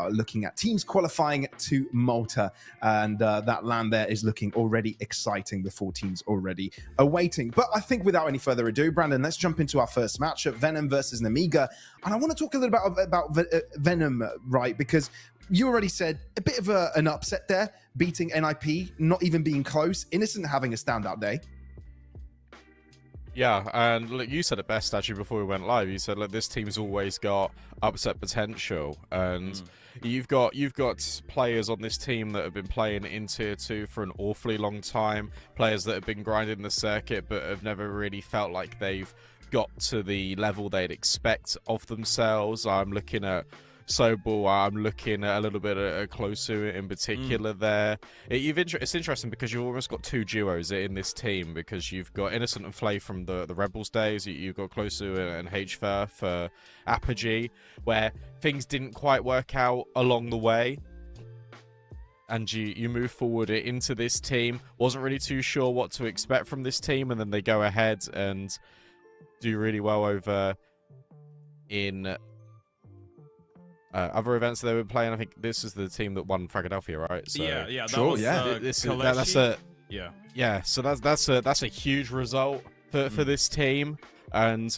are looking at teams qualifying to Malta, and that land there is looking already exciting. The 4 teams already awaiting. But I think without any further ado, Brandon, let's jump into our first matchup, Venom versus Nemiga. And I want to talk a little bit about Venom, right? Because you already said a bit of an upset there, beating NIP, not even being close. Innocent having a standout day. Yeah, and look, you said it best actually before we went live. You said, look, this team's always got upset potential, and you've got players on this team that have been playing in Tier 2 for an awfully long time, players that have been grinding the circuit but have never really felt like they've got to the level they'd expect of themselves. I'm looking at Sobel, I'm looking at a little bit of Closu in particular there. It's interesting because you've almost got 2 duos in this team, because you've got Innocent and Flay from the Rebels days, you've got Closu and HFur for Apogee, where things didn't quite work out along the way. And you move forward into this team, wasn't really too sure what to expect from this team, and then they go ahead and do really well over in other events that they were playing. I think this is the team that won Philadelphia, right? So, yeah, sure, that's a huge result for this team, and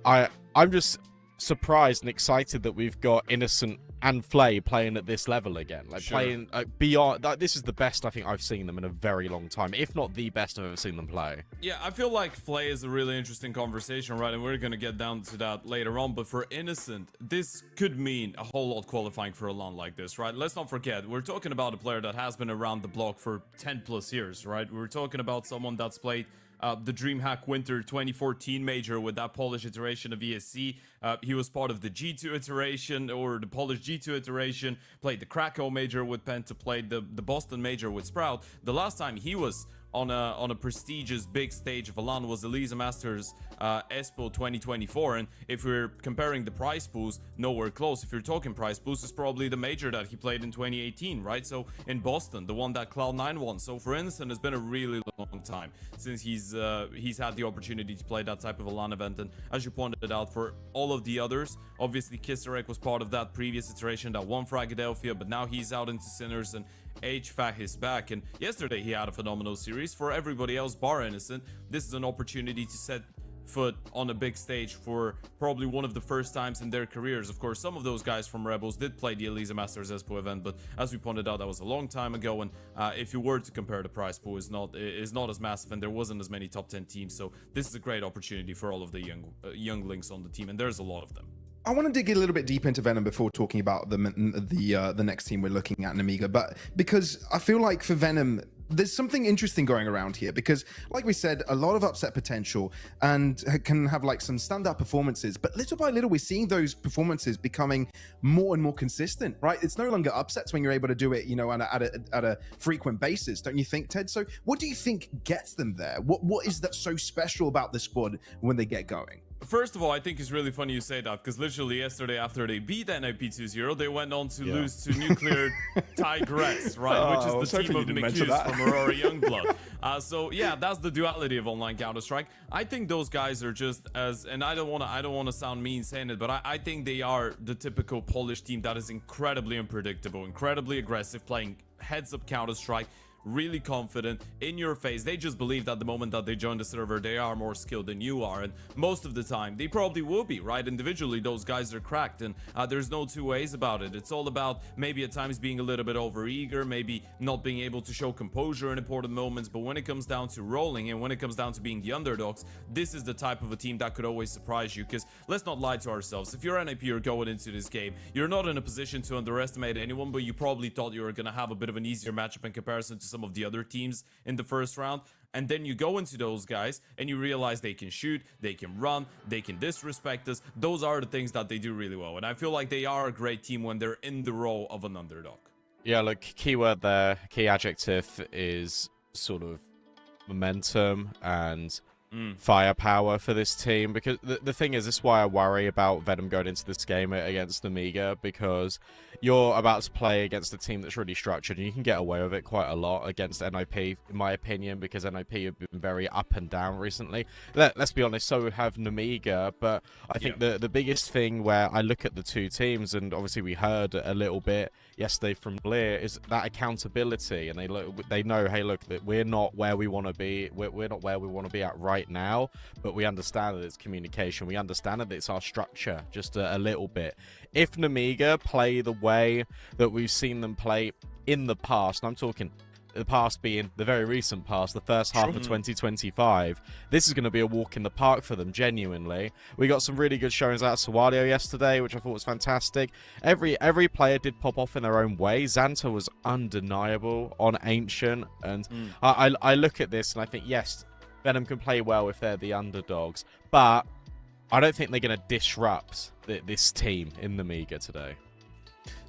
I'm just surprised and excited that we've got Innocent and Flay playing at this level again, playing beyond. This is the best I think I've seen them in a very long time, if not the best I've ever seen them play. Yeah, I feel like Flay is a really interesting conversation, right? And we're gonna get down to that later on. But for Innocent, this could mean a whole lot qualifying for a LAN like this, right? Let's not forget, we're talking about a player that has been around the block for 10+ years, right? We're talking about someone that's played the DreamHack Winter 2014 major with that Polish iteration of ESC. He was part of the G2 iteration, or the Polish G2 iteration, played the Krakow major with Penta, played the Boston major with Sprout. The last time he was on a prestigious big stage of a LAN was the Elisa Masters Expo 2024, and if we're comparing the prize pools, nowhere close. If you're talking prize pools, it's probably the major that he played in 2018, right? So in Boston, the one that Cloud9 won. So for Innocent, it's been a really long time since he's had the opportunity to play that type of a LAN event. And as you pointed out, for all of the others, obviously Kisarek was part of that previous iteration that won Philadelphia, but now he's out into Sinners, and HFAC is back, and yesterday he had a phenomenal series. For everybody else bar Innocent, this is an opportunity to set foot on a big stage for probably one of the first times in their careers. Of course, some of those guys from Rebels did play the Elisa Masters Expo event, but as we pointed out, that was a long time ago, and if you were to compare, the prize pool is not as massive, and there wasn't as many top 10 teams. So this is a great opportunity for all of the younglings on the team, and there's a lot of them. I want to dig a little bit deep into Venom before talking about the next team we're looking at, Nemiga, but because I feel like for Venom, there's something interesting going around here, because like we said, a lot of upset potential and can have like some standout performances, but little by little we're seeing those performances becoming more and more consistent, right? It's no longer upsets when you're able to do it, you know, at a frequent basis, don't you think, Ted? So what do you think gets them there? What is that so special about the squad when they get going? First of all, I think it's really funny you say that, because literally yesterday, after they beat NIP 2-0, they went on to lose to Nuclear Tigress, right? Which is the team of McHughes from Aurora Youngblood. So yeah, that's the duality of online Counter-Strike. I think those guys are just as, and I don't want to sound mean saying it, but I think they are the typical Polish team that is incredibly unpredictable, incredibly aggressive, playing heads-up Counter-Strike, really confident, in your face. They just believe that the moment that they join the server, they are more skilled than you are, and most of the time they probably will be, right? Individually, those guys are cracked, and there's no two ways about it. It's all about maybe at times being a little bit overeager, maybe not being able to show composure in important moments, but when it comes down to rolling and when it comes down to being the underdogs, this is the type of a team that could always surprise you. Because let's not lie to ourselves, if you're NIP or going into this game, you're not in a position to underestimate anyone, but you probably thought you were going to have a bit of an easier matchup in comparison to some of the other teams in the first round, and then you go into those guys and you realize they can shoot, they can run, they can disrespect us. Those are the things that they do really well, and I feel like they are a great team when they're in the role of an underdog. Yeah, look, keyword there, key adjective is sort of momentum, and firepower for this team, because the thing is, this is why I worry about Venom going into this game against Nemiga, because you're about to play against a team that's really structured, and you can get away with it quite a lot against NOP, in my opinion, because NOP have been very up and down recently. Let's be honest, so have Nemiga, but I think the biggest thing where I look at the two teams, and obviously we heard a little bit yesterday from Lear, is that accountability, and they know, hey, look, that we're not where we want to be, we're not where we want to be at right now, but we understand that it's communication, we understand that it's our structure just a little bit. If Nemiga play the way that we've seen them play in the past, and I'm talking the past being the very recent past, the first half of 2025, this is going to be a walk in the park for them, genuinely. We got some really good showings out of Sawalio yesterday, which I thought was fantastic. Every player did pop off in their own way. Xanta was undeniable on Ancient, and I look at this and I think, yes, Venom can play well if they're the underdogs, but I don't think they're going to disrupt this team in Nemiga today.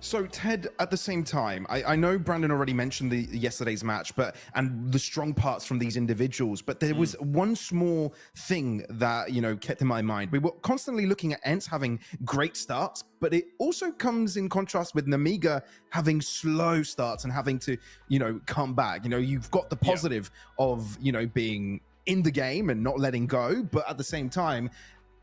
So, Ted, at the same time, I know Brandon already mentioned yesterday's match, and the strong parts from these individuals, but there was one small thing that, kept in my mind. We were constantly looking at ENCE having great starts, but it also comes in contrast with Nemiga having slow starts and having to, come back. You've got the positive of, being in the game and not letting go, but at the same time,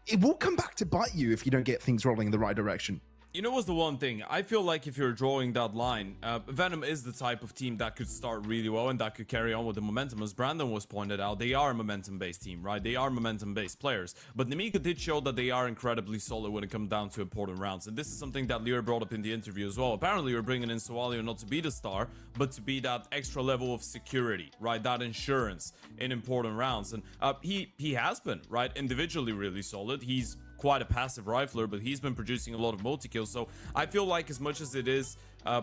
it will come back to bite you if you don't get things rolling in the right direction. You know what's the one thing? I feel like if you're drawing that line, Venom is the type of team that could start really well and that could carry on with the momentum. As Brandon was pointed out, they are a momentum-based team, right? They are momentum-based players. But Nemiga did show that they are incredibly solid when it comes down to important rounds. And this is something that Lear brought up in the interview as well. Apparently, you're bringing in Sawalio not to be the star, but to be that extra level of security, right? That insurance in important rounds. And he has been, right? Individually really solid. He's quite a passive rifler, but he's been producing a lot of multi-kills. So I feel like, as much as it is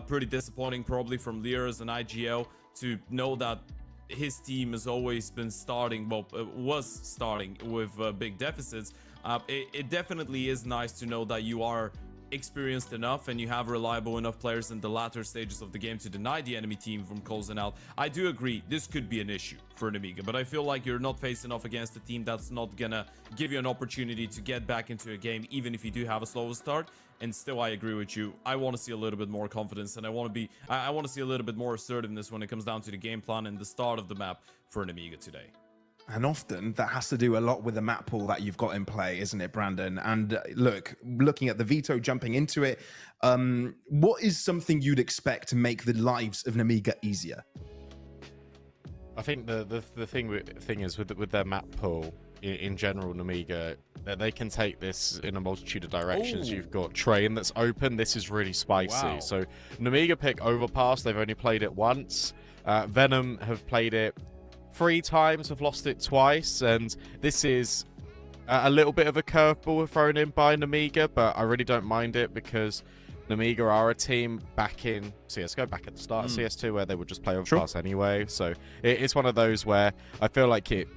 pretty disappointing probably from Lear as an IGL to know that his team has always been starting, was starting with big deficits, it definitely is nice to know that you are experienced enough and you have reliable enough players in the latter stages of the game to deny the enemy team from closing out. I do agree this could be an issue for Nemiga, but I feel like you're not facing off against a team that's not gonna give you an opportunity to get back into a game, even if you do have a slower start. And still, I agree with you. I want to see a little bit more confidence, and I want to see a little bit more assertiveness when it comes down to the game plan and the start of the map for Nemiga today. And often that has to do a lot with the map pool that you've got in play, isn't it, Brandon? And looking at the Veto, jumping into it, what is something you'd expect to make the lives of Nemiga easier? I think the thing is with their map pool in general, Nemiga, that they can take this in a multitude of directions. You've got Train that's open. This is really spicy. Wow. So Nemiga pick Overpass. They've only played it once. Venom have played it 3 times, have lost it twice, and this is a little bit of a curveball thrown in by Nemiga, but I really don't mind it, because Nemiga are a team back in CSGO, back at the start of CS2, where they would just play Overpass anyway. So it's one of those where I feel like it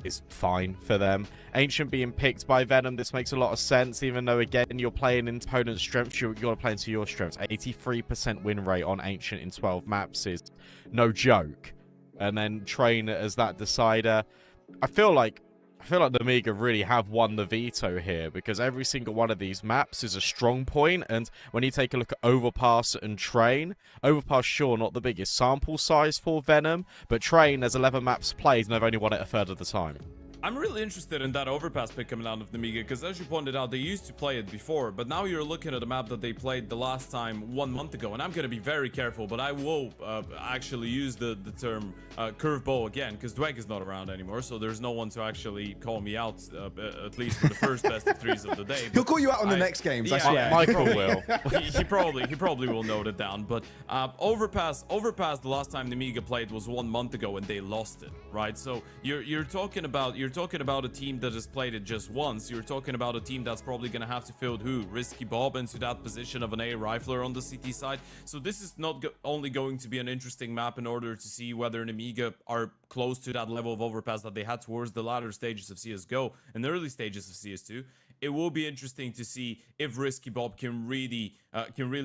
is fine for them. Ancient being picked by Venom, this makes a lot of sense, even though, again, you're playing into opponent's strengths. You've got to play into your strengths. 83% win rate on Ancient in 12 maps is no joke. And then Train as that decider. I feel like Nemiga really have won the Veto here, because every single one of these maps is a strong point. And when you take a look at Overpass and Train, Overpass, sure, not the biggest sample size for Venom, but Train, there's 11 maps played and they've only won it a third of the time. I'm really interested in that Overpass pick coming out of Nemiga, because as you pointed out, they used to play it before, but now you're looking at a map that they played the last time 1 month ago, and I'm going to be very careful, but I will actually use the term curveball again, because Dweg is not around anymore, so there's no one to actually call me out, at least for the first best of 3s of the day. He'll call you out on the next games, I swear. Michael will. He probably will note it down, but Overpass, the last time Nemiga played was 1 month ago, and they lost it, right? So you're talking about a team that has played it just once. You're talking about a team that's probably going to have to field Risky Bob into that position of an A rifler on the CT side. So this is not only going to be an interesting map in order to see whether Nemiga are close to that level of Overpass that they had towards the latter stages of CSGO and the early stages of CS2. it will be interesting to see if Risky Bob can really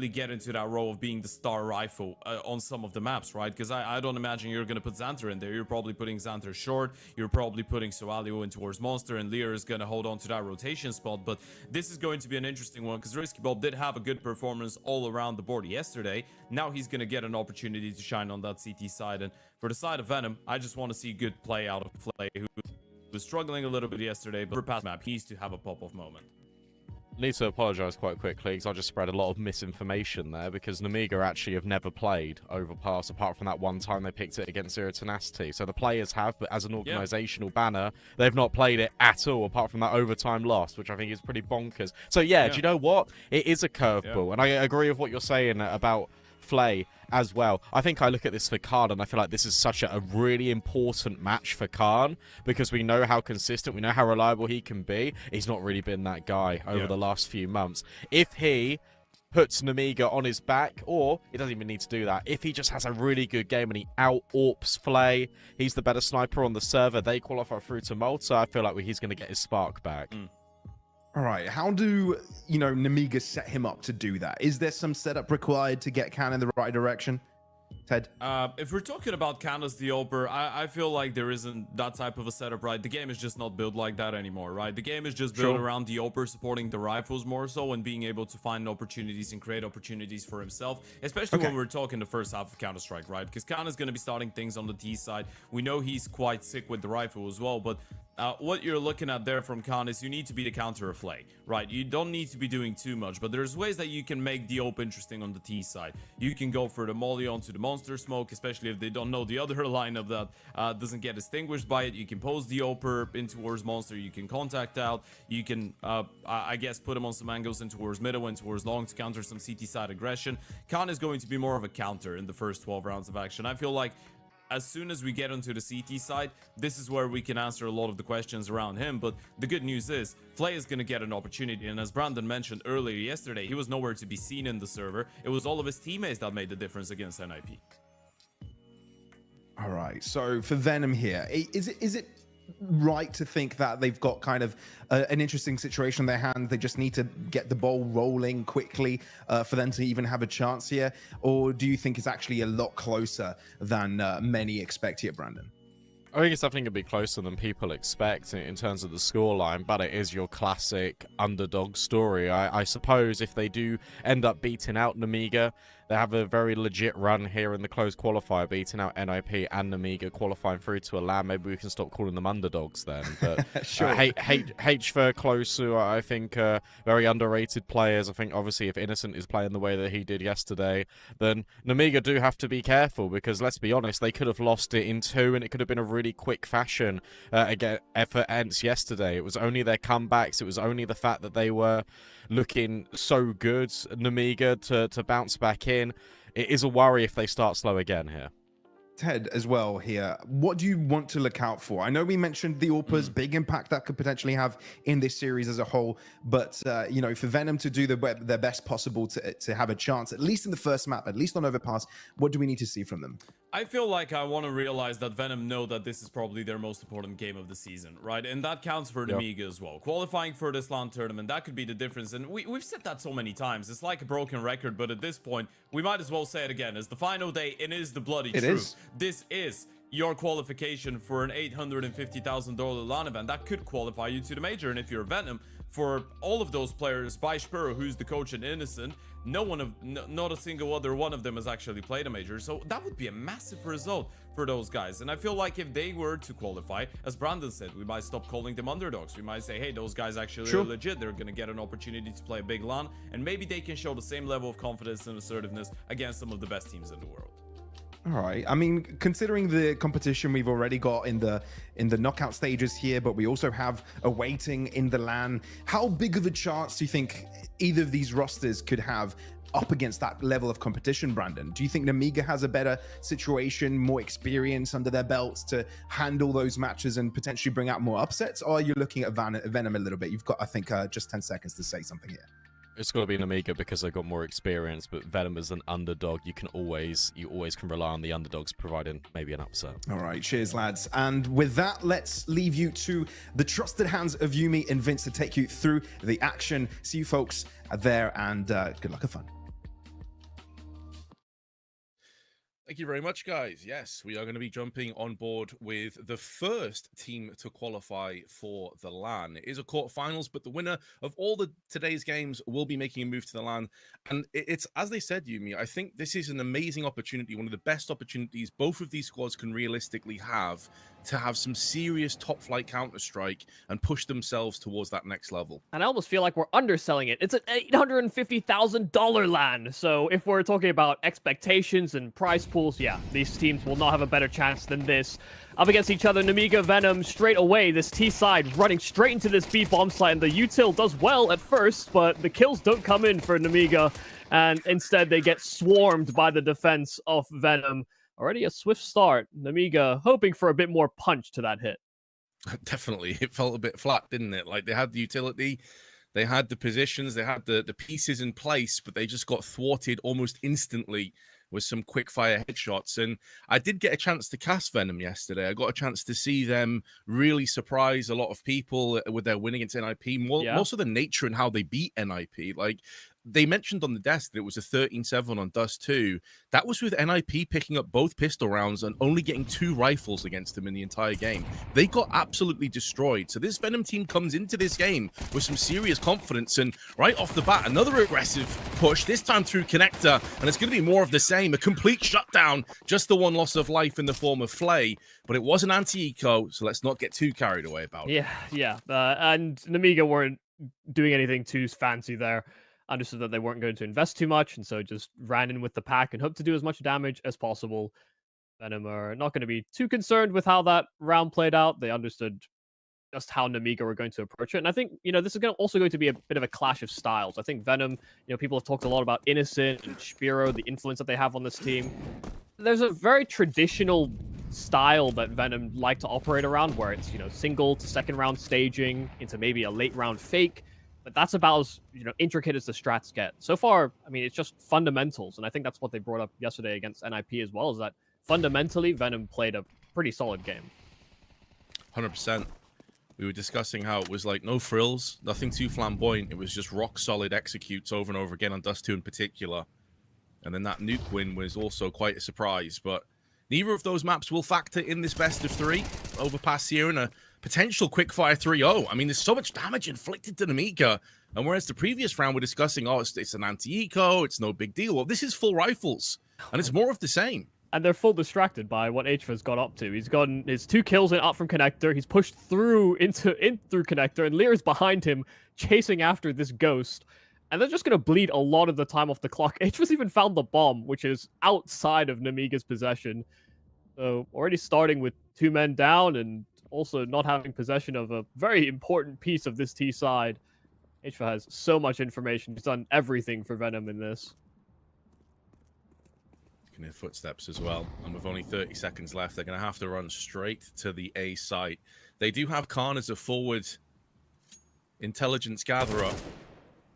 get into that role of being the star rifle on some of the maps, right? Because I don't imagine you're going to put Xanther in there. You're probably putting Xanther short. You're probably putting Soalio in towards Monster, and Lear is going to hold on to that rotation spot. But this is going to be an interesting one because Risky Bob did have a good performance all around the board yesterday. Now he's going to get an opportunity to shine on that CT side. And for the side of Venom, I just want to see good play out of Flay, who was struggling a little bit yesterday, but Overpass map needs to have a pop-off moment. Need to apologise quite quickly because I just spread a lot of misinformation there, because Nemiga actually have never played Overpass apart from that one time they picked it against Zero Tenacity. So the players have, but as an organisational banner, they've not played it at all apart from that overtime loss, which I think is pretty bonkers. So yeah, do you know what? It is a curveball, and I agree with what you're saying about Flay as well. I think I look at this for Khan and I feel like this is such a really important match for Khan, because we know how consistent, we know how reliable he can be. He's not really been that guy over the last few months. If he puts Nemiga on his back, or he doesn't even need to do that, if he just has a really good game and he out-AWPs Flay, he's the better sniper on the server, they qualify through to Malta, I feel like he's going to get his spark back. All right, how do, you know, Nemiga set him up to do that? Is there some setup required to get Khan in the right direction? Ted? If we're talking about Khan as the oper, I feel like there isn't that type of a setup, right? The game is just not built like that anymore, right? The game is just built around the oper supporting the rifles more so, and being able to find opportunities and create opportunities for himself, especially when we're talking the first half of Counter-Strike, right? Because Khan is going to be starting things on the T side. We know he's quite sick with the rifle as well, but what you're looking at there from Khan is you need to be the counter of Flay, right? You don't need to be doing too much, but there's ways that you can make the open interesting on the T side. You can go for the molly onto the monster smoke, especially if they don't know the other line of that doesn't get extinguished by it. You can pose the oper in towards monster. You can contact out. You can, I guess, put him on some angles in towards middle and towards long to counter some CT side aggression. Khan is going to be more of a counter in the first 12 rounds of action. I feel like as soon as we get onto the CT side, this is where we can answer a lot of the questions around him. But the good news is, Flay is going to get an opportunity. And as Brandon mentioned earlier yesterday, he was nowhere to be seen in the server. It was all of his teammates that made the difference against NIP. All right, so for Venom here, is it right to think that they've got kind of an interesting situation in their hands? They just need to get the ball rolling quickly for them to even have a chance here? Or do you think it's actually a lot closer than many expect here, Brandon? I think it's definitely going to be closer than people expect in terms of the scoreline, but it is your classic underdog story. I suppose if they do end up beating out Nemiga, they have a very legit run here in the closed qualifier, beating out NIP and Nemiga, qualifying through to a LAN. Maybe we can stop calling them underdogs then. But sure. H for Closu, I think, very underrated players. I think obviously if Innocent is playing the way that he did yesterday, then Nemiga do have to be careful, because let's be honest, they could have lost it in 2 and it could have been a really quick fashion again for ENCE yesterday. It was only their comebacks, it was only the fact that they were looking so good, Nemiga, to bounce back in. It is a worry if they start slow again here. Ted, as well here, what do you want to look out for? I know we mentioned the AWPers, big impact that could potentially have in this series as a whole, but you know, for Venom to do their best possible to have a chance, at least in the first map, at least on Overpass, what do we need to see from them? I feel like I want to realize that Venom know that this is probably their most important game of the season, right? And that counts for Nemiga as well. Qualifying for this LAN tournament, that could be the difference. And we've said that so many times. It's like a broken record, but at this point, we might as well say it again. It's the final day. It is the bloody truth. This is your qualification for an $850,000 LAN event that could qualify you to the major. And if you're Venom, for all of those players, by Spiro, who's the coach and Innocent, not a single other one of them has actually played a major. So that would be a massive result for those guys. And I feel like if they were to qualify, as Brandon said, we might stop calling them underdogs. We might say, hey, those guys actually are legit. They're going to get an opportunity to play a big LAN, and maybe they can show the same level of confidence and assertiveness against some of the best teams in the world. All right. I mean, considering the competition we've already got in the knockout stages here, but we also have a waiting in the LAN, how big of a chance do you think either of these rosters could have up against that level of competition, Brandon? Do you think Nemiga has a better situation, more experience under their belts to handle those matches and potentially bring out more upsets? Or are you looking at Venom a little bit? You've got, I think, just 10 seconds to say something here. It's got to be an Nemiga because they've got more experience, but Venom is an underdog. You always can rely on the underdogs providing maybe an upset. All right, cheers, lads. And with that, let's leave you to the trusted hands of Yuumi and Vince to take you through the action. See you folks there, and good luck and fun. Thank you very much, guys. Yes, we are going to be jumping on board with the first team to qualify for the LAN. It is a quarterfinals, but the winner of all today's games will be making a move to the LAN. And it's, as they said, Yuumi, I think this is an amazing opportunity, one of the best opportunities both of these squads can realistically have to have some serious top-flight Counter-Strike and push themselves towards that next level. And I almost feel like we're underselling it. It's an $850,000 LAN. So if we're talking about expectations and prize pools, yeah, these teams will not have a better chance than this. Up against each other, Nemiga, Venom, straight away, this T side running straight into this B bomb site, and the util does well at first, but the kills don't come in for Nemiga, and instead they get swarmed by the defense of Venom. Already a swift start. Nemiga hoping for a bit more punch to that hit. Definitely. It felt a bit flat, didn't it? Like, they had the utility, they had the positions, they had the pieces in place, but they just got thwarted almost instantly with some quick fire headshots. And I did get a chance to cast Venom yesterday. I got a chance to see them really surprise a lot of people with their win against NIP. More so the nature and how they beat NIP. Like, they mentioned on the desk that it was a 13-7 on Dust 2. That was with NIP picking up both pistol rounds and only getting 2 rifles against them in the entire game. They got absolutely destroyed. So this Venom team comes into this game with some serious confidence, and right off the bat, another aggressive push, this time through Connector, and it's going to be more of the same. A complete shutdown, just the one loss of life in the form of Flay, but it was an anti-eco, so let's not get too carried away about it. Yeah. And Nemiga weren't doing anything too fancy there. Understood that they weren't going to invest too much, and so just ran in with the pack and hoped to do as much damage as possible. Venom are not going to be too concerned with how that round played out. They understood just how Nemiga were going to approach it. And I think, this is also going to be a bit of a clash of styles. I think Venom, people have talked a lot about Innocent and Spiro, the influence that they have on this team. There's a very traditional style that Venom like to operate around, where it's, single to second round staging into maybe a late round fake. But that's about as intricate as the strats get. So far, I mean, it's just fundamentals, and I think that's what they brought up yesterday against NIP as well, is that fundamentally Venom played a pretty solid game. 100%. We were discussing how it was like no frills, nothing too flamboyant. It was just rock solid executes over and over again on Dust 2 in particular. And then that Nuke win was also quite a surprise, but neither of those maps will factor in this best of 3. Overpass here and a potential quickfire 3-0. I mean, there's so much damage inflicted to Nemiga. And whereas the previous round we're discussing, it's an anti-eco, it's no big deal. Well, this is full rifles, and it's more of the same. And they're full distracted by what HFA's got up to. He's gotten his 2 kills up from Connector. He's pushed through through Connector, and Lear's behind him, chasing after this ghost. And they're just going to bleed a lot of the time off the clock. HFA's even found the bomb, which is outside of Nemiga's possession. So already starting with 2 men down, and also not having possession of a very important piece of this T side. HFA has so much information. He's done everything for Venom in this. You can hear footsteps as well. And with only 30 seconds left, they're going to have to run straight to the A site. They do have Khan as a forward intelligence gatherer.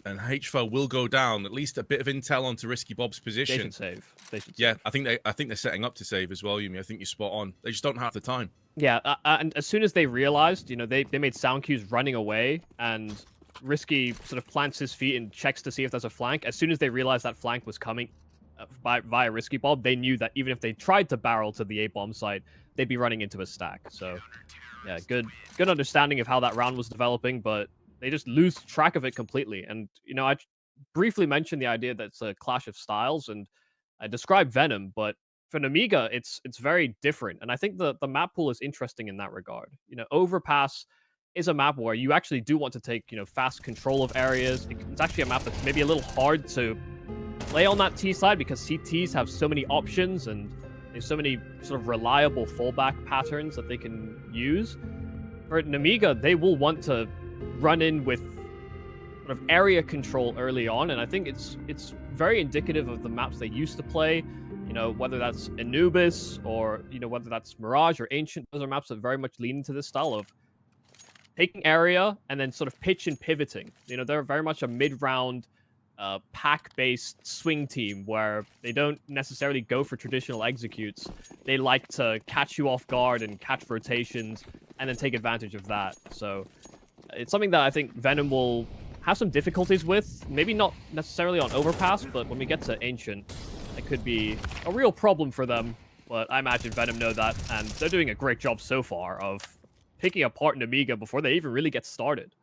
And HFA will go down. At least a bit of intel onto Risky Bob's position. They should save. Yeah, I think they're setting up to save as well, Yuumi. I think you're spot on. They just don't have the time. Yeah, and as soon as they realized, they made sound cues running away, and Risky sort of plants his feet and checks to see if there's a flank. As soon as they realized that flank was coming via Risky Bob, they knew that even if they tried to barrel to the A-bomb site, they'd be running into a stack. So, yeah, good understanding of how that round was developing, but they just lose track of it completely. And, I briefly mentioned the idea that it's a clash of styles, and I described Venom, but for Nemiga, it's very different. And I think the map pool is interesting in that regard. Overpass is a map where you actually do want to take, fast control of areas. It's actually a map that's maybe a little hard to play on that T side because CTs have so many options and there's so many sort of reliable fallback patterns that they can use. For Nemiga, they will want to run in with sort of area control early on, and I think it's very indicative of the maps they used to play. Whether that's Anubis or, whether that's Mirage or Ancient, those are maps that very much lean into this style of taking area and then sort of pitch and pivoting. They're very much a mid-round pack-based swing team where they don't necessarily go for traditional executes. They like to catch you off guard and catch rotations and then take advantage of that. So it's something that I think Venom will have some difficulties with. Maybe not necessarily on Overpass, but when we get to Ancient, it could be a real problem for them. But I imagine Venom know that, and they're doing a great job so far of picking apart Nemiga before they even really get started.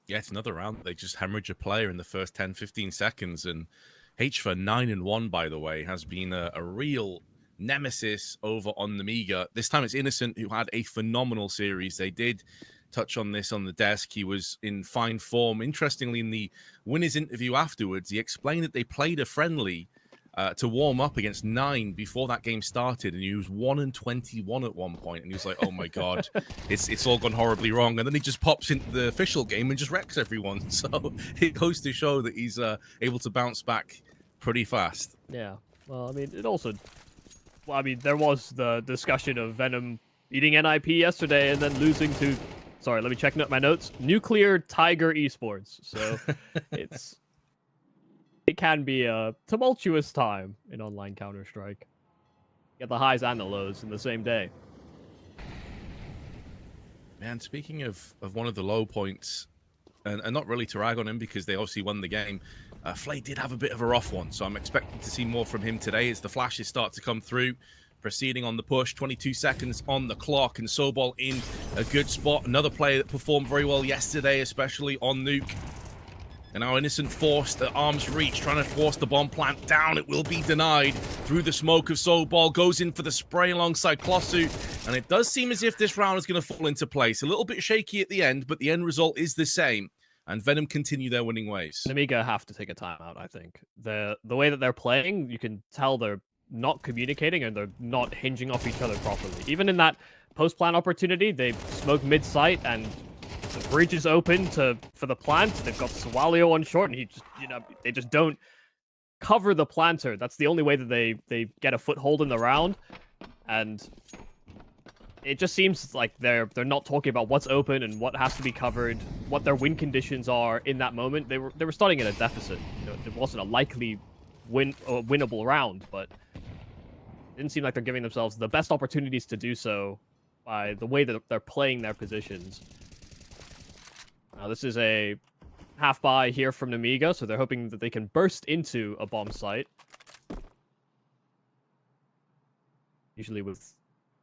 Yeah, it's another round. They just hemorrhage a player in the first 10, 15 seconds. And H for 9-1, by the way, has been a real nemesis over on Nemiga. This time it's Innocent, who had a phenomenal series. They did touch on this on the desk. He was in fine form. Interestingly, in the winners interview afterwards, he explained that they played a friendly to warm up against 9 before that game started, and he was 1-21 at one point, and he was like, "Oh my god, it's all gone horribly wrong." And then he just pops into the official game and just wrecks everyone. So it goes to show that he's able to bounce back pretty fast. Yeah. Well, I mean, it also. Well, I mean, there was the discussion of Venom beating NIP yesterday and then losing to. Sorry, let me check my notes. Nuclear Tiger Esports. So it can be a tumultuous time in online Counter-Strike. Get the highs and the lows in the same day. Man, speaking of one of the low points, and not really to rag on him because they obviously won the game, Flay did have a bit of a rough one, so I'm expecting to see more from him today as the flashes start to come through. Proceeding on the push, 22 seconds on the clock, and Sobol in a good spot. Another player that performed very well yesterday, especially on Nuke. And now Innocent forced at arm's reach, trying to force the bomb plant down. It will be denied through the smoke of Sobol. Goes in for the spray alongside Klosu. And it does seem as if this round is going to fall into place. A little bit shaky at the end, but the end result is the same. And Venom continue their winning ways. Nemiga have to take a timeout, I think. The way that they're playing, you can tell they're not communicating and they're not hinging off each other properly. Even in that post-plant opportunity, they smoke mid-site and the bridge is open for the plant. They've got Swalio on short, and they just don't cover the planter. That's the only way that they get a foothold in the round, and it just seems like they're not talking about what's open and what has to be covered, what their win conditions are in that moment. They were starting at a deficit. It wasn't a likely winnable round, but it didn't seem like they're giving themselves the best opportunities to do so by the way that they're playing their positions. Now, this is a half buy here from Nemiga, so they're hoping that they can burst into a bomb site. Usually with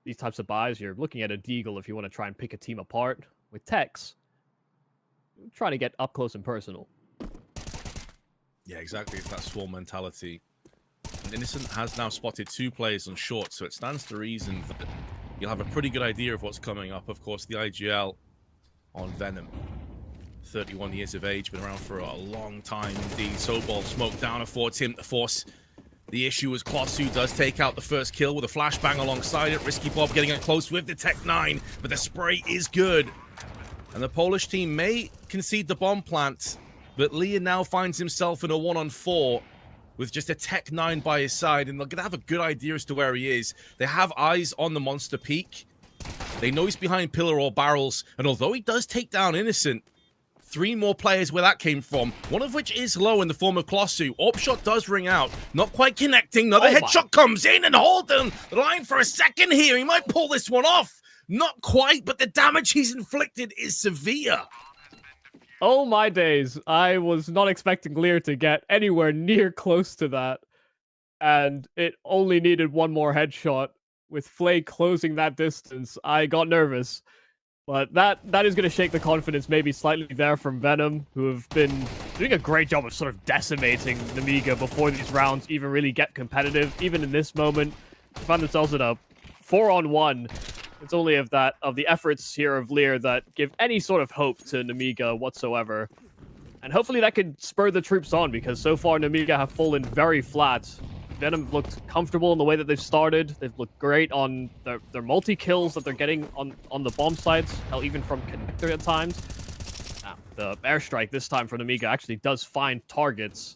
these types of buys, you're looking at a deagle if you want to try and pick a team apart. With Tex, trying to get up close and personal. Yeah, exactly. It's that swarm mentality. And Innocent has now spotted 2 players on short, so it stands to reason that you'll have a pretty good idea of what's coming up. Of course, the IGL on Venom. 31 years of age, been around for a long time indeed. Sobol smoked down affords him to force the issue as Klosu does take out the first kill with a flashbang alongside it. Risky Bob getting it close with the Tech 9, but the spray is good. And the Polish team may concede the bomb plant, but Leon now finds himself in a 1-on-4 with just a Tech 9 by his side, and they're going to have a good idea as to where he is. They have eyes on the monster peak. They know he's behind pillar or barrels, and although he does take down Innocent, 3 more players where that came from, one of which is low in the form of Klosu. Orb shot does ring out, not quite connecting. Another headshot comes in, and hold them the line for a second here. He might pull this one off. Not quite, but the damage he's inflicted is severe. Oh my days. I was not expecting Lear to get anywhere near close to that. And it only needed one more headshot. With Flay closing that distance, I got nervous. But that is going to shake the confidence maybe slightly there from Venom, who have been doing a great job of sort of decimating Nemiga before these rounds even really get competitive. Even in this moment, they found themselves in a 4-on-1. It's only of the efforts here of Lear that give any sort of hope to Nemiga whatsoever. And hopefully that could spur the troops on, because so far Nemiga have fallen very flat. Venom looked comfortable in the way that they've started. They've looked great on their multi-kills that they're getting on the bomb sites, hell, even from connector at times. The airstrike this time for Nemiga actually does find targets,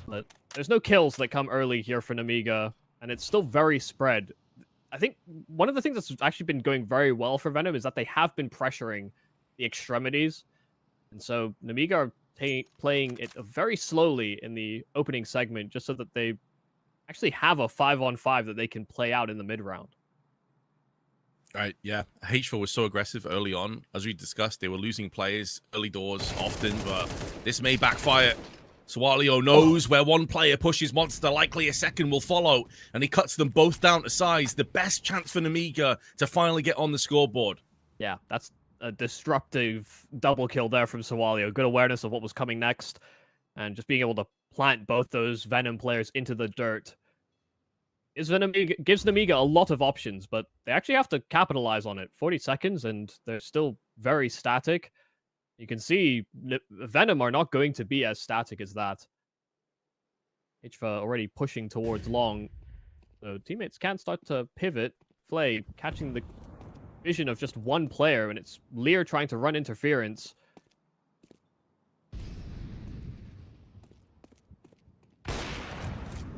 but there's no kills that come early here for Nemiga, and it's still very spread. I think one of the things that's actually been going very well for Venom is that they have been pressuring the extremities, and so Nemiga are playing it very slowly in the opening segment, just so that they actually have a 5-on-5 that they can play out in the mid round. Right, yeah. H4 was so aggressive early on. As we discussed, they were losing players early doors often, but this may backfire. Swalio knows where one player pushes Monster, likely a second will follow, and he cuts them both down to size. The best chance for Nemiga to finally get on the scoreboard. Yeah, that's a disruptive double kill there from Swalio. Good awareness of what was coming next, and just being able to plant both those Venom players into the dirt. Gives Nemiga a lot of options, but they actually have to capitalize on it. 40 seconds, and they're still very static. You can see Venom are not going to be as static as that. HVA already pushing towards long. So teammates can start to pivot. Flay catching the vision of just one player, and it's Lear trying to run interference.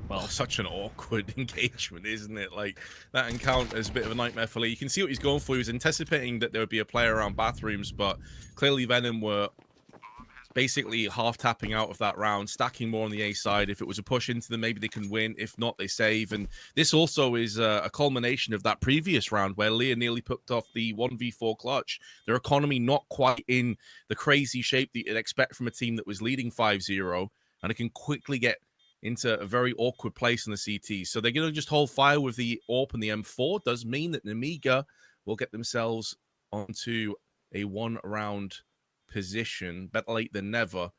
Well, such an awkward engagement, isn't it? Like, that encounter is a bit of a nightmare for Lee. You can see what he's going for. He was anticipating that there would be a player around bathrooms, but clearly Venom were basically half-tapping out of that round, stacking more on the A side. If it was a push into them, maybe they can win. If not, they save. And this also is a culmination of that previous round where Lear nearly picked off the 1v4 clutch. Their economy not quite in the crazy shape that you'd expect from a team that was leading 5-0, and it can quickly get into a very awkward place in the CT. So they're going to just hold fire with the AWP and the M4. Does mean that Nemiga will get themselves onto a one-round position. Better late than never.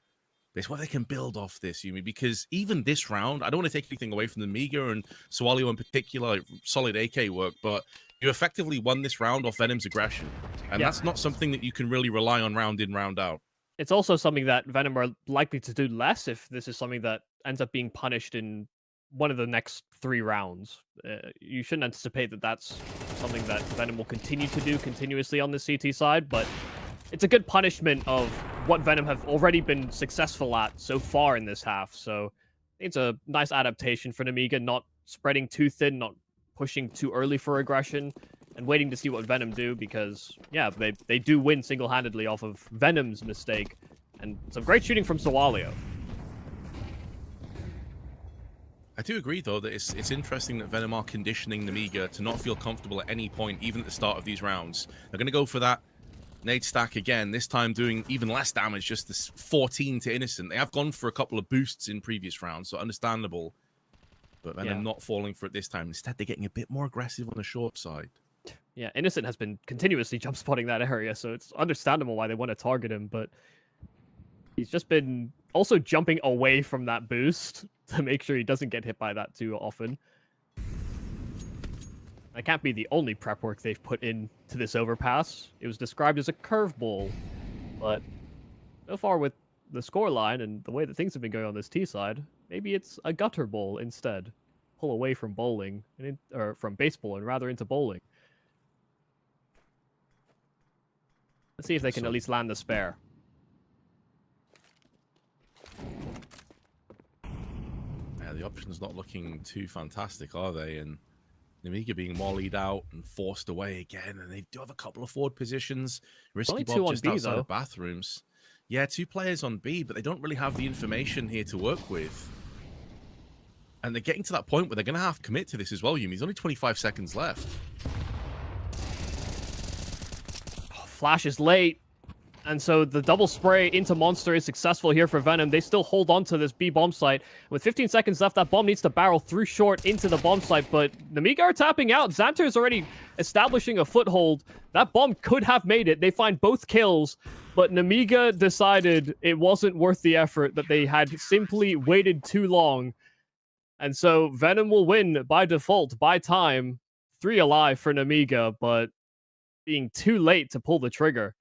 It's where they can build off this, Yumi, because even this round, I don't want to take anything away from Nemiga and Swalio in particular, solid AK work, but you effectively won this round off Venom's aggression. And that's not something that you can really rely on round in, round out. It's also something that Venom are likely to do less if this is something that ends up being punished in one of the next 3 rounds. You shouldn't anticipate that that's something that Venom will continue to do continuously on the CT side, but it's a good punishment of what Venom have already been successful at so far in this half. So it's a nice adaptation for Nemiga, not spreading too thin, not pushing too early for aggression, and waiting to see what Venom do, because, yeah, they do win single-handedly off of Venom's mistake. And some great shooting from Swalio. I do agree, though, that it's interesting that Venom are conditioning Nemiga to not feel comfortable at any point, even at the start of these rounds. They're going to go for that nade stack again, this time doing even less damage, just this 14 to Innocent. They have gone for a couple of boosts in previous rounds, so understandable. But Venom not falling for it this time. Instead, they're getting a bit more aggressive on the short side. Yeah, Innocent has been continuously jump spotting that area, so it's understandable why they want to target him, but he's just been also jumping away from that boost to make sure he doesn't get hit by that too often. That can't be the only prep work they've put into this overpass. It was described as a curveball, but so far with the scoreline and the way that things have been going on this T side, maybe it's a gutter ball instead. Pull away from bowling, or from baseball, and rather into bowling. Let's see if they can at least land the spare. Yeah, the option's not looking too fantastic, are they? And Nemiga being mollied out and forced away again, and they do have a couple of forward positions. Risky only Bob 2 on just B, outside though. of bathrooms. Yeah, 2 players on B, but they don't really have the information here to work with. And they're getting to that point where they're going to have to commit to this as well, Yumi. There's only 25 seconds left. Flash is late, and so the double spray into Monster is successful here for Venom. They still hold on to this B bomb site. With 15 seconds left, that bomb needs to barrel through short into the bomb site, but Nemiga are tapping out. Xanter is already establishing a foothold. That bomb could have made it. They find both kills, but Nemiga decided it wasn't worth the effort, that they had simply waited too long. And so Venom will win by default, by time. 3 alive for Nemiga, but being too late to pull the trigger.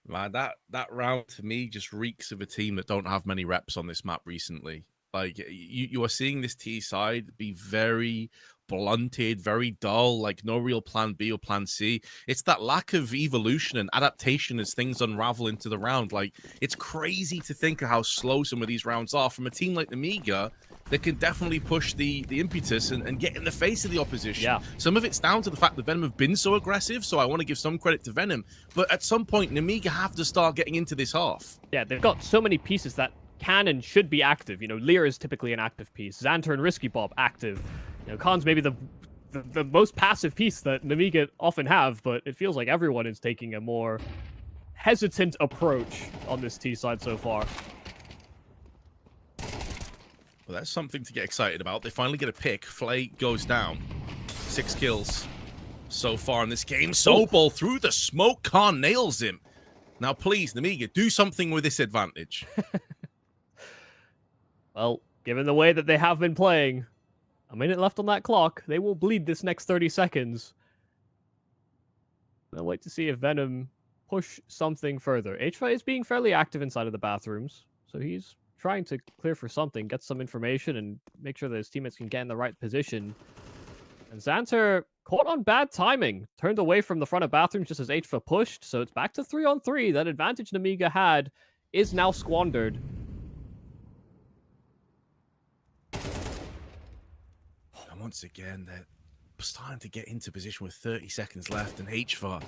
Man, that round to me just reeks of a team that don't have many reps on this map recently. Like, you are seeing this T side be very blunted, very dull, like no real plan B or plan C. It's that lack of evolution and adaptation as things unravel into the round. Like, it's crazy to think of how slow some of these rounds are from a team like Nemiga, that can definitely push the impetus and get in the face of the opposition. Yeah. Some of it's down to the fact that Venom have been so aggressive, so I want to give some credit to Venom. But at some point, Nemiga have to start getting into this half. Yeah, they've got so many pieces that can and should be active. You know, Lear is typically an active piece. Xanter and Risky Bob, active. You know, Khan's maybe the most passive piece that Nemiga often have, but it feels like everyone is taking a more hesitant approach on this T side so far. Well, that's something to get excited about. They finally get a pick. Flay goes down. 6 kills so far in this game. Sobol through the smoke. Khan nails him. Now, please, Nemiga, do something with this advantage. Well, given the way that they have been playing, a minute left on that clock, they will bleed this next 30 seconds. I'll wait to see if Venom push something further. HFA is being fairly active inside of the bathrooms, so he's trying to clear for something, get some information, and make sure that his teammates can get in the right position. And Xanter caught on bad timing, turned away from the front of bathrooms just as HFA pushed, so it's back to 3-on-3. That advantage Nemiga had is now squandered. And once again, they're starting to get into position with 30 seconds left, and HFA,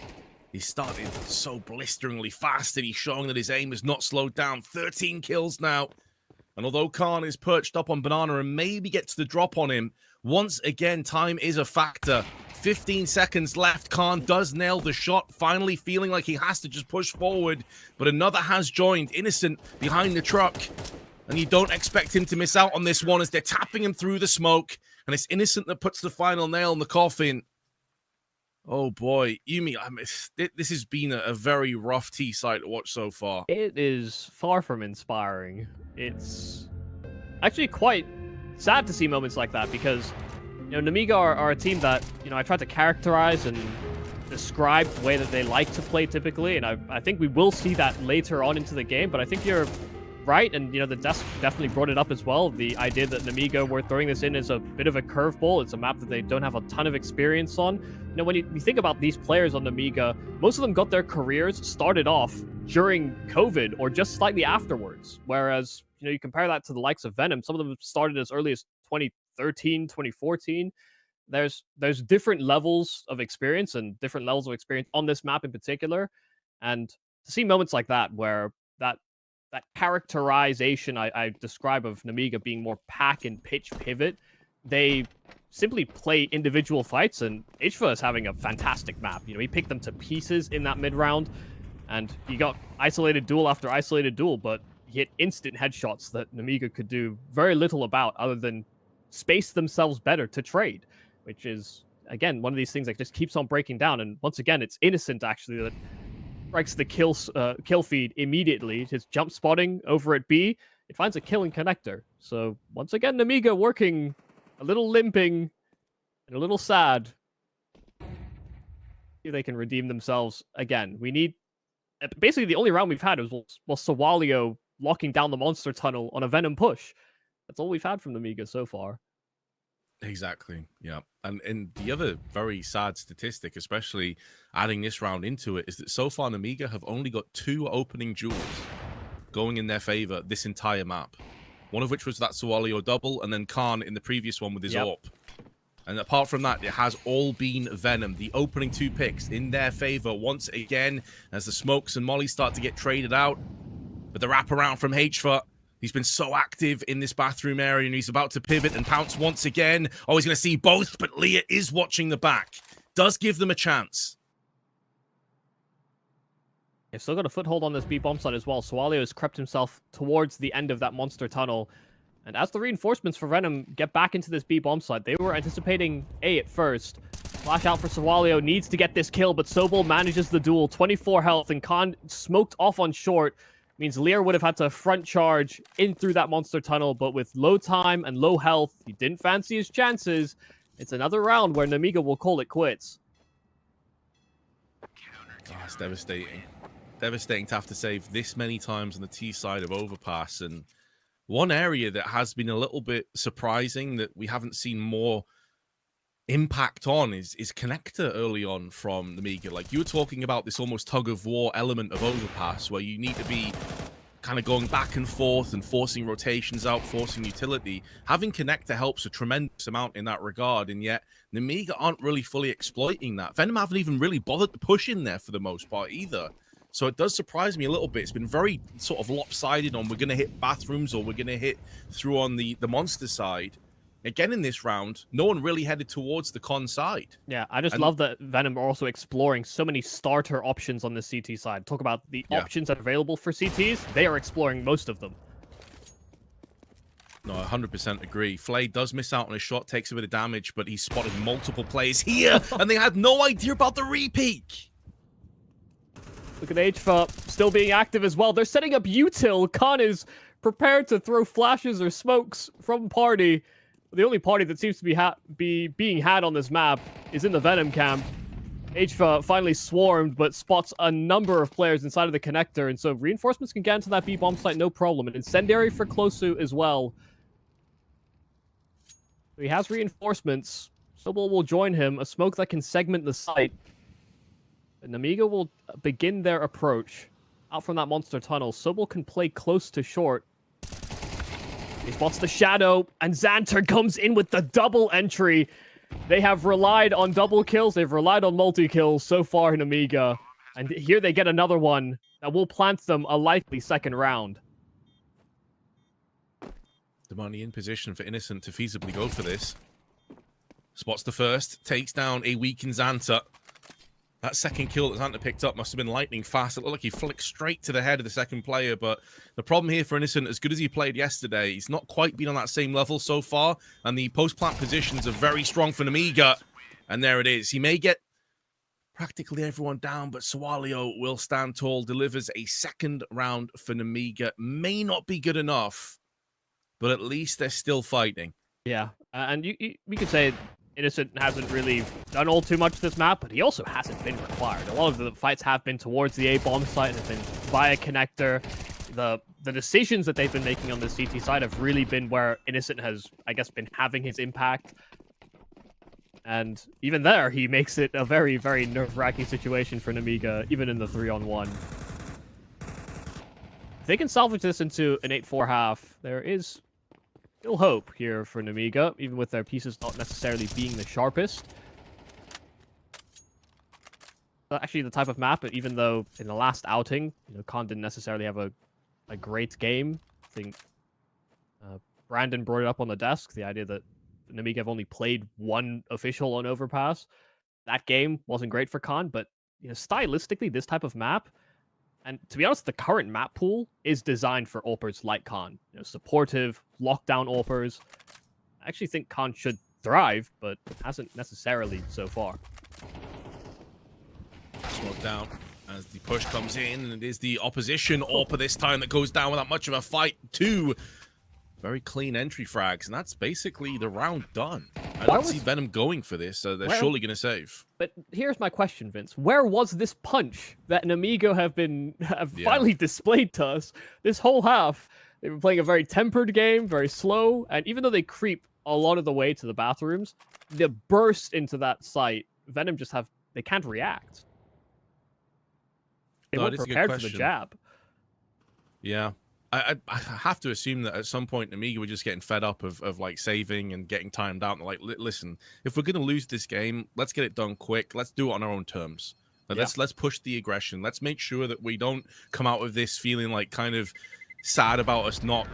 he started so blisteringly fast, and he's showing that his aim is not slowed down. 13 kills now. And although Khan is perched up on Banana and maybe gets the drop on him, once again, time is a factor. 15 seconds left. Khan does nail the shot, finally feeling like he has to just push forward. But another has joined, Innocent behind the truck. And you don't expect him to miss out on this one as they're tapping him through the smoke. And it's Innocent that puts the final nail in the coffin. Oh boy, Yumi, this has been a very rough T side to watch so far. It is far from inspiring. It's actually quite sad to see moments like that because, you know, Nemiga are a team that, you know, I tried to characterize and describe the way that they like to play typically, and I think we will see that later on into the game, but I think you're right, and, you know, the desk definitely brought it up as well. The idea that Nemiga were throwing this in is a bit of a curveball. It's a map that they don't have a ton of experience on. You know, when you think about these players on Nemiga, most of them got their careers started off during COVID or just slightly afterwards. Whereas, you know, you compare that to the likes of Venom, some of them started as early as 2013, 2014. There's different levels of experience and different levels of experience on this map in particular. And to see moments like that where that characterization I describe of Nemiga being more pack and pitch pivot, they simply play individual fights, and HFA is having a fantastic map. You know, he picked them to pieces in that mid-round, and he got isolated duel after isolated duel, but he hit instant headshots that Nemiga could do very little about other than space themselves better to trade, which is, again, one of these things that just keeps on breaking down. And once again, it's Innocent, actually, that strikes the kill feed immediately. His jump spotting over at B, it finds a kill in connector. So once again, Nemiga working a little limping and a little sad. See if they can redeem themselves again. We need basically the only round we've had was Sawalio locking down the monster tunnel on a Venom push. That's all we've had from Nemiga so far. Exactly, yeah. And the other very sad statistic, especially adding this round into it, is that so far Nemiga have only got 2 opening duels going in their favor this entire map. One of which was that Sawalio double, and then Khan in the previous one with his AWP. And apart from that, it has all been Venom. The opening 2 picks in their favor once again as the smokes and molly start to get traded out. But the wraparound from HFA, he's been so active in this bathroom area, and he's about to pivot and pounce once again. Oh, he's going to see both, but Leah is watching the back. Does give them a chance. They've still got a foothold on this B bomb site as well. Sawalio has crept himself towards the end of that monster tunnel. And as the reinforcements for Venom get back into this B bomb site, they were anticipating A at first. Flash out for Sawalio, needs to get this kill, but Sobol manages the duel. 24 health, and Khan smoked off on short. Means Lear would have had to front charge in through that monster tunnel, but with low time and low health, he didn't fancy his chances. It's another round where Nemiga will call it quits. Oh, it's devastating. Devastating to have to save this many times on the T side of Overpass. And one area that has been a little bit surprising that we haven't seen more impact on is connector early on from Nemiga. Like, you were talking about this almost tug of war element of Overpass where you need to be kind of going back and forth and forcing rotations out, forcing utility. Having connector helps a tremendous amount in that regard, and yet Nemiga aren't really fully exploiting that. Venom haven't even really bothered to push in there for the most part either. So it does surprise me a little bit. It's been very sort of lopsided on we're going to hit bathrooms or we're going to hit through on the monster side. Again, in this round, no one really headed towards the con side. Yeah, I just love that Venom are also exploring so many starter options on the CT side. Talk about the options that are available for CTs. They are exploring most of them. No, I 100% agree. Flay does miss out on a shot, takes a bit of damage, but he's spotted multiple players here, and they had no idea about the repeak. Look at HFA still being active as well. They're setting up util. Khan is prepared to throw flashes or smokes from party. The only party that seems to be being had on this map is in the Venom camp. HFA finally swarmed, but spots a number of players inside of the connector, and so reinforcements can get into that B bomb site no problem. An incendiary for Closu as well. He has reinforcements. Sobel will join him. A smoke that can segment the site. Nemiga will begin their approach out from that monster tunnel. Sobel can play close to short. He spots the shadow, and Xanter comes in with the double entry. They have relied on double kills. They've relied on multi-kills so far in Nemiga. And here they get another one that will plant them a likely second round. The money in position for Innocent to feasibly go for this. Spots the first, takes down a weakened Xanter. That second kill that Xanter picked up must have been lightning fast. It looked like he flicked straight to the head of the second player, but the problem here for Innocent, as good as he played yesterday, he's not quite been on that same level so far, and the post-plant positions are very strong for Nemiga. And there it is. He may get practically everyone down, but Sawalio will stand tall, delivers a second round for Nemiga. May not be good enough, but at least they're still fighting. Yeah, and we could say Innocent hasn't really done all too much this map, but he also hasn't been required. A lot of the fights have been towards the A-bomb site and have been via connector. The decisions that they've been making on the CT side have really been where Innocent has, I guess, been having his impact. And even there, he makes it a very, very nerve-wracking situation for Nemiga, even in the 3-on-1. If they can salvage this into an 8-4 half, there is still hope here for Nemiga, even with their pieces not necessarily being the sharpest. Actually, the type of map, even though in the last outing, Khan didn't necessarily have a great game. I think Brandon brought it up on the desk, the idea that Nemiga have only played one official on Overpass. That game wasn't great for Khan, but stylistically, this type of map, and to be honest, the current map pool is designed for AWPers like Khan. Supportive, lockdown AWPers. I actually think Khan should thrive, but hasn't necessarily so far. Smoke down as the push comes in, and it is the opposition AWPer this time that goes down without much of a fight. Two very clean entry frags, and that's basically the round done. I don't see Venom going for this, so they're surely going to save. But here's my question, Vince. Where was this punch that Nemiga have finally displayed to us this whole half? They've been playing a very tempered game, very slow, and even though they creep a lot of the way to the bathrooms, the burst into that site, Venom they can't react. They weren't prepared for the jab. Yeah. I have to assume that at some point Nemiga were just getting fed up of like saving and getting timed out. And like, listen, if we're gonna lose this game, let's get it done quick. Let's do it on our own terms. Let's push the aggression. Let's make sure that we don't come out of this feeling like kind of sad about us not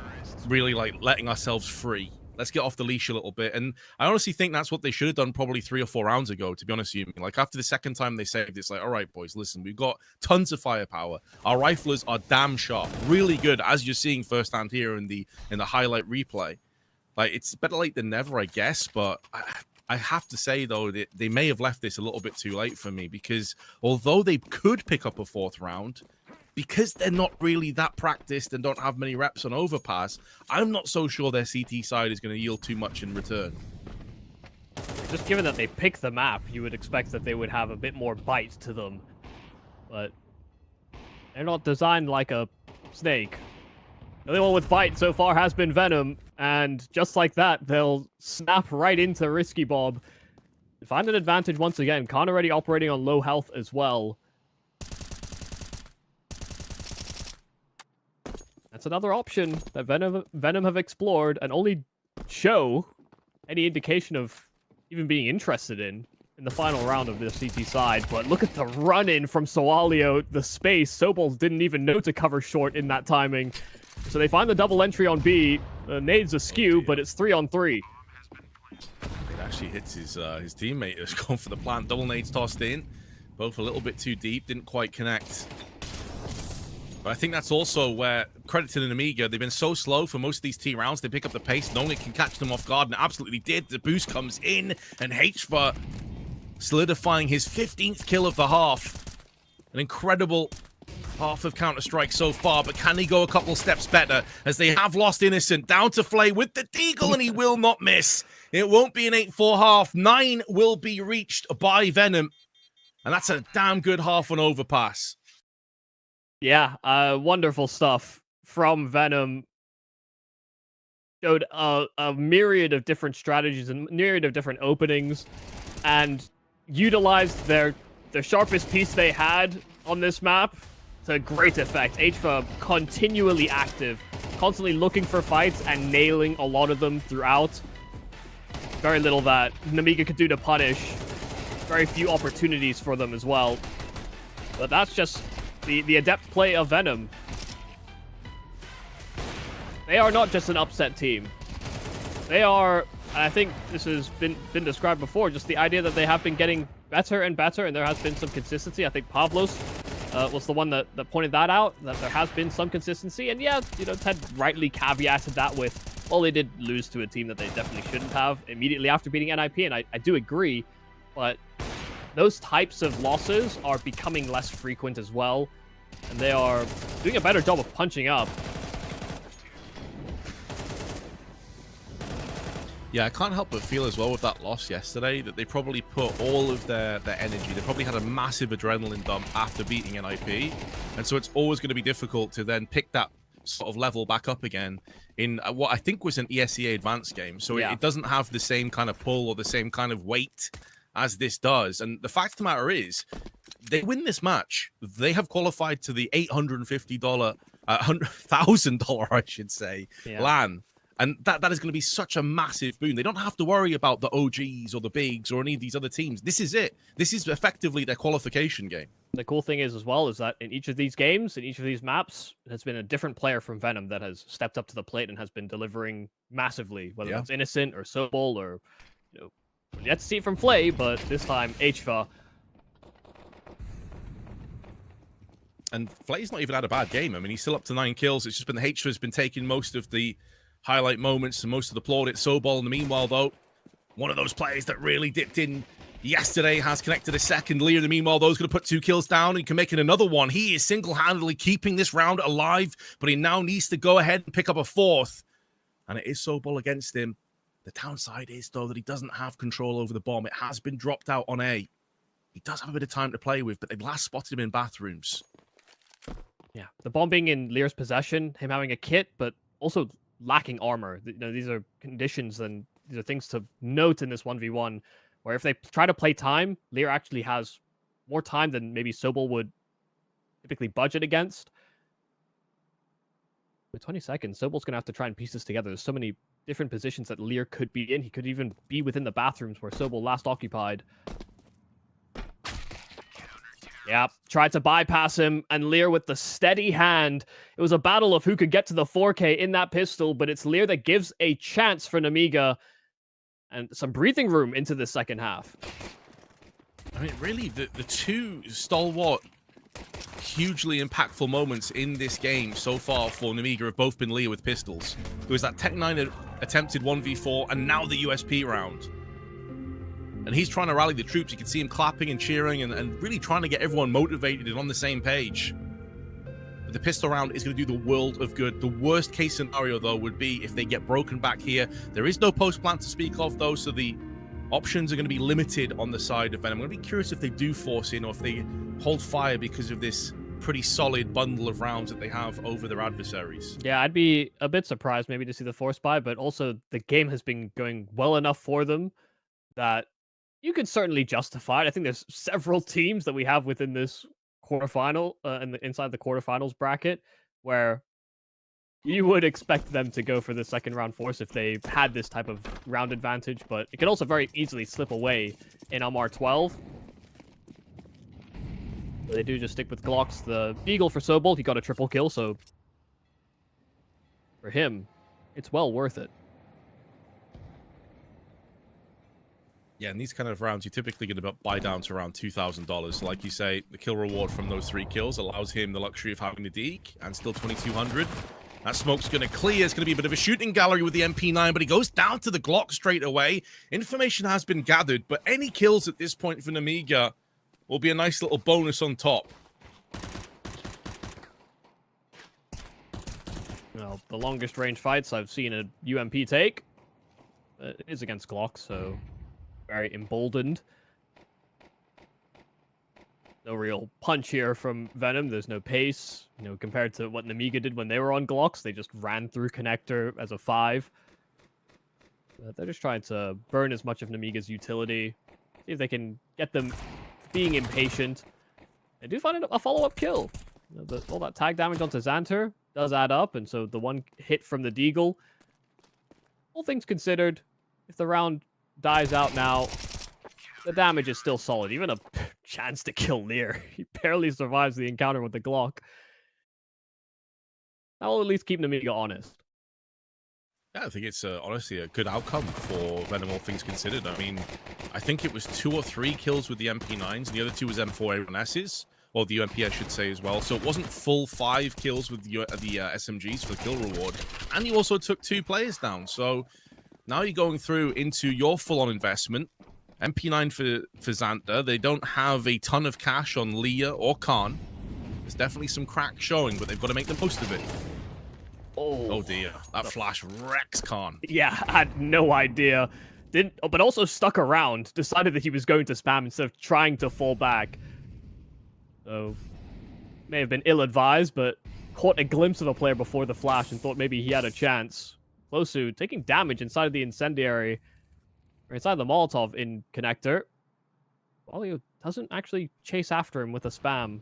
really like letting ourselves free. Let's get off the leash a little bit. And I honestly think that's what they should have done probably 3 or 4 rounds ago, to be honest with you. Like, after the second time they saved, it's like, all right, boys, listen, we've got tons of firepower. Our riflers are damn sharp. Really good, as you're seeing firsthand here in the highlight replay. Like, it's better late than never, I guess, but I have to say, though, that they may have left this a little bit too late for me, because although they could pick up a 4th round, because they're not really that practiced and don't have many reps on Overpass, I'm not so sure their CT side is going to yield too much in return. Just given that they pick the map, you would expect that they would have a bit more bite to them. But they're not designed like a snake. The only one with bite so far has been Venom, and just like that, they'll snap right into Risky Bob. Find an advantage once again. Khan already operating on low health as well. That's another option that Venom have explored and only show any indication of even being interested in the final round of the CT side. But look at the run-in from Soalio, the space. Sobol didn't even know to cover short in that timing. So they find the double entry on B. Nades askew, but it's 3-on-3. It actually hits his teammate who's gone for the plant. Double nades tossed in. Both a little bit too deep, didn't quite connect. But I think that's also where, credit to the Nemiga, they've been so slow for most of these T rounds. They pick up the pace, no one can catch them off guard, and absolutely did. The boost comes in, and HFA solidifying his 15th kill of the half. An incredible half of Counter-Strike so far, but can he go a couple steps better as they have lost Innocent down to Flay with the Deagle, and he will not miss. It won't be an 8-4 half. 9 will be reached by Venom, and that's a damn good half on Overpass. Yeah, wonderful stuff from Venom. Showed a myriad of different strategies and myriad of different openings, and utilized the sharpest piece they had on this map to great effect. HFA continually active, constantly looking for fights and nailing a lot of them throughout. Very little that Nemiga could do to punish. Very few opportunities for them as well. But that's just the adept play of Venom. They are not just an upset team. They are, and I think this has been described before, just the idea that they have been getting better and better, and there has been some consistency. I think Pavlos was the one that pointed that out, that there has been some consistency. And yeah, you know, Ted rightly caveated that with, well, they did lose to a team that they definitely shouldn't have immediately after beating NIP, and I do agree, but those types of losses are becoming less frequent as well, and they are doing a better job of punching up. Yeah, I can't help but feel as well with that loss yesterday that they probably put all of their energy. They probably had a massive adrenaline dump after beating NIP, and so it's always going to be difficult to then pick that sort of level back up again in what I think was an ESEA advanced game. So yeah, it doesn't have the same kind of pull or the same kind of weight as this does. And the fact of the matter is, they win this match, they have qualified to the $850, $100,000, I should say, LAN. And that is going to be such a massive boon. They don't have to worry about the OGs or the Bigs or any of these other teams. This is it. This is effectively their qualification game. The cool thing is as well is that in each of these games, in each of these maps, has been a different player from Venom that has stepped up to the plate and has been delivering massively, whether it's Innocent or Sobol or, you know, yet to see it from Flay, but this time HFA. And Flay's not even had a bad game. I mean, he's still up to 9 kills. It's just been HFA's been taking most of the highlight moments and most of the plaudits. Sobol, in the meanwhile, though, one of those players that really dipped in yesterday, has connected a second. Lear, in the meanwhile, though, is going to put 2 kills down. He can make it another one. He is single-handedly keeping this round alive, but he now needs to go ahead and pick up a 4th. And it is Sobol against him. The downside is, though, that he doesn't have control over the bomb. It has been dropped out on A. He does have a bit of time to play with, but they last spotted him in bathrooms. Yeah, the bomb being in Lear's possession, him having a kit, but also lacking armor. You know, these are conditions and these are things to note in this 1v1, where if they try to play time, Lear actually has more time than maybe Sobol would typically budget against. With 20 seconds, Sobol's going to have to try and piece this together. There's so many different positions that Lear could be in. He could even be within the bathrooms where Sobol last occupied. Yeah, tried to bypass him, and Lear with the steady hand. It was a battle of who could get to the 4K in that pistol, but it's Lear that gives a chance for Nemiga and some breathing room into the second half. I mean, really, the 2 stalwart, hugely impactful moments in this game so far for Nemiga have both been Lear with pistols. There was that Tech9 attempted 1v4, and now the USP round. And he's trying to rally the troops. You can see him clapping and cheering and really trying to get everyone motivated and on the same page. But the pistol round is going to do the world of good. The worst case scenario, though, would be if they get broken back here. There is no post plant to speak of, though, so the options are going to be limited on the side of Venom. I'm going to be curious if they do force in or if they hold fire because of this pretty solid bundle of rounds that they have over their adversaries. Yeah, I'd be a bit surprised maybe to see the force buy, but also the game has been going well enough for them that you could certainly justify it. I think there's several teams that we have within this quarterfinal and inside the quarterfinals bracket where You would expect them to go for the second round force if they had this type of round advantage, but it can also very easily slip away in MR12. They do just stick with Glocks. The Eagle for Sobol, he got a triple kill, so for him, it's well worth it. Yeah, in these kind of rounds, you're typically going to buy down to around $2,000. So like you say, the kill reward from those 3 kills allows him the luxury of having the deke and still 2,200. That smoke's going to clear. It's going to be a bit of a shooting gallery with the MP9, but he goes down to the Glock straight away. Information has been gathered, but any kills at this point for Nemiga will be a nice little bonus on top. Well, the longest range fights I've seen a UMP take is against Glock, so very emboldened. No real punch here from Venom. There's no pace, you know, compared to what Nemiga did when they were on Glocks. They just ran through connector as a 5. They're just trying to burn as much of Nemiga's utility, see if they can get them being impatient. They do find a follow-up kill. You know, all that tag damage onto Xanter does add up, and so the one hit from the Deagle, all things considered, if the round dies out now, the damage is still solid. Even a chance to kill Lear. He barely survives the encounter with the Glock. That will at least keep Nemiga honest. Yeah, I think it's honestly a good outcome for Venom, all things considered. I mean, I think it was 2 or 3 kills with the MP9s, and the other 2 was M4A1Ss, or the UMP, I should say, as well. So it wasn't full 5 kills with the SMGs for the kill reward. And you also took 2 players down. So now you're going through into your full-on investment. MP9 for Xanter. They don't have a ton of cash on Leah or Khan. There's definitely some crack showing, but they've got to make the most of it. Oh dear. That flash wrecks Khan. Yeah, I had no idea. But also stuck around. Decided that he was going to spam instead of trying to fall back. So, may have been ill-advised, but caught a glimpse of a player before the flash and thought maybe he had a chance. Closu taking damage inside of the incendiary. Or inside the Molotov in connector. Walio doesn't actually chase after him with a spam.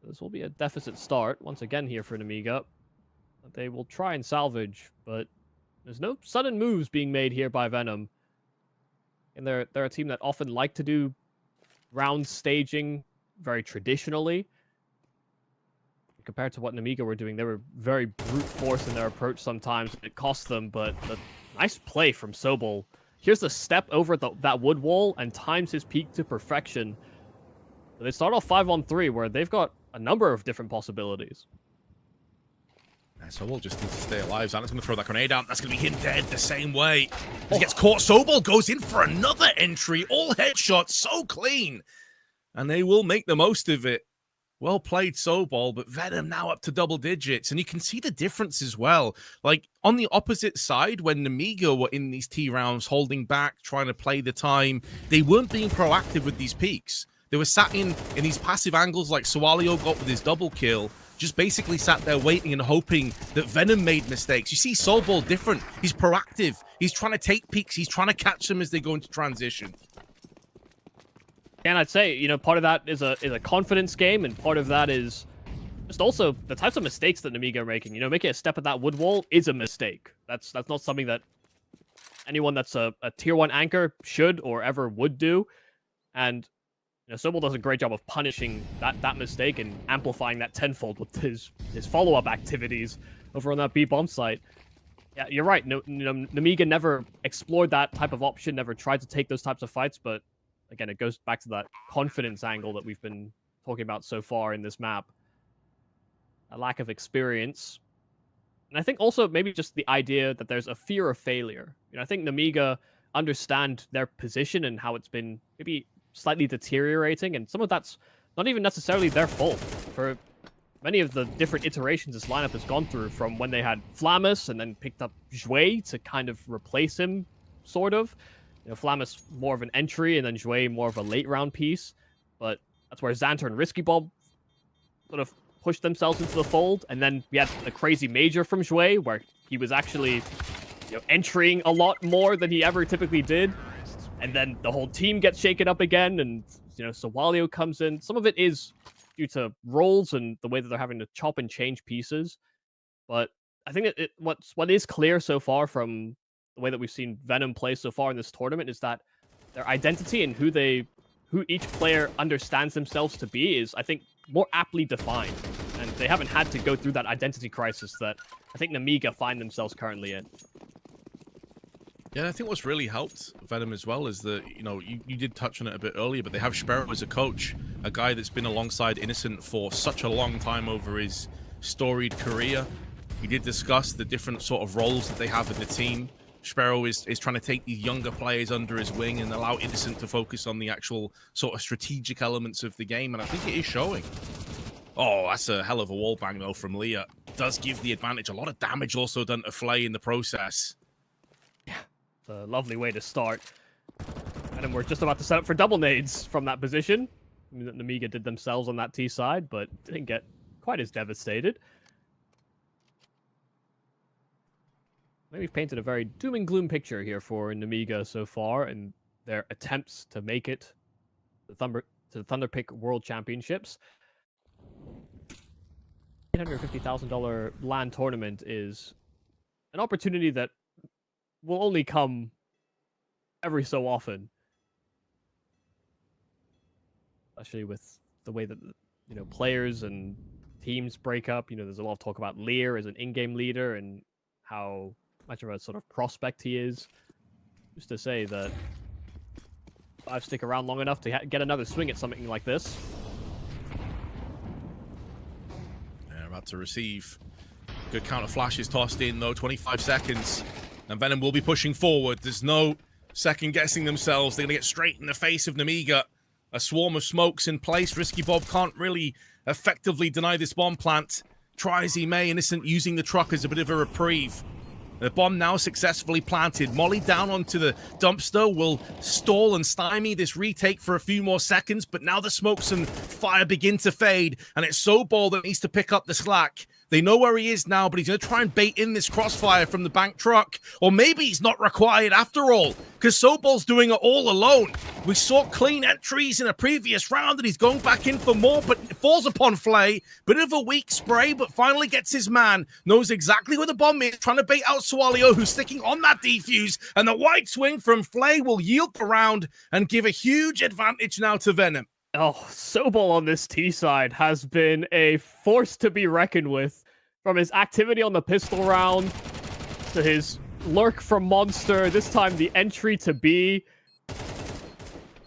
This will be a deficit start once again here for Nemiga. They will try and salvage, but there's no sudden moves being made here by Venom. And they're a team that often like to do round staging very traditionally. Compared to what Nemiga were doing, they were very brute force in their approach sometimes. It cost them, but a nice play from Sobol. Here's the step over that wood wall and times his peak to perfection. So they start off 5-on-3, where they've got a number of different possibilities. And Sobol just needs to stay alive. Xanter's going to throw that grenade out. That's going to be him dead the same way. He gets caught. Sobol goes in for another entry. All headshots, so clean. And they will make the most of it. Well played, Sobol, but Venom now up to double digits. And you can see the difference as well. Like, on the opposite side, when Nemiga were in these T rounds, holding back, trying to play the time, they weren't being proactive with these peaks. They were sat in these passive angles like Sawalio got with his double kill, just basically sat there waiting and hoping that Venom made mistakes. You see Sobol different. He's proactive. He's trying to take peaks. He's trying to catch them as they go into transition. And I'd say, you know, part of that is a confidence game, and part of that is just also the types of mistakes that Nemiga are making. You know, making a step at that wood wall is a mistake. That's not something that anyone that's a tier 1 anchor should or ever would do. And you know, Sobol does a great job of punishing that mistake and amplifying that tenfold with his follow-up activities over on that B-bomb site. Yeah, you're right. No, Nemiga never explored that type of option, never tried to take those types of fights, but again, it goes back to that confidence angle that we've been talking about so far in this map. A lack of experience. And I think also maybe just the idea that there's a fear of failure. You know, I think Nemiga understand their position and how it's been maybe slightly deteriorating, and some of that's not even necessarily their fault. For many of the different iterations this lineup has gone through, from when they had Flamus and then picked up Jouet to kind of replace him, sort of. You know, Flamus more of an entry, and then Jouet more of a late round piece. But that's where Xanter and Risky Bob sort of pushed themselves into the fold. And then we had the crazy major from Jouet, where he was actually, you know, entering a lot more than he ever typically did. And then the whole team gets shaken up again, and you know, Sawalio comes in. Some of it is due to roles and the way that they're having to chop and change pieces. But I think that what is clear so far from the way that we've seen Venom play so far in this tournament is that their identity and who each player understands themselves to be is, I think, more aptly defined. And they haven't had to go through that identity crisis that I think Nemiga find themselves currently in. Yeah, I think what's really helped Venom as well is that, you know, you did touch on it a bit earlier, but they have Sparrow as a coach, a guy that's been alongside Innocent for such a long time over his storied career. We did discuss the different sort of roles that they have in the team. Sparrow is trying to take these younger players under his wing and allow Innocent to focus on the actual sort of strategic elements of the game, and I think it is showing. Oh, that's a hell of a wall bang, though, from Leah. Does give the advantage. A lot of damage also done to Flay in the process. Yeah, it's a lovely way to start. And we're just about to set up for double nades from that position. I mean, Nemiga did themselves on that T side, but didn't get quite as devastated. Maybe we've painted a very doom and gloom picture here for Nemiga so far and their attempts to make it to the Thunderpick World Championships. $850,000 LAN tournament is an opportunity that will only come every so often, especially with the way that, you know, players and teams break up. You know, there's a lot of talk about Lear as an in-game leader and how much of a sort of prospect he is. Just to say that if I stick around long enough to get another swing at something like this. They're about to receive. Good counter flash is tossed in, though. 25 seconds. And Venom will be pushing forward. There's no second guessing themselves. They're going to get straight in the face of Nemiga. A swarm of smokes in place. Risky Bob can't really effectively deny this bomb plant. Try as he may, Innocent using the truck as a bit of a reprieve. The bomb now successfully planted. Molly down onto the dumpster will stall and stymie this retake for a few more seconds, but now the smokes and fire begin to fade, and it's Sobol that needs to pick up the slack. They know where he is now, but he's going to try and bait in this crossfire from the bank truck. Or maybe he's not required after all, because Sobol's doing it all alone. We saw clean entries in a previous round, and he's going back in for more, but it falls upon Flay. Bit of a weak spray, but finally gets his man. Knows exactly where the bomb is, trying to bait out Swalio, who's sticking on that defuse. And the wide swing from Flay will yield the round and give a huge advantage now to Venom. Oh, Sobol on this T side has been a force to be reckoned with. From his activity on the pistol round, to his lurk from Monster, this time the entry to B.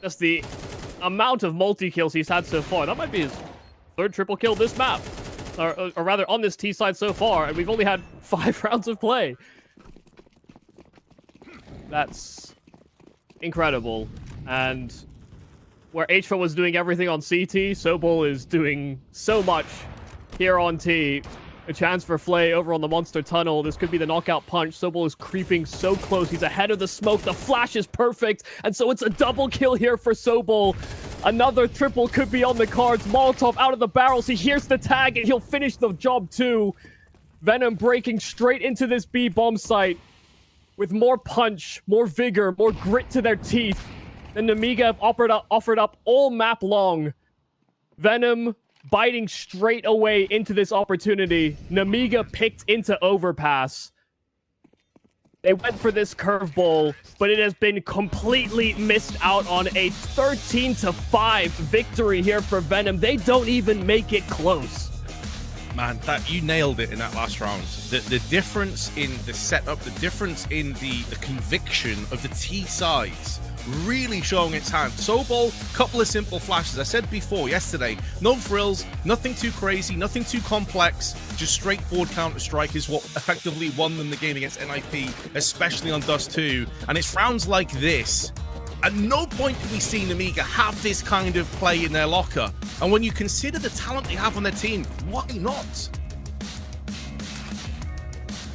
Just the amount of multi-kills he's had so far. That might be his third triple kill this map. Or rather, on this T side so far, and we've only had 5 rounds of play. That's incredible. And where HFA was doing everything on CT, Sobol is doing so much here on T. A chance for Flay over on the Monster Tunnel. This could be the knockout punch. Sobol is creeping so close. He's ahead of the smoke. The flash is perfect. And so it's a double kill here for Sobol. Another triple could be on the cards. Molotov out of the barrels. He hears the tag and he'll finish the job too. Venom breaking straight into this B bomb site with more punch, more vigor, more grit to their teeth than Nemiga have offered up all map long. Venom biting straight away into this opportunity. Nemiga picked into Overpass. They went for this curveball, but it has been completely missed out on. A 13-5 victory here for Venom. They don't even make it close. Man, that you nailed it in that last round. The difference in the setup, the difference in the conviction of the T sides really showing its hand. Sobol, couple of simple flashes. I said before, yesterday, no frills, nothing too crazy, nothing too complex, just straightforward Counter-Strike is what effectively won them the game against NIP, especially on Dust 2. And it's rounds like this. At no point do we see Nemiga have this kind of play in their locker. And when you consider the talent they have on their team, why not?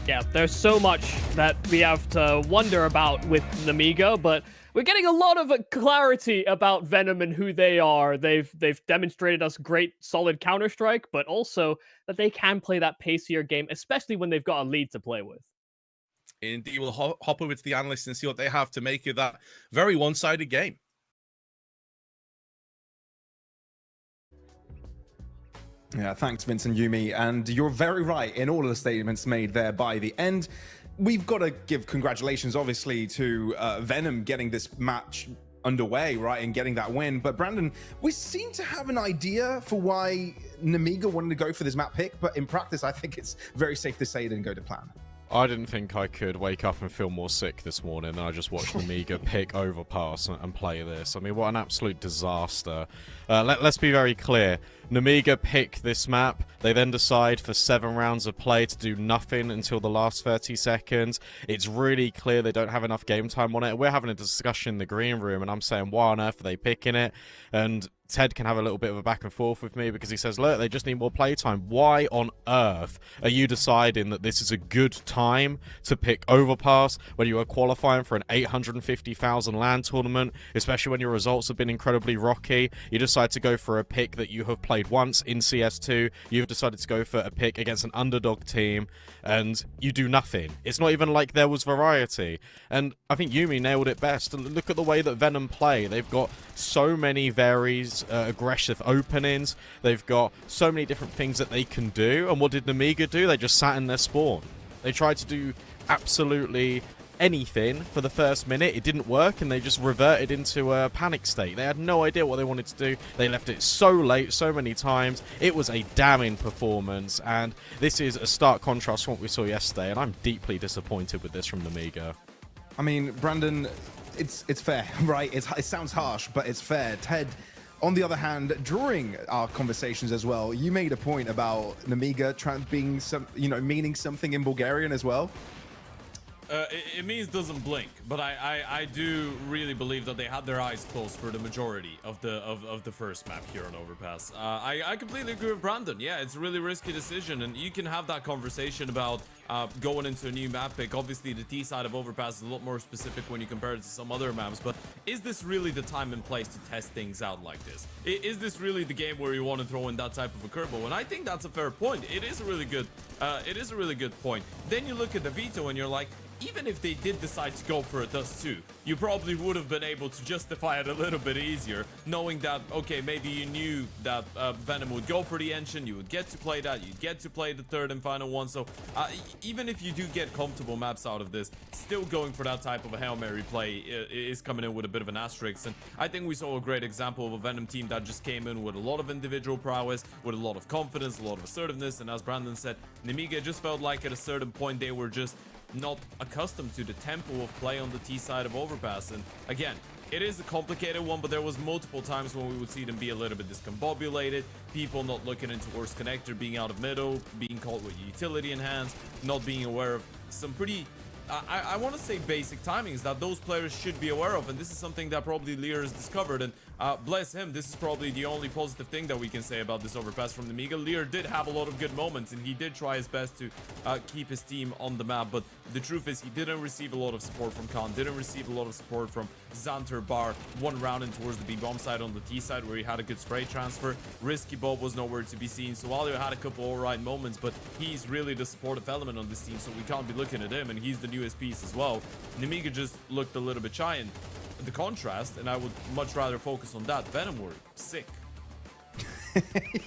Yeah, there's so much that we have to wonder about with Nemiga, but we're getting a lot of clarity about Venom and who they are. They've demonstrated us great, solid Counter-Strike, but also that they can play that pacier game, especially when they've got a lead to play with. Indeed, we'll hop over to the analysts and see what they have to make of that very one-sided game. Yeah, thanks, Vincent Yumi. And you're very right in all of the statements made there by the end. We've got to give congratulations, obviously, to Venom getting this match underway, right, and getting that win. But Brandon, we seem to have an idea for why Nemiga wanted to go for this map pick, but in practice, I think it's very safe to say it didn't go to plan. I didn't think I could wake up and feel more sick this morning than I just watched Nemiga pick Overpass and play this. I mean, what an absolute disaster. Let's be very clear. Nemiga pick this map. They then decide for 7 rounds of play to do nothing until the last 30 seconds. It's really clear they don't have enough game time on it. We're having a discussion in the green room, and I'm saying, why on earth are they picking it? And Ted can have a little bit of a back and forth with me because he says, look, they just need more playtime. Why on earth are you deciding that this is a good time to pick Overpass when you are qualifying for an 850,000 land tournament, especially when your results have been incredibly rocky? You decide to go for a pick that you have played once in CS2. You've decided to go for a pick against an underdog team, and you do nothing. It's not even like there was variety. And I think Yumi nailed it best. And look at the way that Venom play. They've got so many aggressive openings. They've got so many different things that they can do. And what did Nemiga do? They just sat in their spawn. They tried to do absolutely anything for the first minute. It didn't work, and they just reverted into a panic state. They had no idea what they wanted to do. They left it so late, so many times. It was a damning performance, and this is a stark contrast from what we saw yesterday, and I'm deeply disappointed with this from Nemiga. I mean, Brandon, it's fair, right? It sounds harsh, but it's fair. Ted, on the other hand, during our conversations as well, you made a point about Nemiga being meaning something in Bulgarian as well. It means doesn't blink, but I do really believe that they had their eyes closed for the majority of the first map here on Overpass. I completely agree with Brandon. Yeah, it's a really risky decision, and you can have that conversation about going into a new map pick. Obviously, the T side of Overpass is a lot more specific when you compare it to some other maps, but is this really the time and place to test things out like this? Is this really the game where you want to throw in that type of a curveball? And I think that's a fair point. It is a really good point. Then you look at the Veto and you're like, even if they did decide to go for a Dust 2, you probably would have been able to justify it a little bit easier, knowing that, okay, maybe you knew that Venom would go for the engine, you would get to play that, you'd get to play the third and final one. So even if you do get comfortable maps out of this, still going for that type of a Hail Mary play is coming in with a bit of an asterisk. And I think we saw a great example of a Venom team that just came in with a lot of individual prowess, with a lot of confidence, a lot of assertiveness. And as Brandon said, Nemiga just felt like at a certain point they were just not accustomed to the tempo of play on the T side of Overpass. And again, it is a complicated one, but there was multiple times when we would see them be a little bit discombobulated, people not looking into worst connector, being out of middle, being caught with utility in hands, not being aware of some pretty I want to say basic timings that those players should be aware of, and this is something that probably Lear has discovered. And bless him, this is probably the only positive thing that we can say about this Overpass from Nemiga. Lear did have a lot of good moments, and he did try his best to keep his team on the map, but the truth is he didn't receive a lot of support from Khan, didn't receive a lot of support from Xanter, bar one round in towards the B-bomb side on the T side where he had a good spray transfer. Risky Bob was nowhere to be seen. So Walio had a couple alright moments, but he's really the supportive element on this team, so we can't be looking at him, and he's the newest piece as well. Nemiga just looked a little bit shy, and the contrast, and I would much rather focus on that, Venom were sick.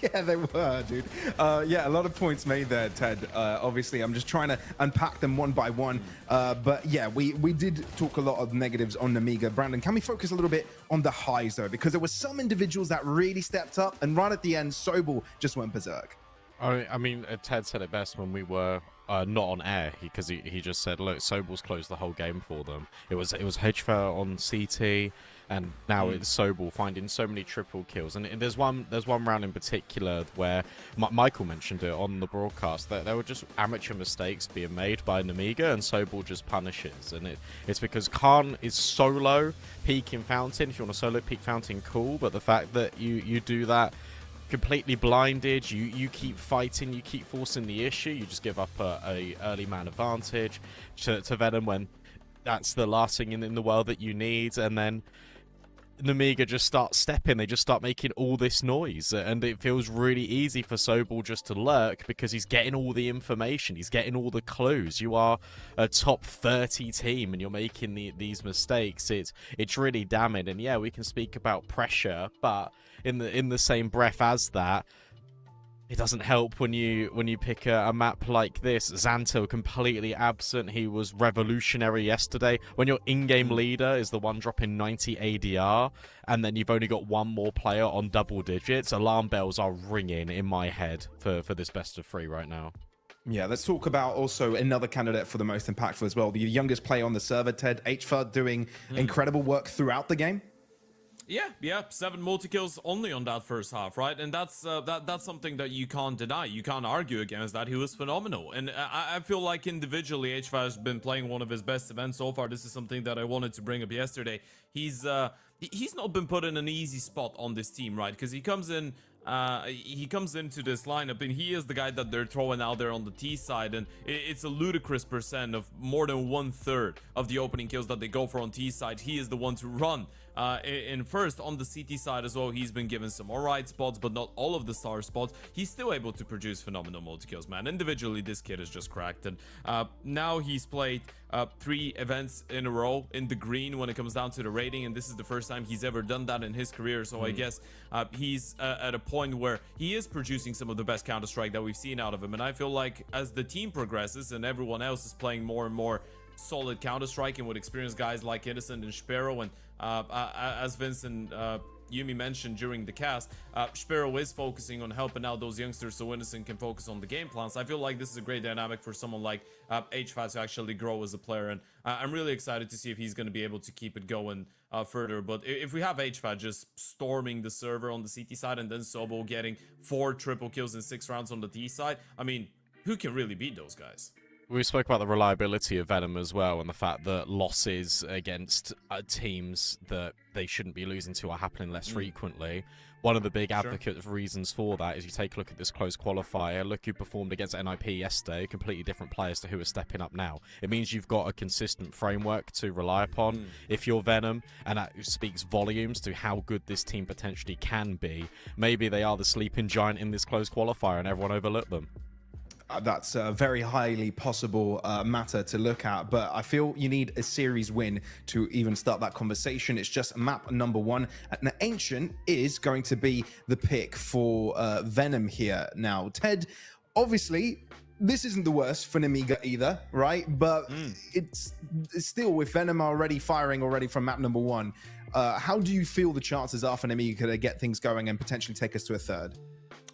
Yeah, they were, dude. Yeah, a lot of points made there, Ted. Obviously, I'm just trying to unpack them one by one. But yeah, we did talk a lot of negatives on Nemiga. Brandon, can we focus a little bit on the highs, though? Because there were some individuals that really stepped up, and right at the end, Sobel just went berserk. I mean, Ted said it best when we were not on air, because he just said, look, Sobel's closed the whole game for them. It was Hedgefair on CT, and now it's Sobel finding so many triple kills. And there's one round in particular where Michael mentioned it on the broadcast, that there were just amateur mistakes being made by Nemiga, and Sobel just punishes. And it's because Khan is solo peeking Fountain. If you want to solo peek Fountain, cool, but the fact that you do that completely blinded, you keep fighting, you keep forcing the issue, you just give up a early man advantage to Venom when that's the last thing in the world that you need. And then Nemiga just starts stepping, they just start making all this noise, and it feels really easy for Sobel just to lurk because he's getting all the information, he's getting all the clues. You are a top 30 team and you're making these mistakes. It's really damning. And yeah, we can speak about pressure, but in the same breath as that, It doesn't help when you pick a map like this. Xanto completely absent. He was revolutionary yesterday. When your in-game leader is the one dropping 90 ADR, and then you've only got one more player on double digits, alarm bells are ringing in my head for this best of 3 right now. Yeah, let's talk about also another candidate for the most impactful as well. The youngest player on the server, Ted HFUD, doing incredible work throughout the game. Yeah, 7 multi-kills only on that first half, right? And that's something that you can't deny. You can't argue against that. He was phenomenal. And I feel like individually, HFUD has been playing one of his best events so far. This is something that I wanted to bring up yesterday. He's not been put in an easy spot on this team, right? Because he comes into this lineup and he is the guy that they're throwing out there on the T side, and it's a ludicrous percent of more than 1/3 of the opening kills that they go for on T side. He is the one to run in first. On the CT side as well, he's been given some alright spots, but not all of the star spots. He's still able to produce phenomenal multi-kills, man. Individually, this kid is just cracked, and now he's played 3 events in a row in the green when it comes down to the rating, and this is the first time he's ever done that in his career. So I guess he's at a point where he is producing some of the best Counter-Strike that we've seen out of him, and I feel like as the team progresses and everyone else is playing more and more solid Counter-Strike, and with experienced guys like Innocent and Sparrow, and as Vincent Yumi mentioned during the cast, Sparrow is focusing on helping out those youngsters so Innocent can focus on the game plans. I feel like this is a great dynamic for someone like HFAT to actually grow as a player, and I'm really excited to see if he's going to be able to keep it going further. But if we have HFAT just storming the server on the CT side, and then Sobo getting 4 triple kills in 6 rounds on the T side, I mean, who can really beat those guys? We spoke about the reliability of Venom as well, and the fact that losses against teams that they shouldn't be losing to are happening less frequently. One of the big advocate reasons for that is you take a look at this close qualifier. Look who performed against NIP yesterday, completely different players to who are stepping up now. It means you've got a consistent framework to rely upon if you're Venom, and that speaks volumes to how good this team potentially can be. Maybe they are the sleeping giant in this close qualifier and everyone overlooked them. That's a very highly possible matter to look at, but I feel you need a series win to even start that conversation. It's just map number 1, and Ancient is going to be the pick for Venom here. Now, Ted, obviously, this isn't the worst for Nemiga either, right? But it's still, with Venom already firing from map number 1, how do you feel the chances are for Nemiga to get things going and potentially take us to a 3rd?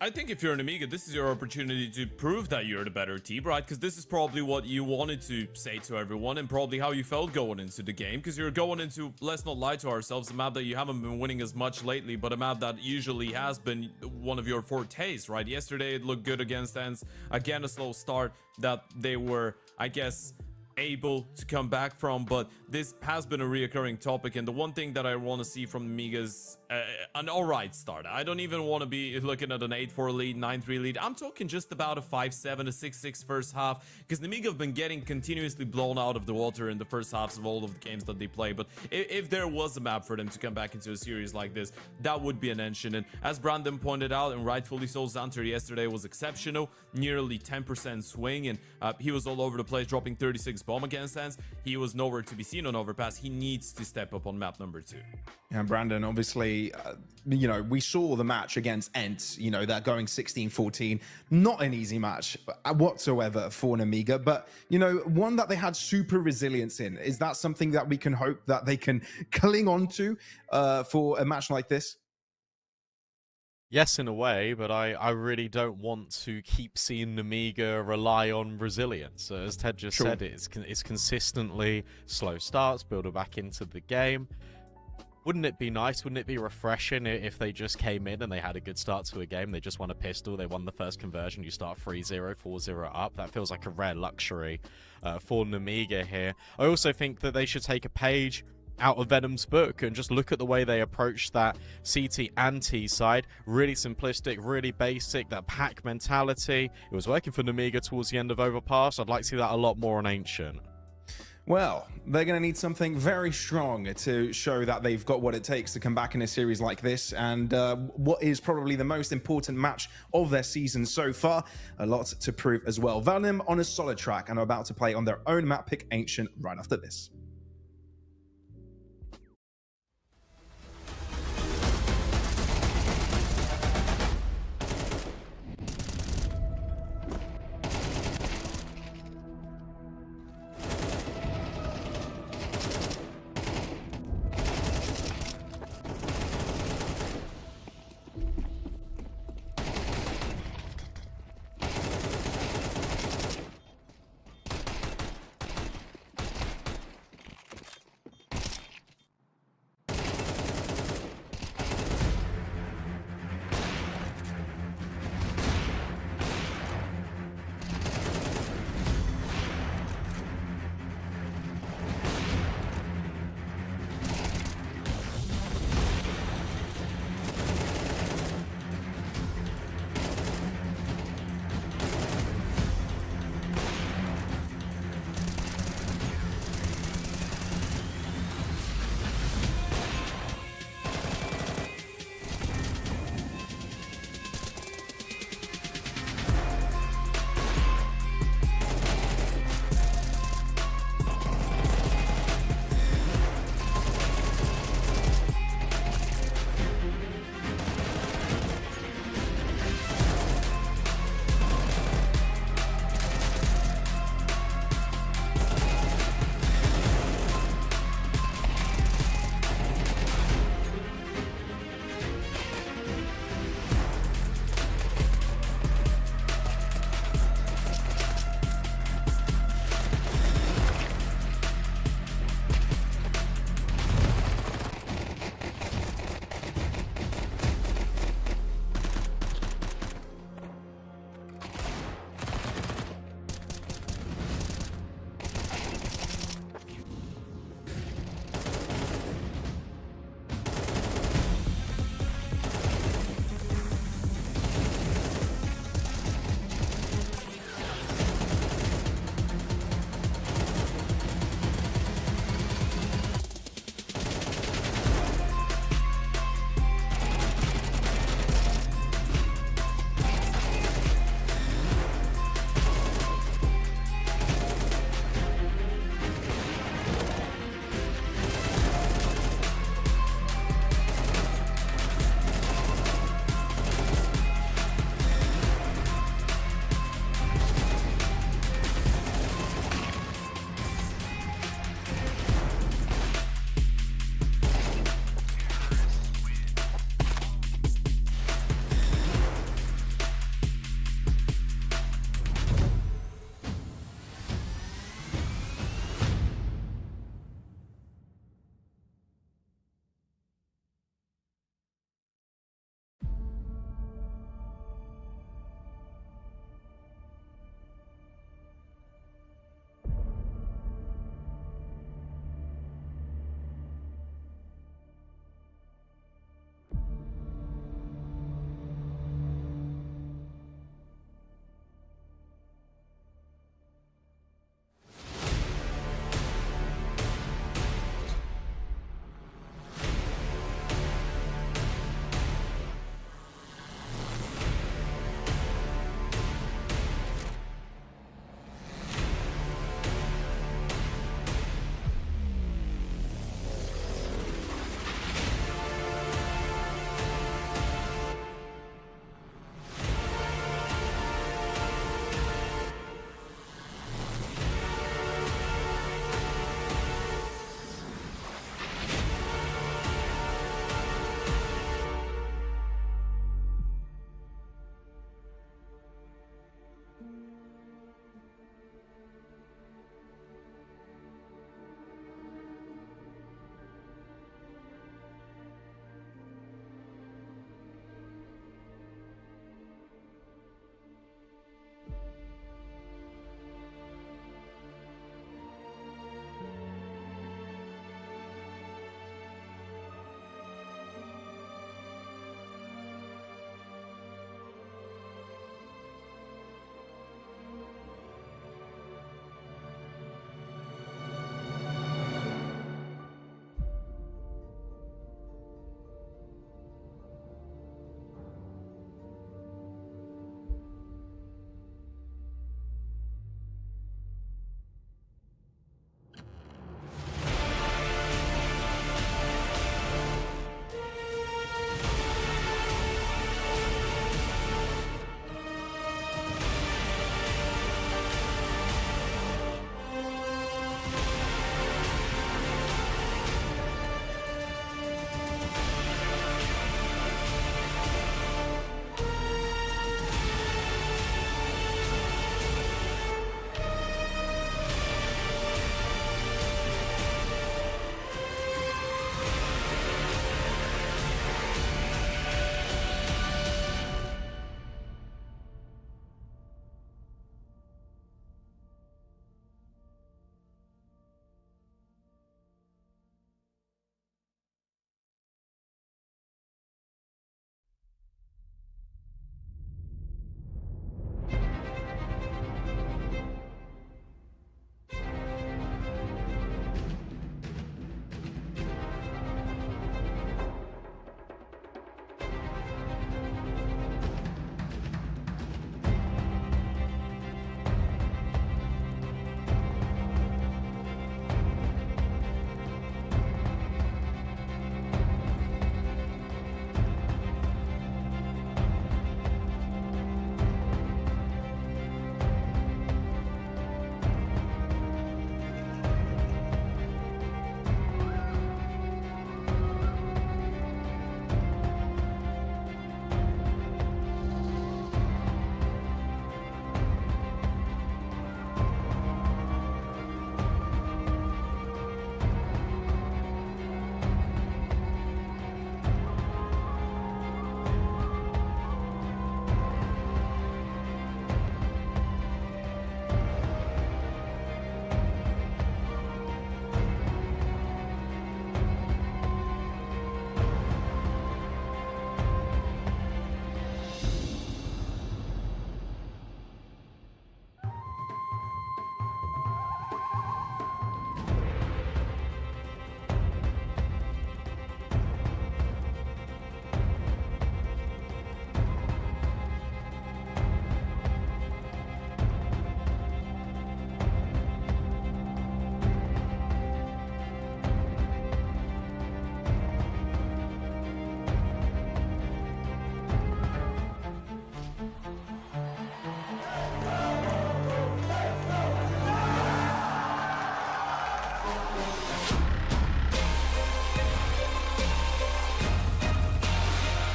I think if you're an Nemiga, this is your opportunity to prove that you're the better team, right? Because this is probably what you wanted to say to everyone, and probably how you felt going into the game. Because you're going into, let's not lie to ourselves, a map that you haven't been winning as much lately, but a map that usually has been one of your fortes, right? Yesterday it looked good against ENCE. Again, a slow start that they were, I guess, able to come back from, but this has been a reoccurring topic. And the one thing that I want to see from Nemiga is an alright start. I don't even want to be looking at an 8-4 lead, 9-3 lead. I'm talking just about a 5-7, a 6-6 first half, because Nemiga have been getting continuously blown out of the water in the first halves of all of the games that they play. But if there was a map for them to come back into a series like this, that would be an engine. And as Brandon pointed out, and rightfully so, Xanter yesterday was exceptional, nearly 10% swing, and he was all over the place, dropping 36 bomb against ENCE. He was nowhere to be seen on Overpass. He needs to step up on map number 2. Yeah, Brandon, obviously, you know, we saw the match against ENCE, you know, that going 16-14, not an easy match whatsoever for Nemiga, but, you know, one that they had super resilience in. Is that something that we can hope that they can cling on to for a match like this? Yes, in a way, but I really don't want to keep seeing Nemiga rely on resilience. As Ted just said, it's consistently slow starts, build it back into the game. Wouldn't it be nice, wouldn't it be refreshing if they just came in and they had a good start to a game, they just won a pistol, they won the first conversion, you start 3-0, 4-0 up? That feels like a rare luxury for Nemiga here. I also think that they should take a page out of Venom's book and just look at the way they approach that CT and T side. Really simplistic, really basic, that pack mentality. It was working for Nemiga towards the end of Overpass. I'd like to see that a lot more on Ancient. Well, they're going to need something very strong to show that they've got what it takes to come back in a series like this, and what is probably the most important match of their season so far. A lot to prove as well. Venom on a solid track and are about to play on their own map pick, Ancient, right after this.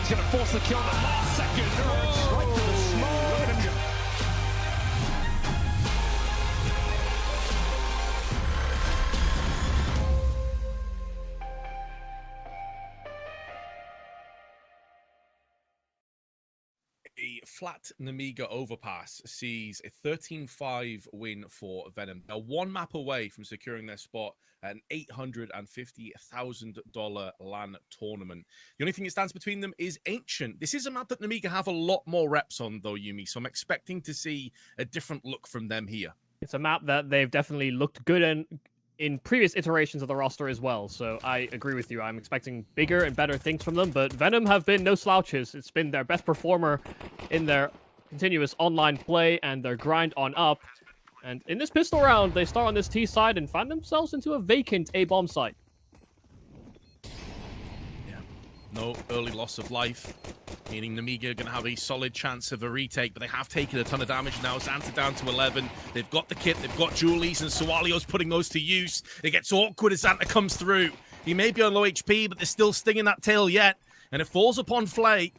He's going to force the kill in the last second. Right to the smoke. Look at him go. A flat Nemiga overpass sees a 13-5 win for Venom. They're one map away from securing their spot at an $850,000 LAN tournament. The only thing that stands between them is Ancient. This is a map that Nemiga have a lot more reps on, though, Yumi, so I'm expecting to see a different look from them here. It's a map that they've definitely looked good in previous iterations of the roster as well, so I agree with you. I'm expecting bigger and better things from them, but Venom have been no slouches. It's been their best performer in their continuous online play and their grind on up. And in this pistol round, they start on this T side and find themselves into a vacant A-bomb site. Yeah, no early loss of life, meaning Nemiga are going to have a solid chance of a retake, but they have taken a ton of damage now. Xanta down to 11. They've got the kit, they've got Julies, and Sawalio's putting those to use. It gets awkward as Xanta comes through. He may be on low HP, but they're still stinging that tail yet. And it falls upon Flay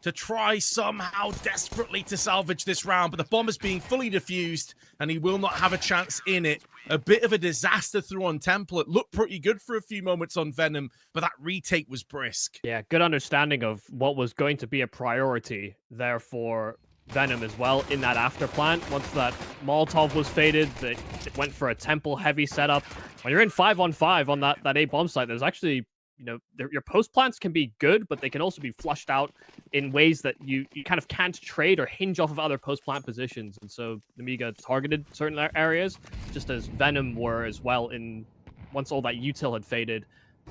to try somehow desperately to salvage this round, but the bomb is being fully defused, and he will not have a chance in it. A bit of a disaster through on Temple. It looked pretty good for a few moments on Venom, but that retake was brisk. Yeah, good understanding of what was going to be a priority there for Venom as well in that after plant. Once that Molotov was faded, it went for a Temple heavy setup. When you're in 5-on-5 on that A-bomb site, there's actually, you know, your post plants can be good, but they can also be flushed out in ways that you kind of can't trade or hinge off of other post plant positions. And so Nemiga targeted certain areas, just as Venom were as well. Once all that util had faded,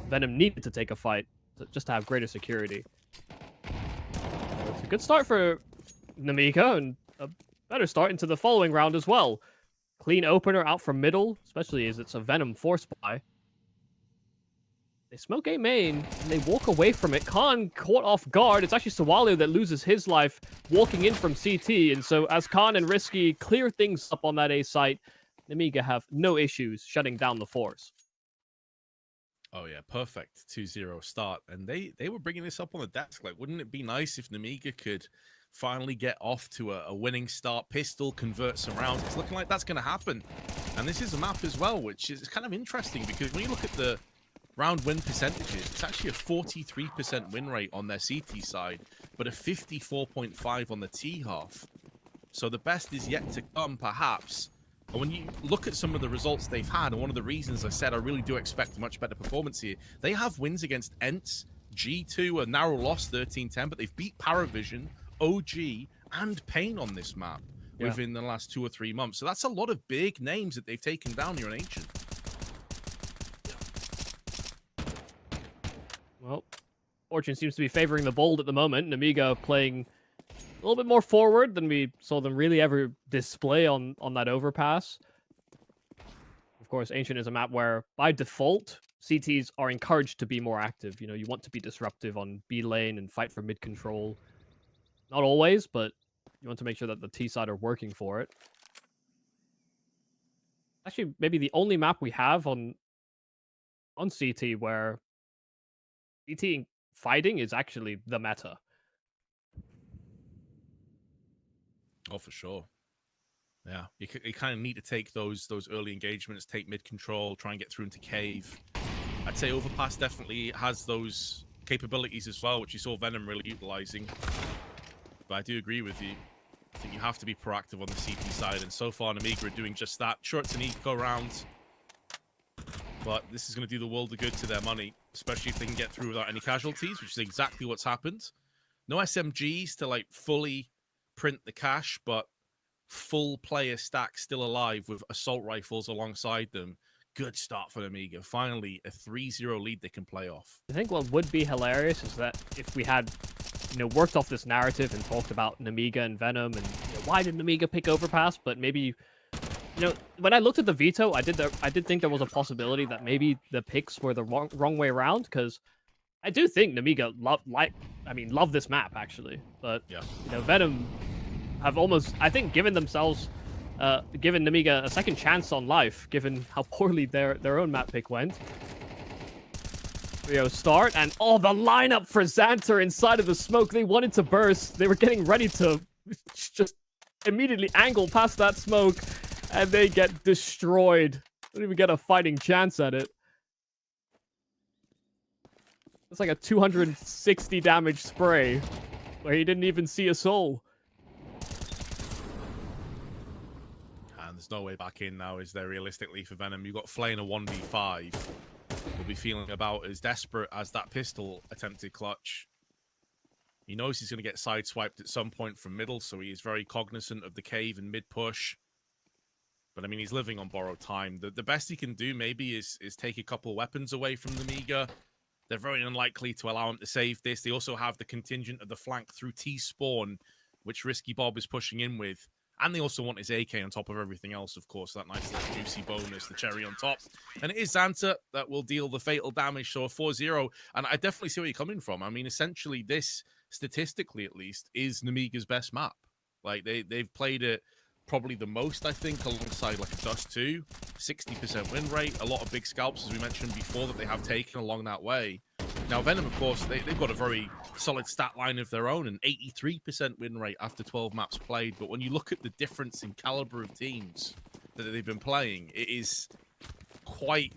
Venom needed to take a fight just to have greater security. It's a good start for Nemiga and a better start into the following round as well. Clean opener out from middle, especially as it's a Venom force buy. They smoke A main, and they walk away from it. Khan caught off guard. It's actually Sawalio that loses his life walking in from CT. And so as Khan and Risky clear things up on that A site, Nemiga have no issues shutting down the force. Oh yeah, perfect 2-0 start. And they were bringing this up on the desk. Like, wouldn't it be nice if Nemiga could finally get off to a winning start? Pistol, convert some rounds. It's looking like that's going to happen. And this is a map as well, which is kind of interesting because when you look at the round win percentages, it's actually a 43% win rate on their CT side, but a 54.5 on the T half. So the best is yet to come, perhaps. And when you look at some of the results they've had, and one of the reasons I said I really do expect a much better performance here, they have wins against ENCE, G2, a narrow loss, 13-10, but they've beat PARIVISION, OG, and Pain on this map within the last 2 or 3 months. So that's a lot of big names that they've taken down here in Ancient. Well, fortune seems to be favoring the bold at the moment. Nemiga playing a little bit more forward than we saw them really ever display on that overpass. Of course, Ancient is a map where, by default, CTs are encouraged to be more active. You know, you want to be disruptive on B lane and fight for mid control. Not always, but you want to make sure that the T side are working for it. Actually, maybe the only map we have on CT where CT fighting is actually the meta. Oh, for sure. Yeah, you kind of need to take those early engagements, take mid control, try and get through into cave. I'd say Overpass definitely has those capabilities as well, which you saw Venom really utilizing. But I do agree with you. I think you have to be proactive on the CT side, and so far Nemiga are doing just that. Sure, it's an eco round, but this is going to do the world of good to their money, especially if they can get through without any casualties, which is exactly what's happened. No SMGs to like fully print the cash, but full player stack still alive with assault rifles alongside them. Good start for Nemiga. Finally, a 3-0 lead they can play off. I think what would be hilarious is that if we had, you know, worked off this narrative and talked about Nemiga and Venom and, you know, why did Nemiga pick Overpass, but maybe, you know, when I looked at the veto, I did think there was a possibility that maybe the picks were the wrong way around, because I do think Nemiga love this map actually, but yeah, you know, Venom have almost, I think, given themselves, given Nemiga a second chance on life, given how poorly their own map pick went. Rio start, and oh, the lineup for Xanta inside of the smoke. They wanted to burst. They were getting ready to just immediately angle past that smoke, and they get destroyed. Don't even get a fighting chance at it. It's like a 260 damage spray, where he didn't even see a soul. And there's no way back in now, is there, realistically, for Venom? You've got Flay in a 1v5. Will be feeling about as desperate as that pistol attempted clutch. He knows he's going to get sideswiped at some point from middle, so he is very cognizant of the cave and mid push. But I mean, he's living on borrowed time. The best he can do maybe is take a couple weapons away from Nemiga. They're very unlikely to allow him to save this. They also have the contingent of the flank through T-spawn, which Risky Bob is pushing in with. And they also want his AK on top of everything else, of course. That nice little juicy bonus, the cherry on top. And it is Xanta that will deal the fatal damage, so a 4-0. And I definitely see where you're coming from. I mean, essentially, this, statistically at least, is Nemiga's best map. Like, they've played it probably the most, I think, alongside like a Dust 2. 60% win rate, a lot of big scalps, as we mentioned before, that they have taken along that way. Now, Venom, of course, they've got a very solid stat line of their own, an 83% win rate after 12 maps played. But when you look at the difference in caliber of teams that they've been playing, it is quite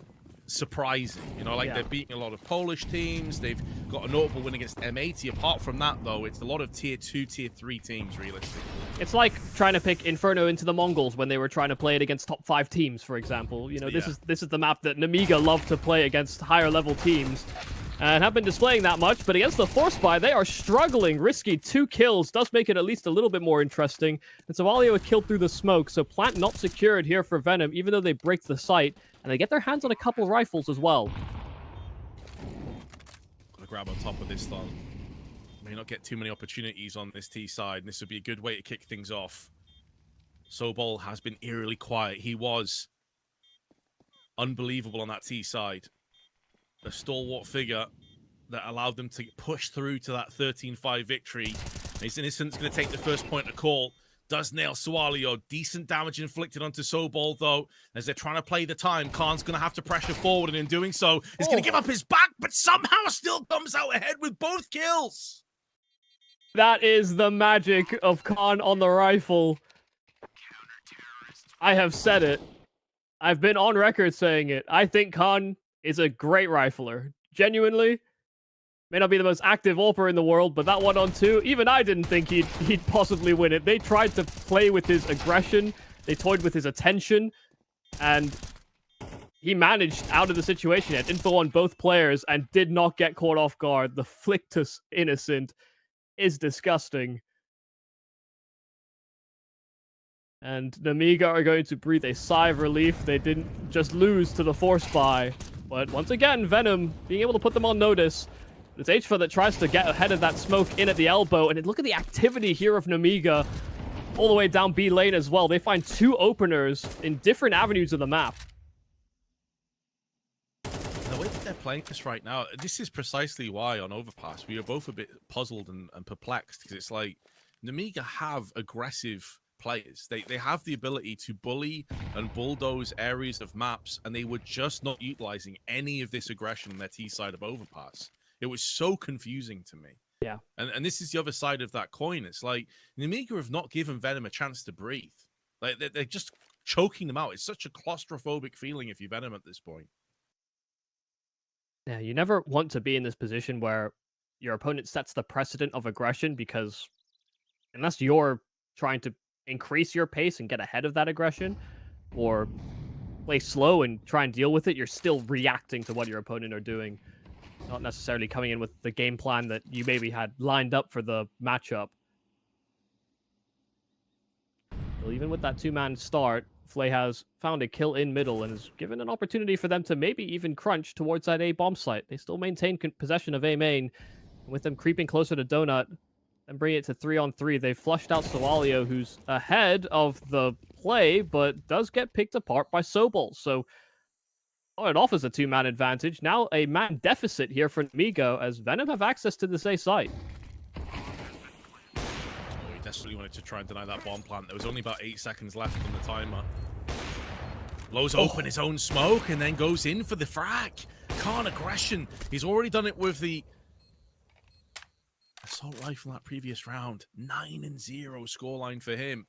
surprising. You know, like they're beating a lot of Polish teams. They've got a notable win against M80. Apart from that, though, it's a lot of tier 2, tier 3 teams, realistically. It's like trying to pick Inferno into the Mongols when they were trying to play it against top 5 teams, for example. You know, this is the map that Nemiga love to play against higher level teams. And have been displaying that much, but against the Force Buy, they are struggling. Risky 2 kills does make it at least a little bit more interesting. And Sovalio was killed through the smoke, so plant not secured here for Venom, even though they break the site. And they get their hands on a couple rifles as well. Gonna grab on top of this, though. May not get too many opportunities on this T side, and this would be a good way to kick things off. Sobol has been eerily quiet. He was unbelievable on that T side. A stalwart figure that allowed them to push through to that 13-5 victory. Ace Innocent's going to take the first point of call. Does nail Swalio. Decent damage inflicted onto Sobol, though. As they're trying to play the time, Khan's going to have to pressure forward, and in doing so, he's going to give up his back, but somehow still comes out ahead with both kills. That is the magic of Khan on the rifle. I have said it. I've been on record saying it. I think Khan is a great rifler. Genuinely. May not be the most active AWPer in the world, but that 1-on-2, even I didn't think he'd possibly win it. They tried to play with his aggression. They toyed with his attention. And he managed out of the situation. He had info on both players and did not get caught off guard. The flick to Innocent is disgusting. And Nemiga are going to breathe a sigh of relief. They didn't just lose to the Force Buy. But once again, Venom being able to put them on notice. It's HFA that tries to get ahead of that smoke in at the elbow. And look at the activity here of Nemiga all the way down B lane as well. They find 2 openers in different avenues of the map. The way that they're playing this right now, this is precisely why on Overpass we are both a bit puzzled and perplexed. Because it's like, Nemiga have aggressive players. They have the ability to bully and bulldoze areas of maps, and they were just not utilizing any of this aggression on their T side of Overpass. It was so confusing to me. Yeah. And this is the other side of that coin. It's like, Nemiga have not given Venom a chance to breathe. Like, they're just choking them out. It's such a claustrophobic feeling if you're Venom at this point. Yeah, you never want to be in this position where your opponent sets the precedent of aggression, because unless you're trying to increase your pace and get ahead of that aggression, or play slow and try and deal with it, you're still reacting to what your opponent are doing. Not necessarily coming in with the game plan that you maybe had lined up for the matchup. Well, even with that 2-man start, Flay has found a kill in middle and is given an opportunity for them to maybe even crunch towards that A bomb site. They still maintain possession of A main, with them creeping closer to Donut and bring it to 3-on-3. They flushed out Sovalio, who's ahead of the play, but does get picked apart by Sobol. So it offers a 2-man advantage. Now a man deficit here for Nemiga, as Venom have access to this A site. He desperately wanted to try and deny that bomb plant. There was only about 8 seconds left on the timer. Blows open his own smoke and then goes in for the frag. Khan aggression. He's already done it with the assault rifle that previous round. 9-0 scoreline for him.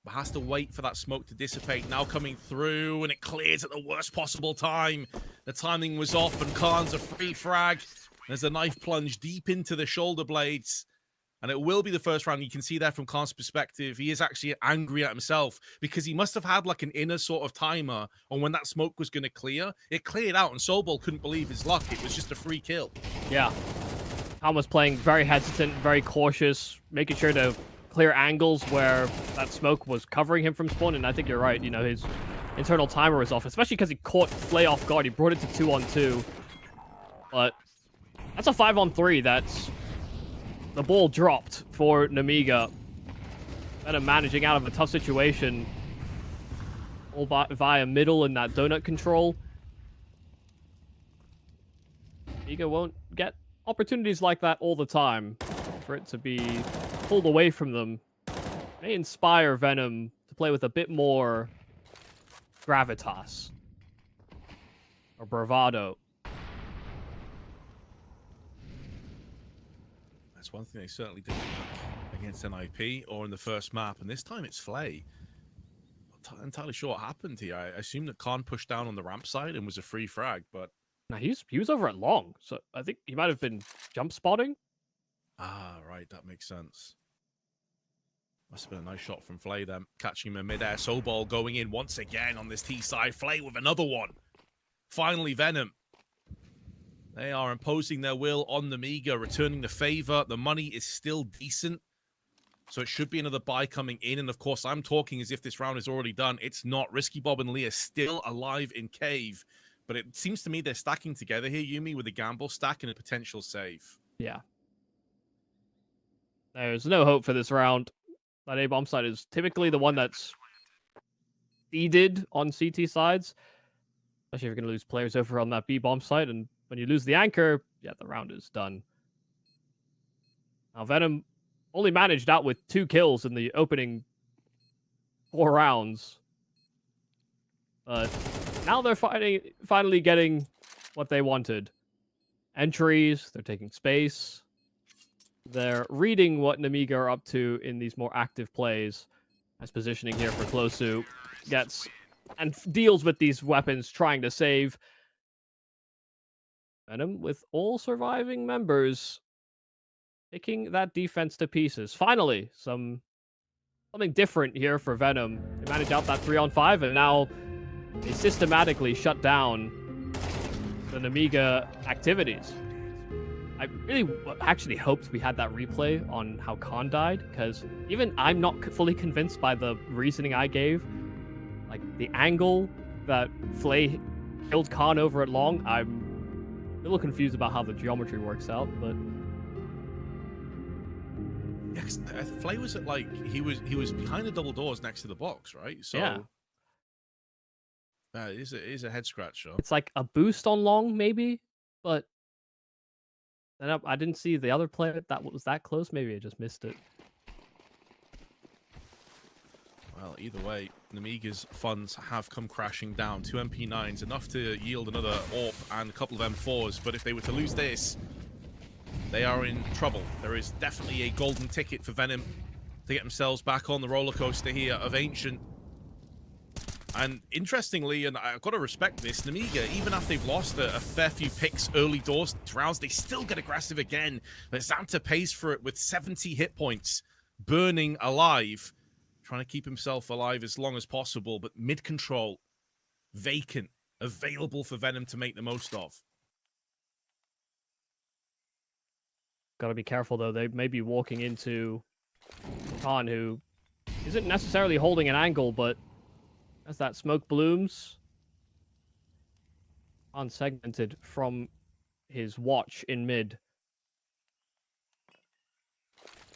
But has to wait for that smoke to dissipate. Now coming through, and it clears at the worst possible time. The timing was off, and Khan's a free frag. There's a knife plunge deep into the shoulder blades. And it will be the first round. You can see there from Khan's perspective, he is actually angry at himself because he must have had like an inner sort of timer on when that smoke was going to clear. It cleared out, and Soulball couldn't believe his luck. It was just a free kill. Yeah. Khan was playing very hesitant, very cautious, making sure to clear angles where that smoke was covering him from spawn. And I think you're right. You know, his internal timer was off, especially because he caught Flay off guard. He brought it to 2-on-2. But that's a 5-on-3 that's... The ball dropped for Nemiga. Venom managing out of a tough situation. All via middle and that donut control. Nemiga won't get opportunities like that all the time. For it to be pulled away from them may inspire Venom to play with a bit more gravitas. Or bravado. That's one thing they certainly didn't have against NIP or in the first map, and this time it's Flay. Not entirely sure what happened here. I assume that Khan pushed down on the ramp side and was a free frag, but... Now, he was over at long, so I think he might have been jump spotting. Ah, right, that makes sense. Must have been a nice shot from Flay then, catching him in midair. Soulball going in once again on this T side. Flay with another one. Finally, Venom. They are imposing their will on Nemiga, returning the favor. The money is still decent, so it should be another buy coming in. And of course, I'm talking as if this round is already done. It's not. Risky Bob and Lee are still alive in cave, but it seems to me they're stacking together here, Yuumi, with a gamble stack and a potential save. Yeah. There's no hope for this round. That A-bomb side is typically the one that's seeded on CT sides, especially if you're going to lose players over on that B-bomb side. And when you lose the anchor, yeah, the round is done. Now, Venom only managed out with 2 kills in the opening 4 rounds. But now they're finally getting what they wanted. Entries, they're taking space. They're reading what Nemiga are up to in these more active plays. As positioning here for Closu gets and deals with these weapons, trying to save. Venom with all surviving members picking that defense to pieces. Finally, something different here for Venom. They manage out that 3-on-5, and now they systematically shut down the Nemiga activities. I really actually hoped we had that replay on how Khan died, because even I'm not fully convinced by the reasoning I gave. Like, the angle that Flay killed Khan over at long, I'm a little confused about how the geometry works out, but... Yeah, because Flay was at, like, he was behind the double doors next to the box, right? So, yeah. It is a head scratcher. It's like a boost on long, maybe, but... Then I didn't see the other player that was that close. Maybe I just missed it. Well, either way, Nemiga's funds have come crashing down. 2 MP9s, enough to yield another AWP and a couple of M4s. But if they were to lose this, they are in trouble. There is definitely a golden ticket for Venom to get themselves back on the roller coaster here of Ancient. And interestingly, and I've got to respect this, Nemiga, even after they've lost a fair few picks early doors rounds, they still get aggressive again. But Xanta pays for it with 70 hit points, burning alive, trying to keep himself alive as long as possible. But mid-control, vacant, available for Venom to make the most of. Gotta be careful, though. They may be walking into Khan, who isn't necessarily holding an angle, but as that smoke blooms, unsegmented from his watch in mid.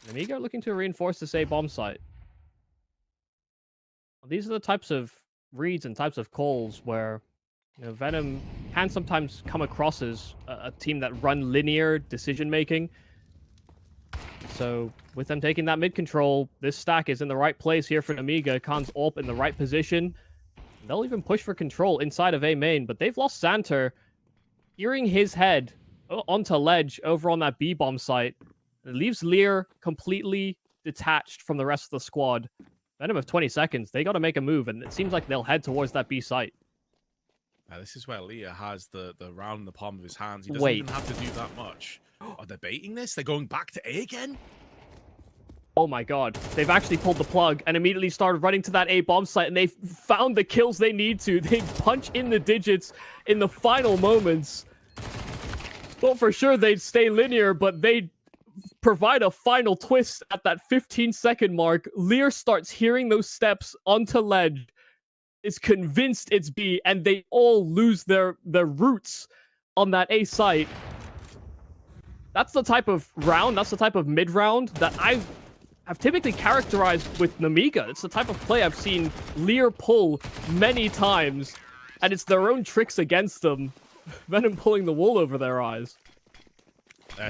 Nemiga looking to reinforce this A-bomb site. These are the types of reads and types of calls where, you know, Venom can sometimes come across as a team that run linear decision-making. So, with them taking that mid-control, this stack is in the right place here for Nemiga. Khan's AWP in the right position. They'll even push for control inside of A main, but they've lost Xanta. steering his head onto ledge over on that B-bomb site. It leaves Lear completely detached from the rest of the squad. Venom have 20 seconds. They got to make a move, and it seems like they'll head towards that B site. This is where Lear has the round in the palm of his hands. He doesn't Wait. even have to do that much. Are they baiting this? They're going back to A again? Oh my god. They've actually pulled the plug and immediately started running to that A bomb site, and they found the kills they need to. They punch in the digits in the final moments. Well, for sure they'd stay linear, but they provide a final twist at that 15-second mark. Lear starts hearing those steps onto ledge, is convinced it's B, and they all lose their roots on that A site. That's the type of round, that's the type of mid-round that I've typically characterized with Nemiga. It's the type of play I've seen Lear pull many times, and it's their own tricks against them. Venom pulling the wool over their eyes.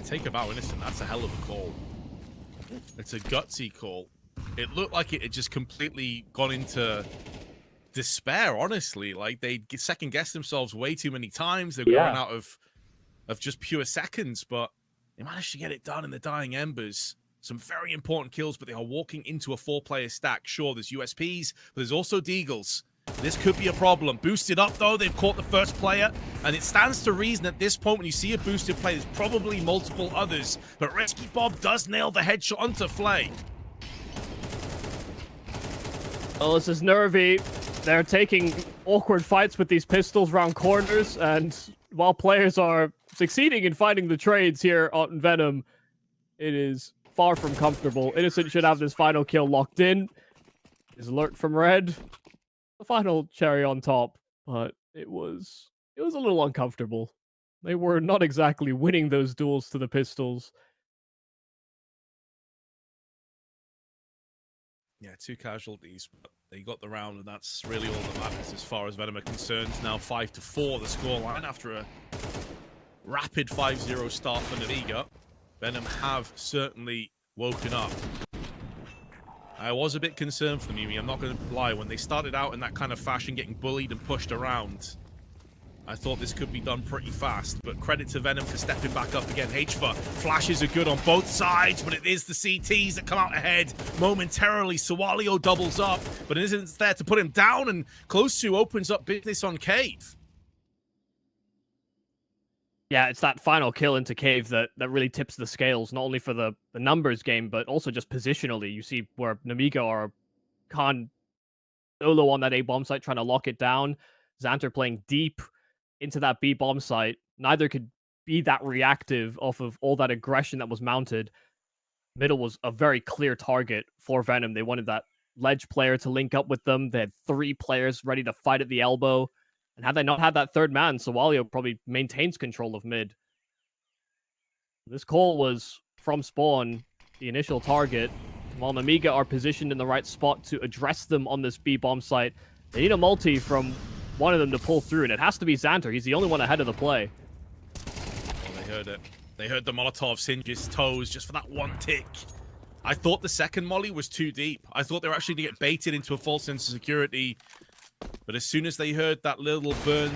Take a bow, Innocent. That's a hell of a call. It's a gutsy call. It looked like it had just completely gone into despair, honestly. Like, they second-guessed themselves way too many times. They were running out of just pure seconds, but they managed to get it done in the dying embers. Some very important kills, but they are walking into a 4-player stack. Sure, there's USPs, but there's also Deagles. This could be a problem. Boosted up, though. They've caught the first player, and it stands to reason at this point when you see a boosted player, there's probably multiple others. But Rescue Bob does nail the headshot onto Flay. Oh, this is nervy. They're taking awkward fights with these pistols around corners, and while players are succeeding in finding the trades here on Venom, it is far from comfortable. Innocent should have this final kill locked in. Is alert from Red. The final cherry on top, but it was a little uncomfortable. They were not exactly winning those duels to the pistols. Yeah, 2 casualties, but they got the round, and that's really all that matters as far as Venom are concerned. Now 5-4 the scoreline after a rapid 5-0 start for Nemiga. Venom have certainly woken up. I was a bit concerned for them, Yumi. I'm not going to lie. When they started out in that kind of fashion, getting bullied and pushed around, I thought this could be done pretty fast. But credit to Venom for stepping back up again. HFA flashes are good on both sides, but it is the CTs that come out ahead momentarily. Sawalio doubles up, but it isn't there to put him down, and Close to opens up business on Cave. Yeah, it's that final kill into Cave that really tips the scales, not only for the numbers game, but also just positionally. You see where Nemiga are Khan solo on that A bomb site trying to lock it down. Xanter playing deep into that B bomb site. Neither could be that reactive off of all that aggression that was mounted. Middle was a very clear target for Venom. They wanted that ledge player to link up with them. They had 3 players ready to fight at the elbow. And had they not had that third man, Sawalio probably maintains control of mid. This call was from spawn, the initial target. While Nemiga are positioned in the right spot to address them on this B bomb site, they need a multi from one of them to pull through, and it has to be Xanter. He's the only one ahead of the play. Oh, they heard it. They heard the Molotov singe his toes just for that one tick. I thought the second molly was too deep. I thought they were actually going to get baited into a false sense of security. But as soon as they heard that little burn,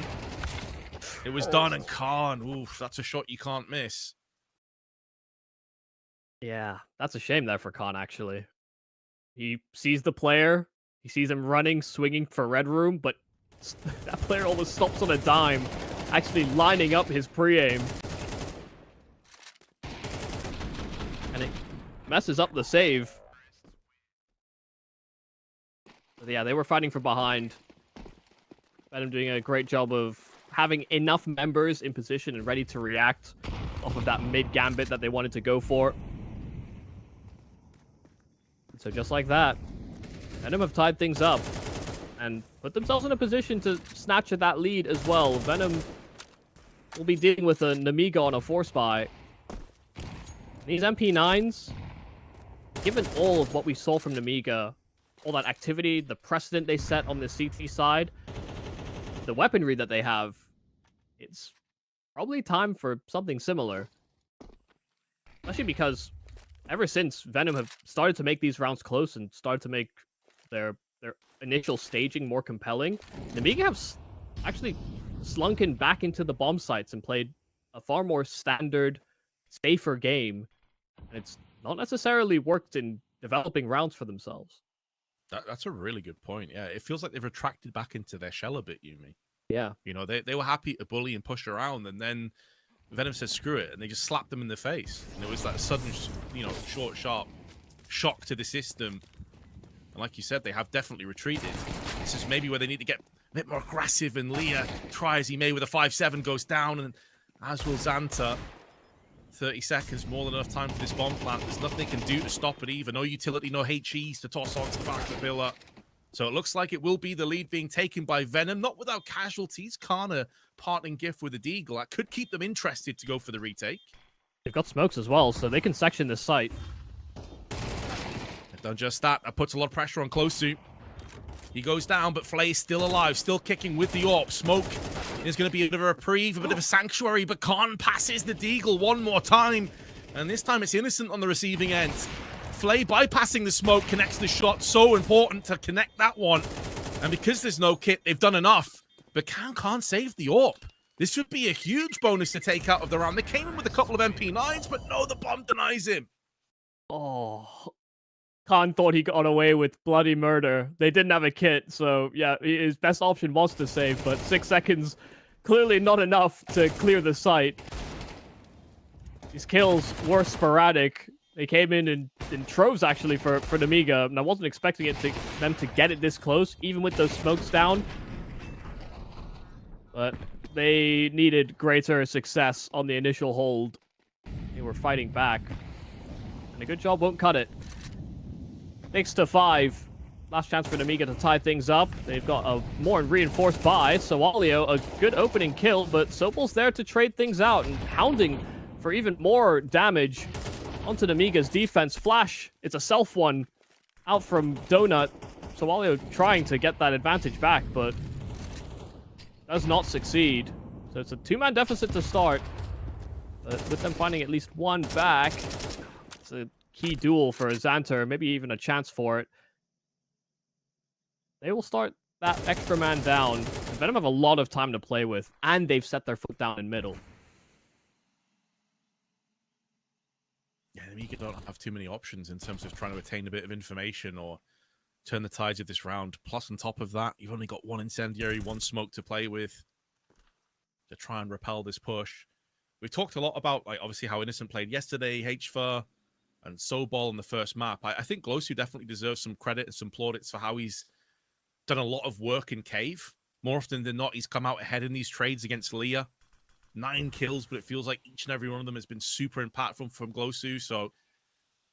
it was done, and Khan, oof, that's a shot you can't miss. Yeah, that's a shame there for Khan, actually. He sees the player, he sees him running, swinging for Red Room, but that player almost stops on a dime, actually lining up his pre-aim. And it messes up the save. But yeah, they were fighting from behind. Venom doing a great job of having enough members in position and ready to react off of that mid gambit that they wanted to go for. And so just like that, Venom have tied things up and put themselves in a position to snatch at that lead as well. Venom will be dealing with a Nemiga on a force buy. These MP9s, given all of what we saw from Nemiga, all that activity, the precedent they set on the CT side, the weaponry that they have, it's probably time for something similar. Especially because ever since Venom have started to make these rounds close and started to make their initial staging more compelling, Nemiga have actually slunk in back into the bomb sites and played a far more standard, safer game. And it's not necessarily worked in developing rounds for themselves. That's a really good point. Yeah, it feels like they've retracted back into their shell a bit, Yumi. Yeah. You know, they were happy to bully and push around, and then Venom said, screw it, and they just slapped them in the face. And it was that sudden, you know, short, sharp shock to the system. And like you said, they have definitely retreated. This is maybe where they need to get a bit more aggressive, and Leah, try as he may with a 5-7, goes down, and as will Xanta. 30 seconds, more than enough time for this bomb plant. There's nothing they can do to stop it either. No utility, no HEs to toss onto the back of the pillar. So it looks like it will be the lead being taken by Venom, not without casualties. Kana parting gift with a Deagle. That could keep them interested to go for the retake. They've got smokes as well, so they can section this site. They've done just that. That puts a lot of pressure on Closu. He goes down, but Flay is still alive, still kicking with the AWP. Smoke is going to be a bit of a reprieve, a bit of a sanctuary, but Khan passes the Deagle one more time. And this time it's Innocent on the receiving end. Flay bypassing the smoke, connects the shot. So important to connect that one. And because there's no kit, they've done enough. But can't save the AWP. This would be a huge bonus to take out of the round. They came in with a couple of MP9s, but no, the bomb denies him. Oh, Khan thought he got away with bloody murder. They didn't have a kit, so yeah, his best option was to save, but 6 seconds, clearly not enough to clear the site. These kills were sporadic. They came in troves, actually, for Nemiga, and I wasn't expecting them to get it this close, even with those smokes down. But they needed greater success on the initial hold. They were fighting back, and a good job won't cut it. 6-5. Last chance for Nemiga to tie things up. They've got a more reinforced buy. Sowalio, a good opening kill, but Sobel's there to trade things out and hounding for even more damage onto Nemiga's defense. Flash, it's a self one out from Donut. Sowalio trying to get that advantage back, but does not succeed. So it's a 2-man deficit to start. But with them finding at least one back, it's a key duel for Xanta, maybe even a chance for it. They will start that extra man down. Venom have a lot of time to play with, and they've set their foot down in middle. Yeah, Nemiga don't have too many options in terms of trying to attain a bit of information or turn the tides of this round. Plus, on top of that, you've only got one incendiary, one smoke to play with to try and repel this push. We've talked a lot about, like, obviously how Innocent played yesterday, HFA, and Sobol in the first map. I think Glosu definitely deserves some credit and some plaudits for how he's done a lot of work in Cave. More often than not, he's come out ahead in these trades against Leah. 9 kills, but it feels like each and every one of them has been super impactful from Glosu, so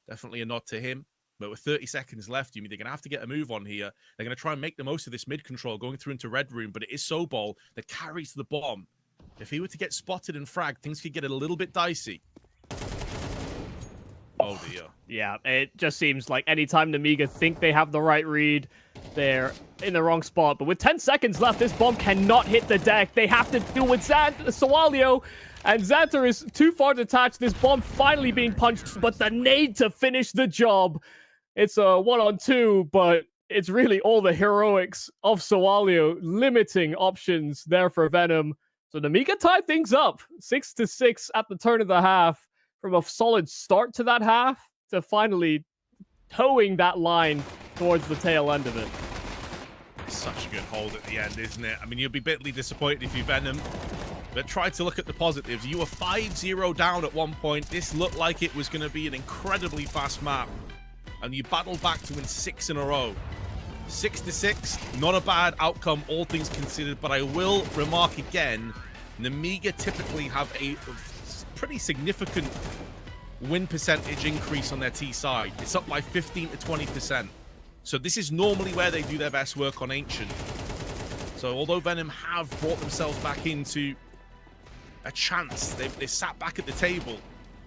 definitely a nod to him. But with 30 seconds left, they're going to have to get a move on here. They're going to try and make the most of this mid control going through into Red Room, but it is Sobol that carries the bomb. If he were to get spotted and fragged, things could get a little bit dicey. Oh dear. Yeah, it just seems like anytime Nemiga think they have the right read, they're in the wrong spot. But with 10 seconds left, this bomb cannot hit the deck. They have to deal with Sowalio, and Xanta is too far detached. This bomb finally being punched, but the nade to finish the job. It's a 1-on-2, but it's really all the heroics of Sowalio, limiting options there for Venom. So Nemiga tied things up, 6-6 at the turn of the half. From a solid start to that half to finally towing that line towards the tail end of it. Such a good hold at the end, isn't it? I mean, you'll be bitterly disappointed if you Venom, but try to look at the positives. You were 5-0 down at one point. This looked like it was going to be an incredibly fast map, and you battled back to win 6 in a row. 6-6, not a bad outcome, all things considered, but I will remark again, Nemiga typically have a pretty significant win percentage increase on their T side. It's up by 15 to 20%. So this is normally where they do their best work on Ancient. So although Venom have brought themselves back into a chance, they've sat back at the table,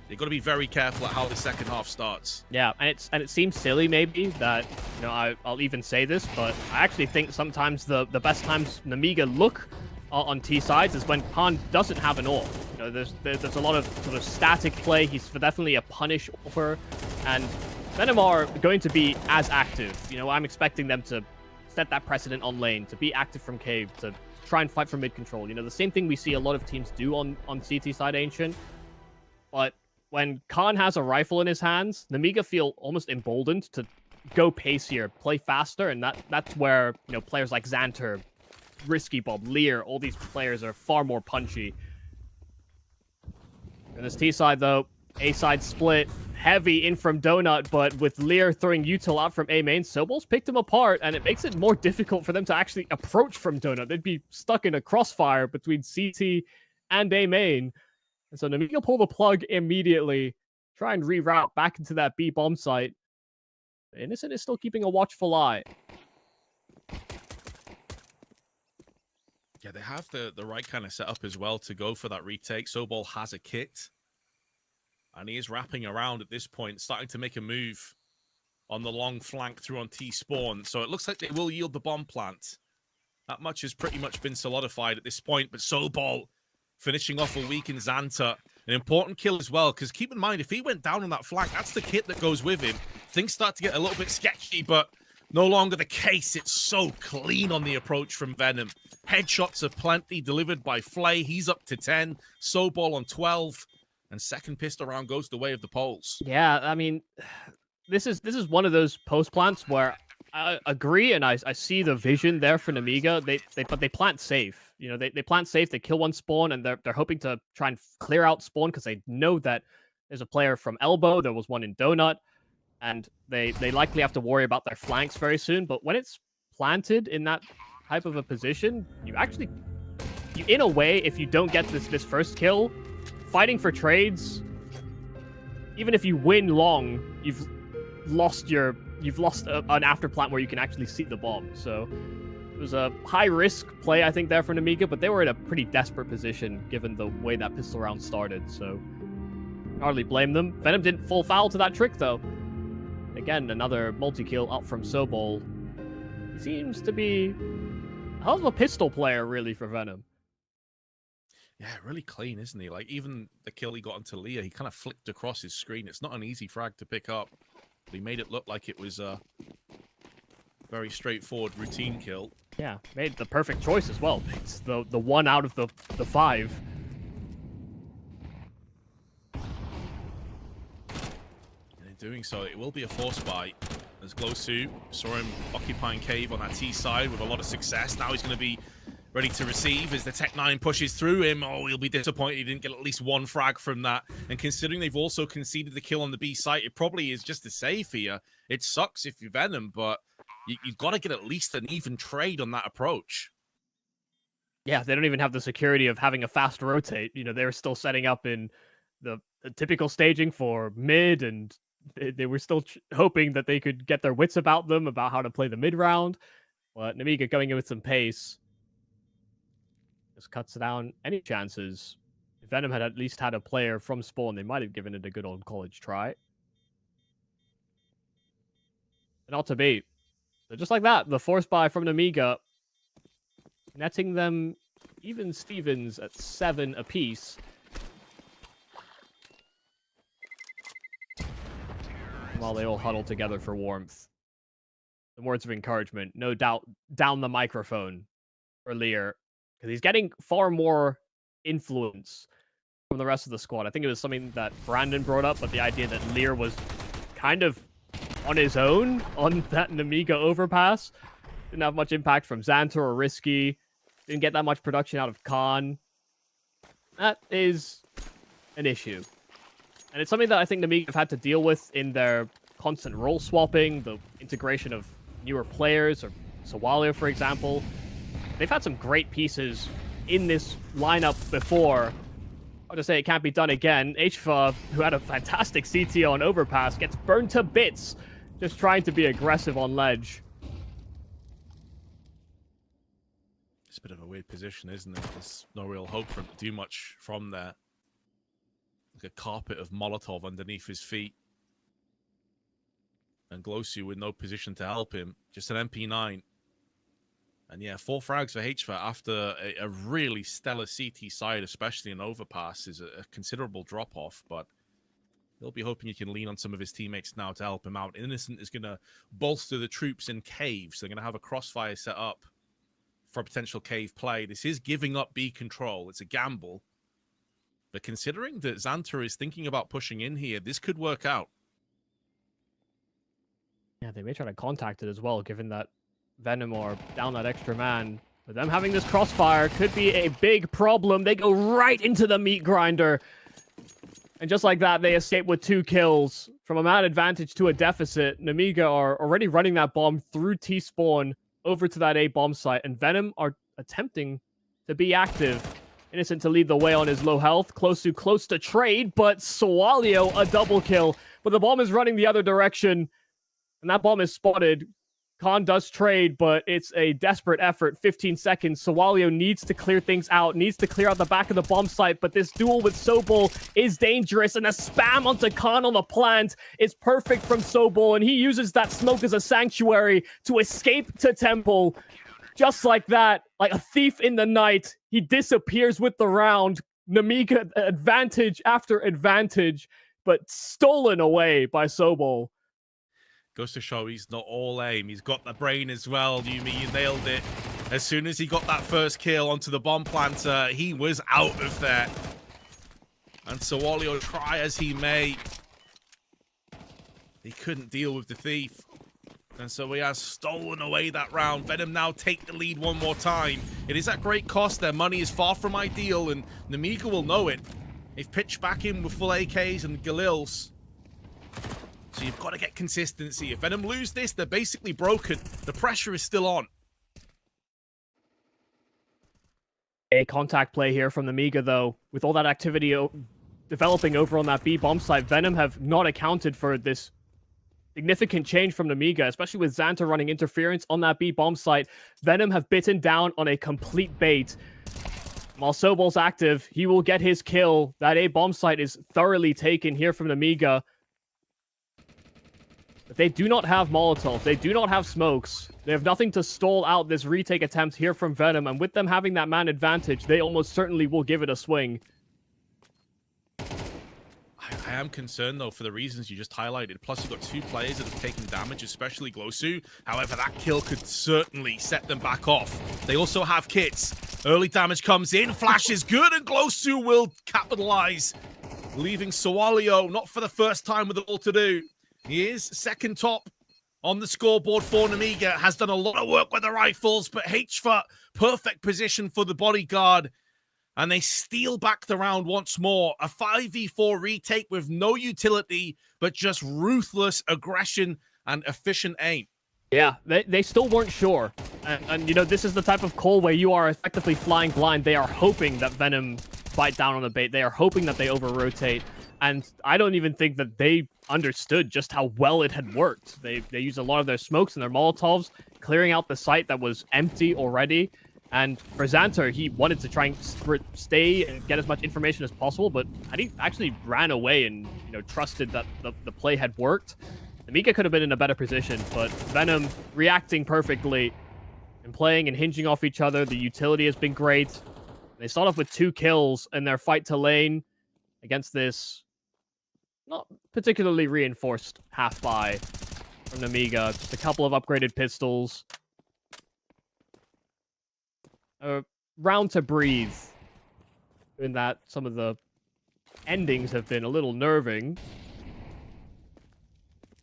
they've got to be very careful at how the second half starts. Yeah, and it seems silly maybe that, you know, I'll even say this, but I actually think sometimes the best times Nemiga look on T sides is when Khan doesn't have an AWP. You know, there's a lot of sort of static play. He's definitely a punish AWPer, and Venom are going to be as active. You know, I'm expecting them to set that precedent on lane, to be active from Cave, to try and fight for mid control. You know, the same thing we see a lot of teams do on CT side Ancient. But when Khan has a rifle in his hands, Nemiga feel almost emboldened to go pacier, play faster, and that's where, you know, players like Xanter, Risky Bob, Lear, all these players are far more punchy. And this T side though, A side split, heavy in from Donut, but with Lear throwing Util out from A main, Sobul's picked him apart, and it makes it more difficult for them to actually approach from Donut. They'd be stuck in a crossfire between CT and A main. And so Nemiga pull the plug immediately, try and reroute back into that B bomb site. Innocent is still keeping a watchful eye. Yeah, they have the right kind of setup as well to go for that retake. Sobol has a kit. And he is wrapping around at this point, starting to make a move on the long flank through on T-spawn. So it looks like they will yield the bomb plant. That much has pretty much been solidified at this point. But Sobol finishing off a weakened Xanter. An important kill as well, because keep in mind, if he went down on that flank, that's the kit that goes with him. Things start to get a little bit sketchy, but no longer the case. It's so clean on the approach from Venom. Headshots are plenty delivered by Flay. He's up to 10. Sobol on 12. And second pistol round goes the way of the Poles. Yeah, I mean, this is one of those post plants where I agree, and I see the vision there for Nemiga. But they plant safe. You know, they plant safe. They kill one spawn, and they're hoping to try and clear out spawn because they know that there's a player from Elbow. There was one in Donut, and they likely have to worry about their flanks very soon. But when it's planted in that type of a position, you in a way, if you don't get this first kill, fighting for trades, even if you win long, you've lost an after plant where you can actually see the bomb. So it was a high risk play, I think, there for Nemiga, but they were in a pretty desperate position given the way that pistol round started. So hardly blame them. Venom didn't fall foul to that trick though. Again, another multi-kill up from Sobol. He seems to be a hell of a pistol player, really, for Venom. Yeah, really clean, isn't he? Like, even the kill he got onto Leah, he kind of flicked across his screen. It's not an easy frag to pick up, but he made it look like it was a very straightforward routine kill. Yeah, made the perfect choice as well. It's the one out of the 5. And in doing so, it will be a force buy. As Glosu saw him occupying cave on that T side with a lot of success. Now he's going to be ready to receive as the Tech 9 pushes through him. Oh, he'll be disappointed he didn't get at least one frag from that. And considering they've also conceded the kill on the B site, it probably is just as safe here. It sucks if you're Venom, but you've got to get at least an even trade on that approach. Yeah, they don't even have the security of having a fast rotate. You know, they're still setting up in the typical staging for mid, and they were still hoping that they could get their wits about them, about how to play the mid round. But Nemiga going in with some pace just cuts down any chances. If Venom had at least had a player from spawn, they might have given it a good old college try. And not to be. So just like that, the force buy from Nemiga, netting them even Stevens at 7 apiece. While they all huddle together for warmth. The words of encouragement, no doubt, down the microphone for Lear. Because he's getting far more influence from the rest of the squad. I think it was something that Brandon brought up, but the idea that Lear was kind of on his own on that Nemiga overpass. Didn't have much impact from Xanter or Risky. Didn't get that much production out of Khan. That is an issue. And it's something that I think Nemiga have had to deal with in their constant role swapping, the integration of newer players, or Sawalio, for example. They've had some great pieces in this lineup before. Hard to say it can't be done again. HFA, who had a fantastic CT on Overpass, gets burned to bits just trying to be aggressive on ledge. It's a bit of a weird position, isn't it? There's no real hope for him to do much from there. Like a carpet of Molotov underneath his feet. And Glosu with no position to help him. Just an MP9. And yeah, 4 frags for HVAT after a really stellar CT side, especially in Overpass, is a considerable drop-off, but he'll be hoping he can lean on some of his teammates now to help him out. Innocent is going to bolster the troops in caves. They're going to have a crossfire set up for a potential cave play. This is giving up B control. It's a gamble. But considering that Xanta is thinking about pushing in here, this could work out. Yeah, they may try to contact it as well, given that Venom are down that extra man. But them having this crossfire could be a big problem. They go right into the meat grinder. And just like that, they escape with 2 kills. From a man advantage to a deficit, Nemiga are already running that bomb through T-spawn over to that A bomb site. And Venom are attempting to be active. Innocent to lead the way on his low health. Close to trade, but Sawalio a double kill. But the bomb is running the other direction. And that bomb is spotted. Khan does trade, but it's a desperate effort. 15 seconds. Sawalio needs to clear things out, needs to clear out the back of the bomb site, but this duel with Sobol is dangerous, and a spam onto Khan on the plant is perfect from Sobol, and he uses that smoke as a sanctuary to escape to Temple. Just like that, like a thief in the night, he disappears with the round. Nemiga advantage after advantage, but stolen away by Sobol. Goes to show he's not all aim. He's got the brain as well, Yumi. You nailed it. As soon as he got that first kill onto the bomb planter, he was out of there. And Sawalio, try as he may, he couldn't deal with the thief. And so he has stolen away that round. Venom now take the lead one more time. It is at great cost. Their money is far from ideal, and Nemiga will know it. They've pitched back in with full AKs and Galils. So you've got to get consistency. If Venom lose this, they're basically broken. The pressure is still on. A contact play here from Nemiga, though. With all that activity developing over on that B bomb site, Venom have not accounted for this significant change from Nemiga, especially with Xanta running interference on that B bomb site. Venom have bitten down on a complete bait. While Sobol's active, he will get his kill. That A bomb site is thoroughly taken here from Nemiga. But they do not have Molotovs. They do not have smokes. They have nothing to stall out this retake attempt here from Venom. And with them having that man advantage, they almost certainly will give it a swing. I am concerned, though, for the reasons you just highlighted. Plus, you've got 2 players that have taken damage, especially Glosu. However, that kill could certainly set them back off. They also have kits. Early damage comes in. Flash is good, and Glosu will capitalize, leaving Sawalio not for the first time with it all to do. He is second top on the scoreboard for Nemiga. Has done a lot of work with the rifles, but HFA, perfect position for the bodyguard. And they steal back the round once more. A 5v4 retake with no utility, but just ruthless aggression and efficient aim. Yeah, they still weren't sure. And you know, this is the type of call where you are effectively flying blind. They are hoping that Venom bite down on the bait. They are hoping that they over-rotate. And I don't even think that they understood just how well it had worked. They used a lot of their smokes and their Molotovs, clearing out the site that was empty already. And for Xanta, he wanted to try and stay and get as much information as possible, but he actually ran away and, you know, trusted that the play had worked. Nemiga could have been in a better position, but Venom reacting perfectly and playing and hinging off each other. The utility has been great. They start off with 2 kills in their fight to lane against this not particularly reinforced half-buy from Nemiga. Just a couple of upgraded pistols. A round to breathe. In that some of the endings have been a little nerving.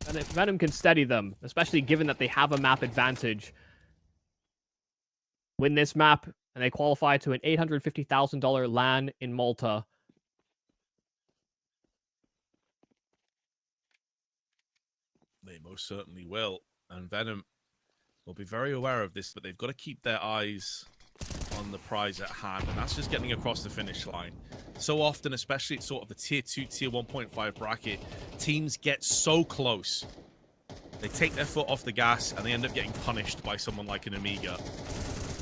And if Venom can steady them, especially given that they have a map advantage. Win this map, and they qualify to an $850,000 LAN in Malta. They most certainly will. And Venom will be very aware of this, but they've got to keep their eyes on the prize at hand, and that's just getting across the finish line. So often, especially at sort of the tier 2, tier 1.5 bracket, teams get so close. They take their foot off the gas, and they end up getting punished by someone like an Amiga.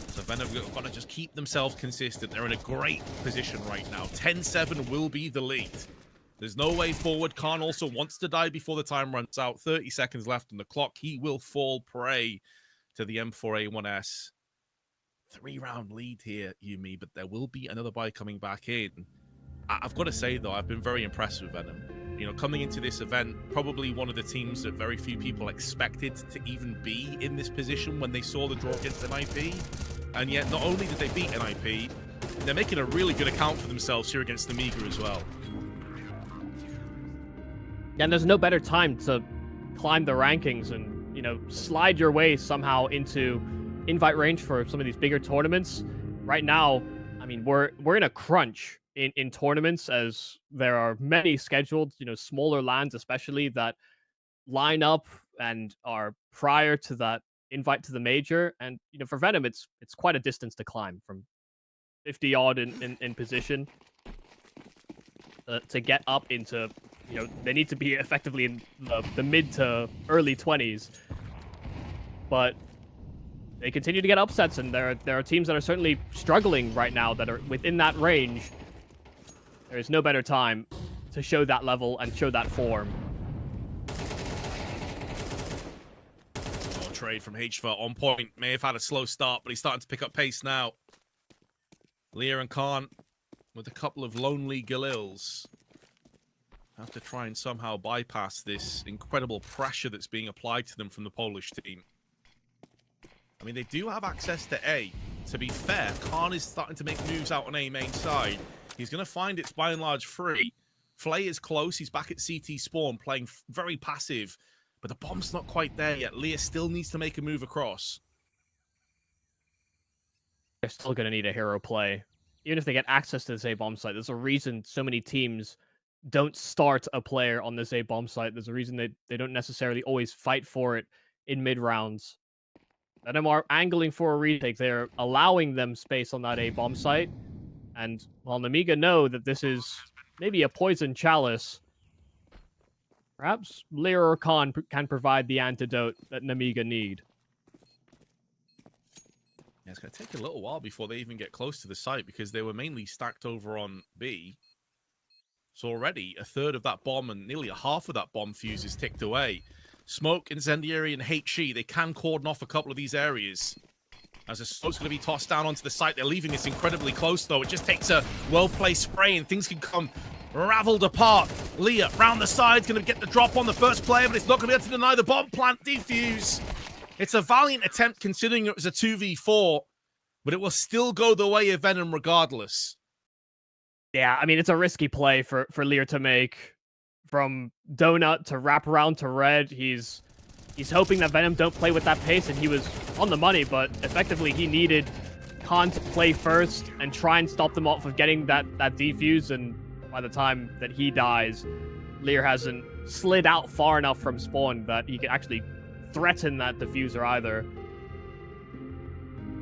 So Venom have got to just keep themselves consistent. They're in a great position right now. 10-7 will be the lead. There's no way forward. Khan also wants to die before the time runs out. 30 seconds left on the clock. He will fall prey to the M4A1S. 3-round lead here, Yumi, but there will be another buy coming back in. I've got to say, though, I've been very impressed with Venom. You know, coming into this event, probably one of the teams that very few people expected to even be in this position when they saw the draw against MIP. And yet, not only did they beat NIP, they're making a really good account for themselves here against Nemiga as well. Yeah, and there's no better time to climb the rankings and, you know, slide your way somehow into invite range for some of these bigger tournaments. Right now, I mean, we're in a crunch in tournaments, as there are many scheduled, you know, smaller lands especially, that line up and are prior to that invite to the major. And, you know, for Venom, it's quite a distance to climb from 50 odd in position to get up into, you know, they need to be effectively in the mid to early 20s. But they continue to get upsets, and there are teams that are certainly struggling right now that are within that range. There is no better time to show that level and show that form. Oh, trade from HVA on point. May have had a slow start, but he's starting to pick up pace now. Leah and Khan with a couple of lonely Galils have to try and somehow bypass this incredible pressure that's being applied to them from the Polish team. I mean, they do have access to A. To be fair, Khan is starting to make moves out on A main side. He's going to find it's by and large free. Flay is close. He's back at CT spawn, playing very passive. But the bomb's not quite there yet. Leah still needs to make a move across. They're still going to need a hero play. Even if they get access to this A bomb site, there's a reason so many teams don't start a player on this A bomb site. There's a reason they don't necessarily always fight for it in mid rounds. Venom are angling for a retake. They're allowing them space on that A bomb site. And while Nemiga know that this is maybe a poison chalice, perhaps Lear or Khan can provide the antidote that Nemiga need. Yeah, it's going to take a little while before they even get close to the site, because they were mainly stacked over on B. So already a third of that bomb and nearly a half of that bomb fuse is ticked away. Smoke, Incendiary, and HE, they can cordon off a couple of these areas. As the smoke's going to be tossed down onto the site, they're leaving this incredibly close, though. It just takes a well-placed spray, and things can come raveled apart. Leah, round the side, going to get the drop on the first player, but it's not going to be able to deny the bomb plant defuse. It's a valiant attempt, considering it was a 2v4, but it will still go the way of Venom regardless. Yeah, I mean, it's a risky play for Lear to make. From Donut to wrap around to Red, he's hoping that Venom don't play with that pace, and he was on the money, but effectively he needed Khan to play first and try and stop them off of getting that defuse, and by the time that he dies, Lear hasn't slid out far enough from spawn that he can actually threaten that diffuser either.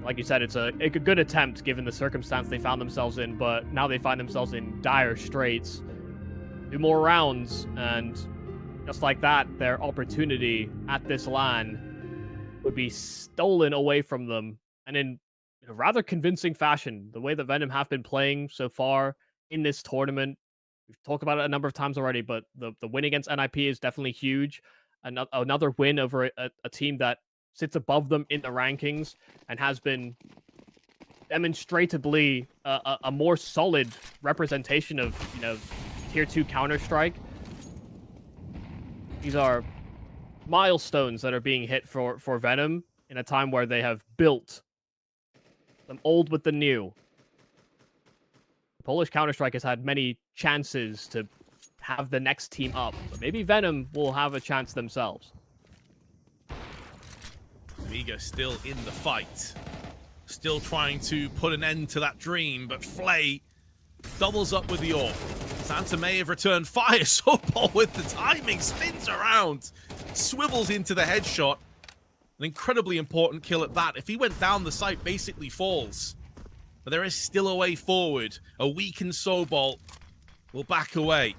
Like you said, it's a good attempt given the circumstance they found themselves in, but now they find themselves in dire straits. 2 more rounds, and just like that, their opportunity at this LAN would be stolen away from them, and in a rather convincing fashion. The way that Venom have been playing so far in this tournament, we've talked about it a number of times already, but the win against NIP is definitely huge. Another win over a team that sits above them in the rankings and has been demonstrably a more solid representation of, you know, Tier 2 Counter-Strike. These are milestones that are being hit for Venom in a time where they have built them old with the new. Polish Counter-Strike has had many chances to have the next team up, but maybe Venom will have a chance themselves. Nemiga still in the fight. Still trying to put an end to that dream, but Flay doubles up with the AWP. Santa may have returned fire. Sobol with the timing, spins around, swivels into the headshot. An incredibly important kill at that. If he went down, the site basically falls. But there is still a way forward. A weakened Sobol will back away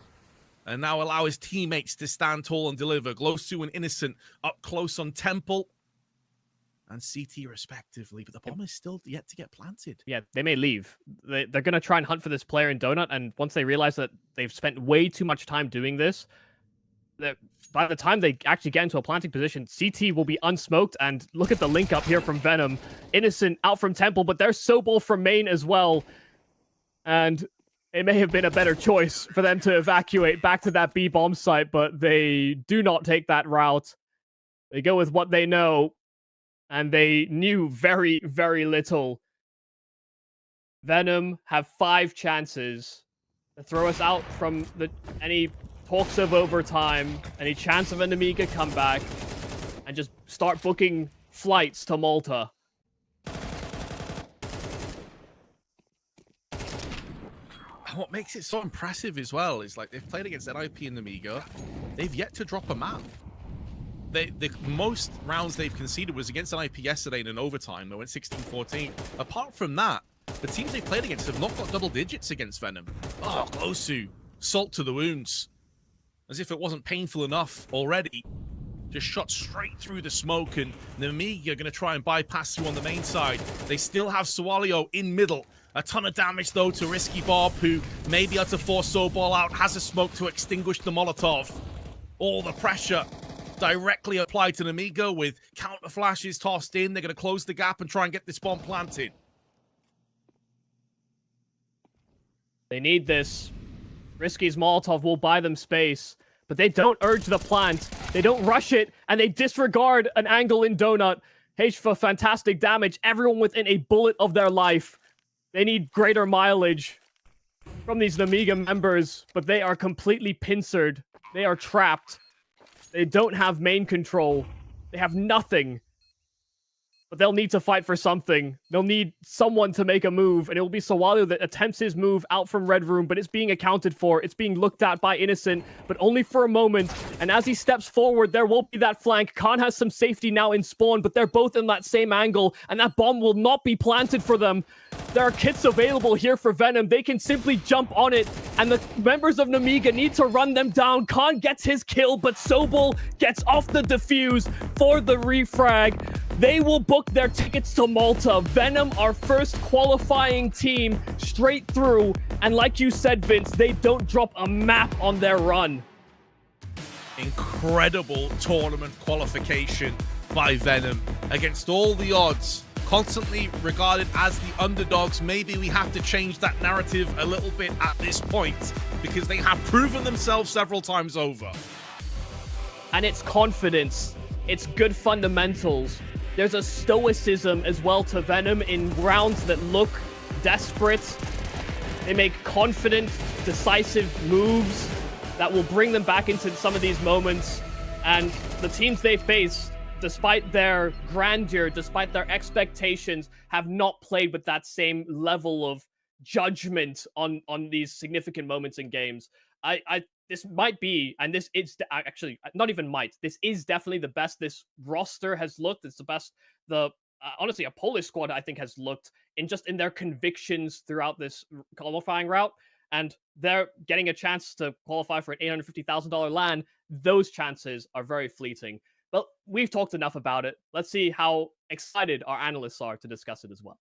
and now allow his teammates to stand tall and deliver. Glosu and Innocent up close on Temple and CT respectively, but the bomb is still yet to get planted. Yeah, they may leave. They're going to try and hunt for this player in Donut, and once they realize that they've spent way too much time doing this, by the time they actually get into a planting position, CT will be unsmoked, and look at the link up here from Venom. Innocent out from Temple, but there's Sobol from main as well, and it may have been a better choice for them to evacuate back to that B bomb site, but they do not take that route. They go with what they know, and they knew very, very little Venom have 5 chances to throw us out from any talks of overtime, any chance of a Nemiga comeback, and just start booking flights to Malta. What makes it so impressive as well is like they've played against NIP and Nemiga. They've yet to drop a map. The most rounds they've conceded was against NIP yesterday in an overtime. They went 16-14. Apart from that, the teams they've played against have not got double digits against Venom. Oh, Glosu, salt to the wounds. As if it wasn't painful enough already. Just shot straight through the smoke, and Nemiga are going to try and bypass through on the main side. They still have Sualio in middle. A ton of damage, though, to Risky Bob, who may be able to force Sobol out, has a smoke to extinguish the Molotov. All the pressure directly applied to Nemiga with counter flashes tossed in. They're going to close the gap and try and get this bomb planted. They need this. Risky's Molotov will buy them space, but they don't urge the plant. They don't rush it, and they disregard an angle in Donut. H for fantastic damage. Everyone within a bullet of their life. They need greater mileage from these Nemiga members, but they are completely pincered. They are trapped. They don't have main control. They have nothing. But they'll need to fight for something. They'll need someone to make a move, and it will be Sualio that attempts his move out from Red Room, but it's being accounted for. It's being looked at by Innocent, but only for a moment. And as he steps forward, there won't be that flank. Khan has some safety now in spawn, but they're both in that same angle, and that bomb will not be planted for them. There are kits available here for Venom. They can simply jump on it, and the members of Nemiga need to run them down. Khan gets his kill, but Sobol gets off the defuse for the refrag. They will book their tickets to Malta. Venom, our first qualifying team, straight through. And like you said, Vince, they don't drop a map on their run. Incredible tournament qualification by Venom against all the odds. Constantly regarded as the underdogs. Maybe we have to change that narrative a little bit at this point because they have proven themselves several times over. And it's confidence. It's good fundamentals. There's a stoicism as well to Venom in rounds that look desperate. They make confident, decisive moves that will bring them back into some of these moments. And the teams they face, despite their grandeur, despite their expectations, have not played with that same level of judgment on these significant moments in games. This might be, and this is actually not even might. This is definitely the best this roster has looked. It's the best honestly a Polish squad I think has looked in their convictions throughout this qualifying route. And they're getting a chance to qualify for an $850,000 LAN. Those chances are very fleeting. But we've talked enough about it. Let's see how excited our analysts are to discuss it as well.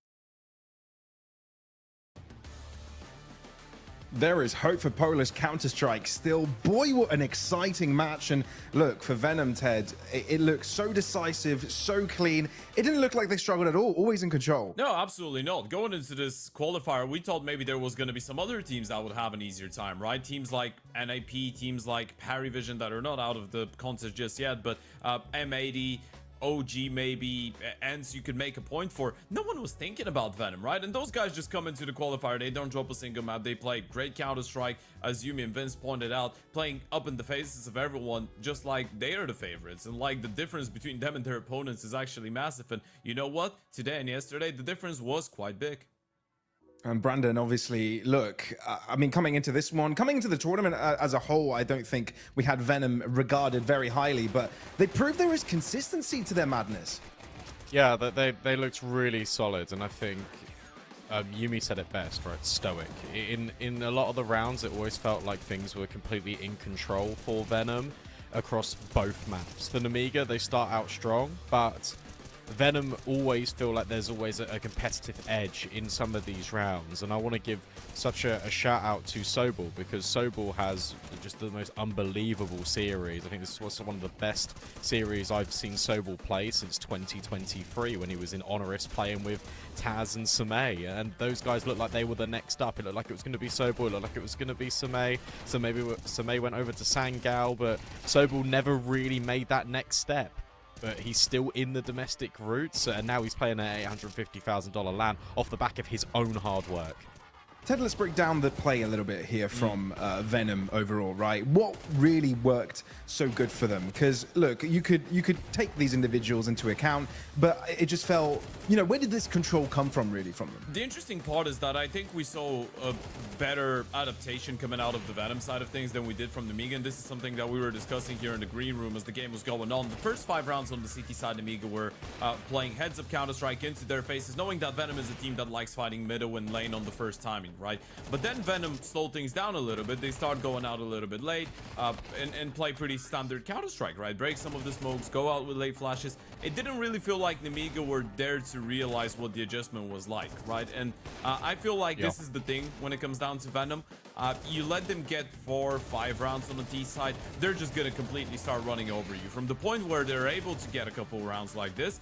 There is hope for Polish Counter-Strike still. Boy, what an exciting match. And look, for Venom, Ted, it looks so decisive, so clean. It didn't look like they struggled at all, always in control. No, absolutely not. Going into this qualifier, we thought maybe there was going to be some other teams that would have an easier time, right? Teams like NIP, teams like PARIVISION that are not out of the contest just yet, but M80, OG maybe, ENCE you could make a point for. No one was thinking about Venom, right? And those guys just come into the qualifier. They don't drop a single map. They play great Counter-Strike, as Yumi and Vince pointed out, playing up in the faces of everyone, just like they are the favorites. And like the difference between them and their opponents is actually massive. And you know what? Today and yesterday, the difference was quite big. And Brandon, obviously, look, I mean, coming into this one, coming into the tournament as a whole, I don't think we had Venom regarded very highly, but they proved there is consistency to their madness. Yeah, they looked really solid, and I think Yumi said it best, right? Stoic. In a lot of the rounds, it always felt like things were completely in control for Venom across both maps. The Nemiga, they start out strong, but Venom always feel like there's always a competitive edge in some of these rounds, and I want to give such a shout out to Sobol, because Sobol has just the most unbelievable series. I think this was one of the best series I've seen Sobol play since 2023 when he was in Honoris playing with Taz and Samay, and those guys looked like they were the next up. It looked like it was going to be Sobol, it looked like it was going to be Samay, so maybe Samay went over to Sangal, but Sobol never really made that next step. but he's still in the domestic routes, and now he's playing an $850,000 LAN off the back of his own hard work. Ted, let's break down the play a little bit here from Venom overall, right? What really worked so good for them? Because look, you could take these individuals into account, but it just felt, you know, where did this control come from really from them? The interesting part is that I think we saw a better adaptation coming out of the Venom side of things than we did from Nemiga, and this is something that we were discussing here in the green room as the game was going on. The first 5 rounds on the CT side, Nemiga were playing heads-up Counter-Strike into their faces, knowing that Venom is a team that likes fighting middle and lane on the first timing, right? But then Venom slowed things down a little bit. They start going out a little bit late and play pretty standard Counter-Strike, right? Break some of the smokes, go out with late flashes. It didn't really feel like Nemiga were there to realize what the adjustment was like, right? And I feel like this is the thing when it comes down to Venom. You let them get 4 or 5 rounds on the T side, they're just gonna completely start running over you. From the point where they're able to get a couple rounds like this,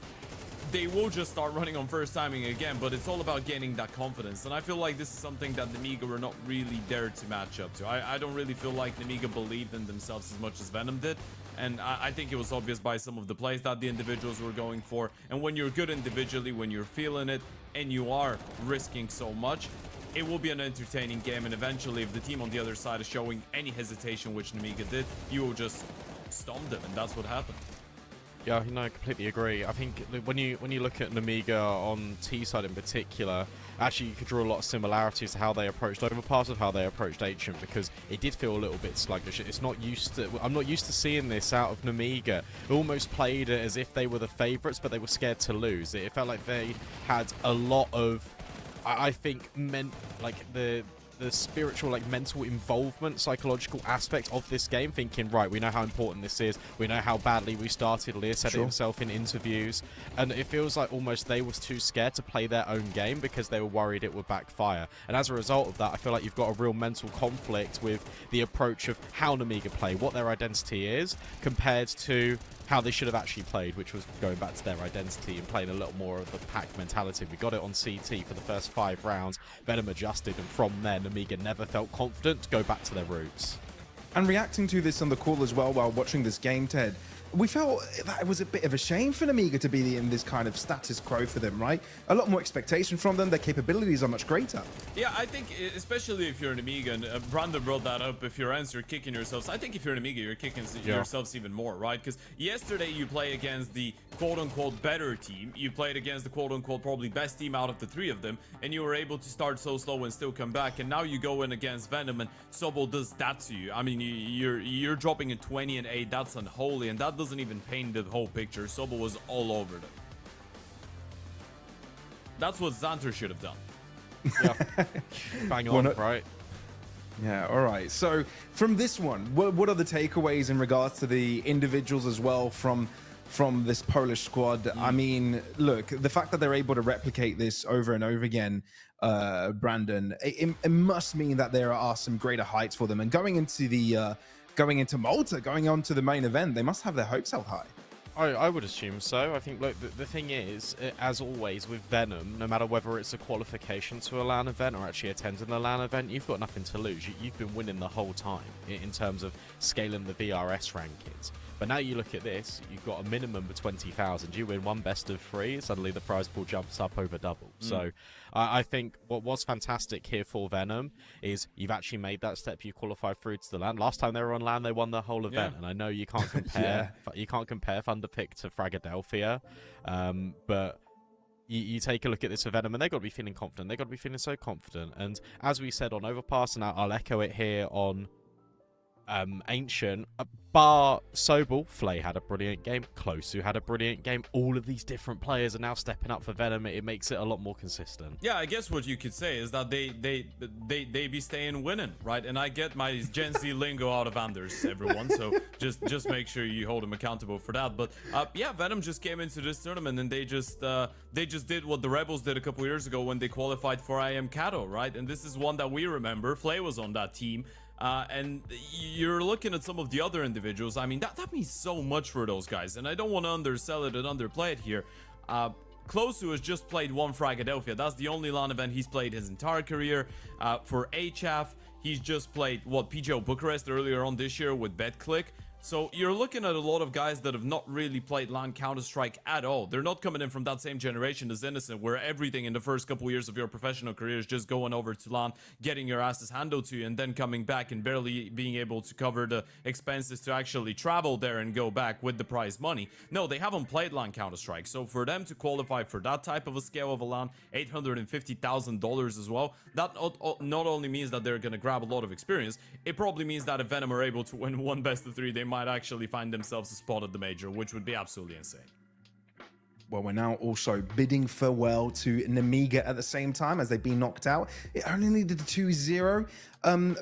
they will just start running on first timing again, but it's all about gaining that confidence. And I feel like this is something that Nemiga were not really there to match up to. I don't really feel like Nemiga believed in themselves as much as Venom did. And I think it was obvious by some of the plays that the individuals were going for. And when you're good individually, when you're feeling it, and you are risking so much, it will be an entertaining game. And eventually, if the team on the other side is showing any hesitation, which Nemiga did, you will just stomp them. And that's what happened. Yeah, no, I completely agree. I think when you look at Nemiga on T side in particular, actually you could draw a lot of similarities to how they approached Overpass and how they approached Ancient, because it did feel a little bit sluggish. It's not used to. I'm not used to seeing this out of Nemiga. It almost played it as if they were the favourites, but they were scared to lose. It felt like they had a lot of, I think, the spiritual, like, mental involvement, psychological aspect of this game, thinking, right, we know how important this is, we know how badly we started. Lear said it himself in interviews, and it feels like almost they was too scared to play their own game because they were worried it would backfire. And as a result of that, I feel like you've got a real mental conflict with the approach of how Nemiga play, what their identity is, compared to how they should have actually played, which was going back to their identity and playing a little more of the pack mentality. We got it on CT for the first 5 rounds. Venom adjusted, and from there, Nemiga never felt confident to go back to their roots. And reacting to this on the call as well while watching this game, Ted, we felt that it was a bit of a shame for Nemiga to be in this kind of status quo for them, right? A lot more expectation from them. Their capabilities are much greater. Yeah, I think, especially if you're an Nemiga, and Brandon brought that up, if you're ENCE, you're kicking yourselves. I think if you're an Nemiga, you're kicking yourselves even more, right? Because yesterday you play against the quote-unquote better team. You played against the quote-unquote probably best team out of the 3 of them, and you were able to start so slow and still come back. And now you go in against Venom, and Sobol does that to you. I mean, you're dropping a 20 and 8. That's unholy, and that doesn't even paint the whole picture. Sobol was all over them. That's what Xanter should have done. Yeah. Bang on, right? Yeah, all right. So from this one, what are the takeaways in regards to the individuals as well from this Polish squad? I mean, look, the fact that they're able to replicate this over and over again, Brandon, it must mean that there are some greater heights for them. And going into Malta, going on to the main event, they must have their hopes held high. I would assume so. I think, look, the thing is, as always with Venom, no matter whether it's a qualification to a LAN event or actually attending the LAN event, you've got nothing to lose. You've been winning the whole time in terms of scaling the VRS rankings. But now you look at this, you've got a minimum of 20,000. You win one best of 3, suddenly the prize pool jumps up over double. So I think what was fantastic here for Venom is you've actually made that step. You qualified through to the LAN. Last time they were on LAN, they won the whole event. And I know you can't compare you can't compare Thunderpick to Fragadelphia, but you take a look at this for Venom, and they've got to be feeling confident. They've got to be feeling so confident. And as we said on Overpass, and I'll echo it here on Ancient, bar Sobel, Flay had a brilliant game, Closu had a brilliant game. All of these different players are now stepping up for Venom. It makes it a lot more consistent. Yeah, I guess what you could say is that they be staying winning, right? And I get my Gen Z lingo out of Anders, everyone, so just make sure you hold them accountable for that. But yeah, Venom just came into this tournament, and they just did what the Rebels did a couple years ago when they qualified for IM Kato, right? And this is one that we remember. Flay was on that team. And you're looking at some of the other individuals. I mean, that means so much for those guys, and I don't want to undersell it and underplay it here. Closu has just played one Fragadelphia. That's the only LAN event he's played his entire career. For HF, he's just played, PGO Bucharest earlier on this year with BetClick. So you're looking at a lot of guys that have not really played LAN Counter-Strike at all. They're not coming in from that same generation as Innocent, where everything in the first couple years of your professional career is just going over to LAN, getting your asses handed to you, and then coming back and barely being able to cover the expenses to actually travel there and go back with the prize money. No, they haven't played LAN Counter-Strike. So for them to qualify for that type of a scale of a LAN, $850,000 as well, that not only means that they're going to grab a lot of experience, it probably means that if Venom are able to win one best of 3, they might actually find themselves a spot at the major, which would be absolutely insane. Well, we're now also bidding farewell to Nemiga at the same time as they've been knocked out. It only needed a 2-0.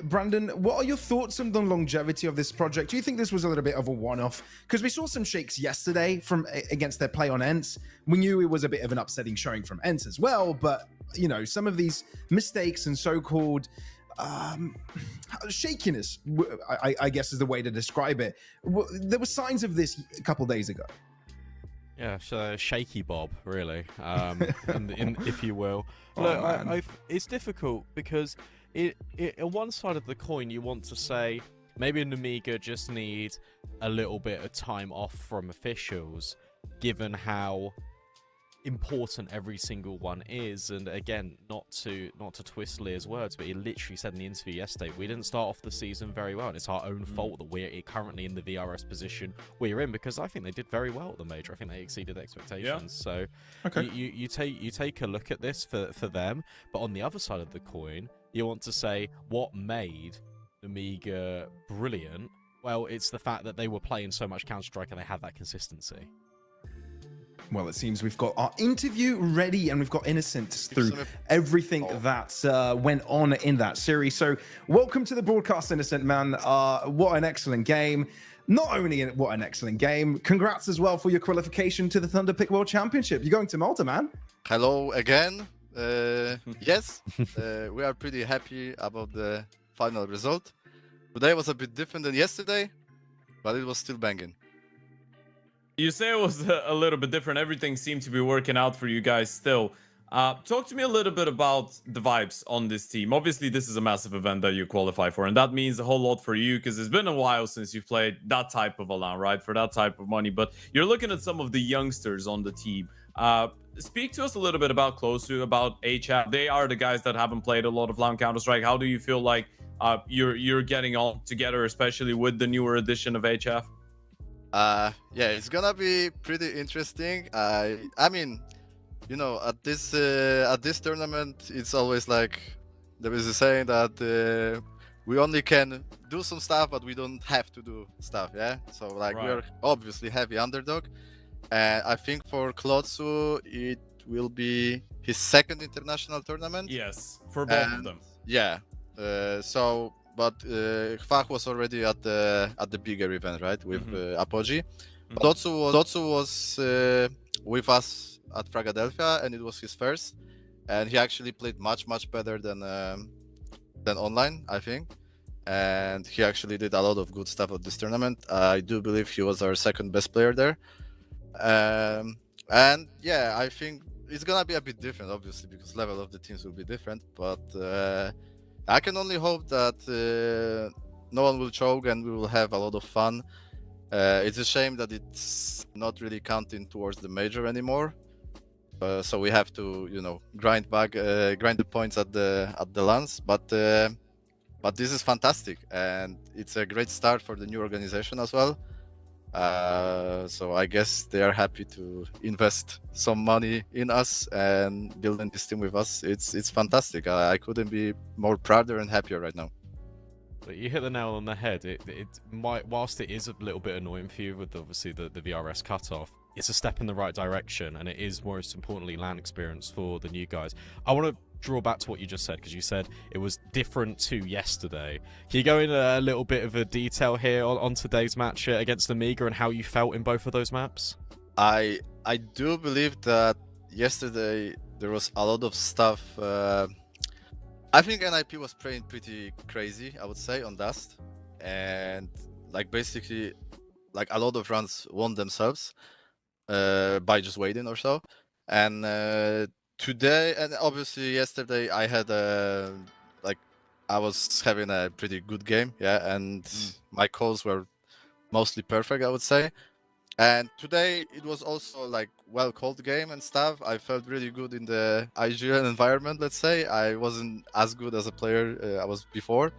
Brandon, what are your thoughts on the longevity of this project? Do you think this was a little bit of a one-off? Because we saw some shakes yesterday from against their play on ENCE. We knew it was a bit of an upsetting showing from ENCE as well, but, you know, some of these mistakes and so-called shakiness, I guess is the way to describe it. There were signs of this a couple days ago. Yeah, so shaky Bob, really, if you will. Oh, Look, it's difficult because on one side of the coin, you want to say maybe Nemiga just need a little bit of time off from officials, given how important every single one is. And again, not to twist Lear's words, but he literally said in the interview yesterday, we didn't start off the season very well, and it's our own fault that we're currently in the VRS position we're in, because I think they did very well at the major. I think they exceeded expectations. So Okay. you take a look at this for them, but on the other side of the coin, you want to say what made Nemiga brilliant. Well, it's the fact that they were playing so much Counter-Strike and they had that consistency. Well, it seems we've got our interview ready and we've got Innocent through everything that went on in that series. So welcome to the broadcast, Innocent, man. What an excellent game. Not only what an excellent game, congrats as well for your qualification to the Thunderpick World Championship. You're going to Malta, man. Hello again. Yes, we are pretty happy about the final result. Today was a bit different than yesterday, but it was still banging. You say it was a little bit different. Everything seemed to be working out for you guys still. Talk to me a little bit about the vibes on this team. Obviously, this is a massive event that you qualify for, and that means a whole lot for you because it's been a while since you've played that type of a LAN, right? For that type of money. But you're looking at some of the youngsters on the team. Speak to us a little bit about Close2, about HF. They are the guys that haven't played a lot of LAN Counter-Strike. How do you feel like you're getting on together, especially with the newer edition of HF? Yeah, it's gonna be pretty interesting. I mean, you know, at this tournament, it's always like there is a saying that we only can do some stuff, but we don't have to do stuff. Yeah, so like we're obviously heavy underdog, and I think for Close2 it will be his second international tournament. Yes, for both of them. Yeah. But Hwach was already at the bigger event, right, with Apogee. Close2 was with us at Philadelphia, and it was his first, and he actually played much better than online, I think, and he actually did a lot of good stuff at this tournament. I do believe he was our second best player there, and yeah, I think it's gonna be a bit different, obviously, because level of the teams will be different, but I can only hope that no one will choke and we will have a lot of fun. It's a shame that it's not really counting towards the major anymore. So we have to, you know, grind the points at the LANs. But this is fantastic, and it's a great start for the new organization as well. So I guess they are happy to invest some money in us and building this team with us. It's fantastic. I couldn't be more prouder and happier right now. But you hit the nail on the head. It might, whilst it is a little bit annoying for you with obviously the VRS cutoff, it's a step in the right direction, and it is most importantly LAN experience for the new guys. I want to draw back to what you just said, because you said it was different to yesterday. Can you go in a little bit of a detail here on today's match against Nemiga and how you felt in both of those maps? I do believe that yesterday there was a lot of stuff. I think NIP was playing pretty crazy, I would say, on Dust, and like basically like a lot of runs won themselves by just waiting or so. And today, and obviously yesterday, I had I was having a pretty good game, yeah, and my calls were mostly perfect, I would say. And today it was also like well called game and stuff. I felt really good in the IGL environment. Let's say I wasn't as good as a player I was before,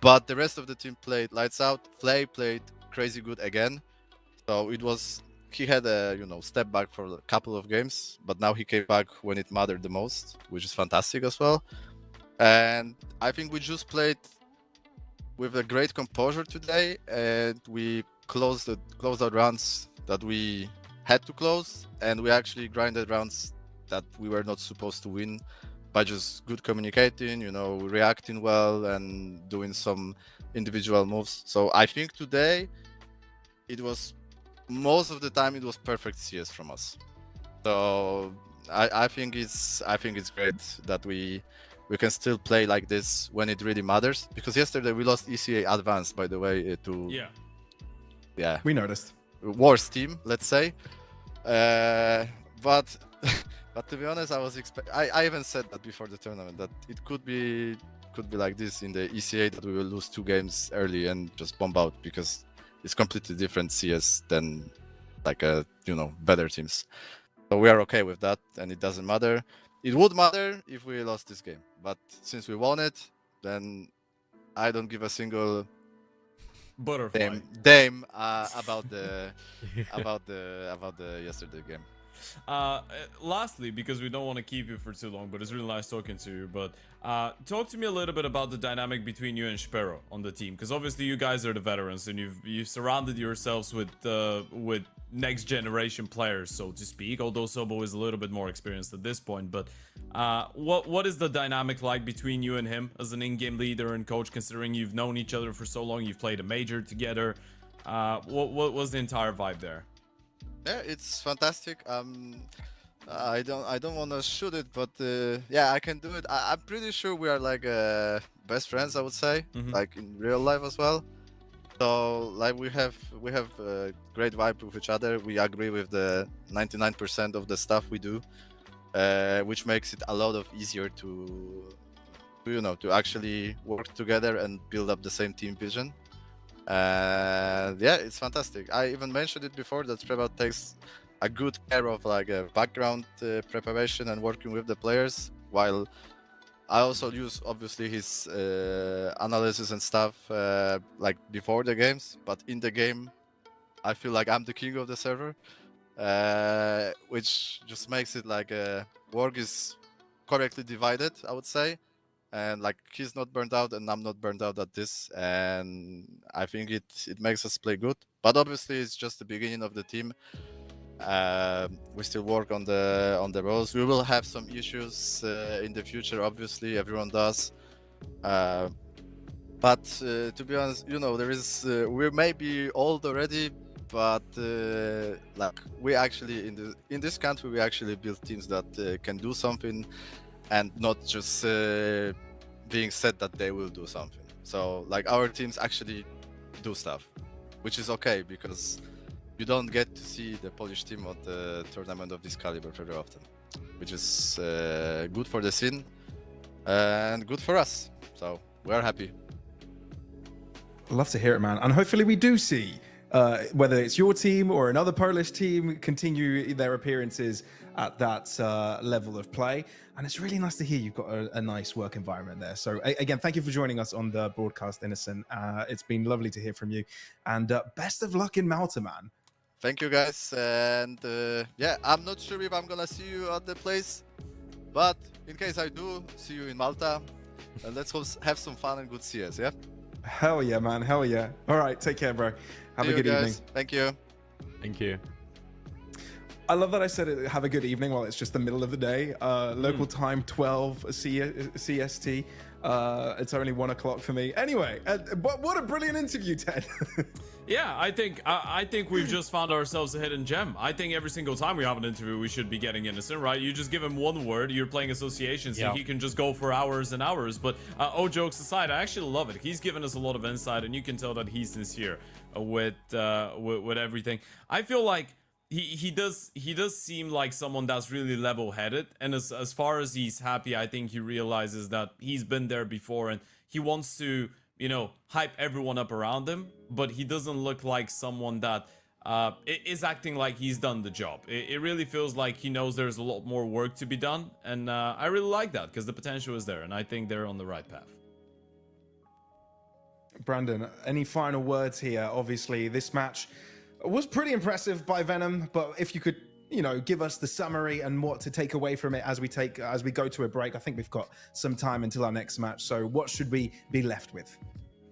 but the rest of the team played lights out. Flay played crazy good again. So it was he had a step back for a couple of games, but now he came back when it mattered the most, which is fantastic as well. And I think we just played with a great composure today, and we closed out rounds that we had to close, and we actually grinded rounds that we were not supposed to win by just good communicating, reacting well and doing some individual moves. So I think today it was most of the time it was perfect CS from us. So I think it's great that we can still play like this when it really matters. Because yesterday we lost ECA Advanced, by the way, to We noticed. worst team, let's say. But but to be honest, I even said that before the tournament that it could be like this in the ECA, that we will lose 2 games early and just bomb out, because it's completely different CS than like better teams. So we are okay with that, and it doesn't matter. It would matter if we lost this game, but since we won it, then I don't give a single Butterfly. damn about the about the yesterday game. Lastly, because we don't want to keep you for too long, but it's really nice talking to you. But talk to me a little bit about the dynamic between you and Spero on the team, because obviously you guys are the veterans, and you've surrounded yourselves with next generation players, so to speak. Although Sobo is a little bit more experienced at this point, but what is the dynamic like between you and him as an in-game leader and coach? Considering you've known each other for so long, you've played a major together. What was the entire vibe there? Yeah, it's fantastic. I don't want to shoot it, but yeah, I can do it. I'm pretty sure we are like best friends, I would say, like in real life as well. So like we have a great vibe with each other. We agree with the 99% of the stuff we do, which makes it a lot of easier to actually work together and build up the same team vision. Yeah, it's fantastic. I even mentioned it before that Trevor takes a good care of like a background preparation and working with the players, while I also use obviously his analysis and stuff like before the games, but in the game I feel like I'm the king of the server, which just makes it like work is correctly divided, I would say. And like he's not burned out and I'm not burned out at this, and I think it makes us play good. But obviously it's just the beginning of the team. We still work on the roles. We will have some issues in the future, obviously everyone does. But to be honest, there is we may be old already, but like we actually in this country we actually build teams that can do something, and not just being said that they will do something. So like our teams actually do stuff, which is okay, because you don't get to see the Polish team at the tournament of this caliber very often, which is good for the scene and good for us. So we are happy. Love to hear it, man. And hopefully we do see whether it's your team or another Polish team continue their appearances at that level of play. And it's really nice to hear you've got a nice work environment there. So again, thank you for joining us on the broadcast, Innocent. It's been lovely to hear from you, and best of luck in Malta, man. Thank you guys, and yeah, I'm not sure if I'm gonna see you at the place, but in case I do, see you in Malta, and let's have some fun and good CS, yeah? Hell yeah, man. Hell yeah. All right, take care, bro. Have See a you good guys. evening. Thank you. Thank you. I love that I said it, have a good evening while it's just the middle of the day. Local time 12 CST. It's only 1 o'clock for me. Anyway, what a brilliant interview, Ted. Yeah, I think we've just found ourselves a hidden gem. I think every single time we have an interview, we should be getting Innocent, right? You just give him one word, you're playing associations, and he can just go for hours and hours. But all jokes aside, I actually love it. He's given us a lot of insight, and you can tell that he's sincere with everything. I feel like he does seem like someone that's really level-headed, and as far as he's happy, I think he realizes that he's been there before, and he wants to hype everyone up around him, but he doesn't look like someone that is acting like he's done the job. It really feels like he knows there's a lot more work to be done, and I really like that because the potential is there, and I think they're on the right path. Brandon, any final words here? Obviously, this match was pretty impressive by Venom, but if you could, you know, give us the summary and what to take away from it as we go to a break. I think we've got some time until our next match. So what should we be left with?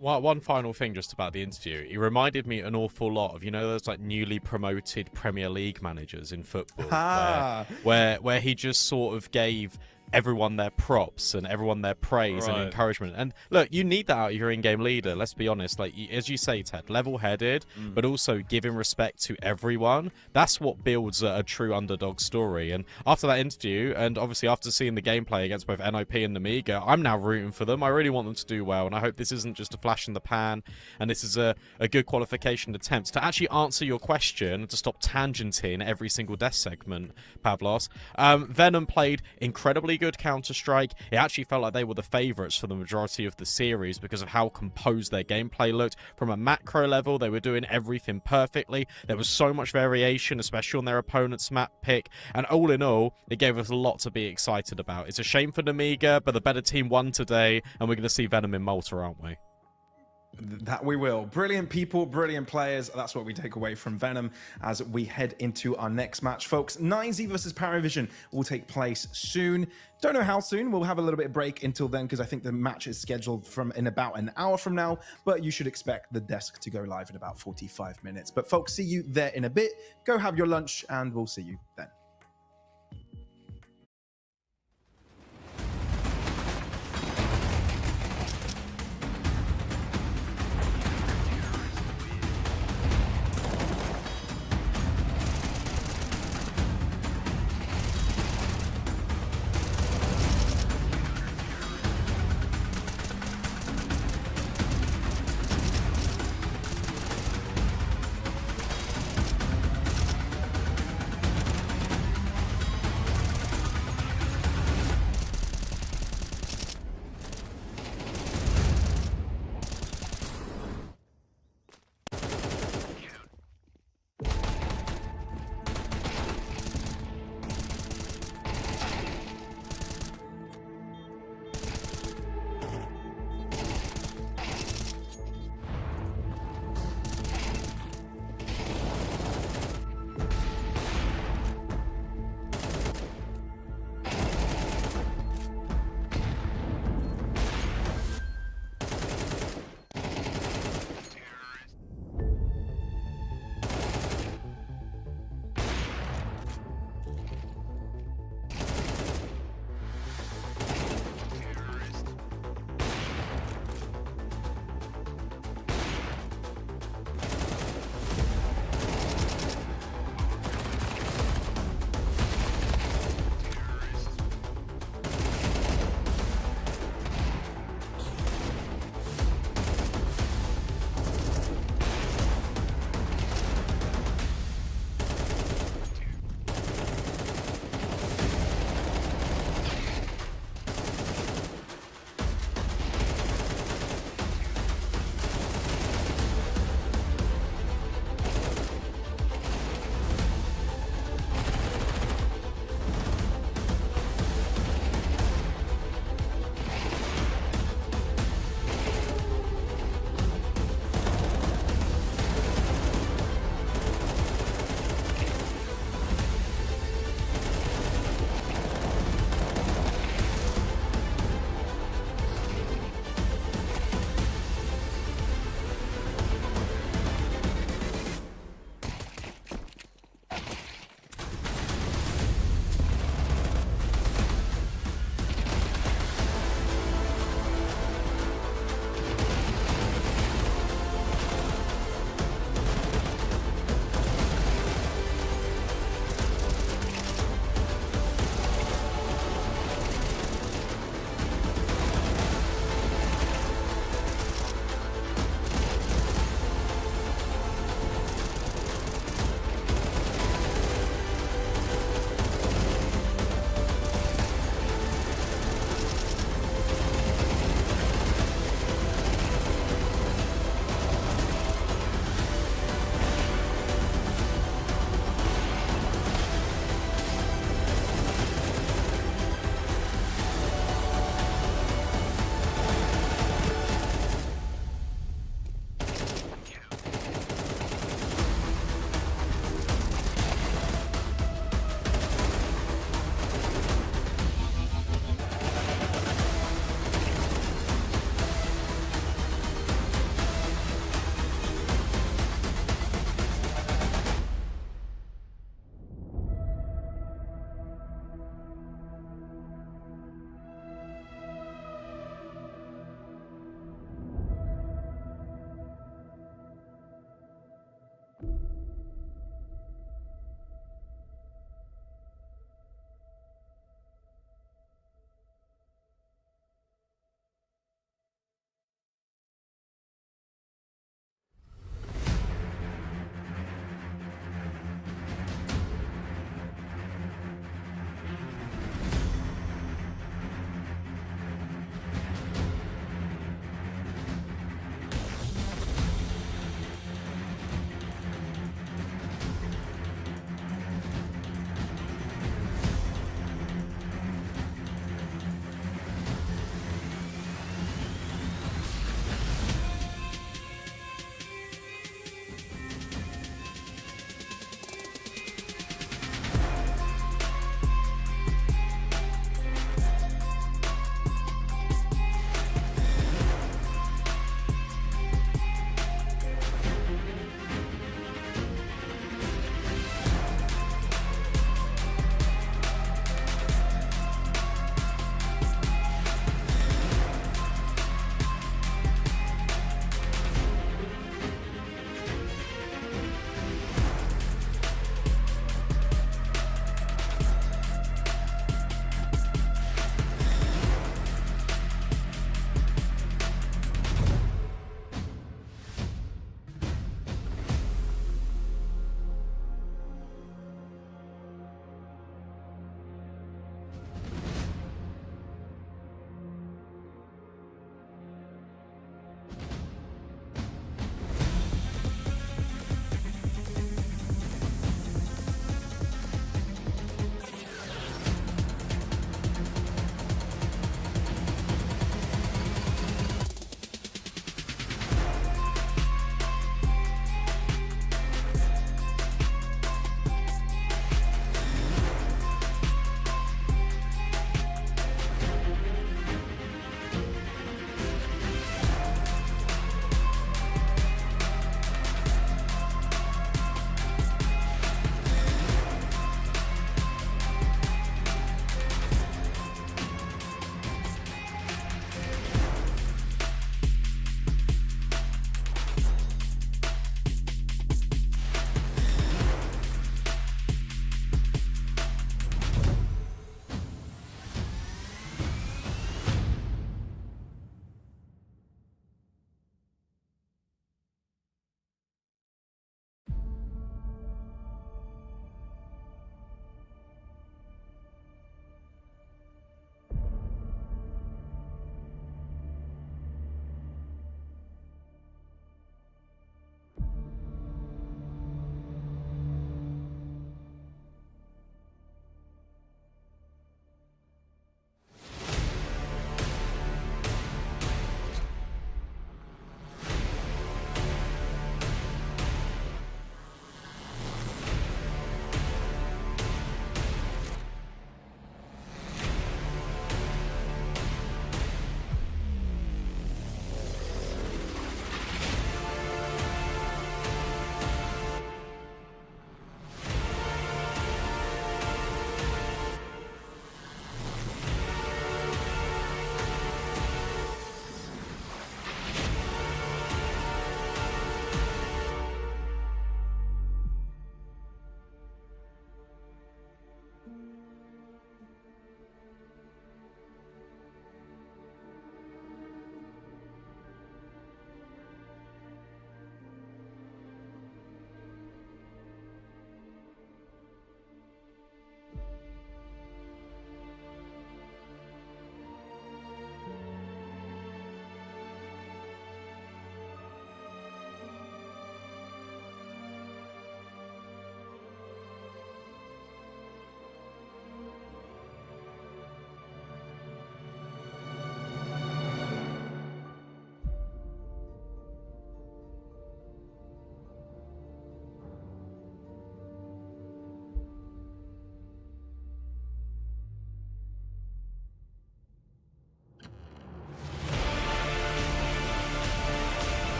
Well, one final thing just about the interview. He reminded me an awful lot of, you know, those like newly promoted Premier League managers in football, where he just sort of gave everyone their props and everyone their praise and encouragement. And look, you need that out of your in-game leader, let's be honest. Like, as you say, Ted, level-headed, but also giving respect to everyone. That's what builds a true underdog story. And after that interview, and obviously after seeing the gameplay against both NOP and Nemiga, I'm now rooting for them. I really want them to do well, and I hope this isn't just a flash in the pan, and this is a good qualification attempt to actually answer your question, to stop tangenting every single death segment, Pavlos. Venom played incredibly good Counter-Strike. It actually felt like they were the favorites for the majority of the series because of how composed their gameplay looked. From a macro level, they were doing everything perfectly. There was so much variation, especially on their opponent's map pick, and all in all, it gave us a lot to be excited about. It's a shame for Nemiga, but the better team won today, and we're going to see Venom in Malta, aren't we? That we will. Brilliant people, brilliant players. That's what we take away from Venom as we head into our next match, folks. 9Z versus PARIVISION will take place soon. Don't know how soon. We'll have a little bit of break until then because I think the match is scheduled in about an hour from now, but you should expect the desk to go live in about 45 minutes. But folks, see you there in a bit. Go have your lunch and we'll see you then.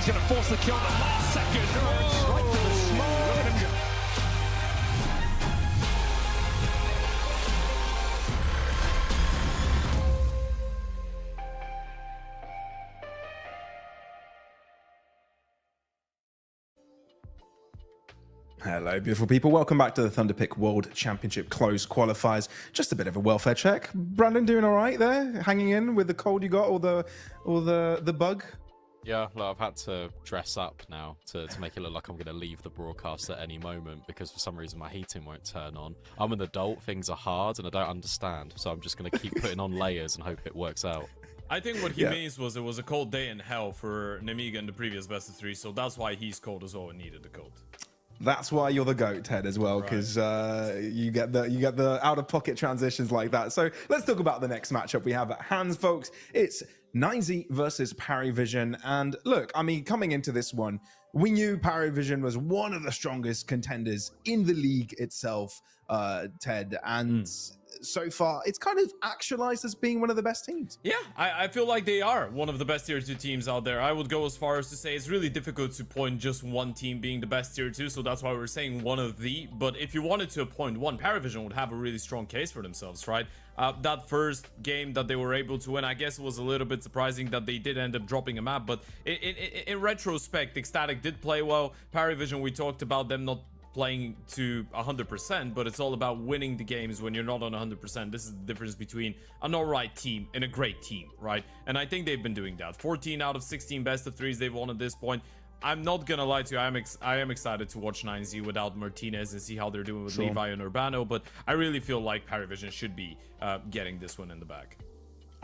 He's going to force the kill in the last second. Right to the smoke. Look at him go. Hello, beautiful people. Welcome back to the Thunderpick World Championship closed qualifiers. Just a bit of a welfare check. Brandon, doing all right there? Hanging in with the cold you got, or the bug? Yeah, look, I've had to dress up now to make it look like I'm going to leave the broadcast at any moment because for some reason my heating won't turn on. I'm an adult, things are hard, and I don't understand, so I'm just going to keep putting on layers and hope it works out. I think what he means was it was a cold day in hell for Nemiga in the previous best of 3, so that's why he's cold as well and needed the coat. That's why you're the GOAT, Ted, as well, because you get the out-of-pocket transitions like that. So let's talk about the next matchup we have at hands, folks. It's ENCE versus PARIVISION. And look, I mean, coming into this one, we knew PARIVISION was one of the strongest contenders in the league itself, Ted. And so far, it's kind of actualized as being one of the best teams. Yeah, I feel like they are one of the best tier 2 teams out there. I would go as far as to say it's really difficult to point just one team being the best tier 2, so that's why we're saying one of the. But if you wanted to appoint one, PARIVISION would have a really strong case for themselves, right? That first game that they were able to win, I guess it was a little bit surprising that they did end up dropping a map, but in retrospect, ECSTATIC did play well. PARIVISION, we talked about them not playing to 100%, but it's all about winning the games when you're not on 100%. This is the difference between an alright team and a great team, right? And I think they've been doing that. 14 out of 16 best of 3s they've won at this point. I'm not gonna lie to you, I am excited to watch ENCE without Martinez and see how they're doing with Levi and Urbano, but I really feel like PARIVISION should be getting this one in the bag.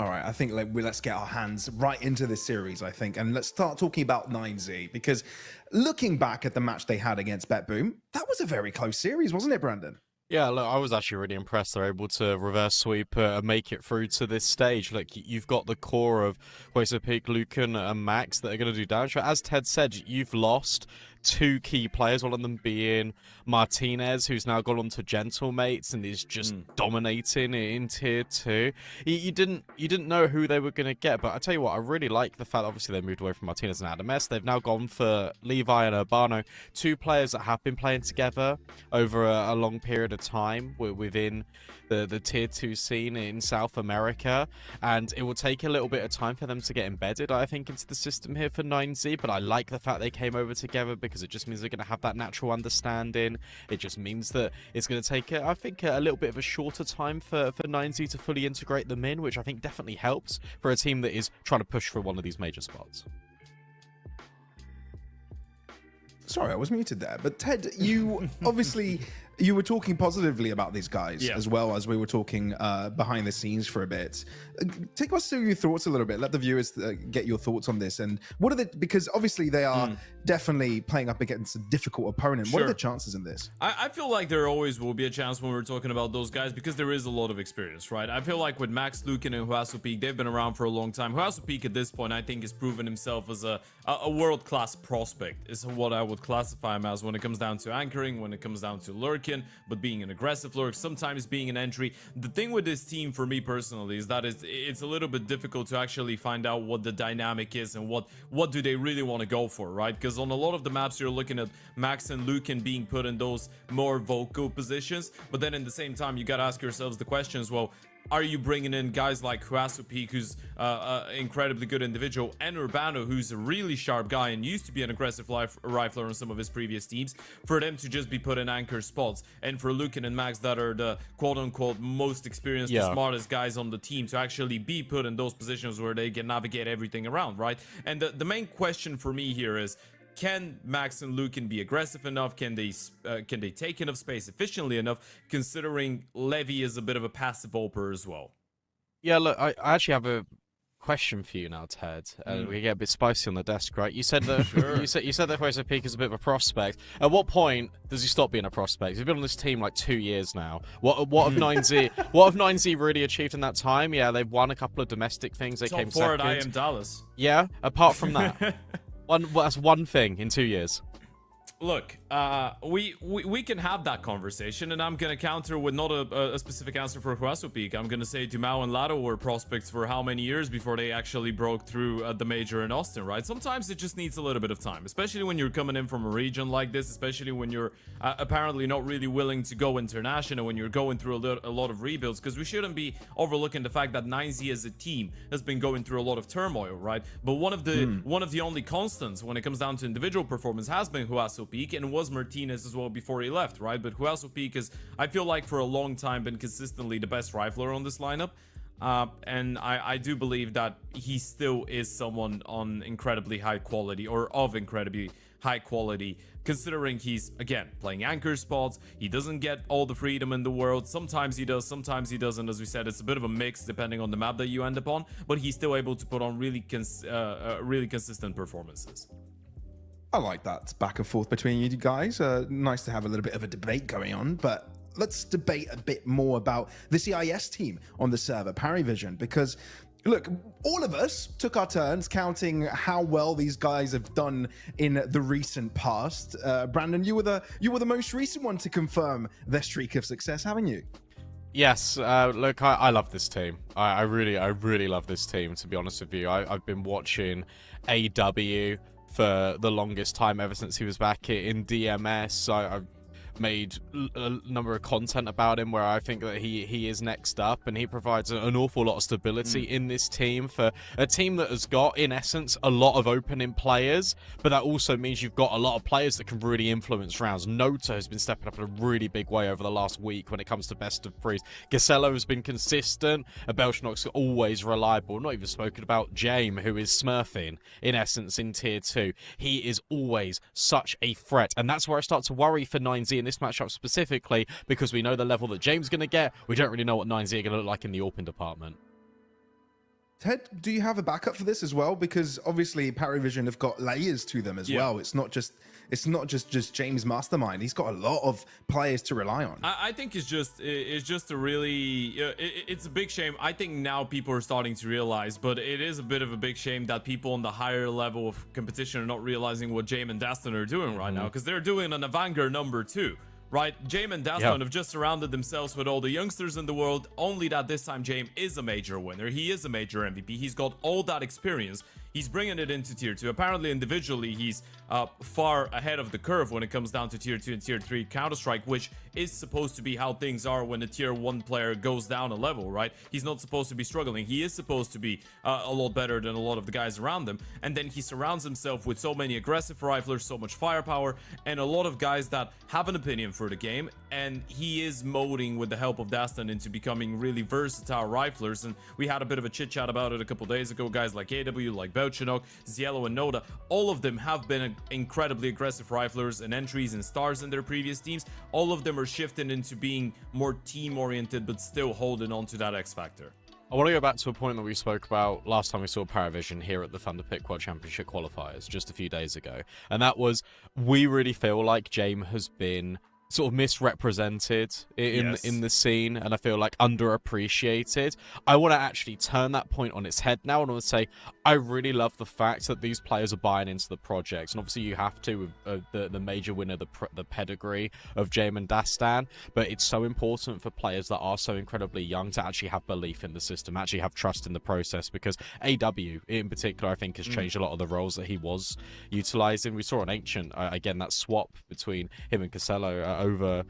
All right, I think let's get our hands right into this series, I think, and let's start talking about ENCE, because looking back at the match they had against BetBoom, that was a very close series, wasn't it, Brandon? Yeah, look, I was actually really impressed they're able to reverse sweep and make it through to this stage. Like, you've got the core of Thunderpick, Lucan, and Max that are going to do damage. But as Ted said, you've lost 2 key players, one of them being Martinez, who's now gone on to Gentlemates and is just dominating in tier 2. You didn't know who they were going to get, but I tell you what, I really like the fact obviously they moved away from Martinez and Adames. They've now gone for Levi and Urbano, 2 players that have been playing together over a long period of time within the tier 2 scene in South America, and it will take a little bit of time for them to get embedded, I think, into the system here for ENCE. But I like the fact they came over together because it just means they're going to have that natural understanding. It just means that it's going to take, I think, a little bit of a shorter time for ENCE to fully integrate them in, which I think definitely helps for a team that is trying to push for one of these major spots. Sorry, I was muted there. But Ted, you obviously you were talking positively about these guys as well as we were talking behind the scenes for a bit. Take us through your thoughts a little bit. Let the viewers get your thoughts on this. And what are the, because obviously they are definitely playing up against a difficult opponent. What are the chances in this? I feel like there always will be a chance when we're talking about those guys because there is a lot of experience, right? I feel like with Max, Lucan, and Thunderpick, they've been around for a long time. Thunderpick at this point, I think, has proven himself as a world-class prospect, is what I would classify him as when it comes down to anchoring, when it comes down to lurking, but being an aggressive lurk, sometimes being an entry. The thing with this team, for me personally, is that it's a little bit difficult to actually find out what the dynamic is and what do they really want to go for, right? Because on a lot of the maps, you're looking at Max and Lucan being put in those more vocal positions, but then in the same time, you got to ask yourselves the questions, well, are you bringing in guys like Thunderpick, who's an incredibly good individual, and Urbano, who's a really sharp guy and used to be an aggressive rifler on some of his previous teams, for them to just be put in anchor spots, and for Lucan and Max, that are the quote-unquote most experienced, the smartest guys on the team, to actually be put in those positions where they can navigate everything around, right? And the main question for me here is, can Max and Lucan be aggressive enough? Can they take enough space efficiently enough, considering Levy is a bit of a passive oper as well? Yeah, look, I actually have a question for you now, Ted. We get a bit spicy on the desk, right? You said that you said that Thunderpick is a bit of a prospect. At what point does he stop being a prospect? He's been on this team like 2 years now. What have ENCE really achieved in that time? Yeah, they've won a couple of domestic things. They came second. Top 4 at IM Dallas. Yeah, apart from that. That's one thing in 2 years. Look, we can have that conversation, and I'm gonna counter with not a specific answer for Huasopeak. I'm gonna say Dumao and Lado were prospects for how many years before they actually broke through the major in Austin, right? Sometimes it just needs a little bit of time, especially when you're coming in from a region like this, especially when you're apparently not really willing to go international, when you're going through a lot of rebuilds, because we shouldn't be overlooking the fact that 9Z as a team has been going through a lot of turmoil, right? But one of the only constants when it comes down to individual performance has been Huasopeak, and was Martinez as well before he left, right? But Huasopeak is, I feel like, for a long time been consistently the best rifler on this lineup. And I do believe that he still is someone on incredibly high quality, or of incredibly high quality, considering he's, again, playing anchor spots. He doesn't get all the freedom in the world. Sometimes he does, sometimes he doesn't. As we said, it's a bit of a mix depending on the map that you end up on, but he's still able to put on really consistent performances. I like that back and forth between you guys. Nice to have a little bit of a debate going on, but let's debate a bit more about the CIS team on the server, PARIVISION, because look, all of us took our turns counting how well these guys have done in the recent past. Brandon, you were the most recent one to confirm their streak of success, haven't you? Yes, look, I love this team. I really love this team, to be honest with you. I've been watching AW for the longest time, ever since he was back in DMS. I've made a number of content about him where I think that he is next up, and he provides an awful lot of stability in this team, for a team that has got, in essence, a lot of opening players, but that also means you've got a lot of players that can really influence rounds. Nota has been stepping up in a really big way over the last week when it comes to best of threes. Gasello has been consistent, and Belchanok's always reliable. Not even spoken about Jame, who is smurfing, in essence, in tier 2. He is always such a threat, and that's where I start to worry for 9Z in this matchup specifically, because we know the level that James is going to get. We don't really know what 9Z are going to look like in the AWPing department. Ted, do you have a backup for this as well? Because obviously PARIVISION have got layers to them as well. It's not just James Mastermind. He's got a lot of players to rely on. I think it's just a really it's a big shame. I think now people are starting to realize, but it is a bit of a big shame that people on the higher level of competition are not realizing what Jame and Dastan are doing right now, because they're doing an Avanger number 2. Right, Jame and Dastan have just surrounded themselves with all the youngsters in the world, only that this time Jame is a major winner. He is a major MVP. He's got all that experience. He's bringing it into tier 2. Apparently, individually, he's far ahead of the curve when it comes down to tier 2 and tier 3 Counter-Strike, which is supposed to be how things are when a tier 1 player goes down a level, right? He's not supposed to be struggling. He is supposed to be a lot better than a lot of the guys around him. And then he surrounds himself with so many aggressive riflers, so much firepower, and a lot of guys that have an opinion for the game. And he is molding, with the help of Dastan, into becoming really versatile riflers. And we had a bit of a chit chat about it a couple days ago. Guys like AW, like Belchanok, JiJieHao, and Noda, all of them have been incredibly aggressive riflers and entries and stars in their previous teams. All of them are shifting into being more team oriented, but still holding on to that X factor. I want to go back to a point that we spoke about last time we saw PARIVISION here at the Thunderpick World Championship qualifiers just a few days ago, and that was, we really feel like Jame has been sort of misrepresented in the scene, and I feel like underappreciated. I want to actually turn that point on its head now, and I want to say I really love the fact that these players are buying into the project, and obviously you have to with the major winner, the pedigree of Jame and Dastan, but it's so important for players that are so incredibly young to actually have belief in the system, actually have trust in the process, because AW in particular I think has changed a lot of the roles that he was utilizing. We saw an Ancient, again, that swap between him and Casello over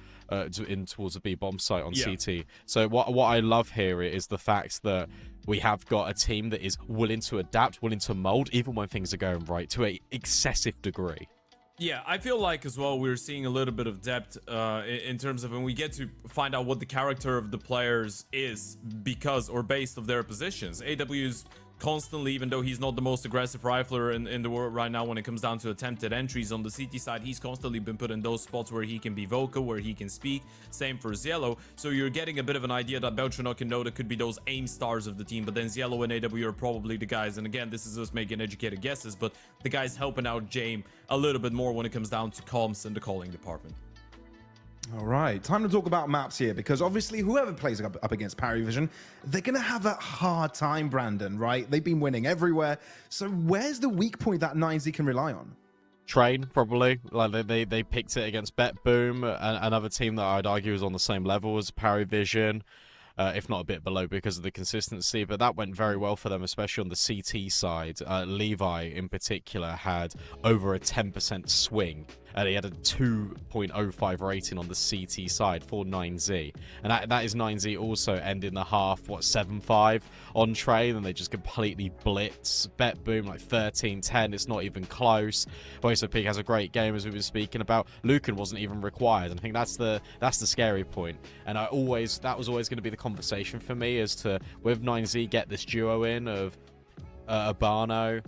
in towards the B bomb site on CT. So what I love here is the fact that we have got a team that is willing to adapt, willing to mold, even when things are going right, to an excessive degree. Yeah, I feel like as well we're seeing a little bit of depth in terms of when we get to find out what the character of the players is because or based of their positions. AW's constantly, even though he's not the most aggressive rifler in the world right now when it comes down to attempted entries on the CT side, he's constantly been put in those spots where he can be vocal, where he can speak. Same for JiJieHao. So you're getting a bit of an idea that Belchanok and Noda could be those aim stars of the team, but then JiJieHao and AW are probably the guys, and again, this is us making educated guesses, but the guys helping out Jame a little bit more when it comes down to comms and the calling department. All right, time to talk about maps here, because obviously whoever plays up against PARIVISION, they're going to have a hard time, Brandon, right? They've been winning everywhere. So where's the weak point that 9Z can rely on? Train, probably. Like they picked it against BetBoom, another team that I'd argue is on the same level as PARIVISION. If not a bit below because of the consistency, but that went very well for them, especially on the CT side. Levi, in particular, had over a 10% swing, and he had a 2.05 rating on the CT side for 9Z. And that is 9Z also ending the half, 7-5 on train, and they just completely blitz. BetBoom, like 13-10, it's not even close. Peak has a great game, as we were speaking about. Lucan wasn't even required, and I think that's the scary point. And that was always going to be the conversation for me as to, with 9Z, get this duo in of Abano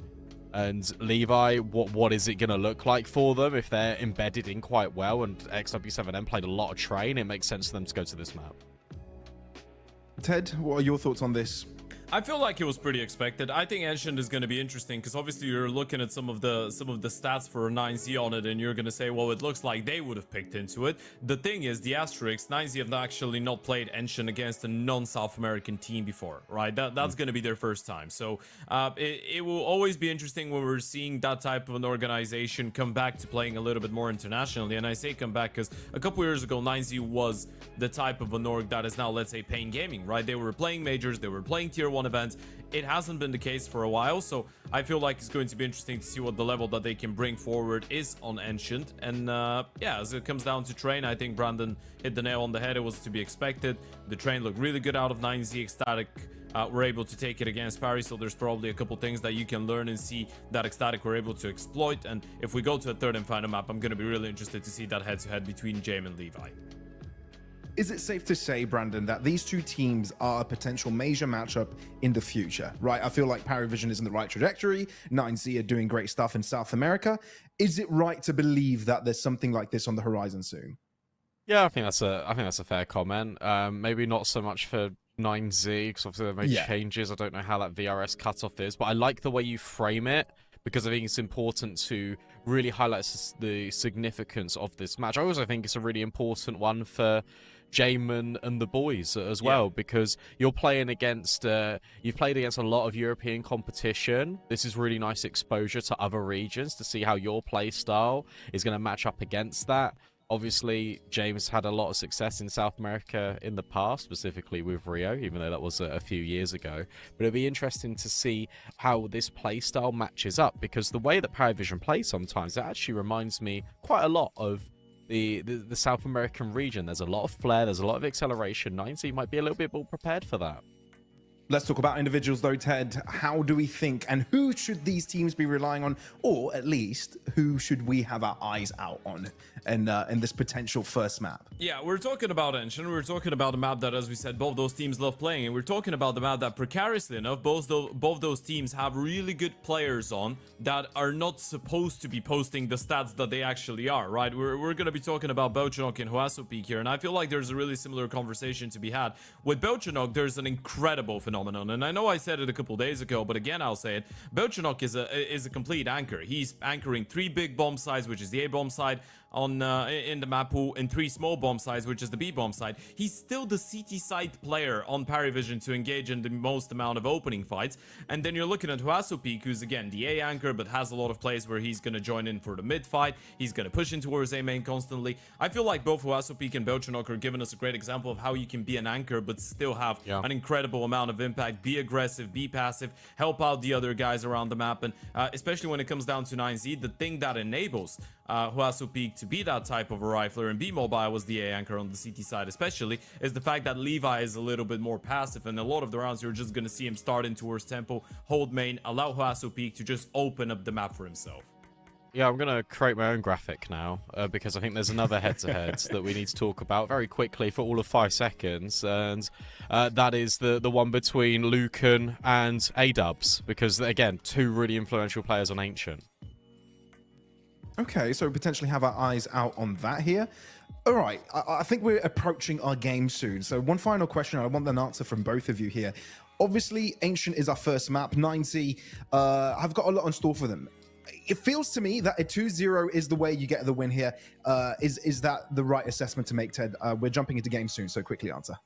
and Levi, what is it going to look like for them if they're embedded in quite well? And XW7M played a lot of train. It makes sense for them to go to this map. Ted, what are your thoughts on this? I feel like it was pretty expected. I think Ancient is going to be interesting because obviously you're looking at some of the stats for 9Z on it, and you're going to say, well, it looks like they would have picked into it. The thing is, the asterisk, 9Z have actually not played Ancient against a non-South American team before, right? That's going to be their first time. So it will always be interesting when we're seeing that type of an organization come back to playing a little bit more internationally. And I say come back because a couple years ago, 9Z was the type of an org that is now, let's say, paying gaming, right? They were playing majors, they were playing tier 1 events. It hasn't been the case for a while, so I feel like it's going to be interesting to see what the level that they can bring forward is on Ancient. And yeah, as it comes down to train, I think Brandon hit the nail on the head. It was to be expected. The train looked really good out of 9Z. ECSTATIC were able to take it against Paris, so there's probably a couple things that you can learn and see that ECSTATIC were able to exploit. And if we go to a third and final map, I'm going to be really interested to see that head-to-head between James and Levi. Is it safe to say, Brandon, that these two teams are a potential major matchup in the future, right? I feel like PARIVISION is in the right trajectory. 9Z are doing great stuff in South America. Is it right to believe that there's something like this on the horizon soon? Yeah, I think that's a fair comment. Maybe not so much for 9Z, because obviously they've made changes. I don't know how that VRS cutoff is, but I like the way you frame it, because I think it's important to really highlight the significance of this match. I also think it's a really important one for Jamin and the boys as well, because you're playing against you've played against a lot of European competition. This is really nice exposure to other regions to see how your play style is going to match up against that. Obviously, James had a lot of success in South America in the past, specifically with Rio, even though that was a few years ago. But it'll be interesting to see how this play style matches up, because the way that PARIVISION plays sometimes, it actually reminds me quite a lot of the South American region. There's a lot of flair, there's a lot of acceleration. 9Z might be a little bit more prepared for that. Let's talk about individuals though, Ted. How do we think, and who should these teams be relying on, or at least who should we have our eyes out on in this potential first map? Yeah, we're talking about Ancient. We're talking about a map that, as we said, both those teams love playing, and we're talking about the map that, precariously enough, both those teams have really good players on that are not supposed to be posting the stats that they actually are, right? We're going to be talking about Belchanok and Huasopeak here, and I feel like there's a really similar conversation to be had. With Belchanok, there's an incredible phenomenon. And I know I said it a couple days ago, but again, I'll say it. Belchanok is a complete anchor. He's anchoring 3 big bomb sides, which is the A bomb side on in the map pool, and 3 small bomb sides, which is the B bomb side. He's still the CT side player on PARIVISION to engage in the most amount of opening fights. And then you're looking at Huasopeak, who's again the A anchor, but has a lot of plays where he's going to join in for the mid fight. He's going to push in towards A main constantly. I feel like both Huasopeak and Belchanok are giving us a great example of how you can be an anchor but still have an incredible amount of impact, be aggressive, be passive, help out the other guys around the map. And especially when it comes down to 9Z, the thing that enables Huasopeak to be that type of a rifler and be mobile was the A anchor on the CT side, especially, is the fact that Levi is a little bit more passive, and a lot of the rounds you're just going to see him start in towards tempo, hold main, allow Huasopeak to just open up the map for himself. Yeah, I'm going to create my own graphic now, because I think there's another head-to-head that we need to talk about very quickly for all of 5 seconds, and that is the one between Lucan and A-Dubs, because, again, 2 really influential players on Ancient. Okay, so we potentially have our eyes out on that here. All right, I think we're approaching our game soon. So one final question, I want an answer from both of you here. Obviously, Ancient is our first map. 9Z have got a lot in store for them. It feels to me that a 2-0 is the way you get the win here. Is that the right assessment to make, Ted? We're jumping into game soon, so quickly answer.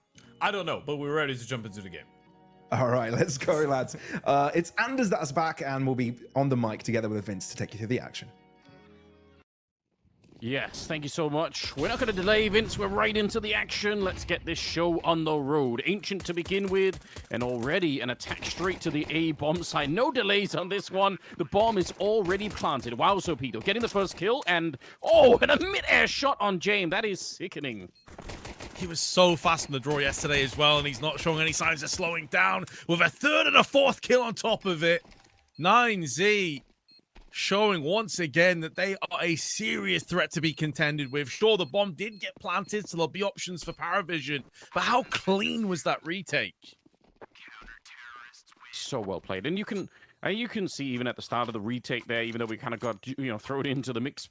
I don't know, but we're ready to jump into the game. All right, let's go, lads. It's Anders that's back, and we'll be on the mic together with Vince to take you through the action. Yes, thank you so much. We're not going to delay, Vince. We're right into the action. Let's get this show on the road. Ancient to begin with, and already an attack straight to the A bomb side. No delays on this one. The bomb is already planted. Wow, Zopito getting the first kill, and and a mid-air shot on Jame. That is sickening. He was so fast in the draw yesterday as well, and he's not showing any signs of slowing down with a third and a fourth kill on top of it. 9Z showing once again that they are a serious threat to be contended with. Sure, the bomb did get planted, so there'll be options for PARIVISION, but how clean was that retake? So well played, and you can see even at the start of the retake there, even though we kind of got thrown into the mix,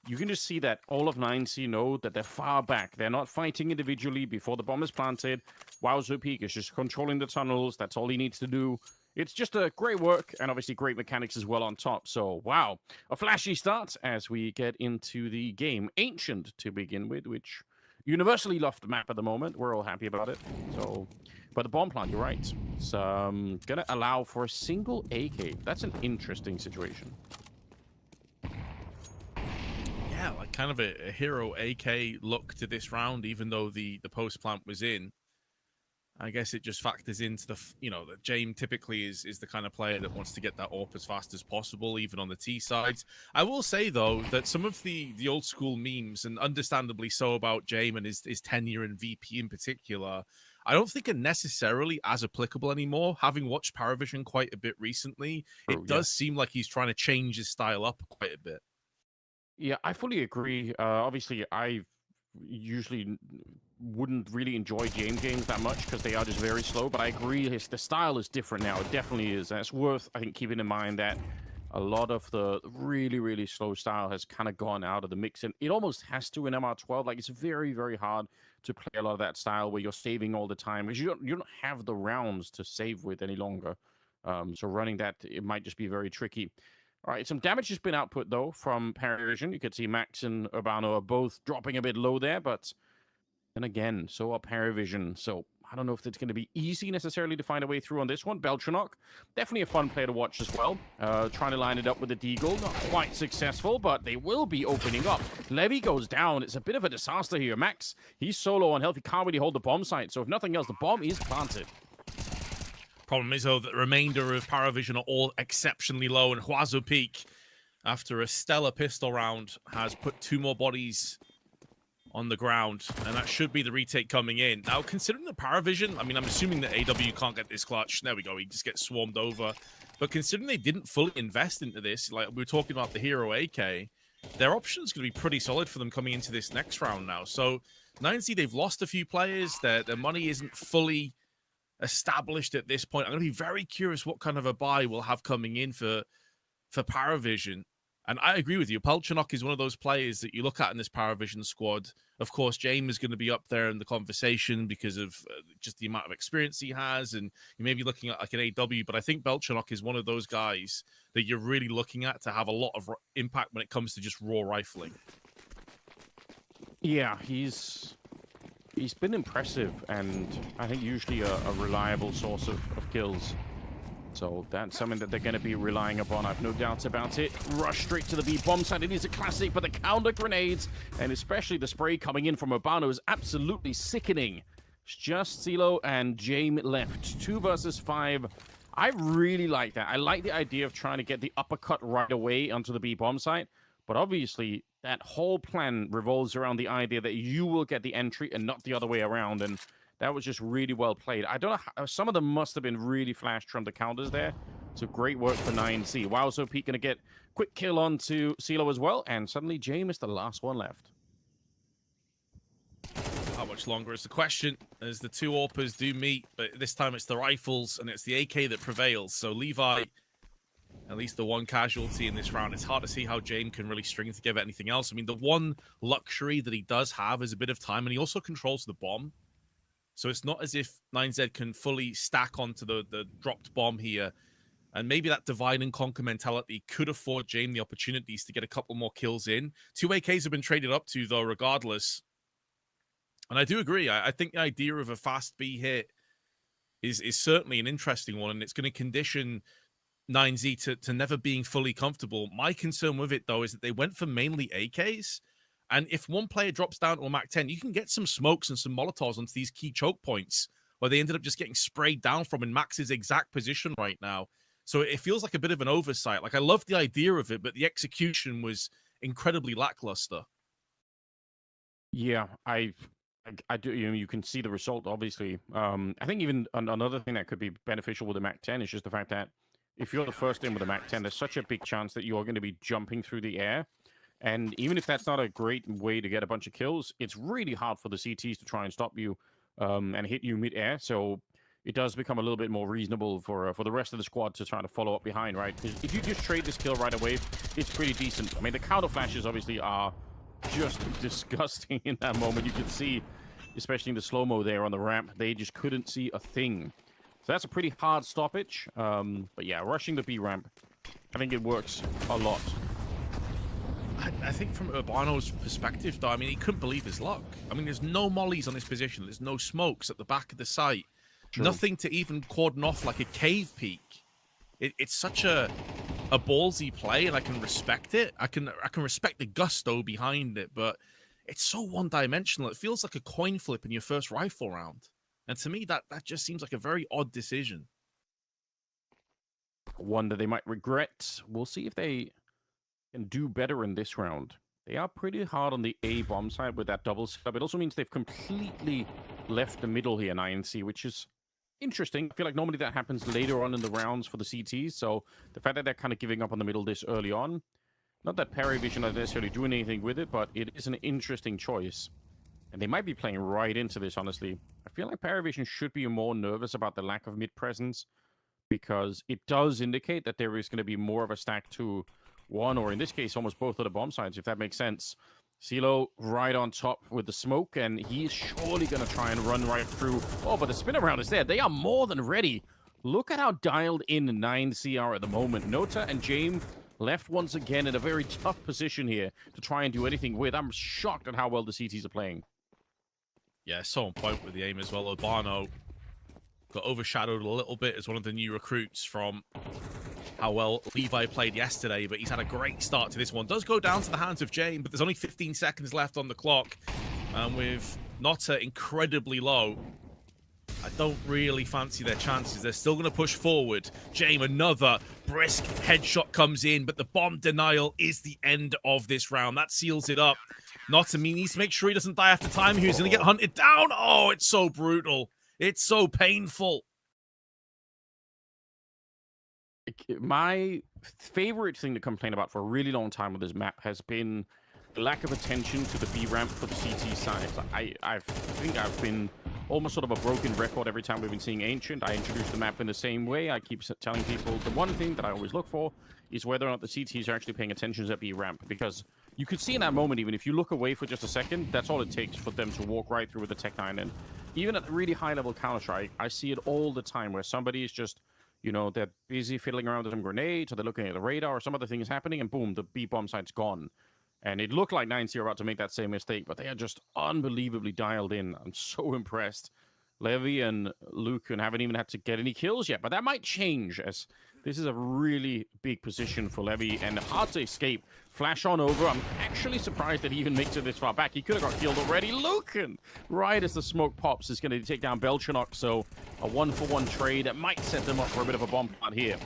you can just see that all of 9C know that they're far back. They're not fighting individually before the bomb is planted. Wowzo Peak is just controlling the tunnels. That's all he needs to do. It's just a great work and obviously great mechanics as well on top. So, wow. A flashy start as we get into the game. Ancient to begin with, which universally loved the map at the moment. We're all happy about it. So, but the bomb plant, you're right. It's going to allow for a single AK. That's an interesting situation. Yeah, like kind of a hero AK look to this round, even though the post plant was in. I guess it just factors into the, that Jame typically is the kind of player that wants to get that AWP as fast as possible, even on the T sides. I will say, though, that some of the old school memes, and understandably so about Jame and his tenure in VP in particular, I don't think are necessarily as applicable anymore. Having watched PARIVISION quite a bit recently, it does seem like he's trying to change his style up quite a bit. Yeah, I fully agree. Obviously, I usually wouldn't really enjoy Jame games that much because they are just very slow, but I agree the style is different now. It definitely is. And it's worth, I think, keeping in mind that a lot of the really, really slow style has kind of gone out of the mix, and it almost has to in MR12. Like, it's very, very hard to play a lot of that style where you're saving all the time because you don't have the rounds to save with any longer. So running that, it might just be very tricky. All right, some damage has been output, though, from PARIVISION. You could see Max and Urbano are both dropping a bit low there, but then again, so are PARIVISION. So I don't know if it's going to be easy necessarily to find a way through on this one. Beltranok, definitely a fun player to watch as well. Trying to line it up with the Deagle. Not quite successful, but they will be opening up. Levy goes down. It's a bit of a disaster here. Max, he's solo on health. He can't really hold the bomb site. So if nothing else, the bomb is planted. Problem is, though, that the remainder of PARIVISION are all exceptionally low, and Huazo Peak, after a stellar pistol round, has put 2 more bodies on the ground, and that should be the retake coming in. Now, considering the PARIVISION, I mean, I'm assuming that AW can't get this clutch. There we go, he just gets swarmed over. But considering they didn't fully invest into this, like we were talking about the hero AK, their options going to be pretty solid for them coming into this next round now. So, 9C, they've lost a few players. Their money isn't fully established at this point. I'm going to be very curious what kind of a buy we'll have coming in for PARIVISION. And I agree with you. Pelchanok is one of those players that you look at in this PARIVISION squad. Of course, Jame is going to be up there in the conversation because of just the amount of experience he has. And you may be looking at like an AW, but I think Pelchanok is one of those guys that you're really looking at to have a lot of impact when it comes to just raw rifling. Yeah, he's been impressive, and I think usually a reliable source of kills. So that's something that they're going to be relying upon. I've no doubts about it. Rush straight to the B bomb site. It is a classic, but the counter grenades, and especially the spray coming in from Urbano, is absolutely sickening. It's just CeeLo and Jame left. 2 versus 5. I really like that. I like the idea of trying to get the uppercut right away onto the B bomb site, but obviously that whole plan revolves around the idea that you will get the entry and not the other way around, and that was just really well played. I don't know how, some of them must have been really flashed from the counters there. So great work for 9C. Wow, so Pete going to get quick kill onto CeeLo as well, and suddenly Jame is the last one left. How much longer is the question, as the 2 AWPers do meet, but this time it's the rifles and it's the AK that prevails. So Levi, at least the 1 casualty in this round. It's hard to see how Jame can really string together anything else. I mean, the one luxury that he does have is a bit of time, and he also controls the bomb. So it's not as if 9Z can fully stack onto the dropped bomb here. And maybe that divide and conquer mentality could afford Jame the opportunities to get a couple more kills in. 2 AKs have been traded up to, though, regardless. And I do agree. I think the idea of a fast B hit is certainly an interesting one, and it's going to condition 9Z to never being fully comfortable. My concern with it, though, is that they went for mainly AKs. And if one player drops down to a Mac 10, you can get some smokes and some Molotovs onto these key choke points where they ended up just getting sprayed down from in Max's exact position right now. So it feels like a bit of an oversight. Like, I love the idea of it, but the execution was incredibly lackluster. Yeah, I do. You can see the result, obviously. I think even another thing that could be beneficial with the Mac 10 is just the fact that if you're the first in with a Mac 10, there's such a big chance that you're going to be jumping through the air. And even if that's not a great way to get a bunch of kills, it's really hard for the CTs to try and stop you and hit you mid-air. So it does become a little bit more reasonable for the rest of the squad to try to follow up behind, right? Because if you just trade this kill right away, it's pretty decent. I mean, the counter flashes obviously are just disgusting in that moment. You can see, especially in the slow-mo there on the ramp, they just couldn't see a thing. So that's a pretty hard stoppage. But yeah, rushing the B ramp, I think it works a lot. I think from Urbano's perspective, though, I mean, he couldn't believe his luck. I mean, there's no mollies on this position. There's no smokes at the back of the site. True. Nothing to even cordon off like a cave peak. It's such a ballsy play, and I can respect it. I can respect the gusto behind it, but it's so one-dimensional. It feels like a coin flip in your first rifle round. And to me, that just seems like a very odd decision. One that they might regret. We'll see if they can do better in this round. They are pretty hard on the A bomb side with that double setup. It also means they've completely left the middle here in ENCE, which is interesting. I feel like normally that happens later on in the rounds for the CTs, so the fact that they're kind of giving up on the middle this early on, not that PARIVISION are necessarily doing anything with it, but it is an interesting choice. And they might be playing right into this, honestly. I feel like PARIVISION should be more nervous about the lack of mid-presence, because it does indicate that there is going to be more of a stack to one, or in this case, almost both of the bomb sides, if that makes sense. CeeLo right on top with the smoke, and he's surely going to try and run right through. Oh, but the spin around is there. They are more than ready. Look at how dialed in 9C are at the moment. Nota and James left once again in a very tough position here to try and do anything with. I'm shocked at how well the CTs are playing. Yeah, so on point with the aim as well. Urbano got overshadowed a little bit as one of the new recruits from how well Levi played yesterday, but he's had a great start to this one. Does go down to the hands of James, but there's only 15 seconds left on the clock. And with Nota incredibly low, I don't really fancy their chances. They're still going to push forward. James, another brisk headshot comes in, but the bomb denial is the end of this round. That seals it up. Nota needs to make sure he doesn't die after time. He's going to get hunted down. Oh, it's so brutal. It's so painful. My favorite thing to complain about for a really long time with this map has been the lack of attention to the B ramp for the CT side. I think I've been almost sort of a broken record every time we've been seeing Ancient. I introduce the map in the same way. I keep telling people the one thing that I always look for is whether or not the CTs are actually paying attention to that B ramp, because you could see in that moment, even if you look away for just a second, that's all it takes for them to walk right through with the Tech 9. And even at really high level Counter-Strike, I see it all the time where somebody is just, you know, they're busy fiddling around with some grenades, or they're looking at the radar, or some other thing is happening, and boom, the B bomb site's gone. And it looked like 9C are about to make that same mistake, but they are just unbelievably dialed in. I'm so impressed. Levy and Luke haven't even had to get any kills yet, but that might change, as this is a really big position for Levy and hard to escape. Flash on over. I'm actually surprised that he even makes it this far back. He could have got killed already. Lucan, right as the smoke pops, is going to take down Belchanok, so a 1-for-1 trade that might set them up for a bit of a bomb plant here.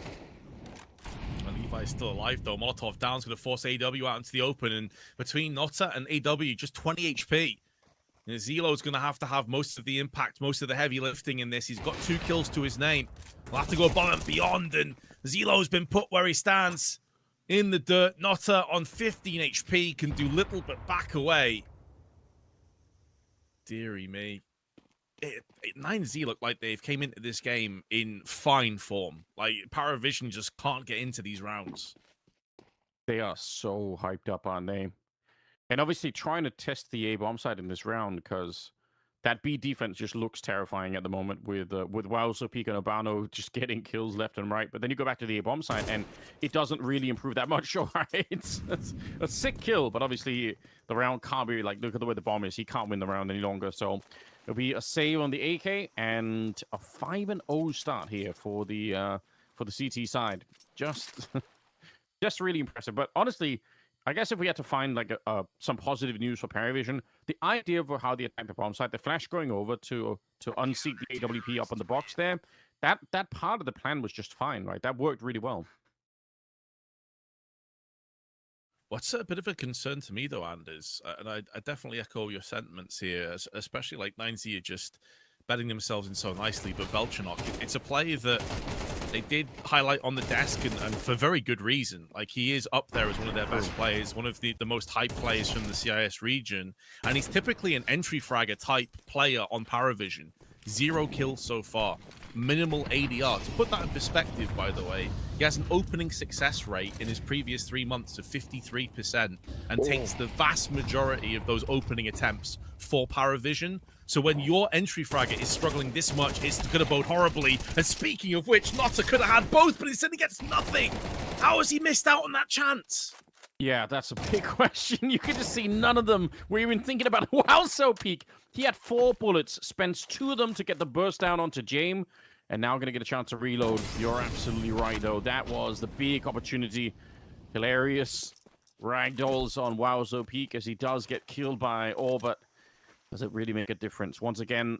Levi's still alive, though. Molotov down's going to force AW out into the open, and between Nota and AW, just 20 HP. And Zelo's going to have most of the impact, most of the heavy lifting in this. He's got 2 kills to his name. We'll have to go above and beyond, and Zelo's been put where he stands in the dirt. Nota on 15 HP can do little but back away. Deary me. 9Z look like they've came into this game in fine form. Like, PARIVISION just can't get into these rounds. They are so hyped up, aren't they? And obviously trying to test the A bomb side in this round, because that B defense just looks terrifying at the moment with Wowzo, Peak, and Urbano just getting kills left and right. But then you go back to the A bomb side, and it doesn't really improve that much. All right, it's a sick kill, but obviously the round can't be like, look at the way the bomb is. He can't win the round any longer. So it'll be a save on the AK and a 5-0 start here for the CT side. just just really impressive. But honestly, I guess if we had to find like some positive news for PARIVISION, the idea of how they attacked the bomb site, the flash going over to unseat the AWP up on the box there, that part of the plan was just fine, right? That worked really well. What's a bit of a concern to me, though, Anders, and I definitely echo your sentiments here, especially like 9Z are just betting themselves in so nicely, but Belchanok, it's a play that they did highlight on the desk, and for very good reason. Like, he is up there as one of their best players, one of the most hyped players from the CIS region, and he's typically an entry fragger type player on PARIVISION. 0 kills so far, minimal ADR. To put that in perspective, by the way, he has an opening success rate in his previous 3 months of 53% and takes the vast majority of those opening attempts for PARIVISION. So when your entry fragger is struggling this much, it's going to bode horribly. And speaking of which, Notta could have had both, but instead he gets nothing. How has he missed out on that chance? Yeah, that's a big question. You could just see none of them were even thinking about Wowso peak. He had 4 bullets, spends 2 of them to get the burst down onto Jame, and now going to get a chance to reload. You're absolutely right, though. That was the big opportunity. Hilarious ragdolls on Wowso peak as he does get killed by Orb, but does it really make a difference? Once again,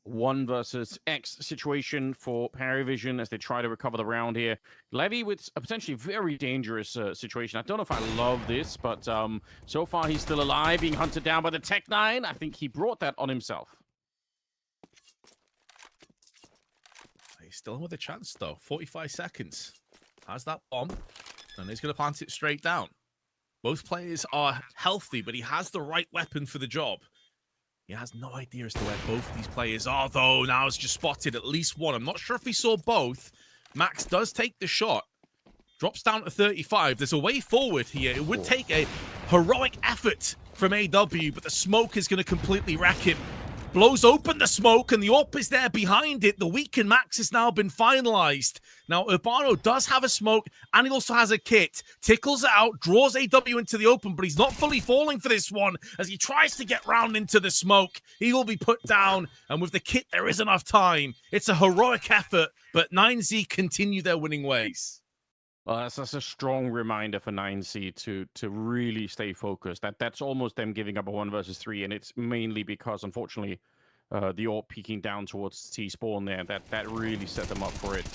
1 versus X situation for PARIVISION as they try to recover the round here. Levy with a potentially very dangerous situation. I don't know if I love this, but so far he's still alive, being hunted down by the Tech-9. I think he brought that on himself. He's still in with a chance, though. 45 seconds. Has that bomb, and he's going to plant it straight down. Both players are healthy, but he has the right weapon for the job. He has no idea as to where both these players are, though. Now it's just spotted at least one. I'm not sure if he saw both. Max does take the shot. Drops down to 35. There's a way forward here. It would take a heroic effort from AW, but the smoke is going to completely wreck him. Blows open the smoke, and the AWP is there behind it. The weaken Max has now been finalized. Now, Urbano does have a smoke, and he also has a kit. Tickles it out, draws AW into the open, but he's not fully falling for this one. As he tries to get round into the smoke, he will be put down, and with the kit, there is enough time. It's a heroic effort, but 9Z continue their winning ways. Well, that's a strong reminder for 9C to really stay focused. That's almost them giving up a 1 versus 3, and it's mainly because, unfortunately, the AWP peeking down towards T-spawn there. That really set them up for it.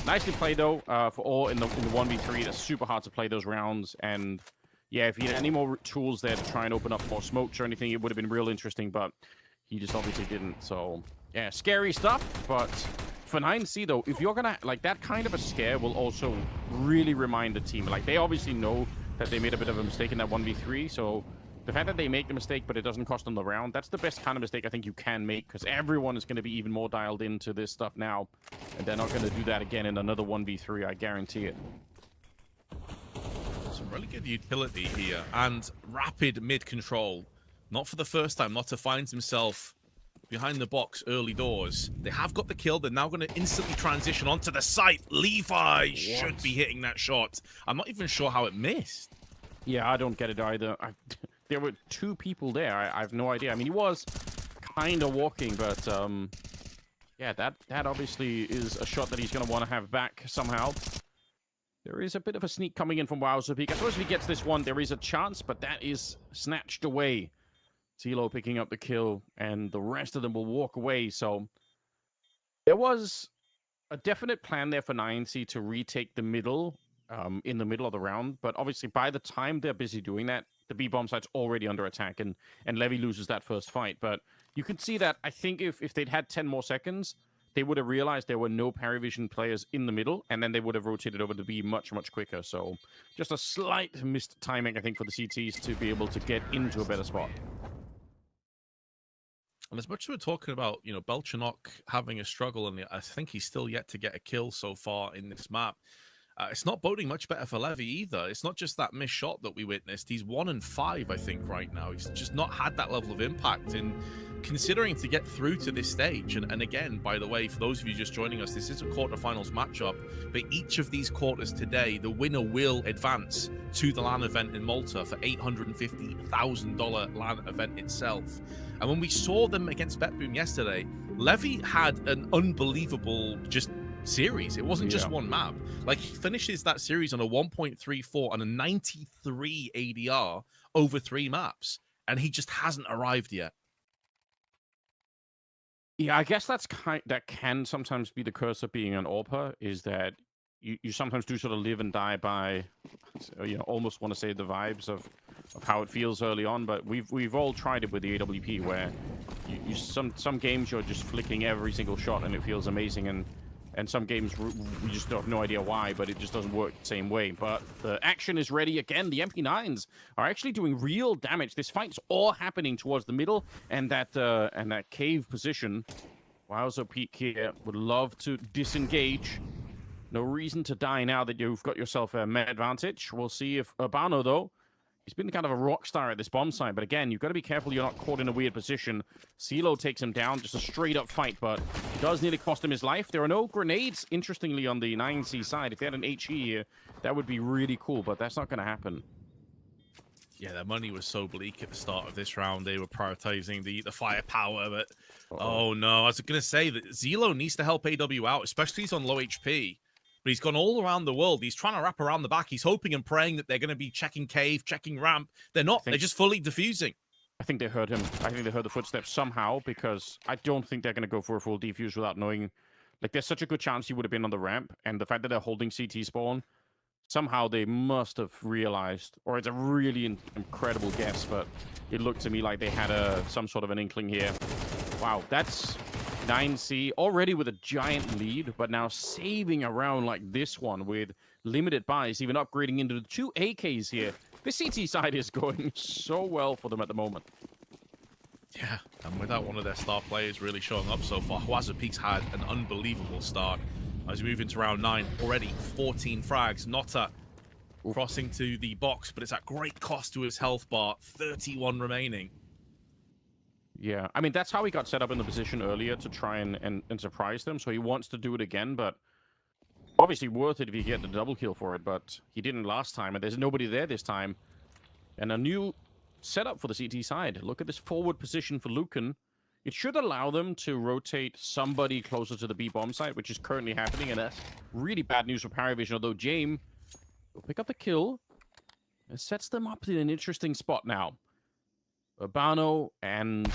Nicely played, though, for all in the 1v3. That's super hard to play those rounds, and yeah, if he had any more tools there to try and open up more smokes or anything, it would have been real interesting, but he just obviously didn't. So, yeah, scary stuff, but for 9C, though, if you're gonna, like, that kind of a scare will also really remind the team. Like, they obviously know that they made a bit of a mistake in that 1v3, so the fact that they make the mistake, but it doesn't cost them the round, that's the best kind of mistake I think you can make, because everyone is going to be even more dialed into this stuff now, and they're not going to do that again in another 1v3, I guarantee it. Some really good utility here, and rapid mid-control. Not for the first time, Notta finds himself behind the box early doors. They have got the kill. They're now going to instantly transition onto the site. Levi should be hitting that shot. I'm not even sure how it missed. Yeah, I don't get it either. There were 2 people there. I have no idea. I mean, he was kind of walking, but yeah, that obviously is a shot that he's going to want to have back somehow. There is a bit of a sneak coming in from Wowso Peak. I suppose if he gets this one, there is a chance, but that is snatched away. Tilo picking up the kill, and the rest of them will walk away. So there was a definite plan there for 9C to retake the middle, in the middle of the round. But obviously, by the time they're busy doing that, the B-bomb site's already under attack, and Levy loses that first fight. But you can see that, I think if they'd had 10 more seconds, they would have realized there were no PARIVISION players in the middle, and then they would have rotated over to B much, much quicker. So just a slight missed timing, I think, for the CTs to be able to get into a better spot. And as much as we're talking about, you know, Belchanok having a struggle, and I think he's still yet to get a kill so far in this map, it's not boding much better for Levy either. It's not just that missed shot that we witnessed. He's 1-5, I think, right now. He's just not had that level of impact. And considering to get through to this stage, and again, by the way, for those of you just joining us, this is a quarterfinals matchup. But each of these quarters today, the winner will advance to the LAN event in Malta for $850,000 LAN event itself. And when we saw them against BetBoom yesterday, Levy had an unbelievable just series. It wasn't just one map. Like, he finishes that series on a 1.34 and a 93 ADR over 3 maps, and he just hasn't arrived yet. Yeah, I guess that can sometimes be the curse of being an AWPer, is that you sometimes do sort of live and die by, almost want to say the vibes of how it feels early on. But we've all tried it with the AWP, where some games you're just flicking every single shot and it feels amazing, and some games we just have no idea why, but it just doesn't work the same way. But the action is ready again. The MP9s are actually doing real damage. This fight's all happening towards the middle and that cave position. Wowzo Peak here would love to disengage. No reason to die now that you've got yourself a med advantage. We'll see if Urbano, though, he's been kind of a rock star at this bomb site, but again, you've got to be careful you're not caught in a weird position. CeeLo takes him down, just a straight-up fight, but it does nearly cost him his life. There are no grenades, interestingly, on the 9C side. If they had an HE here, that would be really cool, but that's not going to happen. Yeah, their money was so bleak at the start of this round. They were prioritizing the firepower, but oh no, I was going to say that ZeLo needs to help AW out, especially he's on low HP. But he's gone all around the world. He's trying to wrap around the back. He's hoping and praying that they're going to be checking cave, checking ramp. They're not. They're just fully defusing. I think they heard him. I think they heard the footsteps somehow, because I don't think they're going to go for a full defuse without knowing. Like, there's such a good chance he would have been on the ramp, and the fact that they're holding CT spawn, somehow they must have realized, or it's a really incredible guess, but it looked to me like they had some sort of an inkling here. Wow, that's 9C already with a giant lead, but now saving a round like this one with limited buys, even upgrading into the 2 AKs here. The CT side is going so well for them at the moment. Yeah, and without one of their star players really showing up so far, Wowzo Peak's had an unbelievable start. As we move into round 9, already 14 frags. Nota crossing to the box, but it's at great cost to his health bar. 31 remaining. Yeah, I mean, that's how he got set up in the position earlier, to try and surprise them. So he wants to do it again, but obviously worth it if you get the double kill for it. But he didn't last time, and there's nobody there this time. And a new setup for the CT side. Look at this forward position for Lucan. It should allow them to rotate somebody closer to the B bomb site, which is currently happening, and that's really bad news for PARIVISION. Although James will pick up the kill, and sets them up in an interesting spot now. Urbano, and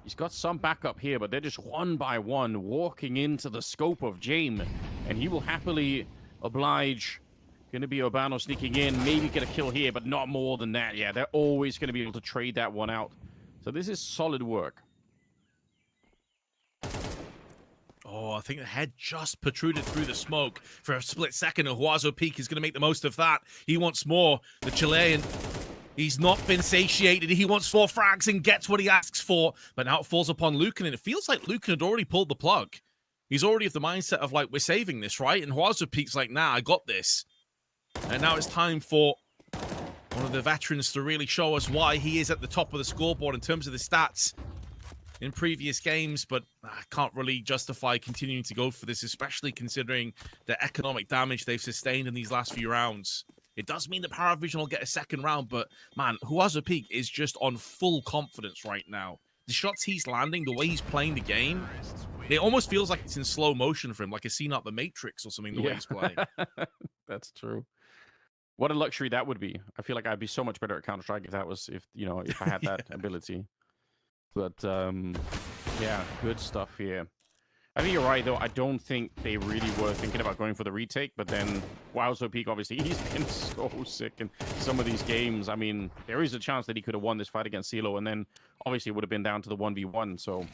he's got some backup here, but they're just one by one walking into the scope of James, and he will happily oblige. Going to be Urbano sneaking in, maybe get a kill here, but not more than that. Yeah, they're always going to be able to trade that one out. So this is solid work. Oh, I think the head just protruded through the smoke for a split second, and Wowzo Peak is going to make the most of that. He wants more. The Chilean, he's not been satiated. He wants 4 frags and gets what he asks for, but now it falls upon Lucan, and it feels like Lucan had already pulled the plug. He's already of the mindset of, like, we're saving this, right? And Wowzo Peak's like, nah, I got this. And now it's time for one of the veterans to really show us why he is at the top of the scoreboard in terms of the stats in previous games, but I can't really justify continuing to go for this, especially considering the economic damage they've sustained in these last few rounds. It does mean that PARIVISION will get a second round, but man, Wowzo Peak is just on full confidence right now. The shots he's landing, the way he's playing the game, it almost feels like it's in slow motion for him, like a scene out the Matrix or something, the way he's playing. That's true. What a luxury that would be. I feel like I'd be so much better at Counter-Strike if I had that ability. But yeah, good stuff here. I think you're right, though. I don't think they really were thinking about going for the retake, but then Wowzo Peak, obviously, he's been so sick in some of these games. I mean, there is a chance that he could have won this fight against CeeLo, and then obviously it would have been down to the 1v1, so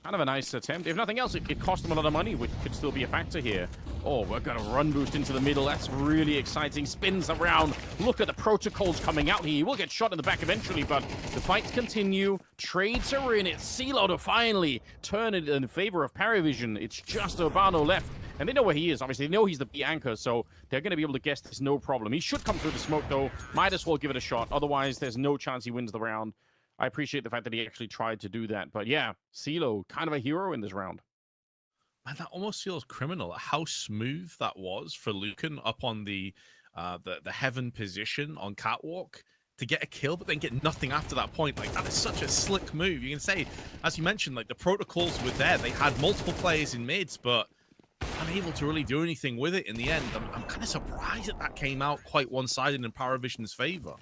kind of a nice attempt. If nothing else, it cost him a lot of money, which could still be a factor here. Oh, we're going to run boost into the middle. That's really exciting. Spins around. Look at the protocols coming out here. He will get shot in the back eventually, but the fights continue. Trades are in. It's CeeLo to finally turn it in favor of PARIVISION. It's just Urbano left. And they know where he is. Obviously, they know he's the B anchor, so they're going to be able to guess this no problem. He should come through the smoke, though. Might as well give it a shot. Otherwise, there's no chance he wins the round. I appreciate the fact that he actually tried to do that. But yeah, CeeLo, kind of a hero in this round. Man, that almost feels criminal. How smooth that was for Lucan up on the heaven position on Catwalk to get a kill, but then get nothing after that point. Like, that is such a slick move. You can say, as you mentioned, like, the protocols were there. They had multiple players in mids, but unable to really do anything with it in the end. I'm kind of surprised that came out quite one-sided in PARIVISION's favor.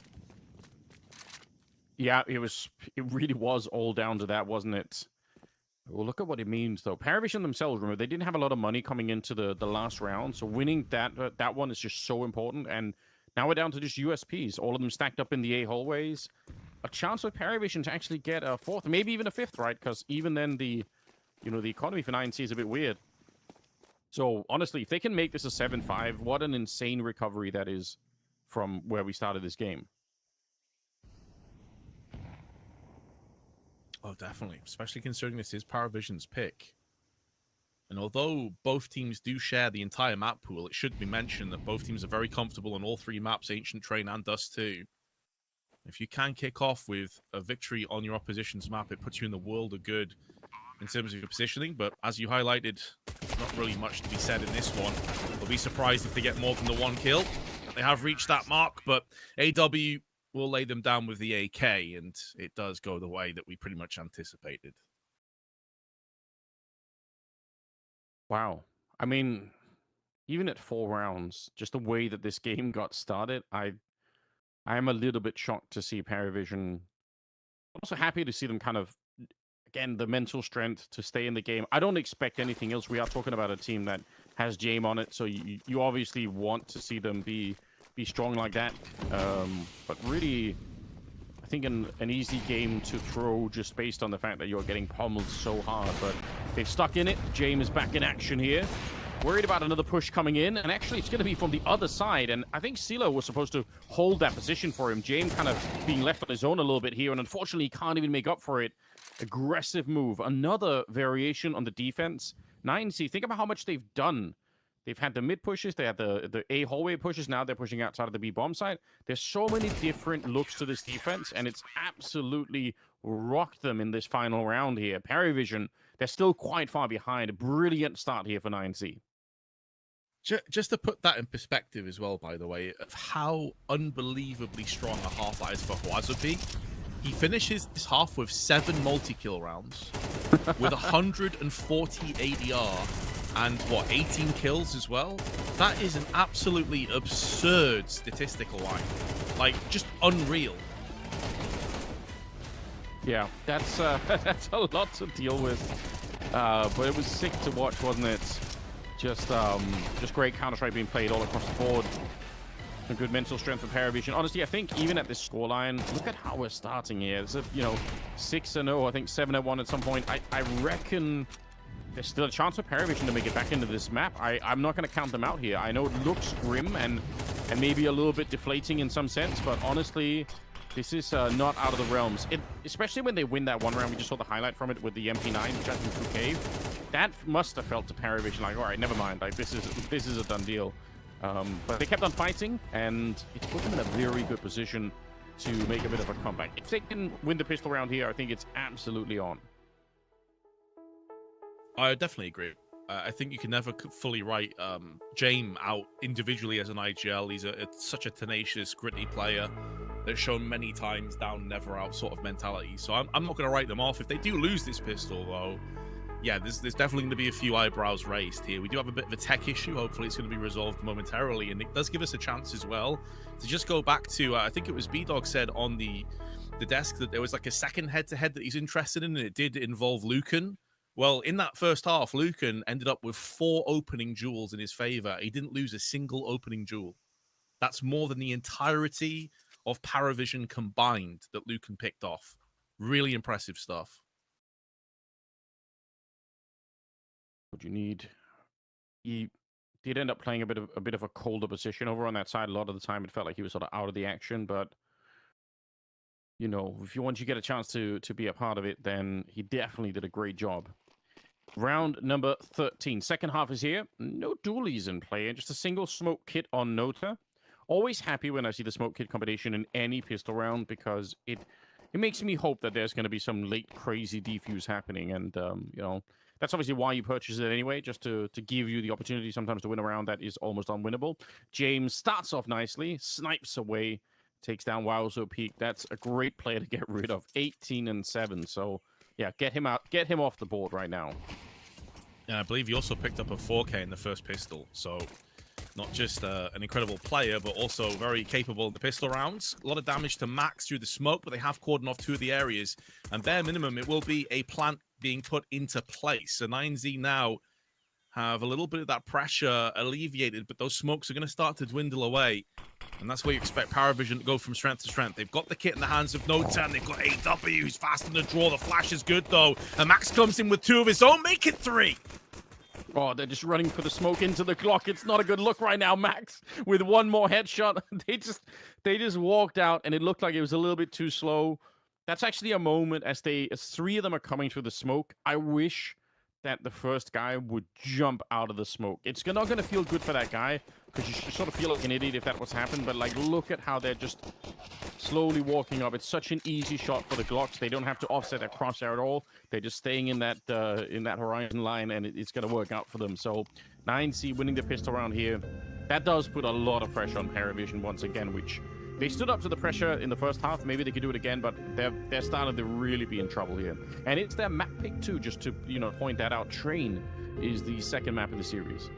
Yeah, it really was all down to that, wasn't it? Well, look at what it means, though. PARIVISION themselves, remember, they didn't have a lot of money coming into the last round, so winning that one is just so important. And now we're down to just USPs, all of them stacked up in the A hallways. A chance with PARIVISION to actually get a fourth, maybe even a fifth, right? Because even then, the economy for 9C is a bit weird. So honestly, if they can make this a 7-5, what an insane recovery that is from where we started this game. Oh, definitely. Especially considering this is PARIVISION's pick. And although both teams do share the entire map pool, it should be mentioned that both teams are very comfortable on all three maps, Ancient Train and Dust 2. If you can kick off with a victory on your opposition's map, it puts you in the world of good in terms of your positioning. But as you highlighted, not really much to be said in this one. We'll be surprised if they get more than the 1 kill. They have reached that mark, but AW will lay them down with the AK, and it does go the way that we pretty much anticipated. Wow. I mean, even at 4 rounds, just the way that this game got started, I am a little bit shocked to see PARIVISION. I'm also happy to see them kind of, again, the mental strength to stay in the game. I don't expect anything else. We are talking about a team that has Jame on it, so you obviously want to see them be strong like that. But really, I think an easy game to throw just based on the fact that you're getting pummeled so hard. But they've stuck in it. Jame is back in action here. Worried about another push coming in, and actually it's going to be from the other side, and I think CeeLo was supposed to hold that position for him. Jame kind of being left on his own a little bit here, and unfortunately he can't even make up for it. Aggressive move. Another variation on the defense. 9C, think about how much they've done. They've had the mid pushes, they had the A hallway pushes, now they're pushing outside of the B bomb site. There's so many different looks to this defense, and it's absolutely rocked them in this final round here. PARIVISION, they're still quite far behind. A brilliant start here for 9C. Just to put that in perspective as well, by the way, of how unbelievably strong a half that is for Hwazobi. He finishes this half with 7 multi-kill rounds, with 140 ADR, and what, 18 kills as well? That is an absolutely absurd statistical line. Like, just unreal. Yeah, that's that's a lot to deal with. But it was sick to watch, wasn't it? Just great Counter-Strike being played all across the board. Some good mental strength for PARIVISION. Honestly, I think even at this scoreline, look at how we're starting here. It's a, 6-0, I think 7-1 at some point. I reckon there's still a chance for PARIVISION to make it back into this map. I'm not going to count them out here. I know it looks grim and maybe a little bit deflating in some sense, but honestly, this is not out of the realms. Especially when they win that one round. We just saw the highlight from it with the MP9 jumping through cave. That must have felt to PARIVISION like, all right, never mind. Like this is a done deal. But they kept on fighting, and it put them in a very good position to make a bit of a comeback. If they can win the pistol round here, I think it's absolutely on. I definitely agree. I think you can never fully write Jame out individually as an IGL. He's such a tenacious, gritty player that's shown many times down, never out sort of mentality. So I'm not going to write them off. If they do lose this pistol, though, yeah, there's definitely going to be a few eyebrows raised here. We do have a bit of a tech issue. Hopefully it's going to be resolved momentarily, and it does give us a chance as well to just go back to, I think it was B-Dog said on the desk that there was like a second head-to-head that he's interested in, and it did involve Lucan. Well, in that first half, Lucan ended up with 4 opening duels in his favor. He didn't lose a single opening duel. That's more than the entirety of PARIVISION combined that Lucan picked off. Really impressive stuff. What you need. He did end up playing a bit of a colder position over on that side. A lot of the time, it felt like he was sort of out of the action. But if you get a chance to be a part of it, then he definitely did a great job. Round number 13. Second half is here. No dualies in play, just a single smoke kit on Nota. Always happy when I see the smoke kit combination in any pistol round because it makes me hope that there's going to be some late crazy defuse happening, and that's obviously why you purchase it anyway, just to give you the opportunity sometimes to win a round that is almost unwinnable. James starts off nicely, snipes away, takes down Wowzo Peak. That's a great player to get rid of. 18-7. So yeah, get him out, get him off the board right now. And I believe he also picked up a 4K in the first pistol. So not just an incredible player, but also very capable in the pistol rounds. A lot of damage to Max through the smoke, but they have cordoned off 2 of the areas. And bare minimum, it will be a plant being put into place. So 9Z now have a little bit of that pressure alleviated, but those smokes are going to start to dwindle away. And that's where you expect PARIVISION to go from strength to strength. They've got the kit in the hands of No10. They've got AW, who's fast in the draw. The flash is good, though. And Max comes in with 2 of his own, make it 3. Oh, they're just running for the smoke into the clock. It's not a good look right now, Max. With 1 more headshot, they just walked out, and it looked like it was a little bit too slow. That's actually a moment as 3 of them are coming through the smoke. I wish that the first guy would jump out of the smoke. It's not going to feel good for that guy, because you should sort of feel like an idiot if that was happened. But like, look at how they're just slowly walking up. It's such an easy shot for the Glocks. They don't have to offset that crosshair at all. They're just staying in that horizon line, and it's going to work out for them. So 9C winning the pistol round here. That does put a lot of pressure on PARIVISION once again, which they stood up to the pressure in the first half. Maybe they could do it again, but they're starting to really be in trouble here. And it's their map pick too, just to point that out. Train is the second map in the series.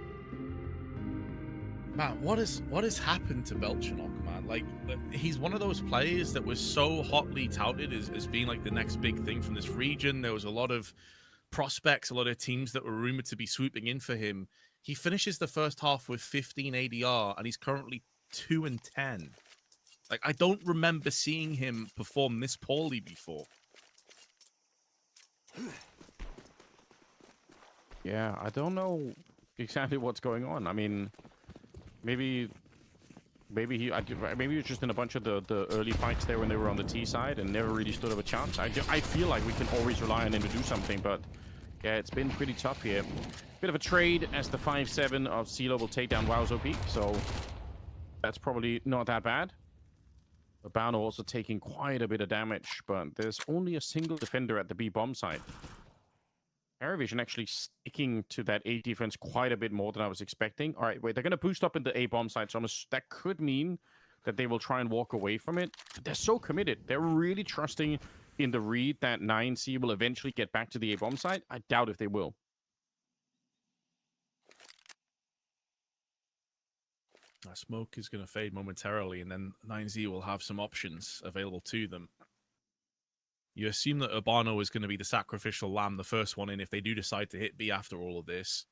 Man, what has happened to Belchanok, man? Like, he's one of those players that was so hotly touted as being like the next big thing from this region. There was a lot of prospects, a lot of teams that were rumored to be swooping in for him. He finishes the first half with 15 ADR, and he's currently 2-10. Like, I don't remember seeing him perform this poorly before. Yeah, I don't know exactly what's going on. I mean, maybe he was just in a bunch of the early fights there when they were on the T side and never really stood up a chance. I feel like we can always rely on him to do something, but yeah, it's been pretty tough here. Bit of a trade as the 5-7 of CeeLo will take down Wowzo Peak, so that's probably not that bad. Urbano also taking quite a bit of damage, but there's only a single defender at the B bomb site. PARIVISION actually sticking to that A defense quite a bit more than I was expecting. All right, wait, they're going to boost up in the A bomb site, so that could mean that they will try and walk away from it. But they're so committed. They're really trusting in the read that 9C will eventually get back to the A bomb site. I doubt if they will. Smoke is going to fade momentarily, and then 9Z will have some options available to them. You assume that Urbano is going to be the sacrificial lamb, the first one in, if they do decide to hit B after all of this.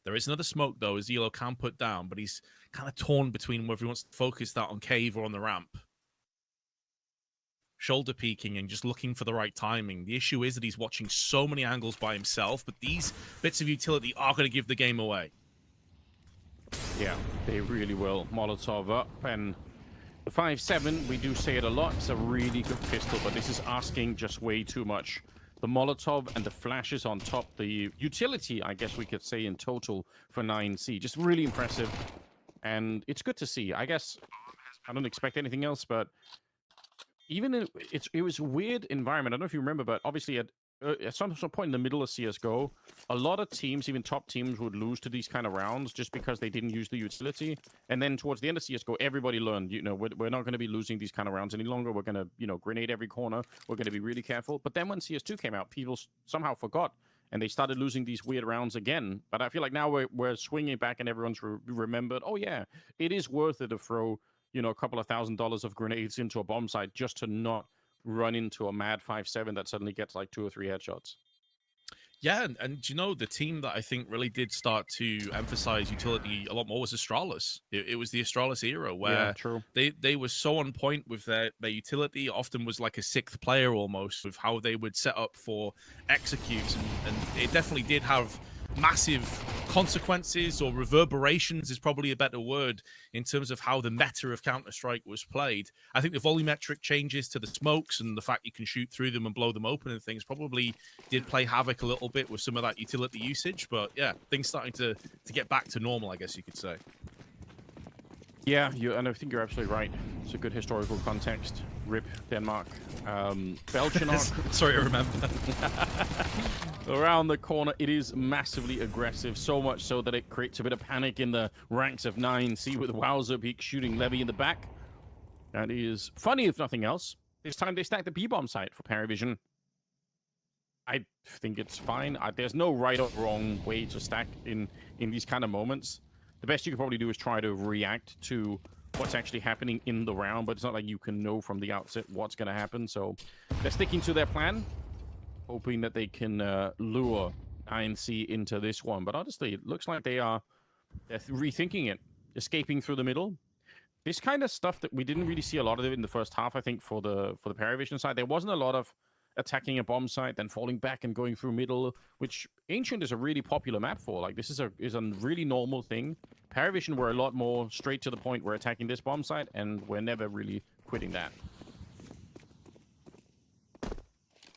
There is another smoke, though, as ELO can put down, but he's kind of torn between whether he wants to focus that on Cave or on the ramp. Shoulder peeking and just looking for the right timing. The issue is that he's watching so many angles by himself, but these bits of utility are going to give the game away. Yeah, they really will. Molotov up, and the 5-7, we do say it a lot, it's a really good pistol, but this is asking just way too much. The Molotov and the flashes on top, the utility, I guess we could say in total for 9C, just really impressive. And it's good to see. I guess I don't expect anything else, but even it was a weird environment. I don't know if you remember, but obviously at some point in the middle of CSGO, a lot of teams, even top teams, would lose to these kind of rounds just because they didn't use the utility. And then towards the end of CSGO, everybody learned, we're not going to be losing these kind of rounds any longer. We're going to, grenade every corner. We're going to be really careful. But then when CS2 came out, people somehow forgot, and they started losing these weird rounds again. But I feel like now we're swinging back, and everyone's remembered, oh yeah, it is worth it to throw, a couple of $1,000s of grenades into a bomb site just to not run into a mad 5-7 that suddenly gets like 2 or 3 headshots. Yeah, and the team that I think really did start to emphasize utility a lot more was Astralis. It was the Astralis era where they were so on point with their utility, often was like a 6th player almost, with how they would set up for executes, and it definitely did have massive consequences, or reverberations is probably a better word, in terms of how the meta of Counter-Strike was played. I think the volumetric changes to the smokes and the fact you can shoot through them and blow them open and things probably did play havoc a little bit with some of that utility usage. But yeah, things starting to get back to normal, I guess you could say. Yeah, and I think you're absolutely right. It's a good historical context. RIP Denmark. Belchanok. Sorry to remember. Around the corner, it is massively aggressive, so much so that it creates a bit of panic in the ranks of 9C with Wowzo Peak shooting Levy in the back. That is funny, if nothing else. This time they stack the B-bomb site for PARIVISION. I think it's fine. There's no right or wrong way to stack in these kind of moments. The best you can probably do is try to react to what's actually happening in the round, but it's not like you can know from the outset what's going to happen. So they're sticking to their plan, hoping that they can lure ENCE into this one. But honestly, it looks like they're rethinking it, escaping through the middle. This kind of stuff that we didn't really see a lot of it in the first half, I think, for the PARIVISION side. There wasn't a lot of attacking a bomb site, then falling back and going through middle, which Ancient is a really popular map for. Like, this is a really normal thing. PARIVISION were a lot more straight to the point. We're attacking this bomb site, and we're never really quitting that.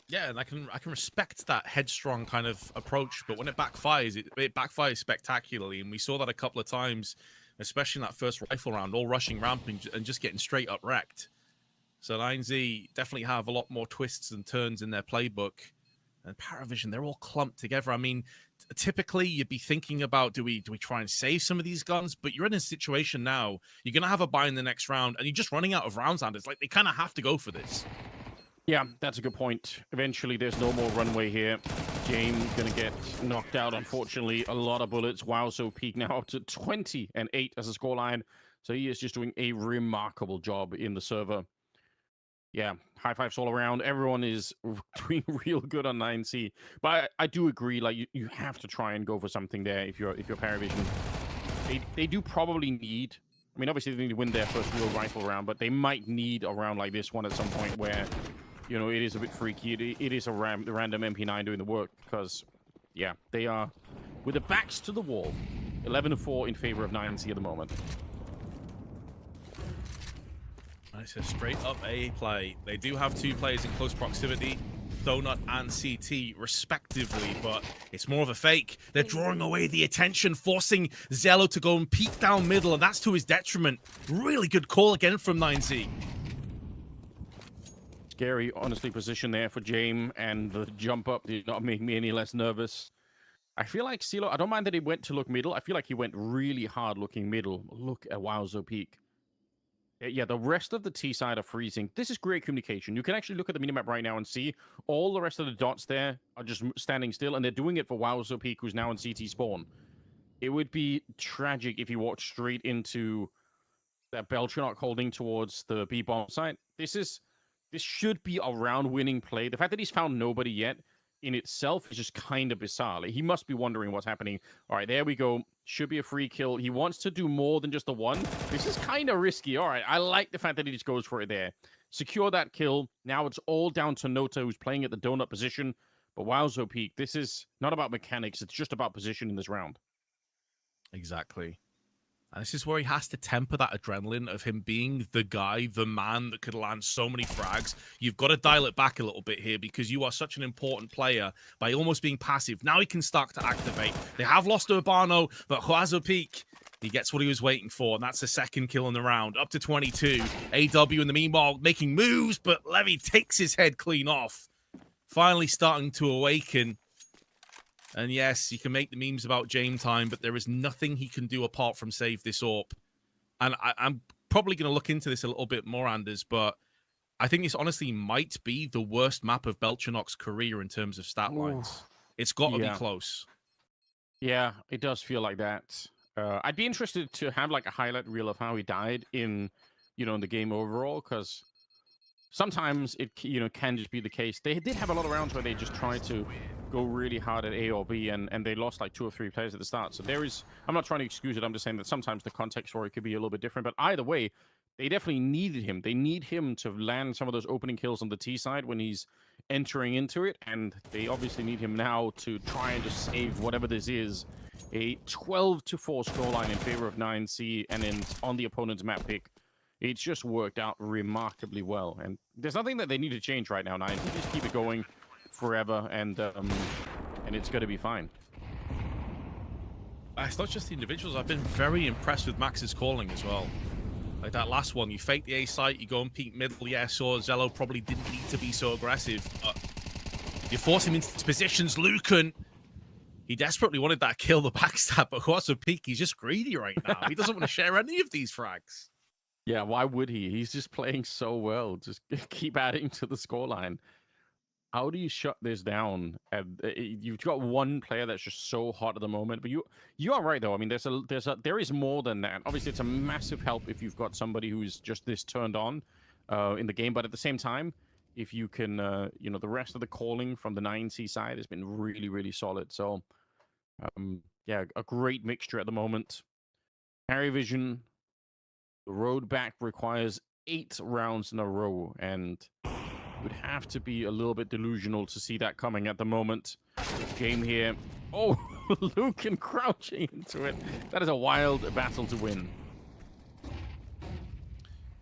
Yeah, and I can respect that headstrong kind of approach, but when it backfires, it backfires spectacularly, and we saw that a couple of times, especially in that first rifle round, all rushing ramp and just getting straight up wrecked. So ENCE definitely have a lot more twists and turns in their playbook. And PARIVISION, they're all clumped together. I mean, typically you'd be thinking about, do we try and save some of these guns? But you're in a situation now, you're going to have a buy in the next round, and you're just running out of rounds, and it's like they kind of have to go for this. Yeah, that's a good point. Eventually, there's no more runway here. James going to get knocked out, unfortunately. A lot of bullets. Wow, so peak now up to 20-8 as a scoreline. So he is just doing a remarkable job in the server. Yeah, high fives all around. Everyone is doing real good on ENCE. But I do agree, like, you have to try and go for something there if you're PARIVISION. They do probably need... I mean, obviously, they need to win their first real rifle round, but they might need a round like this one at some point where, you know, it is a bit freaky. It is the random MP9 doing the work because, yeah, they are, with their backs to the wall, 11-4 in favor of ENCE at the moment. It's a straight-up A play. They do have two players in close proximity, Donut and CT, respectively, but it's more of a fake. They're drawing away the attention, forcing Zello to go and peek down middle, and that's to his detriment. Really good call again from ENCE. Scary, honestly, position there for James, and the jump up did not make me any less nervous. I feel like CeeLo, I don't mind that he went to look middle. I feel like he went really hard looking middle. Look at Wowzo peak. Yeah, the rest of the T side are freezing. This is great communication. You can actually look at the minimap right now and see all the rest of the dots there are just standing still, and they're doing it for Wowzo Peak, who's now in CT spawn. It would be tragic if you walked straight into that Beltranok holding towards the B-bomb site. This should be a round-winning play. The fact that he's found nobody yet in itself is just kind of bizarre. Like, he must be wondering what's happening. All right, there we go. Should be a free kill. He wants to do more than just the one. This is kind of risky. All right, I like the fact that he just goes for it there. Secure that kill. Now it's all down to Nota, who's playing at the donut position. But Wowzo Peak, this is not about mechanics. It's just about position in this round. Exactly. And this is where he has to temper that adrenaline of him being the guy, the man that could land so many frags. You've got to dial it back a little bit here because you are such an important player by almost being passive. Now he can start to activate. They have lost Urbano, but Wowzo Peak, he gets what he was waiting for, and that's the second kill in the round. Up to 22. AW in the meanwhile making moves, but Levy takes his head clean off. Finally starting to awaken. And yes, you can make the memes about James time, but there is nothing he can do apart from save this AWP. And I'm probably going to look into this a little bit more, Anders, but I think this honestly might be the worst map of Beltranok's career in terms of stat lines. It's got to be close. Yeah, it does feel like that. I'd be interested to have like a highlight reel of how he died in, in the game overall, because sometimes it, can just be the case. They did have a lot of rounds where they just tried to go really hard at A or B, and they lost like 2 or 3 players at the start. So I'm not trying to excuse it. I'm just saying that sometimes the context for it could be a little bit different. But either way, they definitely needed him. They need him to land some of those opening kills on the T side when he's entering into it. And they obviously need him now to try and just save whatever this is. A 12-4 scoreline in favor of ENCE, and then on the opponent's map pick. It's just worked out remarkably well. And there's nothing that they need to change right now. ENCE just keep it going forever, and it's going to be fine. It's not just the individuals. I've been very impressed with Max's calling as well. Like that last one, you fake the A site, you go and peek middle. Yeah, so Zello probably didn't need to be so aggressive. But you force him into these positions. Lucan, he desperately wanted that kill, the backstab, but Wowzo Peak, he's just greedy right now. He doesn't want to share any of these frags. Yeah, why would he? He's just playing so well. Just keep adding to the scoreline. how do you shut this down? And you've got one player that's just so hot at the moment. But you are right though. I mean, there is more than that. Obviously, it's a massive help if you've got somebody who's just this turned on in the game. But at the same time, if you can, the rest of the calling from the 9C side has been really, really solid. So, yeah, a great mixture at the moment. PARIVISION, the road back requires 8 rounds in a row, and would have to be a little bit delusional to see that coming at the moment. Game here. Oh, Luke and crouching into it. That is a wild battle to win.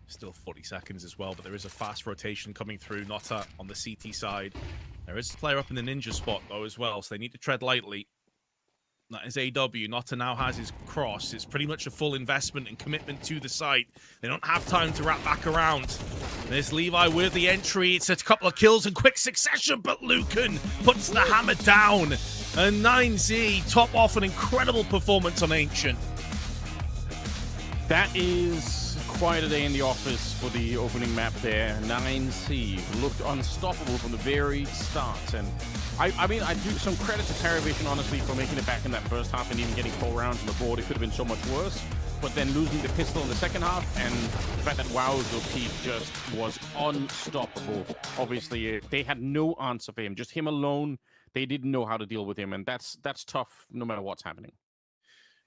Still 40 seconds as well, but there is a fast rotation coming through. Nota on the CT side. There is a player up in the ninja spot, though, as well, so they need to tread lightly. That is AW. Nota now has his cross. It's pretty much a full investment and commitment to the site. They don't have time to wrap back around. There's Levi with the entry. It's a couple of kills in quick succession, but Lucan puts the hammer down. And 9Z top off an incredible performance on Ancient. That is quite a day in the office for the opening map there. 9C looked unstoppable from the very start. And I mean, I do some credit to PARIVISION, honestly, for making it back in that first half and even getting 4 rounds on the board. It could have been so much worse. But then losing the pistol in the second half, and the fact that WoW's peak just was unstoppable. Obviously, they had no answer for him. Just him alone, they didn't know how to deal with him. And that's tough no matter what's happening.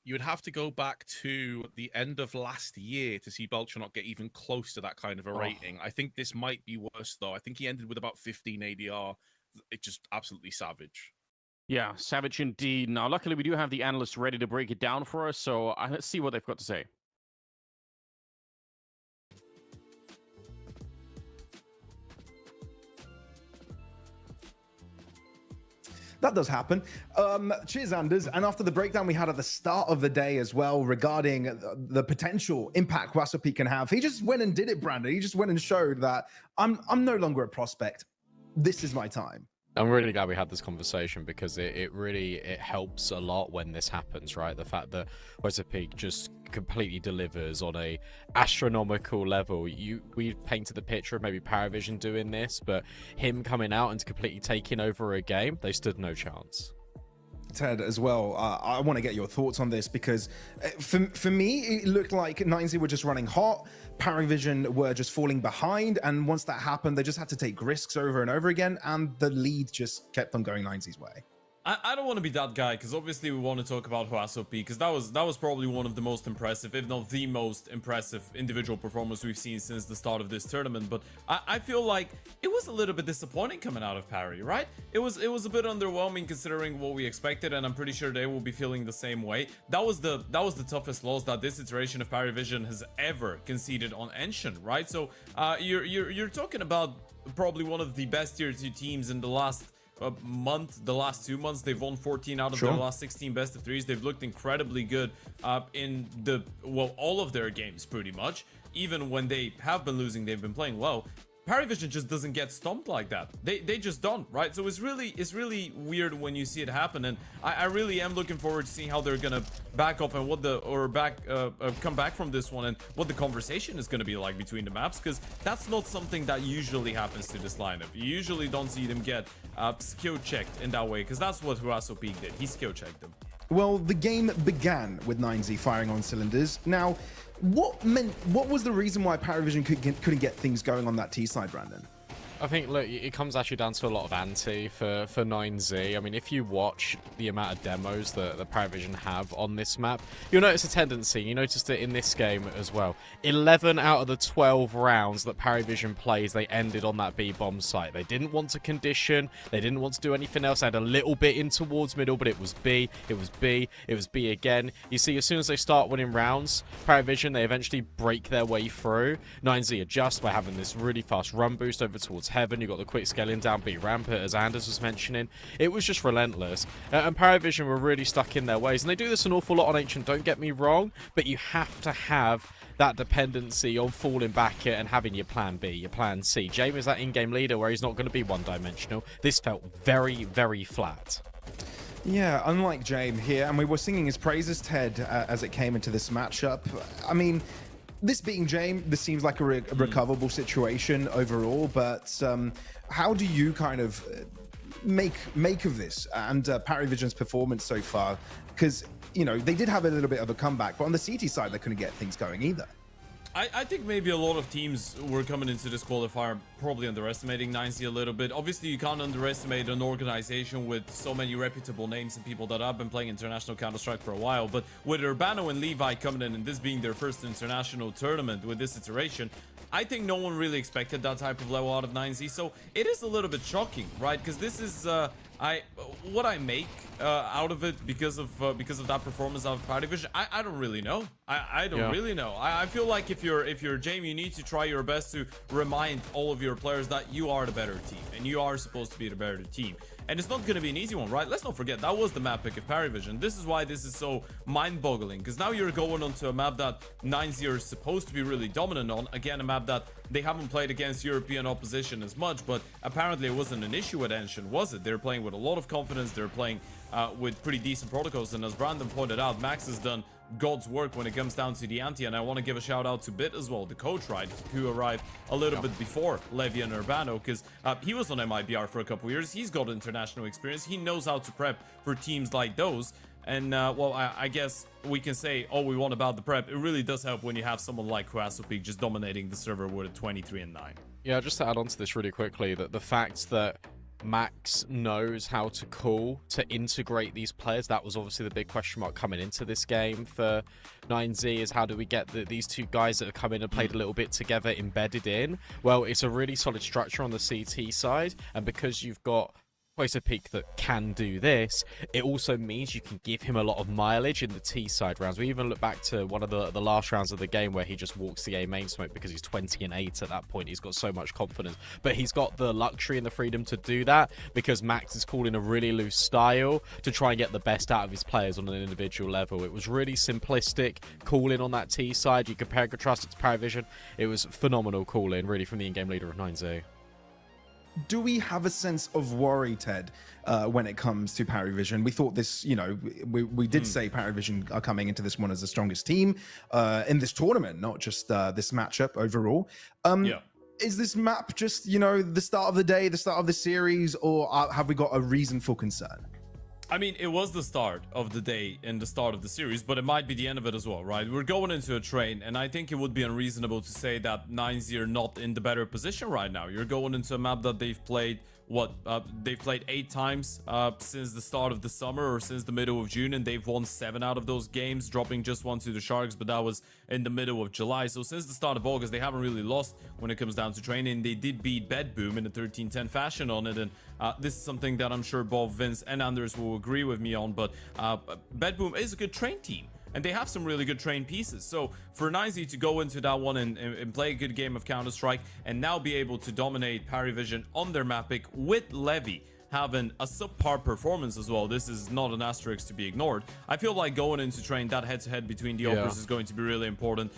You would have to go back to the end of last year to see Belcher not get even close to that kind of a rating. I think this might be worse, though. I think he ended with about 15 ADR. It's just absolutely savage. Yeah, savage indeed. Now, luckily, we do have the analysts ready to break it down for us, so let's see what they've got to say. That does happen. Cheers, Anders. And after the breakdown we had at the start of the day as well regarding the potential impact Qualifier can have, he just went and did it, Brandon. He just went and showed that I'm no longer a prospect. This is my time. I'm really glad we had this conversation because it really helps a lot when this happens, right? The fact that Qualifier just completely delivers on a astronomical level. We painted the picture of maybe PARIVISION doing this, but him coming out and completely taking over a game, they stood no chance. Ted, as well, I want to get your thoughts on this because for me, it looked like 9Z were just running hot. PARIVISION were just falling behind, and once that happened, they just had to take risks over and over again, and the lead just kept on going 9Z's way. I don't want to be that guy because obviously we want to talk about Huasop because that was probably one of the most impressive, if not the most impressive individual performance we've seen since the start of this tournament. But I feel like it was a little bit disappointing coming out of Pari, right? It was a bit underwhelming considering what we expected, and I'm pretty sure they will be feeling the same way. That was the toughest loss that this iteration of PARIVISION has ever conceded on ENCE, right? So you're talking about probably one of the best tier 2 teams in the last the last 2 months. They've won 14 out of their last 16 best of 3s. They've looked incredibly good in all of their games pretty much. Even when they have been losing, they've been playing well. PARIVISION just doesn't get stomped like that. They just don't, right? So it's really weird when you see it happen, and I really am looking forward to seeing how they're gonna back up and come back from this one, and what the conversation is gonna be like between the maps, because that's not something that usually happens to this lineup. You usually don't see them get skill checked in that way, because that's what Huasop did. He skill checked them. Well, the game began with 9Z firing on cylinders. Now, what was the reason why PARIVISION couldn't get things going on that T side, Brandon? I think, look, it comes actually down to a lot of ante for 9Z. I mean, if you watch the amount of demos that the PARIVISION have on this map, you'll notice a tendency. You noticed it in this game as well. 11 out of the 12 rounds that PARIVISION plays, they ended on that B bomb site. They didn't want to condition. They didn't want to do anything else. They had a little bit in towards middle, but it was B. It was B. It was B again. You see, as soon as they start winning rounds, PARIVISION, they eventually break their way through. 9Z adjust by having this really fast run boost over towards heaven. You got the quick scaling down B rampart, as Anders was mentioning. It was just relentless, and PARIVISION were really stuck in their ways, and they do this an awful lot on Ancient, don't get me wrong, but you have to have that dependency on falling back and having your plan B, your plan C. James is that in-game leader where he's not going to be one-dimensional. This felt very, very flat. Yeah, unlike James here, and we were singing his praises, Ted, as it came into this matchup. I mean, this being James, this seems like a recoverable situation overall, but how do you kind of make of this and PARIVISION's performance so far? Because, you know, they did have a little bit of a comeback, but on the CT side, they couldn't get things going either. I think maybe a lot of teams were coming into this qualifier probably underestimating ENCE a little bit. Obviously, you can't underestimate an organization with so many reputable names and people that have been playing international Counter-Strike for a while. But with Urbano and Levi coming in and this being their first international tournament with this iteration, I think no one really expected that type of level out of ENCE. So it is a little bit shocking, right? Because this is what I make out of it because of that performance of PARIVISION. I don't really know. I don't really know. I feel like if you're Jamie, you need to try your best to remind all of your players that you are the better team and you are supposed to be the better team. And it's not going to be an easy one, right? Let's not forget, that was the map pick of PARIVISION. This is why this is so mind-boggling, because now you're going onto a map that ENCE is supposed to be really dominant on. Again, a map that they haven't played against European opposition as much, but apparently it wasn't an issue at ENCE, was it? They're playing with a lot of confidence. They're playing with pretty decent protocols. And as Brandon pointed out, Max has done God's work when it comes down to the ante, and I want to give a shout out to Bit as well, the coach, right, who arrived a little bit before Levy and Urbano, because he was on MIBR for a couple years. He's got international experience. He knows how to prep for teams like those. And well, I guess we can say all we want about the prep. It really does help when you have someone like Quasipeak just dominating the server with a 23-9. Yeah, just to add on to this really quickly, that the fact that Max knows how to call to integrate these players, that was obviously the big question mark coming into this game for ENCE, is how do we get these two guys that have come in and played a little bit together embedded in? Well, it's a really solid structure on the CT side, and because you've got Quasipeak that can do this, it also means you can give him a lot of mileage in the T side rounds. We even look back to one of the last rounds of the game where he just walks the A main smoke because he's 20-8 at that point. He's got so much confidence, but he's got the luxury and the freedom to do that because Max is calling a really loose style to try and get the best out of his players on an individual level. It was really simplistic calling on that T side. You compare and contrast it to PARIVISION. It was phenomenal calling, really, from the in-game leader of ENCE. Do we have a sense of worry, Ted, when it comes to PARIVISION? We thought this, you know, we did say PARIVISION are coming into this one as the strongest team in this tournament, not just this matchup overall. Is this map just, you know, the start of the day, the start of the series, or have we got a reason for concern? I mean, it was the start of the day and the start of the series, but it might be the end of it as well, right? We're going into a train, and I think it would be unreasonable to say that ENCE are not in the better position right now. You're going into a map that they've played, they've played 8 times since the start of the summer, or since the middle of June, and they've won 7 out of those games, dropping just 1 to the Sharks, but that was in the middle of July. So since the start of August, they haven't really lost when it comes down to training. They did beat BetBoom in a 13-10 fashion on it, and this is something that I'm sure both Vince and Anders will agree with me on, but BetBoom is a good train team. And they have some really good trained pieces. So for ENCE to go into that one and play a good game of Counter-Strike and now be able to dominate PARIVISION on their map pick with Levy having a subpar performance as well, this is not an asterisk to be ignored. I feel like going into train, that head-to-head between the Operas is going to be really important.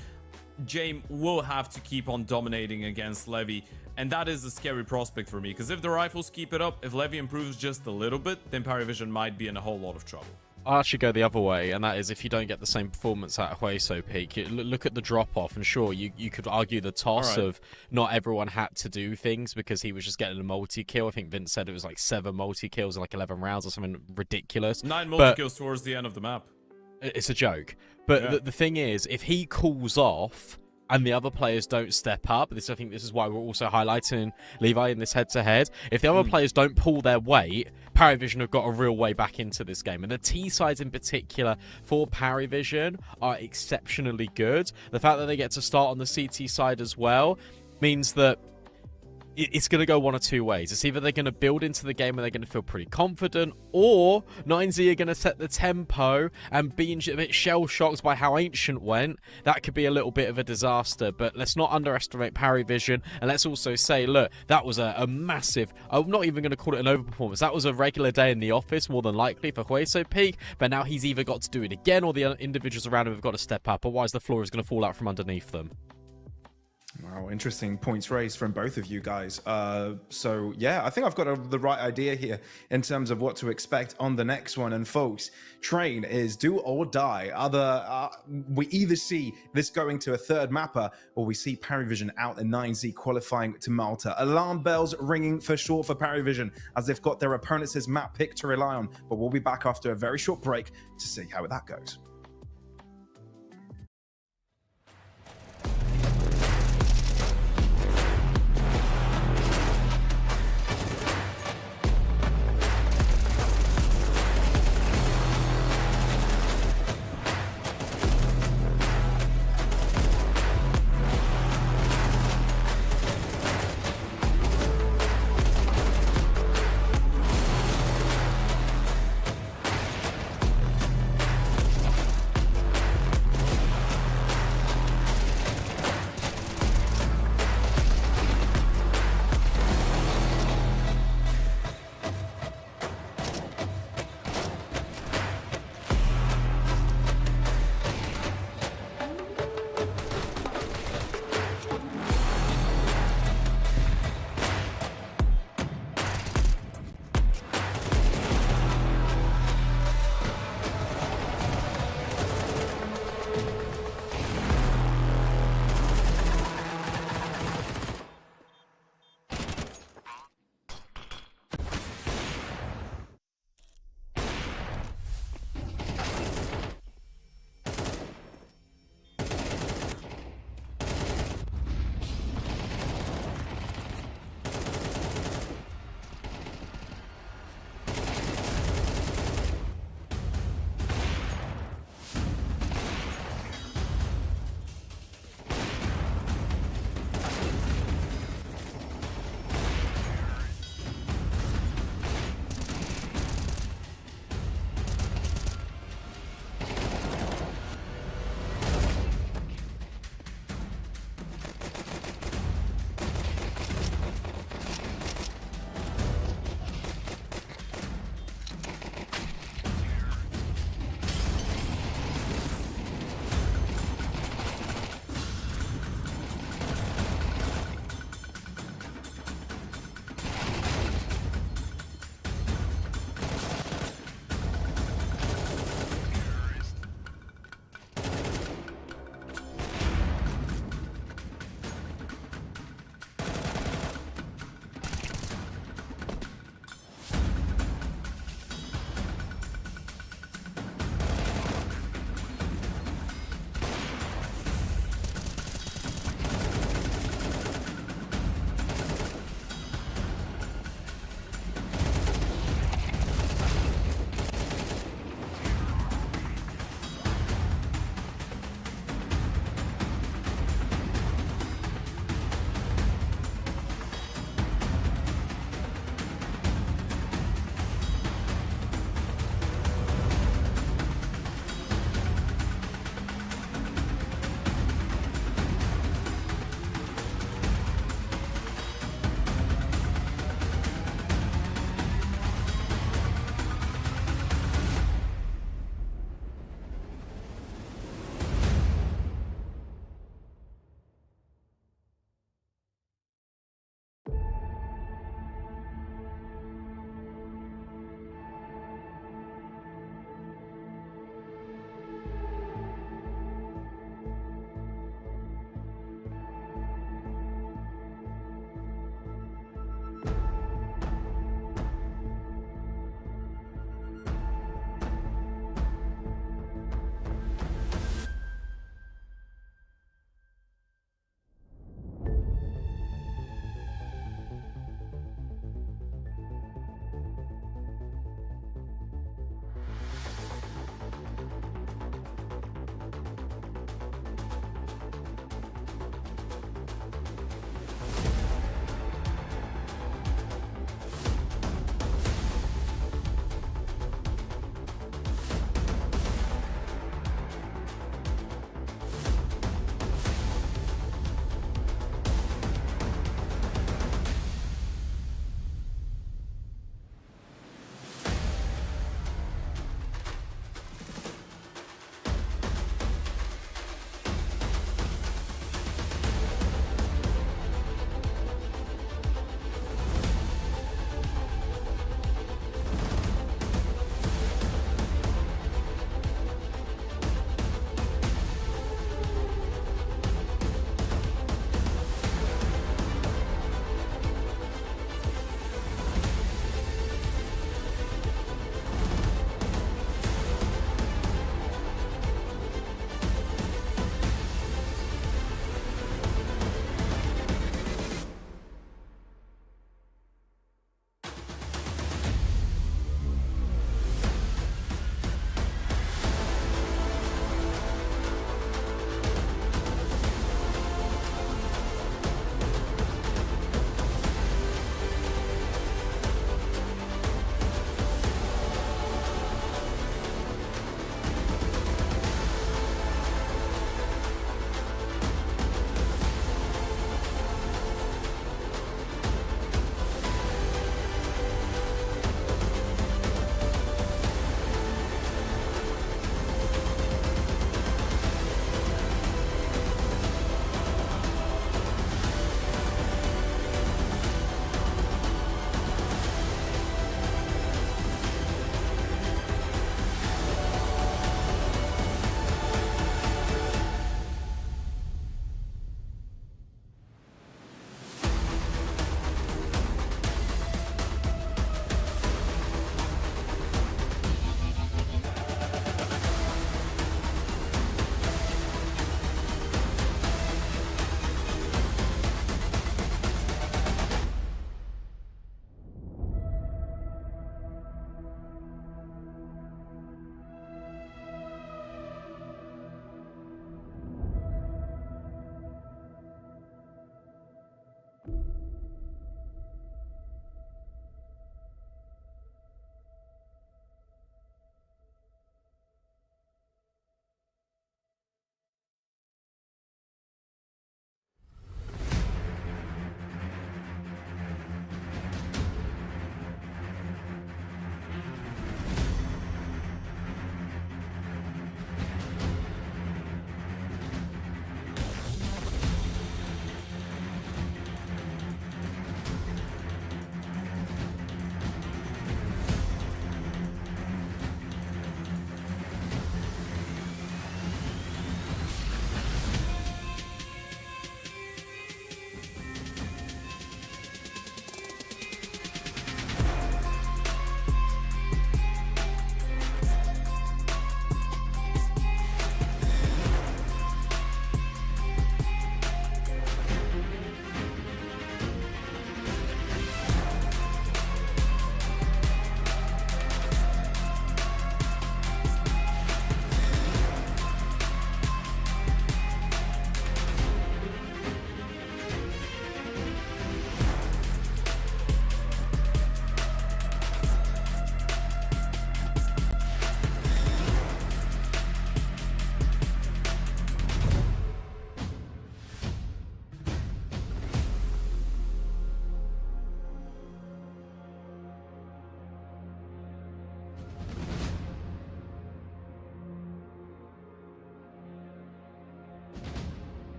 James will have to keep on dominating against Levy, and that is a scary prospect for me, because if the rifles keep it up, if Levy improves just a little bit, then PARIVISION might be in a whole lot of trouble. I'll actually go the other way, and that is if you don't get the same performance out of Quasipeak. Look at the drop-off, and sure, you could argue the toss of not everyone had to do things because he was just getting a multi-kill. I think Vince said it was like 7 multi-kills in like 11 rounds or something ridiculous. 9 multi-kills towards the end of the map. It's a joke. But the thing is, if he cools off and the other players don't step up, I think this is why we're also highlighting Levi in this head-to-head. If the other players don't pull their weight, PARIVISION have got a real way back into this game. And the T sides in particular for PARIVISION are exceptionally good. The fact that they get to start on the CT side as well means that it's going to go one of 2 ways. It's either they're going to build into the game and they're going to feel pretty confident, or ENCE are going to set the tempo and be a bit shell-shocked by how Ancient went. That could be a little bit of a disaster, but let's not underestimate PARIVISION, and let's also say, look, that was a massive, I'm not even going to call it an overperformance, that was a regular day in the office, more than likely, for Quasipeak, but now he's either got to do it again, or the individuals around him have got to step up, otherwise the floor is going to fall out from underneath them. Wow, interesting points raised from both of you guys. So yeah, I think I've got the right idea here in terms of what to expect on the next one. And folks, Train is do or die. We either see this going to a third mapper, or we see PARIVISION out in 9Z qualifying to Malta. Alarm bells ringing for sure for PARIVISION, as they've got their opponents' map pick to rely on. But we'll be back after a very short break to see how that goes.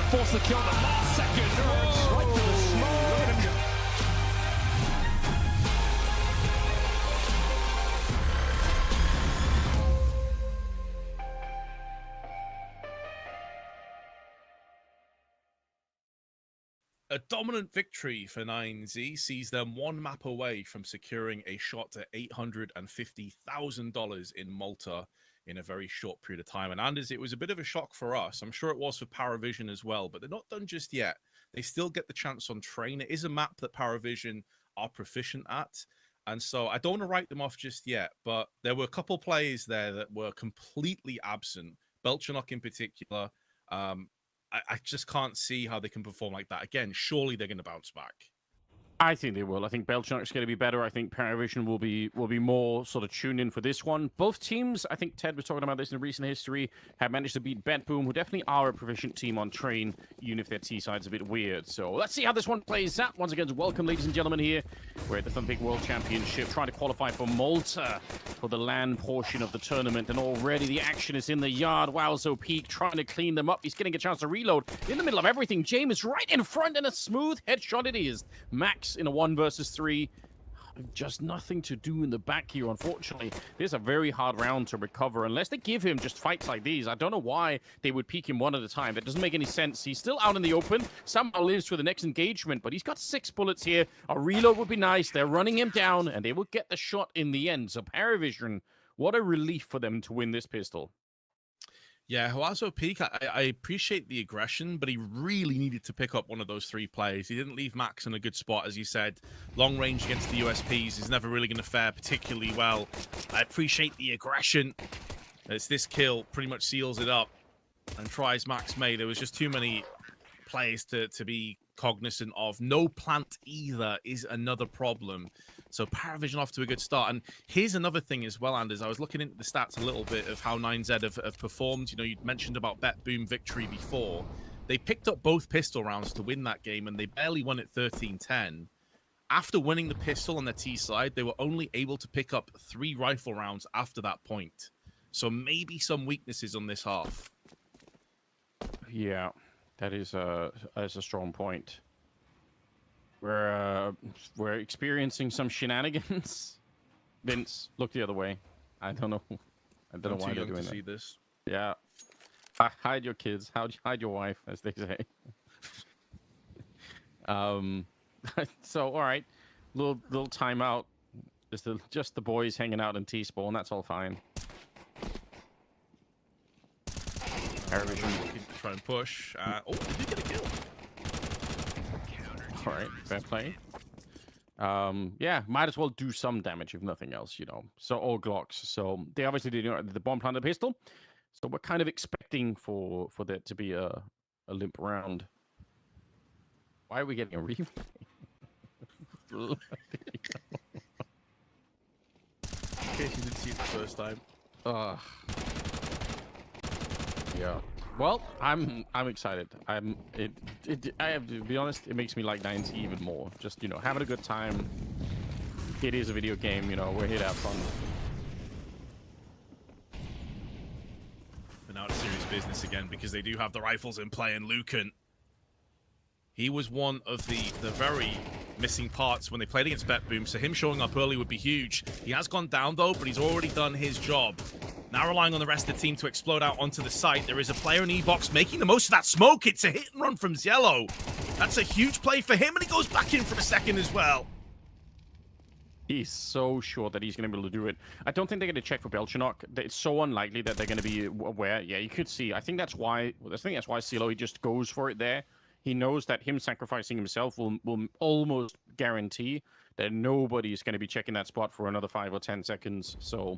force the kill. The last second. Oh, right to the smoke. Look at him go. A dominant victory for 9Z sees them one map away from securing a shot at $850,000 in Malta in a very short period of time. And Anders, it was a bit of a shock for us. I'm sure it was for PARIVISION as well, but they're not done just yet. They still get the chance on train. It is a map that PARIVISION are proficient at. And so I don't want to write them off just yet, but there were a couple players there that were completely absent. Belchanok in particular. I just can't see how they can perform like that. Again, surely they're going to bounce back. I think they will. I think Belchanok's going to be better. I think PARIVISION will be more sort of tuned in for this one. Both teams, I think Ted was talking about this in recent history, have managed to beat BetBoom, who definitely are a proficient team on train, even if their T-side's a bit weird. So let's see how this one plays out. Once again, welcome, ladies and gentlemen, here. We're at the Thunderpick World Championship, trying to qualify for Malta for the land portion of the tournament. And already the action is in the yard. WowZoPeak trying to clean them up. He's getting a chance to reload in the middle of everything. James right in front, and a smooth headshot it is. Max in a 1 versus 3. Just nothing to do in the back here, unfortunately. This is a very hard round to recover unless they give him just fights like these. I don't know why they would peek him one at a time. That doesn't make any sense. He's still out in the open. Somehow lives for the next engagement, but he's got 6 bullets here. A reload would be nice. They're running him down, and they will get the shot in the end. So PARIVISION, what a relief for them to win this pistol. Yeah, WowZoPeak, I appreciate the aggression, but he really needed to pick up one of those 3 players. He didn't leave Max in a good spot, as you said. Long range against the USPs is never really going to fare particularly well. I appreciate the aggression. It's this kill pretty much seals it up and tries Max May. There was just too many players to be cognizant of. No plant either is another problem. So PARIVISION off to a good start. And here's another thing as well, Anders. I was looking into the stats a little bit of how 9Z have performed. You know, you mentioned about BetBoom victory before. They picked up both pistol rounds to win that game, and they barely won it 13-10. After winning the pistol on their T side, they were only able to pick up 3 rifle rounds after that point. So maybe some weaknesses on this half. Yeah, that is a strong point. We're experiencing some shenanigans. Vince, look the other way. I don't know. I don't know why they're doing that. See this. Yeah. Hide your kids. Hide your wife, as they say. So all right, little timeout. Just the boys hanging out in T-spawn. That's all fine. PARIVISION looking to try and push. Oh, they did get a kill. All right, fair play. Yeah, might as well do some damage if nothing else, you know. So all Glocks. So they obviously did the bomb planted pistol. So we're kind of expecting for there to be a limp round. Why are we getting a replay? In case you didn't see it the first time. Yeah. Well, I'm excited. I have to be honest, it makes me like 9Z even more. Just, you know, having a good time. It is a video game, you know, we're here to have fun. But now it's serious business again because they do have the rifles in play, and Lucan, he was one of the very missing parts when they played against BetBoom, so him showing up early would be huge. He has gone down though, but he's already done his job. Now relying on the rest of the team to explode out onto the site. There is a player in E-box making the most of that smoke. It's a hit and run from Ziello. That's a huge play for him, and he goes back in for a second as well. He's so sure that he's going to be able to do it. I don't think they're going to check for Belchanok. It's so unlikely that they're going to be aware. Yeah, you could see. I think that's why Cielo, he just goes for it there. He knows that him sacrificing himself will almost guarantee that nobody's going to be checking that spot for another 5 or 10 seconds. So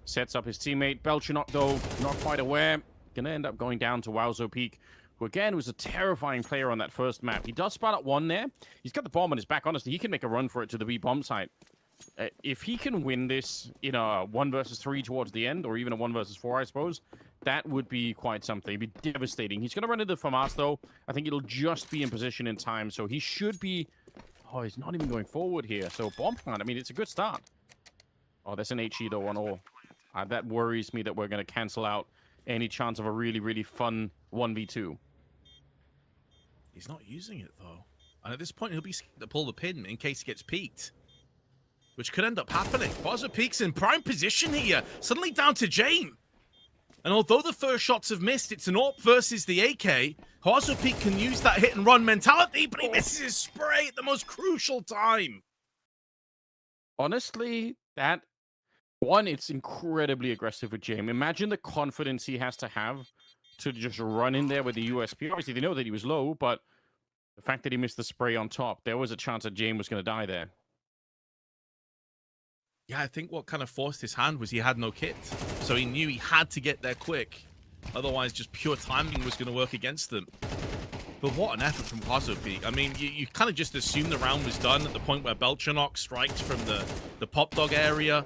sets up his teammate. Belchanok, though, not quite aware. Going to end up going down to WowZoPeak, who again was a terrifying player on that first map. He does spot at 1 there. He's got the bomb on his back. Honestly, he can make a run for it to the B bomb site. If he can win this in a 1 versus 3 towards the end, or even a 1 versus 4, I suppose, that would be quite something. It'd be devastating. He's going to run into the FAMAS, though. I think it'll just be in position in time, so he should be... Oh, he's not even going forward here. So bomb plant, I mean, it's a good start. Oh, there's an HE, though, on all. That worries me that we're going to cancel out any chance of a really, really fun 1v2. He's not using it, though. And at this point, he'll be scared to pull the pin in case he gets peeked. Which could end up happening. Qualification's in prime position here. Suddenly down to Jame. And although the first shots have missed, it's an AWP versus the AK. Qualification can use that hit and run mentality, but he misses his spray at the most crucial time. Honestly, that one, it's incredibly aggressive with Jame. Imagine the confidence he has to have to just run in there with the USP. Obviously, they know that he was low, but the fact that he missed the spray on top, there was a chance that Jame was going to die there. Yeah, I think what kind of forced his hand was he had no kit. So he knew he had to get there quick. Otherwise, just pure timing was going to work against them. But what an effort from Qualification. I mean, you kind of just assumed the round was done at the point where Belchanok strikes from the pop dog area.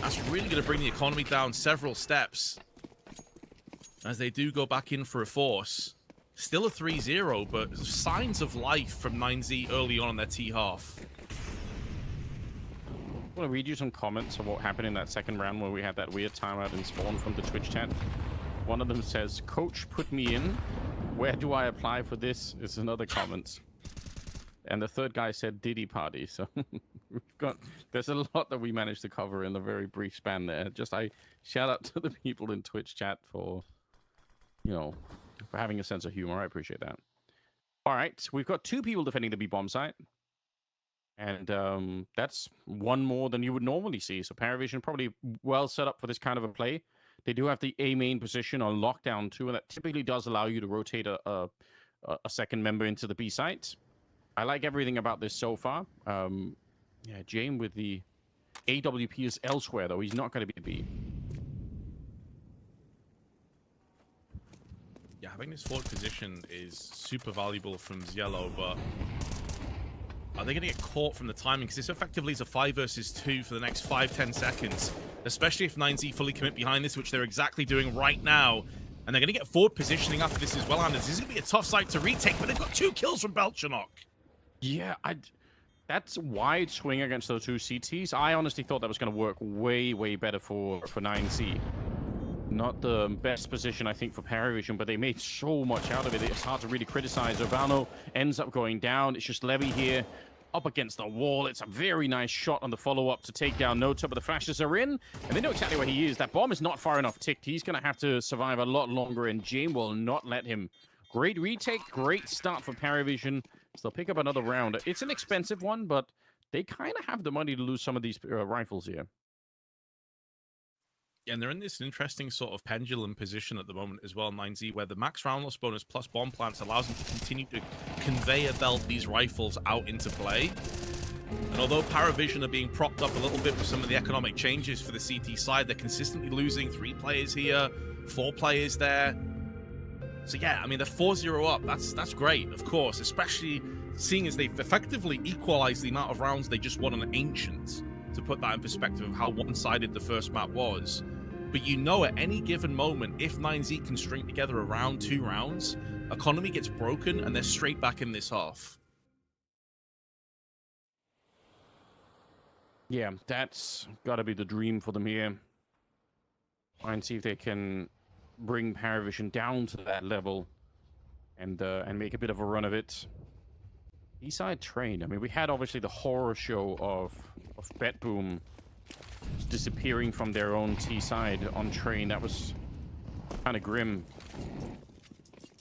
That's really going to bring the economy down several steps. As they do go back in for a force. Still a 3-0, but signs of life from 9Z early on in their T half. I want to read you some comments of what happened in that second round where we had that weird timeout in spawn from the Twitch chat. One of them says, "Coach put me in. Where do I apply for this?" Is another comment. And the third guy said Diddy party. So there's a lot that we managed to cover in a very brief span there. I shout out to the people in Twitch chat for, for having a sense of humor. I appreciate that. All right, we've got 2 people defending the B bomb site. And that's one more than you would normally see. So PARIVISION probably well set up for this kind of a play. They do have the A main position on lockdown too, and that typically does allow you to rotate a second member into the B site. I like everything about this so far. Yeah, Jame with the AWP is elsewhere, though. He's not going to be a B. Yeah, having this forward position is super valuable from Yellow, but are they going to get caught from the timing? Because this effectively is a 5 versus 2 for the next 5-10 seconds, especially if 9Z fully commit behind this, which they're exactly doing right now. And they're going to get forward positioning after this as well, Anders. This is going to be a tough site to retake, but they've got 2 kills from Belchanok. Yeah, that's wide swing against those 2 CTs. I honestly thought that was going to work way, way better for 9Z. Not the best position, I think, for PARIVISION, but they made so much out of it. It's hard to really criticize. Urbano ends up going down. It's just Levy here up against the wall. It's a very nice shot on the follow-up to take down Nota, but the flashes are in, and they know exactly where he is. That bomb is not far enough ticked. He's going to have to survive a lot longer, and Jame will not let him. Great retake, great start for PARIVISION. So they'll pick up another round. It's an expensive one, but they kind of have the money to lose some of these rifles here. Yeah, and they're in this interesting sort of pendulum position at the moment as well, 9Z, where the max round loss bonus plus bomb plants allows them to continue to conveyor belt these rifles out into play. And although PARIVISION are being propped up a little bit with some of the economic changes for the CT side, they're consistently losing 3 players here, 4 players there. So yeah, I mean, they're 4-0 up. That's great, of course, especially seeing as they've effectively equalized the amount of rounds they just won on Ancient, to put that in perspective of how one-sided the first map was. But you know, at any given moment, if 9Z can string together a round, 2 rounds, economy gets broken and they're straight back in this half. Yeah, that's got to be the dream for them here. Try and see if they can bring PARIVISION down to that level and make a bit of a run of it. Eastside Train. I mean, we had obviously the horror show of BetBoom disappearing from their own T side on Train. That was kind of grim.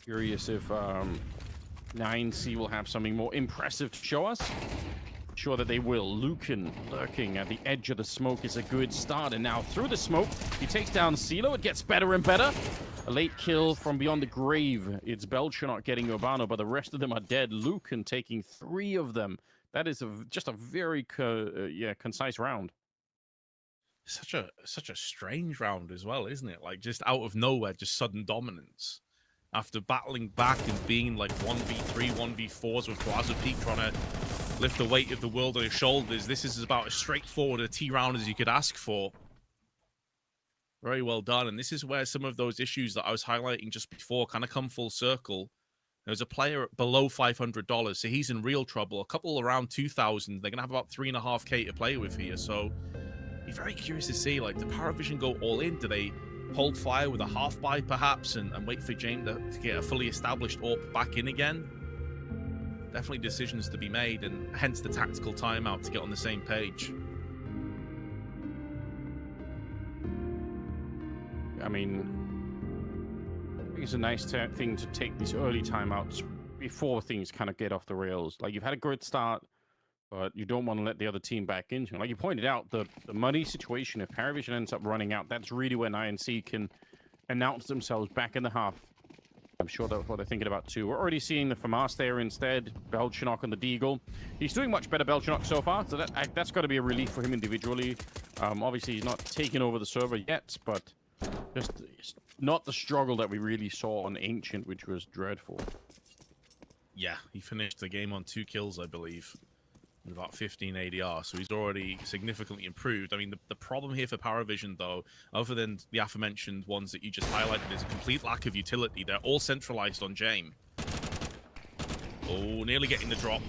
Curious if 9C will have something more impressive to show us. Sure that they will. Lucan lurking at the edge of the smoke is a good start, and now through the smoke he takes down CeeLo. It gets better and better. A late kill from beyond the grave. It's Belchanok getting Urbano, but the rest of them are dead. Lucan taking 3 of them. That is just a very concise round. Such a strange round as well, isn't it? Like, just out of nowhere, just sudden dominance. After battling back and being like 1v3, 1v4s with Qualification trying to lift the weight of the world on his shoulders, this is about as straightforward a T round as you could ask for. Very well done. And this is where some of those issues that I was highlighting just before kind of come full circle. There's a player below $500, so he's in real trouble. A couple around 2,000. They're going to have about 3.5K to play with here. So be very curious to see, like, do PARIVISION go all in? Do they hold fire with a half buy perhaps and wait for James to get a fully established AWP back in again. Definitely decisions to be made, and hence the tactical timeout to get on the same page. I mean, I think it's a nice thing to take these early timeouts before things kind of get off the rails. Like, you've had a good start, but you don't want to let the other team back into it. Like you pointed out, the money situation, if PARIVISION ends up running out, that's really when ENCE can announce themselves back in the half. I'm sure that's what they're thinking about too. We're already seeing the FAMAS there instead. Belchinock on the Deagle. He's doing much better, Belchinock, so far, so that's got to be a relief for him individually. Obviously, he's not taking over the server yet, but just not the struggle that we really saw on Ancient, which was dreadful. Yeah, he finished the game on 2 kills, I believe, with about 15 ADR, so he's already significantly improved. I mean, the problem here for PARIVISION, though, other than the aforementioned ones that you just highlighted, is a complete lack of utility. They're all centralized on James. Oh, nearly getting the drop.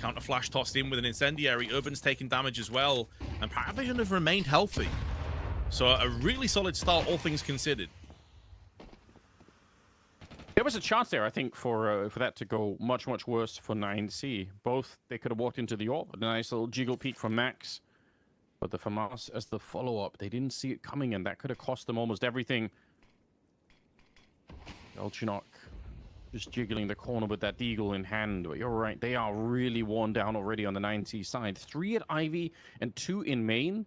Counter flash tossed in with an incendiary. Urban's taking damage as well, and PARIVISION have remained healthy. So a really solid start, all things considered. There was a chance there, I think, for that to go much, much worse for ENCE. Both, they could have walked into the AWP. A nice little jiggle peek from Max. But the FAMAS as the follow-up, they didn't see it coming, and that could have cost them almost everything. Belchinock just jiggling the corner with that Deagle in hand. But you're right, they are really worn down already on the ENCE side. 3 at Ivy and 2 in main.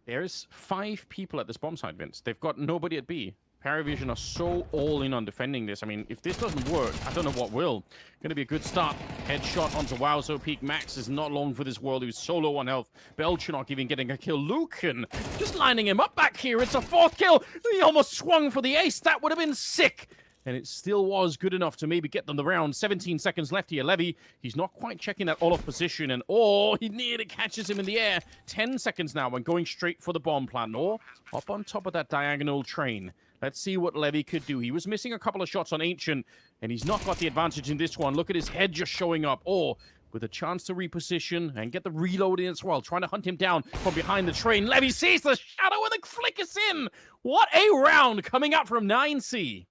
There's 5 people at this bomb site, Vince. They've got nobody at B. PARIVISION are so all in on defending this. I mean, if this doesn't work, I don't know what will. Going to be a good start. Headshot onto Wowzo Peak. Max is not long for this world. He was solo on health. Belchinock even getting a kill. Lucan just lining him up back here. It's a 4th kill. He almost swung for the ace. That would have been sick. And it still was good enough to maybe get them the round. 17 seconds left here. Levy, he's not quite checking that all-off position. And, oh, he nearly catches him in the air. 10 seconds now and going straight for the bomb plant. Or up on top of that diagonal train. Let's see what Levy could do. He was missing a couple of shots on Ancient, and he's not got the advantage in this one. Look at his head just showing up. Or with a chance to reposition and get the reload in as well, trying to hunt him down from behind the train. Levy sees the shadow and the flick is in. What a round coming up from ENCE.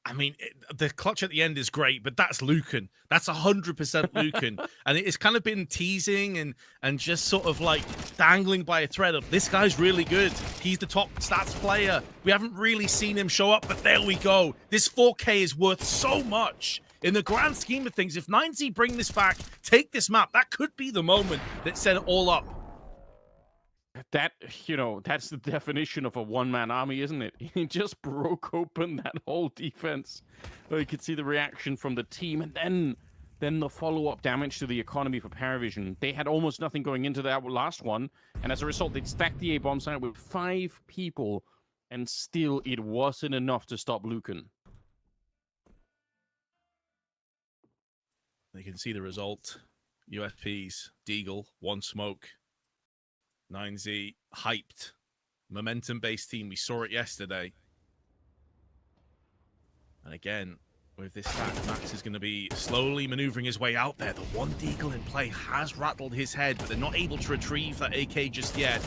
I mean, the clutch at the end is great, but that's Lucan. That's 100% Lucan. And it's kind of been teasing and just sort of like dangling by a thread of, this guy's really good. He's the top stats player. We haven't really seen him show up, but there we go. This 4K is worth so much. In the grand scheme of things, if ENCE bring this back, take this map, that could be the moment that set it all up. That, you know, that's the definition of a one-man army, isn't it? He just broke open that whole defense. You could see the reaction from the team, and then the follow-up damage to the economy for PARIVISION. They had almost nothing going into that last one, and as a result, they'd stacked the A-bomb site with 5 people, and still it wasn't enough to stop Lucan. You can see the result. USPs, Deagle, 1 smoke. ENCE, hyped, momentum-based team. We saw it yesterday. And again, with this stack, Max is going to be slowly maneuvering his way out there. The 1 Deagle in play has rattled his head, but they're not able to retrieve that AK just yet.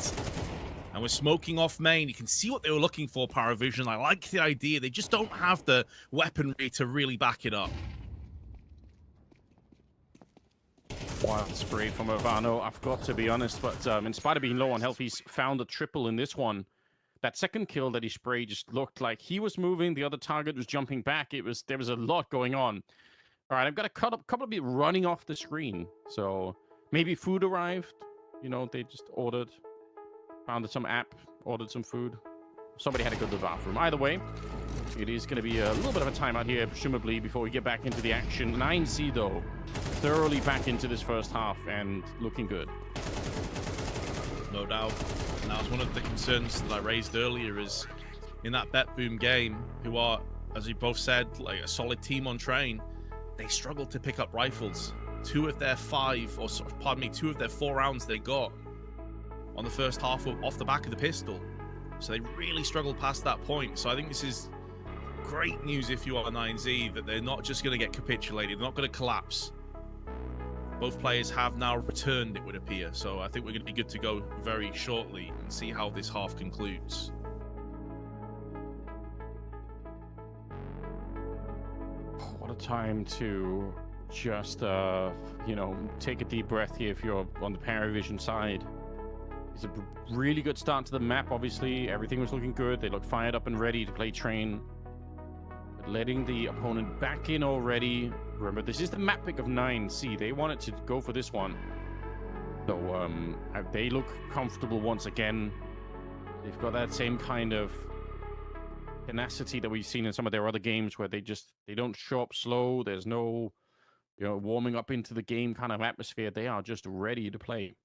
And we're smoking off main. You can see what they were looking for, PARIVISION. I like the idea. They just don't have the weaponry to really back it up. Wild spray from Urbano, I've got to be honest, but in spite of being low on health, he's found a triple in this one. That second kill that he sprayed just looked like he was moving, the other target was jumping back. There was a lot going on. All right, I've got a couple of people running off the screen. So maybe food arrived. You know, they just found some app, ordered some food. Somebody had to go to the bathroom. Either way, it is going to be a little bit of a timeout here, presumably, before we get back into the action. ENCE, though, thoroughly back into this first half and looking good. No doubt. And that was one of the concerns that I raised earlier, is in that BetBoom game, who are, as you both said, like a solid team on train, they struggled to pick up rifles. 2 of their 4 rounds they got on the first half off the back of the pistol. So they really struggled past that point. So I think this is great news if you are ENCE, that they're not just going to get capitulated. They're not going to collapse. Both players have now returned, it would appear. So I think we're going to be good to go very shortly and see how this half concludes. of time to just, you know, take a deep breath here if you're on the PARIVISION side. It's a really good start to the map, obviously. Everything was looking good. They look fired up and ready to play train. But letting the opponent back in already. Remember, this is the map pick of 9C. They wanted to go for this one. So, they look comfortable once again. They've got that same kind of tenacity that we've seen in some of their other games where they don't show up slow. There's no, you know, warming up into the game kind of atmosphere. They are just ready to play.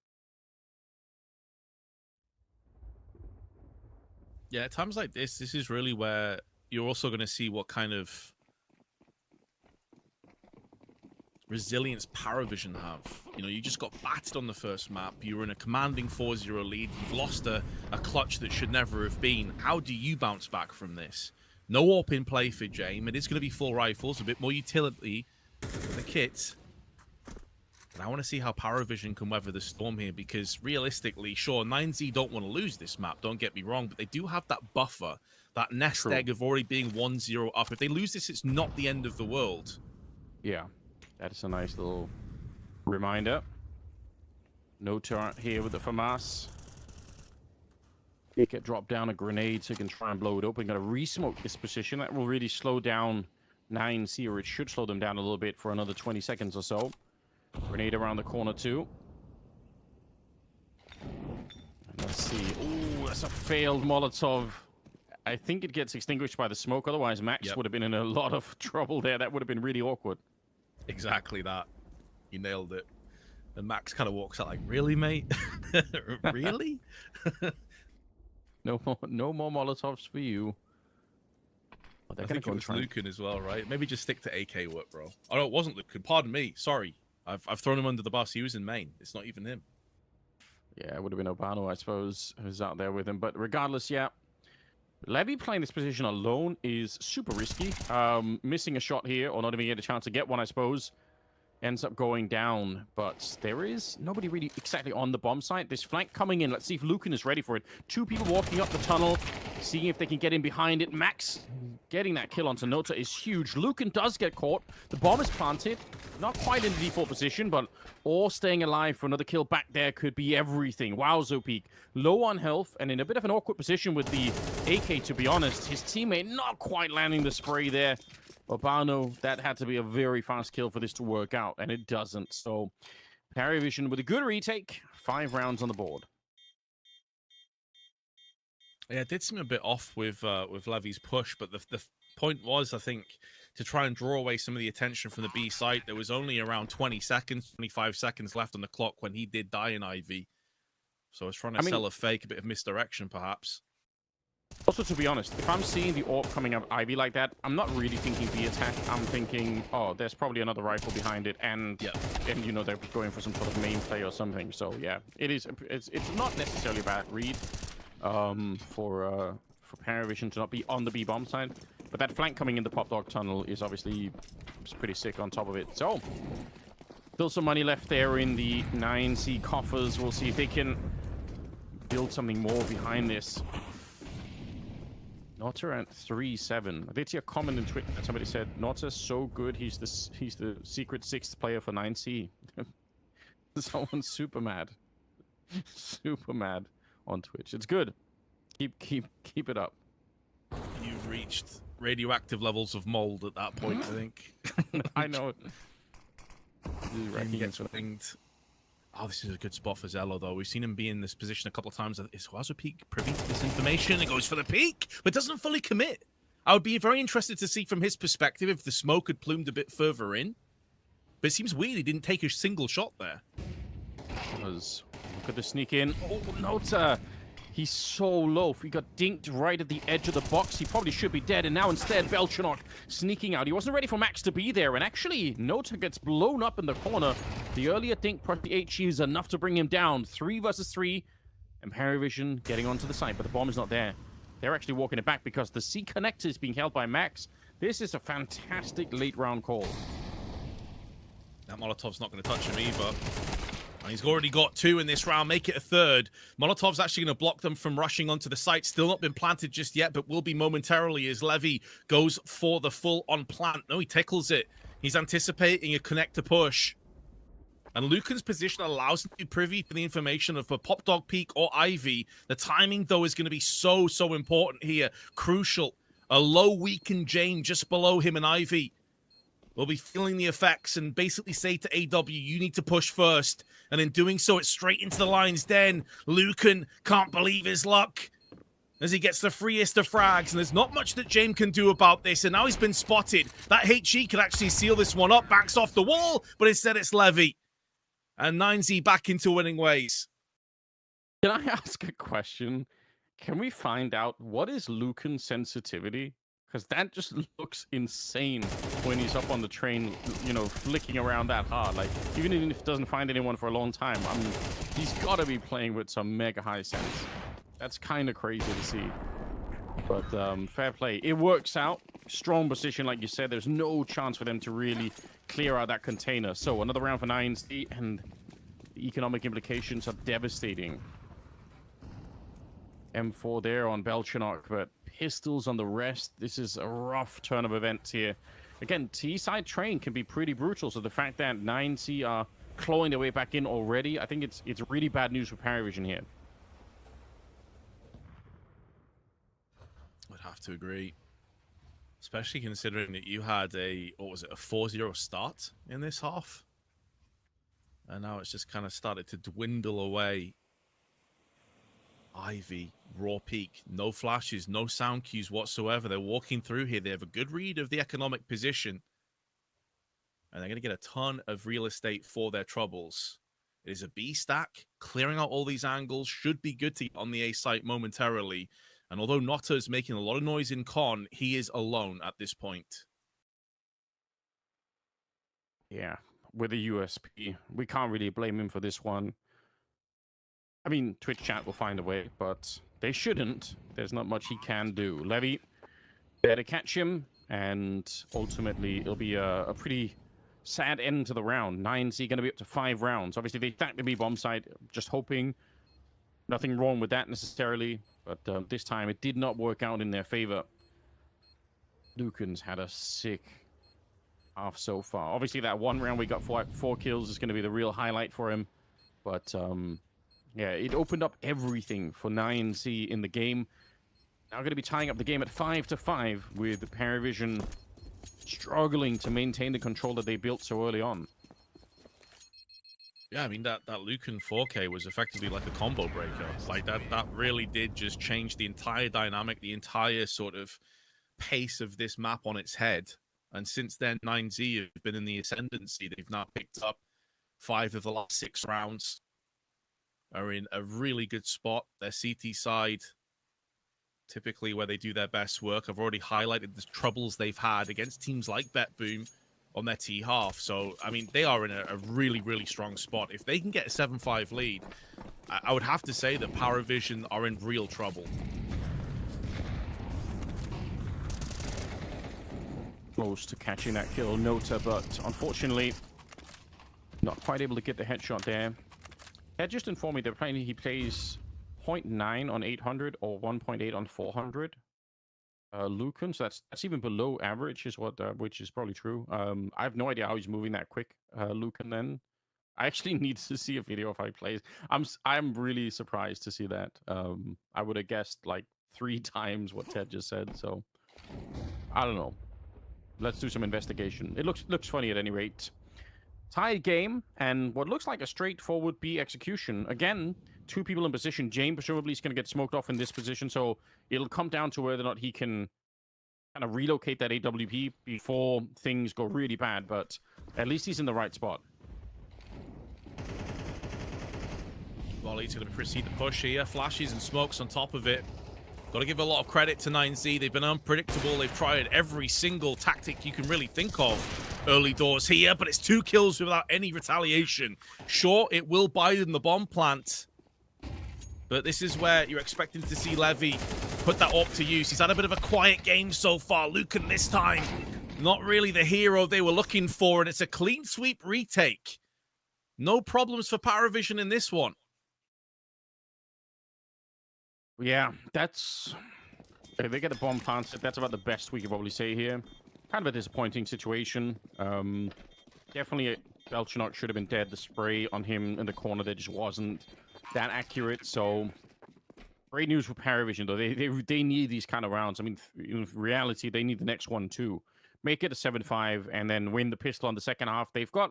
Yeah, at times like this is really where you're also going to see what kind of resilience PARIVISION have. You know, you just got battered on the first map. You were in a commanding 4-0 lead. You've lost a clutch that should never have been. How do you bounce back from this? No AWP in play for Jame. It is going to be full rifles, a bit more utility for the kit. And I want to see how PARIVISION can weather the storm here, because realistically, sure, 9Z don't want to lose this map, don't get me wrong, but they do have that buffer, that nest egg of already being 1-0 up. If they lose this, it's not the end of the world. Yeah, that's a nice little reminder. No turret here with the FAMAS. They get dropped down a grenade so you can try and blow it up. We're going to re-smoke this position. That will really slow down 9C, or it should slow them down a little bit for another 20 seconds or so. Grenade around the corner too. And let's see. Ooh, that's a failed Molotov. I think it gets extinguished by the smoke. Otherwise, Max would have been in a lot of trouble there. That would have been really awkward. Exactly that. You nailed it. And Max kind of walks out like, really, mate? Really? No more Molotovs for you. I think it was Lucan as well, right? Maybe just stick to AK work, bro. Oh, no, it wasn't Lucan. Pardon me. Sorry. I've thrown him under the bus. He was in main. It's not even him. Yeah, it would have been Obano, I suppose, who's out there with him. But regardless, yeah. Levy playing this position alone is super risky. Missing a shot here, or not even get a chance to get one, I suppose, ends up going down. But there is nobody really exactly on the bomb site. This flank coming in. Let's see if Lucan is ready for it. 2 people walking up the tunnel, seeing if they can get in behind it. Max getting that kill onto Nota is huge. Lucan does get caught. The bomb is planted. Not quite in the default position, but or staying alive for another kill back there could be everything. Wow, Zopeak. Low on health and in a bit of an awkward position with the AK, to be honest. His teammate not quite landing the spray there. Obano, that had to be a very fast kill for this to work out, and it doesn't. So, PARIVISION with a good retake. 5 rounds on the board. Yeah, it did seem a bit off with Levy's push, but the point was, I think, to try and draw away some of the attention from the B site. There was only around 20 seconds, 25 seconds left on the clock when he did die in IV. So I was trying to sell a fake, a bit of misdirection, perhaps. Also, to be honest, if I'm seeing the AWP coming up Ivy like that, I'm not really thinking the attack. I'm thinking, oh, there's probably another rifle behind it, and you know, they're going for some sort of main play or something. So yeah, it's not necessarily a bad read for PARIVISION to not be on the B bomb side, but that flank coming in the Pop Dog tunnel is obviously pretty sick on top of it. So still some money left there in the 9C coffers. We'll see if they can build something more behind this. Nota at 3-7. I did see a comment in Twitter. Somebody said, Nota's so good, he's the secret 6th player for 9C. Someone's super mad. Super mad on Twitch. It's good. Keep it up. You've reached radioactive levels of mold at that point, I think. I know. He gets winged. Oh, this is a good spot for Zello, though. We've seen him be in this position a couple of times. Is Wazopeak privy to this information? It goes for the peak, but doesn't fully commit. I would be very interested to see from his perspective if the smoke had plumed a bit further in. But it seems weird he didn't take a single shot there. Look at the sneak in. Oh, Nota. He's so low. He got dinked right at the edge of the box. He probably should be dead. And now instead, Belchanok sneaking out. He wasn't ready for Max to be there. And actually, Nota gets blown up in the corner. The earlier dink plus the HE is enough to bring him down. 3 versus 3. And PARIVISION getting onto the site, but the bomb is not there. They're actually walking it back because the C connector is being held by Max. This is a fantastic late round call. That Molotov's not going to touch him either. And he's already got 2 in this round, make it a 3rd. Molotov's actually going to block them from rushing onto the site. Still not been planted just yet, but will be momentarily as Levy goes for the full-on plant. No, he tickles it. He's anticipating a connector push. And Lucan's position allows him to be privy to the information of a Pop Dog Peak or Ivy. The timing, though, is going to be so important here. Crucial. A low weakened Jane just below him and Ivy will be feeling the effects and basically say to AW, you need to push first. And in doing so, it's straight into the lion's den. Lucan can't believe his luck as he gets the freest of frags. And there's not much that Jane can do about this. And now he's been spotted. That HE could actually seal this one up. Backs off the wall, but instead it's Levy. And 9Z back into winning ways. Can I ask a question? Can we find out what is Lucan's sensitivity? Because that just looks insane when he's up on the train, you know, flicking around that hard. Like, even if he doesn't find anyone for a long time, he's got to be playing with some mega high sense. That's kind of crazy to see. But fair play. It works out. Strong position, like you said. There's no chance for them to really clear out that container. So another round for 9Z, and the economic implications are devastating. M4 there on Belchanok, but pistols on the rest. This is a rough turn of events here. Again, T-side train can be pretty brutal, so the fact that 9Z are clawing their way back in already, I think it's really bad news for PARIVISION here. I'd have to agree. Especially considering that you had a 4-0 start in this half. And now it's just kind of started to dwindle away. Ivy, raw peak, no flashes, no sound cues whatsoever. They're walking through here. They have a good read of the economic position. And they're going to get a ton of real estate for their troubles. It is a B stack. Clearing out all these angles should be good to get on the A site momentarily. And although Notta is making a lot of noise in con, he is alone at this point. Yeah, with a USP. We can't really blame him for this one. I mean, Twitch chat will find a way, but they shouldn't. There's not much he can do. Levy, better catch him, and ultimately it'll be a pretty sad end to the round. 9Z going to be up to 5 rounds. Obviously, they stacked the B bomb side, just hoping. Nothing wrong with that necessarily. But this time, it did not work out in their favor. Lucan's had a sick half so far. Obviously, that one round we got 4 kills is going to be the real highlight for him. But, yeah, it opened up everything for 9Z in the game. Now going to be tying up the game at 5-5 with PARIVISION struggling to maintain the control that they built so early on. Yeah, I mean, that Lucan 4K was effectively like a combo breaker. Like, that really did just change the entire dynamic, the entire sort of pace of this map on its head. And since then, 9Z have been in the ascendancy. They've now picked up 5 of the last 6 rounds. Are in a really good spot. Their CT side, typically where they do their best work. I've already highlighted the troubles they've had against teams like BetBoom on their T half. So, I mean, they are in a really, really strong spot. If they can get a 7-5 lead, I would have to say that PARIVISION are in real trouble. Close to catching that kill, Nota, but unfortunately, not quite able to get the headshot there. Ed just informed me that he plays 0.9 on 800 or 1.8 on 400. Lucan, so that's even below average, is what which is probably true. I have no idea how he's moving that quick, Lucan. Then I actually need to see a video of how he plays. I'm really surprised to see that. I would have guessed like 3 times what Ted just said. So I don't know. Let's do some investigation. It looks funny at any rate. Tied game and what looks like a straightforward B execution. Again, 2 people in position. Jane presumably is going to get smoked off in this position, so it'll come down to whether or not he can kind of relocate that AWP before things go really bad, but at least he's in the right spot. Volley's going to proceed to push here. Flashes and smokes on top of it. Got to give a lot of credit to 9Z. They've been unpredictable. They've tried every single tactic you can really think of early doors here, but it's 2 kills without any retaliation. Sure, it will buy them the bomb plant, but this is where you're expecting to see Levy put that up to use. He's had a bit of a quiet game so far. Lucan this time, not really the hero they were looking for, and it's a clean sweep retake. No problems for PARIVISION in this one. Yeah, that's... If they get the bomb planted, that's about the best we can probably say here. Kind of a disappointing situation. Definitely, Belchanok should have been dead. The spray on him in the corner there just wasn't that accurate. So, great news for PARIVISION, though. They need these kind of rounds. I mean, in reality, they need the next one, too. Make it a 7-5 and then win the pistol on the second half. They've got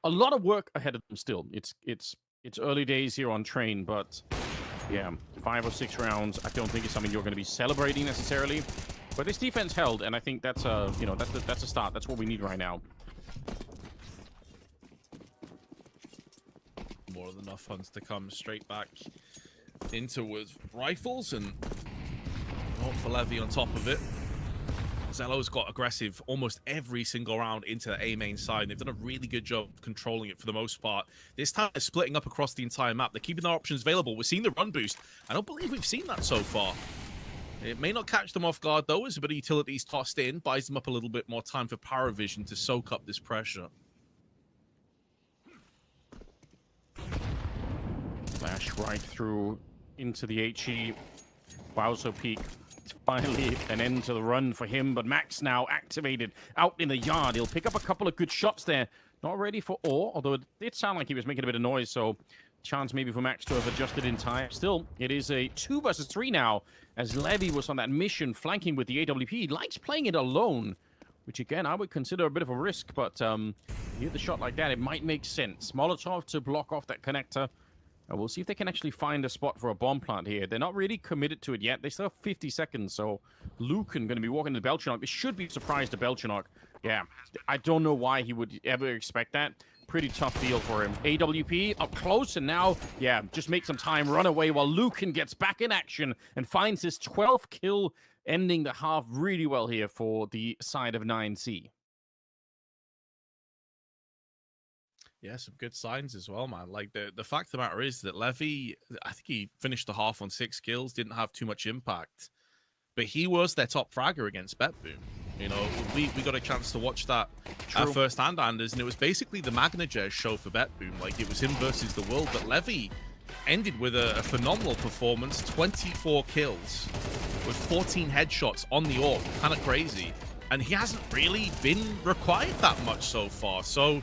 a lot of work ahead of them still. It's early days here on Train, but... yeah, 5 or 6 rounds. I don't think it's something you're going to be celebrating necessarily, but this defense held, and I think that's a that's a start. That's what we need right now. More than enough funds to come straight back into with rifles and hope for Levy on top of it. Zello's got aggressive almost every single round into the A main side, and they've done a really good job of controlling it for the most part. This time they're splitting up across the entire map. They're keeping their options available. We're seeing the run boost. I don't believe we've seen that so far. It may not catch them off guard, though, as a bit of utilities tossed in, buys them up a little bit more time for PARIVISION to soak up this pressure. Flash right through into the HE. Wowzo peak. It's finally an end to the run for him, but Max now activated out in the yard. He'll pick up a couple of good shots there. Not ready for ore, although it did sound like he was making a bit of noise, so chance maybe for Max to have adjusted in time. Still, it is a 2 versus 3 now, as Levy was on that mission flanking with the AWP. He likes playing it alone, which again, I would consider a bit of a risk, but you hit the shot like that, it might make sense. Molotov to block off that connector. And we'll see if they can actually find a spot for a bomb plant here. They're not really committed to it yet. They still have 50 seconds, so Lucan going to be walking to Belchanok. It should be a surprise to Belchanok. Yeah, I don't know why he would ever expect that. Pretty tough deal for him. AWP up close, and now, yeah, just make some time, run away while Lucan gets back in action and finds his 12th kill, ending the half really well here for the side of 9C. Yeah, some good signs as well, man. Like, the fact of the matter is that Levy, I think he finished the half on 6 kills, didn't have too much impact. But he was their top fragger against BetBoom. You know, we got a chance to watch that firsthand, Anders, and it was basically the Magnajer show for BetBoom. Like, it was him versus the world. But Levy ended with a phenomenal performance, 24 kills with 14 headshots on the AWP. Kind of crazy. And he hasn't really been required that much so far. So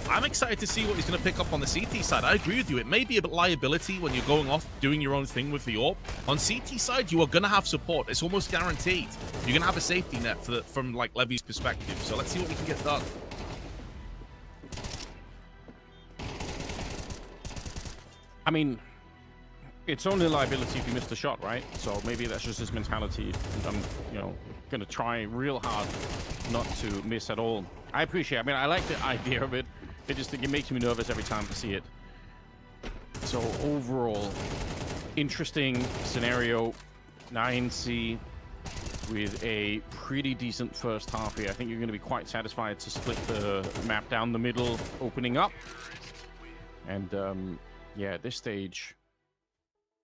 I'm excited to see what he's going to pick up on the CT side. I agree with you. It may be a bit liability when you're going off doing your own thing with the AWP. On CT side, you are going to have support. It's almost guaranteed. You're going to have a safety net from like Levy's perspective. So let's see what we can get done. I mean, it's only a liability if you miss the shot, right? So maybe that's just his mentality. I'm, you know, going to try real hard not to miss at all. I appreciate it. I mean, I like the idea of it. It makes me nervous every time I see it. So overall, interesting scenario. 9C with a pretty decent first half here. I think you're going to be quite satisfied to split the map down the middle, opening up. And yeah, at this stage,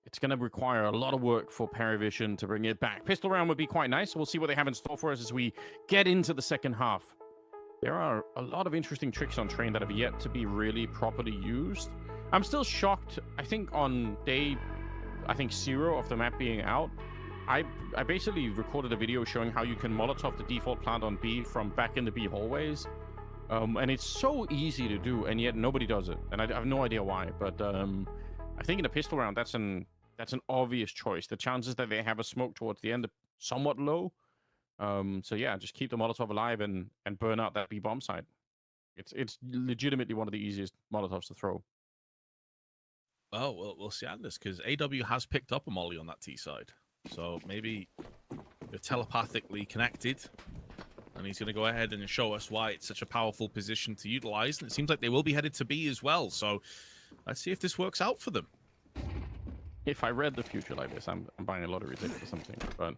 it's going to require a lot of work for PARIVISION to bring it back. Pistol round would be quite nice. We'll see what they have in store for us as we get into the second half. There are a lot of interesting tricks on Train that have yet to be really properly used. I'm still shocked. I think on day, 0 of the map being out, I basically recorded a video showing how you can Molotov the default plant on B from back in the B hallways. And it's so easy to do, and yet nobody does it. And I have no idea why, but I think in a pistol round, that's an obvious choice. The chances that they have a smoke towards the end are somewhat low. So yeah, just keep the Molotov alive and burn out that B bomb site. It's legitimately one of the easiest Molotovs to throw. Oh, well, we'll see, Anders, because AW has picked up a molly on that T side. So maybe you're telepathically connected, and he's going to go ahead and show us why it's such a powerful position to utilize. And it seems like they will be headed to B as well. So let's see if this works out for them. If I read the future like this, I'm buying a lottery ticket or something. But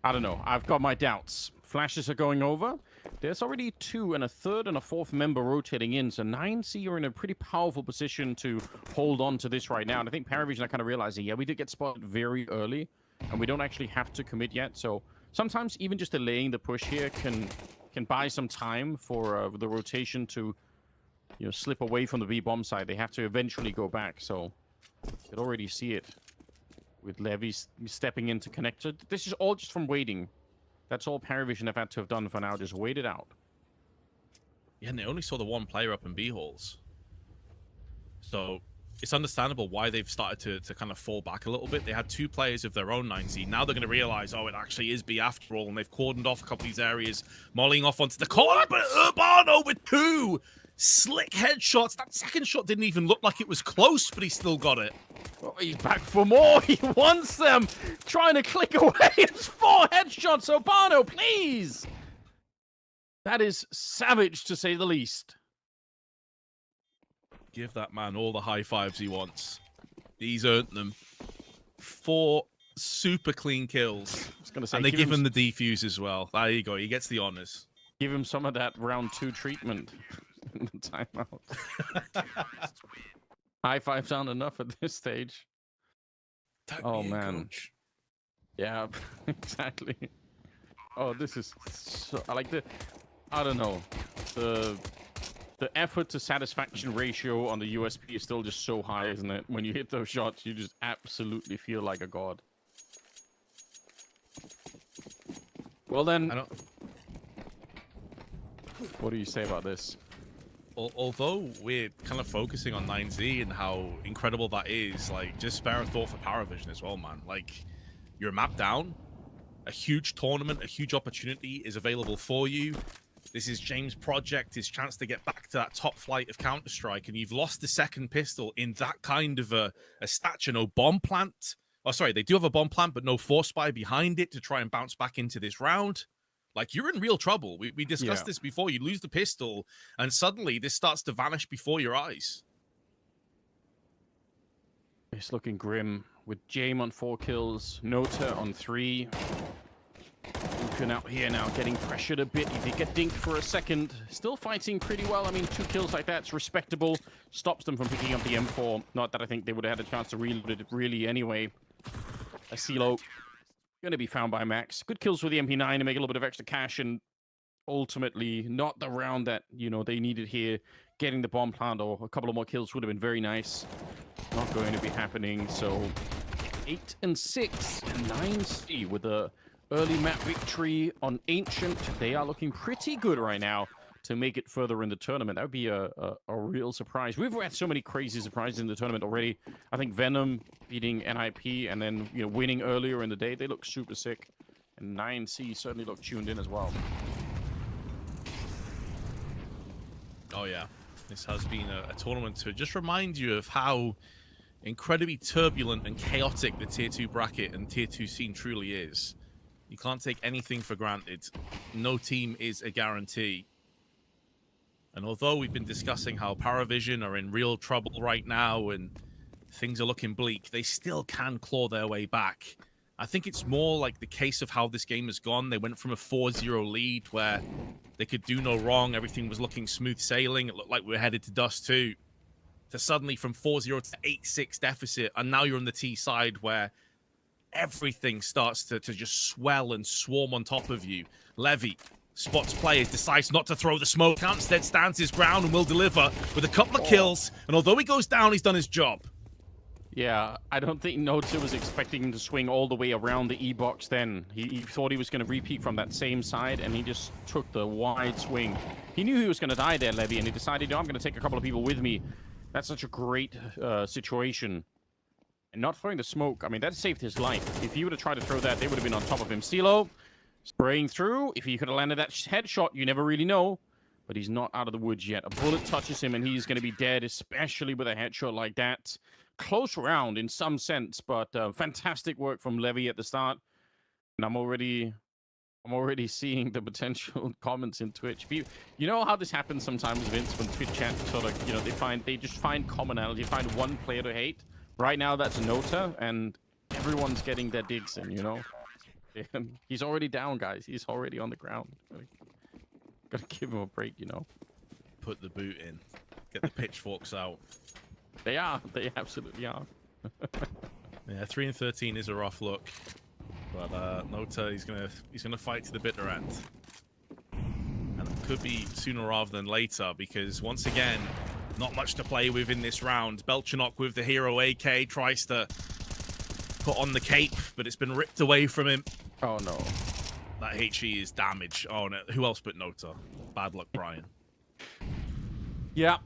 I don't know. I've got my doubts. Flashes are going over. There's already 2 and a 3rd and a 4th member rotating in. So 9C are in a pretty powerful position to hold on to this right now. And I think PARIVISION are kind of realizing, yeah, we did get spotted very early, and we don't actually have to commit yet. So sometimes even just delaying the push here can buy some time for the rotation to slip away from the B bomb side. They have to eventually go back. So you could already see it with Levy stepping into connector. This is all just from waiting. That's all PARIVISION have had to have done for now. Just wait it out. Yeah, and they only saw the one player up in B halls. So it's understandable why they've started to kind of fall back a little bit. They had 2 players of their own 9Z. Now they're going to realize, oh, it actually is B after all, and they've cordoned off a couple of these areas, mollying off onto the corner, but Urbano with 2 slick headshots. That second shot didn't even look like it was close, but he still got it. Oh, he's back for more. He wants them. Trying to click away. It's 4 headshots. Urbano, please. That is savage, to say the least. Give that man all the high fives he wants. He's earned them. 4 super clean kills. I was gonna say, and they give him the defuse as well. There you go. He gets the honors. Give him some of that round 2 treatment in the timeout. High fives aren't enough at this stage. Oh, man. Coach. Yeah, exactly. Oh, this is so... I like the... I don't know. The effort to satisfaction ratio on the USP is still just so high, isn't it? When you hit those shots, you just absolutely feel like a god. Well then, what do you say about this? Although we're kind of focusing on 9Z and how incredible that is, like, just spare a thought for PARIVISION as well, man. Like, you're mapped down, a huge tournament, a huge opportunity is available for you. This is James' project, his chance to get back to that top flight of Counter-Strike, and you've lost the second pistol in that kind of a stature. No bomb plant. Oh, sorry, they do have a bomb plant, but no force spy behind it to try and bounce back into this round. Like, you're in real trouble. We discussed this before. You lose the pistol, and suddenly this starts to vanish before your eyes. It's looking grim with James on 4 kills, Nota on 3. Nuke out here now, getting pressured a bit. He did get dinked for a second. Still fighting pretty well. I mean, 2 kills like that's respectable. Stops them from picking up the M4. Not that I think they would have had a chance to reload it really anyway. A CeeLo going to be found by Max. Good kills with the MP9 to make a little bit of extra cash, and ultimately not the round that, you know, they needed here. Getting the bomb plant or a couple of more kills would have been very nice. Not going to be happening. So 8 and 6 and 9C with a early map victory on Ancient. They are looking pretty good right now to make it further in the tournament. That would be a real surprise. We've had so many crazy surprises in the tournament already. I think Venom beating NIP and then, you know, winning earlier in the day. They look super sick. And 9C certainly look tuned in as well. Oh, yeah. This has been a tournament to just remind you of how incredibly turbulent and chaotic the Tier 2 bracket and Tier 2 scene truly is. You can't take anything for granted. No team is a guarantee. And although we've been discussing how PARIVISION are in real trouble right now and things are looking bleak, they still can claw their way back. I think it's more like the case of how this game has gone. They went from a 4-0 lead where they could do no wrong. Everything was looking smooth sailing. It looked like we were headed to Dust 2. To suddenly from 4-0 to 8-6 deficit. And now you're on the T side where everything starts to just swell and swarm on top of you. Levy spots players, decides not to throw the smoke, instead stands his ground and will deliver with a couple of kills. And although he goes down, he's done his job. Yeah, I don't think Nota was expecting him to swing all the way around the E-box then. He thought he was going to repeat from that same side, and he just took the wide swing. He knew he was going to die there, Levy, and he decided, no, I'm going to take a couple of people with me. That's such a great situation. And not throwing the smoke, I mean, that saved his life. If he would have tried to throw that, they would have been on top of him. CeeLo spraying through. If he could have landed that headshot, you never really know. But he's not out of the woods yet. A bullet touches him, and he's going to be dead, especially with a headshot like that. Close round in some sense, but fantastic work from Levy at the start. And I'm already seeing the potential comments in Twitch. You know how this happens sometimes, Vince, when Twitch chat sort of, you know, they just find commonality, find one player to hate. Right now, that's Nota, and everyone's getting their digs in, you know? He's already down, guys. He's already on the ground. Gotta give him a break, you know? Put the boot in. Get the pitchforks out. They are. They absolutely are. Yeah, 3 and 13 is a rough look. But Nota, he's gonna fight to the bitter end. And it could be sooner rather than later, because once again, Not much to play with in this round. Belchanok with the hero AK tries to put on the cape, but it's been ripped away from him. Oh no. That HE is damage. Oh no, who else but Nota? Bad luck, Brian. Yeah,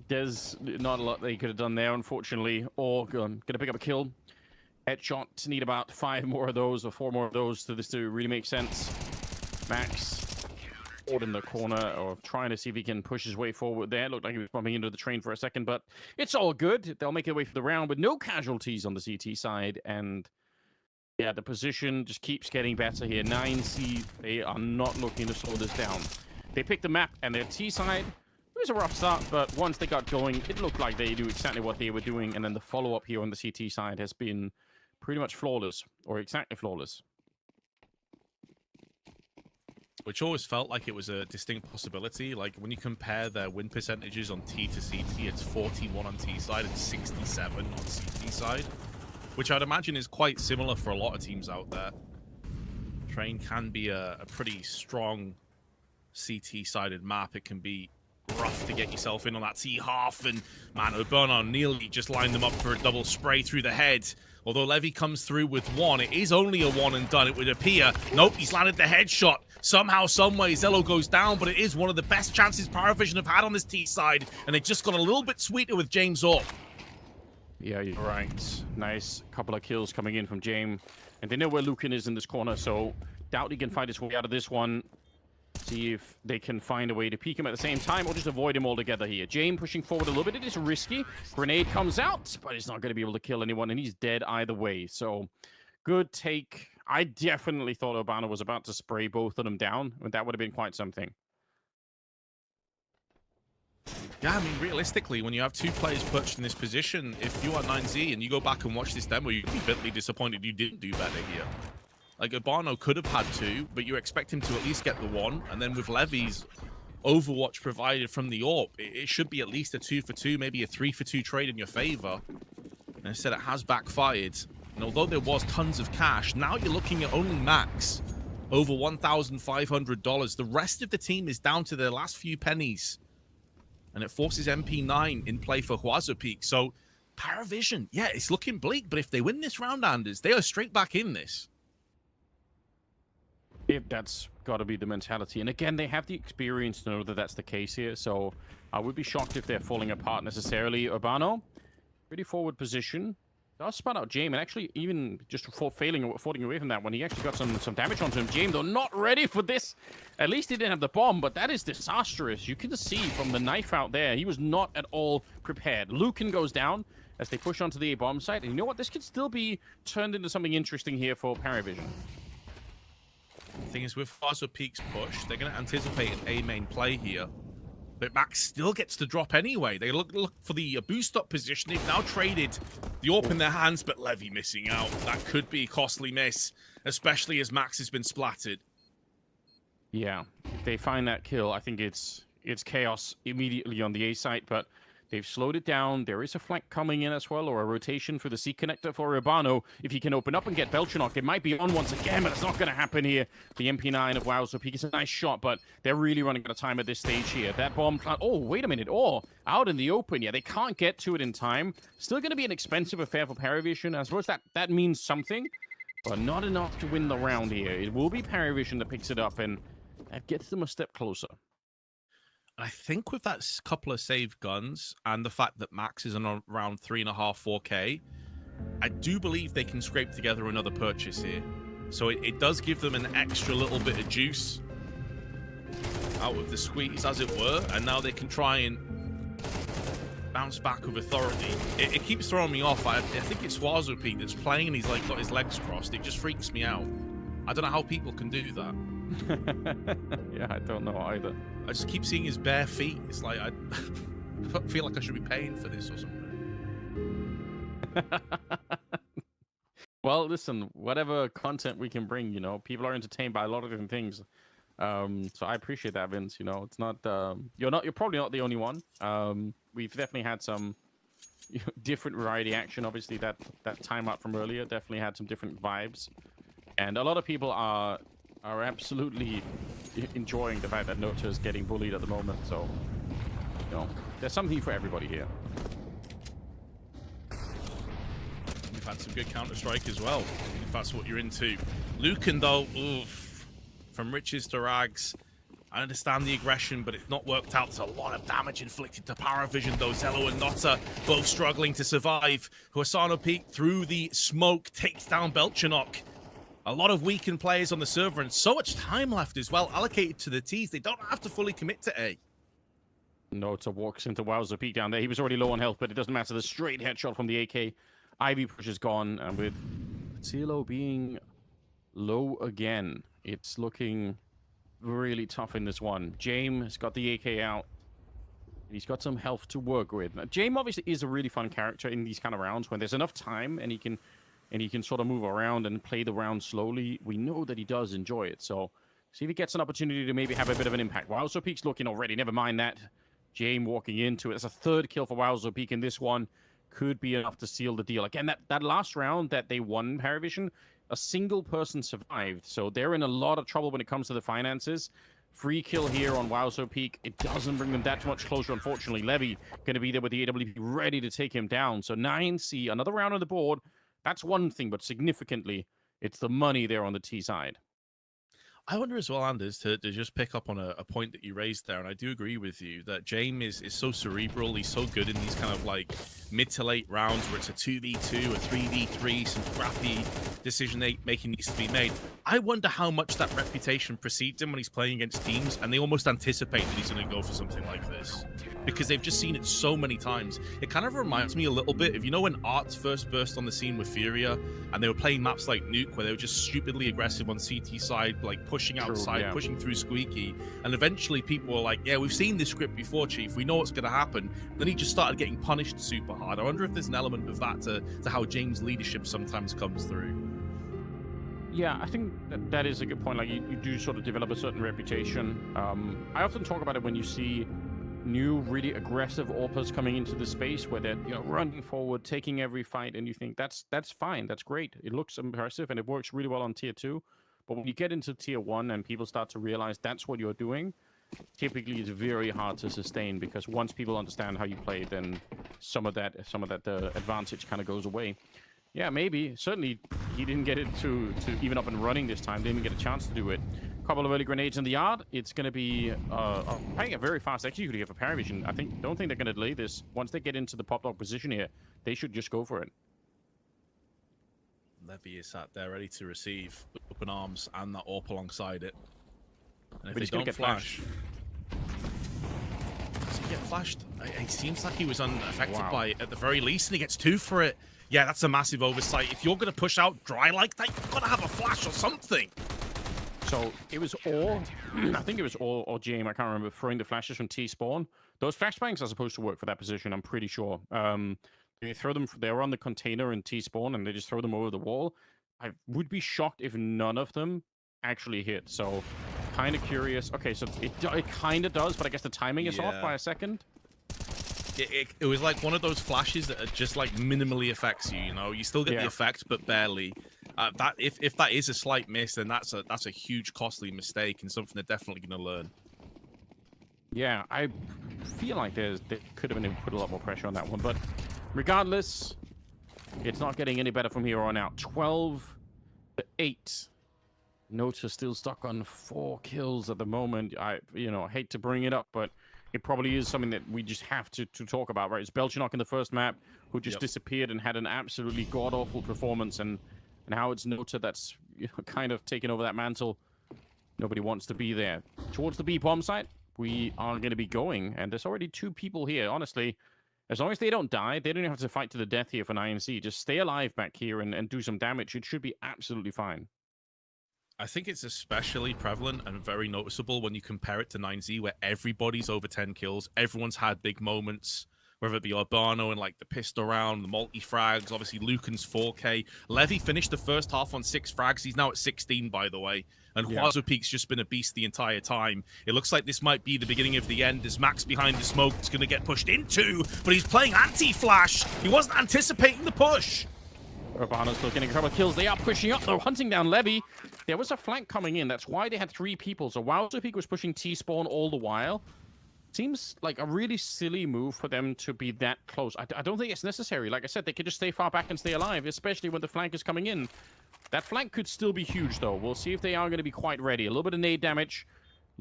there's not a lot they could have done there, unfortunately. Or gonna pick up a kill. Headshot, need about 5 more of those or 4 more of those for this to really make sense. Max forward in the corner, or trying to see if he can push his way forward there. Looked like he was bumping into the train for a second, but it's all good. They'll make their way for the round with no casualties on the CT side, and yeah, the position just keeps getting better here. 9C, they are not looking to slow this down. They picked the map, and their T side, it was a rough start, but once they got going, it looked like they knew exactly what they were doing, and then the follow-up here on the CT side has been pretty much flawless, or exactly flawless. Which always felt like it was a distinct possibility. Like, when you compare their win percentages on T to CT, it's 41 on T side and 67 on CT side, which I'd imagine is quite similar for a lot of teams out there. Train can be a pretty strong CT-sided map. It can be rough to get yourself in on that T-half, and man, Urbana nearly just lined them up for a double spray through the head. Although Levy comes through with 1, it is only a 1 and done, it would appear. Nope, he's landed the headshot. Somehow, someway, Zello goes down, but it is one of the best chances PARIVISION have had on this T side, and it just got a little bit sweeter with James Orp. Yeah, you're right. Nice couple of kills coming in from James. And they know where Lucan is in this corner, so doubt he can find his way out of this one. See if they can find a way to peek him at the same time, or just avoid him altogether here. James pushing forward a little bit. It is risky. Grenade comes out, but he's not going to be able to kill anyone, and he's dead either way. So, good take. I definitely thought Urbana was about to spray both of them down, and that would have been quite something. Yeah, I mean, realistically, when you have 2 players perched in this position, if you are 9Z and you go back and watch this demo, you'd be bitterly disappointed you didn't do better here. Like, Urbano could have had 2, but you expect him to at least get the 1, and then with Levy's Overwatch provided from the AWP, it should be at least a 2 for 2, maybe a 3 for 2 trade in your favor. And instead, it has backfired. And although there was tons of cash, now you're looking at only Max over $1,500. The rest of the team is down to their last few pennies. And it forces MP9 in play for Huazopeak. So, PARIVISION, yeah, it's looking bleak, but if they win this round, Anders, they are straight back in this. That's got to be the mentality. And again, they have the experience to know that that's the case here. So I would be shocked if they're falling apart necessarily. Urbano, pretty forward position. Does spot out James, and actually even just falling away from that one, he actually got some damage onto him. James, though, not ready for this. At least he didn't have the bomb, but that is disastrous. You can see from the knife out there, he was not at all prepared. Lucan goes down as they push onto the A-bomb site. And you know what? This could still be turned into something interesting here for PARIVISION. The thing is, with Huazopeak's push, they're going to anticipate an A-main play here. But Max still gets the drop anyway. They look for the boost-up position. They've now traded the AWP in their hands, but Levy missing out. That could be a costly miss, especially as Max has been splattered. Yeah, if they find that kill, I think it's chaos immediately on the A site, but they've slowed it down. There is a flank coming in as well, or a rotation for the C connector for Urbano. If he can open up and get Belchanok, it might be on once again, but it's not going to happen here. The MP9 of Huazopeak is a nice shot, but they're really running out of time at this stage here. That bomb plant, oh, wait a minute. Oh, out in the open. Yeah, they can't get to it in time. Still going to be an expensive affair for PARIVISION. I suppose that means something, but not enough to win the round here. It will be PARIVISION that picks it up, and that gets them a step closer. I think with that couple of saved guns and the fact that Max is on around 3.5, 4K, I do believe they can scrape together another purchase here. So it does give them an extra little bit of juice out of the squeeze, as it were, and now they can try and bounce back with authority. It keeps throwing me off. I think it's Huazopeak that's playing and he's like got his legs crossed. It just freaks me out. I don't know how people can do that. Yeah, I don't know either. I just keep seeing his bare feet. It's like I feel like I should be paying for this or something. Well, listen, whatever content we can bring, you know, people are entertained by a lot of different things. So I appreciate that, Vince. You know, it's not you're probably not the only one. We've definitely had some different variety action. Obviously, that timeout from earlier definitely had some different vibes, and a lot of people are absolutely enjoying the fact that Nota is getting bullied at the moment. So, you know, There's something for everybody here. You've had some good Counter-Strike as well, if that's what you're into. Lucan, though, oof, from riches to rags. I understand the aggression, but it's not worked out. There's a lot of damage inflicted to PARIVISION, though. Zello and Notta both struggling to survive. Huasano Peak through the smoke takes down Belchanok. A lot of weakened players on the server, and so much time left as well allocated to the Ts. They don't have to fully commit to A. Notta walks into Wowzer Peak down there. He was already low on health, but it doesn't matter. The straight headshot from the AK. Ivy push is gone, and with Tilo being low again, it's looking really tough in this one. James has got the AK out. He's got some health to work with. Now, James obviously is a really fun character in these kind of rounds when there's enough time and he can sort of move around and play the round slowly. We know that he does enjoy it. So see if he gets an opportunity to maybe have a bit of an impact. Wowzer Peak's looking already. Never mind that. James walking into it. It's a third kill for Wowzer Peak in this one. Could be enough to seal the deal. Again, that last round that they won, PARIVISION, a single person survived. So they're in a lot of trouble when it comes to the finances. Free kill here on Wowzer Peak. It doesn't bring them that much closer, unfortunately. Levy going to be there with the AWP ready to take him down. So 9C, another round on the board. That's one thing, but significantly, it's the money there on the T side. I wonder as well, Anders, to just pick up on a point that you raised there, and I do agree with you, that James is so cerebral. He's so good in these kind of like mid to late rounds where it's a 2v2, a 3v3, some scrappy decision making needs to be made. I wonder how much that reputation precedes him when he's playing against teams, and they almost anticipate that he's going to go for something like this. Because they've just seen it so many times. It kind of reminds me a little bit of, you know, when Arts first burst on the scene with Furia, and they were playing maps like Nuke, where they were just stupidly aggressive on CT side, like pushing outside, pushing through Squeaky, and eventually people were like, yeah, we've seen this script before, Chief, we know what's going to happen. Then he just started getting punished super hard. I wonder if there's an element of that to how James' leadership sometimes comes through. Yeah, I think that is a good point. Like, you do sort of develop a certain reputation. I often talk about it when you see new, really aggressive AWPers coming into the space where they're, you know, running forward, taking every fight, and you think that's fine, that's great. It looks impressive, and it works really well on Tier 2. But when you get into Tier 1 and people start to realize that's what you're doing, typically it's very hard to sustain, because once people understand how you play, then some of that advantage kind of goes away. Yeah, maybe. Certainly, he didn't get it to even up and running this time. Didn't get a chance to do it. Couple of early grenades in the yard. It's going to be a very fast execute here for PARIVISION. Don't think they're going to delay this. Once they get into the pop dog position here, they should just go for it. Levy is sat there ready to receive open arms and that AWP alongside it. And if But he's they going to don't get flashed. Does he get flashed? It seems like he was unaffected by it at the very least, and he gets 2 for it. Yeah, that's a massive oversight. If you're going to push out dry like that, you've got to have a flash or something. So it was all, I think it was all or James, I can't remember, throwing the flashes from T-spawn. Those flashbangs are supposed to work for that position, I'm pretty sure. They throw them, they were on the container in T-spawn, and they just throw them over the wall. I would be shocked if none of them actually hit. So kind of curious. Okay, so it kind of does, but I guess the timing is off by a second. It was like one of those flashes that just like minimally affects you, you know? You still get the effect, but barely. That if that is a slight miss, then that's a huge costly mistake and something they're definitely going to learn. Yeah, I feel like there could have been put a lot more pressure on that one, but regardless, it's not getting any better from here on out. 12-8. Nota's still stuck on 4 kills at the moment. I hate to bring it up, but it probably is something that we just have to talk about, right? It's Belchanok in the first map, who just disappeared and had an absolutely god-awful performance, and now it's Nota that's kind of taken over that mantle. Nobody wants to be there. Towards the B-bomb site, we are going to be going, and there's already 2 people here. Honestly, as long as they don't die, they don't have to fight to the death here for 9C. Just stay alive back here and do some damage. It should be absolutely fine. I think it's especially prevalent and very noticeable when you compare it to 9Z, where everybody's over 10 kills. Everyone's had big moments, whether it be Urbano and like the pistol round, the multi-frags, obviously Lucan's 4K. Levy finished the first half on 6 frags. He's now at 16, by the way. And Huazo Peak's just been a beast the entire time. It looks like this might be the beginning of the end as Max behind the smoke is going to get pushed into, but he's playing anti-flash. He wasn't anticipating the push. Urbano's still getting a couple of kills. They are pushing up, though, hunting down Levy. There was a flank coming in. That's why they had 3 people. So Wowzer Peak was pushing T-spawn all the while. Seems like a really silly move for them to be that close. I don't think it's necessary. Like I said, they could just stay far back and stay alive, especially when the flank is coming in. That flank could still be huge, though. We'll see if they are going to be quite ready. A little bit of nade damage.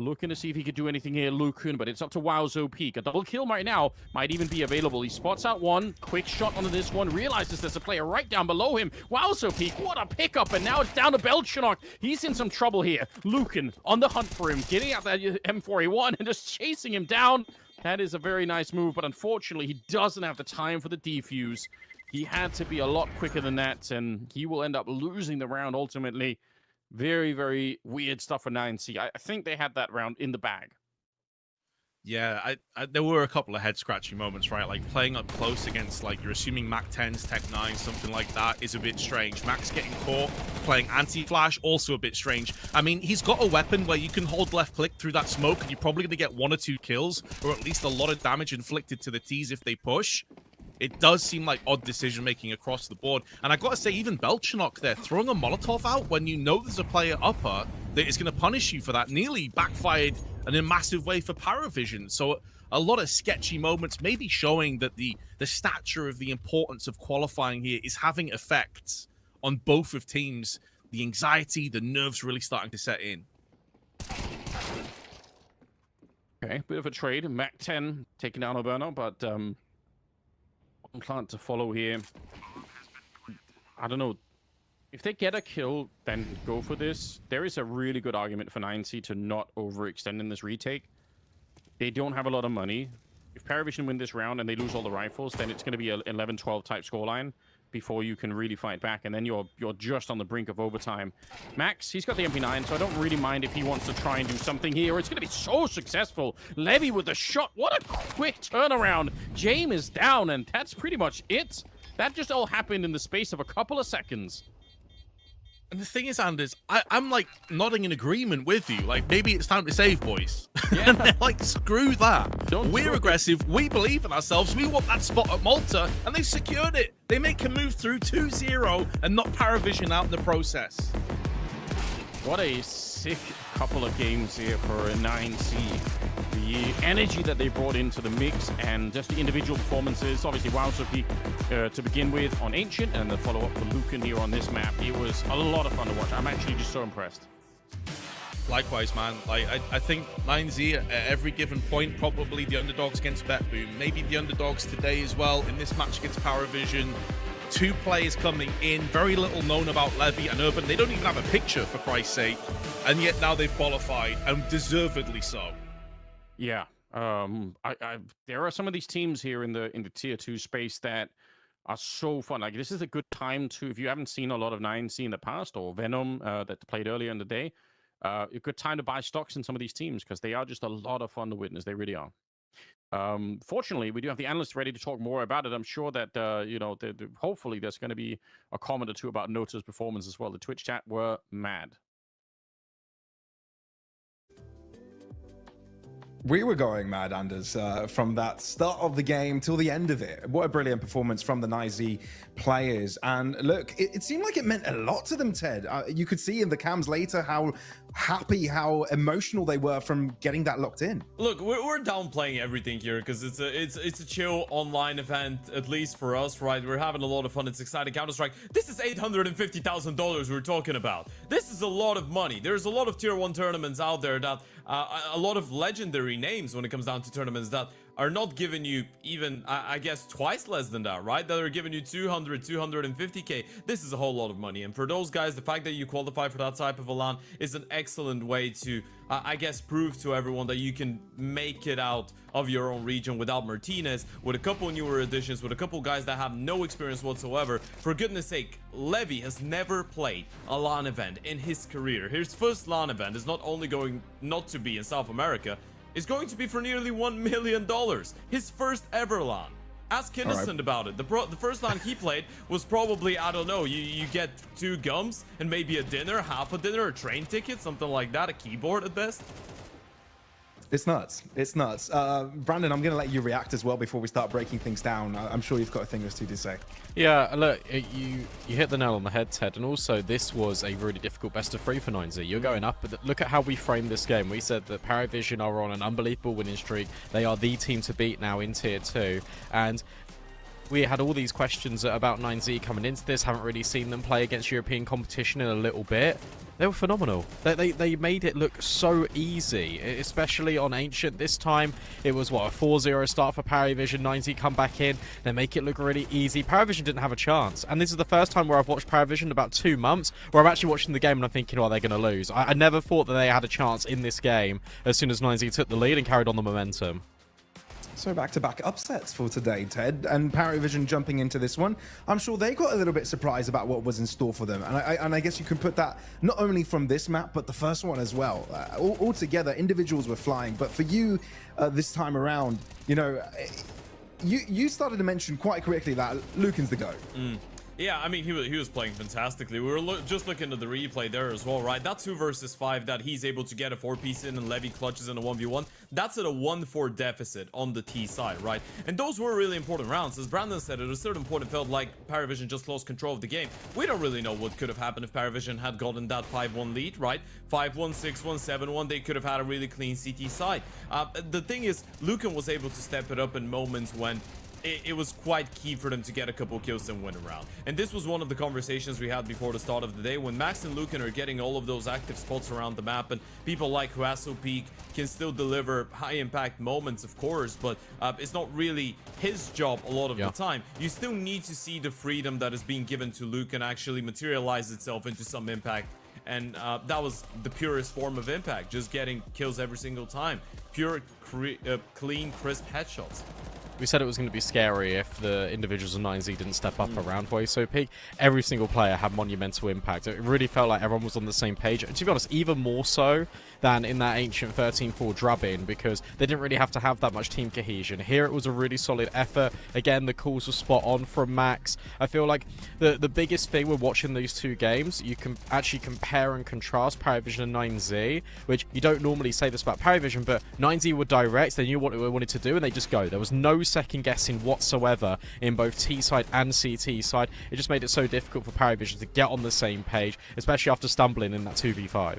Looking to see if he could do anything here, Lukun, but it's up to Wowzo Peak. A double kill right now might even be available. He spots out one. Quick shot onto this one. Realizes there's a player right down below him. Wowzo Peak, what a pickup. And now it's down to Belchanok. He's in some trouble here. Lukun on the hunt for him. Getting out that M4A1 and just chasing him down. That is a very nice move, but unfortunately, he doesn't have the time for the defuse. He had to be a lot quicker than that, and he will end up losing the round ultimately. Very, very weird stuff for 9C. I think they had that round in the bag. Yeah, there were a couple of head-scratching moments, right? Like, playing up close against, like, you're assuming Mac 10s, Tech 9, something like that is a bit strange. Mac's getting caught, playing anti-flash, also a bit strange. I mean, he's got a weapon where you can hold left-click through that smoke, and you're probably going to get 1 or 2 kills, or at least a lot of damage inflicted to the Ts if they push. It does seem like odd decision-making across the board. And I got to say, even Belchanok there, throwing a Molotov out when you know there's a player upper that is going to punish you for that, nearly backfired in a massive way for PARIVISION. So a lot of sketchy moments, maybe showing that the stature of the importance of qualifying here is having effects on both of teams. The anxiety, the nerves really starting to set in. Okay, bit of a trade. Mac 10 taking down Oberno, but Plant to follow here. I don't know. If they get a kill, then go for this. There is a really good argument for 9C to not overextend in this retake. They don't have a lot of money. If PARIVISION win this round and they lose all the rifles, then it's going to be an 11-12 type scoreline before you can really fight back, and then you're just on the brink of overtime. Max, he's got the MP9, so I don't really mind if he wants to try and do something here. It's going to be so successful. Levy with the shot. What a quick turnaround. James is down, and that's pretty much it. That just all happened in the space of a couple of seconds. And the thing is, Anders, I'm like nodding in agreement with you. Like, maybe it's time to save, boys. Yeah. And they're like, screw that. We're aggressive. We believe in ourselves. We want that spot at Malta, and they've secured it. They make a move through 2-0 and knock PARIVISION out in the process. What a sick couple of games here for a 9C. The energy that they brought into the mix and just the individual performances. Obviously, Wowzo Peak to begin with on Ancient, and the follow-up for Lukun here on this map. It was a lot of fun to watch. I'm actually just so impressed. Likewise, man. Like, I think 9Z at every given point, probably the underdogs against BetBoom. Maybe the underdogs today as well in this match against PARIVISION. 2 players coming in, very little known about Levy and Urban. They don't even have a picture, for Christ's sake. And yet now they've qualified, and deservedly so. Yeah. There are some of these teams here in the tier 2 space that are so fun. Like, this is a good time to, if you haven't seen a lot of 9C in the past, or Venom that played earlier in the day, a good time to buy stocks in some of these teams, because they are just a lot of fun to witness. They really are. Fortunately, we do have the analysts ready to talk more about it. I'm sure that, you know, hopefully there's going to be a comment or two about Nota's performance as well. The Twitch chat were mad. We were going mad, Anders, from that start of the game till the end of it. What a brilliant performance from the 9Z players. And look, it seemed like it meant a lot to them, Ted. You could see in the cams later how happy, how emotional they were from getting that locked in. Look, we're downplaying everything here because it's a chill online event, at least for us, right? We're having a lot of fun. It's exciting. Counter-Strike. This is $850,000 we're talking about. This is a lot of money. There's a lot of tier 1 tournaments out there that a lot of legendary names when it comes down to tournaments that are not giving you even, I guess, twice less than that, right? That are giving you 200, 250k. This is a whole lot of money. And for those guys, the fact that you qualify for that type of a LAN is an excellent way to, I guess, prove to everyone that you can make it out of your own region without Martinez, with a couple newer additions, with a couple guys that have no experience whatsoever. For goodness sake, Levy has never played a LAN event in his career. His first LAN event is not only going not to be in South America, it's going to be for nearly $1 million. His first ever LAN. Ask Innocent about it. The first LAN he played was probably, I don't know, you get 2 gums and maybe a dinner, half a dinner, a train ticket, something like that, a keyboard at best. It's nuts. It's nuts. Brandon, I'm going to let you react as well before we start breaking things down. I'm sure you've got a thing or two to say. Yeah, look, you hit the nail on the head, Ted, and also this was a really difficult best of 3 for 9Z. You're going up, but look at how we framed this game. We said that PARIVISION are on an unbelievable winning streak. They are the team to beat now in Tier 2, and we had all these questions about 9Z coming into this, haven't really seen them play against European competition in a little bit. They were phenomenal. They made it look so easy, especially on Ancient this time. It was, what, a 4-0 start for PARIVISION. 9Z come back in. They make it look really easy. PARIVISION didn't have a chance. And this is the first time where I've watched PARIVISION in about 2 months, where I'm actually watching the game and I'm thinking, oh, they're going to lose. I never thought that they had a chance in this game as soon as 9Z took the lead and carried on the momentum. So back-to-back upsets for today, Ted, and PARIVISION jumping into this one. I'm sure they got a little bit surprised about what was in store for them, and I guess you can put that not only from this map, but the first one as well. All together, individuals were flying, but for you this time around, you know, you started to mention quite quickly that Lucan's the GOAT. Yeah, I mean, he was playing fantastically. We were just looking at the replay there as well, right? That 2 versus 5 that he's able to get a 4-piece in and Levy clutches in a 1v1, that's at a 1-4 deficit on the T side, right? And those were really important rounds. As Brandon said, at a certain point, it felt like PARIVISION just lost control of the game. We don't really know what could have happened if PARIVISION had gotten that 5-1 lead, right? 5-1, 6-1, 7-1, they could have had a really clean CT side. The thing is, Lucan was able to step it up in moments when it was quite key for them to get a couple kills and win a round. And this was one of the conversations we had before the start of the day, when Max and Lucan are getting all of those active spots around the map, and people like Huasso Peak can still deliver high impact moments, of course, but it's not really his job a lot of the time. You still need to see the freedom that is being given to Lucan actually materialize itself into some impact. And that was the purest form of impact, just getting kills every single time. Pure, clean, crisp headshots. We said it was going to be scary if the individuals of 9Z didn't step up around Huasso Peak. Every single player had monumental impact. It really felt like everyone was on the same page. And to be honest, even more so than in that Ancient 13-4 drub-in, because they didn't really have to have that much team cohesion. Here it was a really solid effort. Again, the calls were spot on from Max. I feel like the biggest thing with watching these 2 games, you can actually compare and contrast PARIVISION and 9Z, which you don't normally say this about PARIVISION, but 9Z were direct. They knew what they wanted to do, and they just go. There was no second guessing whatsoever in both T side and CT side. It just made it so difficult for PARIVISION to get on the same page, especially after stumbling in that 2v5.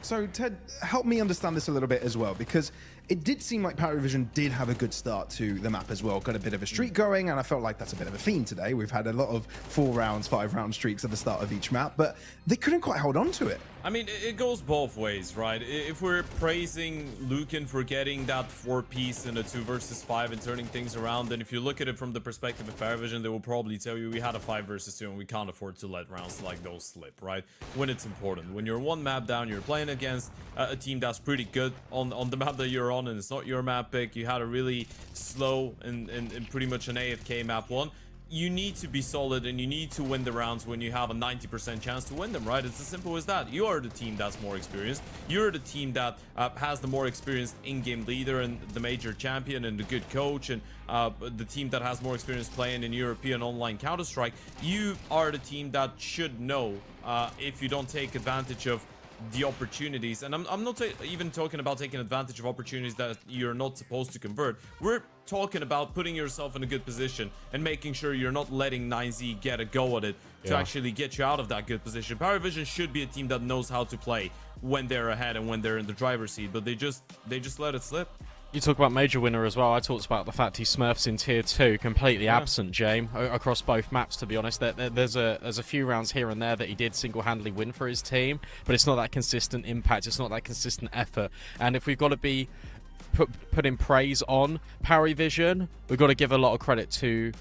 So Ted, help me understand this a little bit as well, because it did seem like PARIVISION did have a good start to the map as well. Got a bit of a streak going, and I felt like that's a bit of a theme today. We've had a lot of 4 rounds, 5 round streaks at the start of each map, but they couldn't quite hold on to it. I mean, it goes both ways, right? If we're praising Lucan for getting that 4-piece in a 2 versus 5 and turning things around, then if you look at it from the perspective of PARIVISION, they will probably tell you we had a 5 versus 2 and we can't afford to let rounds like those slip, right? When it's important. When you're 1 map down, you're playing against a team that's pretty good on the map that you're on, and it's not your map pick. You had a really slow and pretty much an AFK map 1. You need to be solid, and you need to win the rounds when you have a 90% chance to win them, right? It's as simple as that. You are the team that's more experienced. You're the team that has the more experienced in-game leader and the major champion and the good coach, and the team that has more experience playing in European online Counter-Strike. You are the team that should know if you don't take advantage of the opportunities. And I'm not even talking about taking advantage of opportunities that you're not supposed to convert. We're talking about putting yourself in a good position and making sure you're not letting 9Z get a go at it to actually get you out of that good position. PARIVISION should be a team that knows how to play when they're ahead and when they're in the driver's seat, but they just let it slip. You talk about major winner as well. I talked about the fact he smurfs in tier 2, completely absent, James, across both maps, to be honest. There's a few rounds here and there that he did single-handedly win for his team, but it's not that consistent impact, it's not that consistent effort. And if we've got to be putting praise on PARIVISION, we've got to give a lot of credit to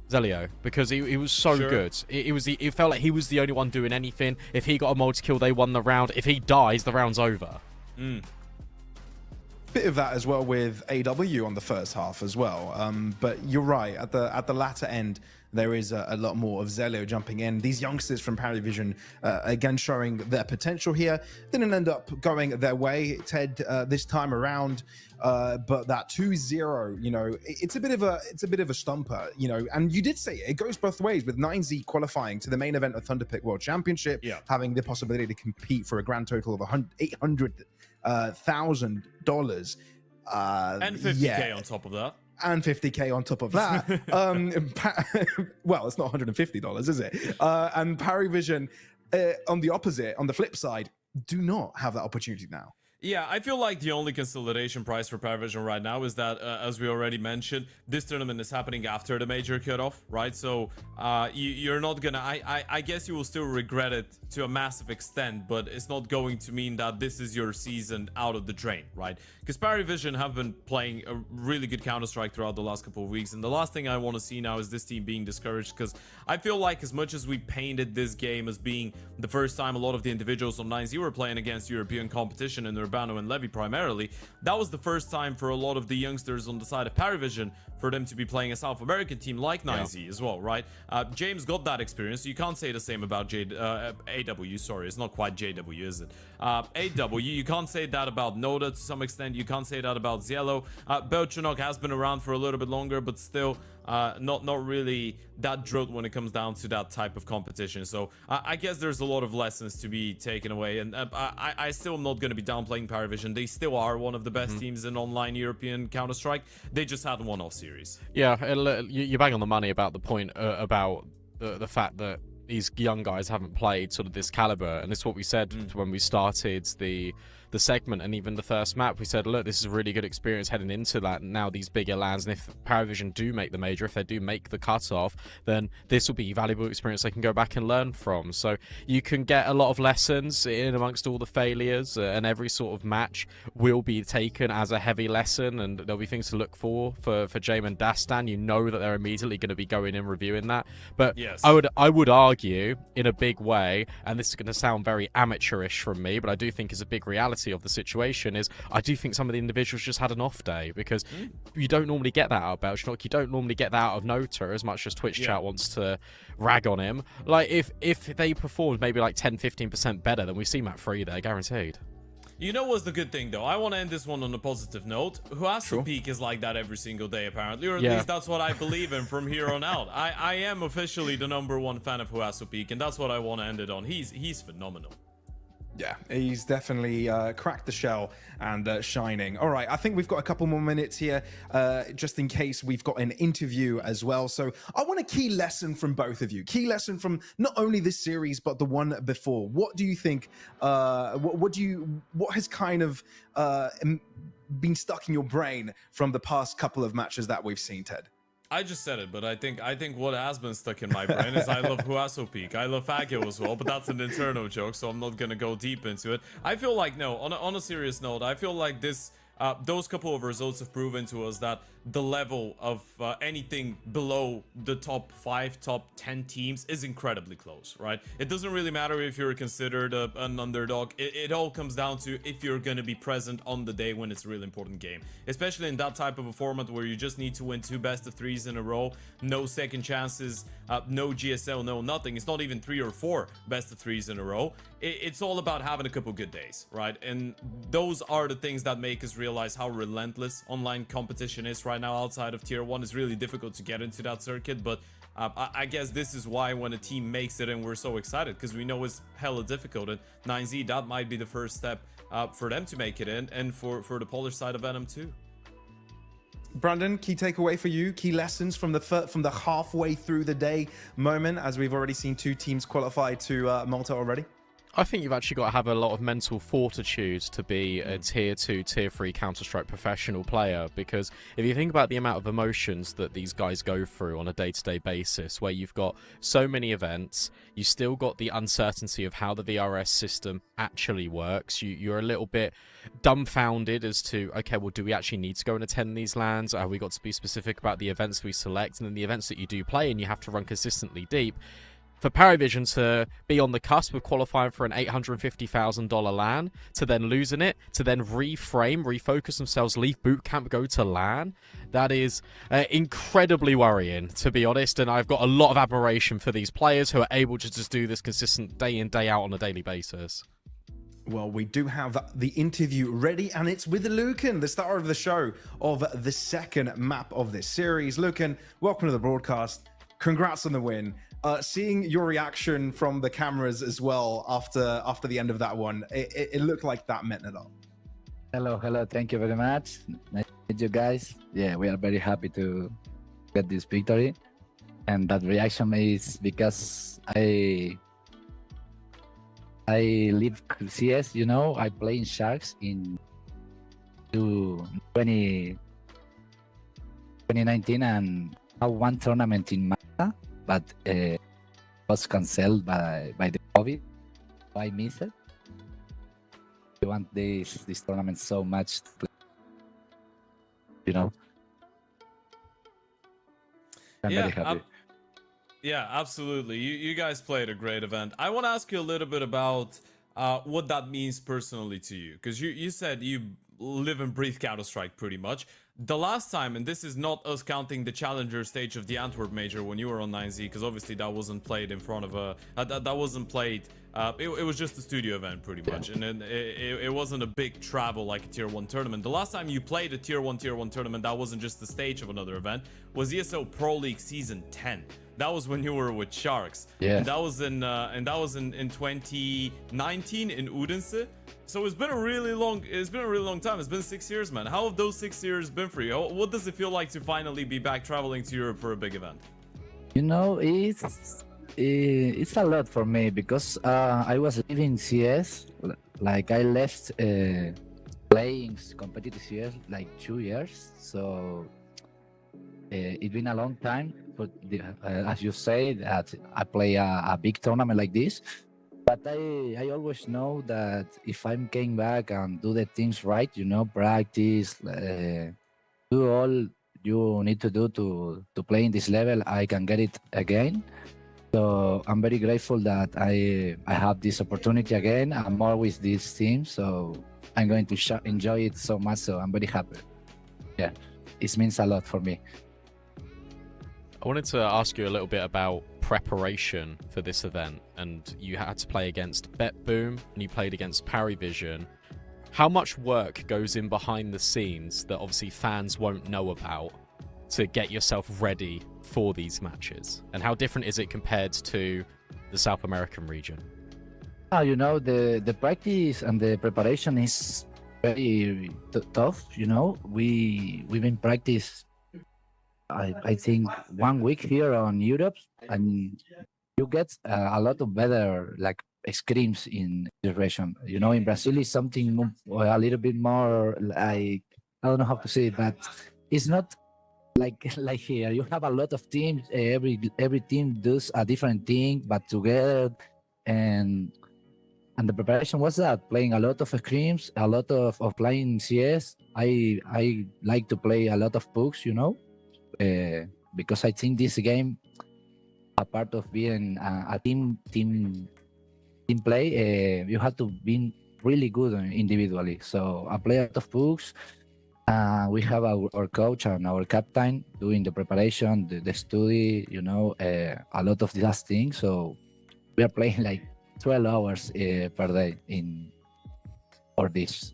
Zelio, because he was so good. It felt like he was the only one doing anything. If he got a multi-kill, they won the round. If he dies, the round's over. Bit of that as well with AW on the first half as well, but you're right, at the latter end, there is a lot more of Zelio jumping in. These youngsters from PARIVISION, again, showing their potential here. Didn't end up going their way, Ted, this time around. But that 2-0, you know, it's a bit of a stumper, you know, and you did say it goes both ways with 9Z qualifying to the main event of Thunderpick World Championship, having the possibility to compete for a grand total of $800,000. And 50K on top of that. And 50K on top of that. Well, it's not $150, is it? And PARIVISION, on the opposite, on the flip side, do not have that opportunity now. Yeah, I feel like the only consolidation price for PARIVISION right now is that, as we already mentioned, this tournament is happening after the major cutoff, right? So you're not gonna, I guess you will still regret it to a massive extent, but it's not going to mean that this is your season out of the drain, right? Because PARIVISION have been playing a really good Counter-Strike throughout the last couple of weeks, and the last thing I want to see now is this team being discouraged, because I feel like as much as we painted this game as being the first time a lot of the individuals on 9Z were playing against European competition and Urbano and Levy primarily, that was the first time for a lot of the youngsters on the side of PARIVISION for them to be playing a South American team like 9Z as well, right? James got that experience. You can't say the same about AW, sorry, it's not quite JW, is it? AW, you can't say that about Noda to some extent. You can't say that about Ziello. Beltranok has been around for a little bit longer, but still not really that drilled when it comes down to that type of competition. So I guess there's a lot of lessons to be taken away, and I still am not going to be downplaying PARIVISION. They still are one of the best teams in online European Counter-Strike. They just had a one-off series. Yeah, you bang on the money about the point about the fact that these young guys haven't played sort of this caliber, and it's what we said when we started the segment and even the first map. We said, look, this is a really good experience heading into that now, these bigger lands, and if PARIVISION do make the major, if they do make the cutoff, then this will be valuable experience they can go back and learn from. So you can get a lot of lessons in amongst all the failures, and every sort of match will be taken as a heavy lesson, and there'll be things to look for Jame and Dastan. You know that they're immediately going to be going in reviewing that, but yes. I would argue in a big way, and this is going to sound very amateurish from me, but I do think is a big reality of the situation, is I do think some of the individuals just had an off day, because you don't normally get that out of Beltranok, you don't normally get that out of Nota, as much as Twitch chat wants to rag on him. Like if they performed maybe like 10-15% better, then we see map 3 there, guaranteed. You know what's the good thing, though? I want to end this one on a positive note. Huasu Peak is like that every single day, apparently. Or at least that's what I believe in from here on out. I am officially the #1 fan of Huasu Peak, and that's what I want to end it on. He's phenomenal. Yeah, he's definitely cracked the shell and shining. All right, I think we've got a couple more minutes here, just in case we've got an interview as well. So I want a key lesson from both of you. Key lesson from not only this series, but the one before. What do you think, what has kind of been stuck in your brain from the past couple of matches that we've seen, Ted? I just said it, but I think what has been stuck in my brain is I love Huasu Peak. I love Fagio as well, but that's an internal joke, so I'm not gonna go deep into it. I feel like, no, on a serious note, I feel like this those couple of results have proven to us that the level of anything below the top 5, top 10 teams is incredibly close, right? It doesn't really matter if you're considered an underdog. It all comes down to if you're going to be present on the day when it's a really important game, especially in that type of a format where you just need to win 2 best-of-3s in a row, no second chances, no GSL, no nothing. It's not even 3 or 4 best-of-3s in a row. It's all about having a couple good days, right? And those are the things that make us realize how relentless online competition is right now outside of tier 1. It's really difficult to get into that circuit, but I guess this is why when a team makes it and we're so excited, because we know it's hella difficult. And 9Z, that might be the first step for them to make it in, and for the Polish side of Venom too. Brandon, key takeaway for you, key lessons from the halfway through the day moment, as we've already seen 2 teams qualify to Malta already? I think you've actually got to have a lot of mental fortitude to be a tier 2, tier 3 Counter-Strike professional player, because if you think about the amount of emotions that these guys go through on a day-to-day basis, where you've got so many events, you still got the uncertainty of how the VRS system actually works. You're a little bit dumbfounded as to, okay, well, do we actually need to go and attend these lands? Have we got to be specific about the events we select? And then the events that you do play and you have to run consistently deep. for PARIVISION to be on the cusp of qualifying for an $850,000 LAN, to then losing it, to then refocus themselves, leave bootcamp, go to LAN, that is incredibly worrying, to be honest. And I've got a lot of admiration for these players who are able to just do this consistent day in, day out on a daily basis. Well, we do have the interview ready, and it's with Lucan, the star of the show of the second map of this series. Lucan, welcome to the broadcast. Congrats on the win. Seeing your reaction from the cameras as well after the end of that one, it looked like that meant a lot. Hello. Thank you very much. Nice to meet you guys. Yeah, we are very happy to get this victory. And that reaction is because I leave CS, you know, I play in Sharks in 2019 and have one tournament in Malta, but was cancelled by the COVID. So I missed it. I want this tournament so much to play, you know. I'm very happy. Yeah, absolutely. You guys played a great event. I want to ask you a little bit about what that means personally to you, because you said you live and breathe Counter-Strike pretty much. The last time, and this is not us counting the challenger stage of the Antwerp Major when you were on 9Z, because obviously that wasn't played in front of a that wasn't played. It was just a studio event pretty much, and then it wasn't a big travel like a tier 1 tournament. The last time you played a tier 1 tournament that wasn't just the stage of another event was ESL Pro League Season 10. That was when you were with Sharks. Yeah. And that was in 2019 in Odense. So it's been a really long time. It's been 6 years, man. How have those 6 years been for you? What does it feel like to finally be back traveling to Europe for a big event? You know, it's a lot for me because I was living CS. Like I left playing competitive CS like 2 years. So it's been a long time. But as you say, that I play a big tournament like this. But I always know that if I'm came back and do the things right, you know, practice, do all you need to do to play in this level, I can get it again. So I'm very grateful that I have this opportunity again. I'm more with this team, so I'm going to enjoy it so much. So I'm very happy. Yeah, it means a lot for me. I wanted to ask you a little bit about preparation for this event, and you had to play against BetBoom and you played against PARIVISION. How much work goes in behind the scenes that obviously fans won't know about to get yourself ready for these matches, and how different is it compared to the South American region? You know, the practice and the preparation is very tough. You know, we've been practice I think 1 week here on Europe, and you get a lot of better like scrims in this region. You know, in Brazil is something a little bit more like, I don't know how to say it, but it's not like here. You have a lot of teams. Every team does a different thing, but together, and the preparation was that playing a lot of scrims, a lot of playing CS. I like to play a lot of pucks, you know. Because I think this game, a part of being a team play, you have to be really good individually. So I play a lot of books. We have our coach and our captain doing the preparation, the study, you know, a lot of these things. So we are playing like 12 hours per day for this.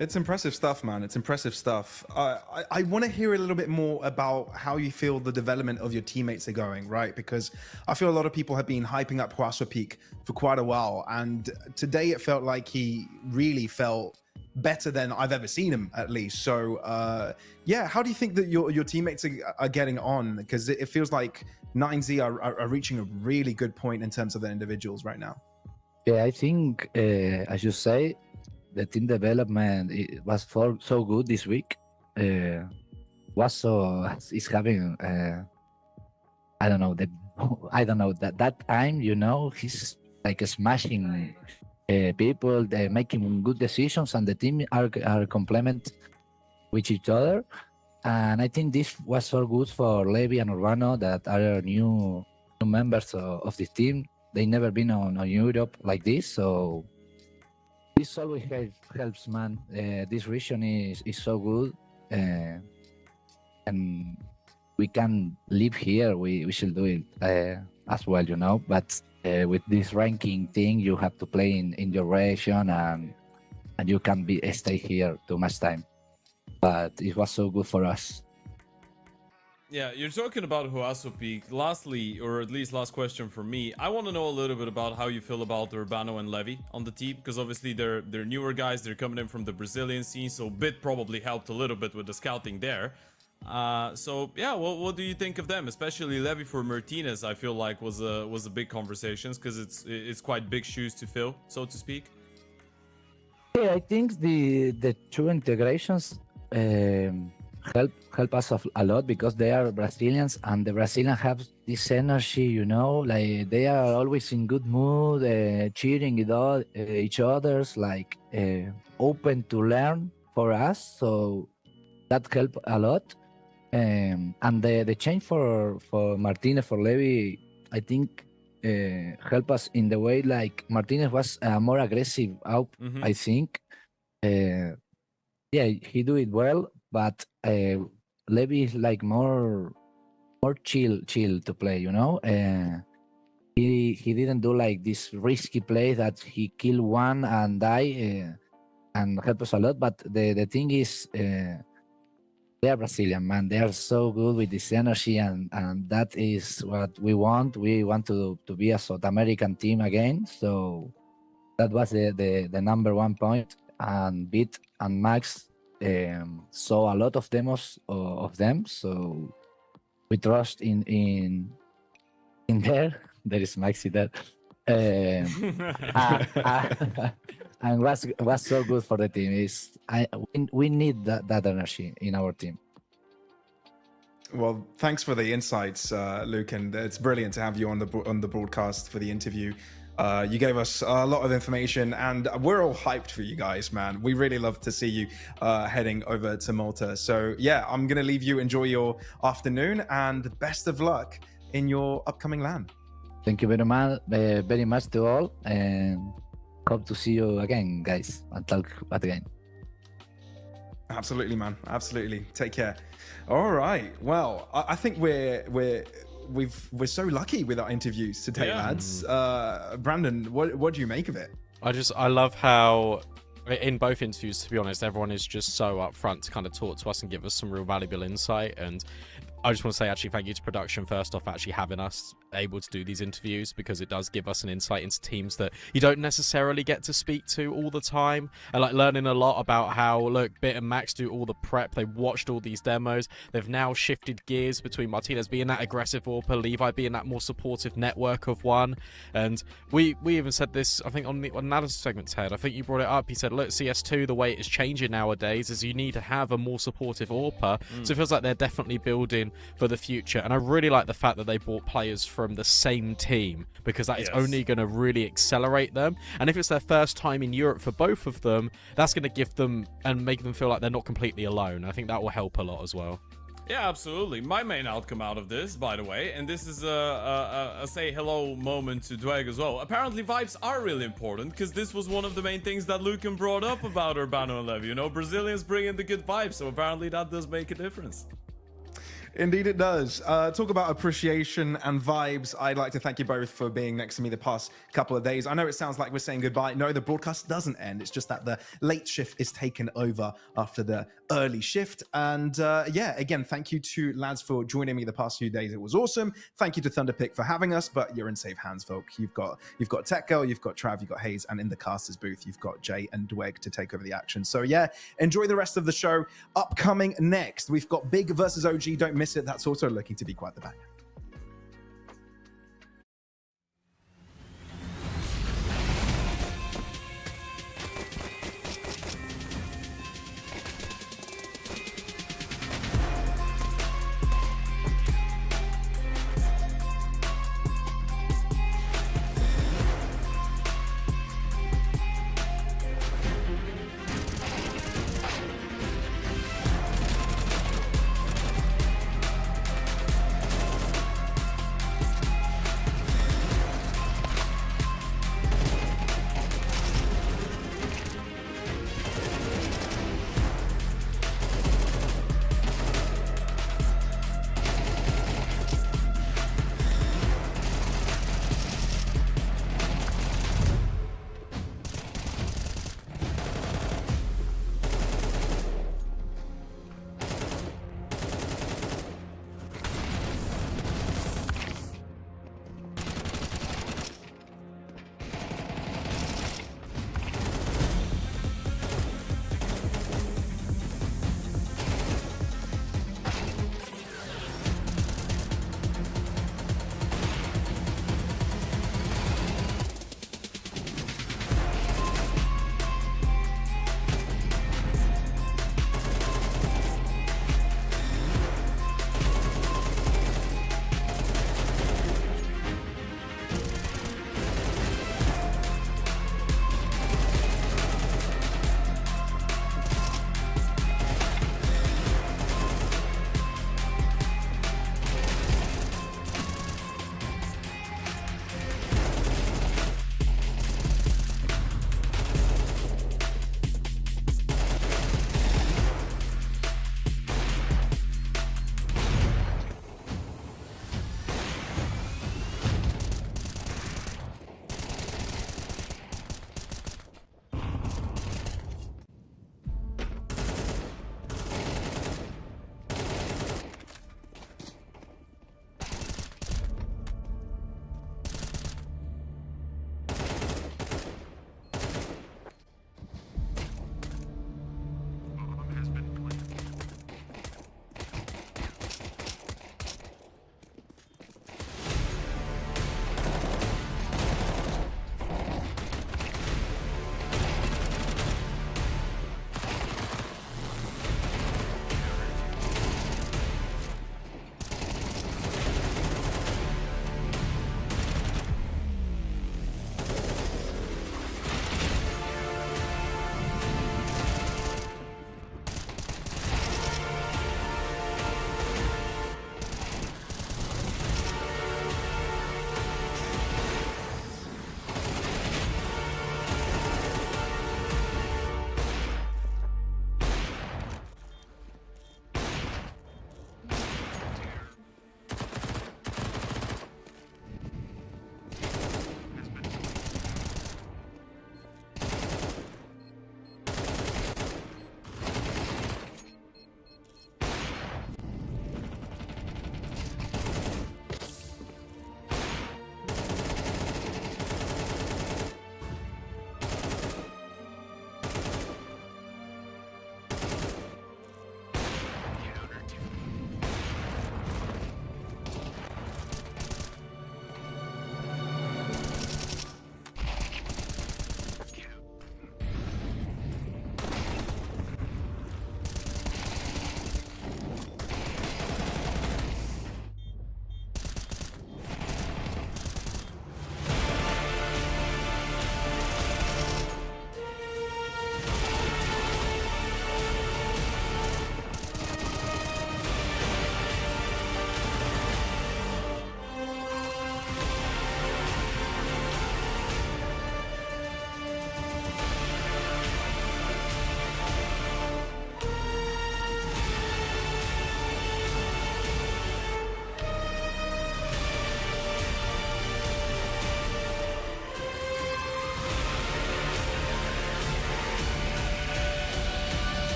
It's impressive stuff, man. It's impressive stuff. I want to hear a little bit more about how you feel the development of your teammates are going, right? Because I feel a lot of people have been hyping up Thunderpick for quite a while, and today it felt like he really felt better than I've ever seen him, at least. So, yeah, how do you think that your teammates are getting on? Because it feels like 9Z are reaching a really good point in terms of their individuals right now. Yeah, I think, as you say, the team development was so good this week. Is having I don't know that time, you know, he's like smashing people, they're making good decisions, and the team are complement with each other. And I think this was so good for Levi and Urbano that are new members of the team. They never been on Europe like this, so this always helps, man. This region is so good, and we can live here. We should do it as well, you know. But with this ranking thing, you have to play in your region, and you can stay here too much time. But it was so good for us. Yeah, you're talking about Huaso Peak. Lastly, or at least last question for me, I want to know a little bit about how you feel about Urbano and Levi on the team, because obviously they're newer guys. They're coming in from the Brazilian scene, so Bit probably helped a little bit with the scouting there. So yeah, what do you think of them, especially Levi for Martinez? I feel like was a big conversations because it's quite big shoes to fill, so to speak. Yeah, I think the two integrations help us a lot because they are Brazilians, and the Brazilians have this energy, you know, like they are always in good mood, cheering each other's, like open to learn for us. So that helped a lot. And the change for Martinez, for Levi, I think help us in the way like Martinez was more aggressive out. I think, yeah, he do it well, but Levi is like more chill to play, you know. He didn't do like this risky play that he kill one and die and help us a lot. But the thing is, they are Brazilian, man. They are so good with this energy, and that is what we want. We want to be a South American team again. So that was the number one point. And Bit and Max saw a lot of demos of them. So we trust in there. There is Maxi there. And what's so good for the team is we need that energy in our team. Well, thanks for the insights, Luke, and it's brilliant to have you on the broadcast for the interview. You gave us a lot of information, and we're all hyped for you guys, man. We really love to see you heading over to Malta. So yeah, I'm gonna leave you. Enjoy your afternoon, and best of luck in your upcoming LAN. Thank you very much to all, and hope to see you again, guys, and talk again. Absolutely, man. Absolutely. Take care. All right. Well, I think we're so lucky with our interviews today, lads. Brandon, what do you make of it? I love how in both interviews, to be honest, everyone is just so upfront to kind of talk to us and give us some real valuable insight. And I just want to say actually thank you to production first off, actually having us able to do these interviews, because it does give us an insight into teams that you don't necessarily get to speak to all the time, and like learning a lot about how, look, Bit and Max do all the prep. They watched all these demos. They've now shifted gears between Martinez being that aggressive AWPer, Levi being that more supportive network of one. And we even said this, I think, on another segment, Ted. I think you brought it up. He said, look, CS2, the way it is changing nowadays is you need to have a more supportive AWPer. So it feels like they're definitely building for the future. And I really like the fact that they brought players from the same team, because that is only going to really accelerate them. And if it's their first time in Europe for both of them, that's going to give them and make them feel like they're not completely alone. I think that will help a lot as well. Yeah, absolutely. My main outcome out of this, by the way, and this is a say hello moment to Dweg as well. Apparently vibes are really important, because this was one of the main things that Lucan brought up about Urbano and Levi. You know, Brazilians bring in the good vibes, so apparently that does make a difference. Indeed it does. Talk about appreciation and vibes. I'd like to thank you both for being next to me the past couple of days. I know it sounds like we're saying goodbye. No, the broadcast doesn't end. It's just that the late shift is taken over after the early shift. And yeah, again, thank you to lads for joining me the past few days. It was awesome. Thank you to Thunderpick for having us, but you're in safe hands, folk. You've got Tech Girl, you've got Trav, you've got Hayes, and in the casters booth, you've got Jay and Dweg to take over the action. So yeah, enjoy the rest of the show. Upcoming next, we've got Big versus OG. Don't miss it. That's also looking to be quite the banger.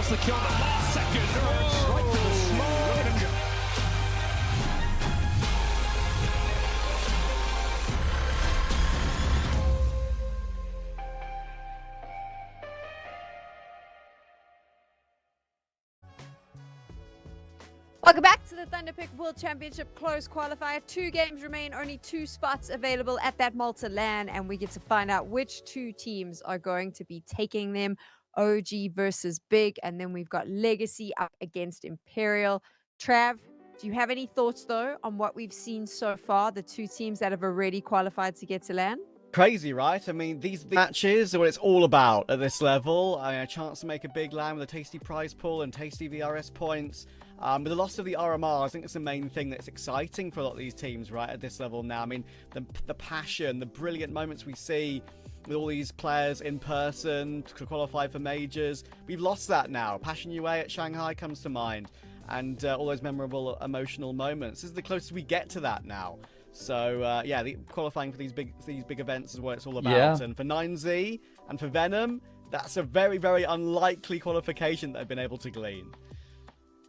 Gets the kill the last second. Oh, right to the smoke. Look at him go. Welcome back to the Thunderpick World Championship close qualifier. 2 games remain, only 2 spots available at that Malta LAN, and we get to find out which 2 teams are going to be taking them. OG versus Big, and then we've got Legacy up against Imperial. Trav, do you have any thoughts though on what we've seen so far, the 2 teams that have already qualified to get to LAN? Crazy, right? I mean, these matches are what it's all about at this level. A chance to make a big LAN with a tasty prize pool and tasty VRS points. With the loss of the RMR, I think it's the main thing that's exciting for a lot of these teams, right, at this level now. I mean, the passion, the brilliant moments we see with all these players in person to qualify for majors. We've lost that now. Passion UA at Shanghai comes to mind, and all those memorable, emotional moments. This is the closest we get to that now. So yeah, qualifying for these big events is what it's all about. Yeah. And for 9Z and for Venom, that's a very, very unlikely qualification that they've been able to glean.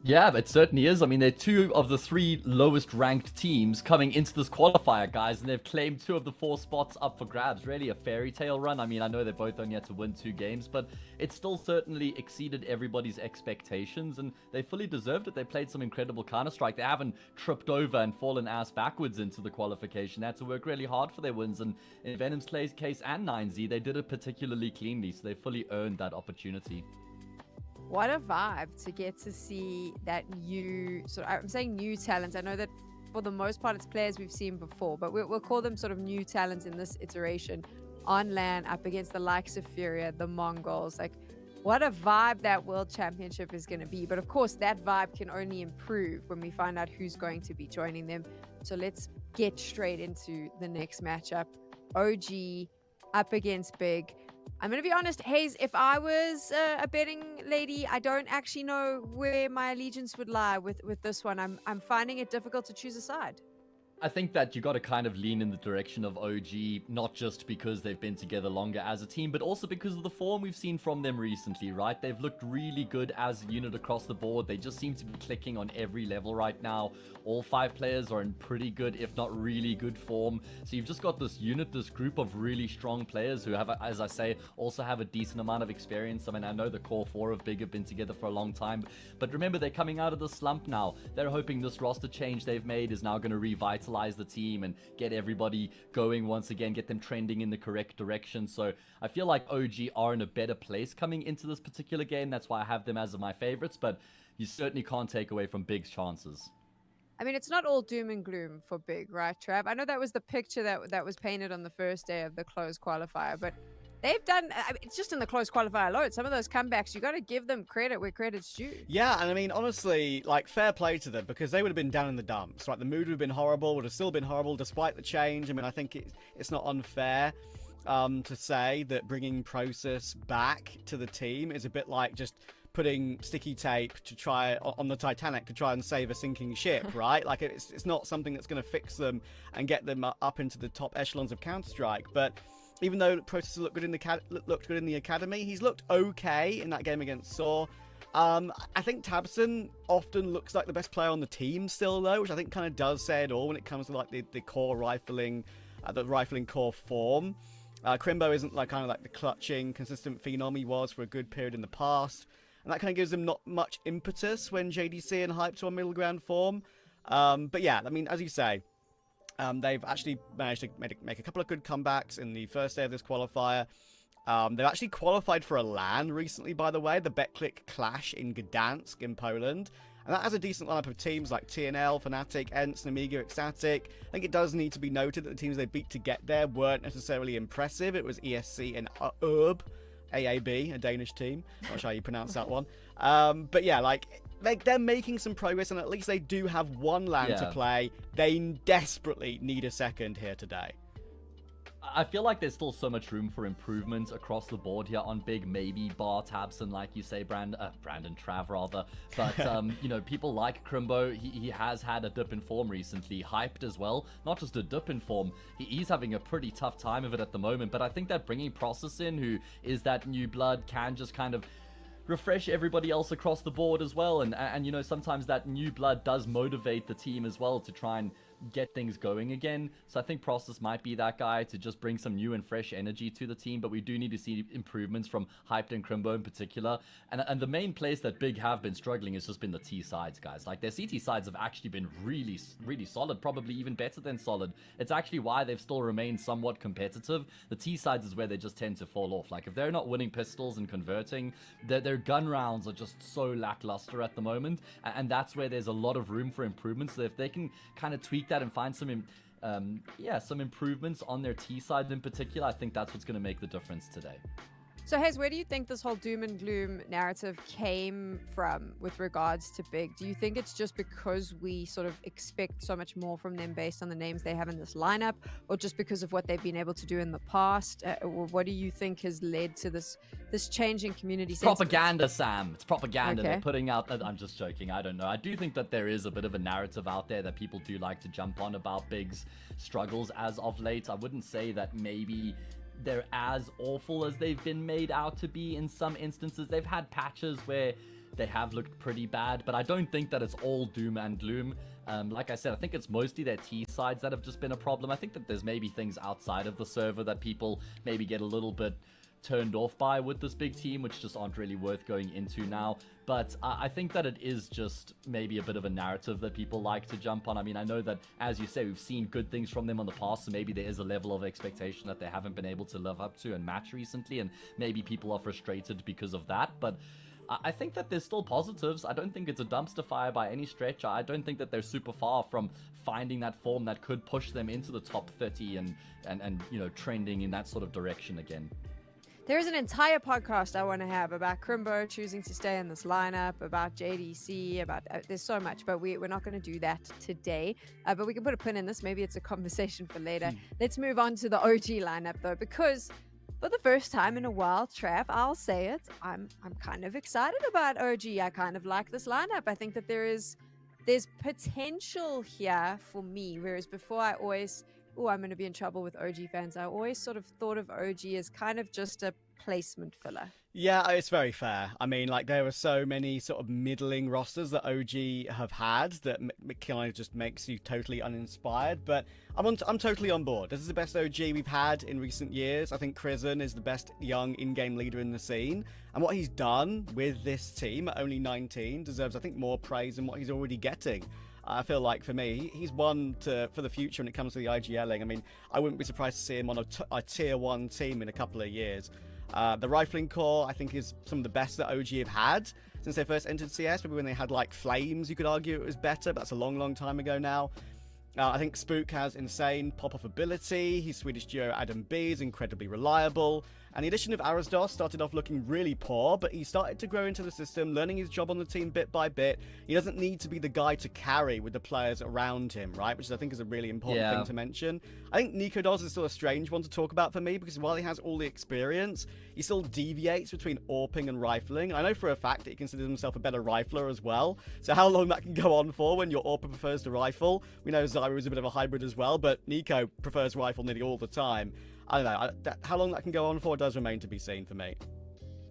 Yeah, it certainly is. I mean, they're 2 of the 3 lowest ranked teams coming into this qualifier, guys, and they've claimed 2 of the 4 spots up for grabs. Really a fairy tale run. I mean, I know they both only had to win 2 games, but it still certainly exceeded everybody's expectations, and they fully deserved it. They played some incredible Counter-Strike. They haven't tripped over and fallen ass backwards into the qualification. They had to work really hard for their wins, and in Venom's case and 9Z, they did it particularly cleanly, so they fully earned that opportunity. What a vibe to get to see that new, I'm saying new talents. I know that for the most part it's players we've seen before, but we'll call them sort of new talents in this iteration on LAN up against the likes of Furia, the Mongols. Like, what a vibe that World Championship is going to be. But of course, that vibe can only improve when we find out who's going to be joining them. So let's get straight into the next matchup. OG up against Big. I'm going to be honest, Hayes, if I was a betting lady, I don't actually know where my allegiance would lie with this one. I'm finding it difficult to choose a side. I think that you got to kind of lean in the direction of OG, not just because they've been together longer as a team, but also because of the form we've seen from them recently, right? They've looked really good as a unit across the board. They just seem to be clicking on every level right now. All 5 players are in pretty good, if not really good form. So you've just got this unit, this group of really strong players who have, as I say, also have a decent amount of experience. I mean, I know the core 4 of Big have been together for a long time, but remember, they're coming out of the slump now. They're hoping this roster change they've made is now going to revitalize the team and get everybody going once again, get them trending in the correct direction. So I feel like OG are in a better place coming into this particular game. That's why I have them as my favorites, but you certainly can't take away from Big's chances. I mean, it's not all doom and gloom for Big, right, Trav? I know that was the picture that was painted on the first day of the closed qualifier, but they've done, I mean, it's just in the closed qualifier alone. Some of those comebacks, you got to give them credit where credit's due. Yeah, and I mean, honestly, like, fair play to them, because they would have been down in the dumps, right? The mood would have been horrible, would have still been horrible despite the change. I mean, I think it's not unfair to say that bringing Process back to the team is a bit like just putting sticky tape to try on the Titanic to try and save a sinking ship, right? Like, it's not something that's going to fix them and get them up into the top echelons of Counter-Strike, but even though Process looked good in the academy, he's looked okay in that game against Saw. I think Tabson often looks like the best player on the team still, though, which I think kind of does say it all when it comes to like the core rifling, the rifling core form. Crimbo isn't like kind of like the clutching, consistent phenom he was for a good period in the past, and that kind of gives him not much impetus when JDC and Hype to a middle ground form. But yeah, I mean, as you say, they've actually managed to make a couple of good comebacks in the first day of this qualifier. They've actually qualified for a LAN recently, by the way, the BetClick Clash in Gdansk in Poland. And that has a decent lineup of teams like TNL, Fnatic, ENCE, Nemiga, ECSTATIC. I think it does need to be noted that the teams they beat to get there weren't necessarily impressive. It was ESC and URB, AAB, a Danish team. Not sure how you pronounce that one. But yeah, like, they're making some progress, and at least they do have one LAN to play. They desperately need a second here today. I feel like there's still so much room for improvement across the board here on Big, maybe bar Tabson, like you say, Brandon Trav rather. But, you know, people like Crimbo, he has had a dip in form recently, hyped as well. Not just a dip in form, he's having a pretty tough time of it at the moment. But I think that bringing Process in, who is that new blood, can just kind of refresh everybody else across the board as well. And you know, sometimes that new blood does motivate the team as well to try and get things going again. So I think Process might be that guy to just bring some new and fresh energy to the team, but we do need to see improvements from Hyped and Crimbo in particular. And the main place that Big have been struggling has just been the T sides, guys. Like, their CT sides have actually been really, really solid, probably even better than solid. It's actually why they've still remained somewhat competitive. The T sides is where they just tend to fall off. Like, if they're not winning pistols and converting, their gun rounds are just so lackluster at the moment, and that's where there's a lot of room for improvement. So if they can kind of tweak that and find some some improvements on their T side in particular, I think that's what's going to make the difference today. So, Hayes, where do you think this whole doom and gloom narrative came from with regards to Big? Do you think it's just because we sort of expect so much more from them based on the names they have in this lineup, or just because of what they've been able to do in the past? Or what do you think has led to this change in community sentiment? Propaganda, Sam. It's propaganda. Okay. They're putting out... I'm just joking. I don't know. I do think that there is a bit of a narrative out there that people do like to jump on about Big's struggles as of late. I wouldn't say that maybe they're as awful as they've been made out to be in some instances. They've had patches where they have looked pretty bad, but I don't think that it's all doom and gloom. Like I said, I think it's mostly their T sides that have just been a problem. I think that there's maybe things outside of the server that people maybe get a little bit turned off by with this big team, which just aren't really worth going into now. But I think that it is just maybe a bit of a narrative that people like to jump on. I mean, I know that, as you say, we've seen good things from them on the past, so maybe there is a level of expectation that they haven't been able to live up to and match recently, and maybe people are frustrated because of that. But I think that there's still positives. I don't think it's a dumpster fire by any stretch. I don't think that they're super far from finding that form that could push them into the top 30 and you know, trending in that sort of direction again. There is an entire podcast I want to have about Crimbo choosing to stay in this lineup, about JDC, about there's so much, but we're not going to do that today. But we can put a pin in this. Maybe it's a conversation for later. Let's move on to the OG lineup though, because for the first time in a while, Trav, I'll say it, I'm kind of excited about OG. I kind of like this lineup. I think that there's potential here for me, whereas before I always... I'm going to be in trouble with OG fans. I always sort of thought of OG as kind of just a placement filler. Yeah, it's very fair. I mean, like, there are so many sort of middling rosters that OG have had that kind of just makes you totally uninspired. But I'm totally on board. This is the best OG we've had in recent years. I think Crizzen is the best young in-game leader in the scene. And what he's done with this team at only 19 deserves, I think, more praise than what he's already getting. I feel like, for me, he's one for the future when it comes to the IGLing. I mean, I wouldn't be surprised to see him on a tier 1 team in a couple of years. The rifling core, I think, is some of the best that OG have had since they first entered CS. Maybe when they had, like, flames, you could argue it was better, but that's a long, long time ago now. I think Spook has insane pop-off ability. His Swedish duo Adam B is incredibly reliable. And the addition of Arazdos started off looking really poor, but he started to grow into the system, learning his job on the team bit by bit. He doesn't need to be the guy to carry with the players around him, right? Which I think is a really important thing to mention. I think Nikodos is still a strange one to talk about for me, because while he has all the experience, he still deviates between AWPing and rifling. I know for a fact that he considers himself a better rifler as well. So how long that can go on for when your AWPer prefers to rifle? We know Zyra is a bit of a hybrid as well, but Nico prefers rifle nearly all the time. I don't know. How long that can go on for does remain to be seen for me.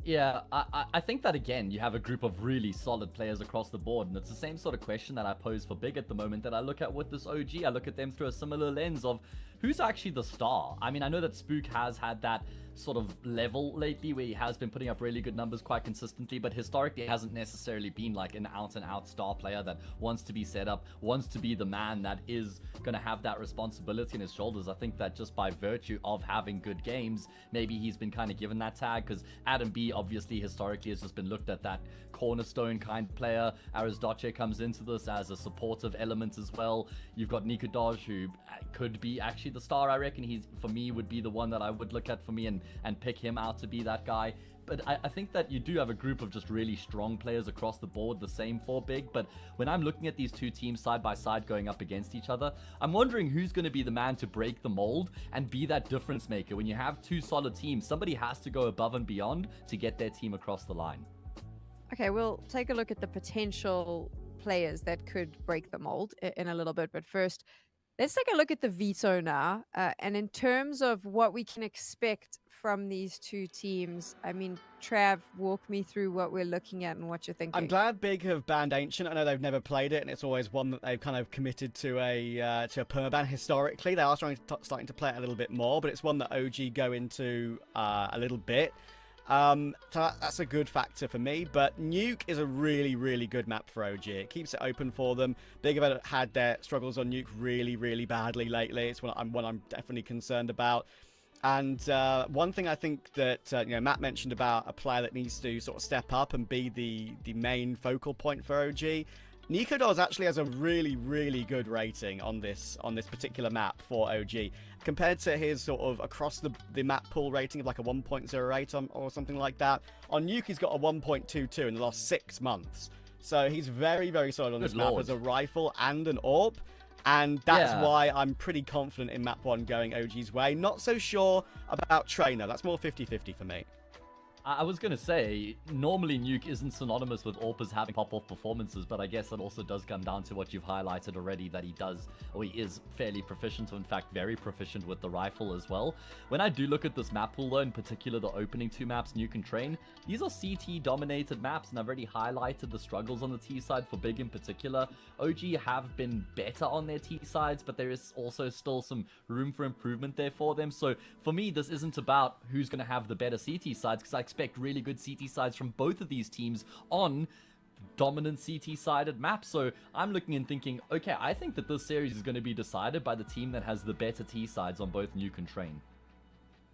Yeah, I think that, again, you have a group of really solid players across the board, and it's the same sort of question that I pose for Big at the moment that I look at with this OG. I look at them through a similar lens of who's actually the star. I mean, I know that Spook has had that sort of level lately where he has been putting up really good numbers quite consistently, but historically hasn't necessarily been like an out-and-out star player that wants to be set up, wants to be the man that is going to have that responsibility on his shoulders. I think that just by virtue of having good games, maybe he's been kind of given that tag, because Adam B obviously historically has just been looked at that cornerstone kind of player. Arazdoce comes into this as a supportive element as well. You've got Nico Dodge, who could be actually the star. I reckon he's, for me, would be the one that I would look at for me and pick him out to be that guy. But I think that you do have a group of just really strong players across the board, the same for Big. But when I'm looking at these two teams side by side going up against each other, I'm wondering who's going to be the man to break the mold and be that difference maker. When you have two solid teams, somebody has to go above and beyond to get their team across the line. Okay, we'll take a look at the potential players that could break the mold in a little bit. But first, Let's take a look at the Veto now. And in terms of what we can expect from these two teams, I mean, Trav, walk me through what we're looking at and what you're thinking. I'm glad Big have banned Ancient. I know they've never played it, and it's always one that they've kind of committed to a permaban historically. They are starting to play it a little bit more, but it's one that OG go into a little bit. So that's a good factor for me, but Nuke is a really, really good map for OG. It keeps it open for them. Big have had their struggles on Nuke really, really badly lately. It's one I'm definitely concerned about. And one thing I think that Matt mentioned about a player that needs to sort of step up and be the main focal point for OG. Nikodolz actually has a really, really good rating on this particular map for OG. Compared to his sort of across the map pool rating of like a 1.08 or something like that. On Nuke, he's got a 1.22 in the last 6 months. So he's very, very solid on this map as a rifle and an AWP. And that's why I'm pretty confident in map 1 going OG's way. Not so sure about Trainer. That's more 50-50 for me. I was going to say, normally Nuke isn't synonymous with AWPers having pop-off performances, but I guess it also does come down to what you've highlighted already, that he is fairly proficient, or in fact very proficient with the rifle as well. When I do look at this map pool though, in particular the opening 2 maps, Nuke and Train, these are CT-dominated maps, and I've already highlighted the struggles on the T side for Big in particular. OG have been better on their T sides, but there is also still some room for improvement there for them. So for me, this isn't about who's going to have the better CT sides, because I expect really good CT sides from both of these teams on dominant CT-sided maps. So I'm looking and thinking, okay, I think that this series is going to be decided by the team that has the better T sides on both Nuke and Train.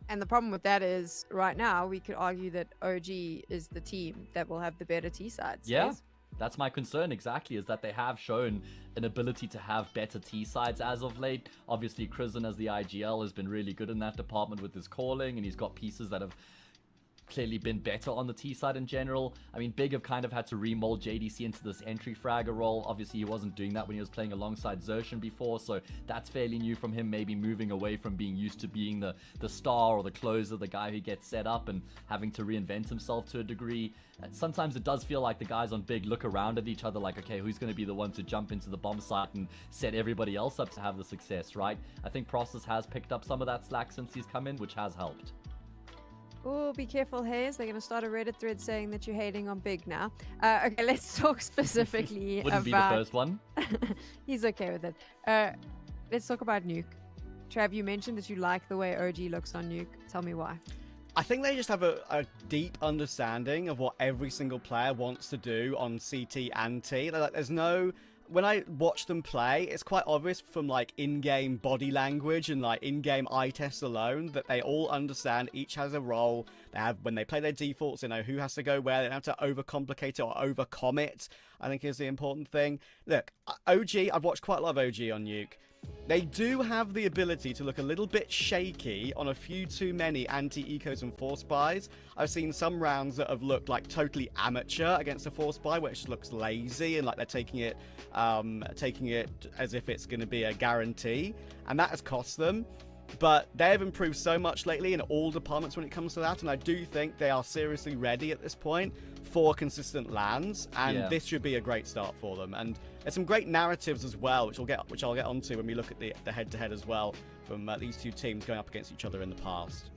And the problem with that is, right now, we could argue that OG is the team that will have the better T sides. Yeah. Yes? That's my concern exactly, is that they have shown an ability to have better T sides as of late. Obviously, Krisen as the IGL has been really good in that department with his calling, and he's got pieces that have clearly been better on the T side in general. I mean, Big have kind of had to remold JDC into this entry fragger role. Obviously, he wasn't doing that when he was playing alongside Xerxan before, so that's fairly new from him, maybe moving away from being used to being the star or the closer, the guy who gets set up, and having to reinvent himself to a degree. And sometimes it does feel like the guys on Big look around at each other like, okay, who's going to be the one to jump into the bomb site and set everybody else up to have the success, right? I think Process has picked up some of that slack since he's come in, which has helped. Oh, be careful, Hayes. They're going to start a Reddit thread saying that you're hating on Big now. Okay, let's talk specifically Wouldn't be the first one. He's okay with it. Let's talk about Nuke. Trav, you mentioned that you like the way OG looks on Nuke. Tell me why. I think they just have a deep understanding of what every single player wants to do on CT and T. Like, there's no... When I watch them play, it's quite obvious from like in-game body language and like in-game eye tests alone that they all understand each has a role. They have, when they play their defaults, they know who has to go where. They don't have to overcomplicate it or overcommit, I think is the important thing. Look, OG, I've watched quite a lot of OG on Nuke. They do have the ability to look a little bit shaky on a few too many anti-ecos and force buys. I've seen some rounds that have looked like totally amateur against a force buy, which looks lazy and like they're taking it as if it's going to be a guarantee, and that has cost them. But they've improved so much lately in all departments when it comes to that, and I do think they are seriously ready at this point for consistent lands, and this should be a great start for them. And there's some great narratives as well, which I'll get onto when we look at the head-to-head as well from these two teams going up against each other in the past.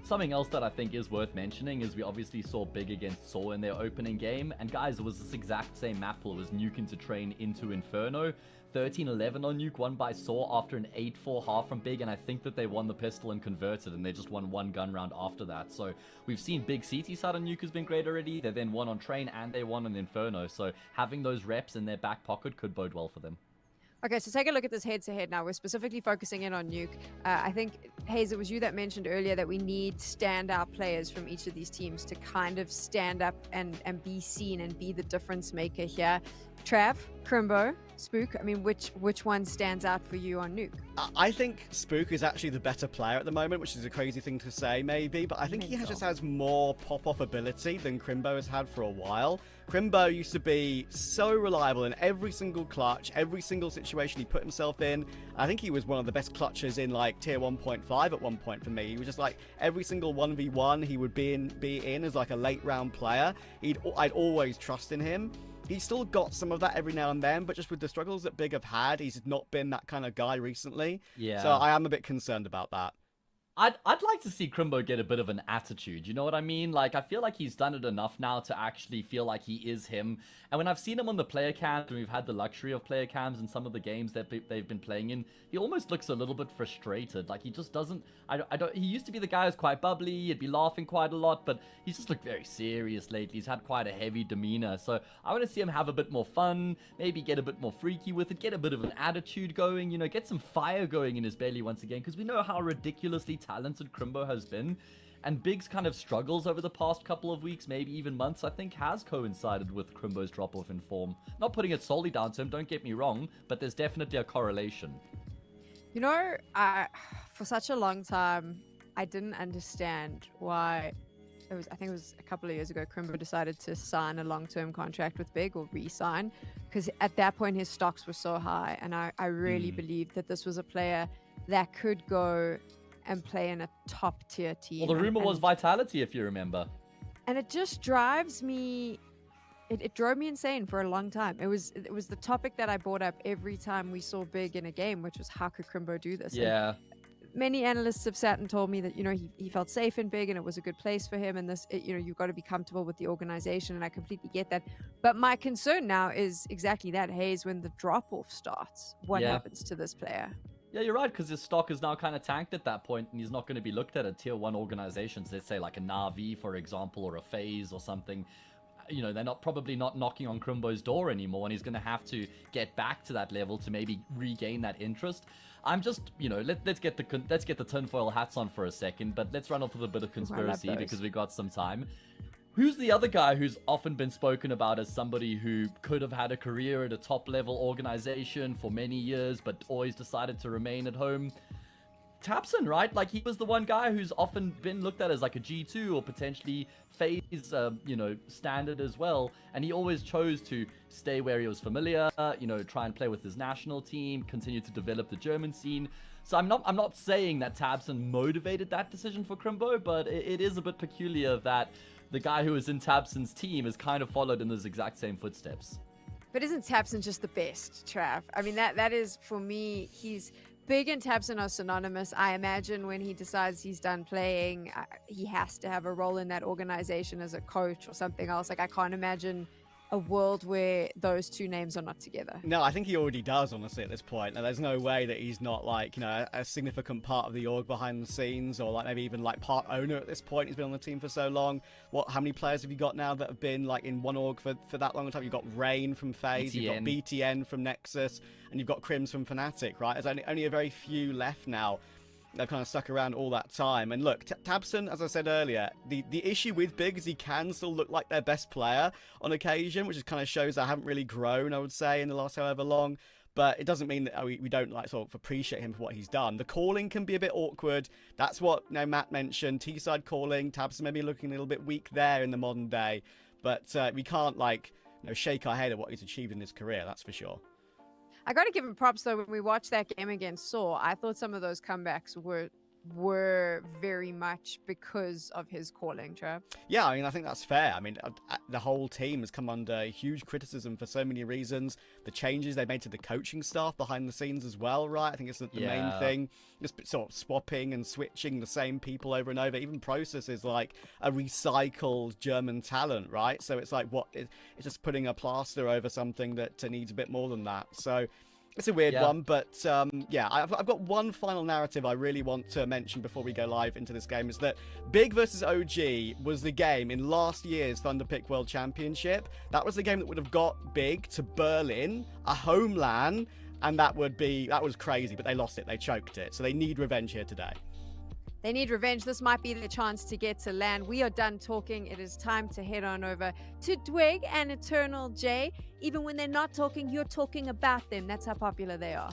Something else that I think is worth mentioning is we obviously saw Big against Saw in their opening game, and guys, it was this exact same map pool. It was Nuke into Train into Inferno. 13-11 on Nuke, won by Saw after an 8-4 half from Big, and I think that they won the pistol and converted, and they just won one gun round after that. So we've seen Big CT side on Nuke has been great already. They then won on Train, and they won on Inferno, so having those reps in their back pocket could bode well for them. Okay, so take a look at this head-to-head now. We're specifically focusing in on Nuke. I think, Hayes, it was you that mentioned earlier that we need standout players from each of these teams to kind of stand up and be seen and be the difference maker here. Trav, Crimbo, Spook, I mean, which one stands out for you on Nuke? I think Spook is actually the better player at the moment, which is a crazy thing to say maybe, but I think he just has more pop-off ability than Crimbo has had for a while. Crimbo used to be so reliable in every single clutch, every single situation he put himself in. I think he was one of the best clutchers in like tier 1.5 at one point for me. He was just like every single 1v1 he would be in as like a late round player. I'd always trust in him. he's still got some of that every now and then, but just with the struggles that Big have had, he's not been that kind of guy recently. Yeah. So I am a bit concerned about that. I'd like to see Crimbo get a bit of an attitude, you know what I mean? Like, I feel like he's done it enough now to actually feel like he is him. And when I've seen him on the player cams, and we've had the luxury of player cams in some of the games that they've been playing in, he almost looks a little bit frustrated. Like, he just doesn't... he used to be the guy who's quite bubbly, he'd be laughing quite a lot, but he's just looked very serious lately. He's had quite a heavy demeanor. So I want to see him have a bit more fun, maybe get a bit more freaky with it, get a bit of an attitude going, you know, get some fire going in his belly once again, because we know how ridiculously talented Crimbo has been, and Big's kind of struggles over the past couple of weeks, maybe even months, I think has coincided with Crimbo's drop-off in form. Not putting it solely down to him, don't get me wrong, but there's definitely a correlation. You know, for such a long time, I didn't understand why I think it was a couple of years ago, Crimbo decided to sign a long-term contract with Big, or re-sign, because at that point his stocks were so high, and I really believed that this was a player that could go and play in a top-tier team. Well, the rumor was Vitality, if you remember. And it just drives me... It drove me insane for a long time. It was the topic that I brought up every time we saw Big in a game, which was how could Crimbo do this? Yeah. And many analysts have sat and told me that, you know, he felt safe in Big and it was a good place for him, and this, you know, you've got to be comfortable with the organization, and I completely get that. But my concern now is exactly that, Hayes, when the drop-off starts, what happens to this player? Yeah, you're right, because his stock is now kind of tanked at that point, and he's not going to be looked at tier 1 organizations, let's say like a Na'Vi, for example, or a FaZe or something. You know, they're probably not knocking on Crimbo's door anymore, and he's going to have to get back to that level to maybe regain that interest. I'm just, you know, let's get the tinfoil hats on for a second, but let's run off with a bit of conspiracy because we got some time. Who's the other guy who's often been spoken about as somebody who could have had a career at a top-level organization for many years, but always decided to remain at home? tabseN, right? Like, he was the one guy who's often been looked at as like a G2 or potentially FaZe, you know, standard as well. And he always chose to stay where he was familiar, you know, try and play with his national team, continue to develop the German scene. So I'm not saying that tabseN motivated that decision for Crimbo, but it is a bit peculiar that the guy who was in tabseN's team is kind of followed in those exact same footsteps. But isn't tabseN just the best, Trav? I mean, that is, for me, he's... Big and tabseN are synonymous. I imagine when he decides he's done playing, he has to have a role in that organization as a coach or something else. Like, I can't imagine a world where those two names are not together. No, I think he already does, honestly, at this point. And there's no way that he's not, like, you know, a significant part of the org behind the scenes, or like maybe even like part owner at this point. He's been on the team for so long. How many players have you got now that have been like in one org for that long a time? You've got Rain from FaZe, you've got BTN from Nexus, and you've got Crims from Fnatic, right? There's only a very few left now. They've kind of stuck around all that time. And look, tabseN, as I said earlier, the issue with Big is he can still look like their best player on occasion, which just kind of shows they haven't really grown, I would say, in the last however long. But it doesn't mean that we don't like sort of appreciate him for what he's done. The calling can be a bit awkward. That's what, you know, Matt mentioned. T-side calling, tabseN maybe looking a little bit weak there in the modern day. But we can't, like, you know, shake our head at what he's achieved in his career, that's for sure. I got to give him props, though. When we watched that game against Saw, I thought some of those comebacks were very much because of his calling, Trav. Yeah, I mean, I think that's fair. I mean, the whole team has come under huge criticism for so many reasons. The changes they made to the coaching staff behind the scenes as well, right? I think it's the main thing. Just sort of swapping and switching the same people over and over. Even Process is like a recycled German talent, right? So it's like, it's just putting a plaster over something that needs a bit more than that. So it's a weird one, but yeah, I've got one final narrative I really want to mention before we go live into this game, is that Big versus OG was the game in last year's Thunderpick World Championship. That was the game that would have got Big to Berlin, a homeland, and that was crazy, but they lost it, they choked it. So they need revenge here today. They need revenge. This might be the chance to get to land. We are done talking. It is time to head on over to Dwig and Eternal J. Even when they're not talking, you're talking about them. That's how popular they are.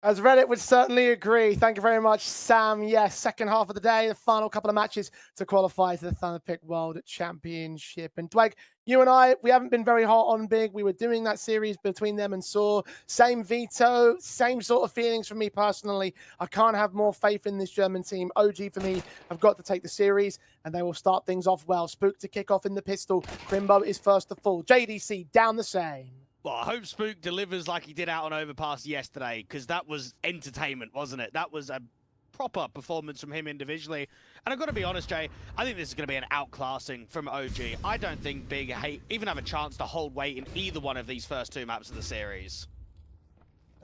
As Reddit would certainly agree. Thank you very much, Sam. Yes, second half of the day, the final couple of matches to qualify to the Thunderpick World Championship. And Dwight, you and I, we haven't been very hot on Big. We were doing that series between them and Saw. Same Veto, same sort of feelings for me personally. I can't have more faith in this German team. OG for me have got to take the series, and they will start things off well. Spook to kick off in the pistol. Crimbo is first to fall. JDC down the same. Well, I hope Spook delivers like he did out on Overpass yesterday, because that was entertainment, wasn't it? That was a proper performance from him individually. And I've got to be honest, Jay, I think this is going to be an outclassing from OG. I don't think Big even have a chance to hold weight in either one of these first two maps of the series.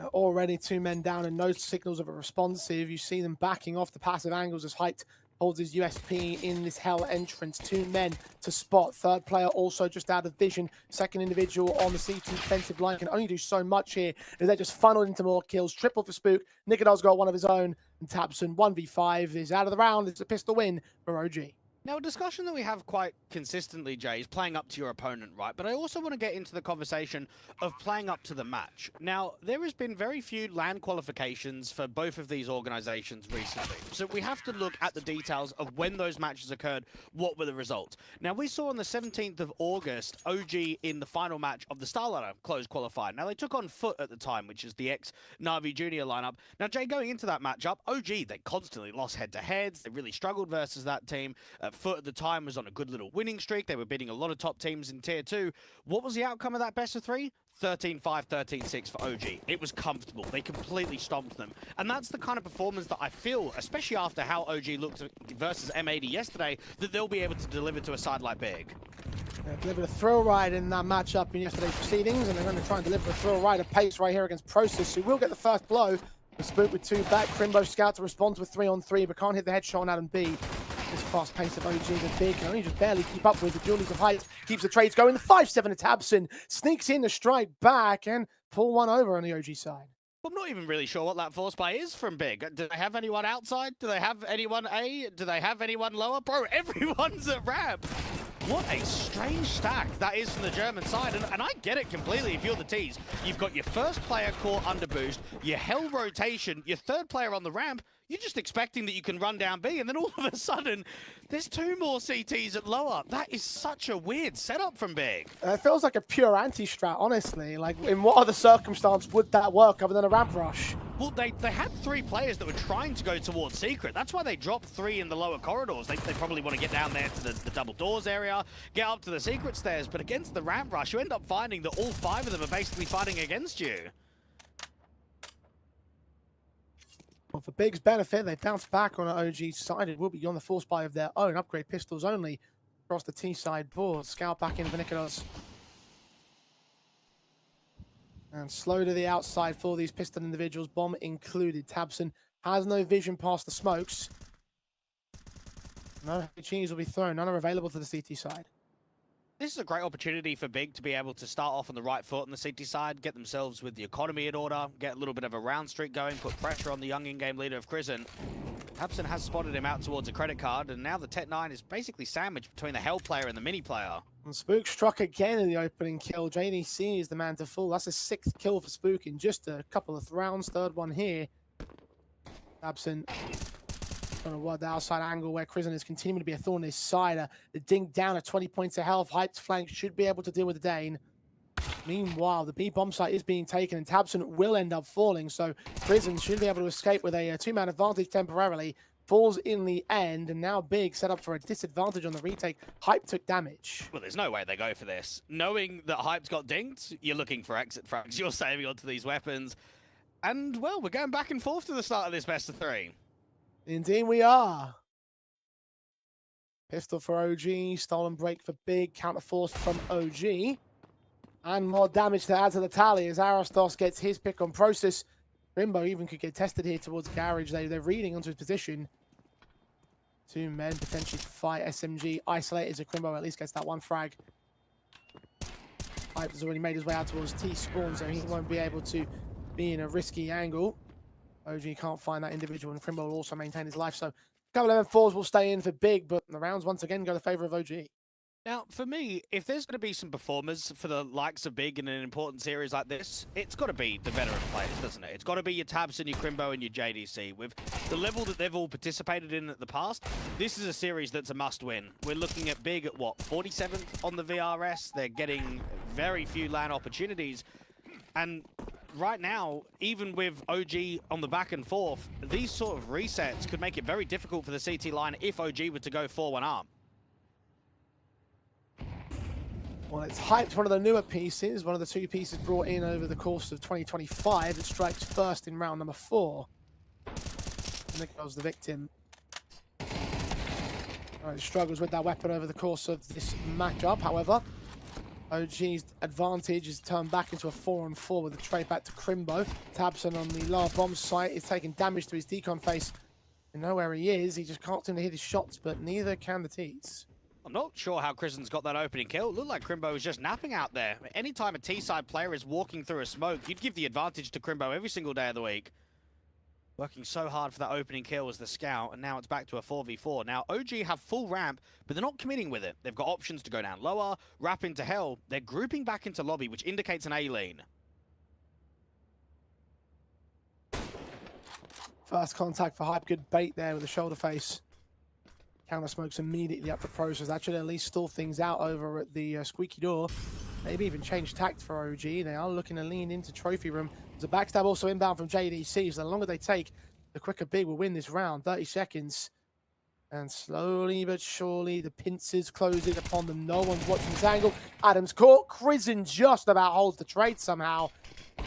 Already 2 men down and no signals of a responsive. You see them backing off the passive angles as Hyped holds his USP in this hell entrance. 2 men to spot. Third player also just out of vision. Second individual on the CT defensive line can only do so much here as they're just funneled into more kills. Triple for Spook. Nikodal's got one of his own. And Tabson 1v5 is out of the round. It's a pistol win for OG. Now, a discussion that we have quite consistently, Jay, is playing up to your opponent, right? But I also want to get into the conversation of playing up to the match. Now, there has been very few LAN qualifications for both of these organizations recently. So we have to look at the details of when those matches occurred, what were the results. Now, we saw on the 17th of August, OG in the final match of the Starlighter closed qualifier. Now, they took on Foot at the time, which is the ex-Na'Vi Junior lineup. Now, Jay, going into that matchup, OG, they constantly lost head-to-heads. They really struggled versus that team. Foot at the time was on a good little winning streak. They were beating a lot of top teams in Tier 2. What was the outcome of that best of 3? 13-5, 13-6 for OG. It was comfortable. They completely stomped them. And that's the kind of performance that I feel, especially after how OG looked versus M80 yesterday, that they'll be able to deliver to a side like Big. Delivered a thrill ride in that matchup in yesterday's proceedings, and they're going to try and deliver a thrill ride of pace right here against Process, who will get the first blow. The Spook with 2 back. Crimbo Scout to respond with 3-on-3, but can't hit the headshot on Adam B. This fast pace of OG, the Big can only just barely keep up with. The Julies of Height keeps the trades going. The 5-7 to Tabson sneaks in to strike back and pull one over on the OG side. I'm not even really sure what that force buy is from Big. Do they have anyone outside? Do they have anyone A? Do they have anyone lower? Bro, everyone's at ramp. What a strange stack that is from the German side. And I get it completely if you're the T's. You've got your first player core under boost, your hell rotation, your third player on the ramp. You're just expecting that you can run down B, and then all of a sudden, there's 2 more CTs at lower. That is such a weird setup from Big. It feels like a pure anti-strat, honestly. Like, in what other circumstance would that work other than a ramp rush? Well, they had 3 players that were trying to go towards Secret. That's why they dropped 3 in the lower corridors. They probably want to get down there to the double doors area, get up to the Secret stairs, but against the ramp rush, you end up finding that all 5 of them are basically fighting against you. Well, for Big's benefit, they bounce back on an OG side. It will be on the force buy of their own. Upgrade pistols only across the T side board. Scout back in for Nikolas. And slow to the outside for these pistol individuals, bomb included. Tabson has no vision past the smokes. No HEs will be thrown. None are available to the CT side. This is a great opportunity for Big to be able to start off on the right foot on the CT side, get themselves with the economy in order, get a little bit of a round streak going, put pressure on the young in-game leader of Crizzen. Tabson has spotted him out towards a credit card, and now the Tech 9 is basically sandwiched between the Hell player and the Mini player. And Spook struck again in the opening kill. JDC is the man to fall. That's a 6th kill for Spook in just a couple of rounds. Third one here. Tabson trying to work the outside angle where Crizzen is continuing to be a thorn in his side. The dink down at 20 points of health. Hyped flank should be able to deal with the Dane. Meanwhile, the B bomb site is being taken and Tabson will end up falling. So Crizzen should be able to escape with a 2-man advantage temporarily. Falls in the end, and now Big set up for a disadvantage on the retake. Hype took damage. Well, there's no way they go for this. Knowing that Hype's got dinked, you're looking for exit frags. You're saving onto these weapons. And, well, we're going back and forth to the start of this best of 3. Indeed we are. Pistol for OG, stolen break for Big, counterforced from OG. And more damage to add to the tally as Arostos gets his pick on Process. Rimbo even could get tested here towards Garage. They're reading onto his position. 2 men potentially to fight. SMG isolated as Crimbo at least gets that 1 frag. Hype has already made his way out towards T-spawn, so he won't be able to be in a risky angle. OG can't find that individual, and Crimbo will also maintain his life. So a couple of M4s will stay in for Big, but the rounds once again go to favor of OG. Now, for me, if there's going to be some performers for the likes of Big in an important series like this, it's got to be the veteran players, doesn't it? It's got to be your Tabson, your Crimbo, and your JDC. With the level that they've all participated in the past, this is a series that's a must-win. We're looking at Big at, what, 47th on the VRS? They're getting very few LAN opportunities. And right now, even with OG on the back and forth, these sort of resets could make it very difficult for the CT line if OG were to go 4-1 arm. Well, it's hyped, one of the newer pieces, one of the 2 pieces brought in over the course of 2025 that strikes first in round number 4. Nico's the victim. Right, struggles with that weapon over the course of this matchup. However, OG's advantage is turned back into a 4-on-4 with a trade back to Crimbo. Tabson on the lower bomb site is taking damage to his decon face. You know where he is, he just can't seem to hit his shots, but neither can the T's. I'm not sure how Kristen's got that opening kill. It looked like Crimbo was just napping out there. Anytime a T-side player is walking through a smoke, you'd give the advantage to Crimbo every single day of the week. Working so hard for that opening kill as the scout, and now it's back to a 4v4. Now, OG have full ramp, but they're not committing with it. They've got options to go down lower, wrap into hell. They're grouping back into lobby, which indicates an A lane. First contact for Hype, good bait there with the shoulder face. Counter smokes immediately up for process. That should at least stall things out over at the squeaky door. Maybe even change tact for OG. They are looking to lean into trophy room. There's a backstab also inbound from JDC. So the longer they take, the quicker Big will win this round. 30 seconds. And slowly but surely, the pincers closing upon them. No one's watching this angle. Adams caught. Krisen just about holds the trade somehow.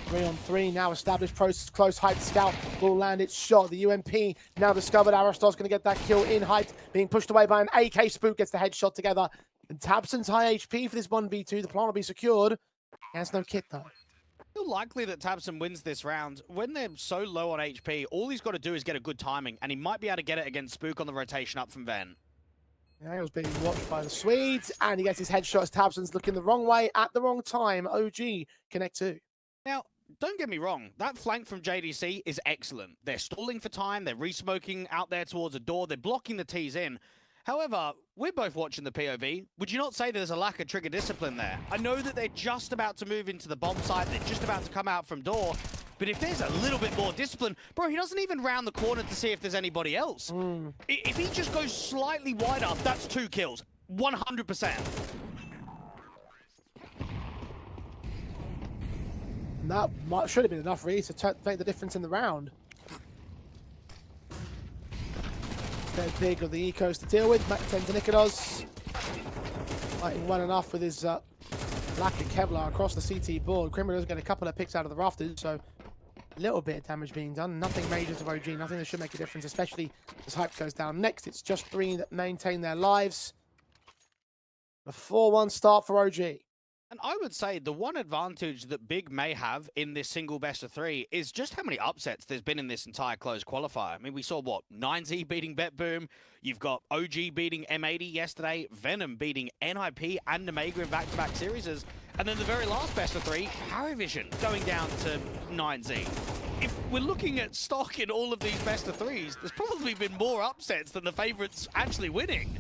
3-on-3 now established. Process close. Hype scout will land its shot. The UMP now discovered. Aristar's going to get that kill in Hype. Being pushed away by an AK. Spook gets the headshot together. And Tabson's high HP for this 1v2. The plan will be secured. He has no kit though. Still likely that Tabson wins this round. When they're so low on HP, all he's got to do is get a good timing, and he might be able to get it against Spook on the rotation up from Ven. Yeah, he was being watched by the Swedes, and he gets his headshot as Tabson's looking the wrong way at the wrong time. OG connect 2. Now, don't get me wrong, that flank from JDC is excellent. They're stalling for time, they're re-smoking out there towards a door, they're blocking the T's in. However, we're both watching the POV. Would you not say there's a lack of trigger discipline there? I know that they're just about to move into the bomb site, they're just about to come out from door, but if there's a little bit more discipline, bro, he doesn't even round the corner to see if there's anybody else. If he just goes slightly wider, that's 2 kills, 100%. And that should have been enough really to make the difference in the round. They're big of the ecos to deal with. Mac 10 to Nikodos. Fighting well enough with his lack of Kevlar across the CT board. Criminals get a couple of picks out of the rafters, so a little bit of damage being done. Nothing major to OG, nothing that should make a difference, especially as Hype goes down next. It's just 3 that maintain their lives. A 4-1 start for OG. And I would say the one advantage that Big may have in this single best of 3 is just how many upsets there's been in this entire closed qualifier. I mean, we saw, what, 9Z beating BetBoom, you've got OG beating M80 yesterday, Venom beating NIP and Nemiga in back-to-back series, and then the very last best of 3, PARIVISION going down to 9Z. If we're looking at stock in all of these best of 3s, there's probably been more upsets than the favorites actually winning.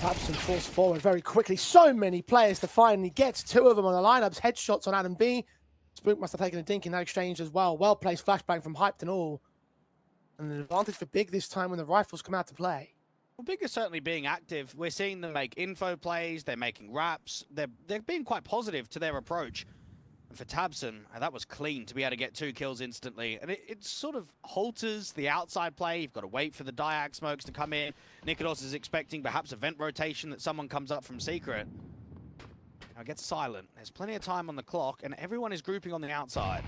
Tabson forced forward very quickly. So many players to finally get 2 of them on the lineups. Headshots on Adam B. Spook must have taken a dink in that exchange as well. Well-placed flashbang from Hyped and all. And an advantage for Big this time when the rifles come out to play. Well, Big is certainly being active. We're seeing them make info plays, they're making raps. They're being quite positive to their approach. And for Tabson, that was clean to be able to get 2 kills instantly. And it sort of halters the outside play. You've got to wait for the Diag smokes to come in. Nikodos is expecting perhaps a vent rotation that someone comes up from secret. Now it gets silent. There's plenty of time on the clock, and everyone is grouping on the outside.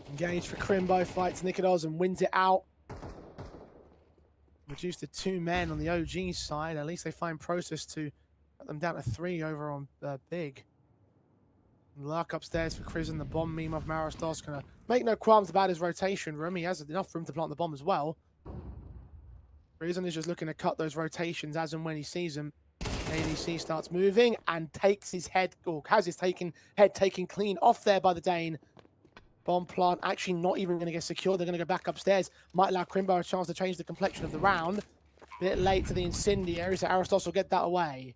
Engaged for Crimbo, fights Nikodos and wins it out. Reduced to 2 men on the OG side. At least they find process to cut them down to 3 over on Big. Lurk upstairs for Krisen. The bomb meme of Maristos gonna make no qualms about his rotation room. He has enough room to plant the bomb as well. Krisen is just looking to cut those rotations as and when he sees them. ADC starts moving and takes his head, or has his head taken clean off there by the Dane. Bomb plant actually not even going to get secured. They're going to go back upstairs. Might allow Crimbo a chance to change the complexion of the round. Bit late to the incendiary, so Aristos will get that away.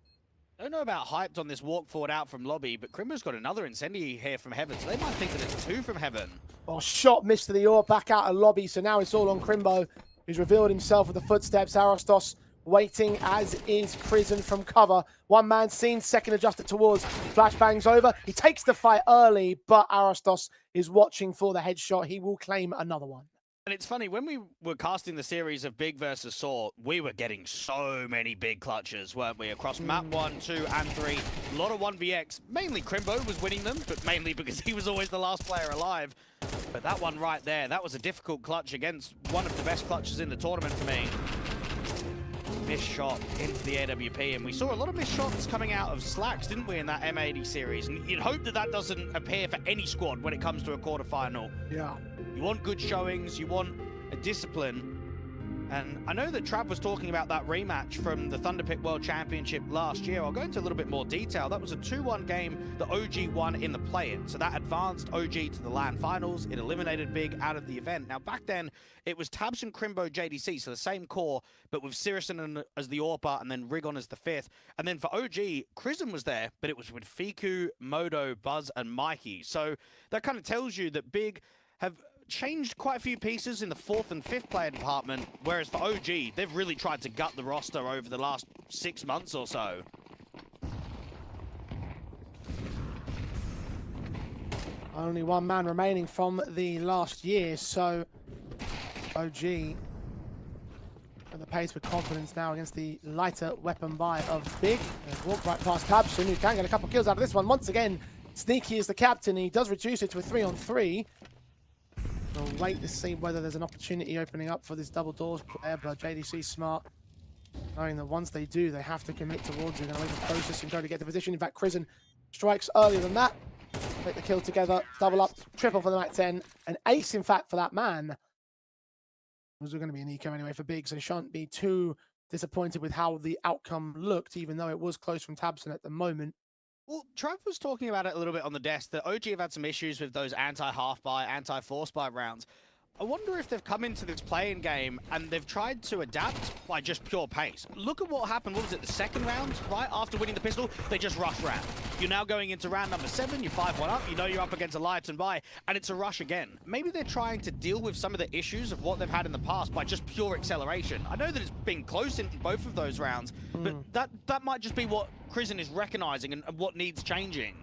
I don't know about hyped on this walk forward out from lobby, but Crimbo's got another incendiary here from heaven, so they might think that it's 2 from heaven. Well, shot missed to the AWP, back out of lobby, so now it's all on Crimbo, who's revealed himself with the footsteps. Aristos waiting, as is Prison from cover. One man seen, second adjusted towards. Flashbangs over. He takes the fight early, but Aristos is watching for the headshot. He will claim another one. And it's funny, when we were casting the series of Big versus Saw, we were getting so many big clutches, weren't we? Across map 1, 2, and 3. A lot of 1vx. Mainly Crimbo was winning them, but mainly because he was always the last player alive. But that one right there, that was a difficult clutch against one of the best clutches in the tournament for me. Missed shot into the AWP, and we saw a lot of missed shots coming out of Slacks, didn't we, in that M80 series? And you'd hope that that doesn't appear for any squad when it comes to a quarterfinal. Yeah. You want good showings, you want a discipline. And I know that Trav was talking about that rematch from the Thunderpick World Championship last year. I'll go into a little bit more detail. That was a 2-1 game that OG won in the play-in. So that advanced OG to the LAN finals. It eliminated Big out of the event. Now, back then, it was Tabs and Crimbo JDC, so the same core, but with Sirison as the AWPer and then Rigon as the 5th. And then for OG, Chrism was there, but it was with Fiku, Modo, Buzz, and Mikey. So that kind of tells you that Big have changed quite a few pieces in the 4th and 5th player department, whereas for OG, they've really tried to gut the roster over the last 6 months or so. Only one man remaining from the last year, so OG at the pace with confidence now against the lighter weapon buy of Big. They've walked right past Tabson, who can get a couple kills out of this one. Once again, Sneaky is the captain. He does reduce it to a 3-on-3. We'll wait to see whether there's an opportunity opening up for this double doors player, but JDC's smart, knowing that once they do, they have to commit towards it. They're going to wait the process and go to get the position. In fact, Chrisen strikes earlier than that. Take the kill together, double up, triple for the Mac 10, an ace, in fact, for that man. It was going to be an eco anyway for Big, so they shan't be too disappointed with how the outcome looked, even though it was close from Tabson at the moment. Well, Trav was talking about it a little bit on the desk, that OG have had some issues with those anti-half-buy, anti-force-buy rounds. I wonder if they've come into this play-in game and they've tried to adapt by just pure pace. Look at what happened, what was it, the second round, right? After winning the pistol, they just rush round. You're now going into round number 7, you're 5-1 up, you know you're up against a Lights and Buy, and it's a rush again. Maybe they're trying to deal with some of the issues of what they've had in the past by just pure acceleration. I know that it's been close in both of those rounds, but that might just be what Chrisen is recognizing and what needs changing.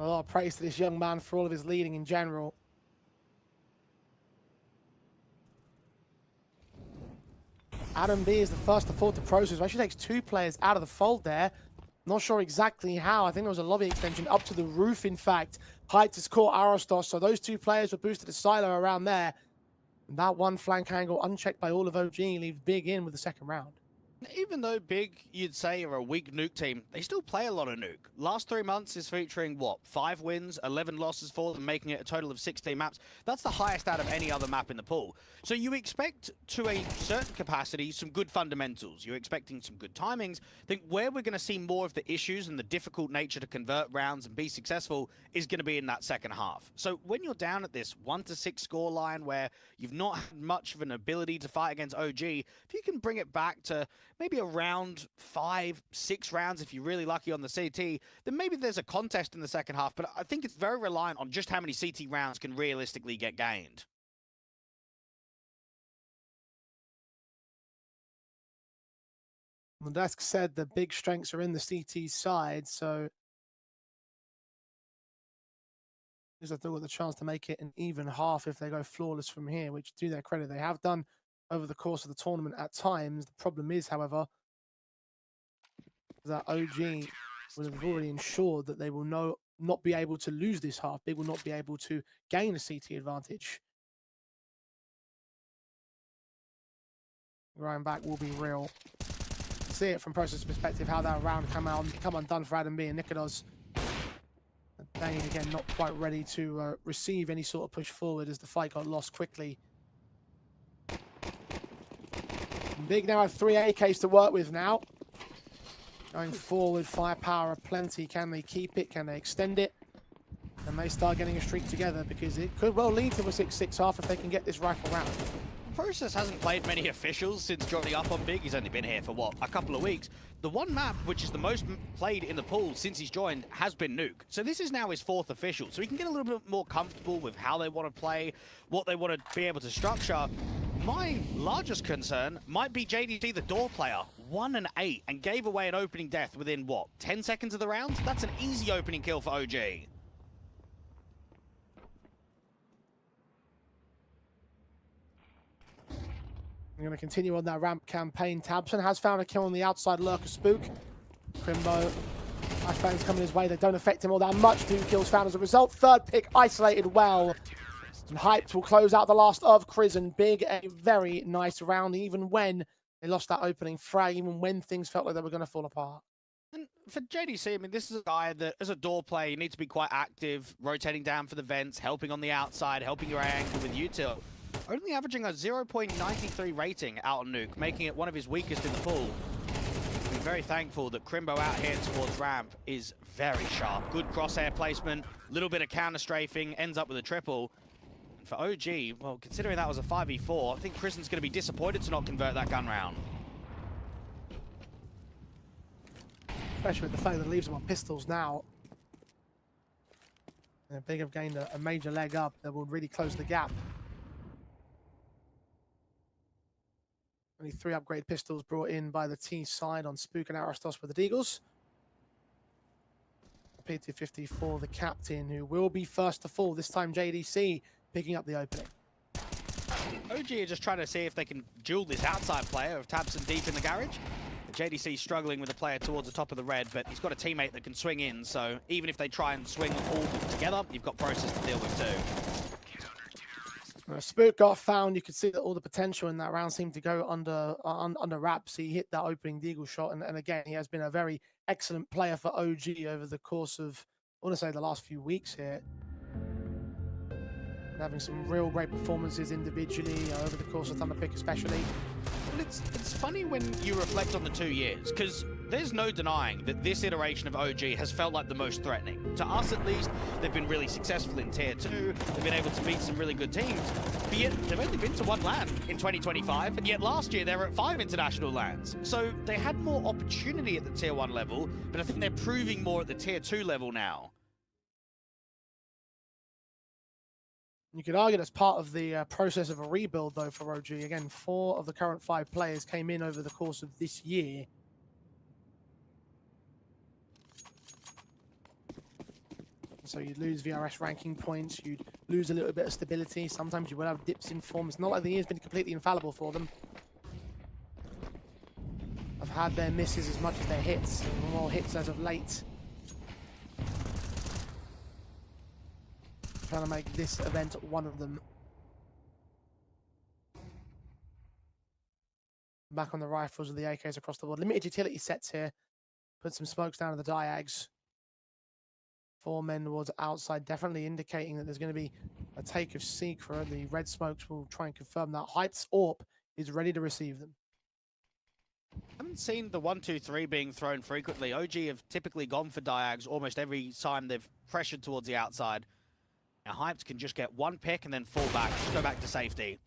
A lot of praise to this young man for all of his leading in general. Adam B is the first to fall to process. Actually takes 2 players out of the fold there. Not sure exactly how. I think there was a lobby extension up to the roof, in fact. Heights has caught Aristos, so those 2 players were boosted to silo around there. And that one flank angle, unchecked by all of OG, leaves Big in with the second round. Even though Big, you'd say, are a weak Nuke team, they still play a lot of Nuke. Last 3 months is featuring, what, 5 wins, 11 losses for them, making it a total of 16 maps. That's the highest out of any other map in the pool. So you expect, to a certain capacity, some good fundamentals. You're expecting some good timings. I think where we're going to see more of the issues and the difficult nature to convert rounds and be successful is going to be in that second half. So when you're down at this 1-6 score line where you've not had much of an ability to fight against OG, if you can bring it back to maybe around 5-6 rounds if you're really lucky on the CT, then maybe there's a contest in the second half, but I think it's very reliant on just how many CT rounds can realistically get gained. The desk said the big strengths are in the CT side, so they've still got the chance to make it an even half if they go flawless from here, which, to their credit, they have done over the course of the tournament at times. The problem is, however, that OG will have already ensured that they will not be able to lose this half. They will not be able to gain a CT advantage. Ryan back will be real. See it from process perspective how that round come undone for Adam B and Nikodos. Dane again not quite ready to receive any sort of push forward as the fight got lost quickly. Big now have 3 AKs to work with now. Going forward, firepower aplenty. Can they keep it? Can they extend it? And they start getting a streak together, because it could well lead to a 6-6 half if they can get this rifle round. Process hasn't played many officials since joining up on Big. He's only been here for, what, a couple of weeks. The one map, which is the most played in the pool since he's joined, has been Nuke. So this is now his 4th official. So he can get a little bit more comfortable with how they want to play, what they want to be able to structure. My largest concern might be JDT, the door player, 1 and 8, and gave away an opening death within, what, 10 seconds of the round? That's an easy opening kill for OG. I'm going to continue on that ramp campaign. tabseN has found a kill on the outside lurker Spook. Crimbo, flashbangs coming his way. They don't affect him all that much. 2 kills found as a result. Third pick isolated well. And Hyped will close out the last of Crizzen. Big, a very nice round, even when they lost that opening frag, even when things felt like they were going to fall apart. And for JDC, I mean, this is a guy that, as a door player, you need to be quite active, rotating down for the vents, helping on the outside, helping your anchor with util. Only averaging a 0.93 rating out on Nuke, making it one of his weakest in the pool. We're very thankful that Crimbo out here towards ramp is very sharp. Good crosshair placement, little bit of counter strafing, ends up with a triple. And for OG, well, considering that was a 5v4, I think Crizzen's going to be disappointed to not convert that gun round. Especially with the fact that it leaves them on pistols now. And Big have gained a major leg up that will really close the gap. Only 3 upgrade pistols brought in by the T side on Spook and Aristos with the Deagles. P250 for the captain, who will be first to fall. This time JDC picking up the opening. OG are just trying to see if they can duel this outside player of tabseN deep in the garage. JDC struggling with the player towards the top of the red, but he's got a teammate that can swing in, so even if they try and swing all together, you've got Process to deal with too. Spook got found. You could see that all the potential in that round seemed to go under wraps. He hit that opening deagle shot, and again, he has been a very excellent player for OG over the course of, I want to say, the last few weeks here. And having some real great performances individually over the course of Thunderpick especially. Well, it's funny when you reflect on the 2 years, because there's no denying that this iteration of OG has felt like the most threatening. To us, at least, they've been really successful in Tier 2. They've been able to beat some really good teams. But yet, they've only been to 1 LAN in 2025, and yet last year they were at 5 international LANs. So they had more opportunity at the Tier 1 level, but I think they're proving more at the Tier 2 level now. You could argue that's part of the process of a rebuild, though, for OG. Again, 4 of the current 5 players came in over the course of this year. So you'd lose VRS ranking points, you'd lose a little bit of stability. Sometimes you will have dips in form. It's not like the year's been completely infallible for them. I've had their misses as much as their hits, more hits as of late. Trying to make this event one of them. Back on the rifles with the AKs across the board. Limited utility sets here. Put some smokes down to the diags. 4 men towards outside, definitely indicating that there's going to be a take of Secret. The red smokes will try and confirm that. Hype's AWP is ready to receive them. I haven't seen the 1-2-3 being thrown frequently. OG have typically gone for diags almost every time they've pressured towards the outside. Now Hypes can just get 1 pick and then fall back, just go back to safety.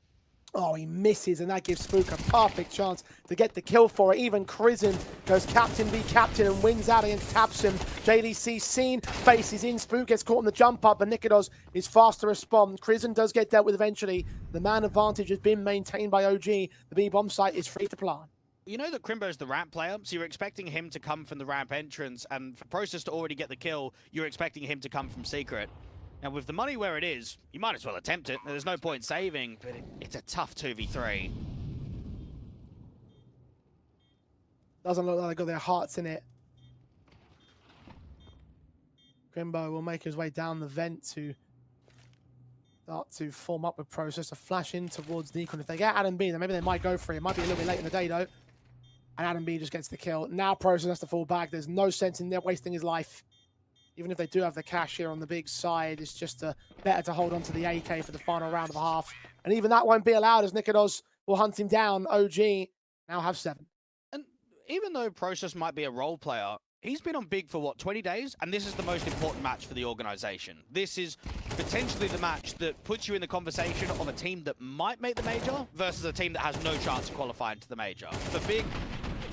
Oh, he misses, and that gives Spook a perfect chance to get the kill for it. Even Crizzen goes captain v captain and wins out against tabseN. JDC seen, faces in, Spook gets caught on the jump up, but Nikados is fast to respond. Crizzen does get dealt with eventually. The man advantage has been maintained by OG. The B-bomb site is free to plant. You know that Crimbo's the ramp player, so you're expecting him to come from the ramp entrance, and for Process to already get the kill, you're expecting him to come from Secret. Now, with the money where it is, you might as well attempt it. There's no point saving, but it's a tough 2v3. Doesn't look like they've got their hearts in it. Crimbo will make his way down the vent to start to form up with Process. A flash in towards Deacon. If they get Adam B, then maybe they might go for it. It might be a little bit late in the day, though. And Adam B just gets the kill. Now Process has to fall back. There's no sense in there wasting his life. Even if they do have the cash here on the big side, it's just better to hold on to the AK for the final round of the half. And even that won't be allowed as Nikados will hunt him down. OG now have 7. And even though Process might be a role player, he's been on Big for, what, 20 days? And this is the most important match for the organization. This is potentially the match that puts you in the conversation of a team that might make the major versus a team that has no chance of qualifying to the major. For Big,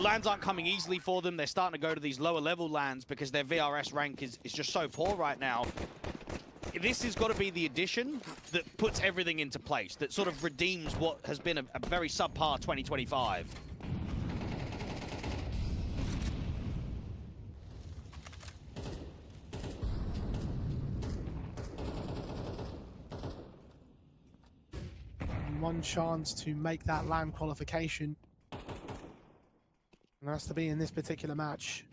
lands aren't coming easily for them. They're starting to go to these lower level lands because their VRS rank is just so poor right now. This has got to be the addition that puts everything into place, that sort of redeems what has been a very subpar 2025. One chance to make that land qualification. And that's to be in this particular match.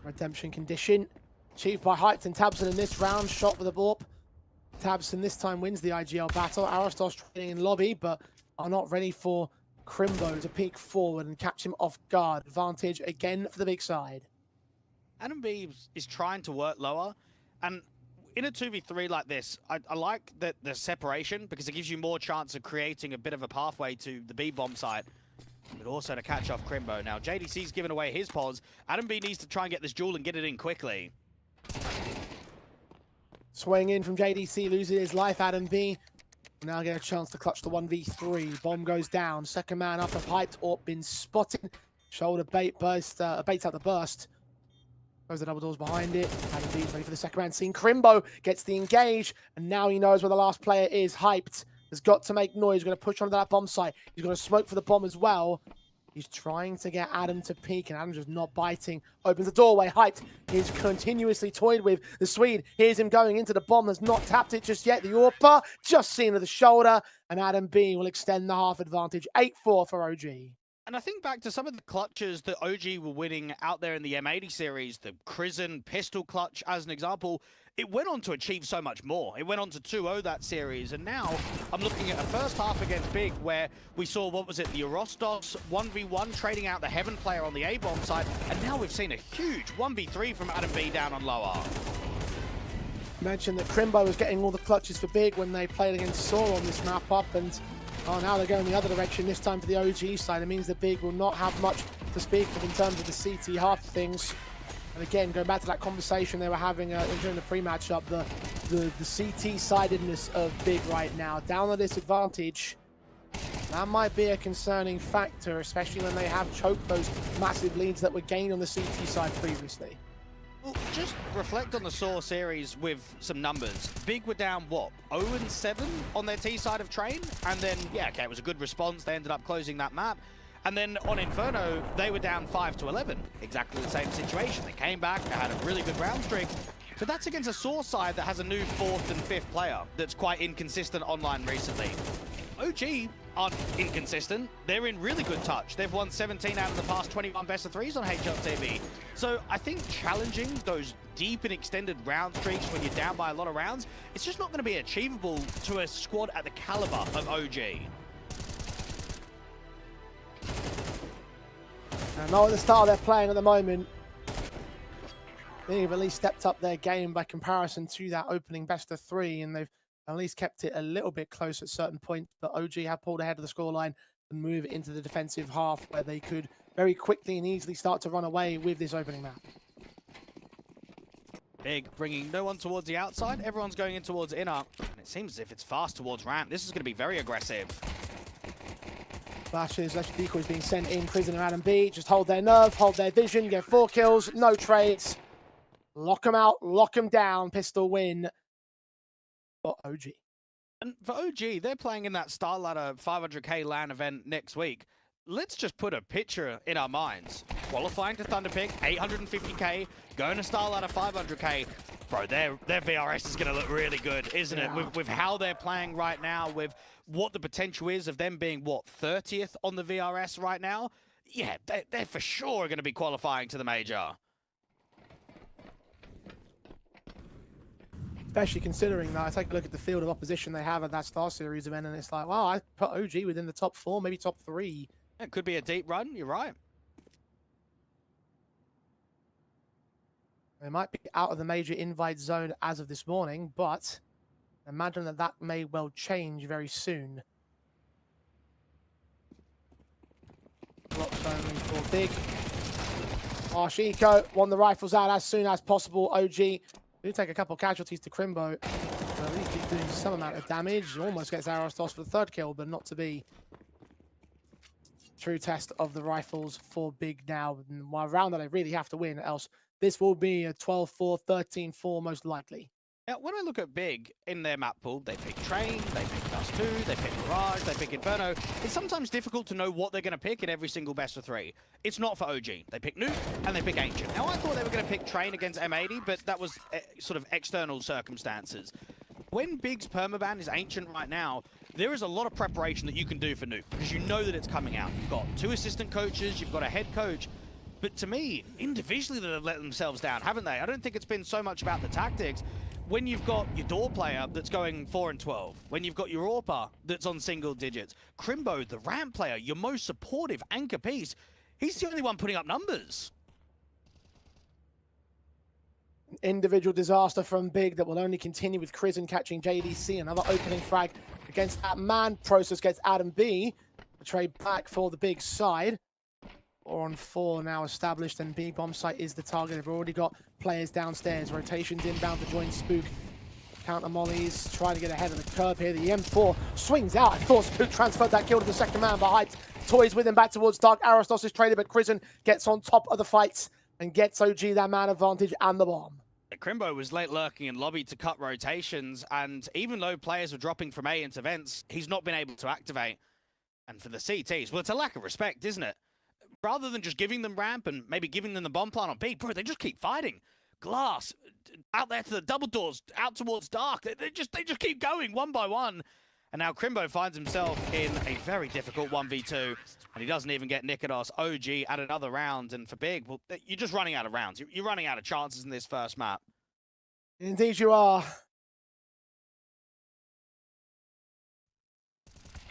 Redemption condition achieved by Hyped and Tabson in this round. Shot with a BORP. Tabson this time wins the IGL battle. Aristos training in lobby, but are not ready for Crimbo to peek forward and catch him off guard. Advantage again for the big side. Adam B is trying to work lower, and in a 2v3 like this, I like the separation because it gives you more chance of creating a bit of a pathway to the B-bomb site, but also to catch off Crimbo. Now, JDC's given away his pause. Adam B needs to try and get this duel and get it in quickly. Swaying in from JDC, losing his life. Adam B will now get a chance to clutch the 1v3. Bomb goes down. Second man up of Hyped. Orp been spotted. Shoulder bait burst, baits out the burst. Goes the double doors behind it. Adam B's ready for the second round scene. Crimbo gets the engage, and now he knows where the last player is. Hyped has got to make noise. He's going to push onto that bomb site. He's going to smoke for the bomb as well. He's trying to get Adam to peek, and Adam's just not biting. Opens the doorway. Hyped is continuously toyed with. The Swede hears him going into the bomb. Has not tapped it just yet. The Orpa just seen to the shoulder, and Adam B will extend the half advantage. 8-4 for OG. And I think back to some of the clutches that OG were winning out there in the M80 series, the Crizzen pistol clutch as an example. It went on to achieve so much more. It went on to 2-0 that series, and now I'm looking at a first half against Big where we saw, what was it, the Arostos 1v1 trading out the Heaven player on the A-bomb side, and now we've seen a huge 1v3 from Adam B down on lower. Mentioned that Crimbo was getting all the clutches for Big when they played against Saw on this map up, and oh, now they're going the other direction, this time for the OG side. It means that Big will not have much to speak of in terms of the CT half of things. And again, going back to that conversation they were having during the pre-matchup, the CT-sidedness of Big right now, down at disadvantage, that might be a concerning factor, especially when they have choked those massive leads that were gained on the CT side previously. Well, just reflect on the Saw series with some numbers. Big were down, what, 0-7 on their T side of Train? And then, yeah, okay, it was a good response. They ended up closing that map. And then on Inferno, they were down 5-11. Exactly the same situation. They came back, they had a really good round streak. But that's against a Saw side that has a new 4th and 5th player that's quite inconsistent online recently. OG aren't inconsistent. They're in really good touch. They've won 17 out of the past 21 best of 3s on HLTV. So I think challenging those deep and extended round streaks when you're down by a lot of rounds, it's just not going to be achievable to a squad at the caliber of OG. I know the style they're playing at the moment, they've at least stepped up their game by comparison to that opening best of 3, and they've at least kept it a little bit close at certain points, but OG have pulled ahead of the scoreline and move into the defensive half where they could very quickly and easily start to run away with this opening map. Big bringing no one towards the outside. Everyone's going in towards inner. And it seems as if it's fast towards ramp. This is going to be very aggressive. Flashes, electric decoys being sent in. Prison and Adam B just hold their nerve, hold their vision, get 4 kills, no trades. Lock them out, lock them down. Pistol win for OG. And for OG, they're playing in that Star Ladder 500k LAN event next week. Let's just put a picture in our minds. Qualifying to Thunderpick, 850k, going to Star Ladder 500k. Bro, their VRS is going to look really good, isn't it? With how they're playing right now, with what the potential is of them being, what, 30th on the VRS right now? Yeah, they're for sure going to be qualifying to the major. Especially considering that I take a look at the field of opposition they have at that Star Series event, and it's like, wow, I put OG within the top 4, maybe top 3. It could be a deep run, you're right. They might be out of the major invite zone as of this morning, but Imagine that may well change very soon. Blocks only for Big. Arshiko won the rifles out as soon as possible. OG do take a couple casualties to Crimbo. At least he's doing some amount of damage. Almost gets Arostos for the 3rd kill, but not to be. True test of the rifles for Big now. One round that they really have to win, else this will be a 12-4, 13-4 most likely. Now, when I look at Big in their map pool, they pick Train, they pick Dust 2, they pick Mirage, they pick Inferno. It's sometimes difficult to know what they're going to pick in every single best of 3. It's not for OG. They pick Nuke and they pick Ancient. Now, I thought they were going to pick Train against M80, but that was sort of external circumstances. When Big's permaban is Ancient right now, there is a lot of preparation that you can do for Nuke because you know that it's coming out. You've got 2 assistant coaches, you've got a head coach. But to me, individually, they've let themselves down, haven't they? I don't think it's been so much about the tactics. When you've got your door player that's going 4 and 12, when you've got your AWPer that's on single digits, Crimbo, the ramp player, your most supportive anchor piece, he's the only one putting up numbers. Individual disaster from Big that will only continue with Crizzen catching JDC. Another opening frag against that man. Process gets Adam B. The trade back for the Big side. 4 on 4 now established, and B bomb site is the target. They've already got players downstairs. Rotations inbound to join Spook. Counter mollies, trying to get ahead of the curve here. The M4 swings out. I thought Spook transferred that kill to the 2nd man, but Hyped toys with him back towards Dark. Arostos is traded, but Crizzen gets on top of the fights and gets OG that man advantage and the bomb. Crimbo was late lurking in lobby to cut rotations, and even though players were dropping from A into vents, he's not been able to activate. And for the CTs, well, it's a lack of respect, isn't it? Rather than just giving them ramp and maybe giving them the bomb plant on B, bro, they just keep fighting. Glass, out there to the double doors, out towards Dark. They just keep going one by one. And now Crimbo finds himself in a very difficult 1v2, and he doesn't even get Nikados. OG at another round, and for Big, well, you're just running out of rounds. You're running out of chances in this first map. Indeed you are.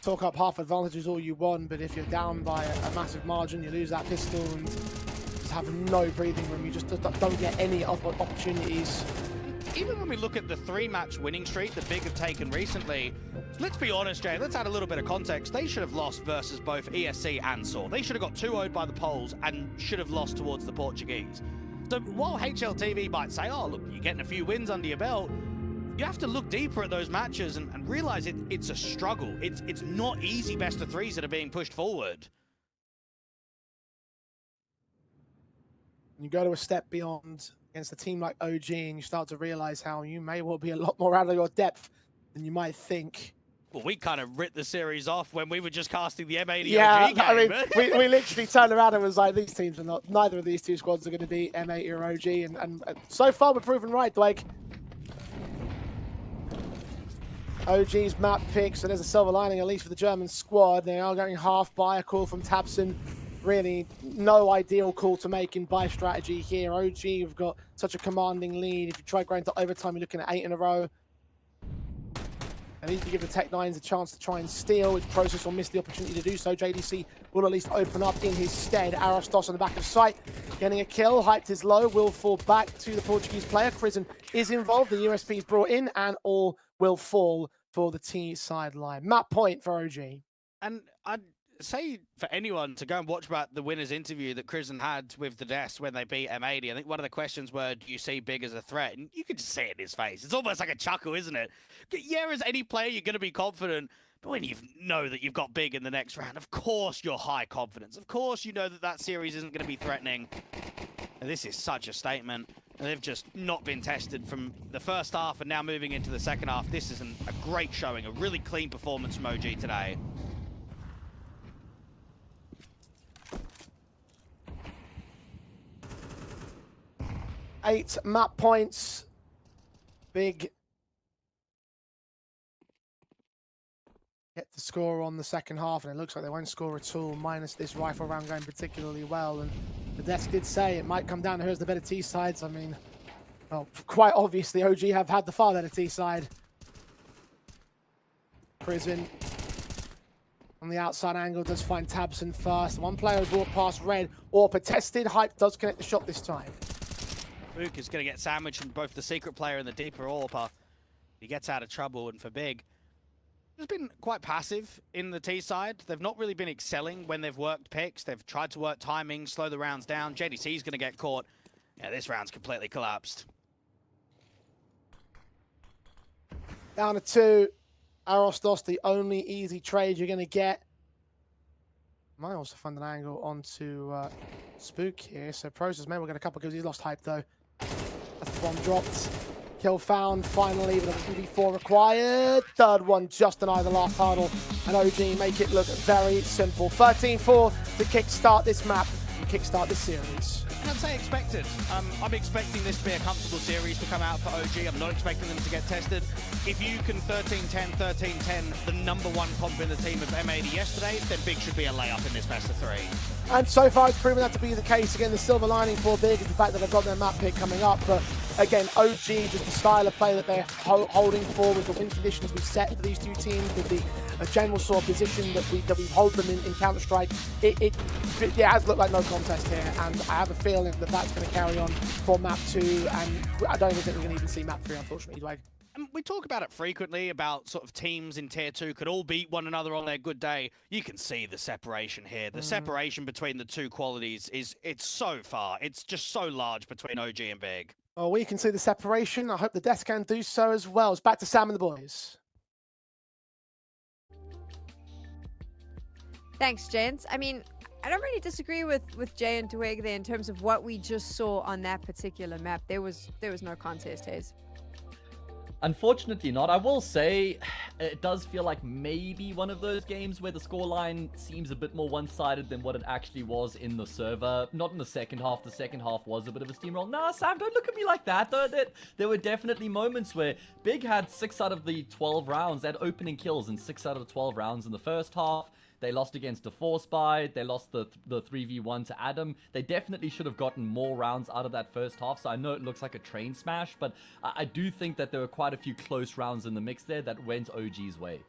Talk up half advantages all you want, but if you're down by a massive margin, you lose that pistol and just have no breathing room. You just don't get any other opportunities. Even when we look at the 3-match winning streak that Big have taken recently, let's be honest, Jay, let's add a little bit of context. They should have lost versus both ESC and SAW. They should have got 2-0'd by the Poles and should have lost towards the Portuguese. So while HLTV might say, oh, look, you're getting a few wins under your belt, you have to look deeper at those matches and realize it's a struggle. It's not easy best of 3s that are being pushed forward. You go to a step beyond against a team like OG and you start to realize how you may well be a lot more out of your depth than you might think. Well, we kind of ripped the series off when we were just casting the M80 yeah, OG game. I mean, we literally turned around and was like, these teams are not, neither of these 2 squads are going to be M80 or OG, and so far we're proven right, Blake. OG's map pick, so there's a silver lining at least for the German squad. They are going half buy, a call from Tabson. Really no ideal call to make in buy strategy here. OG have got such a commanding lead. If you try going to overtime, you're looking at 8 in a row. At least you give the Tech-9s a chance to try and steal, which Process will miss the opportunity to do so. JDC will at least open up in his stead. Arostos on the back of sight, getting a kill. Hyped is low, will fall back to the Portuguese player. Crizzen is involved, the USP is brought in, and all will fall for the T sideline. Map point for OG. And I'd say for anyone to go and watch about the winner's interview that Crizzen had with the Deaths when they beat M80, I think one of the questions were, do you see Big as a threat? And you could just see it in his face. It's almost like a chuckle, isn't it? Yeah, as any player, you're going to be confident. But when you know that you've got Big in the next round, of course you're high confidence. Of course you know that that series isn't going to be threatening. And this is such a statement. And they've just not been tested from the first half and now moving into the second half. This is a great showing, a really clean performance from OG today. Eight map points. Big get the score on the second half, and it looks like they won't score at all, minus this rifle round going particularly well. And the desk did say it might come down to who's the better T sides. I mean, well, quite obviously OG have had the far better T side. Crizzen on the outside angle does find Tabson first. One player has walked past red. Orpa tested. Hype does connect the shot this time. Luke is going to get sandwiched from both the secret player and the deeper AWPer. He gets out of trouble, and for Big, has been quite passive in the T side. They've not really been excelling when they've worked picks. They've tried to work timing, slow the rounds down. JDC's going to get caught. Yeah, this round's completely collapsed. Down to 2. Arostos, the only easy trade you're going to get. Might also find an angle onto Spook here. So Process, man, we'll get a couple kills. He's lost hype though. That's the bomb dropped. Kill found finally, but a 2v4 required. Third one just denied the last hurdle. And OG make it look very simple. 13-4 to kickstart this map and kickstart this series. And I'd say expected. I'm expecting this to be a comfortable series to come out for OG. I'm not expecting them to get tested. If you can 13-10, 13-10, the #1 comp in the team of M80 yesterday, then Big should be a layup in this best of 3. And so far it's proven that to be the case. Again, the silver lining for Big is the fact that they've got their map pick coming up. But again, OG, just the style of play that they're holding for with the win conditions we've set for these two teams, with the general sort of position that we hold them in Counter-Strike, it has looked like no contest here. And I have a feeling that that's going to carry on for map 2. And I don't even think we're going to even see map 3, unfortunately, Dwayne. And we talk about it frequently, about sort of teams in Tier 2 could all beat one another on their good day. You can see the separation here. The separation between the two qualities it's so far. It's just so large between OG and Big. Well, we can see the separation. I hope the Death can do so as well. It's back to Sam and the boys. Thanks, gents. I mean, I don't really disagree with Jay and Twig there in terms of what we just saw on that particular map. There was no contest, Hayes. Unfortunately not. I will say it does feel like maybe one of those games where the scoreline seems a bit more one-sided than what it actually was in the server. Not in the second half. The second half was a bit of a steamroll. Nah, Sam, don't look at me like that. There were definitely moments where Big had 6 out of the 12 rounds. They had opening kills in 6 out of the 12 rounds in the first half. They lost against a 4-spy. They lost the 3v1 to Adam. They definitely should have gotten more rounds out of that first half. So I know it looks like a train smash, but I do think that there were quite a few close rounds in the mix there that went OG's way.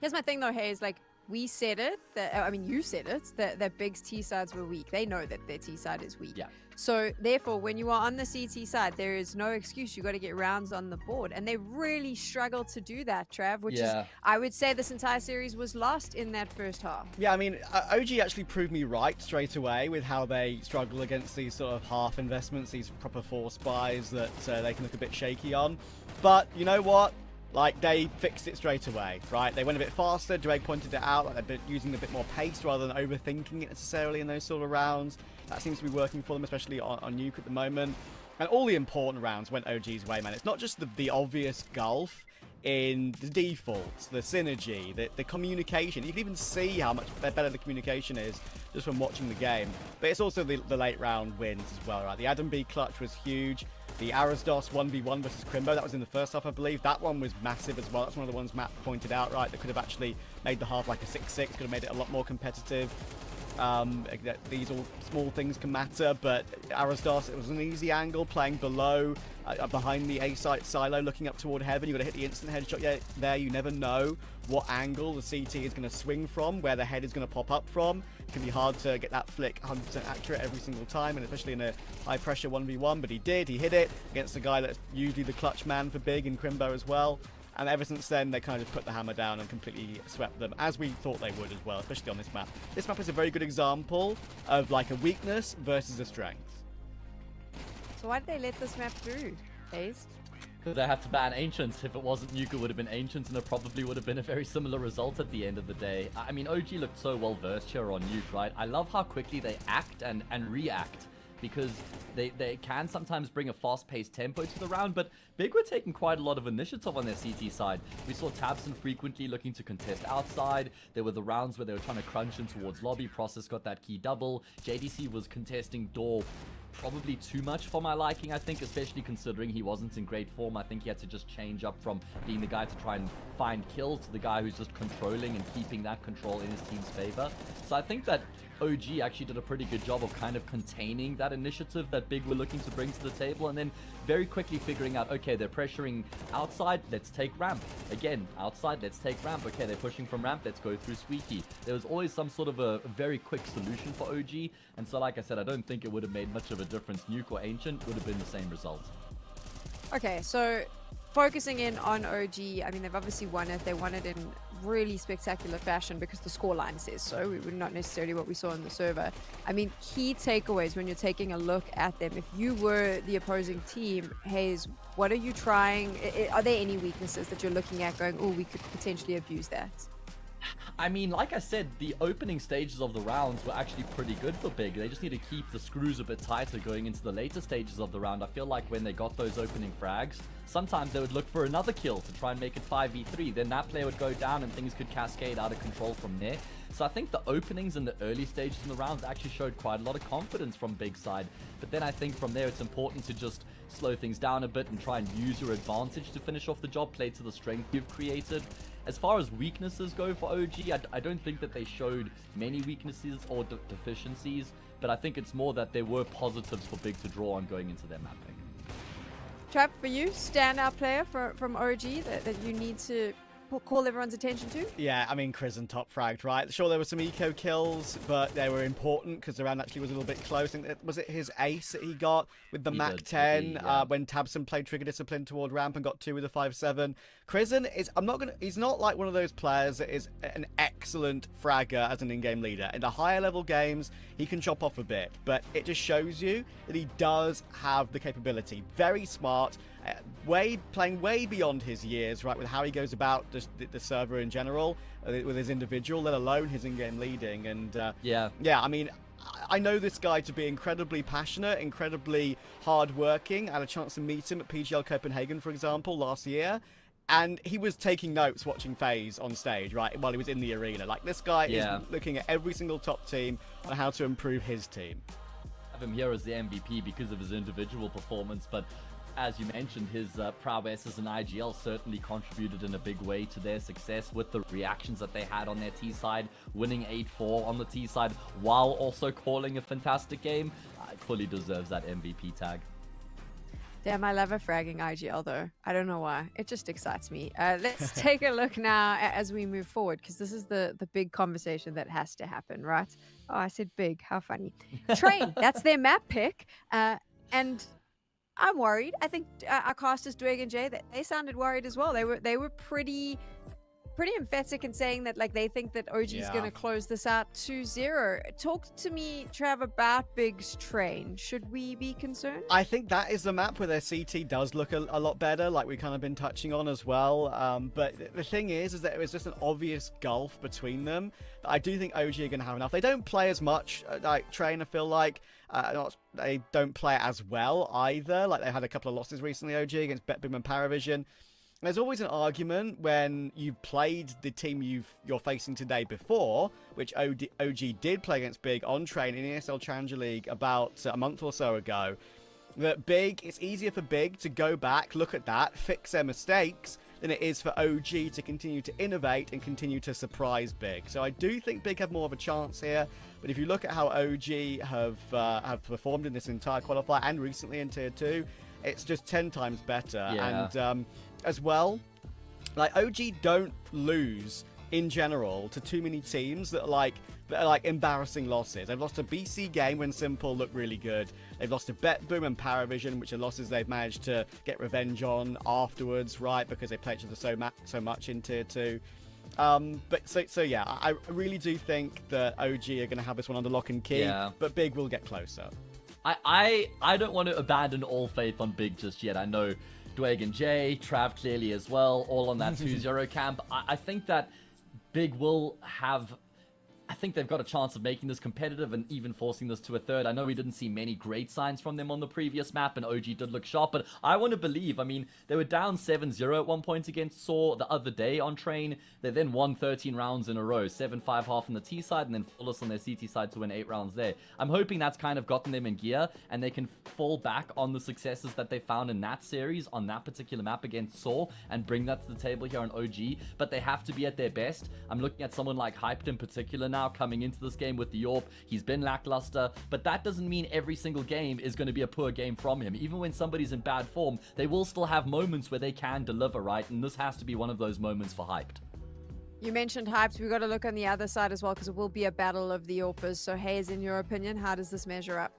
Here's my thing though, Hayes. Like, we said it, you said it, that Big's T-sides were weak. They know that their T-side is weak. Yeah. So, therefore, when you are on the CT side, there is no excuse. You got to get rounds on the board. And they really struggled to do that, Trav, which is, I would say this entire series was lost in that first half. Yeah, I mean, OG actually proved me right straight away with how they struggle against these sort of half investments, these proper 4-spies that they can look a bit shaky on. But you know what? Like, they fixed it straight away, right? They went a bit faster. Drake pointed it out. Like, they've been using a bit more pace rather than overthinking it necessarily in those sort of rounds. That seems to be working for them, especially on Nuke at the moment. And all the important rounds went OG's way, man. It's not just the obvious gulf in the defaults, the synergy, the communication. You can even see how much better the communication is just from watching the game. But it's also the late round wins as well, right? The Adam B clutch was huge. The Arosdos 1v1 versus Crimbo, that was in the first half, I believe. That one was massive as well. That's one of the ones Matt pointed out, right? That could have actually made the half like a 6-6, could have made it a lot more competitive. These all small things can matter, but Arosdos, it was an easy angle, playing below, behind the A-site silo, looking up toward heaven. You've got to hit the instant headshot there. You never know what angle the CT is going to swing from, where the head is going to pop up from. It can be hard to get that flick 100% accurate every single time, and especially in a high-pressure 1v1, but he did. He hit it against a guy that's usually the clutch man for Big in Crimbo as well. And ever since then, they kind of just put the hammer down and completely swept them, as we thought they would as well, especially on this map. This map is a very good example of like a weakness versus a strength. So why did they let this map through, Hayes? They had to ban Ancients. If it wasn't Nuke, it would have been Ancients, and it probably would have been a very similar result at the end of the day. I mean, OG looked so well-versed here on Nuke, right? I love how quickly they act and react, because they can sometimes bring a fast-paced tempo to the round, but Big were taking quite a lot of initiative on their CT side. We saw Tabson frequently looking to contest outside. There were the rounds where they were trying to crunch in towards lobby. Process got that key double. JDC was contesting door probably too much for my liking, I think, especially considering he wasn't in great form. I think he had to just change up from being the guy to try and find kills to the guy who's just controlling and keeping that control in his team's favor. So I think that OG actually did a pretty good job of kind of containing that initiative that Big were looking to bring to the table, and then very quickly figuring out, okay, they're pressuring outside, let's take ramp. Again, outside, let's take ramp. Okay, they're pushing from ramp, let's go through Squeaky. There was always some sort of a very quick solution for OG, and so like I said, I don't think it would have made much of a difference. Nuke or Ancient would have been the same result. Okay, so focusing in on OG, I mean, they've obviously won it. They won it in really spectacular fashion because the scoreline says so. We were not necessarily what we saw on the server. I mean, key takeaways when you're taking a look at them. If you were the opposing team, Hayes, what are you trying? Are there any weaknesses that you're looking at going, oh, we could potentially abuse that? I mean, like I said, the opening stages of the rounds were actually pretty good for Big. They just need to keep the screws a bit tighter going into the later stages of the round. I feel like when they got those opening frags, sometimes they would look for another kill to try and make it 5v3. Then that player would go down and things could cascade out of control from there. So I think the openings in the early stages in the rounds actually showed quite a lot of confidence from Big side. But then I think from there it's important to just slow things down a bit and try and use your advantage to finish off the job, play to the strength you've created. As far as weaknesses go for OG, I don't think that they showed many weaknesses or deficiencies, but I think it's more that there were positives for Big to draw on going into their map pick. Trap, for you, standout player from OG that you need to call everyone's attention to? Yeah, I mean, Crizzen top fragged, right? Sure, there were some eco kills, but they were important because the round actually was a little bit close. I think was it his ace that he got with the MAC-10 when Tabson played Trigger Discipline toward ramp and got 2 with a 5-7. Crizzen is, he's not like one of those players that is an excellent fragger as an in-game leader. In the higher level games, he can chop off a bit, but it just shows you that he does have the capability. Very smart. Playing way beyond his years, right, with how he goes about the server in general, with his individual, let alone his in-game leading. And yeah, I mean, I know this guy to be incredibly passionate, incredibly hard-working. I had a chance to meet him at PGL Copenhagen, for example, last year. And he was taking notes watching FaZe on stage, right, while he was in the arena. Like, this guy is looking at every single top team on how to improve his team. I have him here as the MVP because of his individual performance, but as you mentioned, his prowess as an IGL certainly contributed in a big way to their success with the reactions that they had on their T side, winning 8-4 on the T side while also calling a fantastic game. Fully deserves that MVP tag. Damn, I love a fragging IGL though. I don't know why. It just excites me. Let's take a look now as we move forward, because this is the big conversation that has to happen, right? Oh, I said big. How funny. Train, that's their map pick. And I'm worried. I think our casters, Dweg and Jay, they sounded worried as well. They were pretty emphatic in saying that, like, they think that OG is going to close this out 2-0. Talk to me, Trav, about Big's Train. Should we be concerned? I think that is the map where their CT does look a lot better, like we kind of been touching on as well. But the thing is that it was just an obvious gulf between them. I do think OG are going to have enough. They don't play as much, like Train, I feel like. They don't play as well either. Like, they had a couple of losses recently, OG, against BetBoom and PARIVISION. There's always an argument when you've played the team you're facing today before, which OG did play against Big on Train in ESL Challenger League about a month or so ago, that Big, it's easier for Big to go back, look at that, fix their mistakes, than it is for OG to continue to innovate and continue to surprise Big. So I do think Big have more of a chance here, but if you look at how OG have performed in this entire qualifier and recently in Tier 2, it's just 10 times better. And as well, like, OG don't lose in general to too many teams that are like embarrassing losses. They've lost a BC game when Simple looked really good. They've lost to BetBoom and PARIVISION, which are losses they've managed to get revenge on afterwards, right? Because they played each other so much in Tier 2. But yeah, I really do think that OG are going to have this one under lock and key, but Big will get closer. I don't want to abandon all faith on Big just yet. I know Dweg and Jay, Trav clearly as well, all on that 2-0 camp. I think that Big will have... I think they've got a chance of making this competitive and even forcing this to a third. I know we didn't see many great signs from them on the previous map, and OG did look sharp, but I want to believe, I mean, they were down 7-0 at one point against Saw the other day on Train. They then won 13 rounds in a row, 7-5 half on the T side, and then Fullis on their CT side to win 8 rounds there. I'm hoping that's kind of gotten them in gear, and they can fall back on the successes that they found in that series, on that particular map against Saw, and bring that to the table here on OG, but they have to be at their best. I'm looking at someone like Hyped in particular now, coming into this game with the Yorp. He's been lackluster, but that doesn't mean every single game is going to be a poor game from him. Even when somebody's in bad form, they will still have moments where they can deliver, right? And this has to be one of those moments for Hyped. You mentioned Hyped. We've got to look on the other side as well, because it will be a battle of the Yorpers. So Hayes, in your opinion, how does this measure up?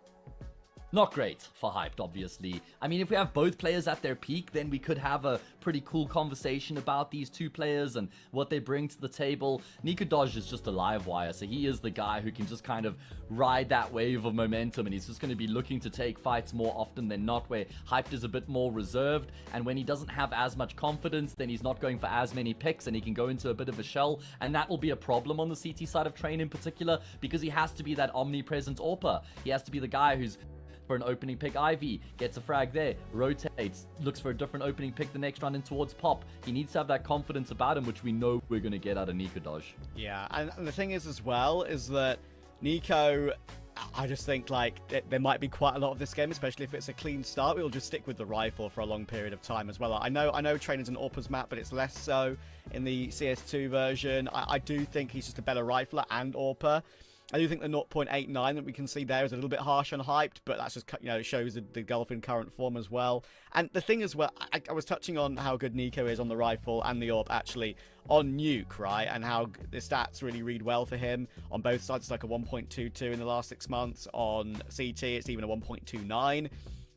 Not great for Hyped, obviously. I mean, if we have both players at their peak, then we could have a pretty cool conversation about these two players and what they bring to the table. Dodge is just a live wire, so he is the guy who can just kind of ride that wave of momentum, and he's just going to be looking to take fights more often than not, where Hyped is a bit more reserved, and when he doesn't have as much confidence, then he's not going for as many picks, and he can go into a bit of a shell, and that will be a problem on the CT side of Train in particular, because he has to be that omnipresent AWPer. He has to be the guy who's for an opening pick Ivy, gets a frag there, rotates, looks for a different opening pick the next round in towards Pop. He needs to have that confidence about him, which we know we're going to get out of Dodge. Yeah, and the thing is as well, is that Nico, I just think like there might be quite a lot of this game, especially if it's a clean start. We'll just stick with the rifle for a long period of time as well. I know Train is an AWPer's map, but it's less so in the CS2 version. I do think he's just a better rifler and AWPer. I do think the 0.89 that we can see there is a little bit harsh and hyped, but that's just, you know, it shows the Gulf in current form as well. And the thing as well, I was touching on how good Nico is on the rifle and the AWP actually on Nuke, right? And how the stats really read well for him. On both sides, it's like a 1.22 in the last 6 months. On CT, it's even a 1.29.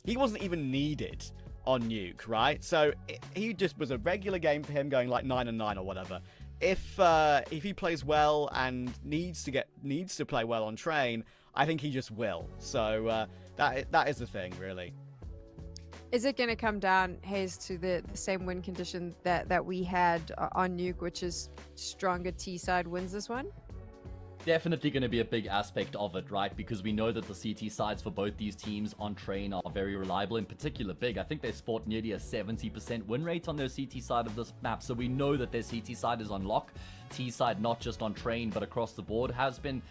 He wasn't even needed on Nuke, right? So he just was a regular game for him, going like 9-9 or whatever. If he plays well and needs to play well on Train, I think he just will. So that is the thing, really. Is it going to come down, Hayes, to the same win condition that we had on Nuke, which is stronger T side wins this one? Definitely going to be a big aspect of it, right? Because we know that the CT sides for both these teams on Train are very reliable, in particular Big. I think they sport nearly a 70% win rate on their CT side of this map, so we know that their CT side is on lock. T side, not just on Train, but across the board, has been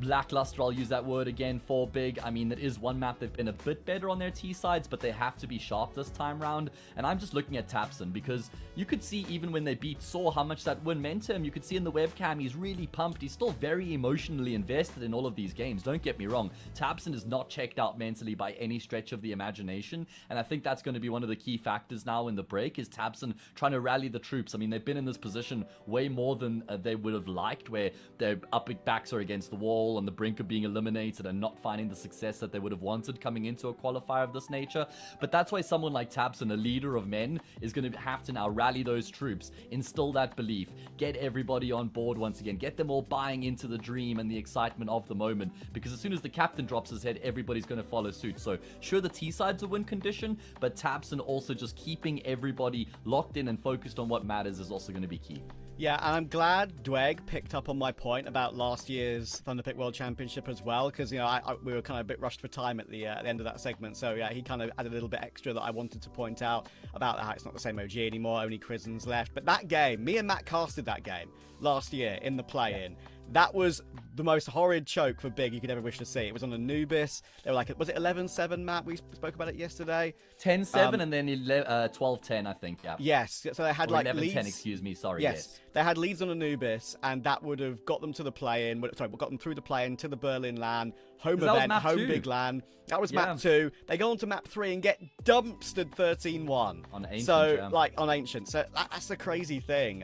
lackluster, I'll use that word again, for Big. I mean, that is one map they've been a bit better on their T sides, but they have to be sharp this time round. And I'm just looking at Tapson, because you could see even when they beat Saw how much that win meant to him. You could see in the webcam he's really pumped. He's still very emotionally invested in all of these games, don't get me wrong. Tapson is not checked out mentally by any stretch of the imagination, and I think that's going to be one of the key factors now in the break, is Tapson trying to rally the troops. I mean, they've been in this position way more than they would have liked, where their backs are against the wall, on the brink of being eliminated and not finding the success that they would have wanted coming into a qualifier of this nature. But that's why someone like Tapson, a leader of men, is going to have to now rally those troops, instill that belief, get everybody on board once again, get them all buying into the dream and the excitement of the moment, because as soon as the captain drops his head, everybody's going to follow suit. So sure, the T side's a win condition, but Tapson also just keeping everybody locked in and focused on what matters is also going to be key. Yeah, and I'm glad Dweg picked up on my point about last year's Thunderpick World Championship as well, because, you know, we were kind of a bit rushed for time at the end of that segment. So yeah, he kind of added a little bit extra that I wanted to point out about how it's not the same OG anymore, only Krizen's left. But that game, me and Matt casted that game last year in the play-in. That was the most horrid choke for Big you could ever wish to see. It was on Anubis. They were like, was it 11-7, Matt? We spoke about it yesterday. 10-7 and then 12-10, I think, yeah. Yes, so they had or like 11-10, leads. excuse me, sorry, Yes, they had leads on Anubis, and that would have got them to the play-in. Sorry, got them through the play-in to the Berlin LAN, home event, home 2. Big LAN. That was map 2. They go on to map 3 and get dumpstered 13-1. On Ancient, so, yeah. like, on Ancient. So that's the crazy thing.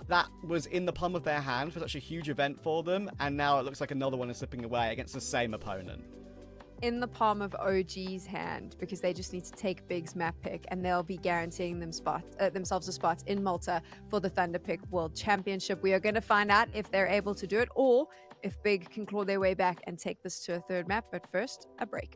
That was in the palm of their hand for such a huge event for them, and now it looks like another one is slipping away against the same opponent. In the palm of OG's hand, because they just need to take Big's map pick, and they'll be guaranteeing themselves a spot in Malta for the Thunderpick World Championship. We are going to find out if they're able to do it, or if Big can claw their way back and take this to a third map. But first, a break.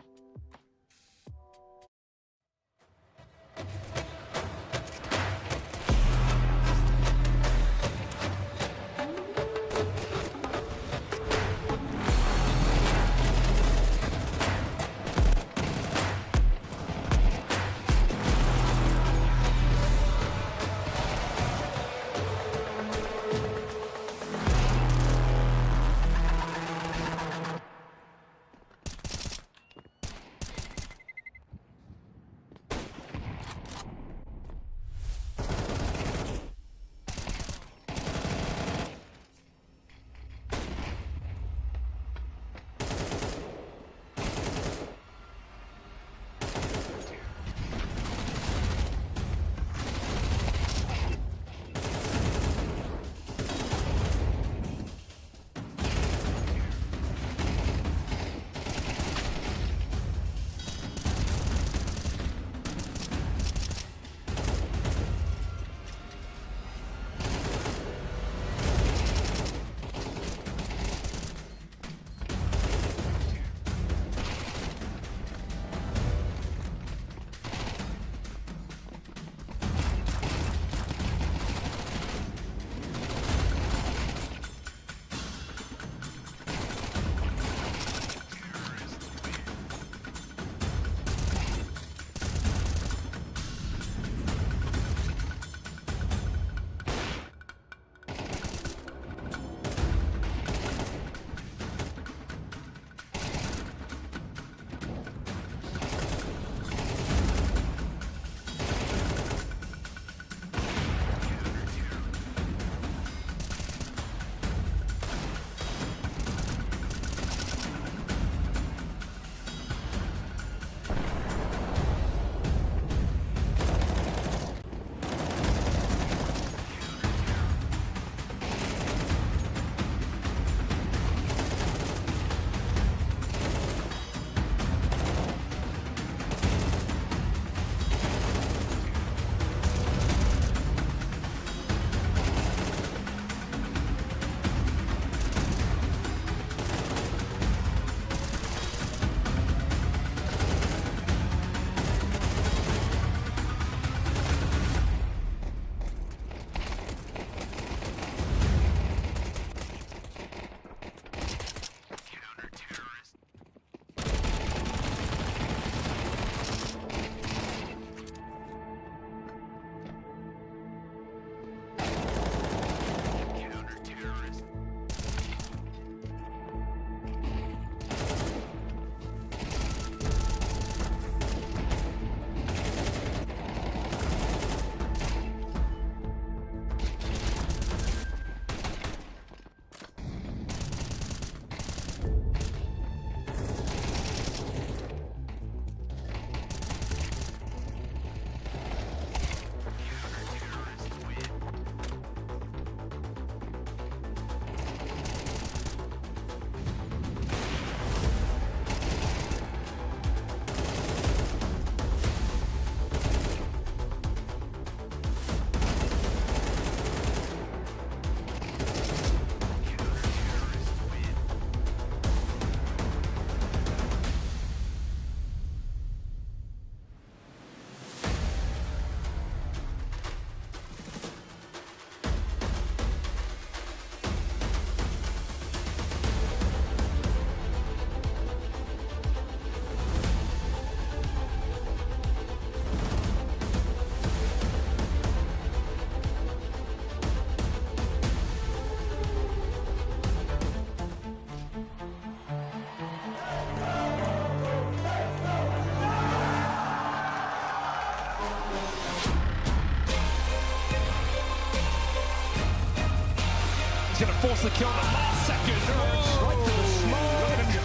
the kill in the last second. Right to the smoke. Look at him.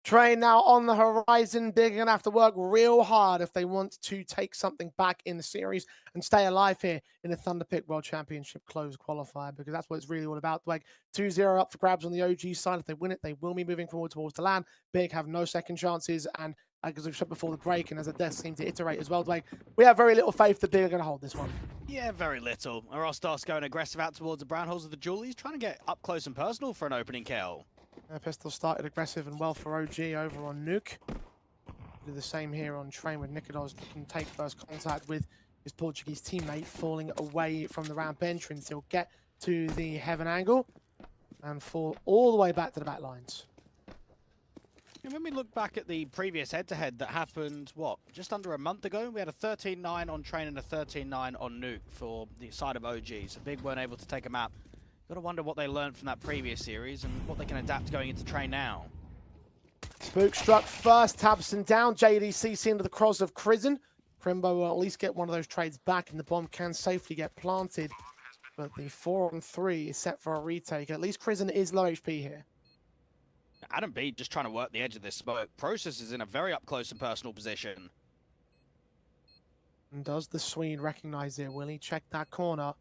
Train now on the horizon. They're going to have to work real hard if they want to take something back in the series and stay alive here in the Thunderpick World Championship closed qualifier, because that's what it's really all about. Like 2-0 up for grabs on the OG side. If they win it, they will be moving forward towards the land. Big have no second chances. And as we've said before the break, and as the deaths seem to iterate as well, like we have very little faith that Big are going to hold this one. Yeah, very little. Rostos going aggressive out towards the brown holes of the Julies, trying to get up close and personal for an opening kill. Pistol started aggressive and well for OG over on Nuke. Do the same here on Train with Nikodos can take first contact with his Portuguese teammate, falling away from the ramp entrance. He'll get to the heaven angle and fall all the way back to the back lines. And when we look back at the previous head-to-head that happened, what, just under a month ago, we had a 13-9 on Train and a 13-9 on Nuke for the side of OG. So Big weren't able to take a map. Got to wonder what they learned from that previous series and what they can adapt going into Train now. Spook struck first, Tabson down. JDC seen to the cross of Crizzen. Crimbo will at least get one of those trades back, and the bomb can safely get planted. But the 4-on-3 is set for a retake. At least Crizzen is low HP here. Adam B just trying to work the edge of this smoke. Process is in a very up close and personal position. And does the Swede recognize it? Will he check that corner?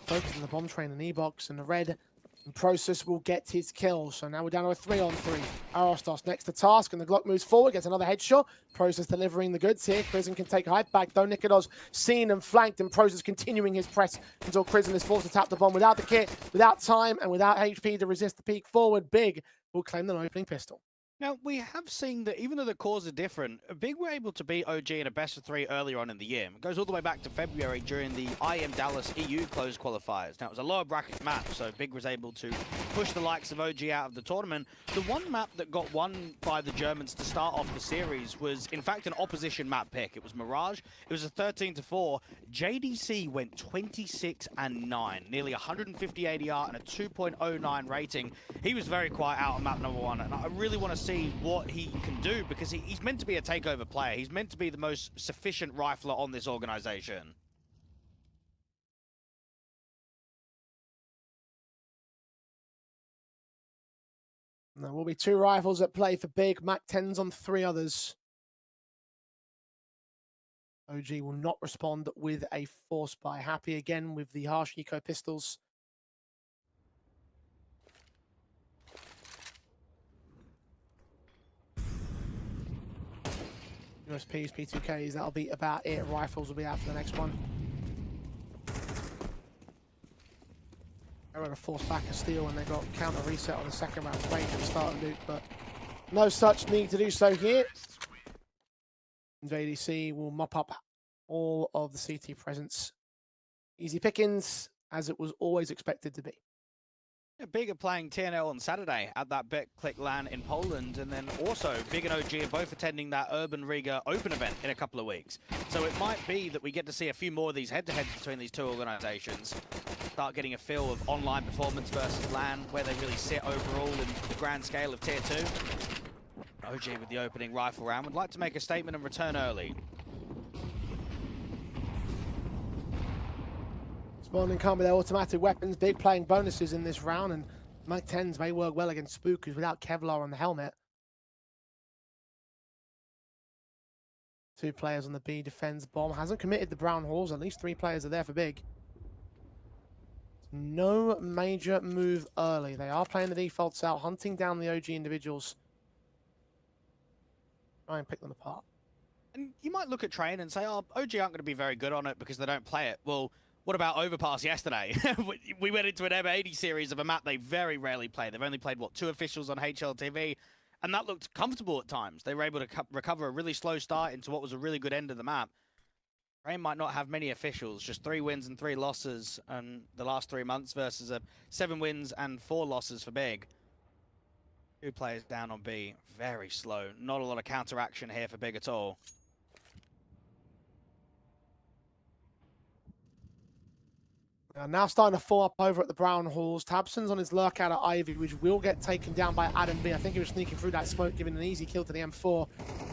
Focus on the bomb train and E-Box, and the red and Process will get his kill. So now we're down to a 3-on-3. Arostos next to task, and the Glock moves forward, gets another headshot. Process delivering the goods here. Crizzen can take height back, though. Nikodos seen and flanked, and Process continuing his press until Crizzen is forced to tap the bomb without the kit, without time, and without HP to resist the peek forward. Big will claim the opening pistol. Now, we have seen that even though the cores are different, Big were able to beat OG in a best-of-3 earlier on in the year. It goes all the way back to February during the IM Dallas EU closed qualifiers. Now, it was a lower bracket map, so Big was able to push the likes of OG out of the tournament. The one map that got won by the Germans to start off the series was, in fact, an opposition map pick. It was Mirage. It was a 13-4. JDC went 26-9, nearly 150 ADR and a 2.09 rating. He was very quiet out on map number 1, and I really want to see what he can do, because he's meant to be a takeover player. He's meant to be the most sufficient rifler on this organization. There will be 2 rifles at play for Big. Mac 10s on 3 others. OG will not respond with a force buy. Happy again with the harsh eco pistols. USPs, P2Ks, that'll be about it. Rifles will be out for the next one. They were going to force back a steal when they got counter reset on the second round range at the start of Nuke, but no such need to do so here. JDC will mop up all of the CT presence. Easy pickings, as it was always expected to be. Big are playing TNL on Saturday at that BetClick LAN in Poland, and then also Big and OG are both attending that Urban Riga Open event in a couple of weeks. So it might be that we get to see a few more of these head-to-heads between these two organizations. Start getting a feel of online performance versus LAN, where they really sit overall in the grand scale of Tier 2. OG with the opening rifle round would like to make a statement and return early. Spawning come with their automatic weapons. Big playing bonuses in this round, and Mike 10s may work well against Spook, who's without Kevlar on the helmet. 2 players on the B defends bomb. Hasn't committed the brown halls. At least 3 players are there for Big. No major move early. They are playing the defaults out, hunting down the OG individuals. Try and pick them apart. And you might look at Train and say, oh, OG aren't going to be very good on it because they don't play it. Well, what about Overpass yesterday? We went into an M80 series of a map they very rarely play. They've only played, what, 2 officials on HLTV, and that looked comfortable at times. They were able to recover a really slow start into what was a really good end of the map. Train might not have many officials, just 3 wins and 3 losses in the last 3 months versus 7 wins and 4 losses for Big. 2 players down on B, very slow. Not a lot of counteraction here for Big at all. Now starting to form up over at the Brown Halls. Tabson's on his lurk out at Ivy, which will get taken down by Adam B. I think he was sneaking through that smoke, giving an easy kill to the M4.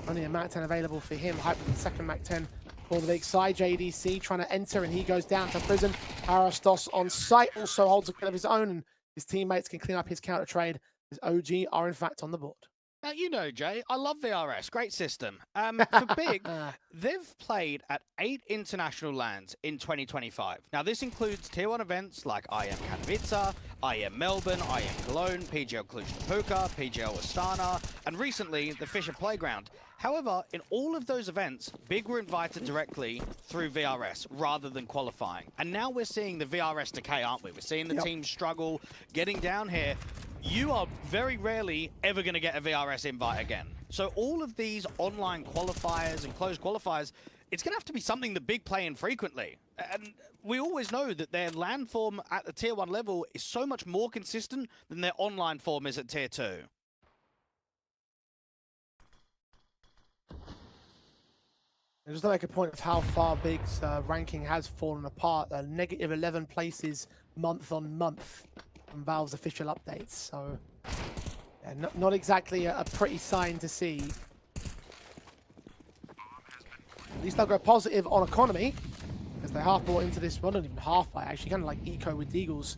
Only a Mac 10 available for him. Hype with the second Mac 10 for the big side. JDC trying to enter, and he goes down to prison. Arastos on site also holds a kill of his own, and his teammates can clean up his counter trade, as OG are in fact on the board. Now, you know, Jay, I love VRS. Great system. For Big, they've played at 8 international lands in 2025. Now, this includes tier 1 events like IM Katowice, IM Melbourne, IM Cologne, PGL Cluj-Napoca, PGL Astana, and recently the Fisher Playground. However, in all of those events, Big were invited directly through VRS rather than qualifying. And now we're seeing the VRS decay, aren't we? We're seeing the team struggle getting down here. You are very rarely ever going to get a VRS invite again. So all of these online qualifiers and closed qualifiers, it's going to have to be something that Big play in frequently. And we always know that their LAN form at the tier 1 level is so much more consistent than their online form is at tier 2. And just to make a point of how far Big's ranking has fallen apart, negative 11 places month on month from Valve's official updates. So, yeah, not exactly a pretty sign to see. At least they'll go positive on economy, because they half bought into this one, not even half by actually, kind of like Eco with Deagles.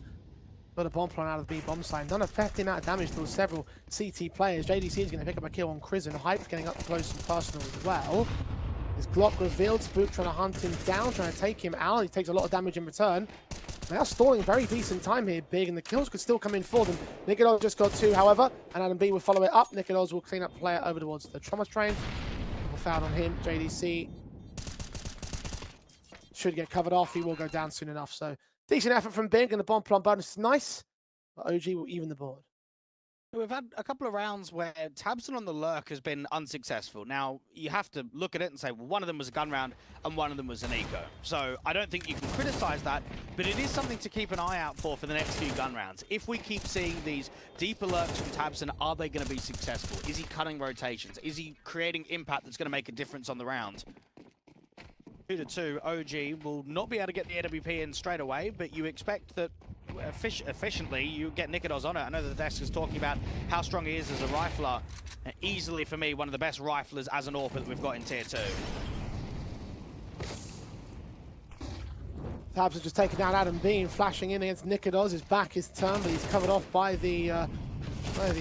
Got a bomb plan out of the B bomb sign. Done a hefty amount of damage to several CT players. JDC is going to pick up a kill on Crizzen. Hype's getting up close and personal as well. His Glock revealed. Spook trying to hunt him down, trying to take him out. He takes a lot of damage in return. They are stalling very decent time here, Big, and the kills could still come in for them. Nicodos just got 2, however, and Adam B will follow it up. Nicodos will clean up player over towards the trauma train. We'll foul on him. JDC should get covered off. He will go down soon enough. So decent effort from Big, and the bomb plump bonus is nice, but OG will even the board. We've had a couple of rounds where Tabson on the lurk has been unsuccessful. Now, you have to look at it and say, well, one of them was a gun round and one of them was an eco. So I don't think you can criticize that, but it is something to keep an eye out for the next few gun rounds. If we keep seeing these deeper lurks from Tabson, are they going to be successful? Is he cutting rotations? Is he creating impact that's going to make a difference on the round? 2-2, OG will not be able to get the AWP in straight away, but you expect that efficiently you get Nicodos on it. I know that the desk is talking about how strong he is as a rifler. Easily, for me, one of the best riflers as an AWP that we've got in tier 2. Tabs has just taken down Adam Bean, flashing in against Nicodos. His back is turned, but he's covered off by the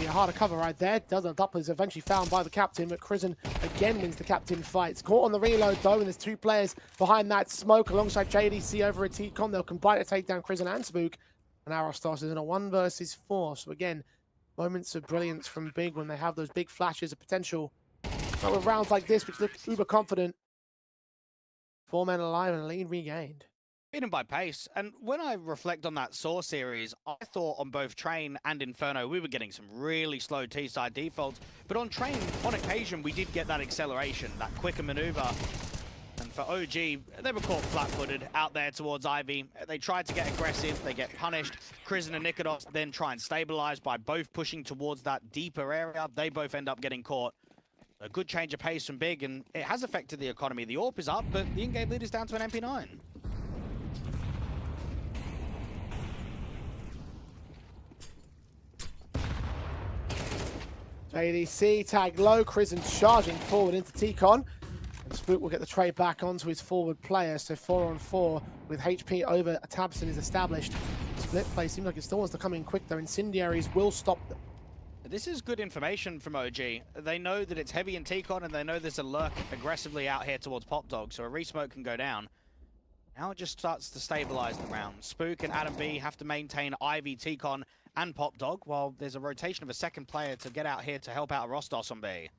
harder cover right there. Doesn't up is eventually found by the captain, but Crizzen again wins the captain fight. It's caught on the reload though, and there's 2 players behind that smoke alongside JDC over at T-Con. They'll combine to take down Crizzen and Spook. And Arastos is in a 1 versus 4. So again, moments of brilliance from Big when they have those big flashes of potential. But with rounds like this, which look uber confident. 4 men alive and a lead regained. Beaten by pace, and when I reflect on that Saw series, I thought on both Train and Inferno we were getting some really slow T-side defaults, but on Train, on occasion, we did get that acceleration, that quicker maneuver. And for OG, they were caught flat-footed out there towards Ivy. They tried to get aggressive, they get punished. Crizzen and Nicodos then try and stabilize by both pushing towards that deeper area. They both end up getting caught. A good change of pace from Big, and it has affected the economy. The AWP is up, but the in-game lead is down to an MP9. JDC tag low, Crizzen charging forward into T-Con. And Spook will get the trade back onto his forward player. So 4 on 4 with HP over Tabson is established. Split play seems like it still wants to come in quick though. Incendiaries will stop them. This is good information from OG. They know that it's heavy in T-Con and they know there's a lurk aggressively out here towards Pop Dog, so a resmoke can go down. Now it just starts to stabilize the round. Spook and Adam B have to maintain Ivy, T-Con, and Pop Dog, while there's a rotation of a second player to get out here to help out Rostos on B.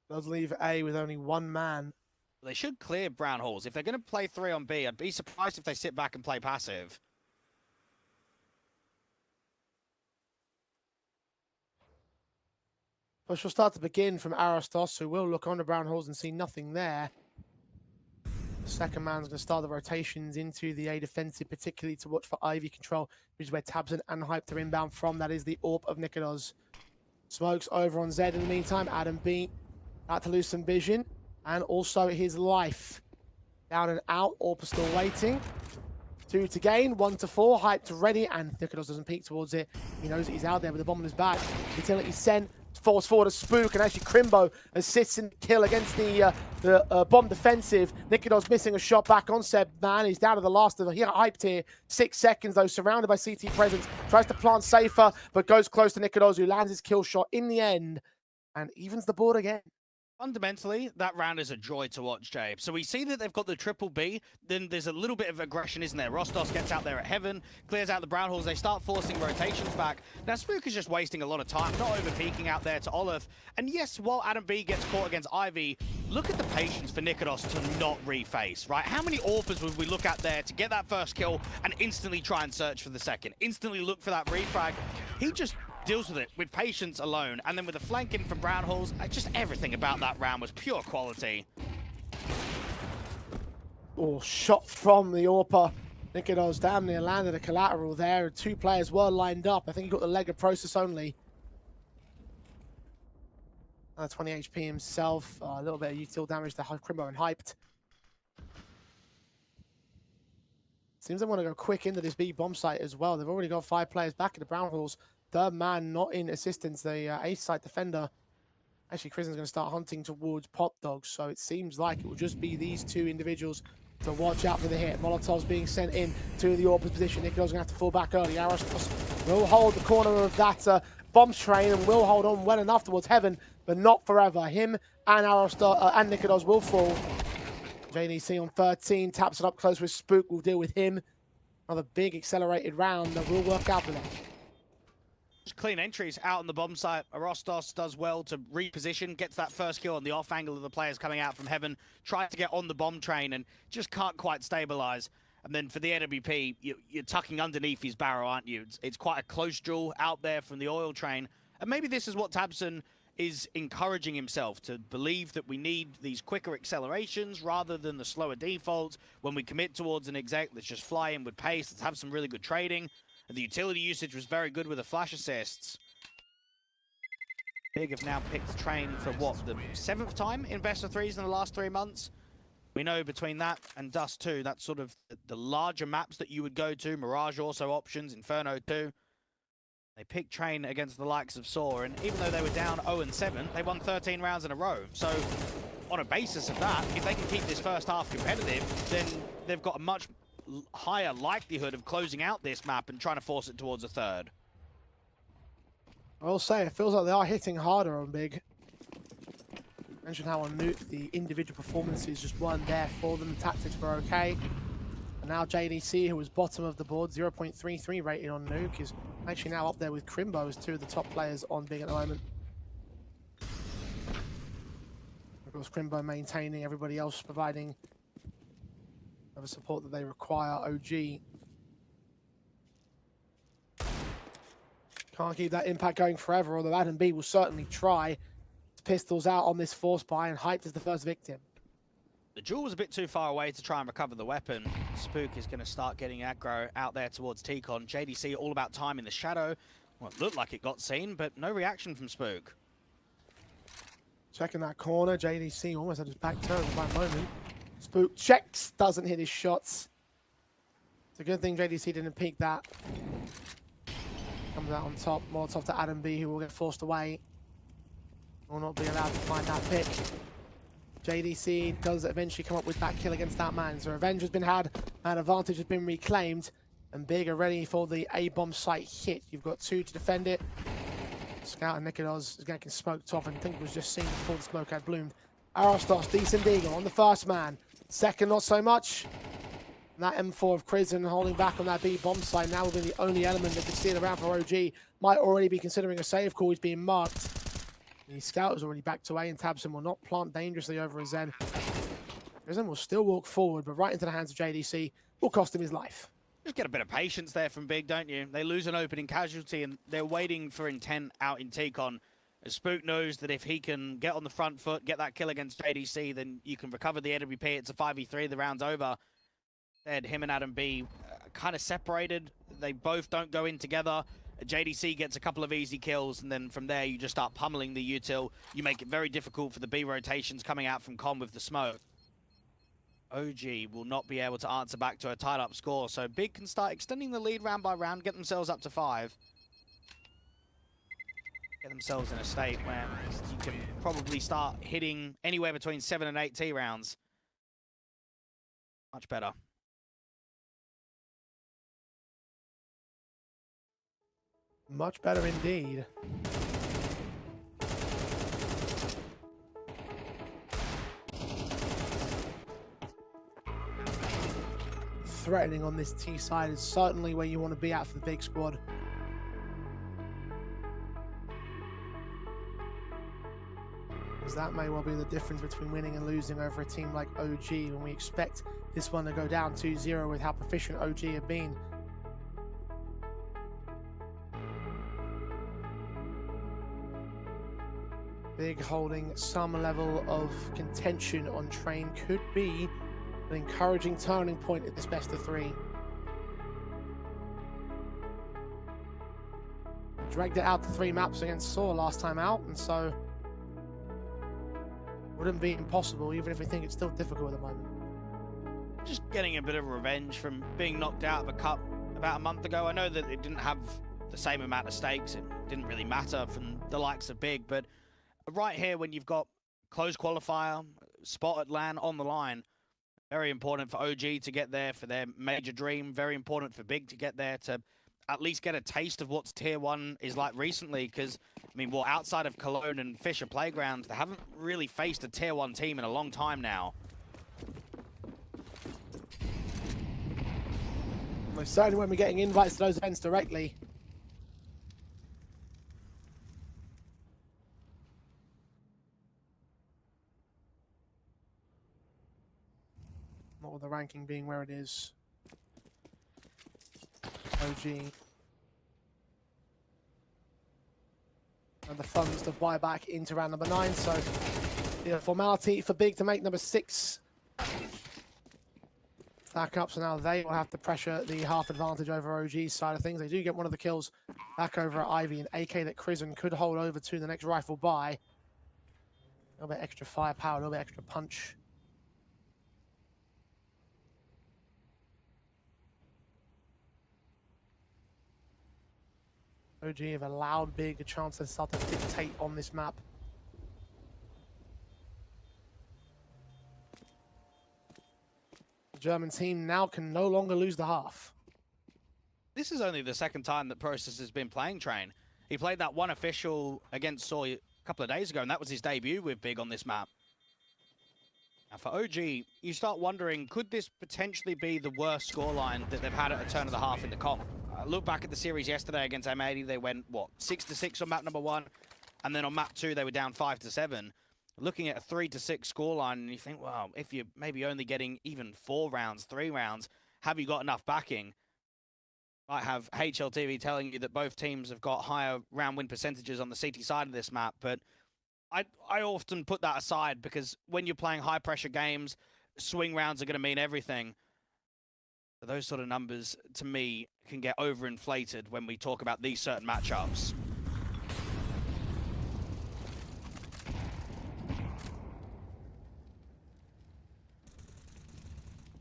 Does leave A with only 1 man. They should clear Brown Halls. If they're going to play 3 on B, I'd be surprised if they sit back and play passive. Push will start to begin from Arastos, who will look on the Brown Halls and see nothing there. The second man's going to start the rotations into the A defensive, particularly to watch for Ivy control, which is where Tabson and Hype are inbound from. That is the AWP of Nicodos. Smokes over on Zed in the meantime. Adam B about to lose some vision. And also his life. Down and out. Orpa still waiting. 2 to gain. 1 to 4. Hyped ready. And Nikodos doesn't peek towards it. He knows that he's out there with the bomb on his back. Utility sent. Force forward a Spook, and actually Crimbo assists in the kill against the bomb defensive. Nikodos missing a shot back on Seb, man. He's down to the last of the hyped here. 6 seconds though, surrounded by CT presence. Tries to plant safer, but goes close to Nikodos, who lands his kill shot in the end and evens the board again. Fundamentally, that round is a joy to watch, Jay. So we see that they've got the triple B, then there's a little bit of aggression, isn't there? Rostos gets out there at Heaven, clears out the brown holes, they start forcing rotations back. Now, Spook is just wasting a lot of time, not over-peeking out there to Olaf. And yes, while Adam B gets caught against Ivy, look at the patience for Nikodos to not reface, right? How many Orpas would we look at there to get that first kill and instantly try and search for the second? Instantly look for that refrag. He just deals with it with patience alone, and then with the flanking from brown holes, just everything about that round was pure quality. Oh, shot from the Orpa. Nikodos damn near landed a collateral there. 2 players were lined up. I think he got the leg of process only. 20 HP himself. A little bit of util damage to Crimbo and Hyped. Seems they want to go quick into this B bomb site as well. They've already got 5 players back at the brown holes. Third man not in assistance, the ace site defender. Actually, Krisen's going to start hunting towards Pop Dogs, so it seems like it will just be these 2 individuals to watch out for the hit. Molotov's being sent in to the Orpa's position. Nikodos going to have to fall back early. Arostos will hold the corner of that bomb train and will hold on well enough towards Heaven, but not forever. Him and Arostos and Nikodos will fall. JDC on 13, taps it up close with Spook, will deal with him. Another big accelerated round that will work out for them. Just clean entries out on the bomb site. Arostos does well to reposition, gets that first kill on the off angle of the players coming out from Heaven, tries to get on the bomb train and just can't quite stabilize. And then for the AWP, you're tucking underneath his barrel, aren't you? It's quite a close duel out there from the oil train. And maybe this is what Tabson is encouraging himself to believe, that we need these quicker accelerations rather than the slower defaults. When we commit towards an exec, let's just fly in with pace, let's have some really good trading. And the utility usage was very good with the flash assists. Big have now picked Train for what, the 7th time in best of 3s in the last 3 months? We know between that and Dust 2, that's sort of the larger maps that you would go to. Mirage also options, Inferno 2. They picked Train against the likes of Saw, and even though they were down 0-7, they won 13 rounds in a row. So on a basis of that, if they can keep this first half competitive, then they've got a much higher likelihood of closing out this map and trying to force it towards a 3rd. I will say, it feels like they are hitting harder on Big. Mentioned how on Nuke, the individual performances just weren't there for them. The tactics were okay. And now JDC, who was bottom of the board, 0.33 rated on Nuke, is actually now up there with Crimbo as 2 of the top players on Big at the moment. Of course, Crimbo maintaining, everybody else providing the support that they require. OG can't keep that impact going forever, although Adam B will certainly try. Pistols out on this force buy, and Hyped is the first victim. The Jewel was a bit too far away to try and recover the weapon. Spook is going to start getting aggro out there towards T-Con. JDC all about time in the shadow. Well, it looked like it got seen, but no reaction from Spook. Checking that corner, JDC almost had his back turned by a moment. Spook checks, doesn't hit his shots. It's a good thing JDC didn't peek that. Comes out on top, Molotov to Adam B, who will get forced away. Will not be allowed to find that pick. JDC does eventually come up with that kill against that man. So revenge has been had, and advantage has been reclaimed. And Big are ready for the A-bomb site hit. You've got 2 to defend it. Scout and Nikodos is getting smoked off, and I think it was just seen before the smoke had bloomed. Arostos, decent eagle on the first man. Second, not so much. And that M4 of Krisen holding back on that B bomb site now will be the only element that could steal around for OG. Might already be considering a save call. He's being marked. The scout is already backed away, and Tabson will not plant dangerously over a Zen. Krisen will still walk forward, but right into the hands of JDC will cost him his life. Just get a bit of patience there from Big, don't you? They lose an opening casualty, and they're waiting for intent out in T-Con. As Spook knows that if he can get on the front foot, get that kill against JDC, then you can recover the AWP. It's a 5v3, the round's over. Instead, him and Adam B kind of separated. They both don't go in together. JDC gets a couple of easy kills, and then from there you just start pummeling the util. You make it very difficult for the B rotations coming out from con with the smoke. OG will not be able to answer back to a tied up score, so Big can start extending the lead round by round, get themselves up to 5. Get themselves in a state where you can probably start hitting anywhere between 7 and 8 T rounds. Much better. Much better indeed. Threatening on this T side is certainly where you want to be at for the big squad. Because that may well be the difference between winning and losing over a team like OG when we expect this one to go down 2-0 with how proficient OG have been. Big holding some level of contention on train could be an encouraging turning point at this best of 3. Dragged it out to 3 maps against Saw last time out, and so wouldn't be impossible, even if we think it's still difficult at the moment. Just getting a bit of revenge from being knocked out of a cup about a month ago. I know that it didn't have the same amount of stakes, it didn't really matter from the likes of Big, but right here when you've got closed qualifier, spot at LAN on the line, very important for OG to get there for their major dream, very important for Big to get there to at least get a taste of what Tier 1 is like recently, because, I mean, well, outside of Cologne and Fisher Playground, they haven't really faced a Tier 1 team in a long time now. Most certainly when we're getting invites to those events directly. Not with the ranking being where it is. OG. And the funds to buy back into round number 9, so the formality for Big to make number 6 back up, so now they will have to pressure the half advantage over OG's side of things. They do get one of the kills back over at Ivy, and AK that Crizzen could hold over to the next rifle buy. A little bit extra firepower, a little bit extra punch. OG have allowed Big a chance to start to dictate on this map. The German team now can no longer lose the half. This is only the second time that Process has been playing Train. He played that one official against Soy a couple of days ago, and that was his debut with Big on this map. Now for OG, you start wondering, could this potentially be the worst scoreline that they've had at a turn of the half in the comp? Look back at the series yesterday against M80, they went, what, 6-6 on map number 1, and then on map 2 they were down 5-7. Looking at a 3-6 scoreline, and you think, well, if you're maybe only getting even 4 rounds, 3 rounds, have you got enough backing? Might have HLTV telling you that both teams have got higher round win percentages on the CT side of this map, but I often put that aside because when you're playing high pressure games, swing rounds are going to mean everything. Those sort of numbers, to me, can get overinflated when we talk about these certain matchups.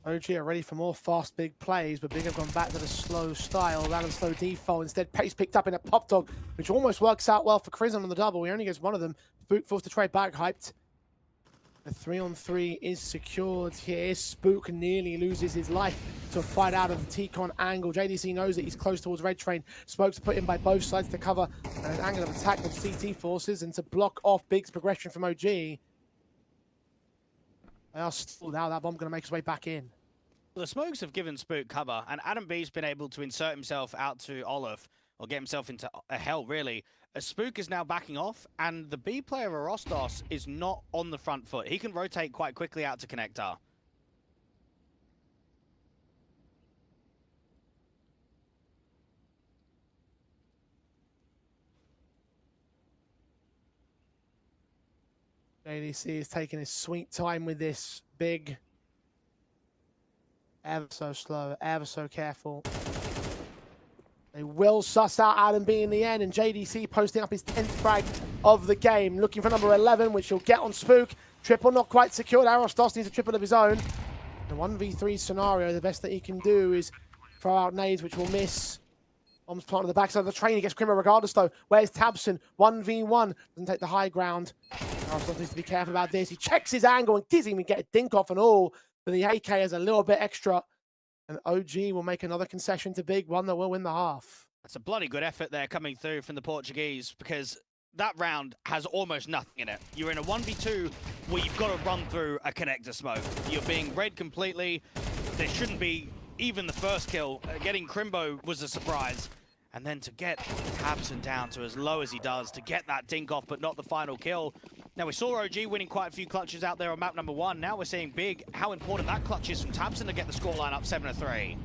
OG are ready for more fast, big plays, but Big have gone back to the slow style, rather than slow default. Instead, pace picked up in a pop dog, which almost works out well for Crizzen on the double. He only gets one of them. Spook forced to trade back, hyped. The 3-on-3 is secured here. Spook nearly loses his life to a fight out of the T-Con angle. JDC knows that he's close towards Red Train. Spoke's put in by both sides to cover an angle of attack with CT forces and to block off Big's progression from OG. They are stalled out. That bomb's going to make his way back in. Well, the smokes have given Spook cover, and Adam B's been able to insert himself out to Olaf, or get himself into a hell, really. Spook is now backing off, and the B player Arostos is not on the front foot. He can rotate quite quickly out to connector. JDC is taking his sweet time with this. Big. Ever so slow, ever so careful. They will suss out Adam B in the end, and JDC posting up his 10th frag of the game. Looking for number 11, which he'll get on Spook. Triple not quite secured. Arostos needs a triple of his own. The 1v3 scenario, the best that he can do is throw out nades, which will miss. Bombs planted on the backside of the train. He gets Crimmo regardless, though. Where's Tabson? 1v1. Doesn't take the high ground. Arostos needs to be careful about this. He checks his angle and doesn't even get a dink off and all. But the AK has a little bit extra. And OG will make another concession to Big, one that will win the half. That's a bloody good effort there coming through from the Portuguese, because that round has almost nothing in it. You're in a 1v2 where you've got to run through a connector smoke. You're being read completely. There shouldn't be even the first kill. Getting Crimbo was a surprise. And then to get Tabson down to as low as he does, to get that dink off, but not the final kill. Now, we saw OG winning quite a few clutches out there on map number 1. Now we're seeing Big, how important that clutch is from Tabson to get the scoreline up 7-3.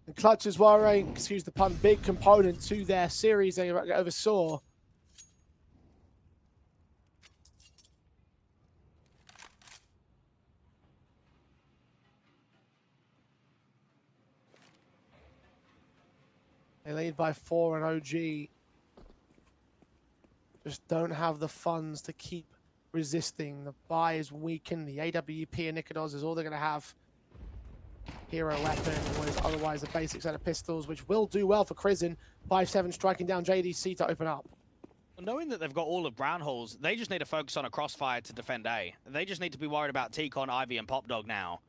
And clutches were a, excuse the pun, big component to their series they oversaw. They lead by 4, and OG just don't have the funds to keep resisting. The buy is weakened. The AWP and Nikodos is all they're going to have. Hero weapon, what is otherwise a basic set of pistols, which will do well for Crizin. 5-7 striking down JDC to open up. Knowing that they've got all of Brown Halls, they just need to focus on a crossfire to defend A. They just need to be worried about T-Con, Ivy, and Pop Dog now.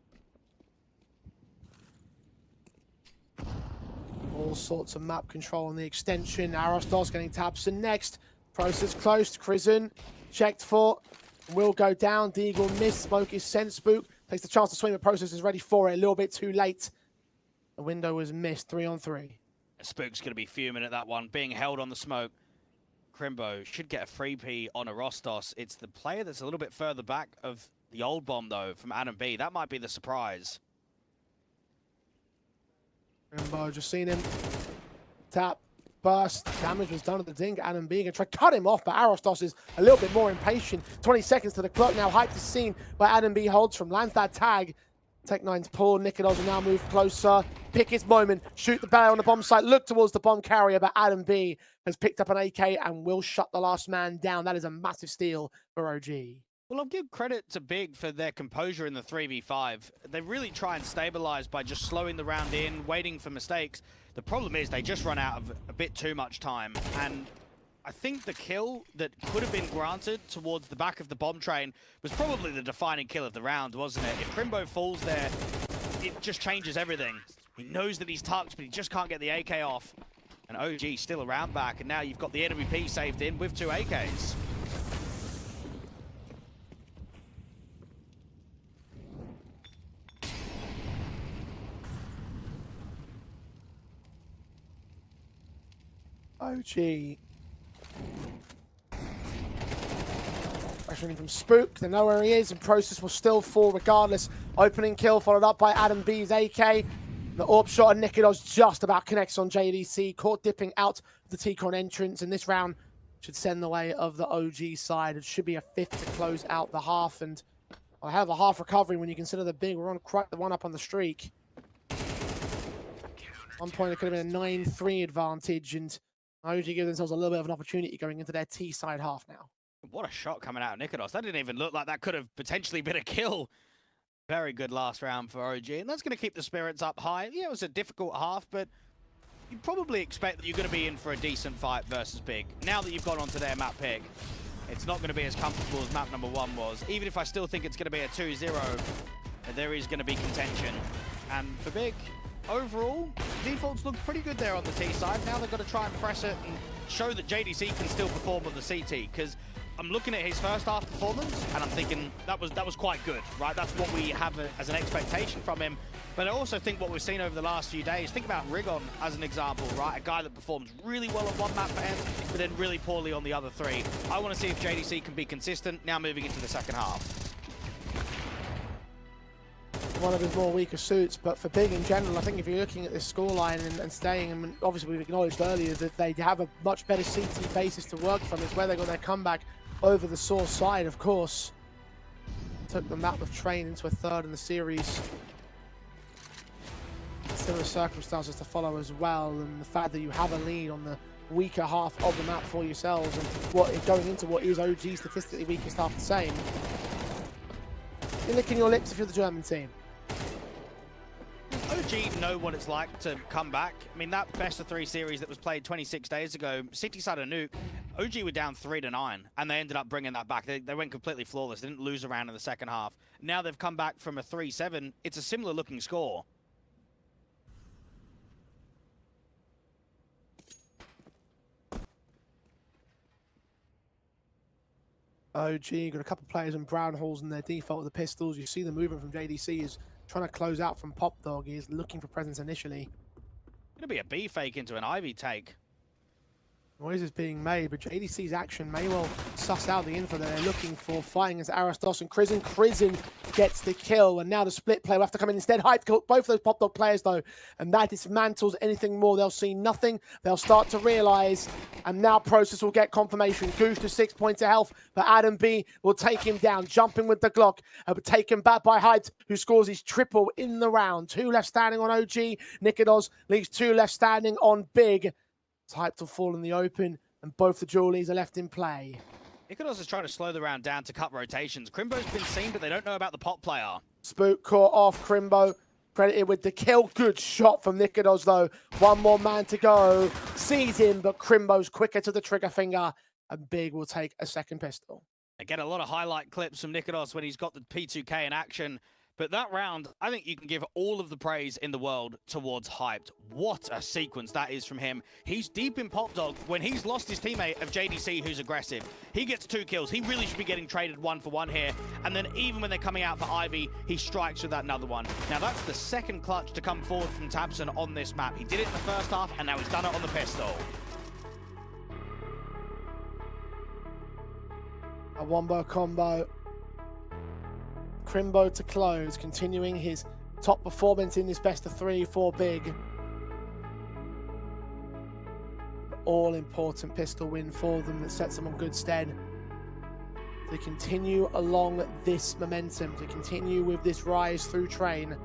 All sorts of map control on the extension. Arostos getting Tabson next. Process close. Crizin checked for. Will go down. Deagle missed. Smoke is sent. Spook takes the chance to swing. The Process is ready for it. A little bit too late. The window was missed. 3-on-3. Spook's going to be fuming at that one, being held on the smoke. Crimbo should get a free P on Arostos. It's the player that's a little bit further back of the old bomb, though, from Adam B. That might be the surprise. Crimbo, just seen him. Tap. Burst. Damage was done at the dink. Adam B gonna try to cut him off, but Arostos is a little bit more impatient. 20 seconds to the clock now. Hype is seen by Adam B. Holds from. Lands that tag. Tech9's pull. Nikodos will now move closer. Pick his moment. Shoot the barrel on the bomb site. Look towards the bomb carrier, but Adam B has picked up an AK and will shut the last man down. That is a massive steal for OG. Well, I'll give credit to Big for their composure in the 3v5. They really try and stabilize by just slowing the round in, waiting for mistakes. The problem is they just run out of a bit too much time. And I think the kill that could have been granted towards the back of the bomb train was probably the defining kill of the round, wasn't it? If Crimbo falls there, it just changes everything. He knows that he's tucked, but he just can't get the AK off. And OG still around back, and now you've got the AWP saved in with 2 AKs. OG. Pressuring from Spook. They know where he is, and Process will still fall regardless. Opening kill followed up by Adam B's AK. The AWP shot of Nikodos just about connects on JDC. Caught dipping out of the T-Con entrance, and this round should send the way of the OG side. It should be a 5th to close out the half, and I have a half recovery when you consider the big run, the one up on the streak. At one point, it could have been a 9-3 advantage, and OG give themselves a little bit of an opportunity going into their T side half now. What a shot coming out of Nikodos. That didn't even look like that could have potentially been a kill. Very good last round for OG, and that's going to keep the spirits up high. Yeah, it was a difficult half, but you probably expect that you're going to be in for a decent fight versus Big. Now that you've gone onto their map pick, it's not going to be as comfortable as map number 1 was. Even if I still think it's going to be a 2-0, there is going to be contention. And for Big, overall, defaults looked pretty good there on the T side. Now they've got to try and press it and show that JDC can still perform on the CT, because I'm looking at his first half performance and I'm thinking that was quite good, right? That's what we have as an expectation from him. But I also think what we've seen over the last few days, think about Rigon as an example, right? A guy that performs really well on one map for ENCE, but then really poorly on the other 3. I want to see if JDC can be consistent now moving into the second half. One of his more weaker suits, but for Big in general, I think if you're looking at this scoreline and staying, and obviously we've acknowledged earlier that they have a much better CT basis to work from. It's where they got their comeback over the Source side, of course. Took the map of Train into a 3rd in the series. similar circumstances to follow as well, and the fact that you have a lead on the weaker half of the map for yourselves, and what is going into what is OG statistically weakest half the same. You're licking your lips if you're the German team. OG know what it's like to come back. I mean, that best of 3 series that was played 26 days ago, City side of Nuke, OG were down 3-9, and they ended up bringing that back. They went completely flawless. They didn't lose a round in the second half. Now they've come back from a 3-7. It's a similar looking score. OG got a couple of players in brown halls in their default with the pistols. You see the movement from JDC is trying to close out from PopDog. He is looking for presence initially. Gonna be a B fake into an Ivy take. Noise is being made, but JDC's action may well suss out the info that they're looking for. Fighting as Aristos and Crizin. Crizin gets the kill, and now the split play will have to come in instead. Hype killed both of those PopDog players, though, and that dismantles anything more. They'll see nothing. They'll start to realize, and now Process will get confirmation. Goose to 6 points of health, but Adam B will take him down, jumping with the Glock, but taken back by Hyped, who scores his triple in the round. 2 left standing on OG. Nikodos leaves 2 left standing on Big. Hyped will fall in the open, and both the Julies are left in play. Nikodos is trying to slow the round down to cut rotations. Crimbo's been seen, but they don't know about the Pop player. Spook caught off Crimbo, credited with the kill. Good shot from Nikodos, though. One more man to go. Sees him, but Crimbo's quicker to the trigger finger, and Big will take a second pistol. I get a lot of highlight clips from Nikodos when he's got the P2K in action. But that round, I think you can give all of the praise in the world towards Hyped. What a sequence that is from him. He's deep in PopDog when he's lost his teammate of JDC, who's aggressive. He gets 2 kills. He really should be getting traded 1-for-1 here. And then even when they're coming out for Ivy, he strikes with that another one. Now that's the second clutch to come forward from Tabson on this map. He did it in the first half, and now he's done it on the pistol. A wombo combo. Crimbo to close, continuing his top performance in this best of 3 for Big. All-important pistol win for them that sets them on good stead. To continue along this momentum, to continue with this rise through train.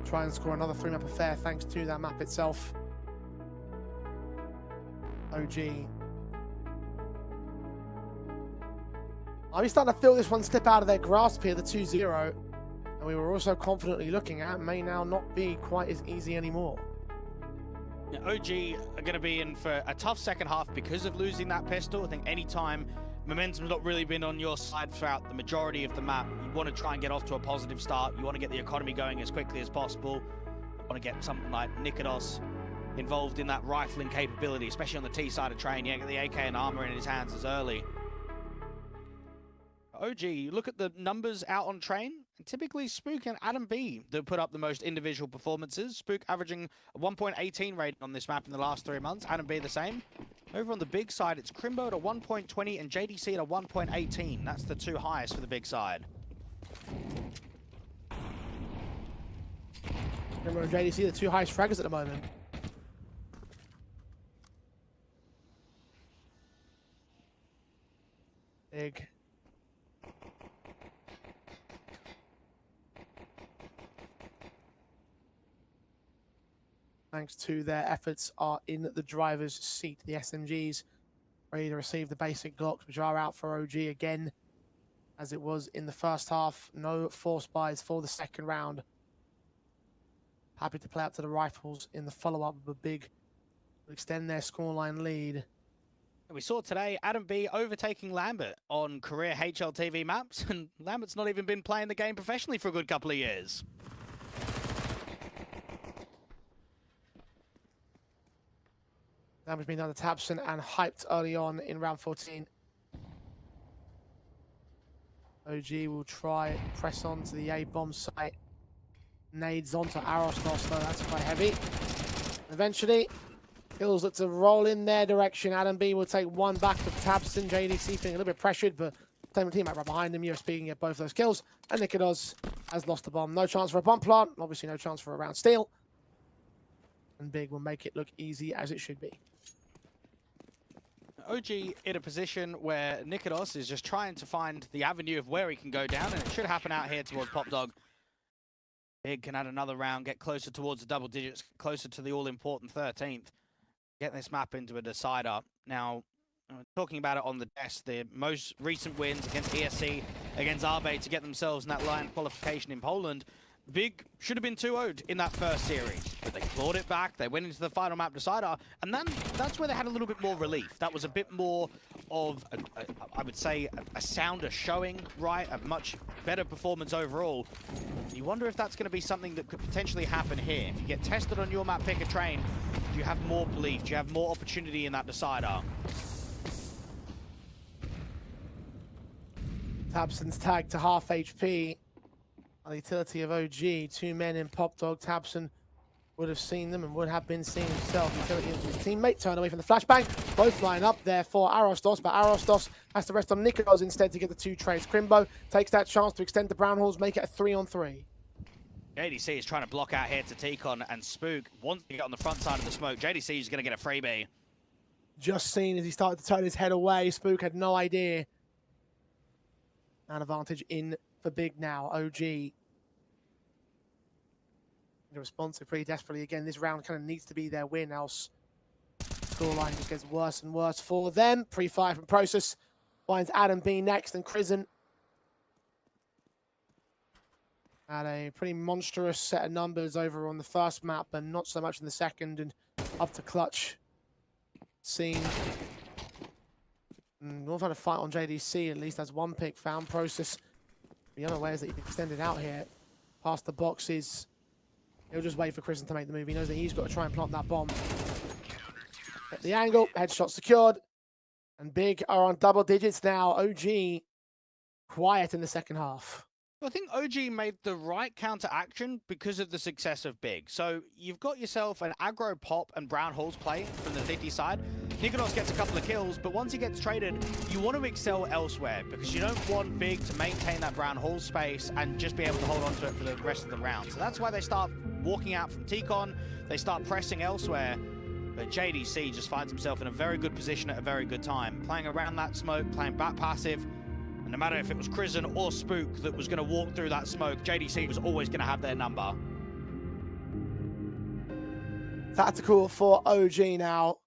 Try and score another 3-map affair thanks to that map itself. OG. I'm starting to feel this one slip out of their grasp here, the 2-0. And we were also confidently looking at may now not be quite as easy anymore. Yeah, OG are going to be in for a tough second half because of losing that pistol. I think any time momentum's not really been on your side throughout the majority of the map, you want to try and get off to a positive start. You want to get the economy going as quickly as possible. You want to get something like Nikodos involved in that rifling capability, especially on the T side of train. Yeah, get the AK and armor in his hands as early. OG, you look at the numbers out on train, and typically Spook and Adam B that put up the most individual performances. Spook averaging a 1.18 rating on this map in the last 3 months. Adam B the same. Over on the big side, it's Crimbo at a 1.20 and JDC at a 1.18. That's the 2 highest for the big side. Crimbo and JDC, the 2 highest fraggers at the moment. Big. Thanks to their efforts, are in the driver's seat. The SMGs ready to receive the basic Glocks, which are out for OG again, as it was in the first half. No force buys for the second round. Happy to play up to the rifles in the follow-up of a Big to extend their scoreline lead. We saw today Adam B overtaking Lambert on career HLTV maps, and Lambert's not even been playing the game professionally for a good couple of years. Damage being done to Tabson and Hyped early on in round 14. OG will try press on to the A-bomb site. Nades onto Aerostos, though that's quite heavy. Eventually, kills look to roll in their direction. Adam B will take one back to Tabson. JDC feeling a little bit pressured, but same teammate right behind him. USB can get both those kills. And Nikodos has lost the bomb. No chance for a bomb plant. Obviously, no chance for a round steal. And Big will make it look easy as it should be. OG in a position where Nikodos is just trying to find the avenue of where he can go down, and it should happen out here towards PopDog. Big can add another round, get closer towards the double digits, closer to the all-important 13th. Get this map into a decider. Now, talking about it on the desk, the most recent wins against ESC, against Arbe to get themselves in that line qualification in Poland. Big should have been 2-0'd in that first series, but they clawed it back. They went into the final map decider, and then that's where they had a little bit more relief. That was a bit more of, I would say, a sounder showing, right? A much better performance overall. You wonder if that's going to be something that could potentially happen here. If you get tested on your map, pick a train, do you have more belief? Do you have more opportunity in that decider? Tabson's tagged to half HP. The utility of OG, 2 men in Pop Dog. Tabson would have seen them and would have been seen himself. Utility of his teammate, turn away from the flashbang. Both line up there for Arostos, but Arostos has to rest on Nikodos instead to get the 2 trades. Crimbo takes that chance to extend the Brown Halls, make it a 3-on-3. JDC is trying to block out here to Tikon, and Spook wants to get on the front side of the smoke. JDC is going to get a freebie. Just seen as he started to turn his head away. Spook had no idea. An advantage in for Big now. OG. The responsive pretty desperately. Again, this round kind of needs to be their win, else scoreline just gets worse and worse for them. Pre-fire from Process finds Adam B next, and Crizzen had a pretty monstrous set of numbers over on the first map, but not so much in the second, and up to clutch scene. We'll find a fight on JDC, at least that's one pick found. Process, the unawares that he extended out here past the boxes. He'll just wait for Crizzen to make the move. He knows that he's got to try and plant that bomb. At the angle, headshot secured. And Big are on double digits now. OG quiet in the second half. I think OG made the right counter action because of the success of Big. So you've got yourself an aggro pop and Brown Halls play from the 50 side. Nikodos gets a couple of kills, but once he gets traded, you want to excel elsewhere because you don't want Big to maintain that Brown Hall space and just be able to hold on to it for the rest of the round. So that's why they start walking out from Tikon. They start pressing elsewhere. But JDC just finds himself in a very good position at a very good time. Playing around that smoke, playing back passive. And no matter if it was Crizzen or Spook that was going to walk through that smoke, JDC was always going to have their number. Tactical for OG now.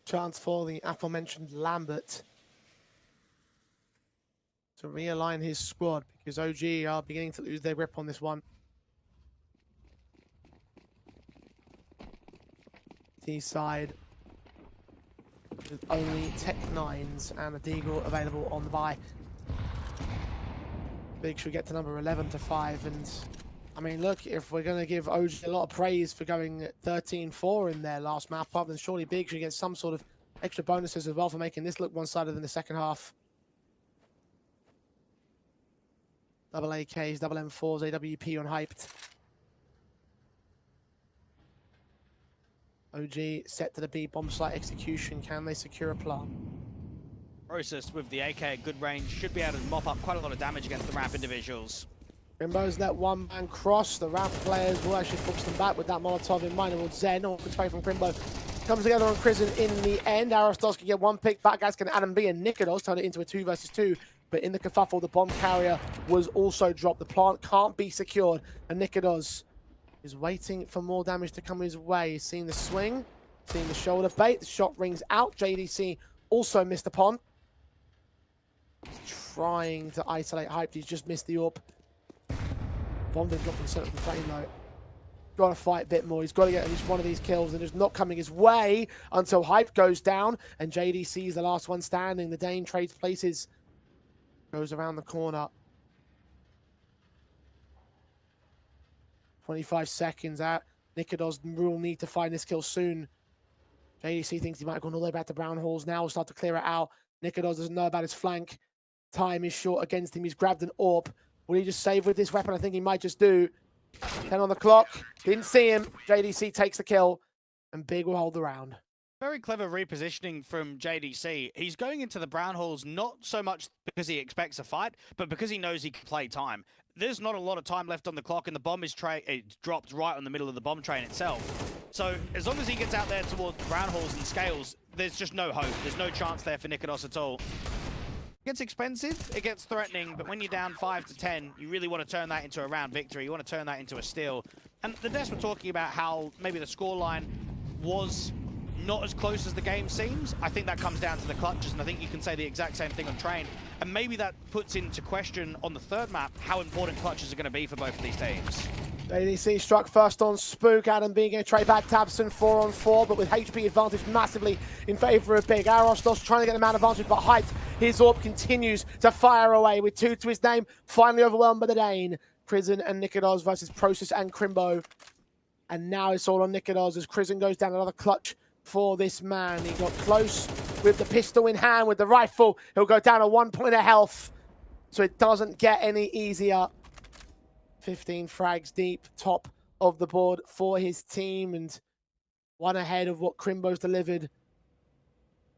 Chance for the aforementioned Lambert to realign his squad because OG are beginning to lose their grip on this one. T-side with only Tech 9s and a Deagle available on the buy. Big should get to number 11 to 5, and I mean, look, if we're going to give OG a lot of praise for going 13-4 in their last map up, then surely Big should get some sort of extra bonuses as well for making this look one-sided in the second half. Double AKs, double M4s, AWP unhyped. OG set to the B bomb site execution. Can they secure a plant? Process with the AK at good range should be able to mop up quite a lot of damage against the ramp individuals. Rimbo's let one man cross. The ramp players will actually force them back with that Molotov in mind. And Zen, or good play from Crimbo, comes together on Crizzen in the end. Arostos can get one pick back, as can Adam B, and Nikodos turn it into a 2 versus 2. But in the kerfuffle, the bomb carrier was also dropped. The plant can't be secured, and Nikodos is waiting for more damage to come his way. He's seeing the swing, seeing the shoulder bait. The shot rings out. JDC also missed upon. He's trying to isolate Hype. He's just missed the AWP. Bomb didn't drop in the center of the plane though. Got to fight a bit more. He's got to get at least one of these kills, and it's not coming his way until Hype goes down, and JDC is the last one standing. The Dane trades places. Goes around the corner. 25 seconds out. Nikodos will need to find this kill soon. JDC thinks he might have gone all the way back to Brown Halls now. We'll start to clear it out. Nikodos doesn't know about his flank. Time is short against him. He's grabbed an AWP. Will he just save with this weapon? I think he might just do. 10 on the clock. Didn't see him. JDC takes the kill, and Big will hold the round. Very clever repositioning from JDC. He's going into the Brown Halls not so much because he expects a fight, but because he knows he can play time. There's not a lot of time left on the clock, and the bomb is dropped right on the middle of the bomb train itself. So as long as he gets out there towards the Brown Halls and scales, there's just no hope. There's no chance there for Nikodos at all. It gets expensive, it gets threatening, but when you're down 5 to 10, you really want to turn that into a round victory. You want to turn that into a steal. And the devs were talking about how maybe the scoreline was not as close as the game seems. I think that comes down to the clutches, and I think you can say the exact same thing on Train. And maybe that puts into question on the third map how important clutches are going to be for both of these teams. ADC struck first on Spook. Adam being going to trade back Tabson 4-on-4, but with HP advantage massively in favor of Big. Arostos trying to get the man advantage, but Hyped, his AWP continues to fire away with 2 to his name. Finally overwhelmed by the Dane. Prison and Nikodos versus Process and Crimbo. And now it's all on Nikodos as Prison goes down. Another clutch for this man. He got close with the pistol in hand, with the rifle. He'll go down to 1 point of health. So it doesn't get any easier. 15 frags deep, top of the board for his team, and one ahead of what Crimbo's delivered.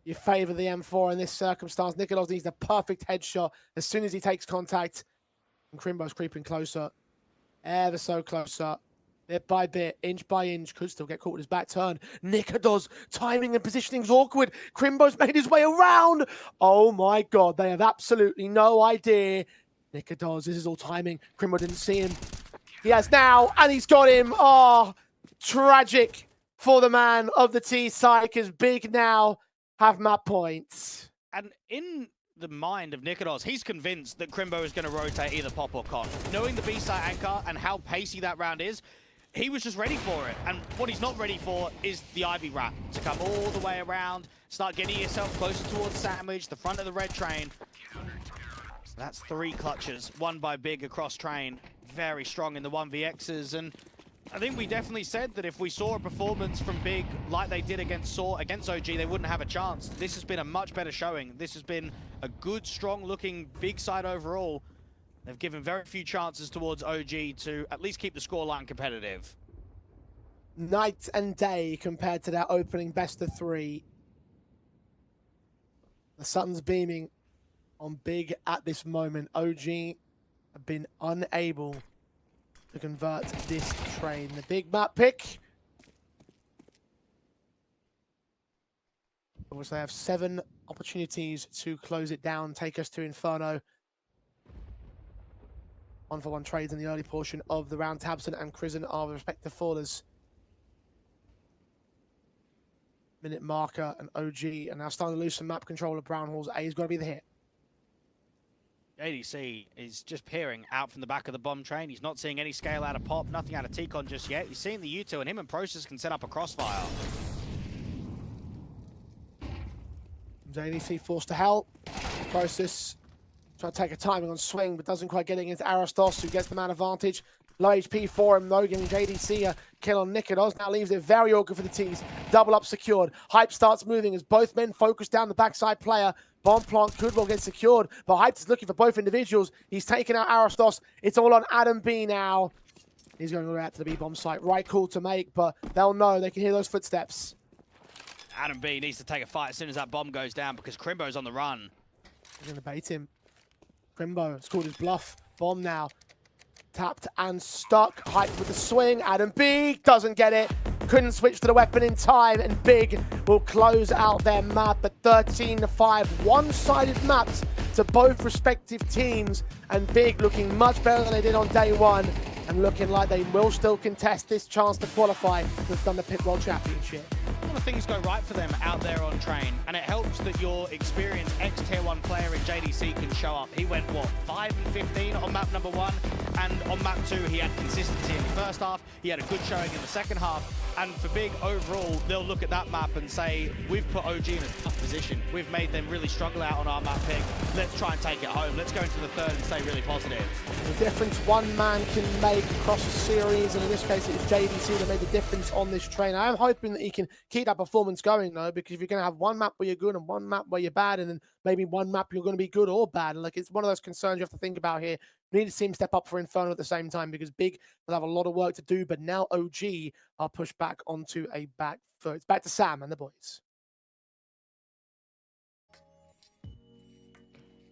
You favour the M4 in this circumstance. Nikolos needs the perfect headshot as soon as he takes contact. And Crimbo's creeping closer, ever so closer. Bit by bit, inch by inch, could still get caught with his back turn. Nikodos, timing and positioning is awkward. Crimbo's made his way around. Oh my God, they have absolutely no idea. Nikodos, this is all timing. Crimbo didn't see him. He has now, and he's got him. Oh, tragic for the man of the T side, because Big now have map points. And in the mind of Nikodos, he's convinced that Crimbo is going to rotate either pop or con. Knowing the B-side anchor and how pacey that round is, he was just ready for it. And what he's not ready for is the Ivy wrap to come all the way around, start getting yourself closer towards Sandwich, the front of the red train. That's 3 clutches, one by Big across Train. Very strong in the 1vx's, and I think we definitely said that if we saw a performance from Big like they did against OG, they wouldn't have a chance. This has been a much better showing. This has been a good, strong-looking Big side overall. They've given very few chances towards OG to at least keep the scoreline competitive. Night and day compared to that opening best of 3. The sun's beaming on Big at this moment. OG have been unable to convert this train. The big map pick. Of course, they have 7 opportunities to close it down, take us to Inferno. 1-for-1 trades in the early portion of the round. Tabson and Prison are the respective fallers. Minute marker and OG, and now starting to lose some map control of Brown Hall's. A's got to be the hit. ADC is just peering out from the back of the bomb train. He's not seeing any scale out of Pop, nothing out of T-Con just yet. He's seeing the U2, and him and Process can set up a crossfire. ADC forced to hell. Process trying to take a timing on swing, but doesn't quite get it against Arostos, who gets the man advantage. Low HP for him, though, getting JDC a kill on Nikodos. Now leaves it very awkward for the T's. Double up secured. Hype starts moving as both men focus down the backside player. Bomb plant could well get secured, but Hype is looking for both individuals. He's taken out Arostos. It's all on Adam B now. He's going all the way out to the B-bomb site. Right call to make, but they'll know. They can hear those footsteps. Adam B needs to take a fight as soon as that bomb goes down because Crimbo's on the run. They're going to bait him. Crimbo has called his bluff. Bomb now. Tapped and stuck. Hype with the swing. Adam B doesn't get it. Couldn't switch to the weapon in time, and Big will close out their map at 13-5. One-sided maps to both respective teams, and Big looking much better than they did on day 1, and looking like they will still contest this chance to qualify for the Thunderpick World Championship. A lot of things go right for them out there on Train, and it helps that your experienced ex-Tier 1 player in JDC can show up. He went, what, 5-15 on map number 1, and on map 2 he had consistency in the first half, he had a good showing in the second half, and for Big overall, they'll look at that map and say, we've put OG in a tough position. We've made them really struggle out on our map pick. Let's try and take it home. Let's go into the third and stay really positive. The difference one man can make across a series, and in this case it's JDC that made the difference on this train. I'm hoping that he can keep that performance going, though, because if you're going to have one map where you're good and one map where you're bad, and then maybe one map you're going to be good or bad, like, it's one of those concerns you have to think about here. We need to see him step up for Inferno at the same time, because Big will have a lot of work to do, but now OG are pushed back onto a back foot. It's back to Sam and the boys.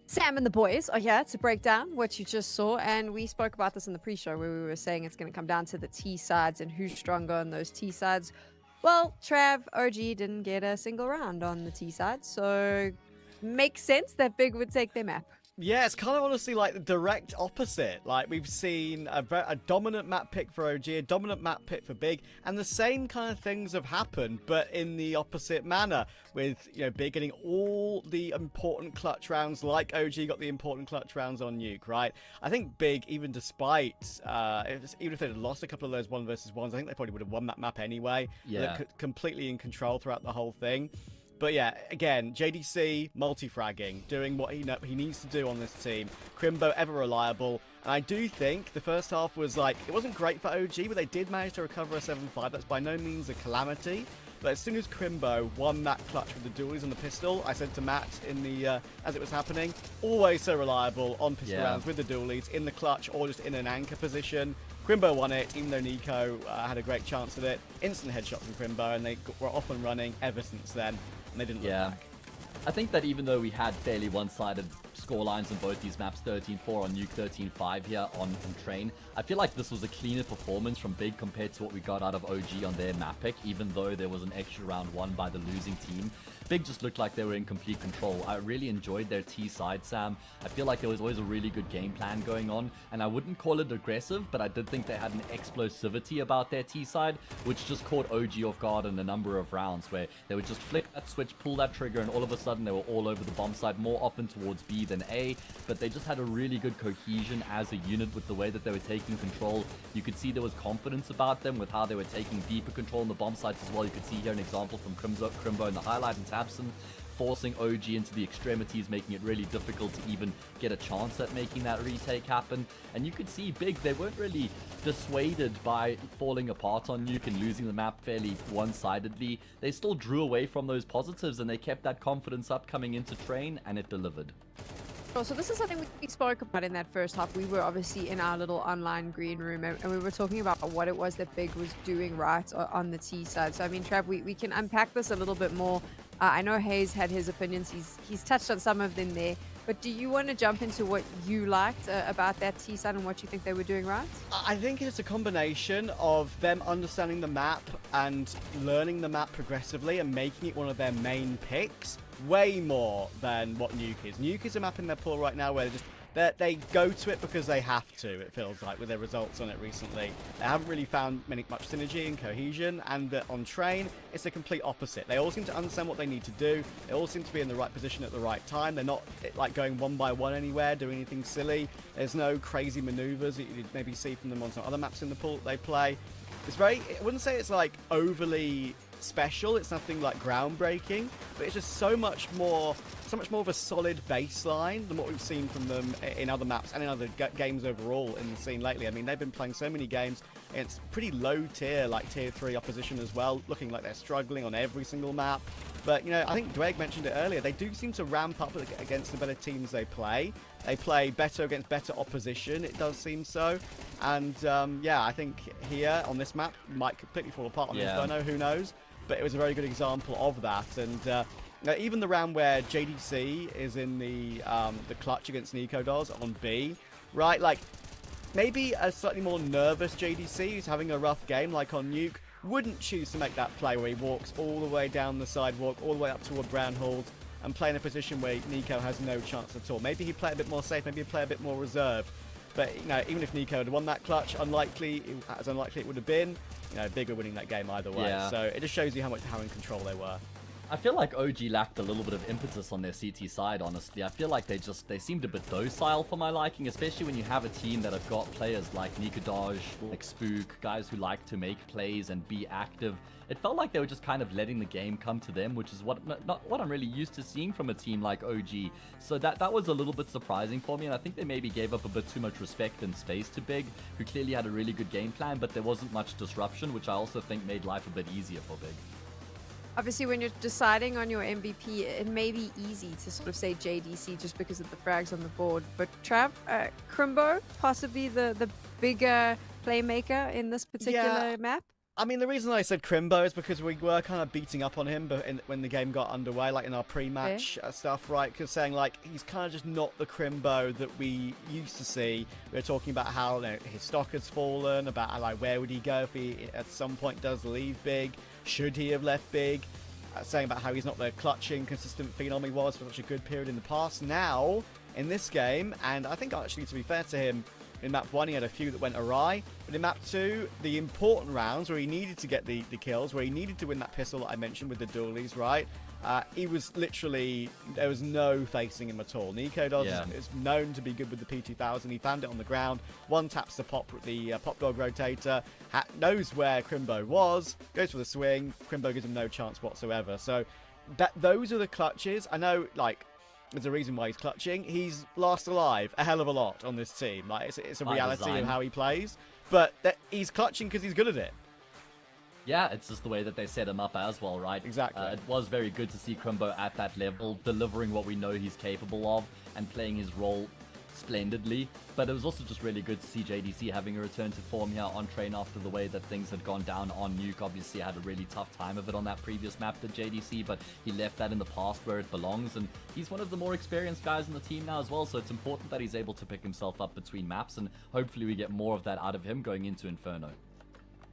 Sam and the boys are here to break down what you just saw, and we spoke about this in the pre-show where we were saying it's going to come down to the T sides and who's stronger on those T sides. Well, Trav, OG didn't get a single round on the T side, so makes sense that Big would take their map. Yeah, it's kind of honestly like the direct opposite. Like, we've seen a dominant map pick for OG, a dominant map pick for Big, and the same kind of things have happened, but in the opposite manner, with, you know, Big getting all the important clutch rounds like OG got the important clutch rounds on Nuke, right? I think Big, even despite, even if they'd lost a couple of those 1 versus 1s, I think they probably would have won that map anyway. Yeah. They're completely in control throughout the whole thing. But yeah, again, JDC multi-fragging, doing what he needs to do on this team. Crimbo ever reliable. And I do think the first half was like, it wasn't great for OG, but they did manage to recover a 7-5. That's by no means a calamity. But as soon as Crimbo won that clutch with the dualies and the pistol, I said to Matt in the as it was happening, always so reliable on pistol rounds with the dualies, in the clutch or just in an anchor position. Crimbo won it, even though Nico had a great chance at it. Instant headshot from Crimbo, and they were off and running ever since then. And they didn't look back. I think that even though we had fairly one-sided scorelines on both these maps, 13-4 on Nuke, 13-5 here on Train, I feel like this was a cleaner performance from Big compared to what we got out of OG on their map pick, even though there was an extra round won by the losing team. Big just looked like they were in complete control. I really enjoyed their T side, Sam. I feel like there was always a really good game plan going on, and I wouldn't call it aggressive, but I did think they had an explosivity about their T side, which just caught OG off guard in a number of rounds, where they would just flick that switch, pull that trigger, and all of a sudden they were all over the bomb side, more often towards B than A, but they just had a really good cohesion as a unit with the way that they were taking control. You could see there was confidence about them with how they were taking deeper control on the bomb sites as well. You could see here an example from Crimbo in the highlight and Tabson, forcing OG into the extremities, making it really difficult to even get a chance at making that retake happen. And you could see Big, they weren't really dissuaded by falling apart on Nuke and losing the map fairly one-sidedly. They still drew away from those positives, and they kept that confidence up coming into Train, and it delivered. So this is something we spoke about in that first half. We were obviously in our little online green room, and we were talking about what it was that Big was doing right on the T side. So I mean, Trav, we can unpack this a little bit more. I know Hayes had his opinions. He's touched on some of them there. But do you want to jump into what you liked about that T side and what you think they were doing right? I think it's a combination of them understanding the map and learning the map progressively and making it one of their main picks, way more than what Nuke is. Nuke is a map in their pool right now where they go to it because they have to, it feels like, with their results on it recently. They haven't really found much synergy and cohesion, and on Train, it's the complete opposite. They all seem to understand what they need to do. They all seem to be in the right position at the right time. They're not like going one by one anywhere, doing anything silly. There's no crazy maneuvers that you'd maybe see from them on some other maps in the pool that they play. It's very, I wouldn't say it's like overly special, it's nothing like groundbreaking, but it's just so much more of a solid baseline than what we've seen from them in other maps and in other games overall in the scene lately. I mean, they've been playing so many games against pretty low tier, like tier 3 opposition as well, looking like they're struggling on every single map. But, you know, I think Dwayne mentioned it earlier, they do seem to ramp up against the better teams they play. They play better against better opposition, it does seem so. And, yeah, I think here on this map, might completely fall apart on Inferno, who knows? But it was a very good example of that. And even the round where JDC is in the clutch against Nico does on B, right? Like, maybe a slightly more nervous JDC who's having a rough game, like on Nuke, wouldn't choose to make that play where he walks all the way down the sidewalk, all the way up toward Brownhold, and play in a position where Nico has no chance at all. Maybe he'd play a bit more safe, maybe he'd play a bit more reserved. But, you know, even if Nico had won that clutch, as unlikely it would have been, you know, Big were winning that game either way. Yeah. So it just shows you how in control they were. I feel like OG lacked a little bit of impetus on their CT side, honestly. I feel like they seemed a bit docile for my liking, especially when you have a team that have got players like Nikadaj, like Spook, guys who like to make plays and be active. It felt like they were just kind of letting the game come to them, which is not what I'm really used to seeing from a team like OG. So that was a little bit surprising for me, and I think they maybe gave up a bit too much respect and space to Big, who clearly had a really good game plan, but there wasn't much disruption, which I also think made life a bit easier for Big. Obviously, when you're deciding on your MVP, it may be easy to sort of say JDC just because of the frags on the board. But Trav, Crimbo, possibly the bigger playmaker in this particular map? I mean, the reason I said Crimbo is because we were kind of beating up on him when the game got underway, like in our pre-match stuff, right? Because saying, like, he's kind of just not the Crimbo that we used to see. We were talking about how, you know, his stock has fallen, about, like, where would he go if he at some point does leave Big? Should he have left Big? saying about how he's not the clutching, consistent phenom he was for such a good period in the past. Now, in this game, and I think actually, to be fair to him, in map 1 he had a few that went awry, but in map 2, the important rounds where he needed to get the kills, where he needed to win that pistol that I mentioned with the dualies, right? He was literally, there was no facing him at all. Nico is known to be good with the P2000. He found it on the ground. One taps the pop dog rotator, knows where Crimbo was, goes for the swing. Crimbo gives him no chance whatsoever. So those are the clutches. I know, like, there's a reason why he's clutching. He's last alive a hell of a lot on this team. Like, it's a reality of how he plays. But he's clutching because he's good at it. Yeah, it's just the way that they set him up as well, right? Exactly. It was very good to see Crimbo at that level, delivering what we know he's capable of and playing his role splendidly. But it was also just really good to see JDC having a return to form here on train after the way that things had gone down on Nuke. Obviously had a really tough time of it on that previous map to JDC, but he left that in the past where it belongs, and he's one of the more experienced guys in the team now as well, so it's important that he's able to pick himself up between maps, and hopefully we get more of that out of him going into Inferno.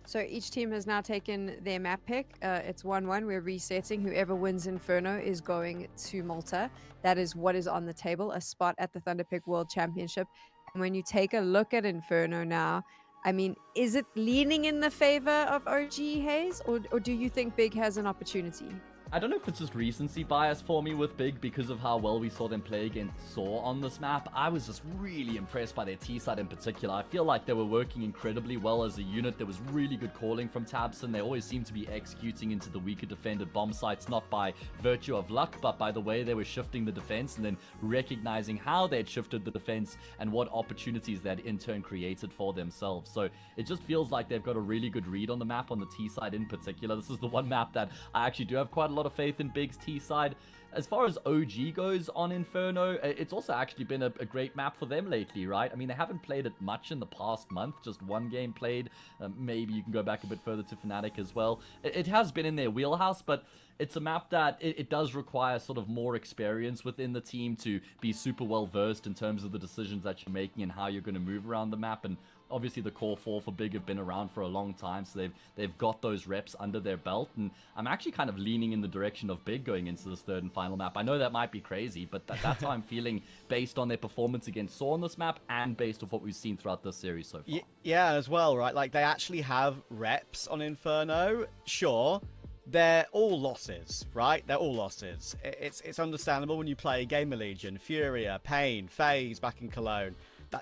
So each team has now taken their map pick. It's 1-1. We're resetting. Whoever wins Inferno is going to Malta. That is what is on the table, a spot at the Thunderpick World Championship. And when you take a look at Inferno now, I mean, is it leaning in the favor of OG Hayes, or do you think Big has an opportunity? I don't know if it's just recency bias for me with Big because of how well we saw them play against Saw on this map. I was just really impressed by their T-side in particular. I feel like they were working incredibly well as a unit. There was really good calling from Tabson. They always seemed to be executing into the weaker defended bomb sites, not by virtue of luck, but by the way they were shifting the defense and then recognizing how they had shifted the defense and what opportunities they had in turn created for themselves. So it just feels like they've got a really good read on the map on the T-side in particular. This is the one map that I actually do have quite a lot of faith in Big's T-side. As far as OG goes on Inferno, it's also actually been a great map for them lately, right? I mean, they haven't played it much in the past month, just one game played. Maybe you can go back a bit further to Fnatic as well. It has been in their wheelhouse, but it's a map that it does require sort of more experience within the team to be super well versed in terms of the decisions that you're making and how you're going to move around the map. And obviously the core four for Big have been around for a long time, so they've got those reps under their belt, and I'm actually kind of leaning in the direction of Big going into this third and final map. I know that might be crazy, but that's how I'm feeling based on their performance against Saw on this map and based on what we've seen throughout this series so far. Yeah, as well, right? Like, they actually have reps on Inferno. Sure, they're all losses, right? They're all losses. It's understandable when you play Gamer Legion, Furia, Pain, FaZe back in Cologne.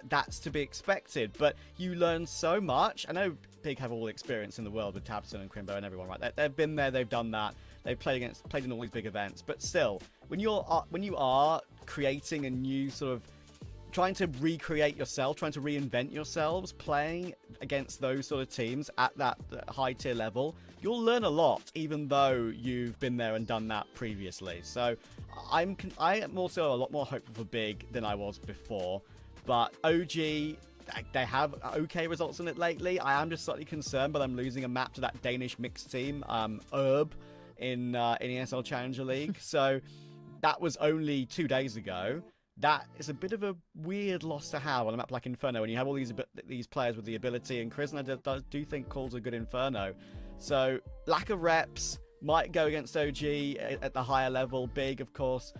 That's to be expected, but you learn so much. I know Big have all the experience in the world with Tabson and Crimbo and everyone, right? They've been there, they've done that, they've played in all these big events. But still, when you are creating a new sort of, trying to recreate yourself, trying to reinvent yourselves, playing against those sort of teams at that high tier level, you'll learn a lot, even though you've been there and done that previously. So I am also a lot more hopeful for Big than I was before. But OG, they have okay results in it lately. I am just slightly concerned by them losing a map to that Danish mixed team, Herb, in ESL Challenger League. So that was only 2 days ago. That is a bit of a weird loss to have on a map like Inferno when you have all these players with the ability, and Chris and I do think calls a good Inferno. So lack of reps might go against OG at the higher level. Big, of course.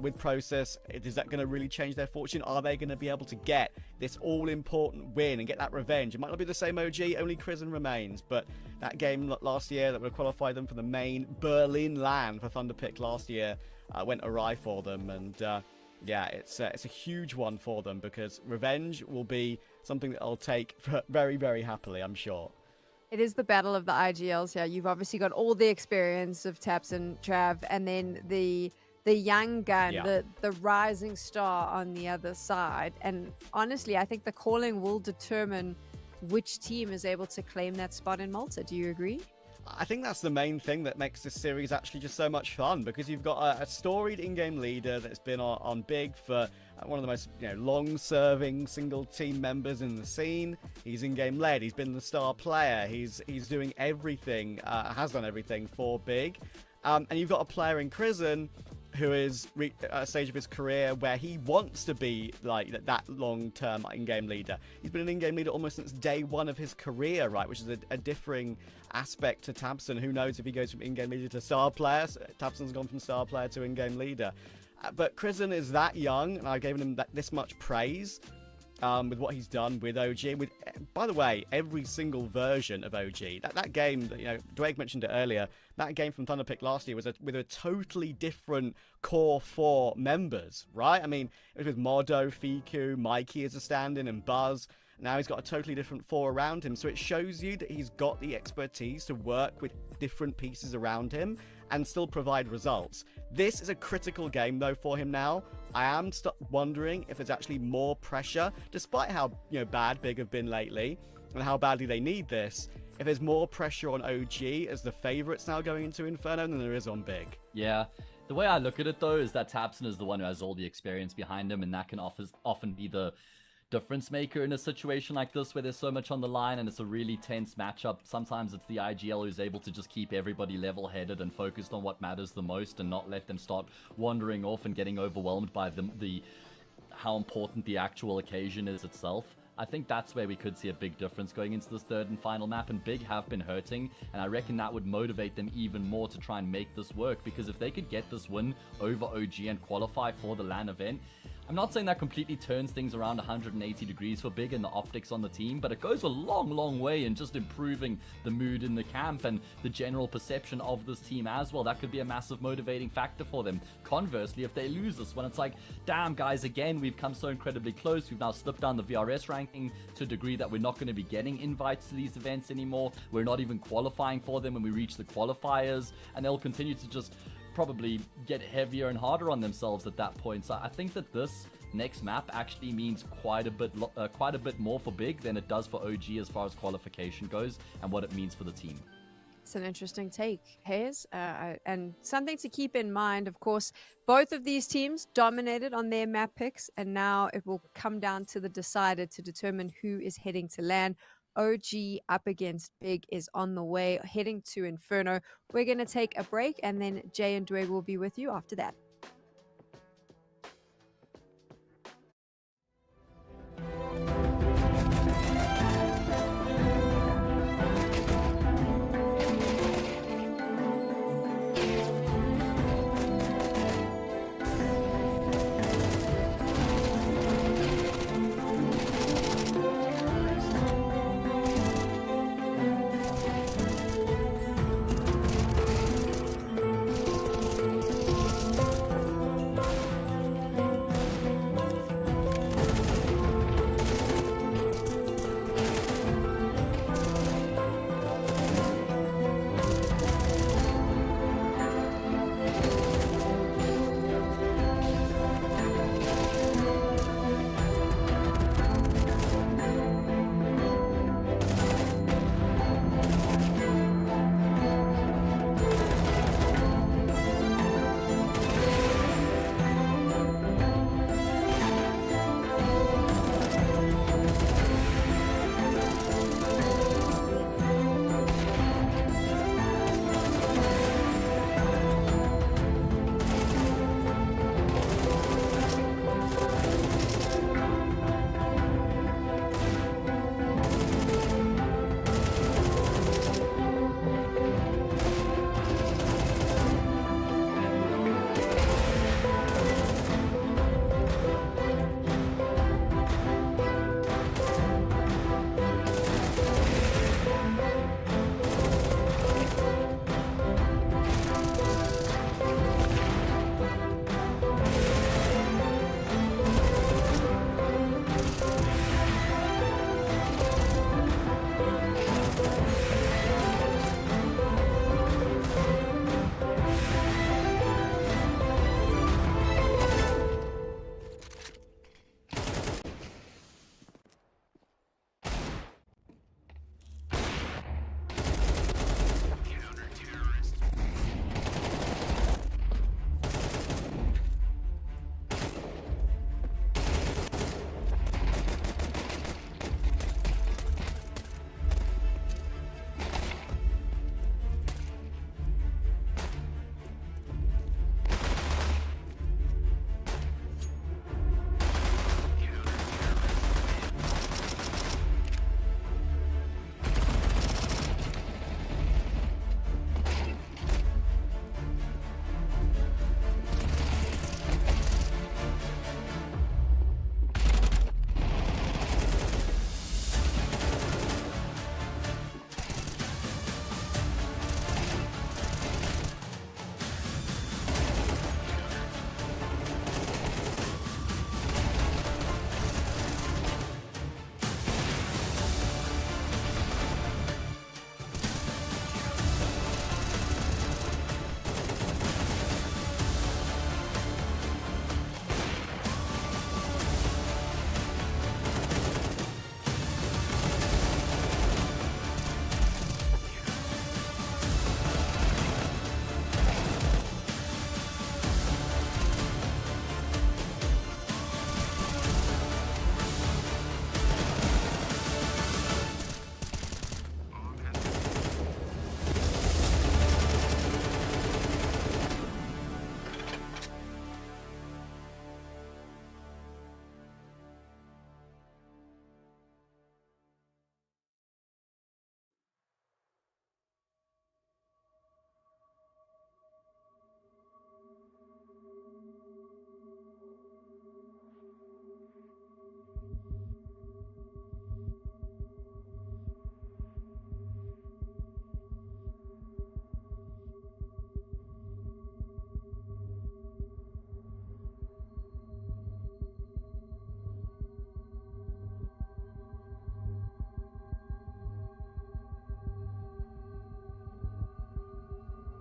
With Process, is that going to really change their fortune? Are they going to be able to get this all-important win and get that revenge? It might not be the same OG, only Krisen remains, but that game last year that would have qualified them for the main Berlin LAN for Thunderpick last year went awry for them, and yeah, it's a huge one for them because revenge will be something that I'll take very, very happily, I'm sure. It is the battle of the IGLs here. You've obviously got all the experience of Taps and Trav, and then the young gun, the rising star on the other side. And honestly, I think the calling will determine which team is able to claim that spot in Malta. Do you agree? I think that's the main thing that makes this series actually just so much fun, because you've got a storied in-game leader that's been on Big for one of the most long-serving single team members in the scene. He's in-game led. He's been the star player. He's doing everything, has done everything for Big. And you've got a player in Krisen who is at a stage of his career where he wants to be like that long-term in-game leader. He's been an in-game leader almost since day one of his career, right? Which is a differing aspect to tabseN. Who knows if he goes from in-game leader to star player? tabseN's gone from star player to in-game leader. But crizN is that young, and I've given him this much praise with what he's done with OG. With, by the way, every single version of OG. That game, you know, Dwayne mentioned it earlier. That game from Thunderpick last year was with a totally different core 4 members, right? I mean, it was with Modo, Fiku, Mikey as a stand-in, and Buzz. Now he's got a totally different 4 around him, so it shows you that he's got the expertise to work with different pieces around him and still provide results. This is a critical game, though, for him now. I am wondering if there's actually more pressure, despite how bad Big have been lately and how badly they need this. If there's more pressure on OG as the favourites now going into Inferno than there is on Big. Yeah. The way I look at it, though, is that tabseN is the one who has all the experience behind him, and that can often be the difference maker in a situation like this where there's so much on the line and it's a really tense matchup. Sometimes it's the IGL who's able to just keep everybody level-headed and focused on what matters the most and not let them start wandering off and getting overwhelmed by how important the actual occasion is itself. I think that's where we could see a big difference going into this third and final map, and Big have been hurting, and I reckon that would motivate them even more to try and make this work, because if they could get this win over OG and qualify for the LAN event, I'm not saying that completely turns things around 180 degrees for Big and the optics on the team, but it goes a long, long way in just improving the mood in the camp and the general perception of this team as well. That could be a massive motivating factor for them. Conversely, if they lose this one, it's like, damn guys, again, we've come so incredibly close. We've now slipped down the VRS ranking to a degree that we're not going to be getting invites to these events anymore. We're not even qualifying for them when we reach the qualifiers, and they'll continue to just probably get heavier and harder on themselves at that point. So I think that this next map actually means quite a bit more for Big than it does for OG as far as qualification goes and what it means for the team. It's an interesting take, Hayes, and something to keep in mind. Of course, both of these teams dominated on their map picks, and now it will come down to the decider to determine who is heading to LAN. OG up against Big is on the way, heading to Inferno. We're going to take a break, and then Jay and Dwayne will be with you after that.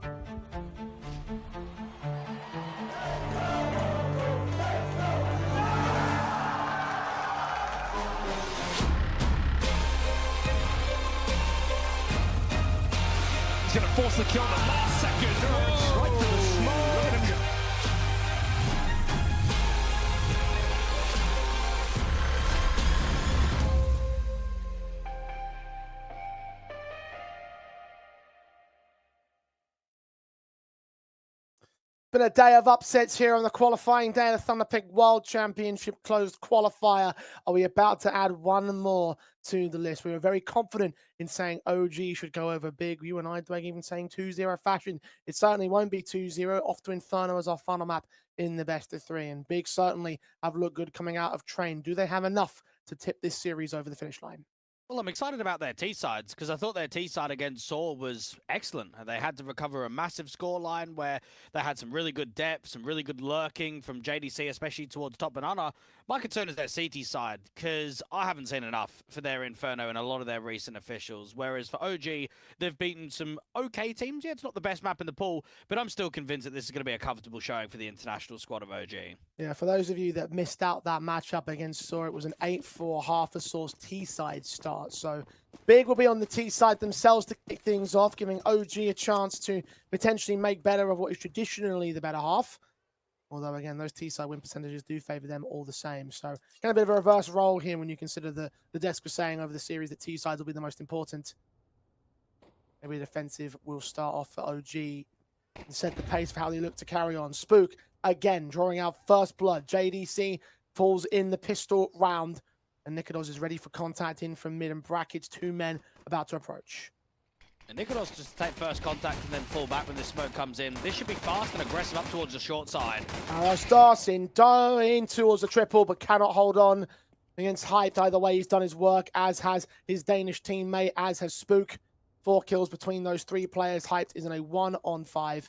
He's going to force the kill in the last second. Oh, right to the smoke. Look at him go. Been a day of upsets here on the qualifying day of the Thunderpick World Championship closed qualifier. Are we about to add one more to the list? We were very confident in saying OG should go over big. You and I, Dwayne, even saying 2-0 fashion. It certainly won't be 2-0. Off to Inferno as our final map in the best of three. And big certainly have looked good coming out of train. Do they have enough to tip this series over the finish line? Well, I'm excited about their T-sides because I thought their T-side against Saw was excellent. They had to recover a massive scoreline where they had some really good depth, some really good lurking from JDC, especially towards top banana. My concern is their CT side because I haven't seen enough for their Inferno and a lot of their recent officials. Whereas for OG, they've beaten some okay teams. Yeah, it's not the best map in the pool, but I'm still convinced that this is going to be a comfortable showing for the international squad of OG. Yeah, for those of you that missed out that matchup against Saw, it was an 8-4 half a Saw's T-side start. So Big will be on the T-side themselves to kick things off, giving OG a chance to potentially make better of what is traditionally the better half. Although, again, those T-side win percentages do favor them all the same. So kind of a bit of a reverse role here when you consider the desk was saying over the series that T-sides will be the most important. Maybe defensive will start off for OG and set the pace for how they look to carry on. Spook, again, drawing out first blood. JDC falls in the pistol round. And Nikodos is ready for contact in from mid and brackets. Two men about to approach. And Nikodos just take first contact and then fall back when the smoke comes in. This should be fast and aggressive up towards the short side. Starsin in towards the triple, but cannot hold on against Hyped. Either way, he's done his work, as has his Danish teammate, as has Spook. 4 kills between those 3 players. Hyped is in a 1-on-5. He's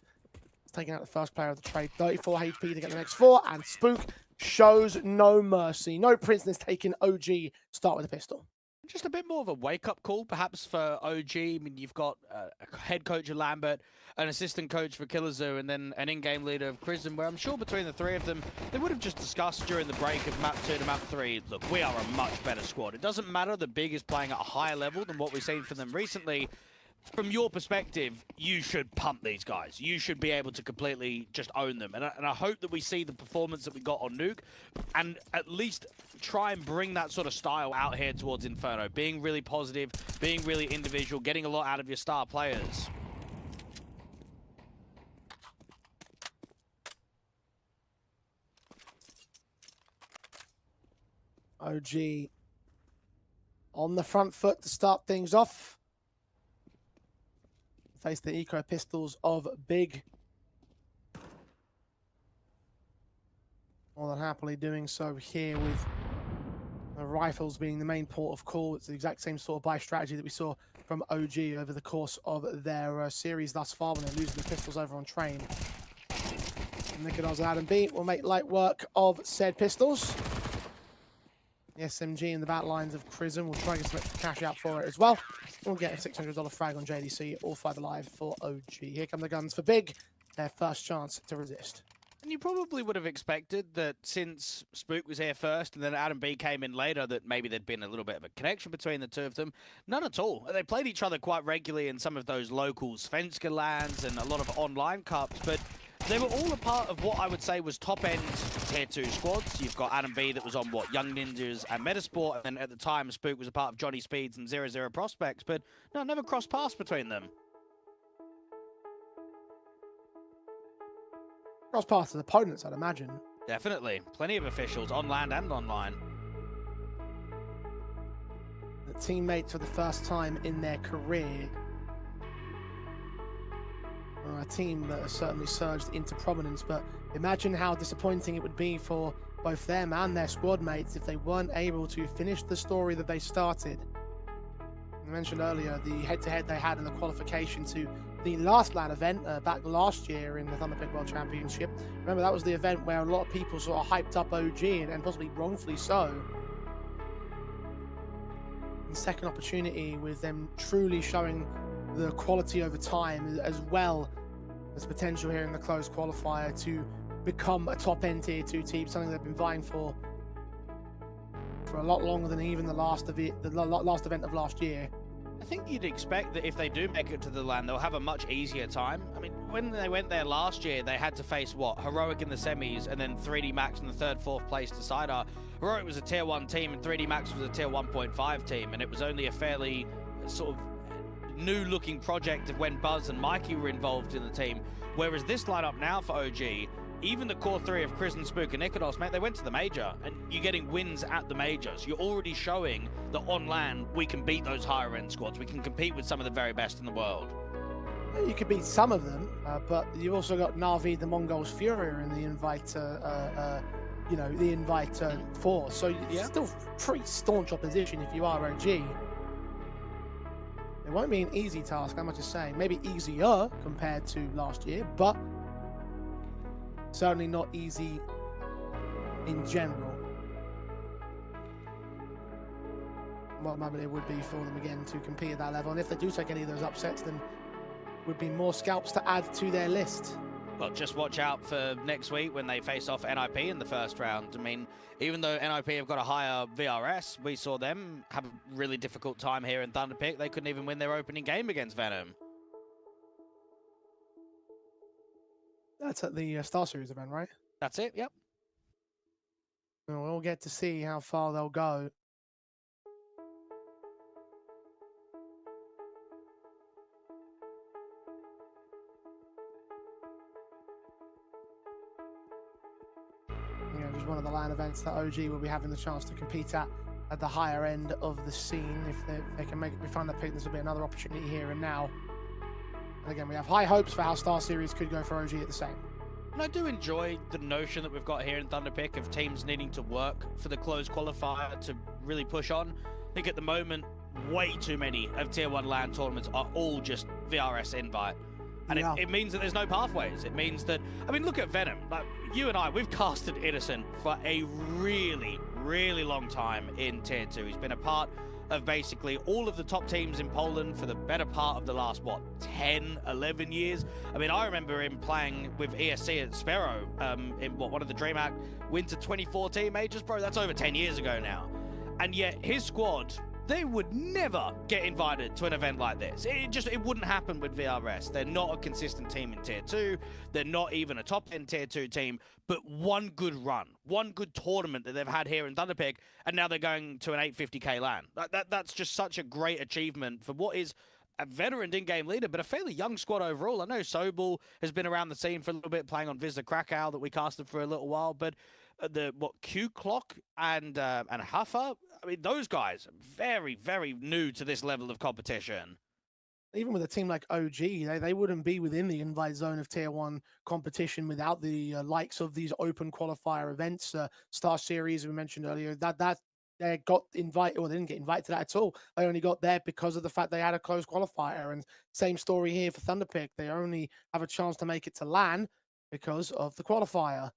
taking out the first player of the trade. 34 HP to get the next 4, and Spook shows no mercy. No prisoners taken. OG start with a pistol. Just a bit more of a wake-up call, perhaps, for OG. I mean, you've got a head coach of Lambert, an assistant coach for Killazoo, and then an in-game leader of Crism, where I'm sure between the 3 of them, they would have just discussed during the break of Map 2 to Map 3, look, we are a much better squad. It doesn't matter that Big is playing at a higher level than what we've seen from them recently. From your perspective, you should pump these guys. You should be able to completely just own them. And I hope that we see the performance that we got on Nuke and at least try and bring that sort of style out here towards Inferno. Being really positive, being really individual, getting a lot out of your star players. OG on the front foot to start things off. Face the eco pistols of Big. More than happily doing so here with the rifles being the main port of call. It's the exact same sort of buy strategy that we saw from OG over the course of their series thus far when they're losing the pistols over on train. Nikodos and Adam B will make light work of said pistols. The SMG in the back lines of Crism will try and get some extra cash out for it as well. We'll get a $600 frag on JDC, all 5 alive for OG. Here come the guns for Big, their first chance to resist. And you probably would have expected that since Spook was here first and then Adam B came in later, that maybe there'd been a little bit of a connection between the 2 of them. None at all. They played each other quite regularly in some of those local Svenska lands and a lot of online cups, but they were all a part of what I would say was top-end Tier 2 squads. You've got Adam B that was on, what, Young Ninjas and Metasport, and then at the time, Spook was a part of Johnny Speeds and 0-0 Prospects, but no, never crossed paths between them. Cross paths with opponents, I'd imagine. Definitely. Plenty of officials, on land and online. The teammates for the first time in their career. A team that has certainly surged into prominence, but imagine how disappointing it would be for both them and their squad mates if they weren't able to finish the story that they started. I mentioned earlier the head-to-head they had in the qualification to the last LAN event back last year in the Thunderpick World Championship. Remember, that was the event where a lot of people sort of hyped up OG and possibly wrongfully so. And second opportunity with them truly showing the quality over time, as well There's potential here in the closed qualifier to become a top-end tier 2 team, something they've been vying for a lot longer than even the last event of last year. I think you'd expect that if they do make it to the LAN, they'll have a much easier time. I mean, when they went there last year, they had to face, what, Heroic in the semis, and then 3D Max in the 3rd, 4th place decider. Heroic was a tier 1 team, and 3D Max was a tier 1.5 team, and it was only a fairly sort of new-looking project of when Buzz and Mikey were involved in the team. Whereas this lineup now for OG, even the core 3 of Chris and Spook and Nikodos, mate, they went to the major, and you're getting wins at the majors. You're already showing that on LAN, we can beat those higher-end squads. We can compete with some of the very best in the world. You could beat some of them, but you've also got Na'Vi, the Mongols Fury in the invite, the invite 4. So it's still pretty staunch opposition if you are OG. It won't be an easy task, I'm just saying. Maybe easier compared to last year, but certainly not easy in general. What maybe it would be for them again to compete at that level, and if they do take any of those upsets, then would be more scalps to add to their list. Well, just watch out for next week when they face off NIP in the first round. I mean, even though NIP have got a higher VRS, we saw them have a really difficult time here in Thunderpick. They couldn't even win their opening game against Venom. That's at the Star Series event, right? That's it, yep. And we'll get to see how far they'll go. Just one of the LAN events that OG will be having the chance to compete at the higher end of the scene. If they can make it, we find that pick, this will be another opportunity here and now. And again, we have high hopes for how Star Series could go for OG at the same. And I do enjoy the notion that we've got here in Thunderpick of teams needing to work for the closed qualifier to really push on. I think at the moment, way too many of Tier 1 LAN tournaments are all just VRS invite. And it means that there's no pathways. It means that, I mean, look at Venom. Like, you and I, we've casted Innocent for a really, really long time in Tier 2. He's been a part of basically all of the top teams in Poland for the better part of the last, what, 10, 11 years? I mean, I remember him playing with ESC at Sparrow in, one of the DreamHack Winter 2014 majors. Bro, that's over 10 years ago now. And yet his squad, they would never get invited to an event like this. It wouldn't happen with VRS. They're not a consistent team in Tier 2. They're not even a top-end Tier 2 team. But one good run, one good tournament that they've had here in Thunderpick, and now they're going to an 850k LAN. That's just such a great achievement for what is a veteran in-game leader, but a fairly young squad overall. I know Sobel has been around the scene for a little bit, playing on Vizsla Krakow that we casted for a little while, but Q-Clock and Huffer, I mean, those guys, very, very new to this level of competition. Even with a team like OG, they wouldn't be within the invite zone of Tier 1 competition without the likes of these open qualifier events. Star Series, we mentioned earlier, that they got invited, or they didn't get invited to that at all. They only got there because of the fact they had a closed qualifier. And same story here for Thunderpick. They only have a chance to make it to LAN because of the qualifier.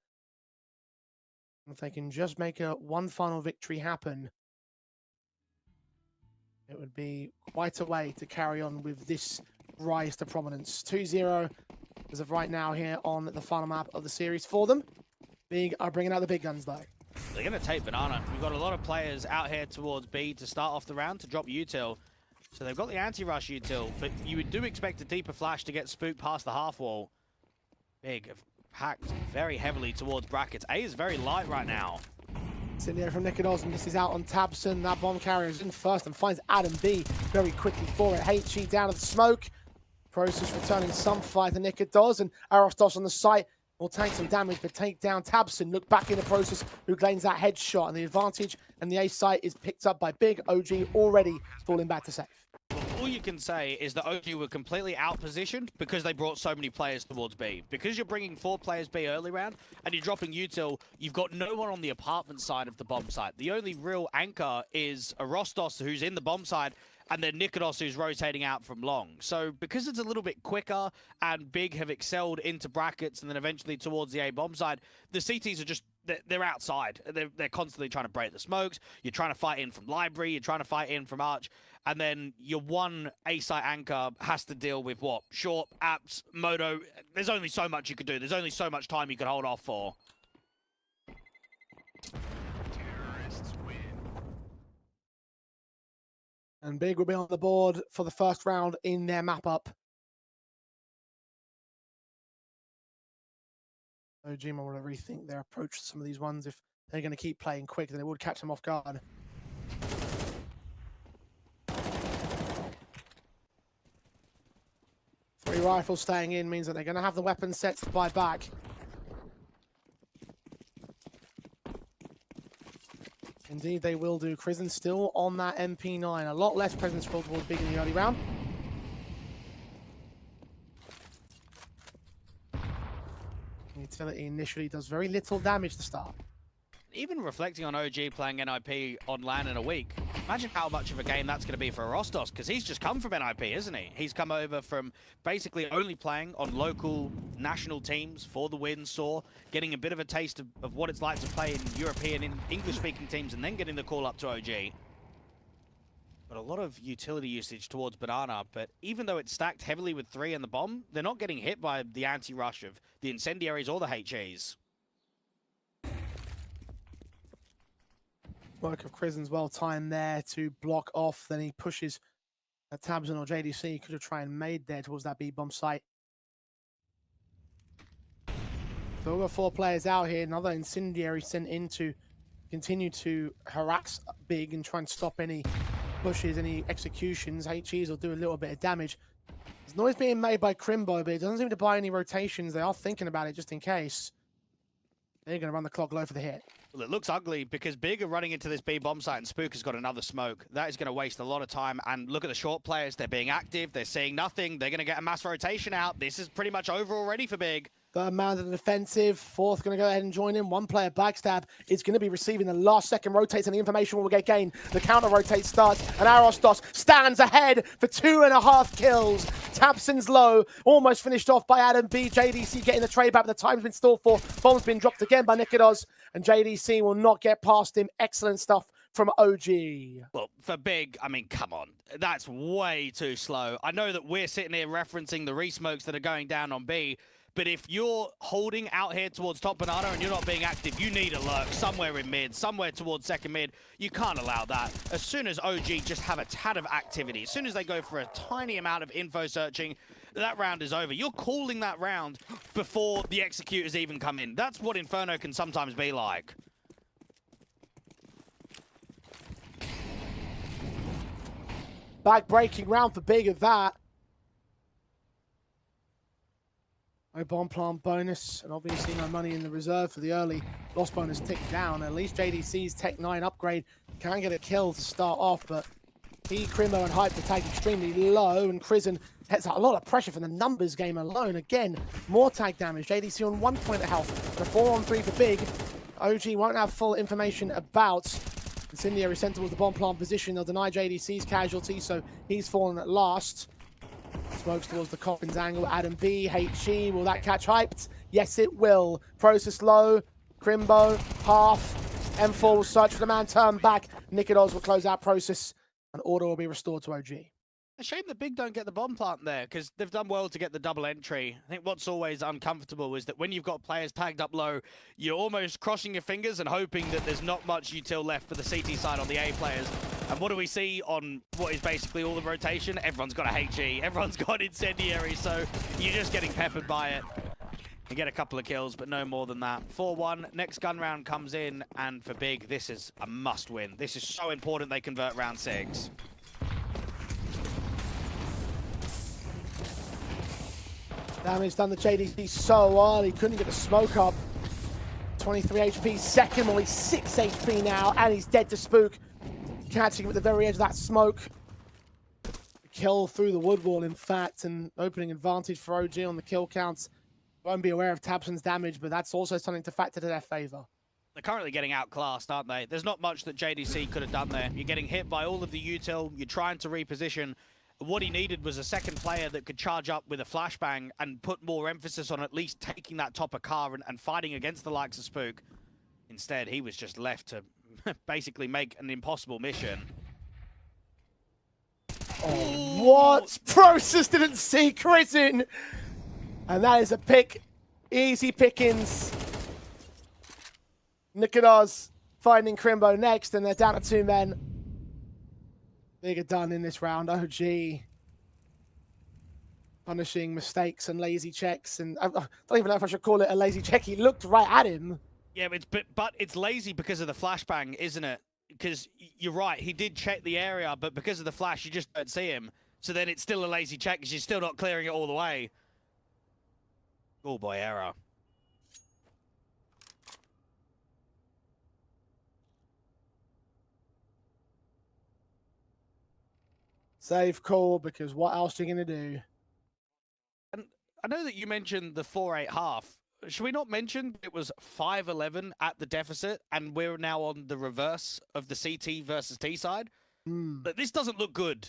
If they can just make one final victory happen, it would be quite a way to carry on with this rise to prominence. 2-0 as of right now here on the final map of the series for them. Big are bringing out the big guns though. They're going to take Banana. We've got a lot of players out here towards B to start off the round to drop util. So they've got the anti-rush util, but you do expect a deeper flash to get spooked past the half wall. Big have hacked very heavily towards brackets. A is very light right now. Sitting there from Nikodos, and this is out on Tabson. That bomb carrier is in first and finds Adam B very quickly for it. HE down to the smoke. Process returning some fire to Nikodos, and Arostos on the site will take some damage, but take down Tabson. Look back in the Process, who gains that headshot, and the advantage and the A site is picked up by Big. OG already falling back to safe. All you can say is that OG were completely out-positioned because they brought so many players towards B. Because you're bringing 4 players B early round and you're dropping util, you've got no one on the apartment side of the bomb site. The only real anchor is Arostos, who's in the bomb side, and then Nikodos, who's rotating out from long. So because it's a little bit quicker and Big have excelled into brackets and then eventually towards the A bomb side, the CTs are just they're outside. They're constantly trying to break the smokes. You're trying to fight in from library. You're trying to fight in from arch. And then your one A-site anchor has to deal with what? Short, apps, moto. There's only so much you could do. There's only so much time you could hold off for. And Big will be on the board for the first round in their map up. OG might want to rethink their approach to some of these ones. If they're going to keep playing quick, then it would catch them off guard. Three rifles staying in means that they're going to have the weapon sets to buy back. Indeed, they will do. Krisen still on that MP9. A lot less presence towards Big in the early round. Utility initially does very little damage to start. Even reflecting on OG playing NIP on LAN in a week, imagine how much of a game that's going to be for Rostos, because he's just come from NIP, isn't he? He's come over from basically only playing on local national teams for the win, getting a bit of a taste of what it's like to play in European, in English-speaking teams, and then getting the call up to OG. But a lot of utility usage towards Banana, but even though it's stacked heavily with 3 and the bomb, they're not getting hit by the anti-rush of the incendiaries or the HEs. Work of Krisen's well timed there to block off. Then he pushes Tabson or JDC. He could have tried and made there towards that B-bomb site. So we've got 4 players out here. Another incendiary sent in to continue to harass Big and try and stop any pushes, any executions. HEs will do a little bit of damage. There's noise being made by Crimbo, but it doesn't seem to buy any rotations. They are thinking about it just in case. They're going to run the clock low for the hit. Well, it looks ugly because Big are running into this B bomb site and Spook has got another smoke. That is going to waste a lot of time. And look at the short players. They're being active. They're seeing nothing. They're going to get a mass rotation out. This is pretty much over already for Big. Third man to the defensive. Fourth going to go ahead and join in. One player backstab is going to be receiving the last second rotates and the information will get gained. The counter rotate starts and Arostos stands ahead for 2.5 kills. Tabson's low, almost finished off by Adam B. JDC getting the trade back, but the time's been stalled for. Bomb's been dropped again by Nikodos and JDC will not get past him. Excellent stuff from OG. Well, for Big, I mean, come on. That's way too slow. I know that we're sitting here referencing the re-smokes that are going down on B, but if you're holding out here towards top Banana and you're not being active, you need a lurk somewhere in mid, somewhere towards second mid. You can't allow that. As soon as OG just have a tad of activity, as soon as they go for a tiny amount of info searching, that round is over. You're calling that round before the executors even come in. That's what Inferno can sometimes be like. Back-breaking round for Big of that. No bomb plant bonus, and obviously no money in the reserve for the early loss bonus ticked down. At least JDC's Tech 9 upgrade can get a kill to start off, but he, Crimbo, and Hype are tagged extremely low, and Krisen has a lot of pressure from the numbers game alone. Again, more tag damage. JDC on 1 point of health, and a 4-on-3 for Big. OG won't have full information about Incendiary sent towards the bomb plant position. They'll deny JDC's casualty, so he's fallen at last. Smokes towards the Coffins angle. Adam B, HE, will that catch Hyped? Yes, it will. Process low. Crimbo, half. M4 will search for the man, turn back. Nikodos will close out Process, and order will be restored to OG. A shame that Big don't get the bomb plant there, because they've done well to get the double entry. I think what's always uncomfortable is that when you've got players tagged up low, you're almost crossing your fingers and hoping that there's not much util left for the CT side on the A players. And what do we see on what is basically all the rotation? Everyone's got a HE, everyone's got incendiary, so you're just getting peppered by it. You get a couple of kills, but no more than that. 4-1, next gun round comes in, and for Big, this is a must win. This is so important they convert round 6. Damage done to JDC so early, couldn't get the smoke up. 23 HP, second while he's 6 HP now, and he's dead to Spook. Catching him at the very edge of that smoke. Kill through the wood wall, in fact, and opening advantage for OG on the kill counts. Won't be aware of Tabson's damage, but that's also something to factor to their favor. They're currently getting outclassed, aren't they? There's not much that JDC could have done there. You're getting hit by all of the util, you're trying to reposition. What he needed was a second player that could charge up with a flashbang and put more emphasis on at least taking that top of car and fighting against the likes of Spook. Instead, he was just left to basically make an impossible mission. Oh, what? Process didn't see Crizin! And that is a pick. Easy pickings. Nikolas finding Crimbo next, and they're down to 2 men. Bigger done in this round. OG punishing mistakes and lazy checks, and I don't even know if I should call it a lazy check. He looked right at him. Yeah, but it's lazy because of the flashbang, isn't it? Because you're right, he did check the area, but because of the flash, you just don't see him. So then it's still a lazy check because you're still not clearing it all the way. Oh boy, error. Save call, because what else are you going to do? And I know that you mentioned the 4-8 half. Should we not mention it was 5-11 at the deficit, and we're now on the reverse of the CT versus T side? But this doesn't look good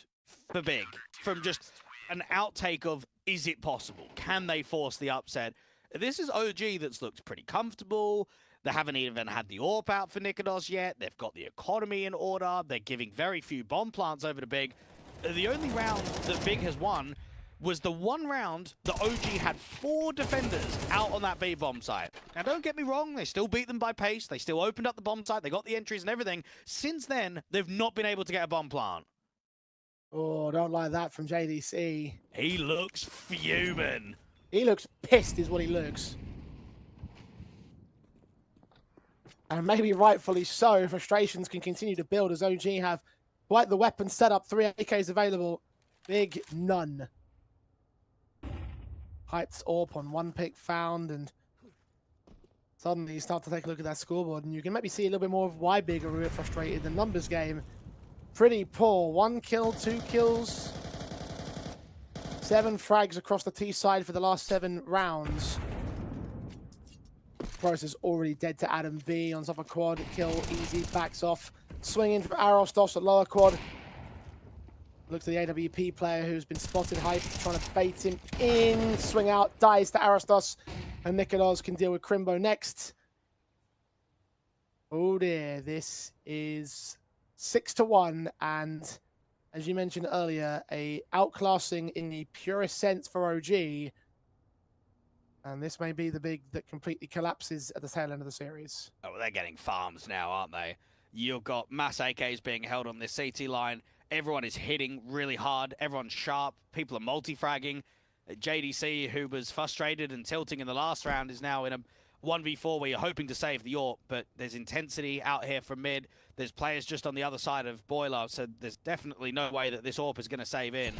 for Big, from just an outtake of, is it possible? Can they force the upset? This is OG that's looked pretty comfortable. They haven't even had the AWP out for Nikolas yet. They've got the economy in order. They're giving very few bomb plants over to Big. The only round that Big has won was the one round that OG had 4 defenders out on that B bomb site. Now, don't get me wrong, they still beat them by pace. They still opened up the bomb site. They got the entries and everything. Since then, they've not been able to get a bomb plant. Oh, don't like that from JDC. He looks fuming. He looks pissed is what he looks. And maybe rightfully so. Frustrations can continue to build as OG have quite the weapon set up. 3 AKs available. Big, none. Hyped AWP on 1 pick found, and suddenly you start to take a look at that scoreboard, and you can maybe see a little bit more of why Big are a bit frustrated. The numbers game, pretty poor. 1 kill, 2 kills. 7 frags across the T side for the last 7 rounds. Price is already dead to Adam B on top of quad. Kill easy, backs off. Swinging from Arostos at lower quad. Looks at the AWP player who's been spotted hyped, trying to bait him in. Swing out, dies to Arostos. And Nikolas can deal with Crimbo next. Oh dear, this is 6-1. And as you mentioned earlier, a outclassing in the purest sense for OG. And this may be the Big that completely collapses at the tail end of the series. Oh, well, they're getting farms now, aren't they? You've got mass AKs being held on this CT line. Everyone is hitting really hard. Everyone's sharp. People are multi-fragging. JDC, who was frustrated and tilting in the last round, is now in a 1v4 where you're hoping to save the AWP, but there's intensity out here from mid. There's players just on the other side of Boiler, so there's definitely no way that this AWP is going to save in.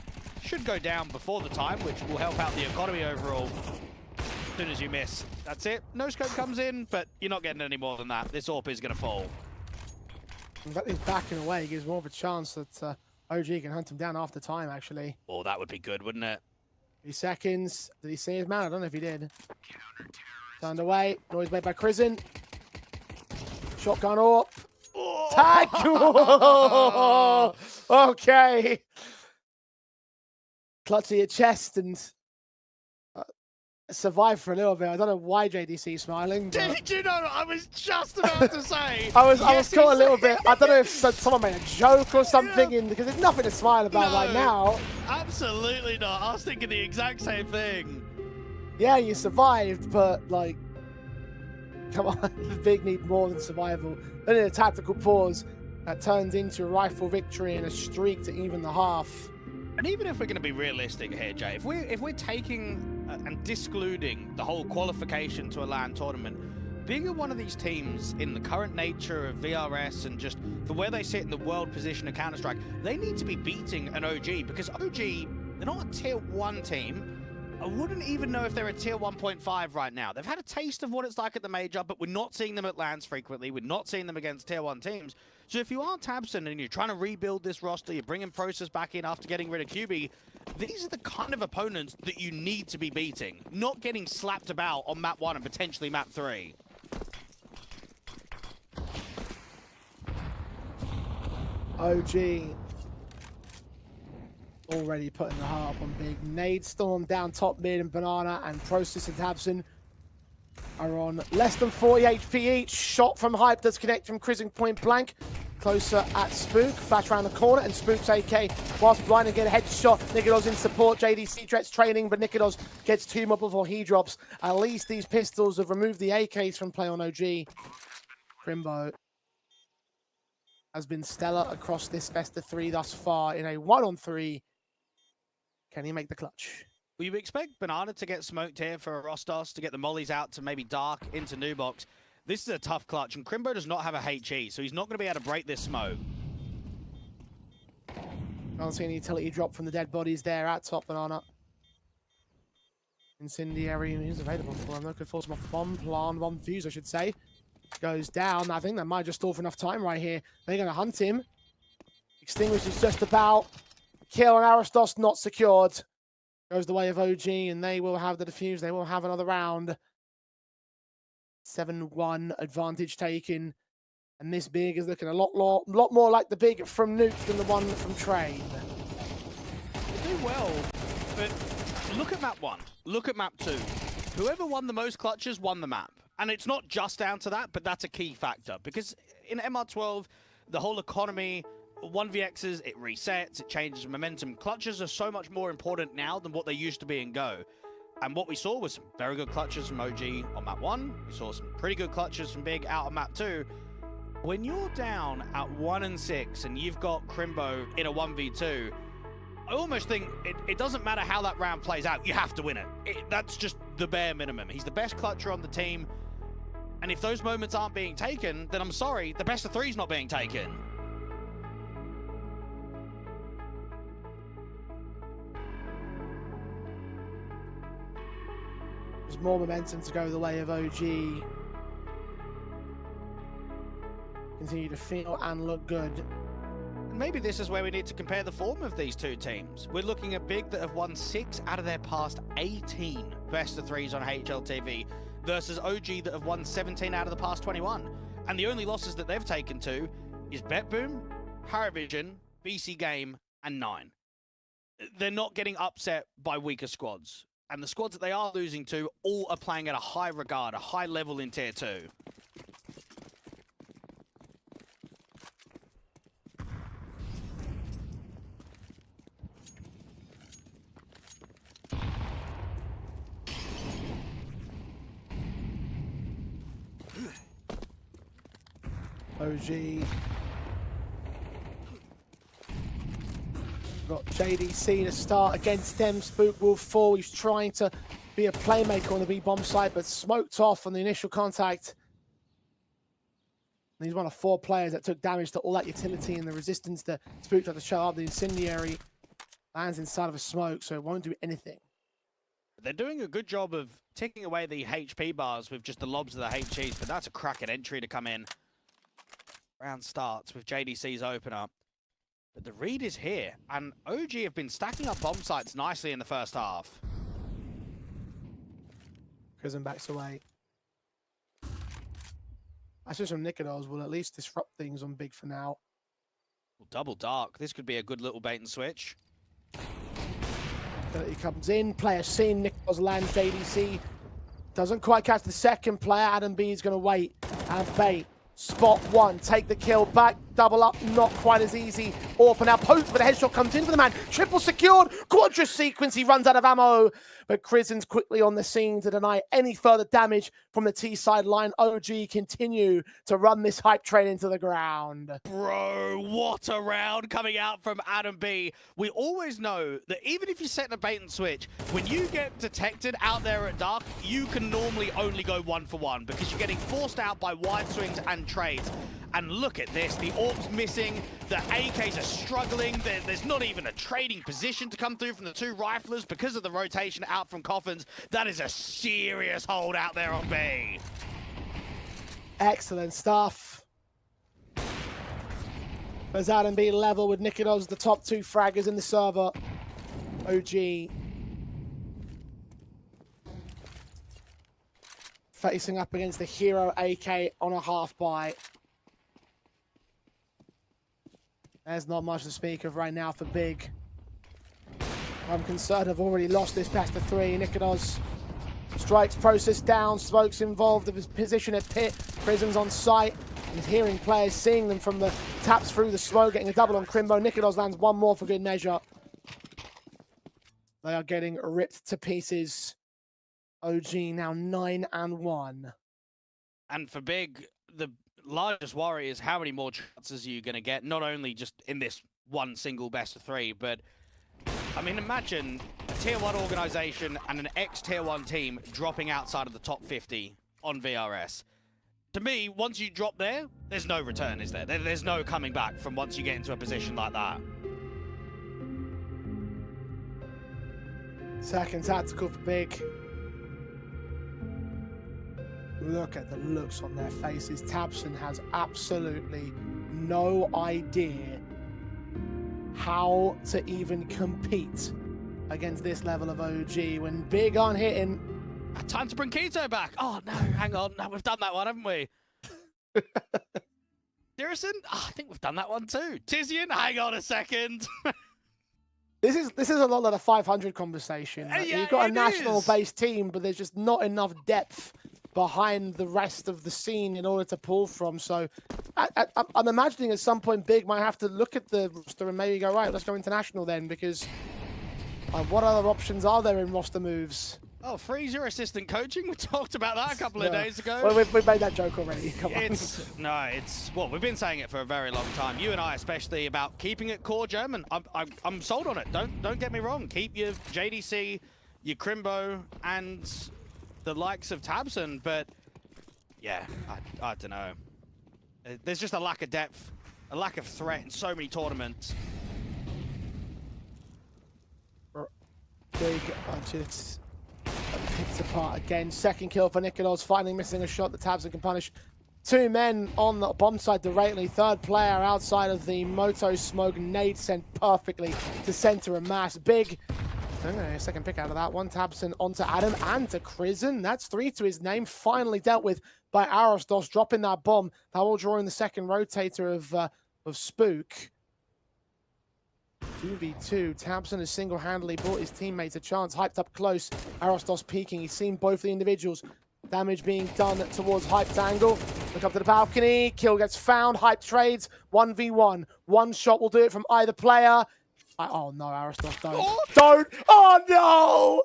Should go down before the time, which will help out the economy overall. As soon as you miss, that's it. No scope comes in, but you're not getting any more than that. This AWP is going to fall. In fact, he's backing away. Gives more of a chance that OG can hunt him down after time, actually. Oh, that would be good, wouldn't it? 3 seconds. Did he see his man? I don't know if he did. Turned away. Noise made by Crizin. Shotgun up. Oh. Tag! Oh. Okay. Clutch to your chest and survive for a little bit. I don't know why JDC is smiling. Did you know what I was just about to say? I was caught a little bit. I don't know if someone made a joke or something, because there's nothing to smile about right now. Absolutely not. I was thinking the exact same thing. Yeah, you survived, but like, come on, the Big need more than survival. Then in a tactical pause, that turns into a rifle victory and a streak to even the half. And even if we're going to be realistic here, Jay, if we're taking and discluding the whole qualification to a LAN tournament, being one of these teams in the current nature of VRS and just for where they sit in the world position of Counter-Strike, they need to be beating an OG, because OG, they're not a tier 1 team. I wouldn't even know if they're a tier 1.5 right now. They've had a taste of what it's like at the major, but we're not seeing them at LANs frequently. We're not seeing them against tier 1 teams. So if you are Tabson and you're trying to rebuild this roster, you're bringing Process back in after getting rid of QB, these are the kind of opponents that you need to be beating, not getting slapped about on map 1 and potentially map 3. OG already putting the heart up on Big. Nade Storm down top mid and Banana and Process and Tabson are on less than 40 HP each. Shot from Hype does connect from Krizzing point blank. Closer at Spook. Flash around the corner, and Spook's AK. Whilst blind and get a headshot. Nikidos in support. JDC Dret's training, but Nikidos gets 2 more before he drops. At least these pistols have removed the AKs from play on OG. Crimbo has been stellar across this best of 3 thus far in a 1-on-3. Can he make the clutch? Well, you expect Banana to get smoked here for Rostos, to get the mollies out to maybe Dark into New Box. This is a tough clutch, and Crimbo does not have a HE, so he's not going to be able to break this smoke. Can't see any utility drop from the dead bodies there at top. Banana. Incendiary is available for him. Could force him off the bomb. Bomb fuse, I should say. Goes down. I think that might just stall for enough time right here. They're going to hunt him. Extinguish is just about. Kill, and Aristos not secured. Goes the way of OG, and they will have the defuse. They will have another round. 7-1 advantage taken. And this big is looking a lot more like the big from Nuke than the one from Trade. They do well, but look at map 1. Look at map 2. Whoever won the most clutches won the map. And it's not just down to that, but that's a key factor. Because in MR12, the whole economy, 1vx's, it resets, it changes momentum. Clutches are so much more important now than what they used to be in Go. And what we saw was some very good clutches from OG on map 1. We saw some pretty good clutches from Big out on map 2. When you're down at 1 and 6 and you've got Crimbo in a 1v2, I almost think it doesn't matter how that round plays out, you have to win it. That's just the bare minimum. He's the best clutcher on the team. And if those moments aren't being taken, then I'm sorry, the best of 3's not being taken. There's more momentum to go the way of OG. Continue to feel and look good. Maybe this is where we need to compare the form of these two teams. We're looking at Big that have won 6 out of their past 18 best of 3s on HLTV versus OG that have won 17 out of the past 21. And the only losses that they've taken to is BetBoom, PARIVISION, BC Game, and 9. They're not getting upset by weaker squads. And the squads that they are losing to all are playing at a high regard, a high level in Tier 2. OG. Got JDC to start against them. Spook will fall. He's trying to be a playmaker on the B bomb side, but smoked off on the initial contact. And he's one of 4 players that took damage to all that utility and the resistance that Spook tried to show up. The incendiary lands inside of a smoke, so it won't do anything. They're doing a good job of taking away the HP bars with just the lobs of the HEs, but that's a cracking entry to come in. Round starts with JDC's opener. But the read is here, and OG have been stacking up bomb sites nicely in the first half. Prison backs away. Ashes from Nikidos will at least disrupt things on Big for now. Well, double dark. This could be a good little bait and switch. He comes in, player seen, Nikidos lands JDC. Doesn't quite catch the second player. Adam B is going to wait and bait. Spot 1, take the kill back, double up, not quite as easy. Orp now poked, but the headshot comes in for the man. Triple secured, quadra sequence, he runs out of ammo. But Krizen's quickly on the scene to deny any further damage from the T-side line. OG continue to run this hype train into the ground. Bro, what a round coming out from Adam B. We always know that even if you set a bait and switch, when you get detected out there at dark, you can normally only go 1-for-1 because you're getting forced out by wide swings and trades. And look at this, the Orb's missing, the AKs are struggling, there's not even a trading position to come through from the 2 riflers because of the rotation out from Coffins. That is a serious hold out there on B. Excellent stuff. As Adam B level with Nikidos, the top 2 fraggers in the server. OG facing up against the hero AK on a half buy. There's not much to speak of right now for Big. I'm concerned I've already lost this best of 3. Nikidos Strikes process down, Smoke's involved of his position at pit, Prism's on site. He's hearing players, seeing them from the taps through the smoke, getting a double on Crimbo. Nikolos lands one more for good measure. They are getting ripped to pieces. OG now 9-1. And for Big, the largest worry is how many more chances are you going to get, not only just in this one single best of 3, but I mean, imagine a tier 1 organization and an ex-tier 1 team dropping outside of the top 50 on VRS. To me, once you drop there, there's no return, is there? There's no coming back from once you get into a position like that. Second tactical for Big. Look at the looks on their faces. tabseN has absolutely no idea how to even compete against this level of OG when Big aren't hitting. Time to bring Keto back. Oh, no, hang on. No, we've done that one, haven't we? Dirison? Oh, I think we've done that one too. Tizian? Hang on a second. This is a lot of the 500 conversation. Like, Yeah, you've got a it national-based team, but there's just not enough depth behind the rest of the scene in order to pull from. So I'm imagining at some point Big might have to look at the roster and maybe go, right, let's go international then, because what other options are there in roster moves? Oh, freeze your assistant coaching? We talked about that a couple of days ago. Well, we've made that joke already. Come on. Well, we've been saying it for a very long time. You and I especially, about keeping it core German. I'm sold on it. Don't get me wrong. Keep your JDC, your Crimbo, and the likes of tabseN, but yeah, I don't know. There's just a lack of depth, a lack of threat in so many tournaments. Big just picked apart again. Second kill for Nikolos, finally missing a shot that tabseN can punish. 2 men on the bomb side directly. Third player outside of the Moto smoke. Nade sent perfectly to center a mass. Big. A second pick out of that one. tabseN onto Adam and to Crizzen. That's 3 to his name. Finally dealt with by Arostos, dropping that bomb. That will draw in the second rotator of Spook. 2v2. tabseN has single-handedly brought his teammates a chance. Hyped up close. Arostos peeking. He's seen both the individuals. Damage being done towards Hyped angle. Look up to the balcony. Kill gets found. Hype trades. 1v1. One shot will do it from either player. Oh no, Arostos, don't. Oh. Don't! Oh no!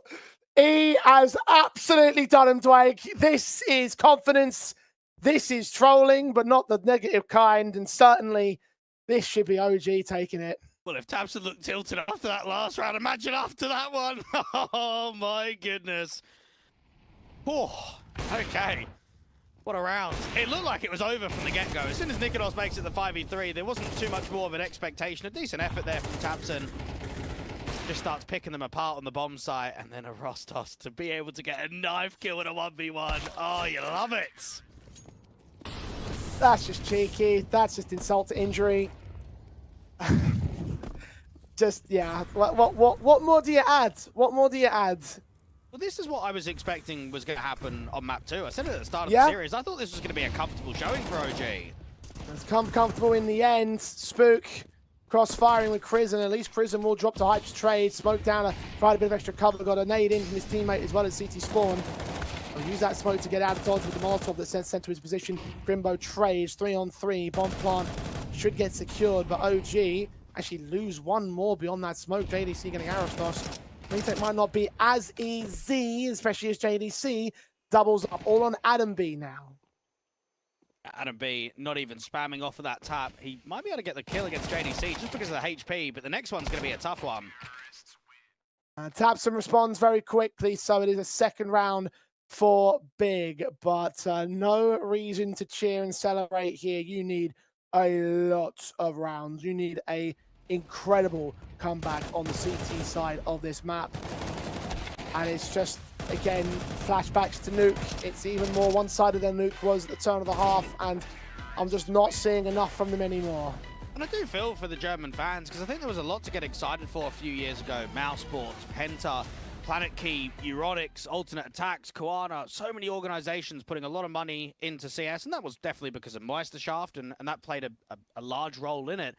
He has absolutely done him, Dwayne. This is confidence. This is trolling, but not the negative kind. And certainly, this should be OG taking it. Well, if tabseN looked tilted after that last round, imagine after that one. Oh my goodness. Oh, okay. What a round. It looked like it was over from the get-go. As soon as Nikolos makes it the 5v3, there wasn't too much more of an expectation. A decent effort there from tabseN. Just starts picking them apart on the bomb site, and then Arostos to be able to get a knife kill in a 1v1. Oh, you love it. That's just cheeky. That's just insult to injury. Just, yeah. What more do you add? What more do you add? Well, this is what I was expecting was going to happen on map 2. I said it at the start of the series. I thought this was going to be a comfortable showing for OG. It's come comfortable in the end. Spook cross-firing with Crizzen. At least Crizzen will drop to Hype's trade. Smoke down to provide a bit of extra cover. Got a nade in from his teammate as well as CT Spawn. He'll use that smoke to get out of dodge with the Molotov that sent to his position. Grimbo trades 3-on-3. Bomb plant should get secured, but OG actually lose one more beyond that smoke. JDC getting Arostos. Retake might not be as easy, especially as JDC doubles up all on Adam B now. Adam B not even spamming off of that tap. He might be able to get the kill against JDC just because of the HP, but the next one's going to be a tough one. tabseN responds very quickly, so it is a second round for Big, but no reason to cheer and celebrate here. You need a lot of rounds. You need a incredible comeback on the CT side of this map. And it's just, again, flashbacks to Nuke. It's even more one-sided than Nuke was at the turn of the half, and I'm just not seeing enough from them anymore. And I do feel for the German fans, because I think there was a lot to get excited for a few years ago. Mousesports, Penta, Planet Key, Euronics, Alternate Attacks, Koana, so many organizations putting a lot of money into CS, and that was definitely because of Meisterschaft, and that played a large role in it.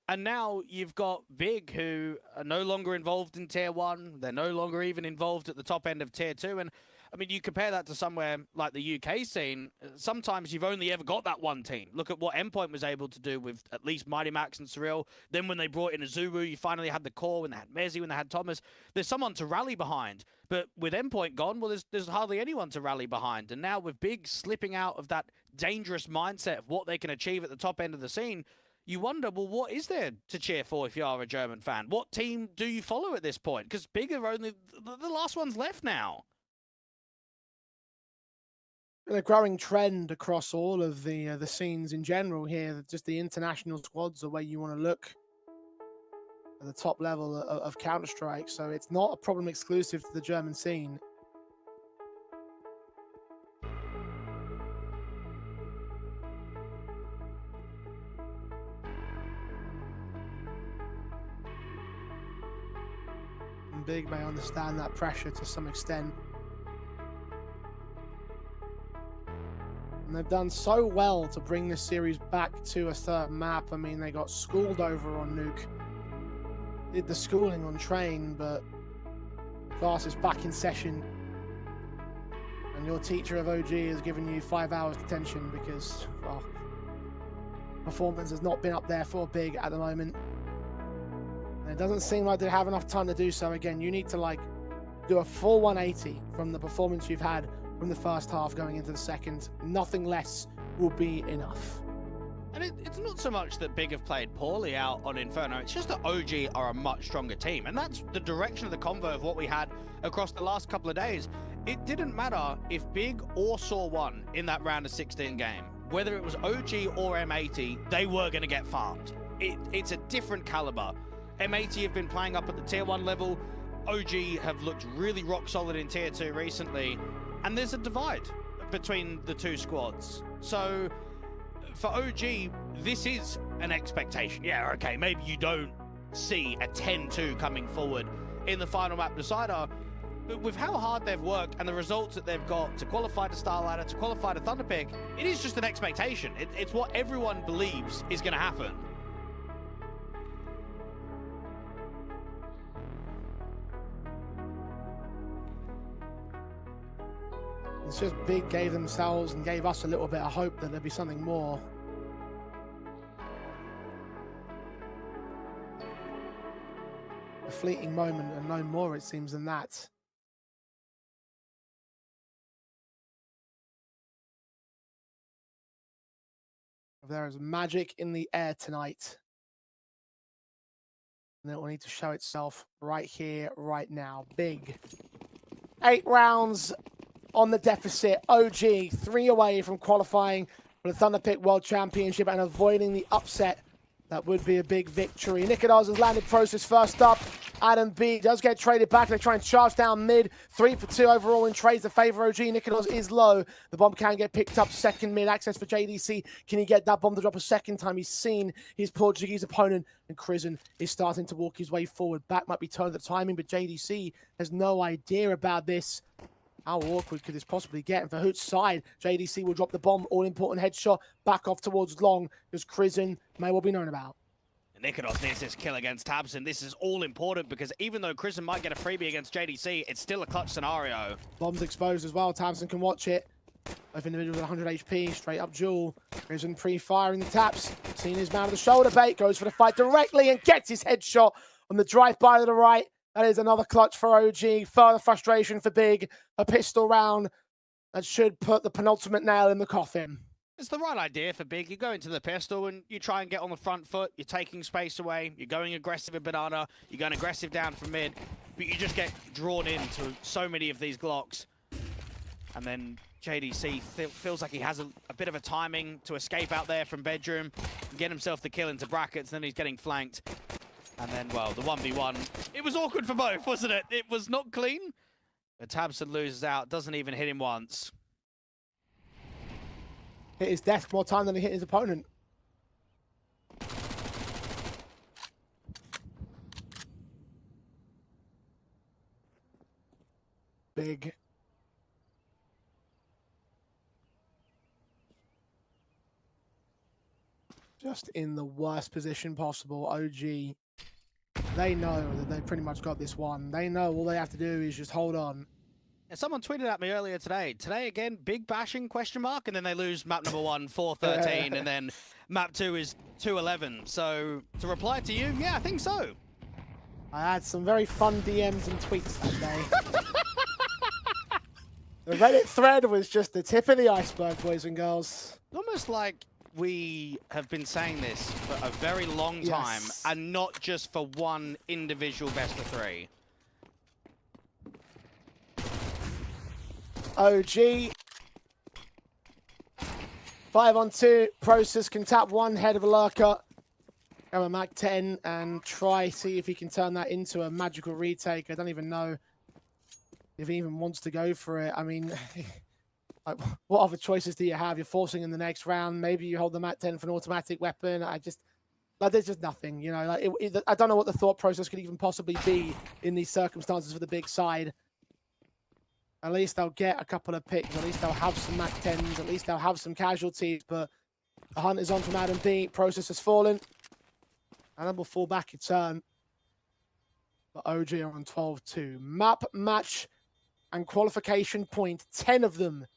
And now you've got Big, who are no longer involved in Tier 1. They're no longer even involved at the top end of Tier 2. And, I mean, you compare that to somewhere like the UK scene, sometimes you've only ever got that one team. Look at what Endpoint was able to do with at least Mighty Max and Surreal. Then when they brought in Azuru, you finally had the core, when they had Mezzi, when they had Thomas. There's someone to rally behind. But with Endpoint gone, well, there's hardly anyone to rally behind. And now with Big slipping out of that dangerous mindset of what they can achieve at the top end of the scene, you wonder, well, what is there to cheer for if you are a German fan? What team do you follow at this point? Because Big are only the last ones left now. A growing trend across all of the scenes in general here. Just the international squads are where you want to look at the top level of Counter-Strike. So it's not a problem exclusive to the German scene. And Big may understand that pressure to some extent. And they've done so well to bring this series back to a third map. I mean, they got schooled over on Nuke. Did the schooling on Train, but class is back in session. And your teacher of OG has given you 5 hours detention because, well, performance has not been up there for Big at the moment. And it doesn't seem like they have enough time to do so. Again, you need to, like, do a full 180 from the performance you've had from the first half going into the second. Nothing less will be enough. And it's not so much that Big have played poorly out on Inferno, it's just that OG are a much stronger team. And that's the direction of the convo of what we had across the last couple of days. It didn't matter if Big or Saw won in that round of 16 game. Whether it was OG or M80, they were going to get farmed. It's a different caliber. M80 have been playing up at the tier 1 level. OG have looked really rock solid in tier 2 recently. And there's a divide between the two squads. So for OG, this is an expectation. Yeah, okay, maybe you don't see a 10-2 coming forward in the final map decider, but with how hard they've worked and the results that they've got to qualify to Star Ladder, to qualify to Thunderpick, it is just an expectation. It's what everyone believes is going to happen. It's just Big gave themselves and gave us a little bit of hope that there'd be something more. A fleeting moment and no more, it seems, than that. There is magic in the air tonight. And it will need to show itself right here, right now. Big. 8 rounds on the deficit. OG 3 away from qualifying for the Thunderpick World Championship and avoiding the upset. That would be a big victory. Nikolas has landed Process first up. Adam B does get traded back. They try and charge down mid. 3 for 2 overall in trades to favor OG. Nikolas is low. The bomb can get picked up. Second mid access for JDC. Can he get that bomb to drop a second time? He's seen his Portuguese opponent, and Crizzen is starting to walk his way forward. Back might be turned at the timing, but JDC has no idea about this. How awkward could this possibly get? And for Hoot's side, JDC will drop the bomb, all-important headshot, back off towards long, because Crizzen may well be known about. Nikolas needs this kill against Tabson. This is all important because even though Crizzen might get a freebie against JDC, it's still a clutch scenario. Bomb's exposed as well. Tabson can watch it. Both individuals with 100 HP, straight up duel. Crizzen pre-firing the taps. Seen his man with the shoulder bait, goes for the fight directly and gets his headshot on the drive-by to the right. That is another clutch for OG. Further frustration for Big. A pistol round that should put the penultimate nail in the coffin. It's the right idea for Big. You go into the pistol and you try and get on the front foot. You're taking space away. You're going aggressive at Banana. You're going aggressive down from mid. But you just get drawn into so many of these Glocks. And then JDC feels like he has a bit of a timing to escape out there from bedroom, get himself the kill into brackets, and then he's getting flanked. And then, well, the 1v1, it was awkward for both, wasn't it? It was not clean. But Tabson loses out, doesn't even hit him once. Hit his desk more time than he hit his opponent. Big. just in the worst position possible. OG, they know that they pretty much got this one. They know all they have to do is just hold on. And someone tweeted at me earlier today. Today again, big bashing question mark, and then they lose map number 1, 4-13, and then map 2 is 2-11. So to reply to you, yeah, I think so. I had some very fun DMs and tweets that day. The Reddit thread was just the tip of the iceberg, boys and girls. Almost like we have been saying this for a very long time, and not just for one individual best of 3. OG. 5-on-2. Process can tap one head of a lurker. Have a Mac 10 and try see if he can turn that into a magical retake. I don't even know if he even wants to go for it. I mean, like, what other choices do you have? You're forcing in the next round. Maybe you hold the Mac 10 for an automatic weapon. There's just nothing, you know. Like, I don't know what the thought process could even possibly be in these circumstances for the big side. At least they'll get a couple of picks. At least they'll have some Mac 10s. At least they'll have some casualties. But the hunt is on from Adam B. Process has fallen. Adam will fall back in turn. But OG are on 12-2. Map, match, and qualification point. 10 of them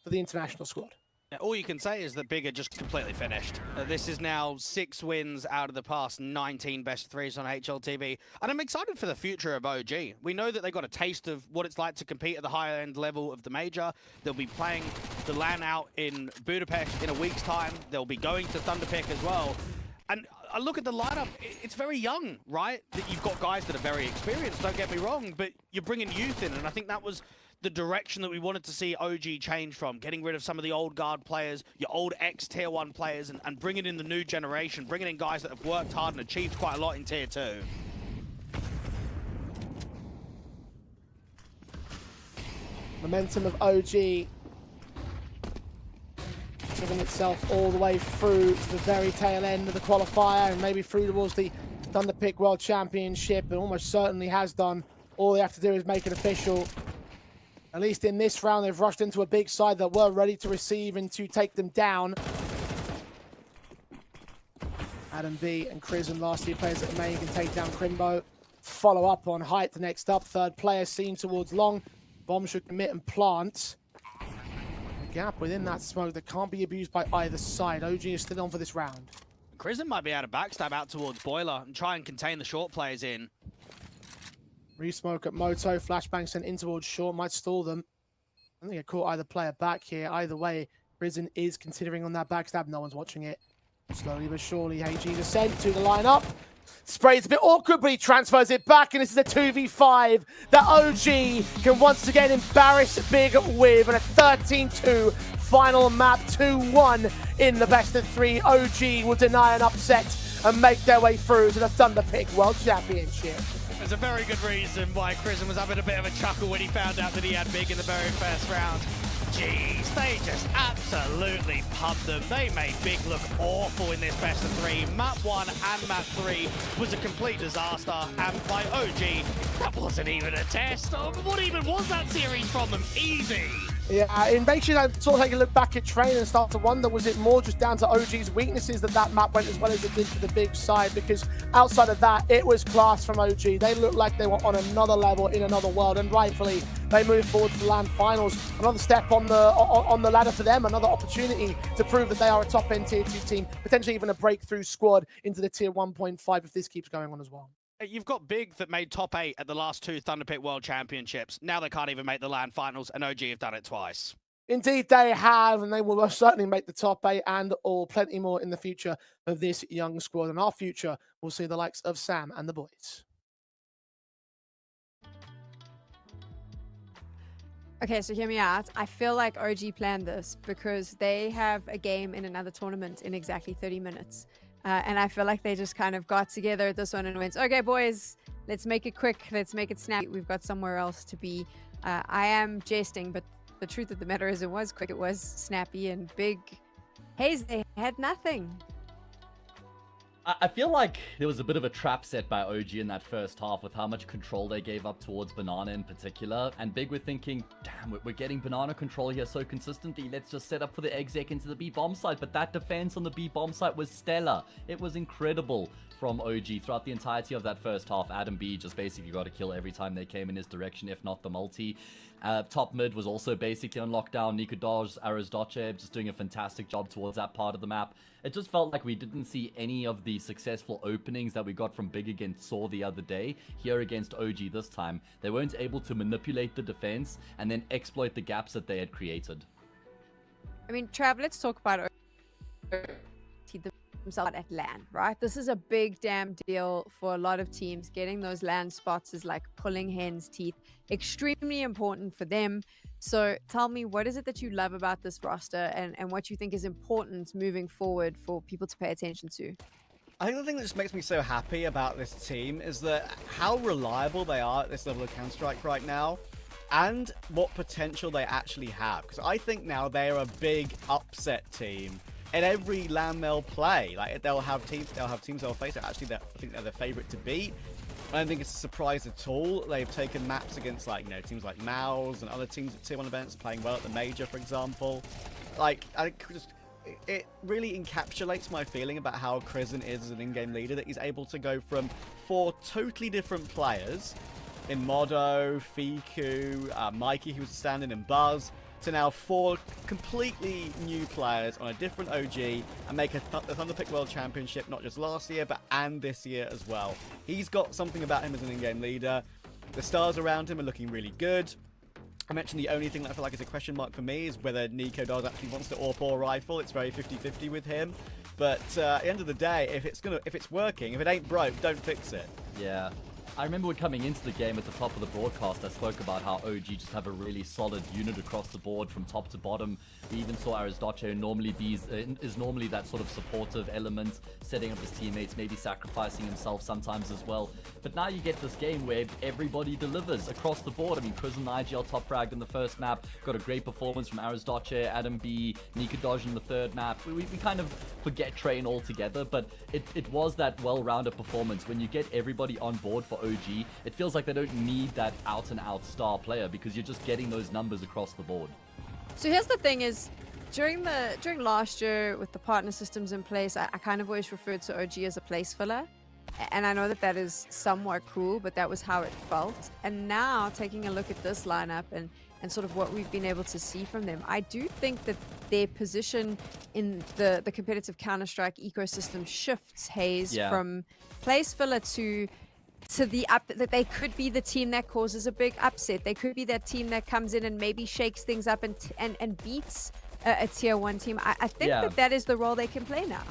for the international squad. All you can say is that Big are just completely finished. This is now 6 wins out of the past 19 best threes on HLTV. And I'm excited for the future of OG. We know that they got a taste of what it's like to compete at the higher end level of the major. They'll be playing the LAN out in Budapest in a week's time. They'll be going to Thunderpick as well. And I look at the lineup, it's very young, right? That you've got guys that are very experienced, don't get me wrong, but you're bringing youth in. And I think that was the direction that we wanted to see OG change from, getting rid of some of the old guard players, your old ex-tier 1 players, and bringing in the new generation, bringing in guys that have worked hard and achieved quite a lot in tier 2. Momentum of OG driven itself all the way through to the very tail end of the qualifier and maybe through towards the Thunderpick World Championship, and almost certainly has done. All they have to do is make it official. At least in this round, they've rushed into a big side that were ready to receive and to take them down. Adam B and Crism, last 2 players that may can take down Crimbo. Follow up on height, the next up. Third player seen towards long. Bomb should commit and plant. A gap within that smoke that can't be abused by either side. OG is still on for this round. Crism might be able to backstab out towards Boiler and try and contain the short players in. Resmoke at Moto, flashbang sent in towards short, might stall them. I think I caught either player back here. Either way, Prison is considering on that backstab. No one's watching it. Slowly but surely, AG descent to the lineup. Sprays a bit awkward, but he transfers it back, and this is a 2v5 that OG can once again embarrass Big with, and a 13-2 final map, 2-1 in the best of 3. OG will deny an upset and make their way through to the Thunderpick World Championship. There's a very good reason why Crism was having a bit of a chuckle when he found out that he had Big in the very first round. Jeez, they just absolutely pumped them. They made Big look awful in this best of 3. Map 1 and map 3 was a complete disaster, and by OG, that wasn't even a test. What even was that series from them? Easy. Yeah, it makes you sort of take a look back at Train and start to wonder, was it more just down to OG's weaknesses that map went as well as it did for the big side? Because outside of that, it was class from OG. They looked like they were on another level in another world, and rightfully, they moved forward to the LAN finals. Another step on the ladder for them, another opportunity to prove that they are a top-end tier 2 team, potentially even a breakthrough squad into the tier 1.5 if this keeps going on as well. You've got Big that made top 8 at the last 2 Thunderpick World Championships. Now they can't even make the LAN finals, and OG have done it twice. Indeed, they have, and they will most certainly make the top 8 and or plenty more in the future of this young squad. And our future will see the likes of Sam and the boys. Okay, so hear me out. I feel like OG planned this because they have a game in another tournament in exactly 30 minutes. And I feel like they just kind of got together at this one and went, okay, boys, let's make it quick. Let's make it snappy. We've got somewhere else to be. I am jesting, but the truth of the matter is it was quick. It was snappy and Big. Haze, they had nothing. I feel like there was a bit of a trap set by OG in that first half with how much control they gave up towards Banana in particular. And Big were thinking, damn, we're getting Banana control here so consistently. Let's just set up for the exec into the B bomb site. But that defense on the B bomb site was stellar. It was incredible from OG throughout the entirety of that first half. Adam B just basically got a kill every time they came in his direction, if not the multi. Top mid was also basically on lockdown. Nikudosh, Arazdoche just doing a fantastic job towards that part of the map. It just felt like we didn't see any of the successful openings that we got from Big against Saw the other day. Here against OG this time, they weren't able to manipulate the defense and then exploit the gaps that they had created. I mean, Trav, let's talk about themselves at LAN, right? This is a big damn deal for a lot of teams. Getting those LAN spots is like pulling hen's teeth. Extremely important for them. So tell me, what is it that you love about this roster and what you think is important moving forward for people to pay attention to? I think the thing that just makes me so happy about this team is that how reliable they are at this level of Counter-Strike right now, and what potential they actually have. Because I think now they're a big upset team in every LAN they'll play. Like they'll have teams they'll face that actually I think they're the favorite to beat. I don't think it's a surprise at all. They've taken maps against teams like Mouse and other teams at Tier 1 events playing well at the Major, for example. Like I think it really encapsulates my feeling about how Crizzen is as an in-game leader, that he's able to go from 4 totally different players in Modo, Fiku, Mikey, who was standing in Buzz, to now 4 completely new players on a different OG and make a Thunderpick World Championship, not just last year, and this year as well. He's got something about him as an in-game leader. The stars around him are looking really good. I mentioned the only thing that I feel like is a question mark for me is whether Nico does actually wants to AWP or rifle. It's very 50-50 with him. But at the end of the day, if it's working, if it ain't broke, don't fix it. Yeah. I remember when coming into the game at the top of the broadcast, I spoke about how OG just have a really solid unit across the board from top to bottom. We even saw Arazdoche normally is normally that sort of supportive element, setting up his teammates, maybe sacrificing himself sometimes as well. But now you get this game where everybody delivers across the board. I mean, Crizzen and IGL top fragged in the first map, got a great performance from Arazdoche, Adam B, Nikudosh in the third map. We kind of forget Train altogether, but it was that well-rounded performance. When you get everybody on board for OG, it feels like they don't need that out-and-out star player because you're just getting those numbers across the board. So here's the thing is, during last year with the partner systems in place, I kind of always referred to OG as a place filler. And I know that is somewhat cruel, but that was how it felt. And now taking a look at this lineup and sort of what we've been able to see from them, I do think that their position in the competitive Counter-Strike ecosystem shifts, Hayes, from place filler to that they could be the team that causes a big upset. They could be that team that comes in and maybe shakes things up and beats a Tier 1 team. I think that is the role they can play now.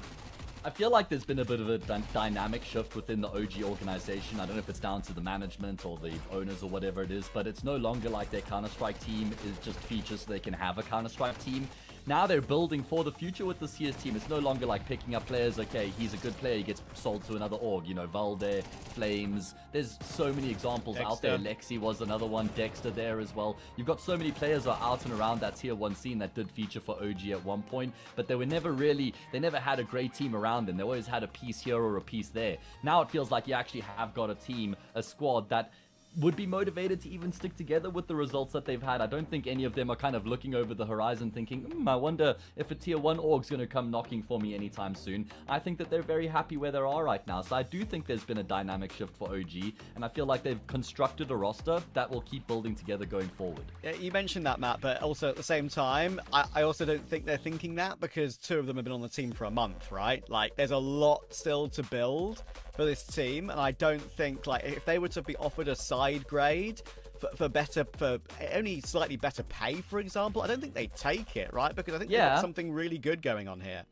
I feel like there's been a bit of a dynamic shift within the OG organization. I don't know if it's down to the management or the owners or whatever it is, but it's no longer like their Counter-Strike team is just features so they can have a Counter-Strike team. Now they're building for the future with the CS team. It's no longer like picking up players, okay, he's a good player, he gets sold to another org, you know, Valde, Flames. There's so many examples out there. Lexi was another one, Dexter there as well. You've got so many players that are out and around that Tier 1 scene that did feature for OG at one point, but they never had a great team around them. They always had a piece here or a piece there. Now it feels like you actually have got a team, a squad that would be motivated to even stick together with the results that they've had. I don't think any of them are kind of looking over the horizon thinking, I wonder if a Tier 1 org's going to come knocking for me anytime soon. I think that they're very happy where they are right now. So I do think there's been a dynamic shift for OG, and I feel like they've constructed a roster that will keep building together going forward. Yeah, you mentioned that, Matt, but also at the same time, I also don't think they're thinking that because 2 of them have been on the team for a month, right? Like, there's a lot still to build for this team, and I don't think, like, if they were to be offered a side grade for only slightly better pay, for example, I don't think they'd take it, right? Because I think they've got something really good going on here.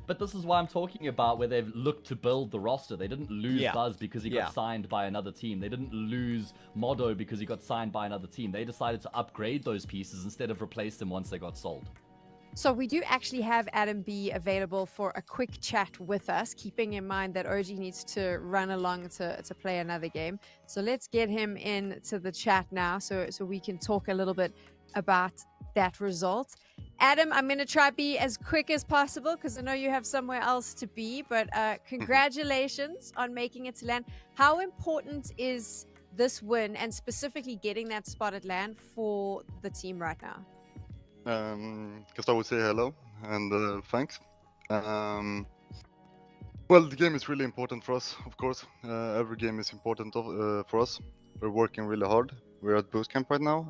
But this is why I'm talking about where they've looked to build the roster. They didn't lose Buzz because he got signed by another team. They didn't lose Modo because he got signed by another team. They decided to upgrade those pieces instead of replace them once they got sold. So we do actually have Adam B available for a quick chat with us, keeping in mind that OG needs to run along to play another game. So let's get him into the chat now so we can talk a little bit about that result. Adam, I'm going to try be as quick as possible because I know you have somewhere else to be, but congratulations on making it to LAN. How important is this win and specifically getting that spot at LAN for the team right now? Because I would say hello and thanks. Well, the game is really important for us, of course. Every game is important for us. We're working really hard. We're at boot camp right now.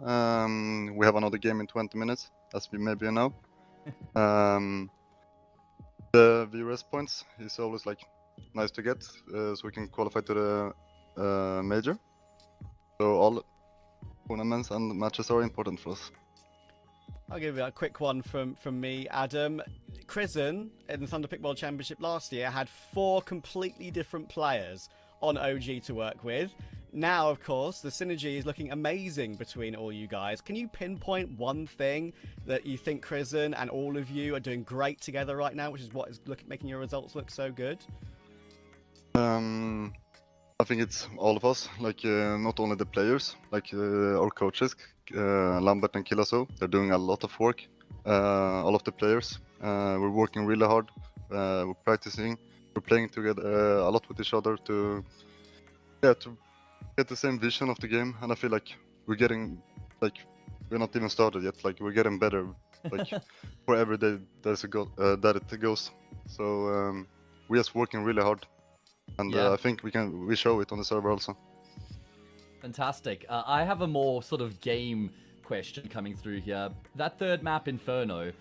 We have another game in 20 minutes, as we maybe know. The VRS points is always like nice to get, so we can qualify to the major. So all tournaments and matches are important for us. I'll give you a quick one from me, Adam. Crizzen in the Thunderpick World Championship last year had 4 completely different players on OG to work with. Now, of course, the synergy is looking amazing between all you guys. Can you pinpoint one thing that you think Crizzen and all of you are doing great together right now, which is what is making your results look so good? I think it's all of us, like not only the players, like our coaches, Lambert and Kilaso. They're doing a lot of work. All of the players, we're working really hard. We're practicing. We're playing together a lot with each other to get the same vision of the game. And I feel like we're getting, like, we're not even started yet. Like, we're getting better, like for every day that it goes. So we're just working really hard. And I think we show it on the server also. Fantastic. I have a more sort of game question coming through here. That third map, Inferno,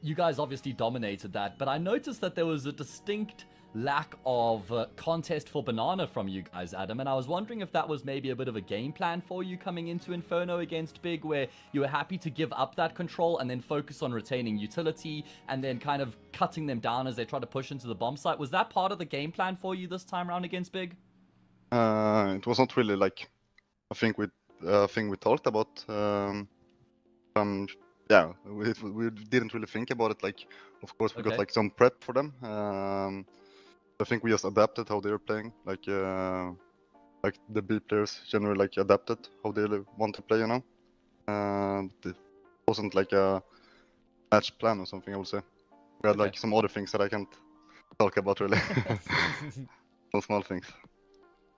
you guys obviously dominated that, but I noticed that there was a distinct lack of contest for Banana from you guys, Adam, and I was wondering if that was maybe a bit of a game plan for you coming into Inferno against Big, where you were happy to give up that control and then focus on retaining utility and then kind of cutting them down as they try to push into the bomb site. Was that part of the game plan for you this time around against Big? It was not really like a thing we talked about. Yeah, we didn't really think about it. Like, of course, we got like some prep for them. I think we just adapted how they were playing. Like the B players generally like adapted how they want to play, you know. It wasn't like a match plan or something, I would say. We had like some other things that I can't talk about really. Some small things.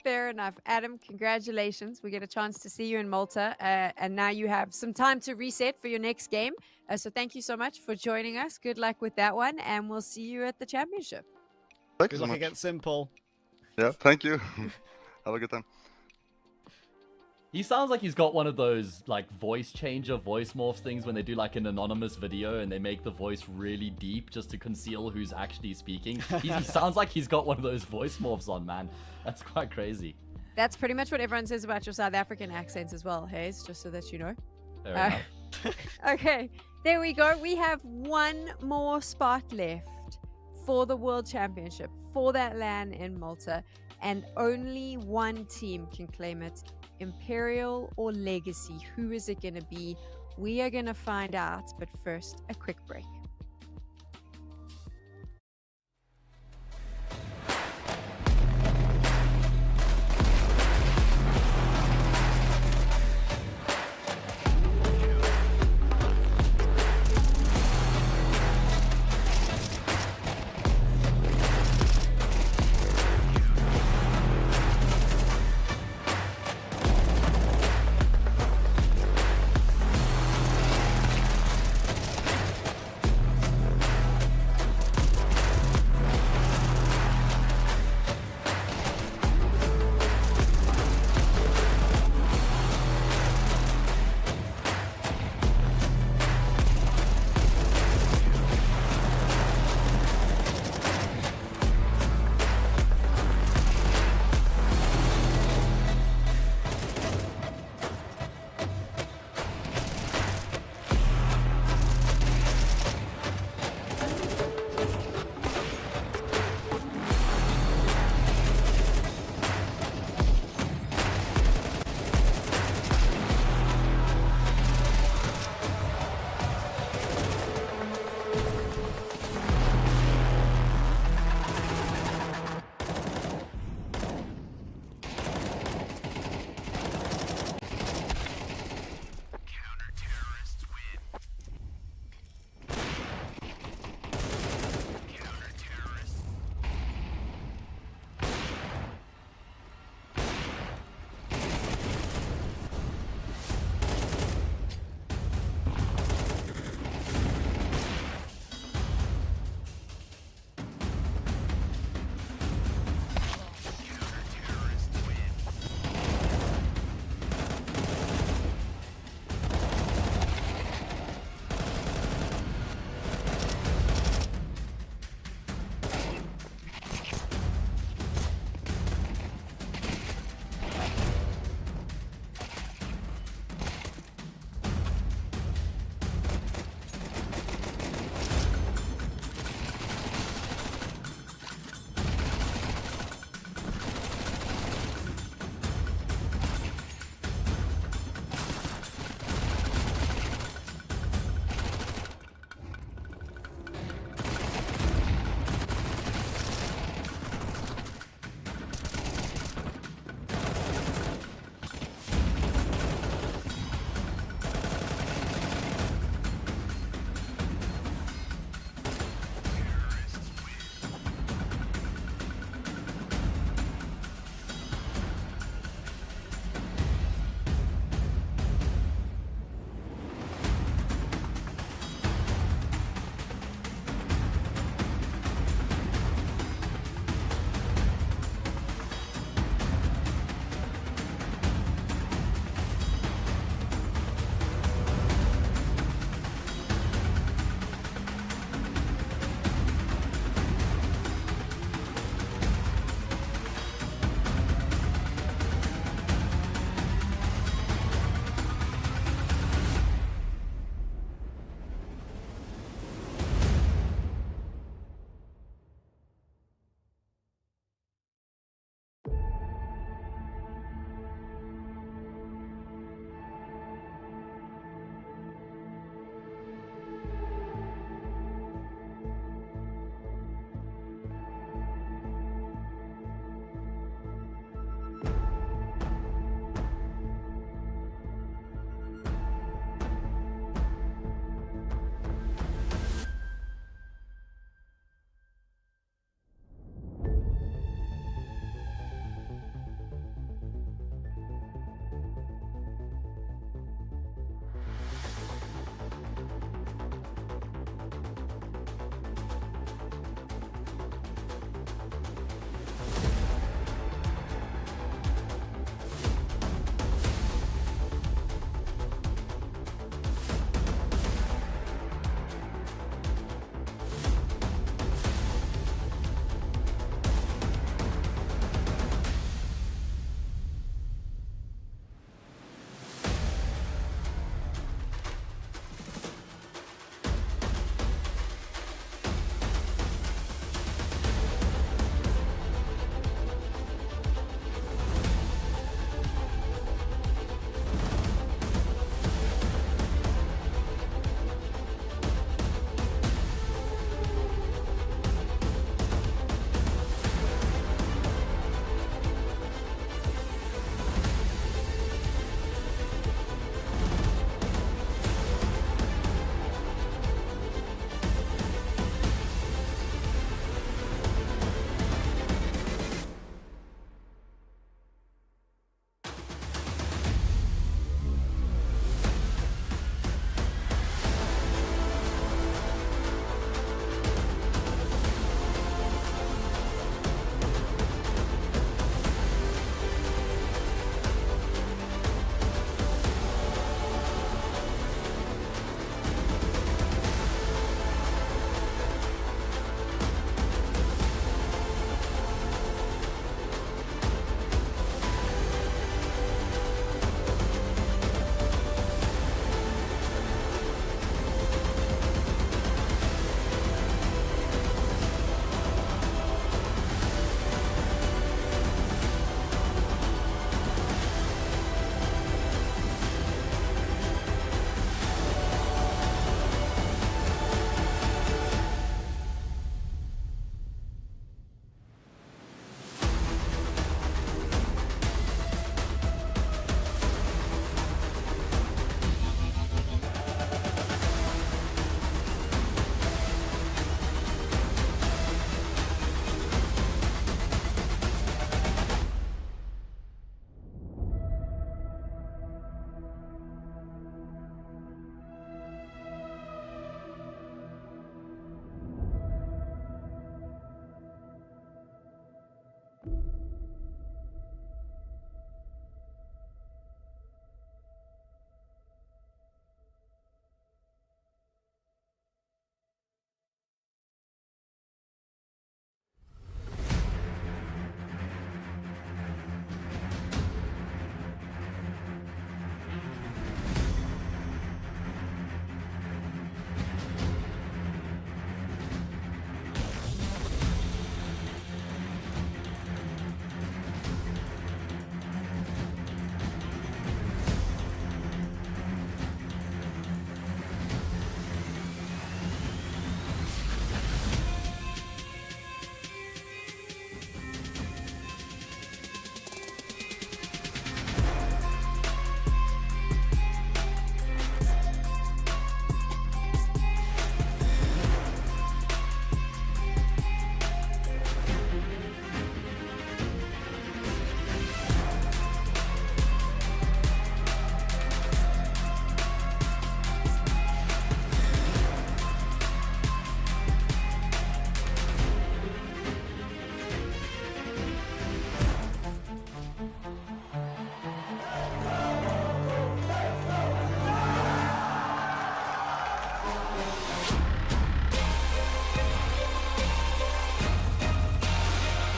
Fair enough. Adam, congratulations. We get a chance to see you in Malta. And now you have some time to reset for your next game. So thank you so much for joining us. Good luck with that one. And we'll see you at the championship. Thank Good you so luck much. against Simple. Yeah, thank you. Have a good time. He sounds like he's got one of those like voice changer, voice morphs things when they do like an anonymous video and they make the voice really deep just to conceal who's actually speaking. He sounds like he's got one of those voice morphs on, man. That's quite crazy. That's pretty much what everyone says about your South African accents as well, Hayes, just so that you know. Fair enough. Okay, there we go. We have one more spot left for the World Championship, for that LAN in Malta, and only one team can claim it. Imperial or Legacy? Who is it going to be? We are going to find out, but first, a quick break.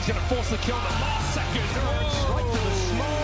going to force the kill at the last second. Oh, right to the smoke.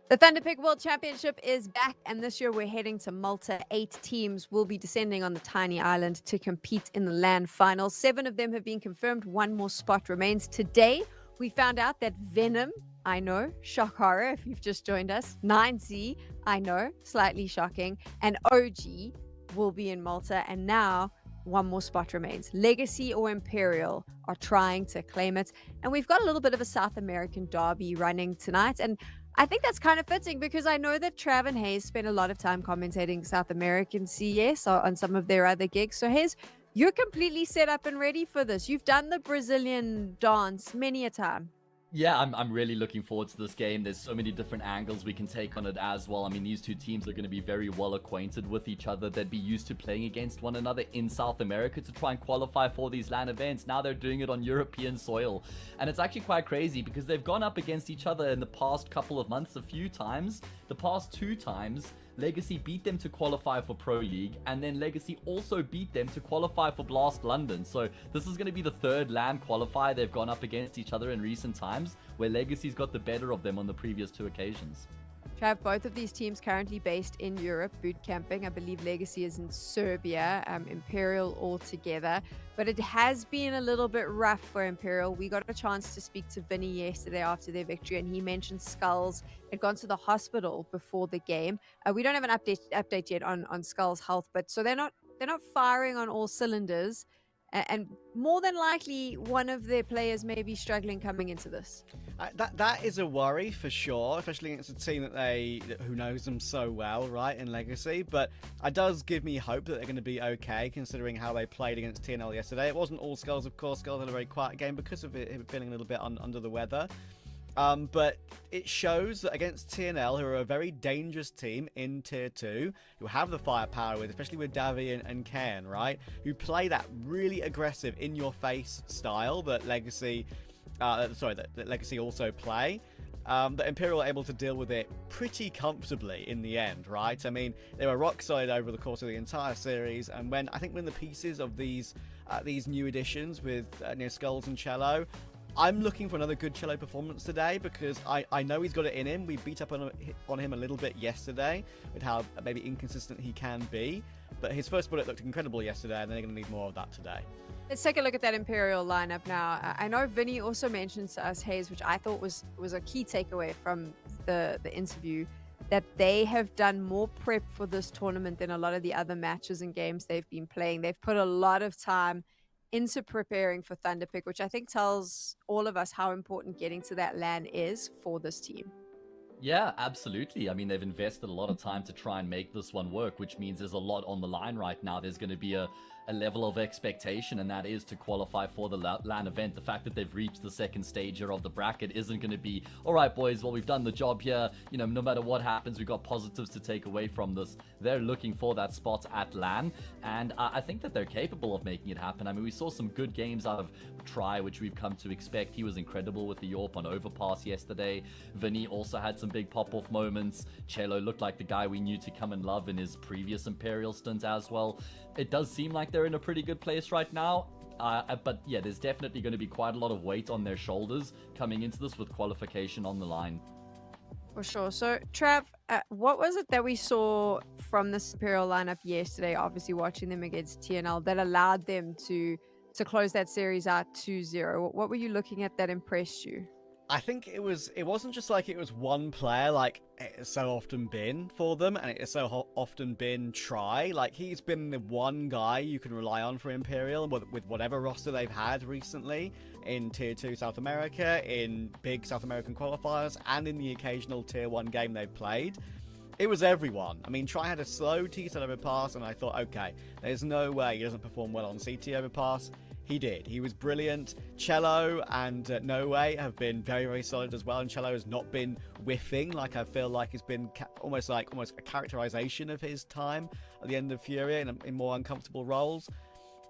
The Thunderpick World Championship is back, and this year we're heading to Malta. 8 teams will be descending on the tiny island to compete in the LAN finals. 7 of them have been confirmed. 1 more spot remains. Today, we found out that Venom, I know, shock horror if you've just joined us, 9Z, I know, slightly shocking, and OG will be in Malta, and now 1 more spot remains. Legacy or Imperial are trying to claim it, and we've got a little bit of a South American derby running tonight, and I think that's kind of fitting because I know that Trav and Hayes spend a lot of time commentating South American CS on some of their other gigs. So Hayes, you're completely set up and ready for this. You've done the Brazilian dance many a time. Yeah, I'm really looking forward to this game. There's so many different angles we can take on it as well. I mean, these 2 teams are going to be very well acquainted with each other. They'd be used to playing against one another in South America to try and qualify for these LAN events. Now they're doing it on European soil. And it's actually quite crazy because they've gone up against each other in the past couple of months a few times. The past 2 times, Legacy beat them to qualify for Pro League, and then Legacy also beat them to qualify for Blast London. So this is going to be the 3rd LAN qualifier they've gone up against each other in recent times, where Legacy's got the better of them on the previous 2 occasions. Trav, both of these teams currently based in Europe, boot camping. I believe Legacy is in Serbia, Imperial all together. But it has been a little bit rough for Imperial. We got a chance to speak to Vinny yesterday after their victory, and he mentioned Skulls had gone to the hospital before the game. We don't have an update yet on Skulls' health, but so they're not firing on all cylinders. And more than likely, one of their players may be struggling coming into this. That is a worry for sure, especially against a team who knows them so well, right, in Legacy. But it does give me hope that they're going to be okay, considering how they played against TNL yesterday. It wasn't all Skulls, of course. Skulls had a very quiet game because of him feeling a little bit under the weather. But it shows that against TNL, who are a very dangerous team in Tier 2, who have the firepower especially with Davi and Ken, right? Who play that really aggressive, in-your-face style that Legacy, that Legacy also play. That Imperial are able to deal with it pretty comfortably in the end, right? I mean, they were rock solid over the course of the entire series, and when the pieces of these new additions with Skulls and Cello, I'm looking for another good Cello performance today because I know he's got it in him. We beat up on him a little bit yesterday with how maybe inconsistent he can be. But his first bullet looked incredible yesterday, and they're going to need more of that today. Let's take a look at that Imperial lineup now. I know Vinny also mentioned to us, Hayes, which I thought was a key takeaway from the interview, that they have done more prep for this tournament than a lot of the other matches and games they've been playing. They've put a lot of time into preparing for Thunderpick, which I think tells all of us how important getting to that LAN is for this team. Yeah, absolutely. I mean, they've invested a lot of time to try and make this one work, which means there's a lot on the line right now. There's going to be a level of expectation, and that is to qualify for the LAN event. The fact that they've reached the 2nd stage here of the bracket isn't going to be, all right, boys, well, we've done the job here. You know, no matter what happens, we've got positives to take away from this. They're looking for that spot at LAN, and I think that they're capable of making it happen. I mean, we saw some good games out of Try, which we've come to expect. He was incredible with the Yorp on Overpass yesterday. Vinny also had some big pop-off moments. Cello looked like the guy we knew to come and love in his previous Imperial stint as well. It does seem like they're in a pretty good place right now. But yeah, there's definitely going to be quite a lot of weight on their shoulders coming into this with qualification on the line. For sure. So, Trav, what was it that we saw from this Imperial lineup yesterday, obviously watching them against TNL, that allowed them to close that series out 2-0? What were you looking at that impressed you? I think it wasn't just like it was one player like it's so often been for them, and it's so often been Try. Like, he's been the one guy you can rely on for Imperial with whatever roster they've had recently in Tier 2 South America, in big South American qualifiers, and in the occasional Tier 1 game they've played. It was everyone. I mean, Try had a slow T-set overpass, and I thought, okay, there's no way he doesn't perform well on CT overpass. He did. He was brilliant. Cello and No Way have been very, very solid as well, and Cello has not been whiffing like I feel like it's been almost a characterization of his time at the end of Fury in more uncomfortable roles.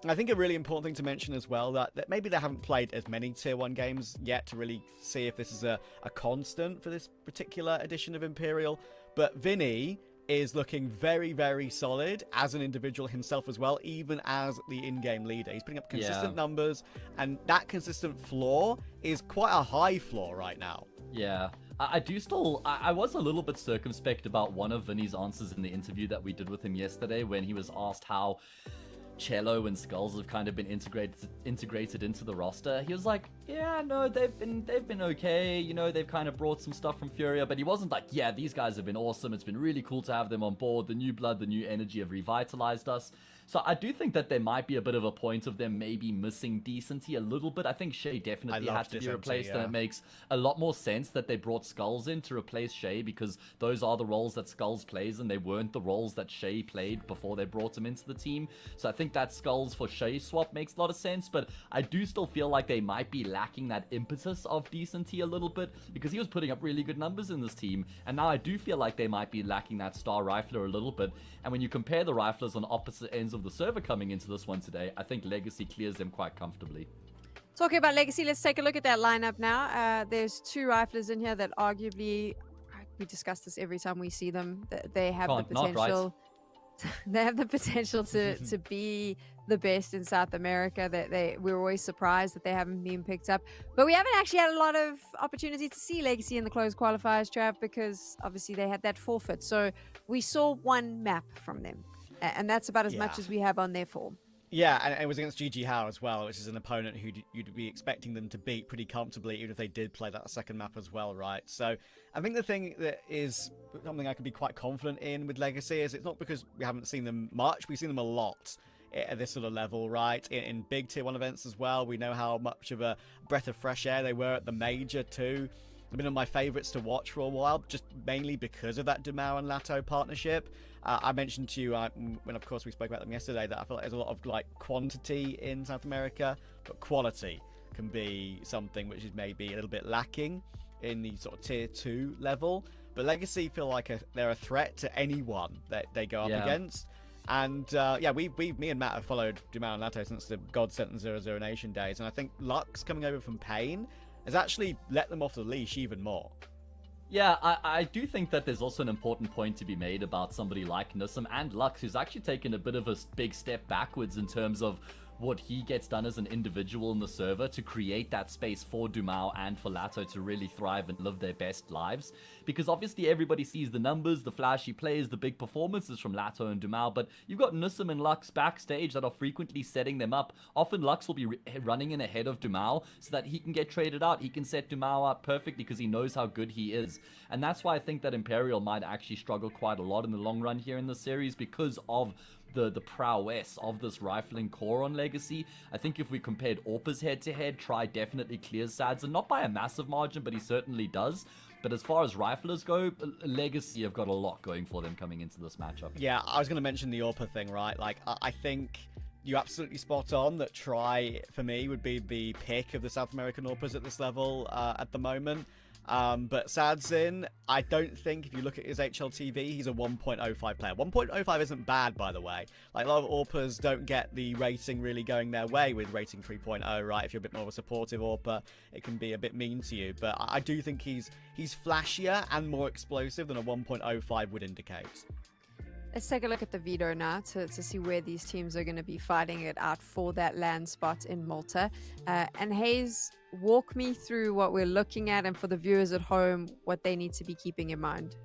I think a really important thing to mention as well, that maybe they haven't played as many Tier 1 games yet to really see if this is a constant for this particular edition of Imperial. But Vinny is looking very, very solid as an individual himself as well, even as the in-game leader. He's putting up consistent numbers, and that consistent floor is quite a high floor right now. Yeah. I was a little bit circumspect about one of Vinny's answers in the interview that we did with him yesterday when he was asked how Cello and Skulls have kind of been integrated into the roster. He was like, yeah, no, they've been okay, you know, they've kind of brought some stuff from Furia, but he wasn't like, yeah, these guys have been awesome, it's been really cool to have them on board, the new blood, the new energy have revitalized us. So I do think that there might be a bit of a point of them maybe missing decency a little bit. I think Shay definitely had to be replaced, and it makes a lot more sense that they brought Skulls in to replace Shay, because those are the roles that Skulls plays, and they weren't the roles that Shay played before they brought him into the team. So I think that Skulls for Shay swap makes a lot of sense, but I do still feel like they might be lacking that impetus of decency a little bit, because he was putting up really good numbers in this team, and now I do feel like they might be lacking that star rifler a little bit. And when you compare the riflers on opposite ends of the server coming into this one today, I think Legacy clears them quite comfortably. Talking about Legacy, let's take a look at that lineup now. There's two riflers in here that arguably, we discuss this every time we see them, they have the potential. They have the potential to be the best in South America. We're always surprised that they haven't been picked up, but we haven't actually had a lot of opportunity to see Legacy in the closed qualifiers, Trav, because obviously they had that forfeit. So we saw one map from them, and that's about as much as we have on their form. Yeah, and it was against JiJieHao as well, which is an opponent who you'd be expecting them to beat pretty comfortably, even if they did play that second map as well, right? So I think the thing that is something I could be quite confident in with Legacy is it's not because we haven't seen them much, we've seen them a lot at this sort of level, right? In big Tier 1 events as well. We know how much of a breath of fresh air they were at the Major too. They've been one of my favourites to watch for a while, just mainly because of that Dumao and Lato partnership. I mentioned to you when, of course, we spoke about them yesterday that I feel like there's a lot of quantity in South America, but quality can be something which is maybe a little bit lacking in the sort of Tier 2 level. But Legacy feel like they're a threat to anyone that they go up against. And me and Matt have followed Dumao and Lato since the God Sent and 00 Nation days, and I think Lux coming over from Pain has actually let them off the leash even more. Yeah, I do think that there's also an important point to be made about somebody like Nusum and Lux, who's actually taken a bit of a big step backwards in terms of what he gets done as an individual in the server to create that space for Dumao and for Lato to really thrive and live their best lives. Because obviously everybody sees the numbers, the flashy plays, the big performances from Lato and Dumao, but you've got Nusum and Lux backstage that are frequently setting them up. Often Lux will be running in ahead of Dumao so that he can get traded out. He can set Dumao up perfectly because he knows how good he is. And that's why I think that Imperial might actually struggle quite a lot in the long run here in the series, because of the prowess of this rifling core on Legacy. I think if we compared Orpa's head-to-head, Try definitely clears Sads, and not by a massive margin, but he certainly does. But as far as riflers go, Legacy have got a lot going for them coming into this matchup. Yeah, I was going to mention the Orpa thing, right? Like, I think you're absolutely spot on that Try, for me, would be the pick of the South American Orpas at this level at the moment. But Sadzin, I don't think, if you look at his HLTV, he's a 1.05 player. 1.05 isn't bad, by the way. Like, a lot of Orpas don't get the rating really going their way with rating 3.0, right? If you're a bit more of a supportive Orpa, it can be a bit mean to you. But I do think he's flashier and more explosive than a 1.05 would indicate. Let's take a look at the Veto now to see where these teams are going to be fighting it out for that land spot in Malta. And Hayes, walk me through what we're looking at, and for the viewers at home, what they need to be keeping in mind.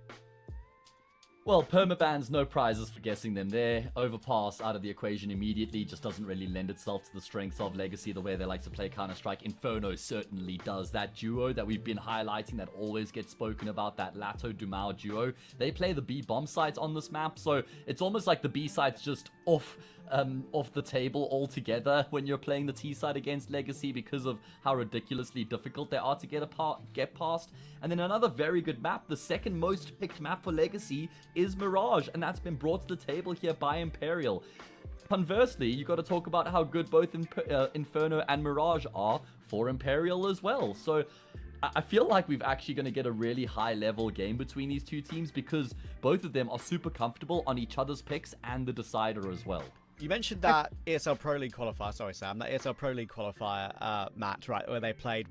Well, permabans, no prizes for guessing them there. Overpass out of the equation immediately, just doesn't really lend itself to the strengths of Legacy the way they like to play Counter-Strike. Inferno certainly does. That duo that we've been highlighting that always gets spoken about, that Lato-Dumao duo, they play the B bomb sites on this map, so it's almost like the B site's just off the table altogether when you're playing the T side against Legacy because of how ridiculously difficult they are to get past. And then another very good map, the second most picked map for Legacy, is Mirage, and that's been brought to the table here by Imperial. Conversely, you got to talk about how good both Inferno and Mirage are for Imperial as well. So I feel like we've actually going to get a really high level game between these two teams because both of them are super comfortable on each other's picks and the decider as well. You mentioned that ESL Pro League qualifier. Sorry, Sam. That ESL Pro League qualifier match, right, where they played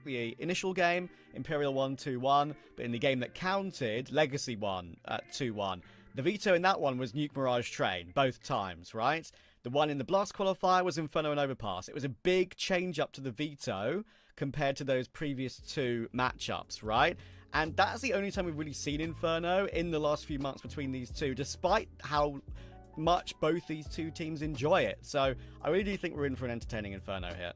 the initial game, Imperial won 2-1, but in the game that counted, Legacy won 2-1. The veto in that one was Nuke Mirage Train, both times, right? The one in the Blast qualifier was Inferno and Overpass. It was a big change up to the veto compared to those previous two matchups, right? And that's the only time we've really seen Inferno in the last few months between these two, despite how much both these two teams enjoy it. So I really do think we're in for an entertaining Inferno here.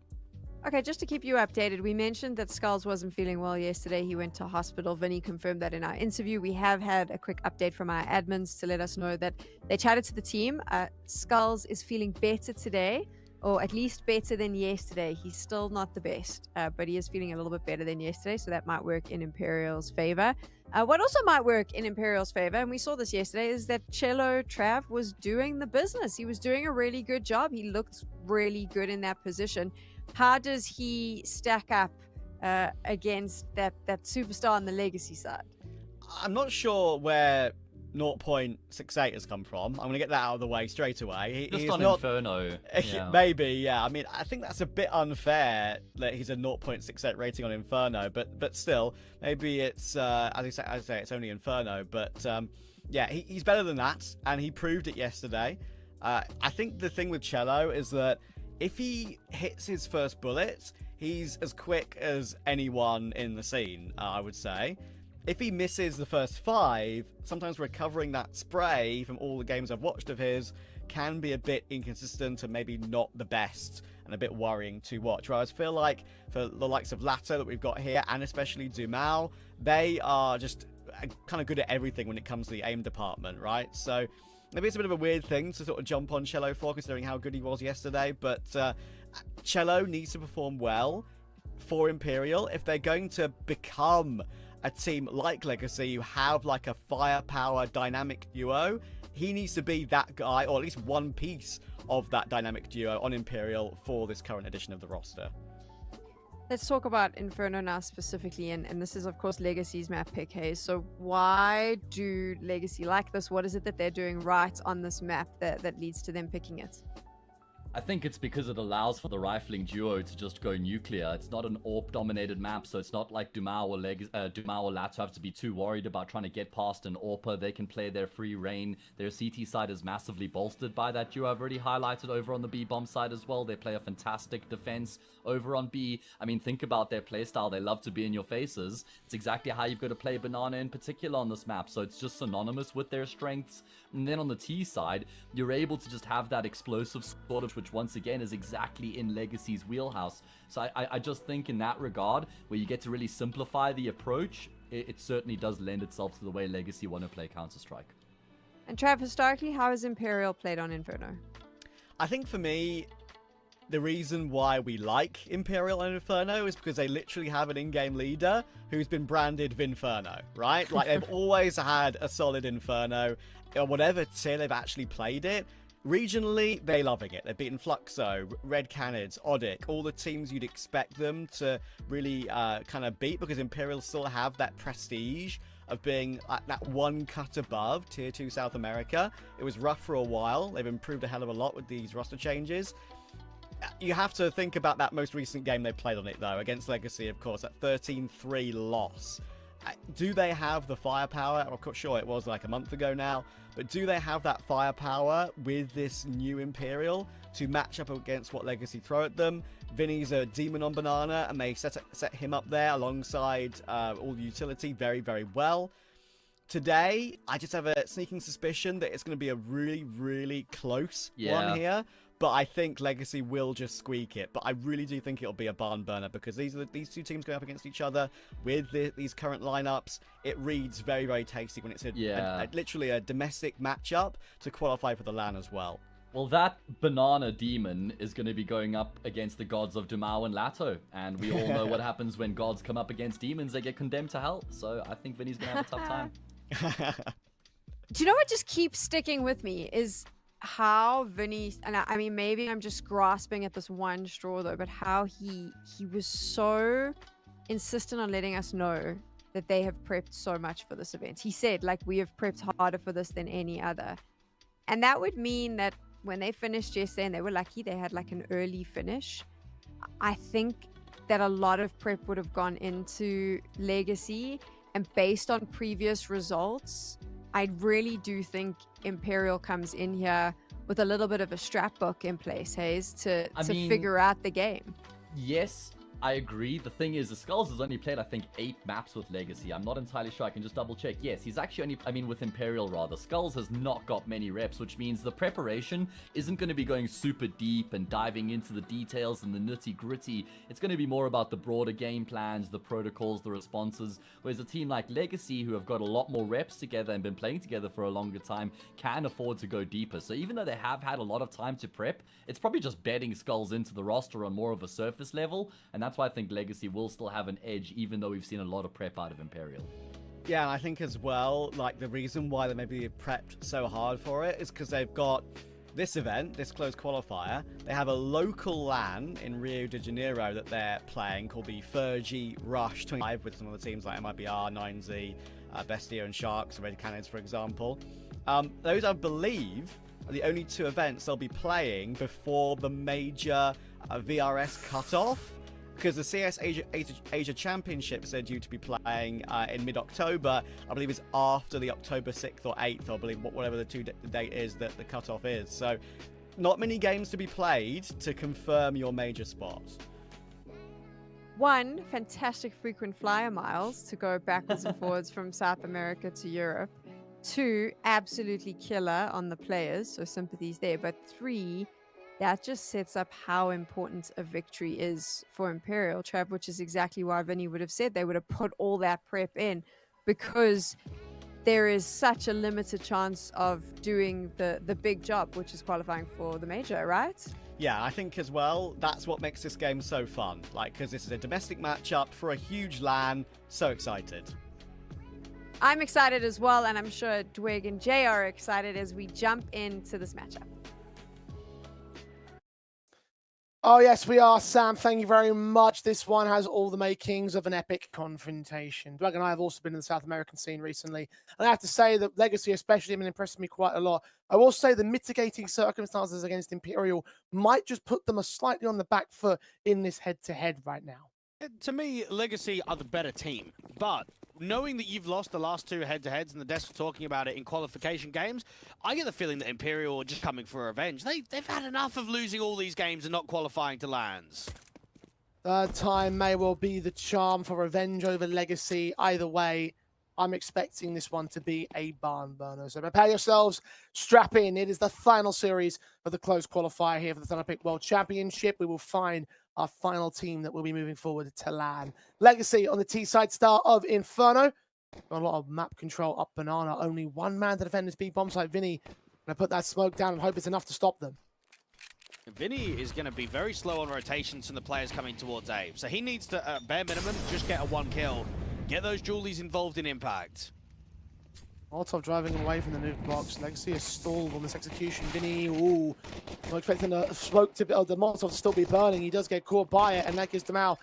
Okay, just to keep you updated, we mentioned that Skulls wasn't feeling well yesterday. He went to hospital. Vinny confirmed that in our interview. We have had a quick update from our admins to let us know that they chatted to the team. Skulls is feeling better today, or at least better than yesterday. He's still not the best, but he is feeling a little bit better than yesterday, so that might work in Imperial's favor. What also might work in Imperial's favor, and we saw this yesterday, is that Cello Trav was doing the business. He was doing a really good job. He looked really good in that position. How does he stack up against that superstar on the legacy side? I'm not sure where 0.68 has come from. I'm going to get that out of the way straight away. Just on Inferno. Yeah. Maybe, yeah. I mean, I think that's a bit unfair that he's a 0.68 rating on Inferno, but still, maybe it's, as I say, it's only Inferno, but yeah, he's better than that, and he proved it yesterday. I think the thing with Cello is that if he hits his first bullet, he's as quick as anyone in the scene, I would say. If he misses the first 5, sometimes recovering that spray from all the games I've watched of his can be a bit inconsistent and maybe not the best and a bit worrying to watch. Whereas I feel like for the likes of Lato that we've got here, and especially Dumao, they are just kind of good at everything when it comes to the aim department, right? So maybe it's a bit of a weird thing to sort of jump on Cello for, considering how good he was yesterday, but Cello needs to perform well for Imperial if they're going to become a team like Legacy who have like a firepower dynamic duo. He needs to be that guy, or at least one piece of that dynamic duo on Imperial for this current edition of the roster. Let's talk about Inferno now specifically, and this is of course Legacy's map pick, hey? So why do Legacy like this? What is it that they're doing right on this map that leads to them picking it? I think it's because it allows for the rifling duo to just go nuclear. It's not an AWP-dominated map, so it's not like Dumao or Lato have to be too worried about trying to get past an AWPer. They can play their free reign. Their CT side is massively bolstered by that duo. I've already highlighted over on the B-bomb side as well. They play a fantastic defense over on B. I mean, think about their playstyle. They love to be in your faces. It's exactly how you've got to play Banana in particular on this map, so it's just synonymous with their strengths. And then on the T side, you're able to just have that explosive sort of, which once again is exactly in Legacy's wheelhouse. So I just think in that regard, where you get to really simplify the approach, it certainly does lend itself to the way Legacy want to play Counter-Strike. And Trav, historically, how has Imperial played on Inferno? I think for me, the reason why we like Imperial and Inferno is because they literally have an in-game leader who's been branded Vinferno, right? Like, they've always had a solid Inferno, or whatever tier they've actually played it. Regionally, they're loving it. They've beaten Fluxo, Red Canids, Odic, all the teams you'd expect them to really kind of beat, because Imperial still have that prestige of being that one cut above Tier 2 South America. It was rough for a while. They've improved a hell of a lot with these roster changes. You have to think about that most recent game they played on it, though, against Legacy, of course, that 13-3 loss. Do they have the firepower? I'm sure it was like a month ago now, but do they have that firepower with this new Imperial to match up against what Legacy throw at them? Vinny's a demon on Banana, and they set him up there alongside all the utility very, very well. Today, I just have a sneaking suspicion that it's going to be a really, really close one here. But I think Legacy will just squeak it. But I really do think it'll be a barn burner, because these two teams going up against each other with these current lineups. It reads very, very tasty when it's literally a domestic matchup to qualify for the LAN as well. Well, that Banana Demon is going to be going up against the gods of Dumao and Lato. And we all know what happens when gods come up against demons. They get condemned to hell. So I think Vinny's going to have a tough time. Do you know what just keeps sticking with me is how Vinny, and I mean, maybe I'm just grasping at this one straw though, but how he was so insistent on letting us know that they have prepped so much for this event. He said, like, we have prepped harder for this than any other. And that would mean that when they finished yesterday, and they were lucky, they had like an early finish. I think that a lot of prep would have gone into Legacy, and based on previous results, I really do think Imperial comes in here with a little bit of a strap book in place, Hayes, to figure out the game. Yes, I agree. The thing is, the Skulls has only played, I think, 8 maps with Legacy. I'm not entirely sure. I can just double check. Yes, he's actually only, with Imperial rather. Skulls has not got many reps, which means the preparation isn't going to be going super deep and diving into the details and the nitty gritty. It's going to be more about the broader game plans, the protocols, the responses. Whereas a team like Legacy, who have got a lot more reps together and been playing together for a longer time, can afford to go deeper. So even though they have had a lot of time to prep, it's probably just bedding Skulls into the roster on more of a surface level. And that's why I think Legacy will still have an edge, even though we've seen a lot of prep out of Imperial. Yeah, and I think as well, like, the reason why they maybe prepped so hard for it is because they've got this event, this closed qualifier. They have a local LAN in Rio de Janeiro that they're playing called the Fergie Rush 25 with some of the teams like MIBR, 9Z, Bestia and Sharks, Red Cannons, for example. Those, I believe, are the only 2 events they'll be playing before the major VRS cutoff. Because the CS Asia Championships they're due to be playing in mid-October. I believe it's after the October 6th or 8th, I believe, whatever the date is that the cutoff is. So, not many games to be played to confirm your major spots. 1, fantastic frequent flyer miles to go backwards and forwards from South America to Europe. 2, absolutely killer on the players, so sympathies there. But 3, that just sets up how important a victory is for Imperial, Trav, which is exactly why Vinny would have said they would have put all that prep in, because there is such a limited chance of doing the big job, which is qualifying for the major, right? Yeah, I think as well, that's what makes this game so fun. Like, because this is a domestic matchup for a huge LAN. So excited. I'm excited as well, and I'm sure Dwig and Jay are excited as we jump into this matchup. Oh, yes, we are, Sam. Thank you very much. This one has all the makings of an epic confrontation. Doug and I have also been in the South American scene recently, and I have to say that Legacy especially have been impressing me quite a lot. I will say the mitigating circumstances against Imperial might just put them slightly on the back foot in this head-to-head right now. To me, Legacy are the better team, but knowing that you've lost the last 2 head-to-heads, and the devs were talking about it in qualification games, I get the feeling that Imperial are just coming for revenge. They've had enough of losing all these games and not qualifying to LANs. Third time may well be the charm for revenge over Legacy. Either way, I'm expecting this one to be a barn burner. So prepare yourselves, strap in. It is the final series of the closed qualifier here for the Thunderpick World Championship. We will find our final team that will be moving forward to LAN. Legacy on the T-side start of Inferno. Got a lot of map control up banana. Only 1 man to defend this B bomb site. Vinny gonna put that smoke down and hope it's enough to stop them. Vinny is going to be very slow on rotations from the players coming towards A. So he needs to, bare minimum, just get a 1 kill. Get those Julies involved in impact. Molotov driving away from the nuke box. Legacy is stalled on this execution. Vinny, ooh, not expecting the smoke to be, the Molotov to still be burning. He does get caught by it, and that gives them out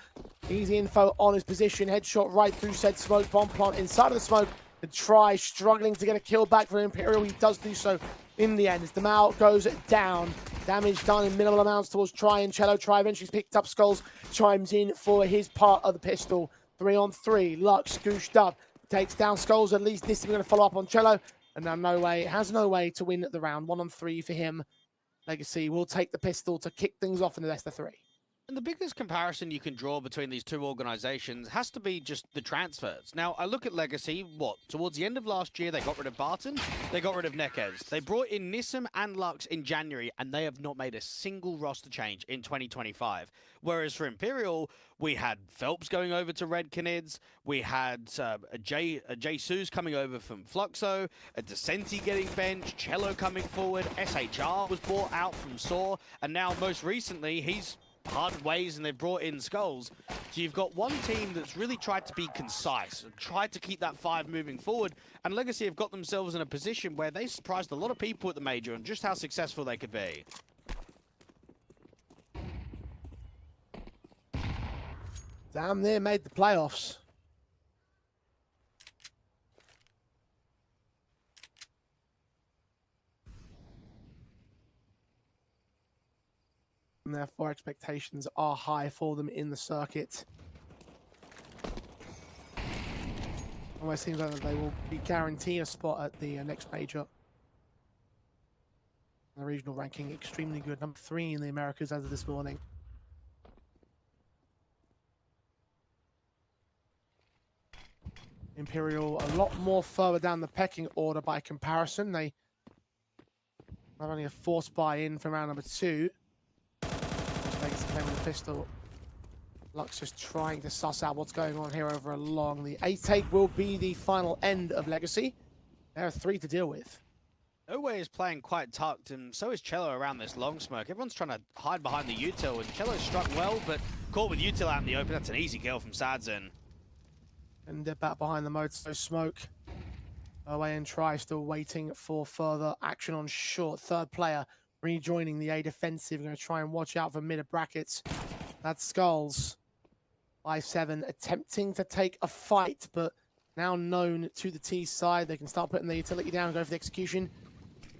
easy info on his position. Headshot right through said smoke. Bomb plant inside of the smoke. The try, struggling to get a kill back for Imperial. He does do so in the end as the Mal goes down. Damage done in minimal amounts towards Try and Cello. Try eventually picked up Skulls, chimes in for his part of the pistol. 3-on-3, Lux scooshed up. Takes down Skulls, at least this time going to follow up on Cello. And now no way, has no way to win the round. 1-on-3 for him. Legacy will take the pistol to kick things off in the best of 3. And the biggest comparison you can draw between these 2 organizations has to be just the transfers. Now, I look at Legacy, towards the end of last year, they got rid of Barton, they got rid of Nekez. They brought in Nissim and Lux in January, and they have not made a single roster change in 2025. Whereas for Imperial, we had Phelps going over to Red Canids, we had Jesus coming over from Fluxo, a Decenti getting benched, Cello coming forward, SHR was bought out from Saw, and now most recently, he's parted ways and they've brought in Skulls. So you've got one team that's really tried to be concise, tried to keep that 5 moving forward, and Legacy have got themselves in a position where they surprised a lot of people at the major on just how successful they could be. Damn near made the playoffs. and therefore expectations are high for them in the circuit. Almost seems like they will be guaranteed a spot at the next major. The regional ranking extremely good, number 3 in the Americas as of this morning. Imperial a lot more further down the pecking order by comparison. They have only a forced buy-in from round number 2. Legacy playing with the pistol. Lux just trying to suss out what's going on here over along. The 8-8 will be the final end of Legacy. There are 3 to deal with. Noway is playing quite tucked, and so is Cello around this long smoke. Everyone's trying to hide behind the util, and Cello struck well, but caught with util out in the open. That's an easy kill from Sadzin. And they're back behind the motor smoke. Away and try, still waiting for further action on short. Third player rejoining the A defensive. Going to try and watch out for mid brackets. That's Skulls. 5-7 attempting to take a fight, but now known to the T side. They can start putting the utility down and go for the execution.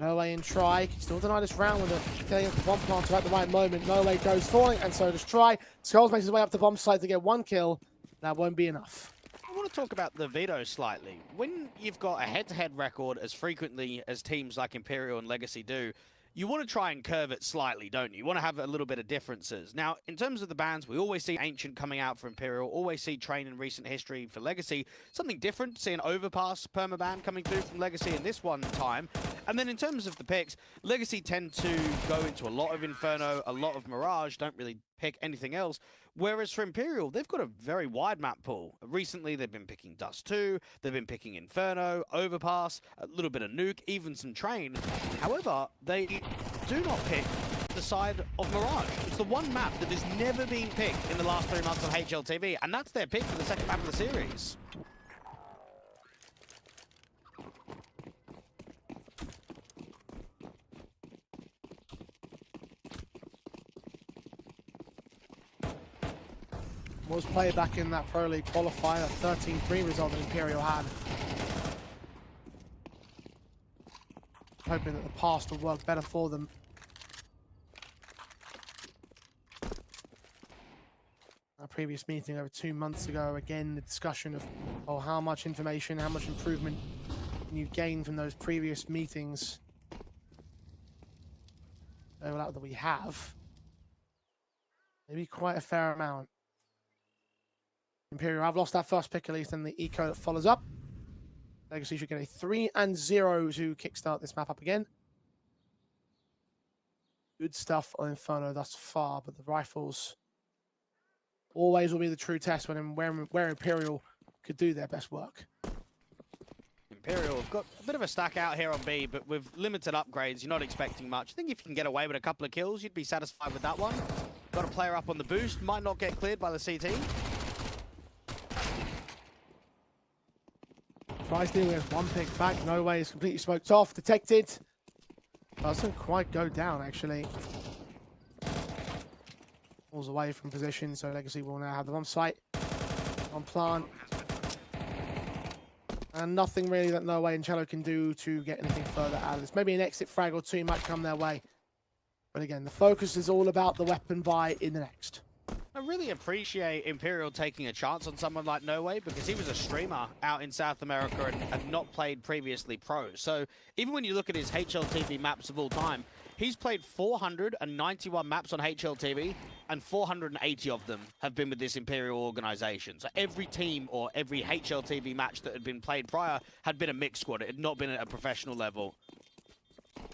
No way and try. Can still deny this round with a getting up the bomb planter at the right moment. No way goes falling, and so does try. Skulls makes his way up the bomb side to get 1 kill. That won't be enough. I want to talk about the Veto slightly. When you've got a head-to-head record as frequently as teams like Imperial and Legacy do, you want to try and curve it slightly, don't you? You want to have a little bit of differences. Now, in terms of the bans, we always see Ancient coming out for Imperial, always see Train in recent history for Legacy. Something different, see an Overpass permaban coming through from Legacy in this one time. And then in terms of the picks, Legacy tend to go into a lot of Inferno, a lot of Mirage, don't really pick anything else. Whereas for Imperial, they've got a very wide map pool. Recently, they've been picking Dust 2, they've been picking Inferno, Overpass, a little bit of Nuke, even some Train. However, they do not pick the side of Mirage. It's the one map that has never been picked in the last 3 months on HLTV, and that's their pick for the second map of the series. Was played back in that Pro League qualifier, a 13-3 result that Imperial had. Hoping that the past will work better for them. Our previous meeting over 2 months ago, again, the discussion of how much information, how much improvement can you gain from those previous meetings. Overlap that we have. Maybe quite a fair amount. Imperial have lost that first pick at least, and the eco that follows up. Legacy should get a 3-0 to kickstart this map up again. Good stuff on Inferno thus far, but the rifles always will be the true test where Imperial could do their best work. Imperial have got a bit of a stack out here on B, but with limited upgrades, you're not expecting much. I think if you can get away with a couple of kills, you'd be satisfied with that one. Got a player up on the boost, might not get cleared by the CT. Tries dealing with 1 pick back. No way is completely smoked off. Detected. Doesn't quite go down, actually. Falls away from position, so Legacy will now have them on site. On plant. And nothing really that No Way and Cello can do to get anything further out of this. Maybe an exit frag or 2 might come their way. But again, the focus is all about the weapon buy in the next. I really appreciate Imperial taking a chance on someone like No Way, because he was a streamer out in South America and had not played previously pro. So even when you look at his HLTV maps of all time, he's played 491 maps on HLTV, and 480 of them have been with this Imperial organization. So every team or every HLTV match that had been played prior had been a mixed squad. It had not been at a professional level.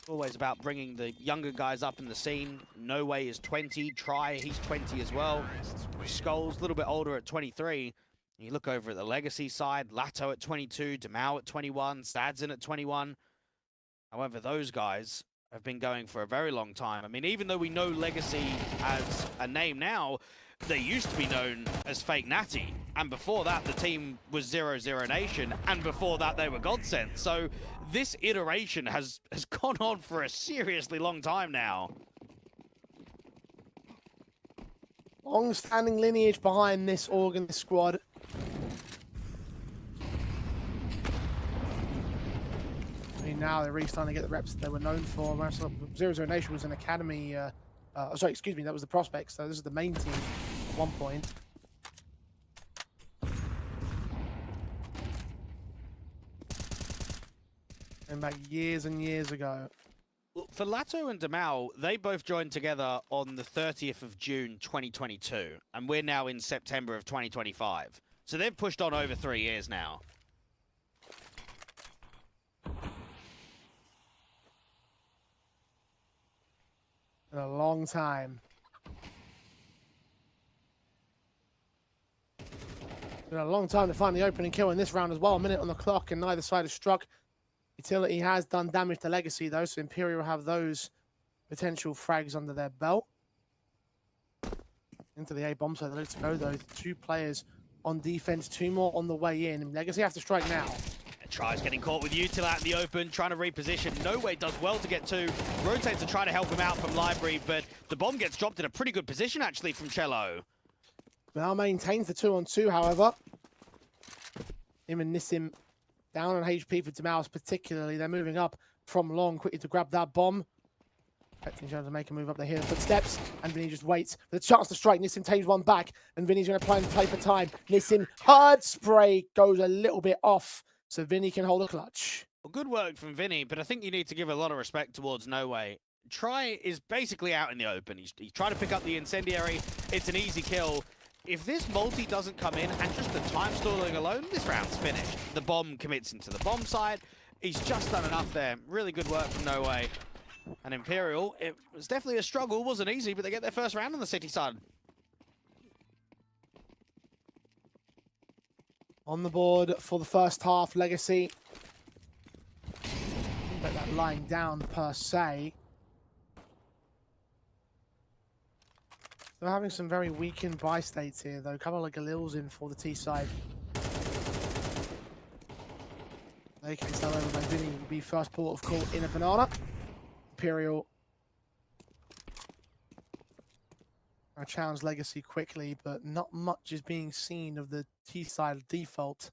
Always about bringing the younger guys up in the scene. No Way is 20. Try, he's 20 as well. Skulls, a little bit older at 23. You look over at the Legacy side, Lato at 22, Demau at 21, Stadsin at 21. However, those guys have been going for a very long time. I mean, even though we know Legacy as a name now, they used to be known as Fake Natty. And before that, the team was 0-0 Nation. And before that, they were Godsent. So this iteration has gone on for a seriously long time now. Long-standing lineage behind this organ, this squad. I mean, now they're really starting to get the reps that they were known for. 0-0 Nation was an academy Sorry, excuse me, that was the Prospects. So this is the main team at one point. And back years and years ago. Well, for Lato and Demao, they both joined together on the 30th of June 2022, and we're now in September of 2025. So they've pushed on over 3 years now. In a long time. Been a long time to find the opening kill in this round as well. A minute on the clock and neither side has struck. Utility has done damage to Legacy though, so Imperial have those potential frags under their belt. Into the A bomb side, let's go though. 2 players on defense, 2 more on the way in. Legacy have to strike now. Tries getting caught with Util out in the open, trying to reposition. No Way does well to get 2. Rotates to try to help him out from Library, but the bomb gets dropped in a pretty good position actually from Cello. Now maintains the 2-on-2, however. Him and Nissim down on HP for Demaus particularly. They're moving up from long quickly to grab that bomb. Expecting Jones to make a move up. They hear the footsteps, and Vinny just waits for the chance to strike. Nissim takes one back, and Vinny's going to play for time. Nissim, hard spray, goes a little bit off, so Vinny can hold a clutch. Well, good work from Vinny, but I think you need to give a lot of respect towards No Way. Try is basically out in the open. He's trying to pick up the incendiary. It's an easy kill. If this multi doesn't come in, and just the time stalling alone, this round's finished. The bomb commits into the bomb side. He's just done enough there. Really good work from No Way. And Imperial, it was definitely a struggle. It wasn't easy, but they get their first round on the city side. On the board for the first half, Legacy. But that lying down per se. They're having some very weakened buy states here, though. A couple of Galils in for the T side. They can sell over by Vinny will be first port of call in a banana. Imperial. I challenge Legacy quickly, but not much is being seen of the T side default.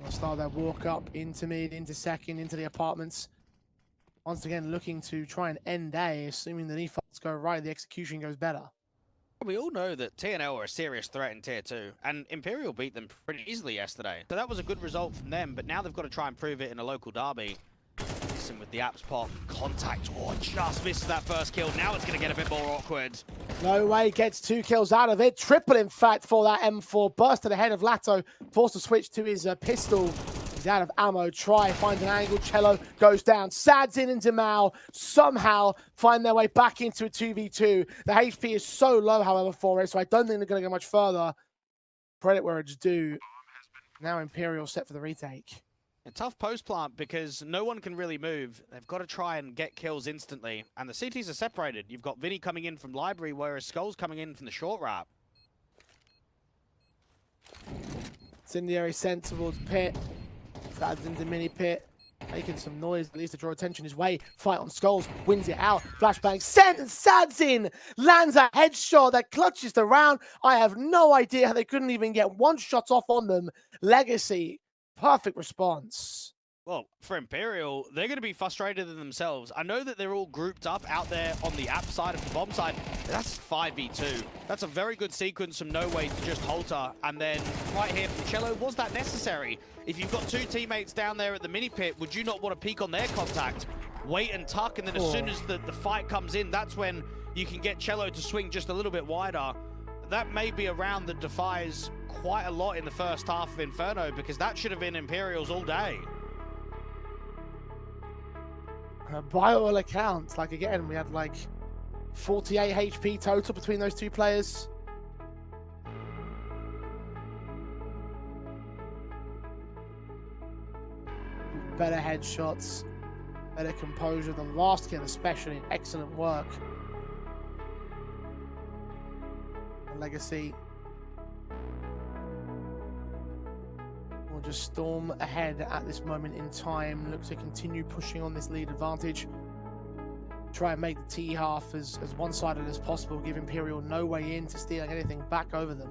They'll start their walk up into mid, into second, into the apartments. Once again, looking to try and end A, assuming the defaults go right, the execution goes better. We all know that TNL are a serious threat in Tier 2, and Imperial beat them pretty easily yesterday. So that was a good result from them, but now they've got to try and prove it in a local derby. Listen with the apps pop, contact, just misses that first kill. Now it's going to get a bit more awkward. No Way gets 2 kills out of it. Triple, in fact, for that M4. Burst to the head of Lato, forced to switch to his pistol. He's out of ammo. Try, finds an angle. Cello goes down. Sadzin and Demao somehow find their way back into a 2v2. The HP is so low, however, for it, so I don't think they're going to go much further. Credit where it's due. Now Imperial set for the retake. A tough post plant because no one can really move. They've got to try and get kills instantly. And the CTs are separated. You've got Vinny coming in from Library, whereas Skull's coming in from the short wrap. Incendiary sent towards pit. Adds into mini pit. Making some noise, at least to draw attention his way. Fight on Skulls, wins it out. Flashbang sent and Sadzin lands a headshot that clutches the round. I have no idea how they couldn't even get one shot off on them. Legacy, perfect response. Well, for Imperial, they're going to be frustrated in themselves. I know that they're all grouped up out there on the app side of the bomb side, but that's 5v2. That's a very good sequence from No Way to just halter. And then right here from Cello, was that necessary? If you've got 2 teammates down there at the mini pit, would you not want to peek on their contact? Wait and tuck, and then as soon as the fight comes in, that's when you can get Cello to swing just a little bit wider. That may be a round that defies quite a lot in the first half of Inferno, because that should have been Imperials all day. By all accounts, like again, we had like 48 HP total between those 2 players. Better headshots, better composure. The last kill especially, excellent work. Legacy will just storm ahead at this moment in time. Look to continue pushing on this lead advantage. Try and make the T half as one-sided as possible. Give Imperial no way in to stealing anything back over them.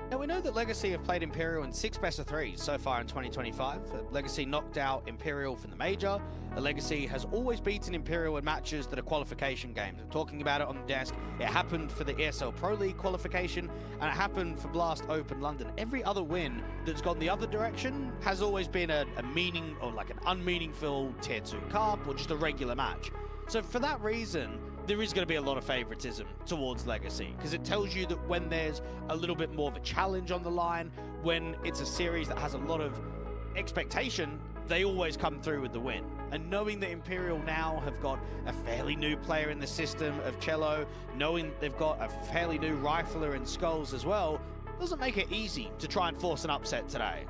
Now, we know that Legacy have played Imperial in 6 best-of-3s so far in 2025. Legacy knocked out Imperial from the Major. Legacy has always beaten Imperial in matches that are qualification games. I'm talking about it on the desk. It happened for the ESL Pro League qualification, and it happened for Blast Open London. Every other win that's gone the other direction has always been a meaning, or like an unmeaningful Tier 2 Cup, or just a regular match. So for that reason, there is going to be a lot of favoritism towards Legacy, because it tells you that when there's a little bit more of a challenge on the line, when it's a series that has a lot of expectation, they always come through with the win. And knowing that Imperial now have got a fairly new player in the system of Cello, knowing they've got a fairly new rifler in Skulls as well, doesn't make it easy to try and force an upset today.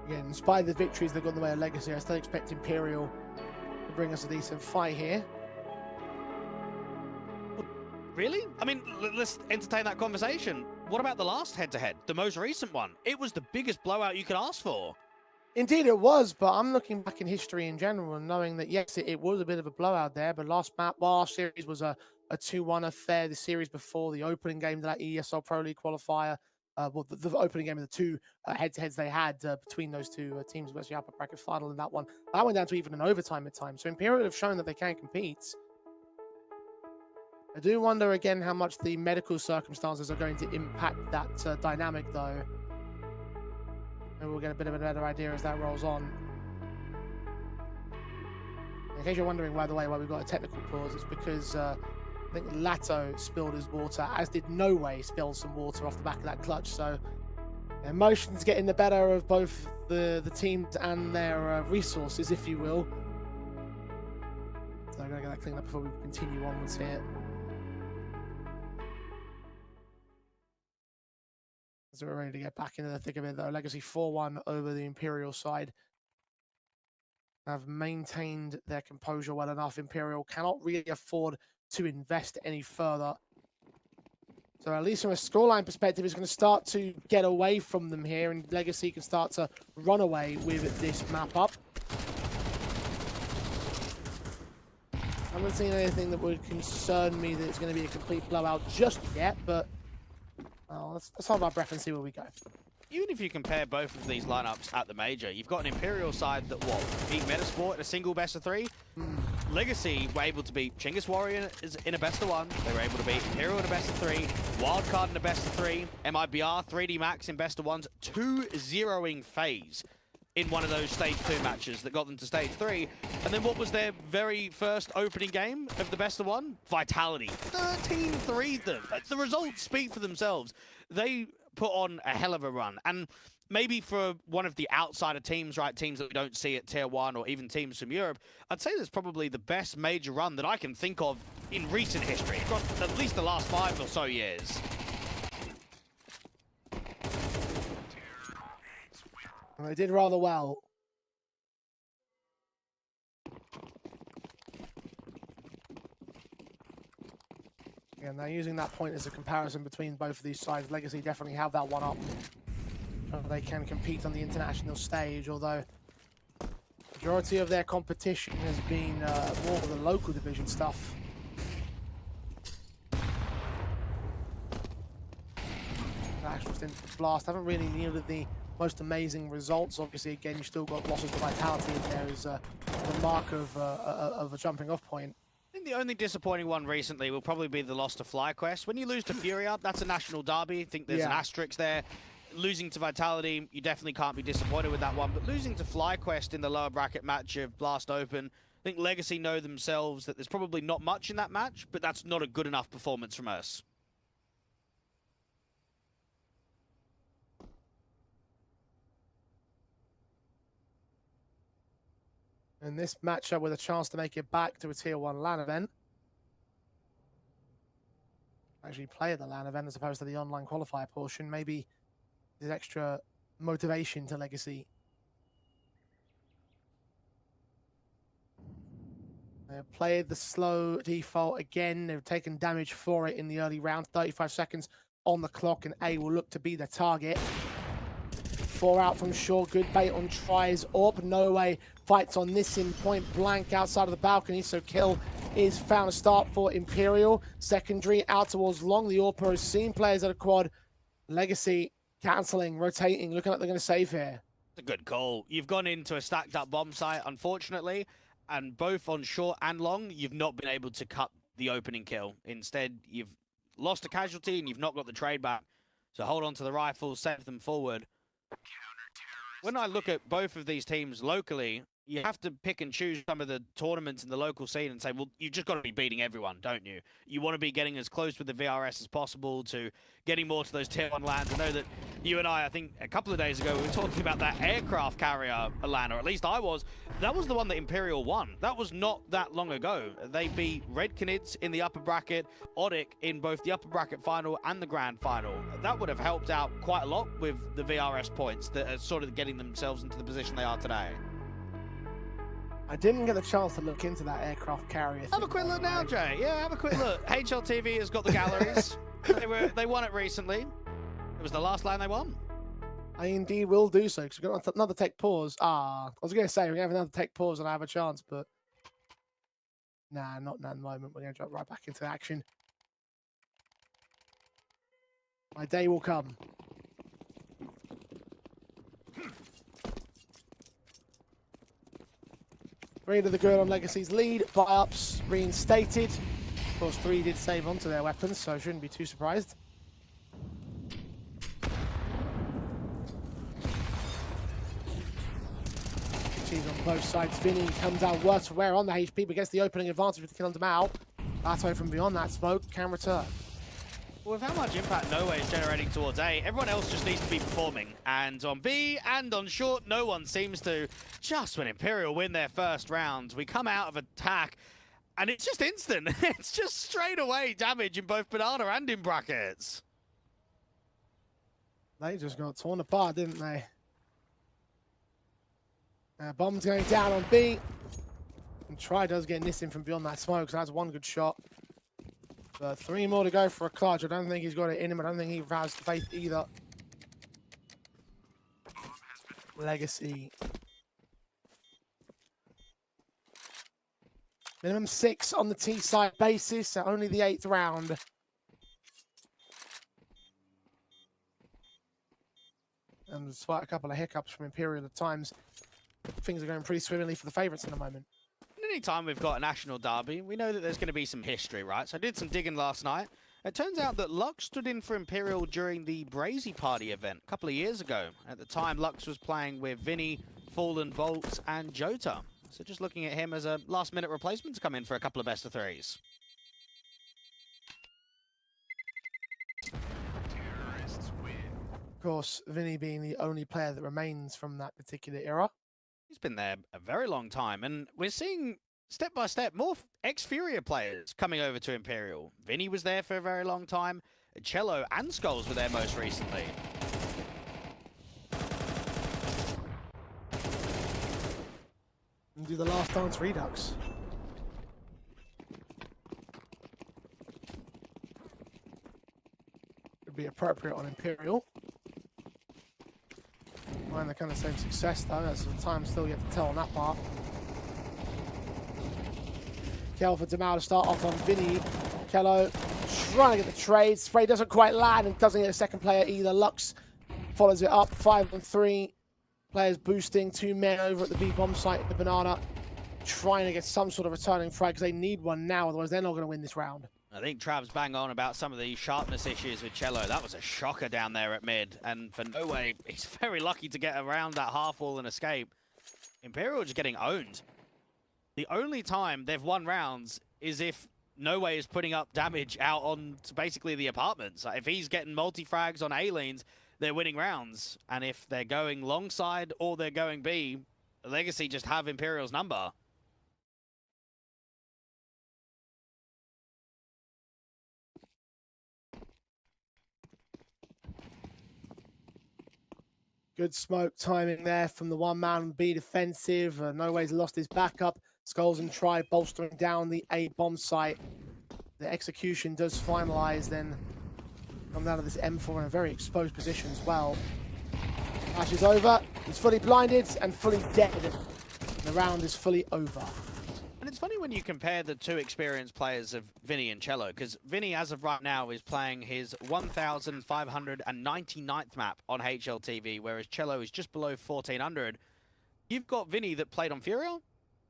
Again, in spite of the victories they've got in the way of Legacy, I still expect Imperial to bring us a decent fight here. Really? I mean, let's entertain that conversation. What about the last head-to-head, the most recent one? It was the biggest blowout you could ask for. Indeed it was, but I'm looking back in history in general and knowing that, yes, it was a bit of a blowout there, but last series was a 2-1 affair. The series before, the opening game of that ESL Pro League qualifier, well, the opening game of the two head-to-heads they had between those two teams, especially upper bracket final in that one, that went down to even an overtime at times. So Imperial have shown that they can compete. I do wonder again how much the medical circumstances are going to impact that dynamic, though. And we'll get a bit of a better idea as that rolls on. In case you're wondering, by the way, why we've got a technical pause, it's because I think Lato spilled his water, as did No Way spilled some water off the back of that clutch. So emotions getting the better of both the teams and their resources, if you will. So I'm going to get that cleaned up before we continue onwards here. So we're ready to get back into the thick of it, though. Legacy 4-1 over the Imperial side. Have maintained their composure well enough. Imperial cannot really afford to invest any further. So at least from a scoreline perspective, it's going to start to get away from them here, and Legacy can start to run away with this map up. I haven't seen anything that would concern me that it's going to be a complete blowout just yet, but let's hold our breath and see where we go. Even if you compare both of these lineups at the Major, you've got an Imperial side that, beat Metasport in a single best-of-3. Legacy were able to beat Chinggis Warrior in a best-of-1. They were able to beat Imperial in a best-of-3, Wildcard in a best-of-3, MIBR, 3D Max in best-of-1s, 2-0ing FaZe in one of those Stage 2 matches that got them to Stage 3. And then what was their very first opening game of the best-of-1? Vitality. 13-3'd them. The results speak for themselves. They put on a hell of a run. And maybe for one of the outsider teams, right, teams that we don't see at Tier 1 or even teams from Europe, I'd say that's probably the best major run that I can think of in recent history, across at least the last 5 or so years. And they did rather well. And they're using that point as a comparison between both of these sides. Legacy definitely have that one up. So they can compete on the international stage, although the majority of their competition has been more of the local division stuff. National stint Blast haven't really yielded the most amazing results. Obviously, again, you still got losses to Vitality in there as the mark of a jumping off point. I think the only disappointing one recently will probably be the loss to FlyQuest. When you lose to Furia, that's a national derby. I think there's an asterisk there. Losing to Vitality, you definitely can't be disappointed with that one. But losing to FlyQuest in the lower bracket match of Blast Open, I think Legacy know themselves that there's probably not much in that match, but that's not a good enough performance from us. And this matchup with a chance to make it back to a Tier 1 LAN event. Actually play at the LAN event as opposed to the online qualifier portion. Maybe there's extra motivation to Legacy. They've played the slow default again. They've taken damage for it in the early round. 35 seconds on the clock, and A will look to be the target. 4 out from short. Good bait on tries. Up, No Way fights on this in point blank outside of the balcony, so kill is found a start for Imperial. Secondary out towards long. The AWP has seen players at a quad. Legacy cancelling, rotating, looking like they're going to save here. It's a good call. You've gone into a stacked up bomb site, unfortunately, and both on short and long, you've not been able to cut the opening kill. Instead, you've lost a casualty and you've not got the trade back. So hold on to the rifles, save them forward. When I look at both of these teams locally, you have to pick and choose some of the tournaments in the local scene and say, well, you've just got to be beating everyone, don't you? You want to be getting as close with the VRS as possible to getting more to those tier 1 lands. I know that you and I think a couple of days ago, we were talking about that aircraft carrier LAN, or at least I was. That was the one that Imperial won. That was not that long ago. They beat Red Canids in the upper bracket, Odic in both the upper bracket final and the grand final. That would have helped out quite a lot with the VRS points that are sort of getting themselves into the position they are today. I didn't get the chance to look into that aircraft carrier. Have a quick look now, Jay. Yeah, have a quick look. HLTV has got the galleries. They won it recently. It was the last line they won. I indeed will do so, because we've got another tech pause. I was going to say, we're going to have another tech pause and I have a chance, but... Nah, not in that moment. We're going to drop right back into action. My day will come. Three to the good on Legacy's lead. Buy-ups reinstated. Of course, 3 did save onto their weapons, so I shouldn't be too surprised. On both sides, Vinny comes out worse for wear on the HP, but gets the opening advantage with the kill on Mao. Veto from beyond that smoke can return. Well, with how much impact No Way is generating towards A, everyone else just needs to be performing. And on B and on short, no one seems to. Just when Imperial win their first round, we come out of attack, and it's just instant. It's just straight away damage in both Banana and in brackets. They just got torn apart, didn't they? Bomb's going down on B. And Try does get this in from beyond that smoke, so that's one good shot. But 3 more to go for a clutch. I don't think he's got it in him. I don't think he has the faith either. Legacy. Minimum 6 on the T-side basis, so only the 8th round. And despite a couple of hiccups from Imperial at times, things are going pretty swimmingly for the favourites in the moment. Anytime we've got a national derby, we know that there's going to be some history, right? So I did some digging last night. It turns out that Lux stood in for Imperial during the Brazy Party event a couple of years ago. At the time, Lux was playing with Vinny, Fallen, Bolts, and Jota. So just looking at him as a last-minute replacement to come in for a couple of best of 3s. Of course, Vinny being the only player that remains from that particular era. He's been there a very long time, and we're seeing step by step more ex-Furia players coming over to Imperial. Vinny was there for a very long time. Cello and Skulls were there most recently. And do the last dance redux. Would be appropriate on Imperial. Find the kind of same success though, there's some time still yet to tell on that part. Kel for Demau to start off on Vinny. Kello trying to get the trade. Spray doesn't quite land and doesn't get a second player either. Lux follows it up, 5-3. Players boosting, 2 men over at the B bomb site at the Banana. Trying to get some sort of returning frag because they need one now, otherwise they're not going to win this round. I think Trav's bang on about some of the sharpness issues with Cello. That was a shocker down there at mid. And for No Way, he's very lucky to get around that half wall and escape. Imperial just getting owned. The only time they've won rounds is if No Way is putting up damage out on basically the apartments. Like if he's getting multi-frags on A lanes, they're winning rounds. And if they're going long side or they're going B, Legacy just have Imperial's number. Good smoke timing there from the one-man B defensive. No Way's lost his backup. Skulls and Try bolstering down the A bomb site. The execution does finalize, then come down to this M4 in a very exposed position as well. Flash is over. He's fully blinded and fully dead. The round is fully over. And it's funny when you compare the two experienced players of Vinny and Cello, because Vinny, as of right now, is playing his 1,599th map on HLTV, whereas Cello is just below 1,400. You've got Vinny that played on Furio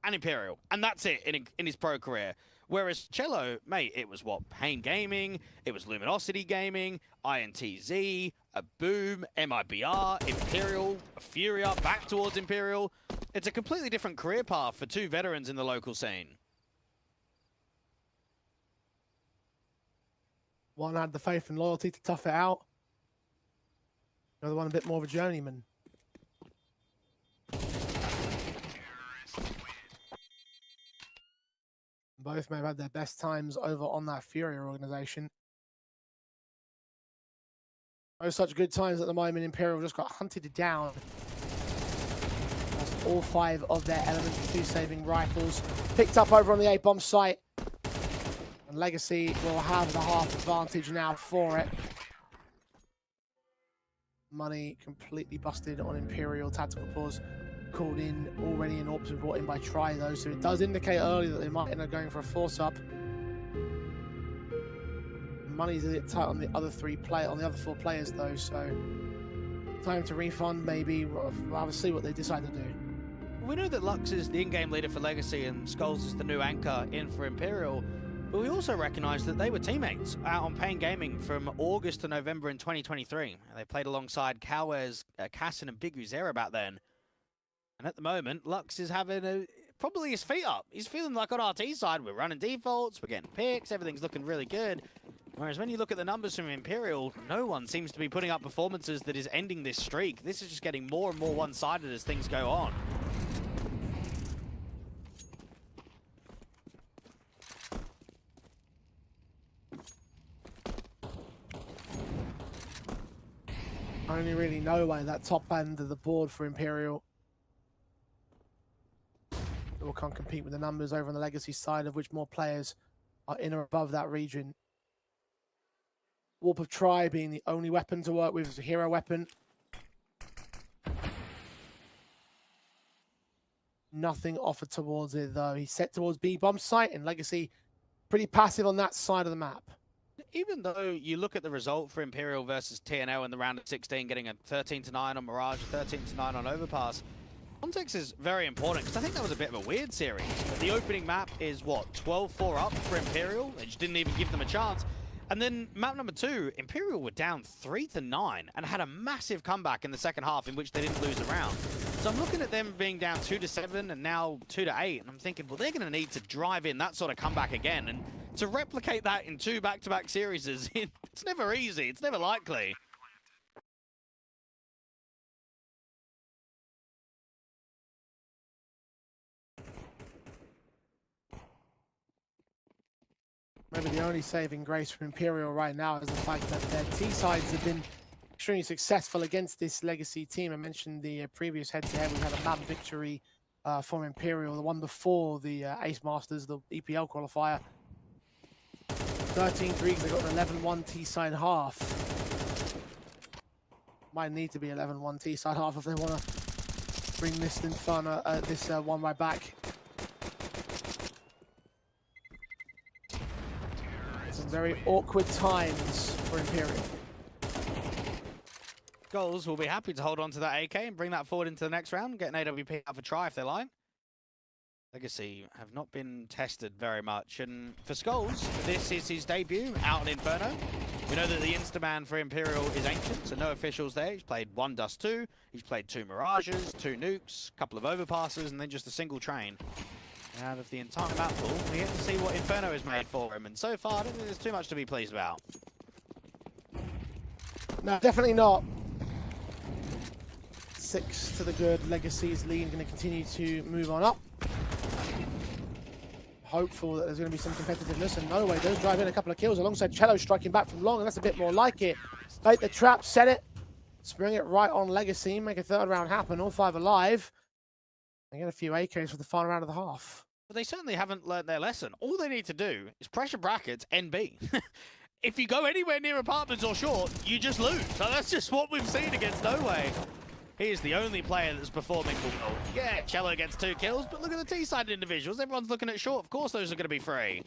and Imperial, and that's it in his pro career. Whereas Cello, mate, it was what? Pain Gaming, it was Luminosity Gaming, INTZ, a Boom, MIBR, Imperial, a Furia, back towards Imperial. It's a completely different career path for two veterans in the local scene. One had the faith and loyalty to tough it out. The other one a bit more of a journeyman. Both may have had their best times over on that Furia organization. No such good times at the moment. Imperial just got hunted down. Lost all 5 of their Element 2 saving rifles. Picked up over on the A-bomb site. And Legacy will have the half advantage now for it. Money completely busted on Imperial. Tactical pause called in already, and Orps brought in by Try though, so it does indicate early that they might end up going for a force up. Money's a bit tight on the other 4 players though, so time to refund maybe. We'll have to see what they decide to do. We know that Lux is the in-game leader for Legacy and Skulls is the new anchor in for Imperial, but we also recognise that they were teammates out on Pain Gaming from August to November in 2023. They played alongside Cowers, Cassin and Big Uzera back then. And at the moment, Lux is having probably his feet up. He's feeling like on RT side, we're running defaults, we're getting picks, everything's looking really good. Whereas when you look at the numbers from Imperial, no one seems to be putting up performances that is ending this streak. This is just getting more and more one-sided as things go on. Only really know why that top end of the board for Imperial will can't compete with the numbers over on the Legacy side, of which more players are in or above that region. Warp of Try being the only weapon to work with as a hero weapon. Nothing offered towards it though. He's set towards B-bomb site, and Legacy pretty passive on that side of the map. Even though you look at the result for Imperial versus TNL in the round of 16, getting a 13-9 on Mirage, 13-9 on Overpass, context is very important, because I think that was a bit of a weird series. The opening map is, what, 12-4 up for Imperial? They just didn't even give them a chance. And then map number 2, Imperial were down 3-9 and had a massive comeback in the second half in which they didn't lose a round. So I'm looking at them being down 2-7 and now 2-8, and I'm thinking, well, they're going to need to drive in that sort of comeback again. And to replicate that in 2 back-to-back series, it's never easy. It's never likely. Maybe the only saving grace from Imperial right now is the fact that their T-sides have been extremely successful against this Legacy team. I mentioned the previous head-to-head. We had a map victory from Imperial, the one before the Ace Masters, the EPL qualifier. 13 Greeks, they got an 11-1 T-side half. Might need to be 11-1 T-side half if they want to bring this Inferno, this one right back. Some very awkward times for Imperial. Goals will be happy to hold on to that AK and bring that forward into the next round, get an AWP out for Try if they like. Legacy have not been tested very much, and for Skulls, this is his debut out in Inferno. We know that the Instaman for Imperial is Ancient, so no officials there. He's played 1 Dust 2, he's played 2 Mirages, 2 Nukes, a couple of Overpasses, and then just a single train. Out of the entire map pool, we get to see what Inferno is made for him, and so far, I don't think there's too much to be pleased about. No, definitely not. 6 to the good. Legacy's lead going to continue to move on up. Hopeful that there's going to be some competitiveness, and no way, does drive in a couple of kills alongside Cello striking back from long, and that's a bit more like it. Bait the trap, set it, spring it right on Legacy, make a third round happen, all 5 alive. They get a few AKs for the final round of the half. But they certainly haven't learned their lesson. All they need to do is pressure brackets NB. If you go anywhere near apartments or short, you just lose. So that's just what we've seen against No Way. He is the only player that's performing well. Yeah, Cello gets 2 kills, but look at the T-side individuals. Everyone's looking at short. Of course those are going to be free.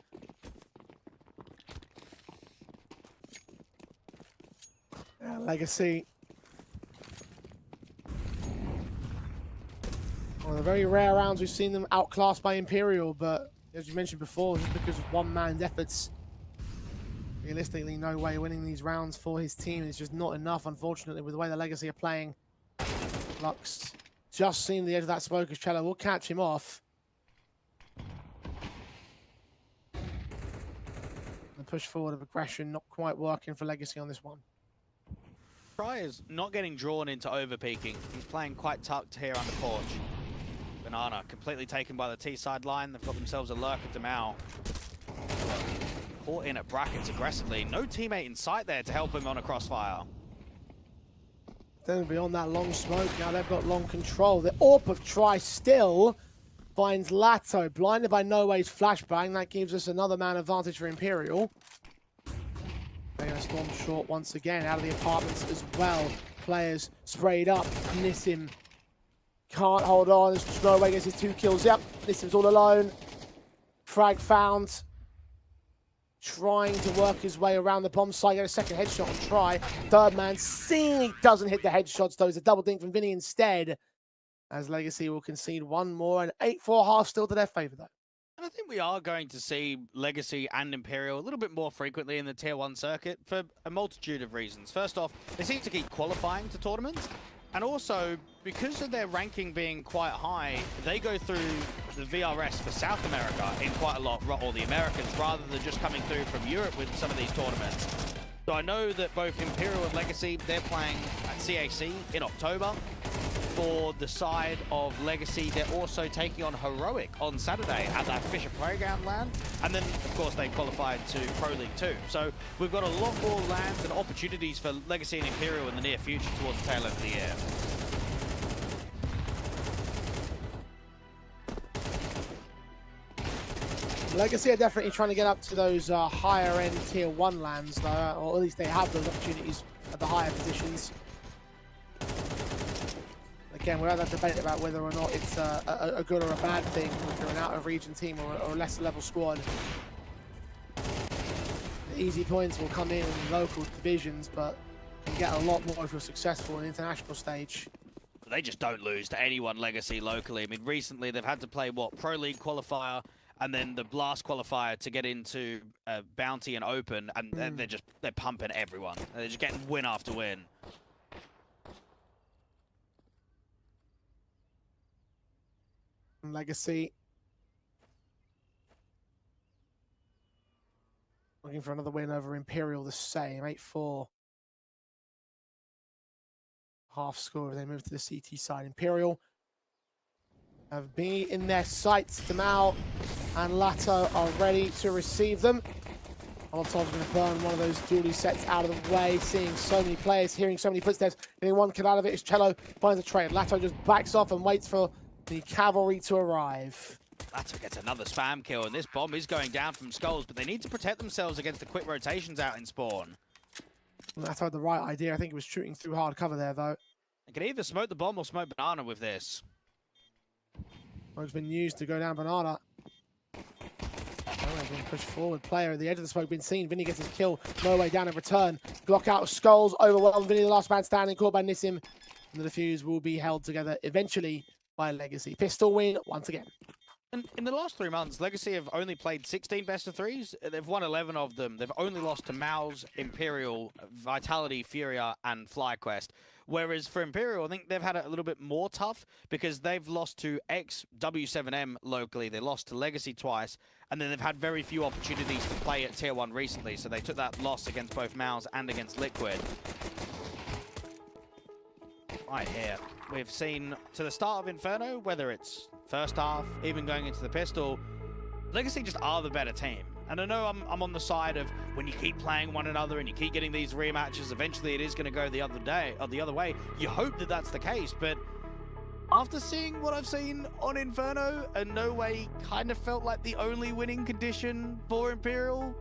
Legacy. One of the very rare rounds we've seen them outclassed by Imperial, but as you mentioned before, just because of one man's efforts, realistically, no way winning these rounds for his team. It's just not enough, unfortunately, with the way the Legacy are playing. Lux just seen the edge of that smoke as Cello will catch him off. The push forward of aggression not quite working for Legacy on this one. Try is not getting drawn into overpeaking. He's playing quite tucked here under Porch. Banana completely taken by the T-side line. They've got themselves a lurk at Demao. Caught in at brackets aggressively. No teammate in sight there to help him on a crossfire. Then beyond that long smoke, now they've got long control. The AWP of Try still finds Lato, blinded by No Way's flashbang. That gives us another man advantage for Imperial. They're going to storm short once again, out of the apartments as well. Players sprayed up. Nissim can't hold on. No Way gets his 2 kills. Yep, Nissim's all alone. Frag found. Trying to work his way around the bomb site. Get a second headshot on Try. Third man seeing he doesn't hit the headshots, though. It's a double dink from Vinny instead. As Legacy will concede one more. And 8-4 half still to their favor, though. And I think we are going to see Legacy and Imperial a little bit more frequently in the Tier 1 circuit for a multitude of reasons. First off, they seem to keep qualifying to tournaments. And also, because of their ranking being quite high, they go through the VRS for South America in quite a lot, or the Americans, rather than just coming through from Europe with some of these tournaments. So I know that both Imperial and Legacy, they're playing at CAC in October. For the side of Legacy, they're also taking on Heroic on Saturday at that Fisher Playground LAN. And then, of course, they qualified to Pro League 2. So we've got a lot more LANs and opportunities for Legacy and Imperial in the near future towards the tail end of the year. Legacy are definitely trying to get up to those higher-end Tier 1 lands, though, or at least they have those opportunities at the higher positions. Again, we're at that debate about whether or not it's a good or a bad thing if you're an out-of-region team or a lesser-level squad. The easy points will come in local divisions, but you can get a lot more if you're successful in the international stage. They just don't lose to anyone Legacy locally. I mean, recently they've had to play, what, Pro League qualifier and then the Blast qualifier to get into Bounty and Open, and they're pumping everyone. They're just getting win after win. Legacy looking for another win over Imperial, the same 8-4 half score as they move to the CT side. Imperial have been in their sights. Demao and Lato are ready to receive them. Molotov's going to burn one of those dually sets out of the way, seeing so many players, hearing so many footsteps, getting one kill out of it as Cello finds a trade. Lato just backs off and waits for the cavalry to arrive. Lato gets another spam kill, and this bomb is going down from Skulls, but they need to protect themselves against the quick rotations out in spawn. Lato had the right idea. I think he was shooting through hard cover there, though. They can either smoke the bomb or smoke Banana with this. Smoke's been used to go down Banana. Been pushed forward. Player at the edge of the smoke been seen. Vinny gets his kill. No way down in return. Block out of Skulls. Overwhelmed. Vinny, the last man standing, caught by Nissim. And the defuse will be held together eventually by Legacy. Pistol win once again. And in the last 3 months, Legacy have only played 16 best of threes. They've won 11 of them. They've only lost to Mouse, Imperial, Vitality, Furia, and FlyQuest. Whereas for Imperial, I think they've had it a little bit more tough because they've lost to XW7M locally. They lost to Legacy twice, and then they've had very few opportunities to play at Tier 1 recently. So they took that loss against both Mouse and against Liquid. Right here, we've seen to the start of Inferno, whether it's first half, even going into the pistol, Legacy just are the better team. And I know I'm on the side of when you keep playing one another and you keep getting these rematches, eventually it is going to go the other way. You hope that that's the case, but after seeing what I've seen on Inferno, and No Way kind of felt like the only winning condition for Imperial,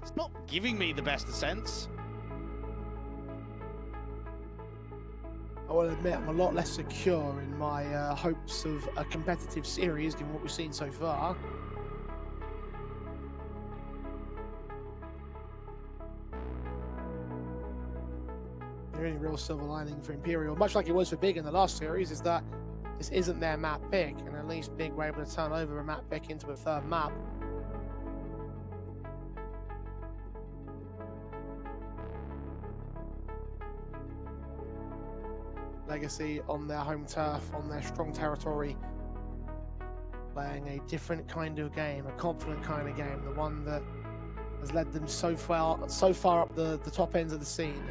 it's not giving me the best of sense. I will admit I'm a lot less secure in my hopes of a competitive series, given what we've seen so far. The only real silver lining for Imperial, much like it was for Big in the last series, is that this isn't their map pick, and at least Big were able to turn over a map pick into a third map. Legacy on their home turf, on their strong territory, playing a different kind of game, a confident kind of game, the one that has led them so far up the top ends of the scene.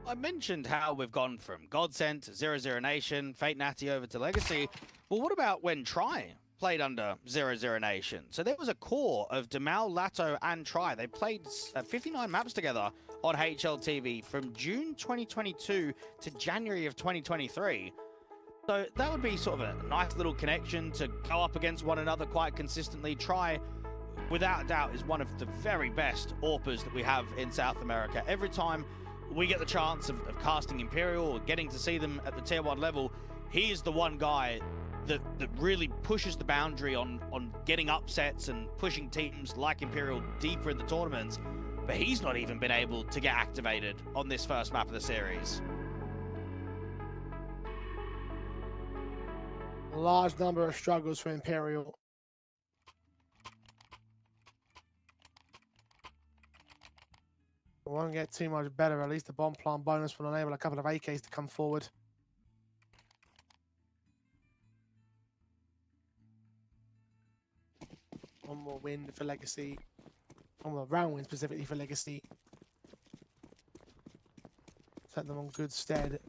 I mentioned how we've gone from Godsend to 00 Nation, Fate Natty over to Legacy. Well, what about when Tri played under 00 Nation? So there was a core of Demal, Lato, and Tri. They played 59 maps together on HLTV from June 2022 to January of 2023. So that would be sort of a nice little connection to go up against one another quite consistently. Tri, without a doubt, is one of the very best AWPers that we have in South America. Every time we get the chance of casting Imperial or getting to see them at the tier 1 level, he is the one guy that really pushes the boundary on getting upsets and pushing teams like Imperial deeper in the tournaments. But he's not even been able to get activated on this first map of the series. A large number of struggles for Imperial. It won't get too much better. At least the bomb plant bonus will enable a couple of AKs to come forward. One more win for Legacy. One more round win specifically for Legacy. Set them on good stead.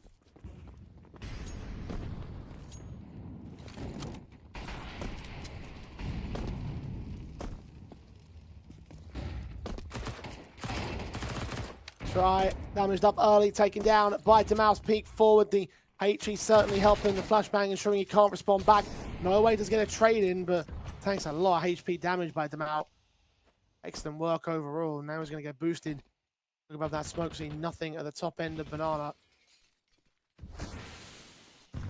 Try damaged up early, taken down by Demouse. Peek forward. The HE certainly helping the flashbang, ensuring he can't respond back. No way does get a trade in, but takes a lot of HP damage by Demouse. Excellent work overall. Now he's going to get boosted. Look above that smoke, seeing nothing at the top end of Banana.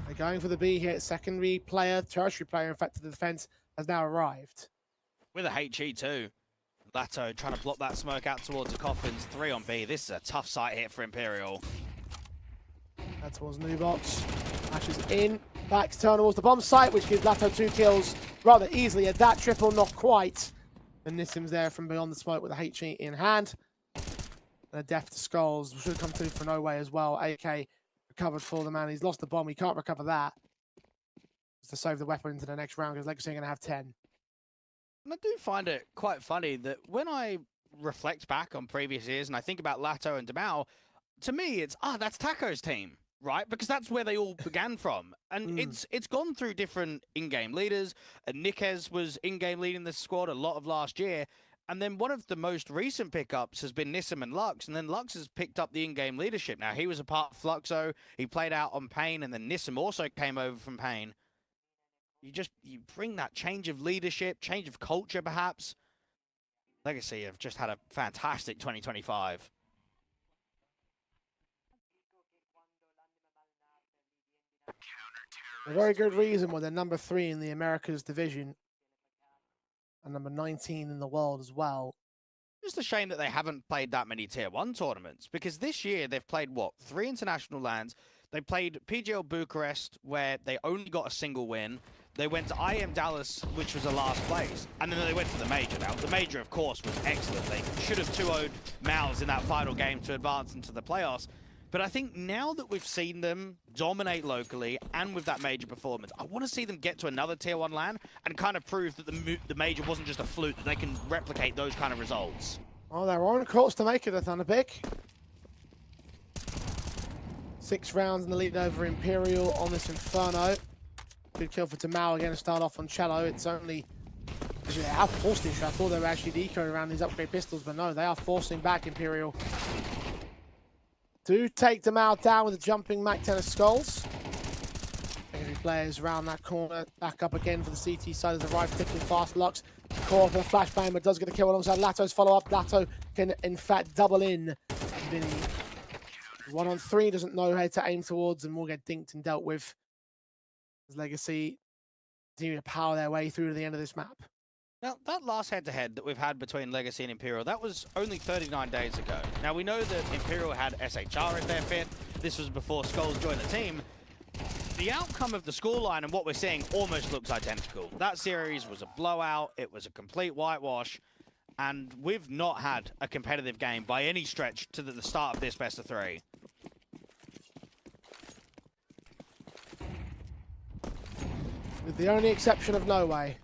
They're going for the B here. Secondary player, tertiary player, in fact, to the defense has now arrived. With a HE too. Lato trying to block that smoke out towards the coffins. 3 on B. This is a tough sight hit for Imperial. That towards Nubox. Ashes in. Back to turn towards the bomb site, which gives Lato 2 kills rather easily. At that triple, not quite. And Nissim's there from beyond the smoke with a HE in hand. And a death to Skulls. Should come through for no way as well. AK recovered for the man. He's lost the bomb. He can't recover that. Just to save the weapon into the next round because Legacy are going to have 10. And I do find it quite funny that when I reflect back on previous years and I think about Lato and Demal, to me it's, that's Taco's team, right? Because that's where they all began from. And it's gone through different in-game leaders. And Nikez was in-game leading the squad a lot of last year. And then one of the most recent pickups has been Nissim and Lux. And then Lux has picked up the in-game leadership. Now, he was a part of Fluxo. He played out on Pain. And then Nissim also came over from Pain. You bring that change of leadership, change of culture, perhaps. Legacy have just had a fantastic 2025. A very good reason why they're number 3 in the Americas division. And number 19 in the world as well. Just a shame that they haven't played that many Tier 1 tournaments. Because this year they've played, 3 international lands. They played PGL Bucharest, where they only got a single win. They went to IM Dallas, which was a last place. And then they went to the Major. Now, the Major, of course, was excellent. They should have 2-0'd Mals in that final game to advance into the playoffs. But I think now that we've seen them dominate locally and with that Major performance, I want to see them get to another Tier 1 LAN and kind of prove that the Major wasn't just a fluke, that they can replicate those kind of results. Oh, they're on course to make it a Thunderpick. 6 rounds in the lead over Imperial on this Inferno. Good kill for Tamao again to start off on Cello. It's only... How forced this? I thought they were actually decoyed around these upgrade pistols, but no, they are forcing back Imperial. Do take Tamao down with a jumping Mac 10 of Skulls. Every players around that corner. Back up again for the CT side of the right, ticking fast. Lux call for the flashbang, but does get a kill alongside Lato's follow-up. Lato can, in fact, double in. Vinny 1-on-3, doesn't know how to aim towards and will get dinked and dealt with. As Legacy continue to power their way through to the end of this map. Now, that last head-to-head that we've had between Legacy and Imperial, that was only 39 days ago. Now, we know that Imperial had SHR in their fifth. This was before Skulls joined the team. The outcome of the scoreline and what we're seeing almost looks identical. That series was a blowout. It was a complete whitewash. And we've not had a competitive game by any stretch to the start of this best of three. With the only exception of No Way.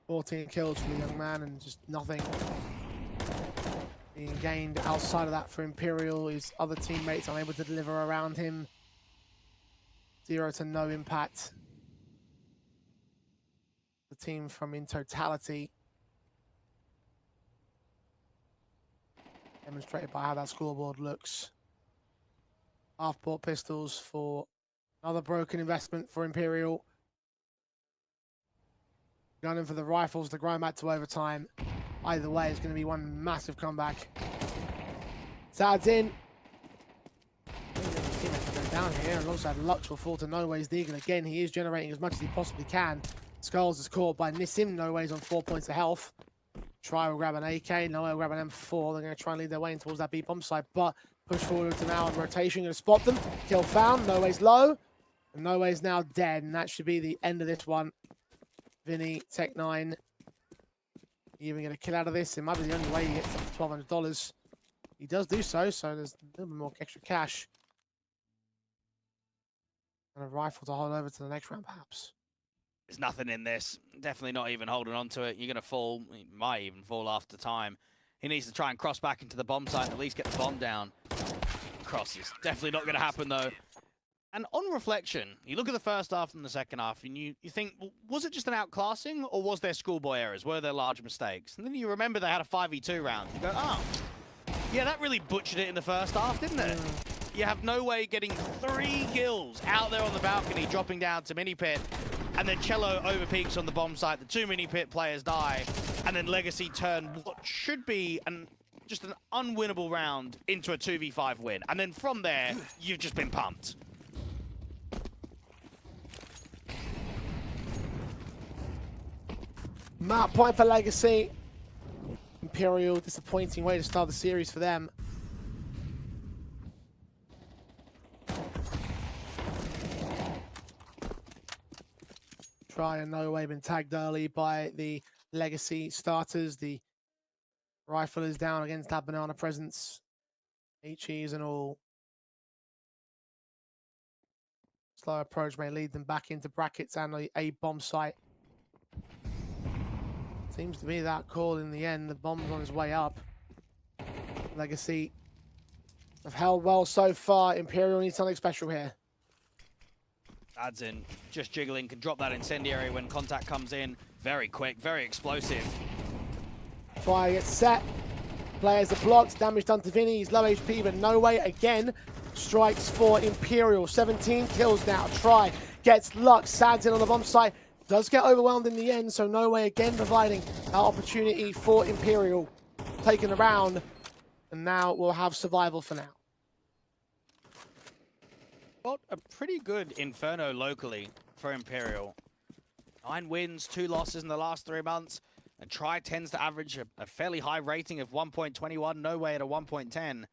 14 kills for the young man and just nothing being gained outside of that for Imperial. His other teammates unable to deliver around him. 0 to no impact. The team from in totality. Demonstrated by how that scoreboard looks. Half-port pistols for another broken investment for Imperial. Gunning for the rifles to grind back to overtime. Either way, it's going to be one massive comeback. Sad's in. Down here, alongside Lux will fall to No Way's Deagle again. He is generating as much as he possibly can. Skulls is caught by Nissim. No Way's on 4 points of health. Try will grab an AK. No Way will grab an M4. They're going to try and lead their way in towards that B bomb site, but push forward to now in rotation. Going to spot them. Kill found. No Way's low. And No Way's now dead, and that should be the end of this one. Vinny, Tech9. Even get a kill out of this. It might be the only way he gets up to $1,200. He does do so, so there's a little bit more extra cash. And a rifle to hold over to the next round, perhaps. There's nothing in this. Definitely not even holding on to it. You're going to fall. You might even fall after time. He needs to try and cross back into the bomb site and at least get the bomb down. Crosses. Definitely not going to happen, though. And on reflection, you look at the first half and the second half, and you think, well, was it just an outclassing, or was there schoolboy errors? Were there large mistakes? And then you remember they had a 5v2 round. You go, oh, yeah, that really butchered it in the first half, didn't it? You have No Way getting 3 kills out there on the balcony, dropping down to mini pit, and then Cello overpeaks on the bomb site. The 2 mini pit players die, and then Legacy turn what should be just an unwinnable round into a 2v5 win. And then from there, you've just been pumped. Map point for Legacy. Imperial, disappointing way to start the series for them. Try and No Way been tagged early by the Legacy starters. The rifle is down against that banana presence. HEs and all. Slow approach may lead them back into brackets and a bomb site. Seems to be that call in the end. The bomb's on his way up. Legacy have held well so far. Imperial needs something special here. Adds in, just jiggling, can drop that incendiary when contact comes in. Very quick, very explosive. Fire gets set. Players are blocked. Damage done to Vinny. He's low HP, but No Way again. Strikes for Imperial. 17 kills now. Try gets Lux. Sads in on the bomb site. Does get overwhelmed in the end, so No Way again providing that opportunity for Imperial. Taking the round, and now we'll have survival for now. Got a pretty good Inferno locally for Imperial. 9 wins, 2 losses in the last 3 months. And Try tends to average a fairly high rating of 1.21, No Way at a 1.10.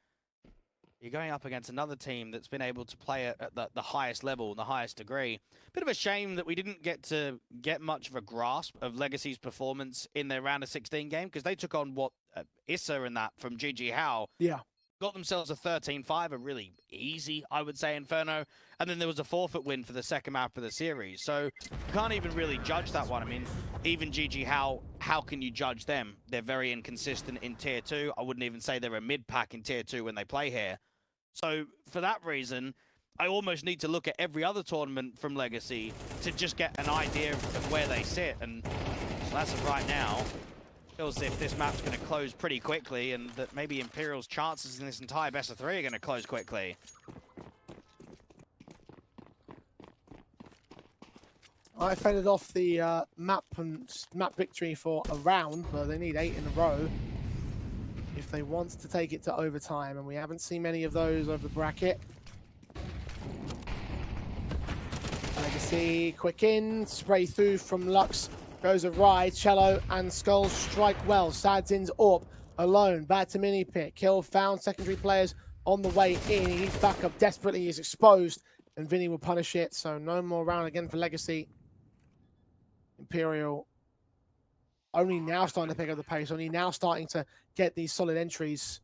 You're going up against another team that's been able to play at the highest level, the highest degree. Bit of a shame that we didn't get much of a grasp of Legacy's performance in their round of 16 game, because they took on what Issa and that from JiJieHao. Yeah. Got themselves a 13-5, a really easy, I would say, Inferno. And then there was a forfeit win for the second map of the series. So you can't even really judge that one. I mean, even JiJieHao, how can you judge them? They're very inconsistent in Tier 2. I wouldn't even say they're a mid-pack in Tier 2 when they play here. So for that reason, I almost need to look at every other tournament from Legacy to just get an idea of where they sit. And so that's it right now. Feels as if this map's going to close pretty quickly, and that maybe Imperial's chances in this entire best of 3 are going to close quickly. I fended off the map victory for a round, but they need 8 in a row if they want to take it to overtime, and we haven't seen many of those over the bracket. Legacy, quick in, spray through from Lux, goes awry. Cello and Skulls strike well. Sadzin's AWP alone, back to mini pick. Kill found, secondary players on the way in. He needs back up desperately, he's exposed, and Vinny will punish it, so no more round again for Legacy. Imperial only now starting to pick up the pace, only now starting to get these solid entries.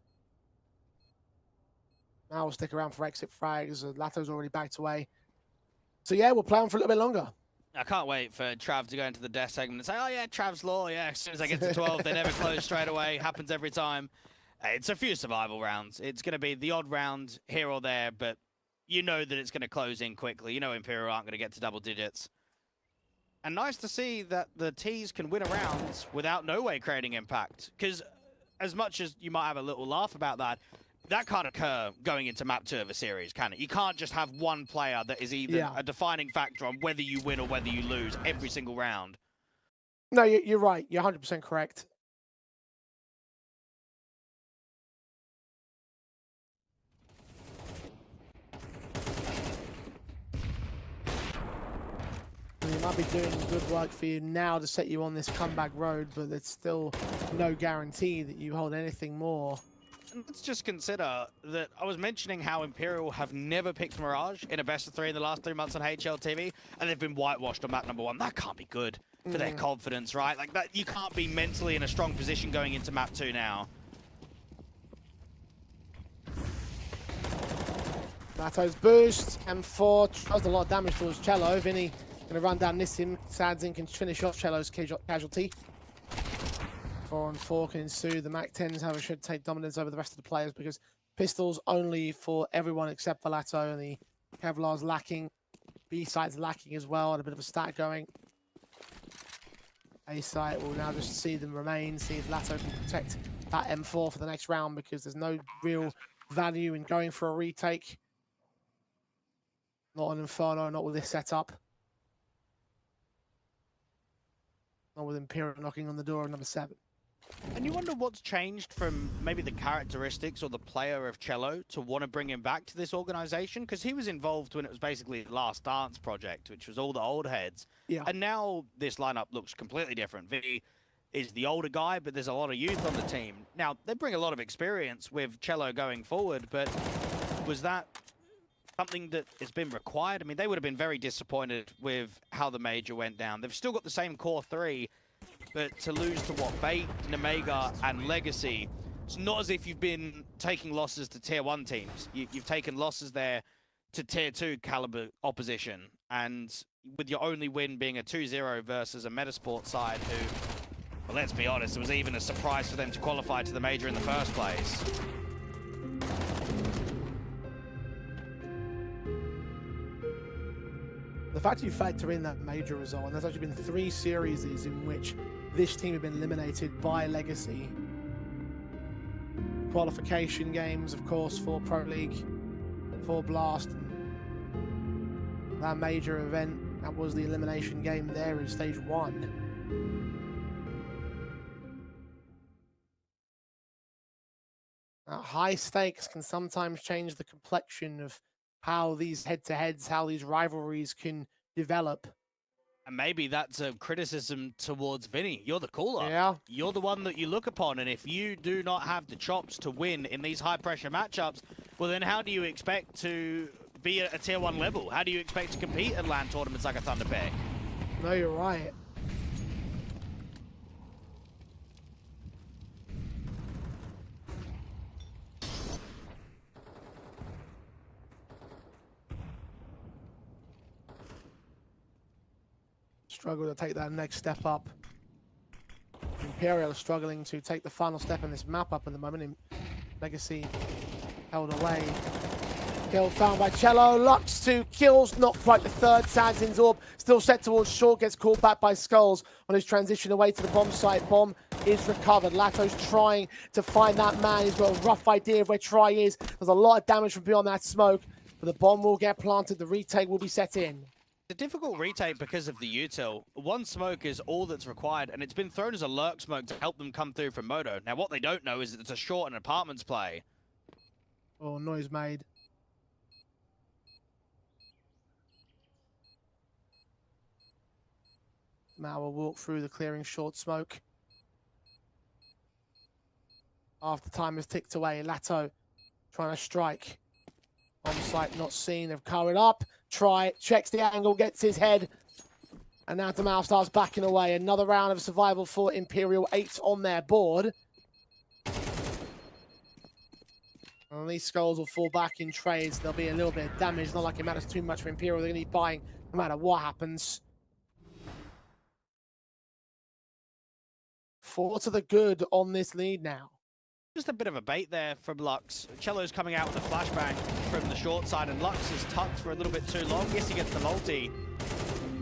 Now we'll stick around for exit frags. Lato's already backed away. So yeah, we'll play on for a little bit longer. I can't wait for Trav to go into the death segment and say, oh yeah, Trav's Law, yeah, as soon as I get to 12, they never close straight away, happens every time. It's a few survival rounds. It's going to be the odd round here or there, but you know that it's going to close in quickly. You know Imperial aren't going to get to double digits. And nice to see that the T's can win a round without no way creating impact. Because as much as you might have a little laugh about that, that can't occur going into map 2 of a series, can it? You can't just have one player that is either a defining factor on whether you win or whether you lose every single round. No, you're right. You're 100% correct. They might be doing good work for you now to set you on this comeback road, but there's still no guarantee that you hold anything more. Let's just consider that I was mentioning how Imperial have never picked Mirage in a best of 3 in the last 3 months on HLTV, and they've been whitewashed on map number 1. That can't be good for their confidence, right? Like that, you can't be mentally in a strong position going into map 2 now. Lato's boost, M4 does a lot of damage towards Cello. Vinny gonna run down Nissim. Sadzin can finish off Cello's casualty. 4-on-4 can ensue. The MAC-10s, however, should take dominance over the rest of the players because pistols only for everyone except for Lato, and the Kevlar's lacking. B-site's lacking as well, and a bit of a stack going. A-site will now just see them remain, see if Lato can protect that M4 for the next round because there's no real value in going for a retake. Not on Inferno, not with this setup. Not with Imperial knocking on the door of number 7. And you wonder what's changed from maybe the characteristics or the player of Cello to want to bring him back to this organization? Because he was involved when it was basically the Last Dance project, which was all the old heads. Yeah. And now this lineup looks completely different. Vinny is the older guy, but there's a lot of youth on the team. Now, they bring a lot of experience with Cello going forward, but was that something that has been required? I mean, they would have been very disappointed with how the major went down. They've still got the same core 3, but to lose to what, Bait, Nemiga, and Legacy, it's not as if you've been taking losses to tier 1 teams. You've taken losses there to tier 2 caliber opposition, and with your only win being a 2-0 versus a Metasport side who, well, let's be honest, it was even a surprise for them to qualify to the major in the first place. The fact you factor in that major result, and there's actually been 3 series in which this team have been eliminated by Legacy. Qualification games, of course, for Pro League, for Blast. And that major event, that was the elimination game there in stage 1. High stakes can sometimes change the complexion of how these head-to-heads, how these rivalries can develop. And maybe that's a criticism towards Vinny. You're the caller. Yeah. You're the one that you look upon, and if you do not have the chops to win in these high-pressure matchups, well then how do you expect to be at a tier 1 level? How do you expect to compete at LAN tournaments like a Thunderpick? No, you're right. Struggle to take that next step up. Imperial are struggling to take the final step in this map up at the moment. Legacy held away. Kill found by Cello. Lux 2 kills, not quite the third. Sadzin's AWP still set towards short, gets called back by Skulls on his transition away to the bomb site. Bomb is recovered. Lato's trying to find that man. He's got a rough idea of where Try is. There's a lot of damage from beyond that smoke, but the bomb will get planted. The retake will be set in. The difficult retake because of the util. One smoke is all that's required, and it's been thrown as a lurk smoke to help them come through from Moto. Now, what they don't know is that it's a short and apartments play. Oh, noise made. Now we'll walk through the clearing short smoke. After time has ticked away, Lato trying to strike. On site, not seen. They've covered up. Try, checks the angle, gets his head. And now Demal starts backing away. Another round of survival for Imperial. 8 on their board. And these skulls will fall back in trades. There'll be a little bit of damage. Not like it matters too much for Imperial. They're going to be buying no matter what happens. 4 to the good on this lead now. Just a bit of a bait there from Lux. Cello's coming out with a flashbang from the short side, and Lux is tucked for a little bit too long. Yes, he gets the multi.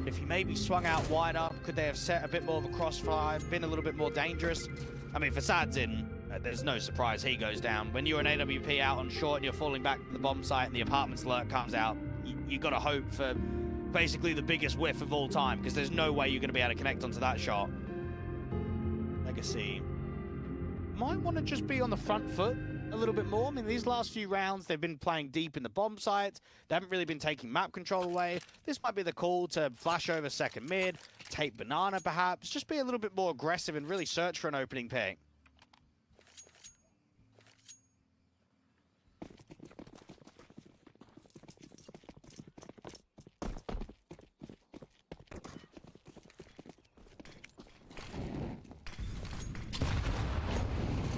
If he maybe swung out wider, could they have set a bit more of a crossfire, been a little bit more dangerous? I mean, for Sadzin, there's no surprise he goes down. When you're an AWP out on short and you're falling back to the bomb site and the apartments alert comes out, you got to hope for basically the biggest whiff of all time, because there's no way you're going to be able to connect onto that shot. Legacy might want to just be on the front foot a little bit more. I mean, these last few rounds, they've been playing deep in the bomb sites. They haven't really been taking map control away. This might be the call to flash over second mid, take banana perhaps, just be a little bit more aggressive and really search for an opening pick.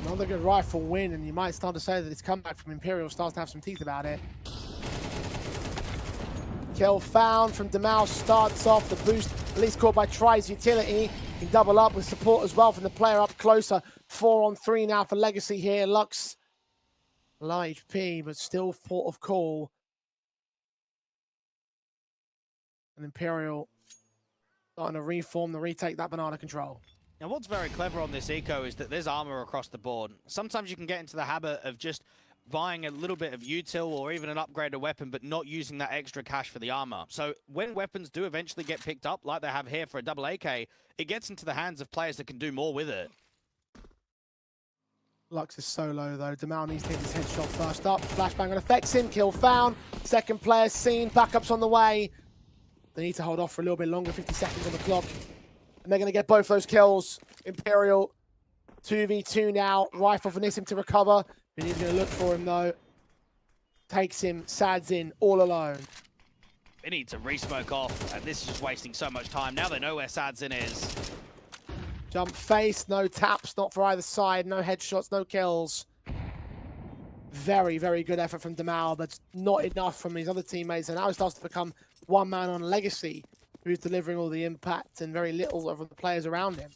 Another good rifle win, and you might start to say that this comeback from Imperial starts to have some teeth about it. Kill found from Demal starts off the boost, at least caught by Try's utility. He can double up with support as well from the player up closer. 4 on 3 now for Legacy here. Lux, low HP, but still port of call. And Imperial starting to reform, the retake that banana control. Now, what's very clever on this eco is that there's armor across the board. Sometimes you can get into the habit of just buying a little bit of util or even an upgraded weapon, but not using that extra cash for the armor. So when weapons do eventually get picked up, like they have here for a double AK, it gets into the hands of players that can do more with it. Lux is so low though. Demal needs to hit his headshot first up. Flashbang on affects him. Kill found. Second player seen. Backups on the way. They need to hold off for a little bit longer. 50 seconds on the clock. And they're going to get both those kills. Imperial 2v2 now. Rifle for Nissim to recover. Vinny's going to look for him though. Takes him. Sadzin all alone. They need to re-smoke off, and this is just wasting so much time. Now they know where Sadzin is. Jump face, no taps, not for either side. No headshots, no kills. Very, very good effort from Demal, but not enough from his other teammates. And now it starts to become one man on Legacy, who's delivering all the impact and very little of the players around him.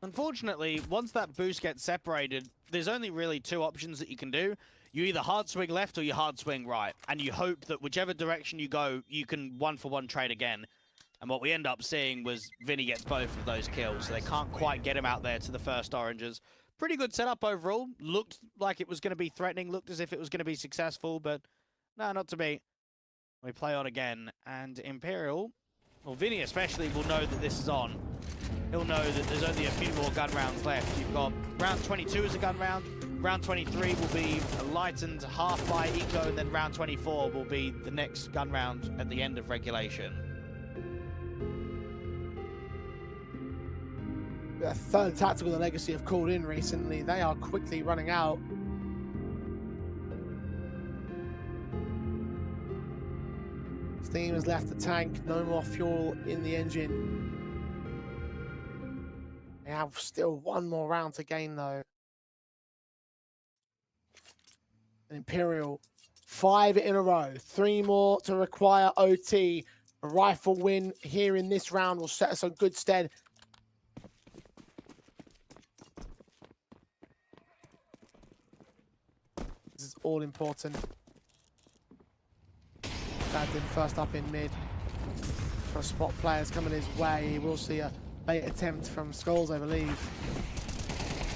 Unfortunately, once that boost gets separated, there's only really 2 options that you can do. You either hard swing left or you hard swing right. And you hope that whichever direction you go, you can 1-for-1 trade again. And what we end up seeing was Vinny gets both of those kills, so they can't quite get him out there to the first oranges. Pretty good setup overall. Looked like it was going to be threatening, looked as if it was going to be successful, but no, not to be. We play on again, and Imperial, well, Vinny especially, will know that this is on. He'll know that there's only a few more gun rounds left. You've got round 22 as a gun round. Round 23 will be a lightened half by eco, and then round 24 will be the next gun round at the end of regulation. The third tactical the Legacy have called in recently. They are quickly running out. Steam has left the tank. No more fuel in the engine. They have still 1 more round to gain though. Imperial, 5 in a row. 3 more to require OT. A rifle win here in this round will set us on good stead. This is all important. Sadzin first up in mid. For spot players coming his way. We'll see a bait attempt from Skulls, I believe.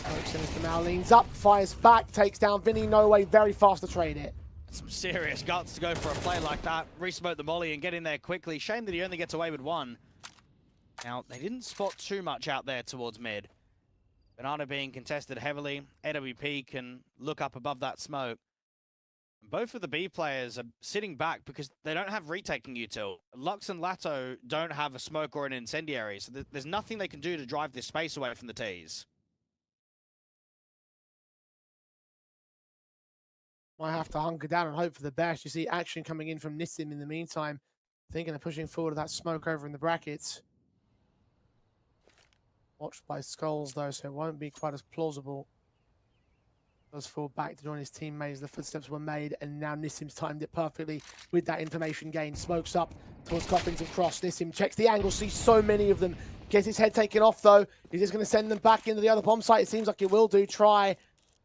Ericsson as Demal leans up, fires back, takes down Vinny. No way, very fast to trade it. Some serious guts to go for a play like that. Re-smoke the molly and get in there quickly. Shame that he only gets away with one. Now, they didn't spot too much out there towards mid. Banana being contested heavily. AWP can look up above that smoke. Both of the B players are sitting back because they don't have retaking util. Lux and Lato don't have a smoke or an incendiary, so there's nothing they can do to drive this space away from the T's. Might have to hunker down and hope for the best. You see action coming in from Nissim in the meantime. Thinking of pushing forward to that smoke over in the brackets. Watched by Skulls though, so it won't be quite as plausible. Does fall back to join his teammates. The footsteps were made, and now Nissim's timed it perfectly with that information gain. Smokes up towards Coffins and Cross. Nissim checks the angle, sees so many of them. Gets his head taken off though. Is this going to send them back into the other bomb site? It seems like it will do. Try.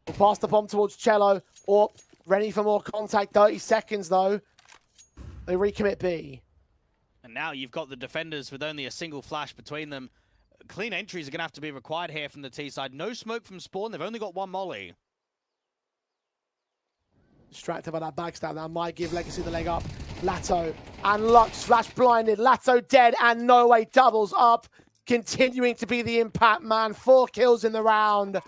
We'll pass the bomb towards Cello. Or ready for more contact. 30 seconds though. They recommit B. And now you've got the defenders with only a single flash between them. Clean entries are going to have to be required here from the T side. No smoke from Spawn. They've only got one molly. Distracted by that backstab. That might give Legacy the leg up. Lato and Lux flash blinded. Lato dead and No Way doubles up. Continuing to be the impact man. 4 kills in the round.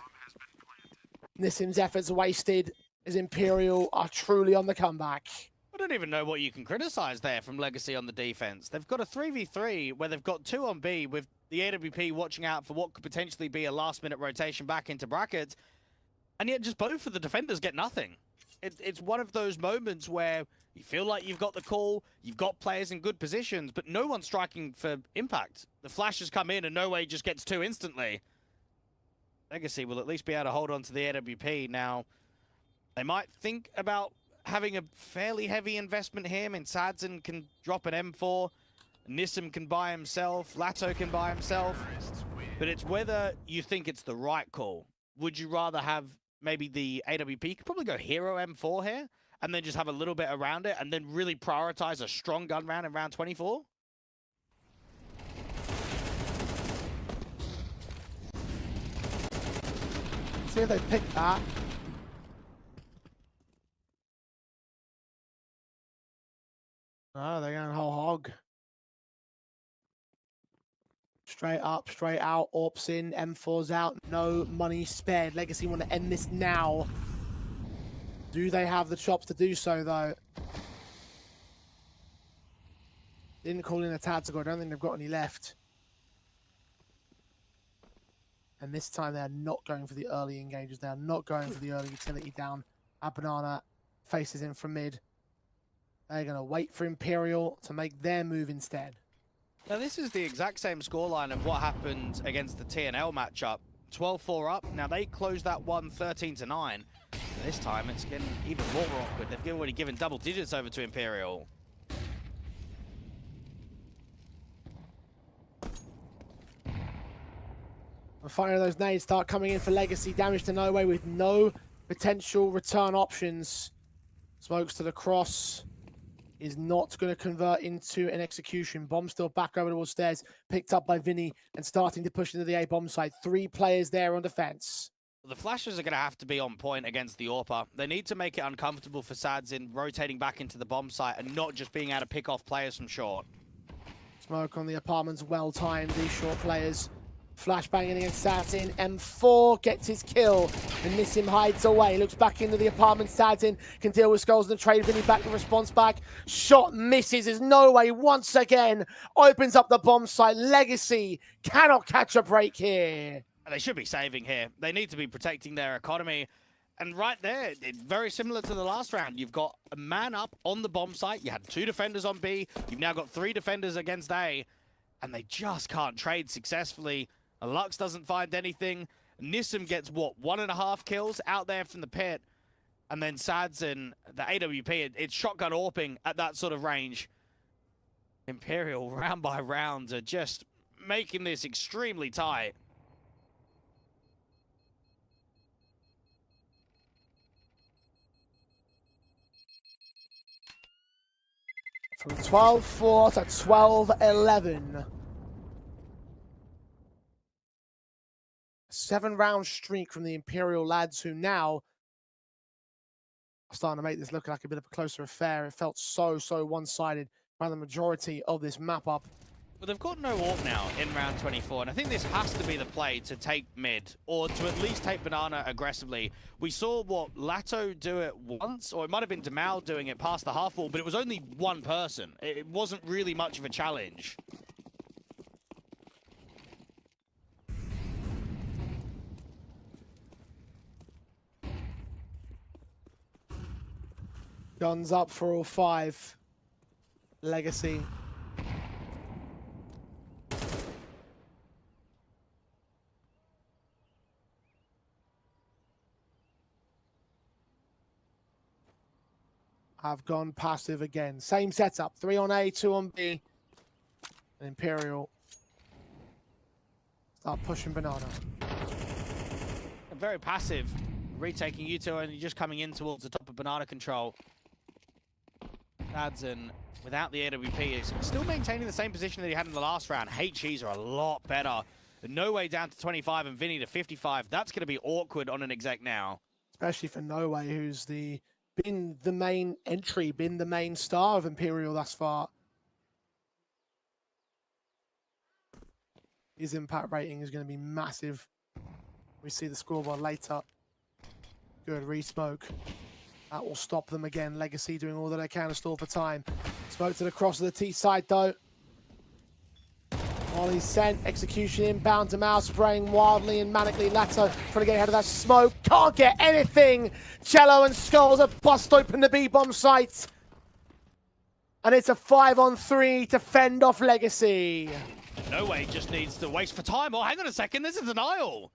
Nissim's efforts wasted as Imperial are truly on the comeback. I don't even know what you can criticize there from Legacy on the defense. They've got a 3v3 where they've got 2 on B with the AWP watching out for what could potentially be a last-minute rotation back into brackets. And yet just both of the defenders get nothing. It's one of those moments where you feel like you've got the call, you've got players in good positions, but no one's striking for impact. The flashes come in and No Way just gets 2 instantly. Legacy will at least be able to hold on to the AWP. Now, they might think about having a fairly heavy investment here. I mean, Sadzin can drop an M4, Nissim can buy himself, Lato can buy himself, but it's whether you think it's the right call. Would you rather have maybe the AWP? You could probably go Hero M4 here, and then just have a little bit around it, and then really prioritize a strong gun round in round 24? See if they pick that. Oh, they're going whole hog. Straight up, straight out, AWP's in, M4's out, no money spared. Legacy want to end this now. Do they have the chops to do so, though? Didn't call in a tactical. I don't think they've got any left. And this time they're not going for the early engages. They are not going for the early utility down. Banana faces in from mid. They're going to wait for Imperial to make their move instead. Now, this is the exact same scoreline of what happened against the TNL matchup. 12-4 up. Now, they closed that one 13-9. This time, it's getting even more awkward. They've already given double digits over to Imperial. Finally, those nades start coming in for Legacy. Damage to No Way with no potential return options. Smokes to the cross. Is not going to convert into an execution. Bomb still back over towards stairs. Picked up by Vinny and starting to push into the A bomb site. 3 players there on defense. The flashes are going to have to be on point against the AWPer. They need to make it uncomfortable for Sads in rotating back into the bomb site and not just being able to pick off players from short. Smoke on the apartments, well timed. These short players. Flashbanging against Sadzin. M4 gets his kill. And Nissim hides away. Looks back into the apartment. Sadzin can deal with Skulls and the trade. Vinny back the response back. Shot misses as No Way once again opens up the bomb site. Legacy cannot catch a break here. They should be saving here. They need to be protecting their economy. And right there, it's very similar to the last round. You've got a man up on the bomb site. You had 2 defenders on B. You've now got 3 defenders against A. And they just can't trade successfully. Lux doesn't find anything. Nissim gets, what, 1.5 kills out there from the pit. And then Sadzin, the AWP, it's shotgun AWPing at that sort of range. Imperial, round by round, are just making this extremely tight. From 12-4 to 12-11. 7-round streak from the Imperial lads, who now starting to make this look like a bit of a closer affair. It felt so one-sided by the majority of this map up. Well, they've got no AWP now in round 24, and I think this has to be the play to take mid, or to at least take Banana aggressively. We saw what Lato do it once, or it might have been Demal doing it past the half wall, but it was only one person. It wasn't really much of a challenge. Guns up for all 5. Legacy. Have gone passive again. Same setup. 3 on A, 2 on B. And Imperial start pushing Banana. Very passive. Retaking Yuto and just coming in towards the top of Banana control. Adson, without the AWP, is still maintaining the same position that he had in the last round. HEs are a lot better. No Way down to 25 and Vinny to 55. That's going to be awkward on an exec now. Especially for No Way, who's been the main entry, been the main star of Imperial thus far. His impact rating is going to be massive. We see the scoreboard later. Good re-smoke. That will stop them again. Legacy doing all that they can to stall for time. Smoke to the cross of the T side though. Molly sent. Execution inbound. Demal spraying wildly and manically. Lato trying to get ahead of that smoke. Can't get anything. Cello and Skulls have bust open the B-bomb site. And it's a 5-on-3 to fend off Legacy. No Way just needs to waste for time. Oh, hang on a second. This is denial.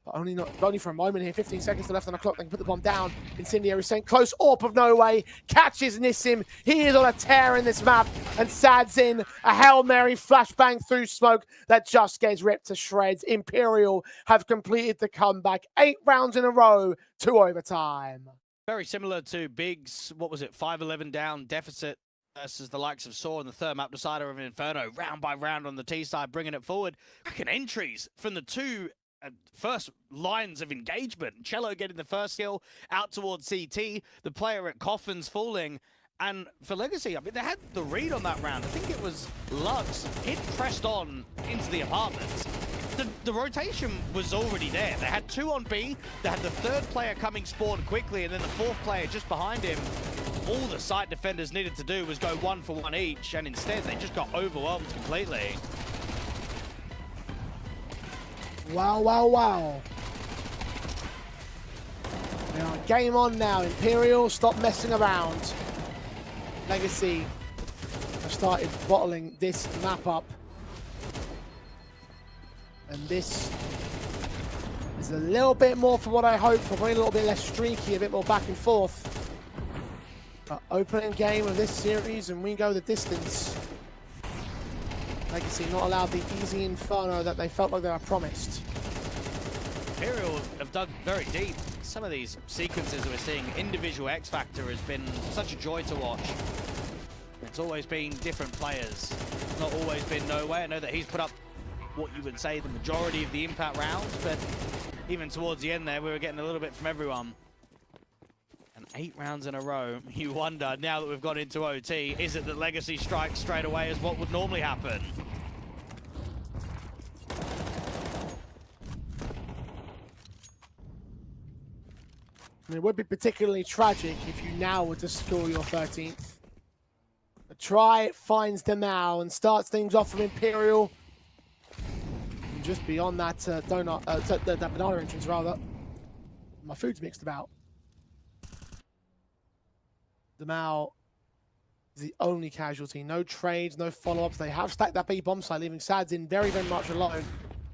But only for a moment here. 15 seconds left on the clock. They can put the bomb down. Incendiary sent close. AWP of No Way. Catches Nissim. He is on a tear in this map. And Sad's in a Hail Mary flashbang through smoke that just gets ripped to shreds. Imperial have completed the comeback. 8 rounds in a row to overtime. Very similar to Big's, what was it, 5-11 down deficit versus the likes of Saw in the third map decider of Inferno. Round by round on the T side, bringing it forward. Cracking entries from the two first lines of engagement. Cello getting the first kill out towards CT, the player at Coffin's falling, and for Legacy, I mean, they had the read on that round. I think it was Lux hit pressed on into the apartments. The rotation was already there. They had 2 on B, they had the third player coming spawn quickly, and then the fourth player just behind him. All the site defenders needed to do was go 1 for 1 each, and instead they just got overwhelmed completely. Wow. We are game on now. Imperial, stop messing around. Legacy have started bottling this map up. And this is a little bit more for what I hoped for. Probably a little bit less streaky, a bit more back and forth. But opening game of this series, and we go the distance. Legacy not allowed the easy Inferno that they felt like they were promised. Imperial have dug very deep. Some of these sequences that we're seeing, individual X Factor has been such a joy to watch. It's always been different players. It's not always been No Way. I know that he's put up what you would say the majority of the impact rounds, but even towards the end there, we were getting a little bit from everyone. And 8 rounds in a row, you wonder, now that we've got into OT, is it that Legacy strikes straight away as what would normally happen? And it would be particularly tragic if you now were to score your 13th. A try finds Demal and starts things off from Imperial. And just beyond that that banana entrance, rather. My food's mixed about. Demal is the only casualty. No trades, no follow-ups. They have stacked that B-bomb site, leaving Sads in very much alone.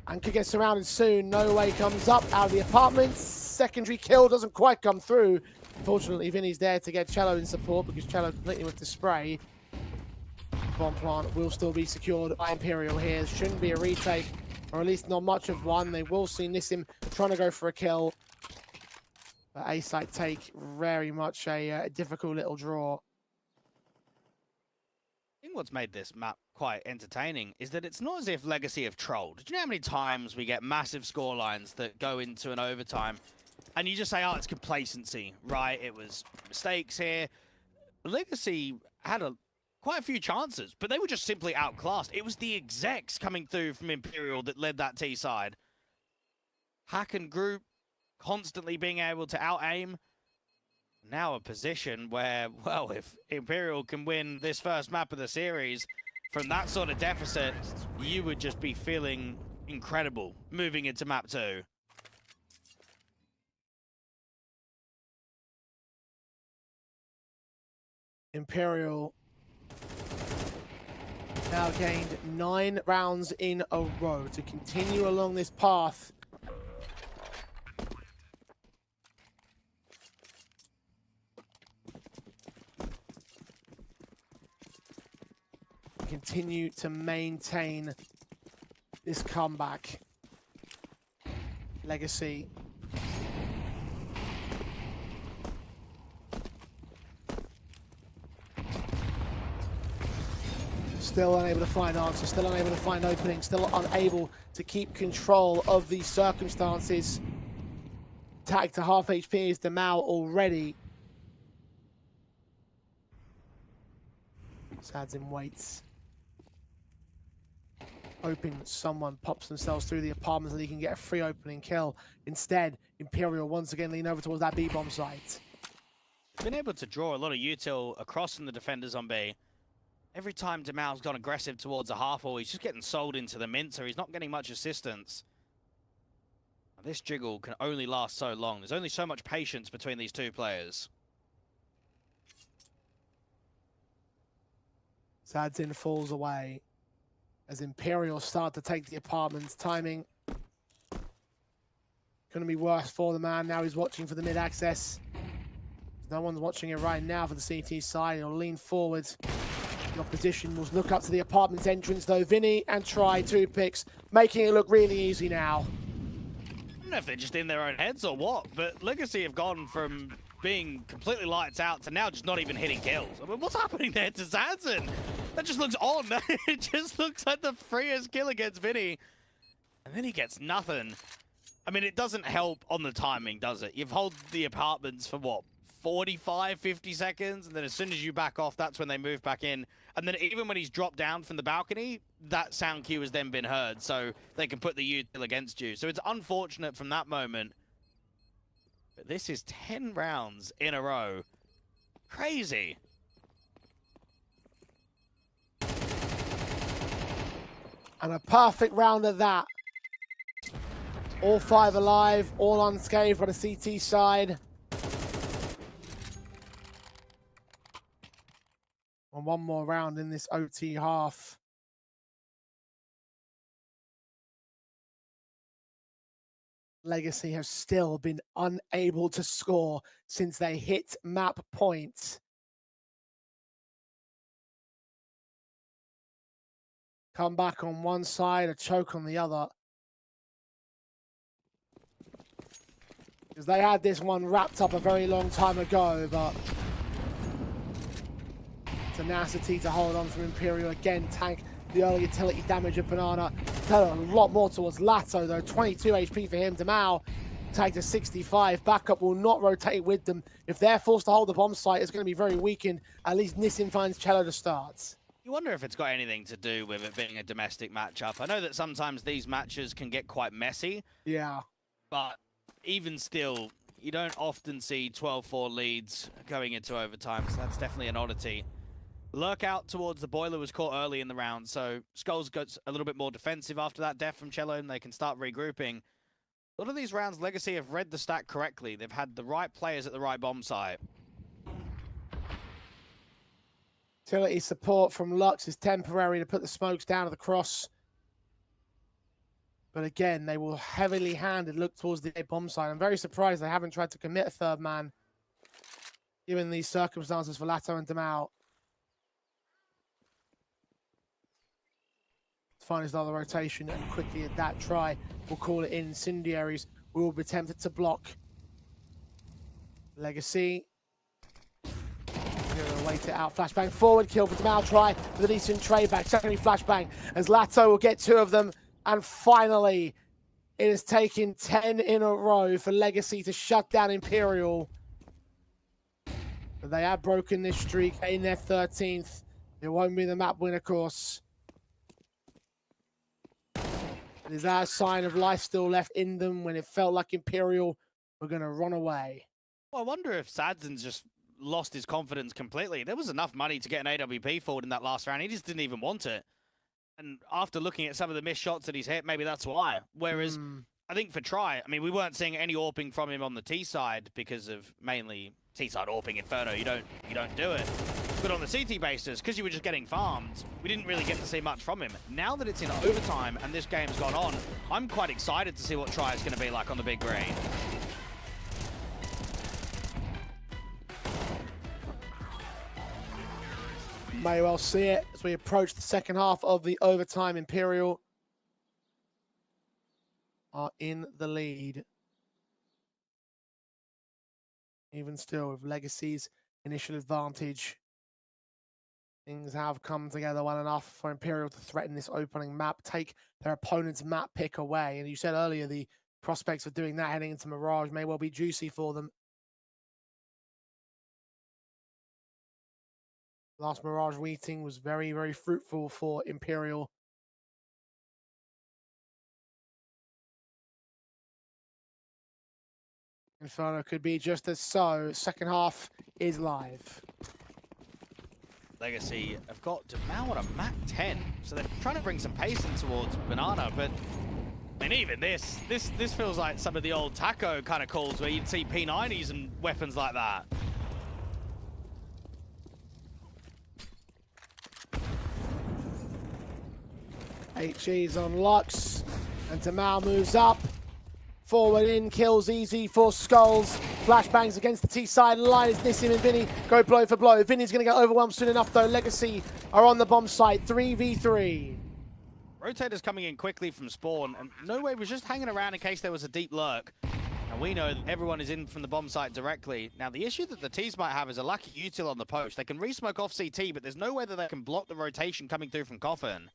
And could get surrounded soon. No Way comes up out of the apartments. Secondary kill doesn't quite come through. Unfortunately, Vinny's there to get Cello in support because Cello completely with the spray. Bomb plant will still be secured by Imperial here. Shouldn't be a retake, or at least not much of one. They will see Nissim trying to go for a kill. But A-site take, very much a difficult little draw. I think what's made this map quite entertaining is that it's not as if Legacy have trolled. Do you know how many times we get massive score lines that go into an overtime And you just say, oh, it's complacency, right? It was mistakes here. Legacy had quite a few chances, but they were just simply outclassed. It was the execs coming through from Imperial that led that T side. Hack and Group constantly being able to out-aim. Now a position where, well, if Imperial can win this first map of the series from that sort of deficit, you would just be feeling incredible moving into map 2. Imperial now gained 9 rounds in a row to continue along this path. Continue to maintain this comeback. Legacy. Still unable to find answers, still unable to find openings, still unable to keep control of these circumstances. Tag to half HP is Demao already. Sadzin waits. Hoping that someone pops themselves through the apartments and he can get a free opening kill. Instead, Imperial once again lean over towards that B-bomb site. Been able to draw a lot of util across from the defenders on B. Every time Demao's gone aggressive towards a half wall, he's just getting sold into the mincer. He's not getting much assistance. This jiggle can only last so long. There's only so much patience between these two players. Sadzin falls away as Imperial start to take the apartments. Timing going to be worse for the man. Now he's watching for the mid-access. No one's watching it right now for the CT side. He'll lean forward. The opposition will look up to the apartment's entrance though. Vinny and Try 2 picks, making it look really easy now. I don't know if they're just in their own heads or what, but Legacy have gone from being completely lights out to now just not even hitting kills. I mean, what's happening there to Zanzen? That just looks on. It just looks like the freest kill against Vinny. And then he gets nothing. I mean, it doesn't help on the timing, does it? You've held the apartments for what? 45, 50 seconds, and then as soon as you back off, that's when they move back in. And then even when he's dropped down from the balcony, that sound cue has then been heard, so they can put the util against you. So it's unfortunate from that moment. But this is 10 rounds in a row. Crazy. And a perfect round at that. All 5 alive, all unscathed by the CT side. And one more round in this OT half. Legacy have still been unable to score since they hit map point. Come back on one side, a choke on the other. Because they had this one wrapped up a very long time ago, but tenacity to hold on from Imperial again, tank the early utility damage of Banana. A lot more towards Lato though, 22 HP for him. Demao tagged to 65. Backup will not rotate with them. If they're forced to hold the bomb site, it's going to be very weakened. At least Nissim finds Cello to start. You wonder if it's got anything to do with it being a domestic matchup. I know that sometimes these matches can get quite messy. Yeah. But even still, you don't often see 12-4 leads going into overtime, so that's definitely an oddity. Lurk out towards the boiler was caught early in the round, so Skulls got a little bit more defensive after that death from Cello, and they can start regrouping. A lot of these rounds, Legacy have read the stack correctly. They've had the right players at the right bomb site. Utility support from Lux is temporary to put the smokes down to the cross. But again, they will heavily handed look towards the bomb site. I'm very surprised they haven't tried to commit a third man, given these circumstances for Lato and Demao. Find his other rotation and quickly at that try, we'll call it incendiaries. We will be tempted to block. Legacy. Going to wait it out. Flashbang forward, kill for Demao. Try with a decent trade back. Secondary flashbang as Lato will get 2 of them. And finally, It has taken 10 in a row for Legacy to shut down Imperial. But they have broken this streak in their 13th. It won't be the map win, of course. Is that a sign of life still left in them when it felt like Imperial were going to run away? Well, I wonder if Sadzen's just lost his confidence completely. There was enough money to get an AWP forward in that last round. He just didn't even want it. And after looking at some of the missed shots that he's hit, maybe that's why. Whereas, I think for Try, I mean, we weren't seeing any AWPing from him on the T side because of mainly T side AWPing Inferno. You don't do it. But on the CT basis, because you were just getting farmed, we didn't really get to see much from him. Now that it's in overtime and this game's gone on, I'm quite excited to see what Try is going to be like on the big green. May well see it as we approach the second half of the overtime. Imperial are in the lead. Even still, with Legacy's initial advantage, things have come together well enough for Imperial to threaten this opening map, take their opponent's map pick away. And you said earlier, the prospects of doing that heading into Mirage may well be juicy for them. Last Mirage meeting was very, very fruitful for Imperial. Inferno could be just as so. Second half is live. Legacy have got Demao on a Mac 10, so they're trying to bring some pace in towards Banana, but I mean, even this feels like some of the old Taco kind of calls where you'd see P90s and weapons like that. HE's on Lux, and Demao moves up. Forward in, kills easy for Skulls. Flashbangs against the T side line as Nissim and Vinny go blow for blow. Vinny's going to get overwhelmed soon enough though. Legacy are on the bomb site, 3v3. Rotator's coming in quickly from spawn, and No Way was just hanging around in case there was a deep lurk. And we know that everyone is in from the bomb site directly. Now, the issue that the T's might have is a lack of util on the post. They can re-smoke off CT, but there's no way that they can block the rotation coming through from Coffin.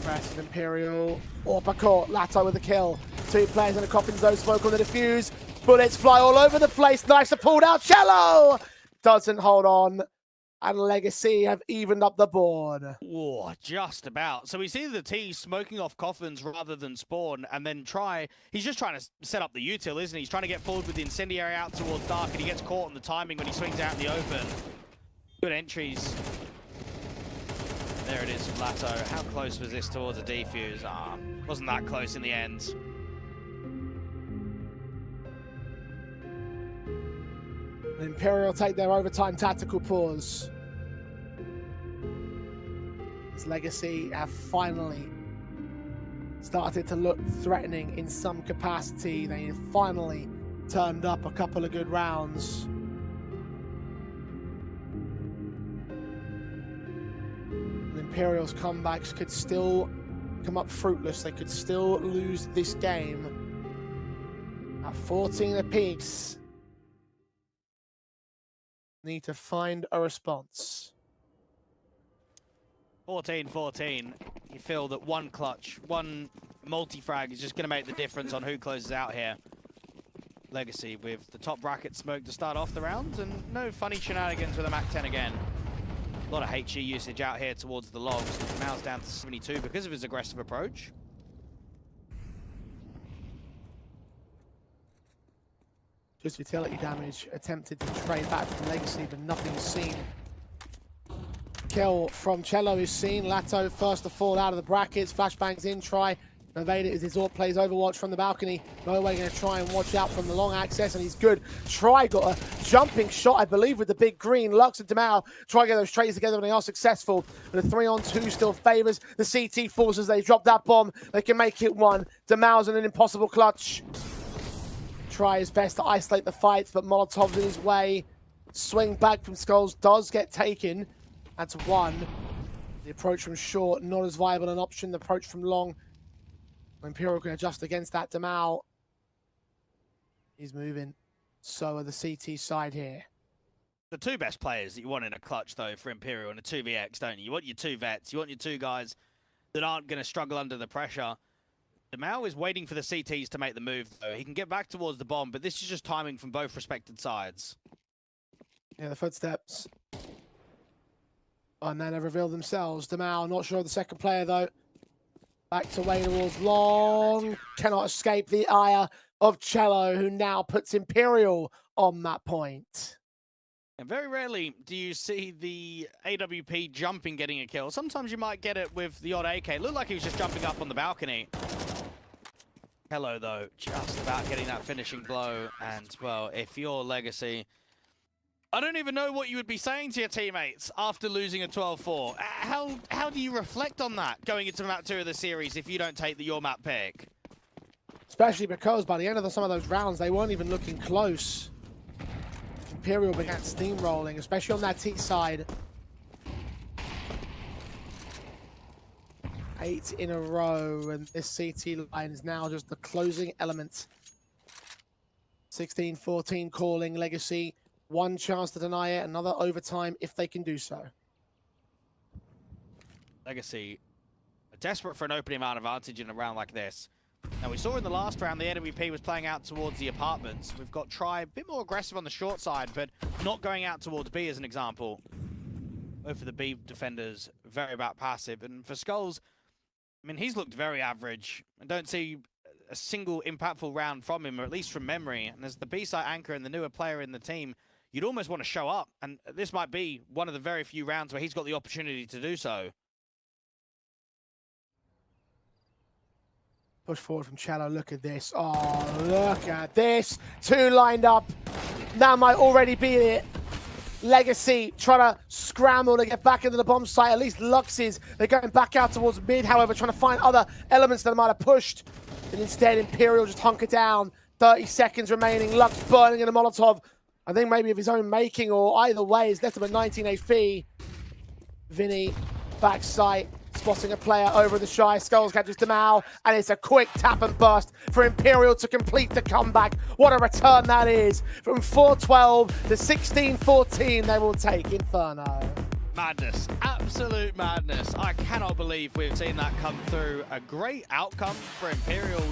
Massive Imperial, Orpacor, Lato with a kill. Two players in a Coffin zone, smoke on the defuse. Bullets fly all over the place. Nice to pull out. Cello doesn't hold on. And Legacy have evened up the board. Whoa, just about. So we see the T smoking off coffins rather than spawn, and then he's just trying to set up the util, isn't he? He's trying to get forward with the incendiary out towards dark, and he gets caught on the timing when he swings out in the open. Good entries. There it is from Lato. How close was this towards a defuse? Wasn't that close in the end. Imperial take their overtime tactical pause. His Legacy have finally started to look threatening in some capacity. They have finally turned up a couple of good rounds. And Imperial's comebacks could still come up fruitless. They could still lose this game at 14 apiece. Need to find a response. 14-14. You feel that one clutch, one multi-frag is just going to make the difference on who closes out here. Legacy with the top bracket smoke to start off the round, and no funny shenanigans with a Mac 10 again. A lot of HE usage out here towards the logs. Mao's down to 72 because of his aggressive approach. Just utility damage attempted to trade back from Legacy, but nothing seen. Kill from Cello is seen. Lato first to fall out of the brackets. Flashbangs in, try. Evade it as his AWP plays Overwatch from the balcony. No Way going to try and watch out from the long access, and he's good. Try got a jumping shot, I believe, with the big green. Lux and Demao try to get those trades together, and they are successful. But a 3-on-2 still favors the CT Force as they drop that bomb. They can make it one. Demao's in an impossible clutch. Try his best to isolate the fights, but Molotov's in his way. Swing back from Skulls does get taken. That's one. The approach from short, not as viable an option. The approach from long. Imperial can adjust against that. Demao. He's moving. So are the CT side here. the two best players that you want in a clutch, though, for Imperial and a 2vx, don't you? You want your two vets. You want your two guys that aren't going to struggle under the pressure. Demao is waiting for the CTs to make the move, though. He can get back towards the bomb, but this is just timing from both respected sides. Yeah, the footsteps. And then they reveal themselves. Demao, not sure of the second player, though. Back to way towards long. Cannot escape the ire of Cello, who now puts Imperial on that point. And very rarely do you see the AWP jumping getting a kill. Sometimes you might get it with the odd AK. Looked like he was just jumping up on the balcony. Hello, though, just about getting that finishing blow. And, well, if you're Legacy, I don't even know what you would be saying to your teammates after losing a 12-4. How do you reflect on that going into map 2 of the series if you don't take your map pick? Especially because by the end of some of those rounds, they weren't even looking close. Imperial began steamrolling, especially on that T side. 8 in a row, and this CT line is now just the closing element. 16-14 calling Legacy. One chance to deny it, another overtime if they can do so. Legacy are desperate for an opening amount advantage in a round like this. Now, we saw in the last round the AWP was playing out towards the apartments. We've got Try a bit more aggressive on the short side, but not going out towards B as an example. Both of the B defenders very about passive. And for Skulls, I mean, he's looked very average. I don't see a single impactful round from him, or at least from memory. And as the B-side anchor and the newer player in the team, you'd almost want to show up. And this might be one of the very few rounds where he's got the opportunity to do so. Push forward from Cello. Look at this. Oh, look at this. Two lined up. That might already be it. Legacy trying to scramble to get back into the bomb site. At least Lux's. They're going back out towards mid, however, trying to find other elements that might have pushed. And instead, Imperial just hunker down. 30 seconds remaining. Lux burning in a Molotov. I think maybe of his own making, or either way, he's left him at 19 HP. Vinny, backside. Spotting a player over the shy. Skulls catches Demao, and it's a quick tap and burst for Imperial to complete the comeback. What a return that is. From 4-12 to 16-14, they will take Inferno. Madness, absolute madness. I cannot believe we've seen that come through. A great outcome for Imperial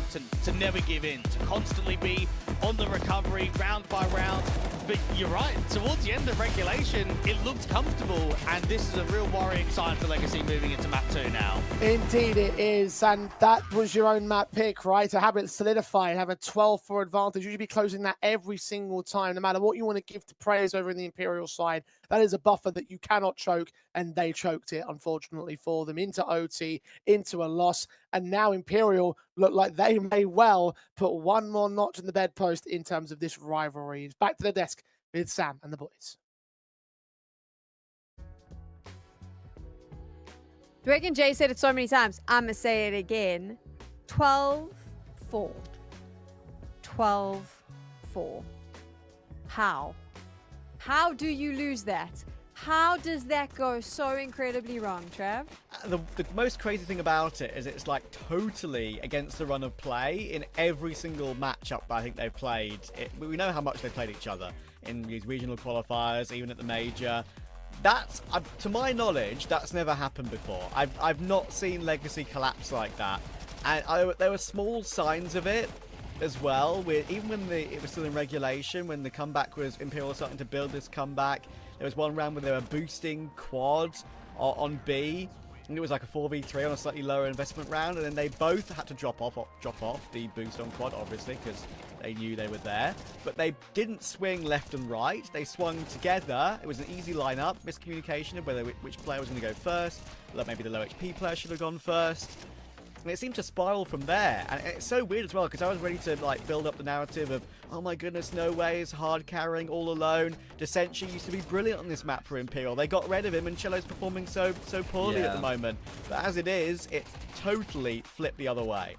to never give in, to constantly be on the recovery round by round. But you're right, towards the end of regulation, it looked comfortable, and this is a real worrying sign for Legacy moving into map 2 now. Indeed it is, and that was your own map pick, right? To have it solidified, have a 12-4 advantage. You should be closing that every single time, no matter what you want to give to players over in the Imperial side. That is a buffer that you cannot choke, and they choked it, unfortunately for them, into OT, into a loss. And now Imperial look like they may well put one more notch in the bedpost in terms of this rivalry. Back to the desk with Sam and the boys. Do you reckon Jay said it so many times? I'm going to say it again. 12-4. 12-4. How? How do you lose that? How does that go so incredibly wrong, Trav? The most crazy thing about it is it's like totally against the run of play in every single matchup I think they've played. We know how much they played each other in these regional qualifiers, even at the major. That's, to my knowledge, that's never happened before. I've not seen Legacy collapse like that. And there were small signs of it as well, even when it was still in regulation, when the comeback was Imperial starting to build this comeback. There was one round where they were boosting quad on B, and it was like a 4v3 on a slightly lower investment round, and then they both had to drop off the boost on quad, obviously, because they knew they were there. But they didn't swing left and right. They swung together. It was an easy lineup, miscommunication of which player was going to go first. Maybe the low HP player should have gone first. And it seemed to spiral from there. And it's so weird as well, because I was ready to like build up the narrative of, oh my goodness, no way is hard carrying all alone. Descentia used to be brilliant on this map for Imperial. They got rid of him, and Cello's performing so poorly at the moment. But as it is, it totally flipped the other way.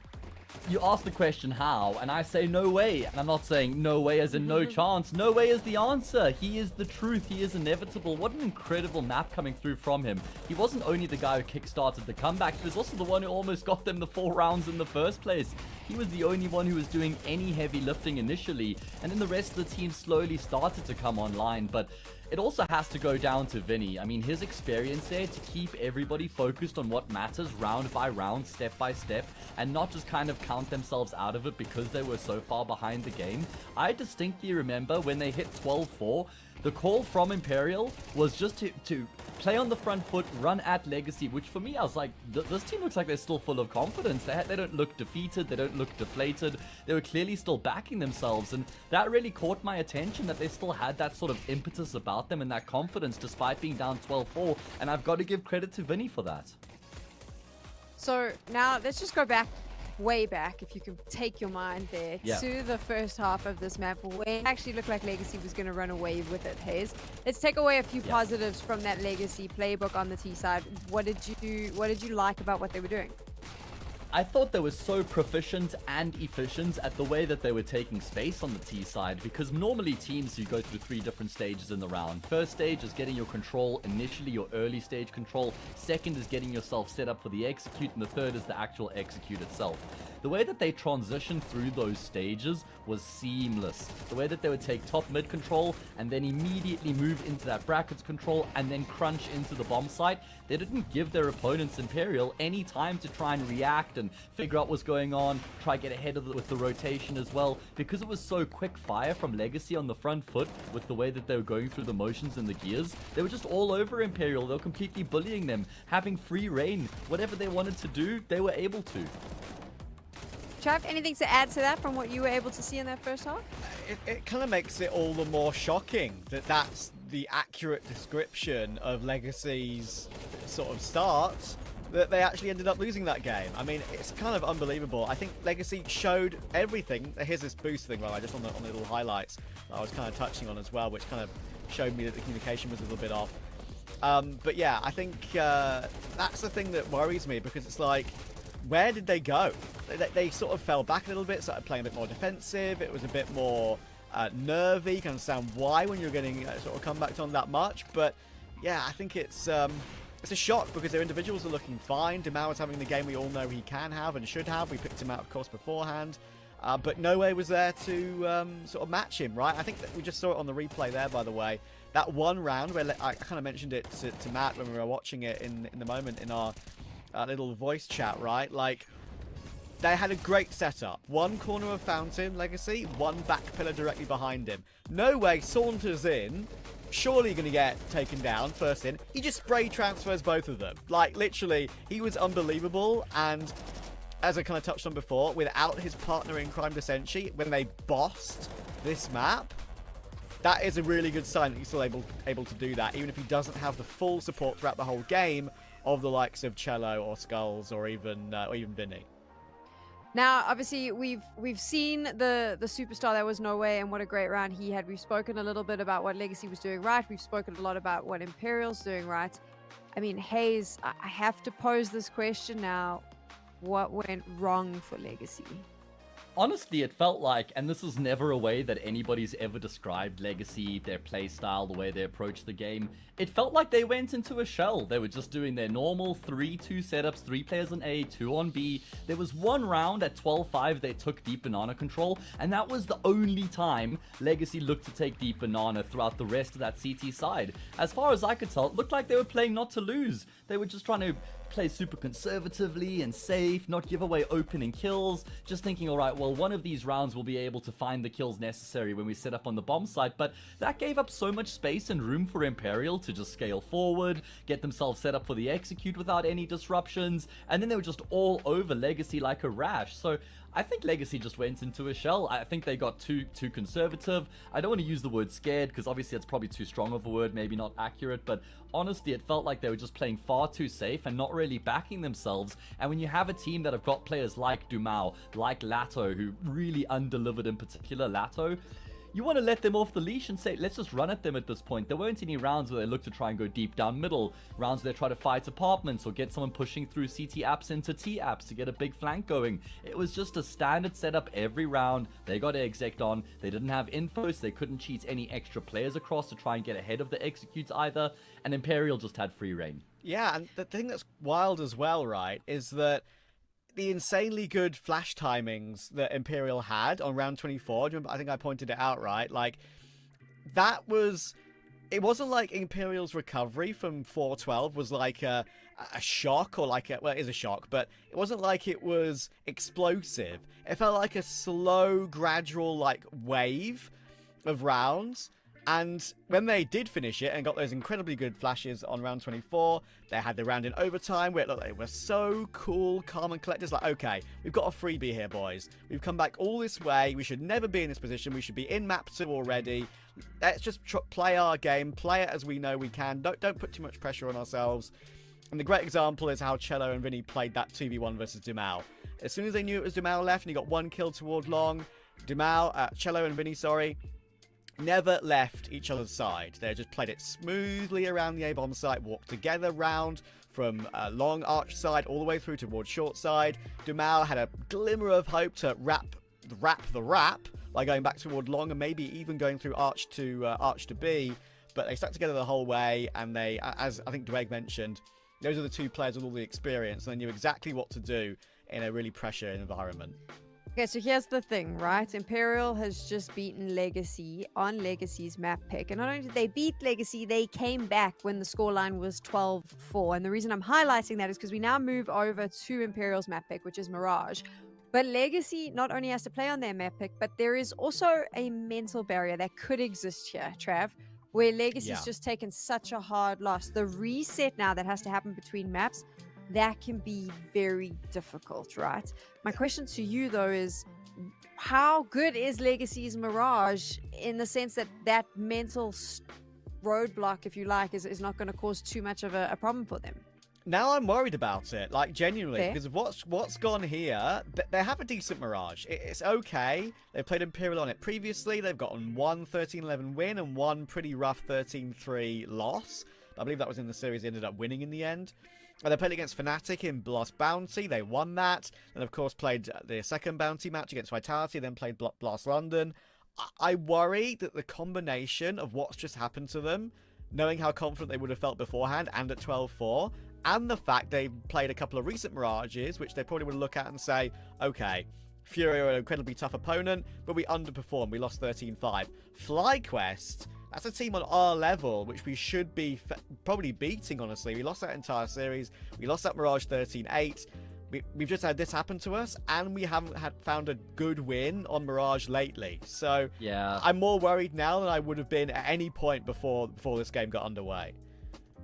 You ask the question how, and I say no way. And I'm not saying no way as in no chance. No way is the answer. He is the truth. He is inevitable. What an incredible map coming through from him. He wasn't only the guy who kickstarted the comeback, he was also the one who almost got them the 4 rounds in the first place. He was the only one who was doing any heavy lifting initially, and then the rest of the team slowly started to come online. But it also has to go down to Vinny. I mean, his experience there to keep everybody focused on what matters round by round, step by step, and not just kind of count themselves out of it because they were so far behind the game. I distinctly remember when they hit 12-4, the call from Imperial was just to play on the front foot, run at Legacy, which for me, I was like, this team looks like they're still full of confidence. They don't look defeated, they don't look deflated. They were clearly still backing themselves, and that really caught my attention, that they still had that sort of impetus about them and that confidence despite being down 12-4, and I've got to give credit to Vinny for that. So now let's just go back, way back, if you can take your mind there, to the first half of this map where it actually looked like Legacy was going to run away with it, Hayes. Let's take away a few positives from that Legacy playbook on the T side. What did you like about what they were doing? I thought they were so proficient and efficient at the way that they were taking space on the T side, because normally teams, you go through 3 different stages in the round. First stage is getting your control, initially your early stage control. Second is getting yourself set up for the execute, and the third is the actual execute itself. The way that they transitioned through those stages was seamless. The way that they would take top mid control and then immediately move into that brackets control and then crunch into the bomb site. They didn't give their opponents Imperial any time to try and react and figure out what's going on, try get ahead of it with the rotation as well. Because it was so quick fire from Legacy on the front foot with the way that they were going through the motions and the gears, they were just all over Imperial. They were completely bullying them, having free reign. Whatever they wanted to do, they were able to. Trav, anything to add to that from what you were able to see in that first half? It kind of makes it all the more shocking that that's the accurate description of Legacy's sort of start, that they actually ended up losing that game. I mean, it's kind of unbelievable. I think Legacy showed everything. Here's this boost thing, right, just on the little highlights that I was kind of touching on as well, which kind of showed me that the communication was a little bit off. But yeah, I think that's the thing that worries me, because it's like, where did they go? They sort of fell back a little bit, started playing a bit more defensive. It was a bit more nervy. You can understand why when you're getting sort of comebacks on that much. But yeah, I think it's a shock, because their individuals are looking fine. JiJieHao is having the game we all know he can have and should have. We picked him out, of course, beforehand. But no way was there to sort of match him, right? I think that we just saw it on the replay there, by the way. That one round where I kind of mentioned it to Matt when we were watching it in the moment in our little voice chat, right? Like, they had a great setup. One corner of Fountain, Legacy, one back pillar directly behind him. No way saunters in, surely going to get taken down first in. He just spray transfers both of them. Like, literally, he was unbelievable. And as I kind of touched on before, without his partner in crime, Desenchi, when they bossed this map, that is a really good sign that he's still able to do that, even if he doesn't have the full support throughout the whole game of the likes of Cello or Skulls or even Vinny. Now, obviously, we've seen the superstar that was No Way and what a great round he had. We've spoken a little bit about what Legacy was doing right. We've spoken a lot about what Imperial's doing right. I mean, Hayes, I have to pose this question now. What went wrong for Legacy? Honestly, it felt like, and this is never a way that anybody's ever described Legacy, their playstyle, the way they approach the game. It felt like they went into a shell. They were just doing their normal 3-2 setups, 3 players on A, 2 on B. There was one round at 12-5 they took deep banana control, and that was the only time Legacy looked to take deep banana throughout the rest of that CT side. As far as I could tell, it looked like they were playing not to lose. They were just trying to play super conservatively and safe, not give away opening kills, just thinking, all right, well, one of these rounds will be able to find the kills necessary when we set up on the bomb site, but that gave up so much space and room for Imperial to just scale forward, get themselves set up for the execute without any disruptions, and then they were just all over Legacy like a rash. So I think Legacy just went into a shell. I think they got too conservative. I don't want to use the word scared, because obviously it's probably too strong of a word, maybe not accurate, but honestly, it felt like they were just playing far too safe and not really backing themselves. And when you have a team that have got players like JiJieHao, like Lato, who really undelivered, in particular Lato, you want to let them off the leash and say, let's just run at them at this point. There weren't any rounds where they looked to try and go deep down middle. Rounds where they try to fight apartments or get someone pushing through CT apps into T apps to get a big flank going. It was just a standard setup every round. They got exec on. They didn't have info, so they couldn't cheat any extra players across to try and get ahead of the executes either. And Imperial just had free reign. Yeah, and the thing that's wild as well, right, is that the insanely good flash timings that Imperial had on round 24, I think I pointed it out, right? Like, that was it wasn't like Imperial's recovery from 4-12 was like a shock or like well, it is a shock, but it wasn't like it was explosive. It felt like a slow, gradual like wave of rounds. And when they did finish it and got those incredibly good flashes on round 24, they had the round in overtime where it looked like they were so cool, calm and collected. It's like, okay, we've got a freebie here, boys. We've come back all this way. We should never be in this position. We should be in map 2 already. Let's just play our game, play it as we know we can. Don't put too much pressure on ourselves. And the great example is how Cello and Vinny played that 2v1 versus Dumao. As soon as they knew it was Dumao left and he got 1 kill toward long, Cello and Vinny, never left each other's side. They just played it smoothly around the A-bomb site, walked together round from long arch side all the way through towards short side. Dumao had a glimmer of hope to wrap the wrap by going back toward long and maybe even going through arch to B, but they stuck together the whole way, and they, as I think Dweg mentioned, those are the 2 players with all the experience, and they knew exactly what to do in a really pressure environment. Okay, so here's the thing, right? Imperial has just beaten Legacy on Legacy's map pick. And not only did they beat Legacy, they came back when the scoreline was 12-4. And the reason I'm highlighting that is because we now move over to Imperial's map pick, which is Mirage. But Legacy not only has to play on their map pick, but there is also a mental barrier that could exist here, Trav, where Legacy's just taken such a hard loss. The reset now that has to happen between maps, that can be very difficult, right? My question to you, though, is how good is Legacy's Mirage in the sense that that mental roadblock, if you like, is not going to cause too much of a problem for them? Now I'm worried about it, like genuinely, because of what's gone here. They have a decent Mirage. It's okay. They've played Imperial on it previously. They've gotten 1 13-11 win and 1 pretty rough 13-3 loss. I believe that was in the series they ended up winning in the end. They played against Fnatic in Blast Bounty. They won that. And, of course, played the second Bounty match against Vitality, then played Blast London. I worry that the combination of what's just happened to them, knowing how confident they would have felt beforehand and at 12-4, and the fact they played a couple of recent Mirages, which they probably would look at and say, okay, Fury are an incredibly tough opponent, but we underperformed. We lost 13-5. FlyQuest... that's a team on our level, which we should be probably beating, honestly. We lost that entire series. We lost that Mirage 13-8. We've just had this happen to us, and we haven't found a good win on Mirage lately. So yeah, I'm more worried now than I would have been at any point before this game got underway.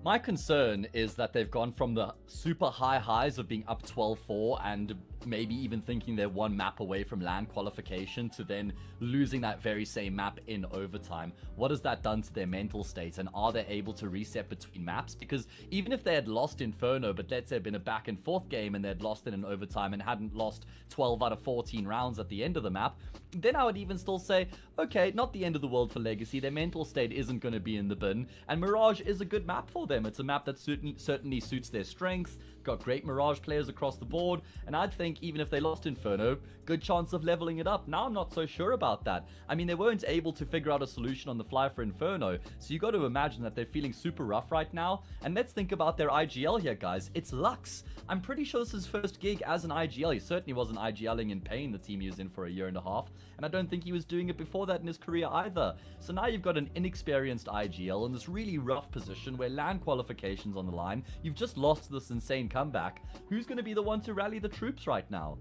My concern is that they've gone from the super high highs of being up 12-4 and maybe even thinking they're 1 map away from LAN qualification to then losing that very same map in overtime. What has that done to their mental state, and are they able to reset between maps? Because even if they had lost Inferno, but let's say it had been a back and forth game and they'd lost it in overtime and hadn't lost 12 out of 14 rounds at the end of the map, then I would even still say, okay, not the end of the world for Legacy. Their mental state isn't going to be in the bin, and Mirage is a good map for them. It's a map that certainly suits their strengths, got great Mirage players across the board, and I'd think even if they lost Inferno, good chance of leveling it up. Now I'm not so sure about that. I mean, they weren't able to figure out a solution on the fly for Inferno, so you got to imagine that they're feeling super rough right now. And let's think about their IGL here, guys. It's Lux. I'm pretty sure this is his first gig as an IGL. He certainly wasn't IGLing in Pain, the team he was in for a year and a half, and I don't think he was doing it before that in his career either. So now you've got an inexperienced IGL in this really rough position where LAN qualification's on the line. You've just lost this insane comeback. Who's going to be the one to rally the troops right now?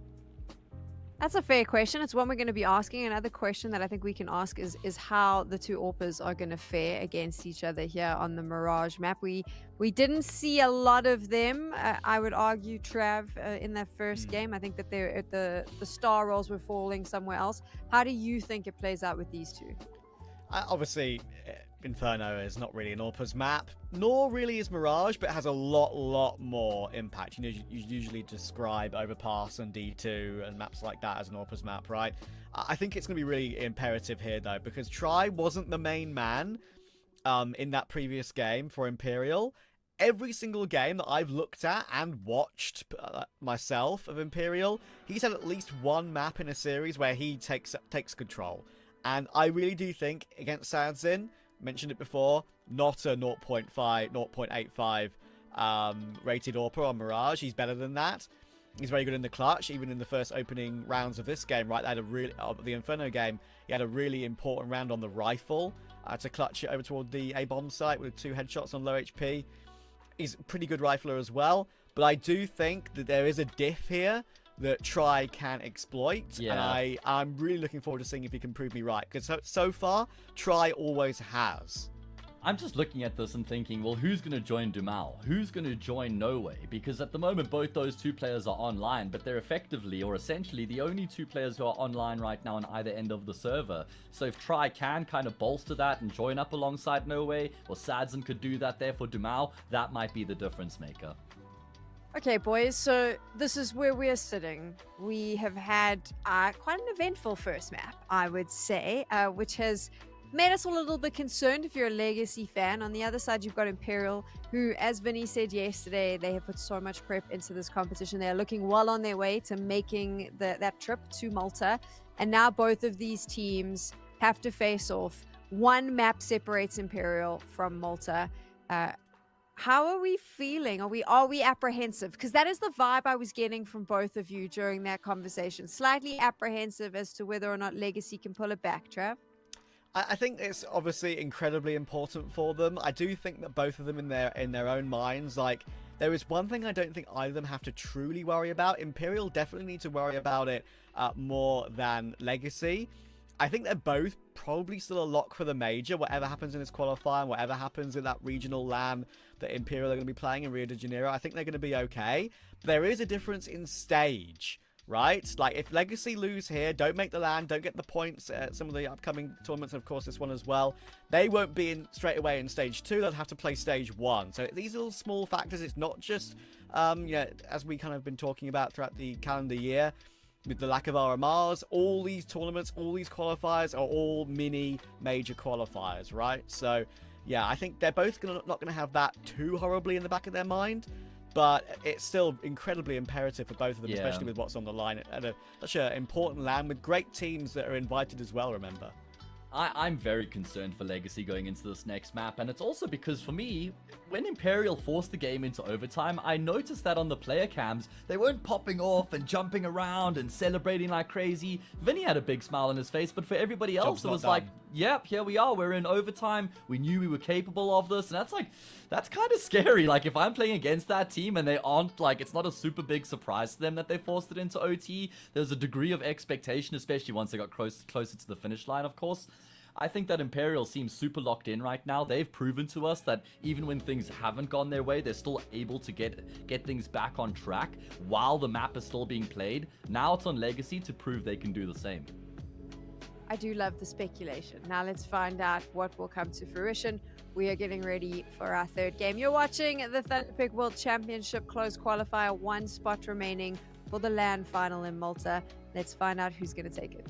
That's a fair question. It's one we're going to be asking. Another question that I think we can ask is how the 2 AWPers are going to fare against each other here on the Mirage map. We didn't see a lot of them, I would argue, Trav, in that first game. I think that the star roles were falling somewhere else. How do you think it plays out with these 2? Obviously, Inferno is not really an AWPers map, nor really is Mirage, but has a lot more impact. You know, you usually describe Overpass and D2 and maps like that as an AWPers map, right? I think it's going to be really imperative here, though, because Try wasn't the main man in that previous game for Imperial. Every single game that I've looked at and watched myself of Imperial, he's had at least 1 map in a series where he takes control. And I really do think against Sadzin, mentioned it before, not a 0.85 rated AWPer on Mirage. He's better than that. He's very good in the clutch, even in the first opening rounds of this game, right? They had of the Inferno game, he had a really important round on the rifle. to clutch it over toward the A-bomb site with 2 headshots on low HP. He's a pretty good rifler as well, but I do think that there is a diff here that Try can exploit, and I'm really looking forward to seeing if he can prove me right, because so far, Try always has. I'm just looking at this and thinking, well, who's going to join Dumal? Who's going to join No Way? Because at the moment, both those 2 players are online, but they're effectively, or essentially, the only 2 players who are online right now on either end of the server. So if Try can kind of bolster that and join up alongside No Way, or Sadzen could do that there for Dumal, that might be the difference maker. Okay, boys, so this is where we're sitting. We have had quite an eventful first map, I would say, which has made us all a little bit concerned if you're a Legacy fan. On the other side, you've got Imperial, who, as Vinny said yesterday, they have put so much prep into this competition. They are looking well on their way to making that trip to Malta. And now both of these teams have to face off. One map separates Imperial from Malta. How are we feeling? Are we apprehensive? Because that is the vibe I was getting from both of you during that conversation. Slightly apprehensive as to whether or not Legacy can pull it back, Trav. I think it's obviously incredibly important for them. I do think that both of them in their own minds, like, there is one thing I don't think either of them have to truly worry about. Imperial definitely need to worry about it more than Legacy. I think they're both probably still a lock for the major, whatever happens in this qualifier, and whatever happens in that regional LAN that Imperial are going to be playing in Rio de Janeiro. I think they're going to be okay. But there is a difference in stage, right? Like, if Legacy lose here, don't make the LAN, don't get the points at some of the upcoming tournaments, and of course this one as well, they won't be in straight away in stage 2. They'll have to play stage 1. So these are all small factors. It's not just, as we kind of been talking about throughout the calendar year, with the lack of RMRs, all these tournaments, all these qualifiers are all mini major qualifiers, right? So, yeah, I think they're both not going to have that too horribly in the back of their mind, but it's still incredibly imperative for both of them, especially with what's on the line at such an important LAN with great teams that are invited as well, remember. I'm very concerned for Legacy going into this next map, and it's also because, for me, when Imperial forced the game into overtime, I noticed that on the player cams, they weren't popping off and jumping around and celebrating like crazy. Vinny had a big smile on his face, but for everybody else, it was like, yep, here we are, we're in overtime, we knew we were capable of this, and that's kind of scary. Like, if I'm playing against that team and they aren't, like, it's not a super big surprise to them that they forced it into OT, there's a degree of expectation, especially once they got closer to the finish line, of course. I think that Imperial seems super locked in right now. They've proven to us that even when things haven't gone their way, they're still able to get things back on track while the map is still being played. Now it's on Legacy to prove they can do the same. I do love the speculation. Now let's find out what will come to fruition. We are getting ready for our third game. You're watching the Thunderpick World Championship close qualifier. 1 spot remaining for the LAN final in Malta. Let's find out who's going to take it.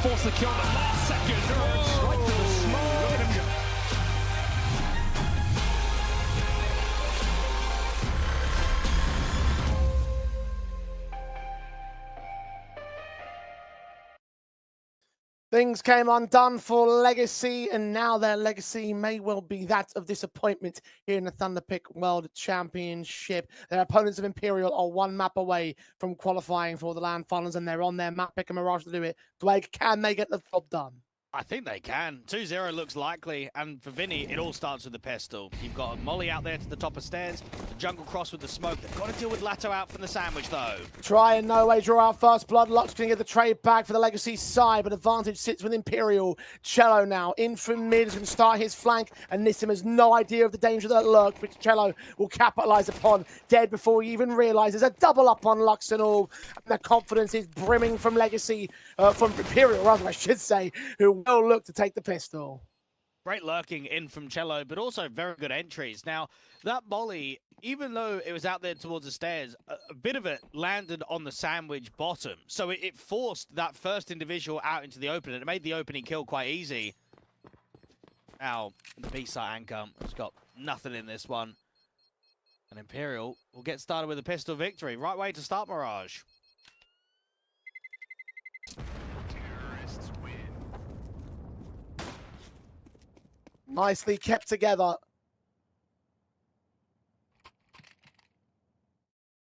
force the kill. The last second. Right to the smoke. Look at him go. Things came undone for Legacy, and now their legacy may well be that of disappointment here in the Thunderpick World Championship. Their opponents of Imperial are one map away from qualifying for the LAN finals, and they're on their map pick and Mirage to do it. Dwayne, can they get the job done? I think they can. 2-0 looks likely, and for Vinny, it all starts with the pistol. You've got a molly out there to the top of stairs, the jungle cross with the smoke. They've got to deal with Lato out from the sandwich, though. Try and no way draw out first blood. Luck's going to get the trade back for the Legacy side, but advantage sits with Imperial. Cello now in from mid is going to start his flank, and Nissim has no idea of the danger that lurks, which Cello will capitalize upon. Dead before he even realizes a double up on Lux and all. And the confidence is brimming from Legacy, from Imperial, rather, I should say, who will look to take the pistol. Great lurking in from Cello, but also very good entries. Now, that molly, even though it was out there towards the stairs, a bit of it landed on the sandwich bottom. So it forced that first individual out into the open, and it made the opening kill quite easy. Now, the B-side anchor has got nothing in this one. And Imperial will get started with a pistol victory. Right way to start, Mirage. Nicely kept together.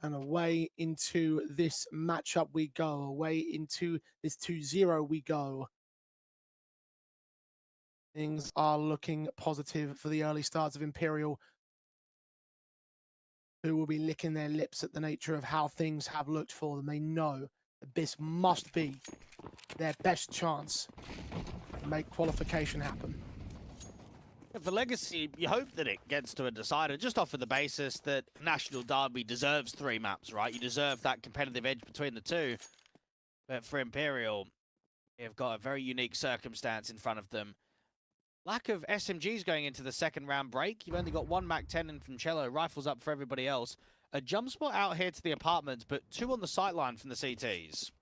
And away into this matchup we go. Away into this 2-0 we go. Things are looking positive for the early starts of Imperial, who will be licking their lips at the nature of how things have looked for them. They know that this must be their best chance to make qualification happen. For Legacy, you hope that it gets to a decider just off of the basis that National Derby deserves 3 maps, right? You deserve that competitive edge between the two. But for Imperial, they've got a very unique circumstance in front of them. Lack of SMGs going into the second round break. You've only got 1 MAC-10 in from Cello, rifles up for everybody else. A jump spot out here to the apartments, but 2 on the sightline from the CTs.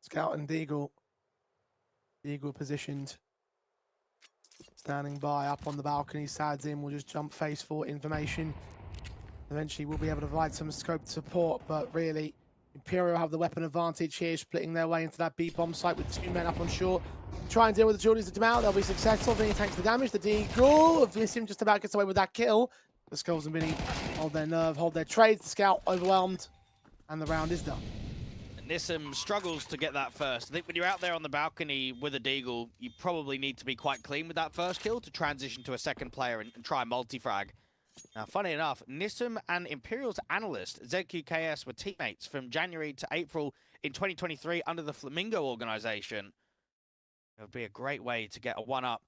Scout and Deagle. Deagle positioned. Standing by up on the balcony. Sads in will just jump face for information. Eventually we'll be able to provide some scoped support, but really Imperial have the weapon advantage here, splitting their way into that B-bomb site with 2 men up on shore. Try and deal with the Julies of Jamal. They'll be successful. Vinny takes the damage. The Deagle of Nissim just about gets away with that kill. The Skulls and Vinny hold their nerve, hold their trades. The Scout overwhelmed, and the round is done. Nissim struggles to get that first. I think when you're out there on the balcony with a Deagle, you probably need to be quite clean with that first kill to transition to a second player and try multi-frag. Now, funny enough, Nissim and Imperial's analyst, ZQKS, were teammates from January to April in 2023 under the Flamingo organization. It would be a great way to get a 1-up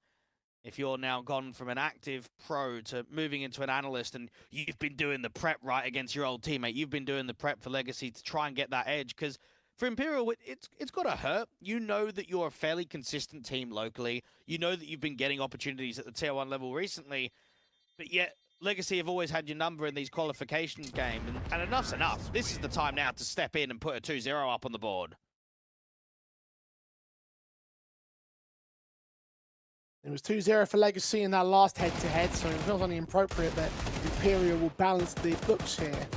if you're now gone from an active pro to moving into an analyst, and you've been doing the prep right against your old teammate. You've been doing the prep for Legacy to try and get that edge, because for Imperial, it's got to hurt. You know that you're a fairly consistent team locally. You know that you've been getting opportunities at the Tier 1 level recently, but yet Legacy have always had your number in these qualification games, and enough's enough. This is the time now to step in and put a 2-0 up on the board. It was 2-0 for Legacy in that last head-to-head, so it feels only appropriate that Imperial will balance the books here.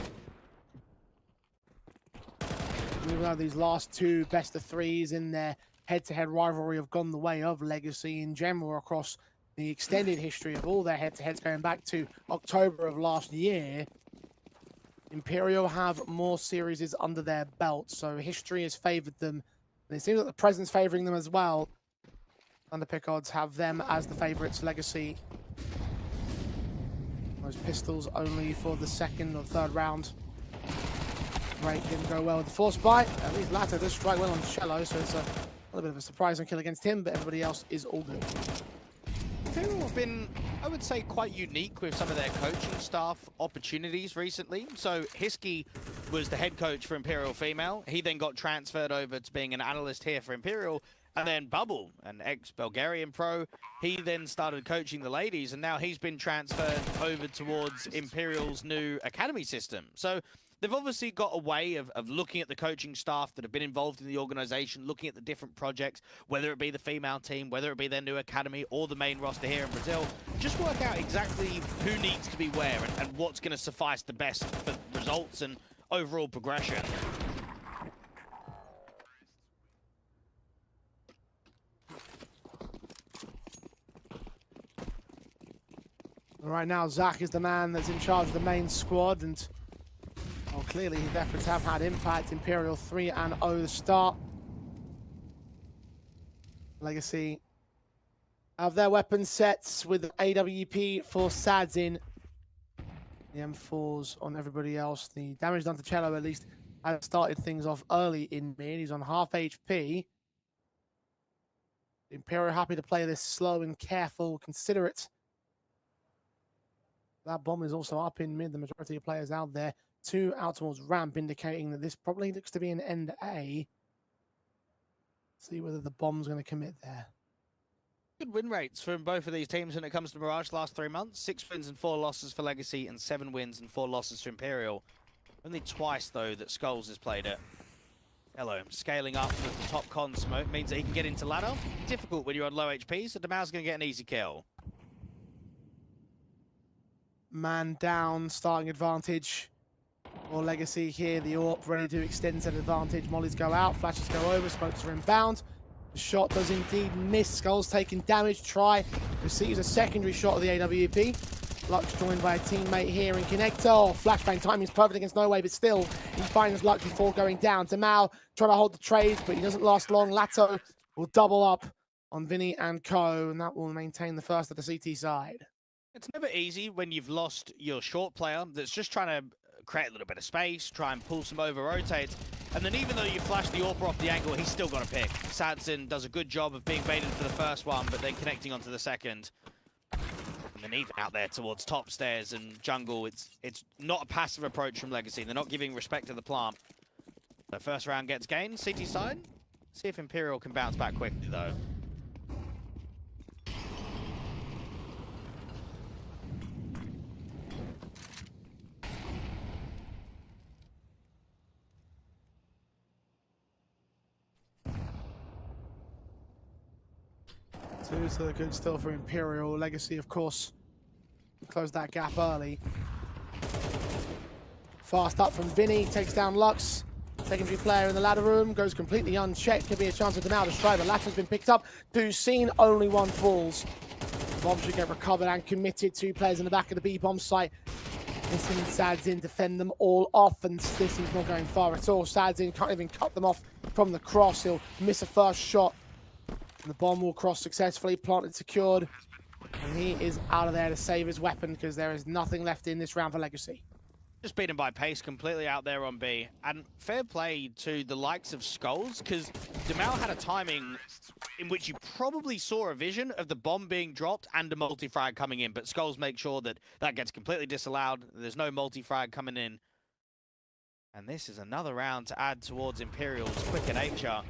Even though these last 2 best-of-3s in their head-to-head rivalry have gone the way of Legacy in general across the extended history of all their head-to-heads going back to October of last year, Imperial have more series under their belt, so history has favored them, and it seems like the present's favoring them as well. Thunderpick odds have them as the favorites. Legacy, those pistols only for the second or third round. Break didn't go well with the force bite. At least Lato does strike well on Cello, so it's a little bit of a surprising kill against him, but everybody else is all good. Imperial have been, I would say, quite unique with some of their coaching staff opportunities recently. So Hiskey was the head coach for Imperial Female. He then got transferred over to being an analyst here for Imperial. And then Bubble, an ex-Bulgarian pro, he then started coaching the ladies, and now he's been transferred over towards Imperial's new academy system. So they've obviously got a way of looking at the coaching staff that have been involved in the organization, looking at the different projects, whether it be the female team, whether it be their new academy or the main roster here in Brazil. Just work out exactly who needs to be where and what's going to suffice the best for results and overall progression. Right now, Zach is the man that's in charge of the main squad, and well, clearly his efforts have had impact. Imperial 3-0 the start. Legacy have their weapon sets with AWP for Sadzin. The M4s on everybody else. The damage done to Cello at least has started things off early in mid. He's on half HP. Imperial happy to play this slow and careful, considerate. That bomb is also up in mid. The majority of players out there. 2 out towards ramp, indicating that this probably looks to be an end A. See whether the bomb's going to commit there. Good win rates from both of these teams when it comes to Mirage last 3 months. 6 wins and 4 losses for Legacy and 7 wins and 4 losses for Imperial. Only twice, though, that Skulls has played it. Hello, scaling up with the top con smoke means that he can get into ladder. Difficult when you're on low HP, so Demal's going to get an easy kill. Man down, starting advantage. Or Legacy here, the AWP ready to extend that advantage. Mollies go out, flashes go over, smokes are inbound. The shot does indeed miss. Skulls taking damage. Try receives a secondary shot of the AWP. Lux joined by a teammate here in Connector. Oh, flashbang timing is perfect against No Way, but still he finds Lux before going down. Demal trying to hold the trade, but he doesn't last long. Lato will double up on Vinny and Co, and that will maintain the first of the CT side. It's never easy when you've lost your short player that's just trying to create a little bit of space, try and pull some over rotates, and then even though you flash the AWP off the angle, he's still got a pick. Sadzin does a good job of being baited for the first one, but then connecting onto the second. And then even out there towards top stairs and jungle, it's not a passive approach from Legacy. They're not giving respect to the plant. The first round gets gained, CT side. See if Imperial can bounce back quickly though. Two to the good still for Imperial. Legacy, of course, closed that gap early. Fast up from Vinny, takes down Lux. Secondary player in the ladder room, goes completely unchecked. Could be a chance for Demal to strike, but Latter's been picked up. 2 seen, only 1 falls. The bomb should get recovered and committed. 2 players in the back of the B-bomb site. Missing Sadzin defend them all off, and this is not going far at all. Sadzin can't even cut them off from the cross. He'll miss a first shot. And the bomb will cross successfully, planted, secured. And he is out of there to save his weapon because there is nothing left in this round for Legacy. Just beaten by pace, completely out there on B. And fair play to the likes of Skulls, because Demal had a timing in which you probably saw a vision of the bomb being dropped and a multi-frag coming in, but Skulls make sure that that gets completely disallowed. There's no multi-frag coming in. And this is another round to add towards Imperial's quicker nature.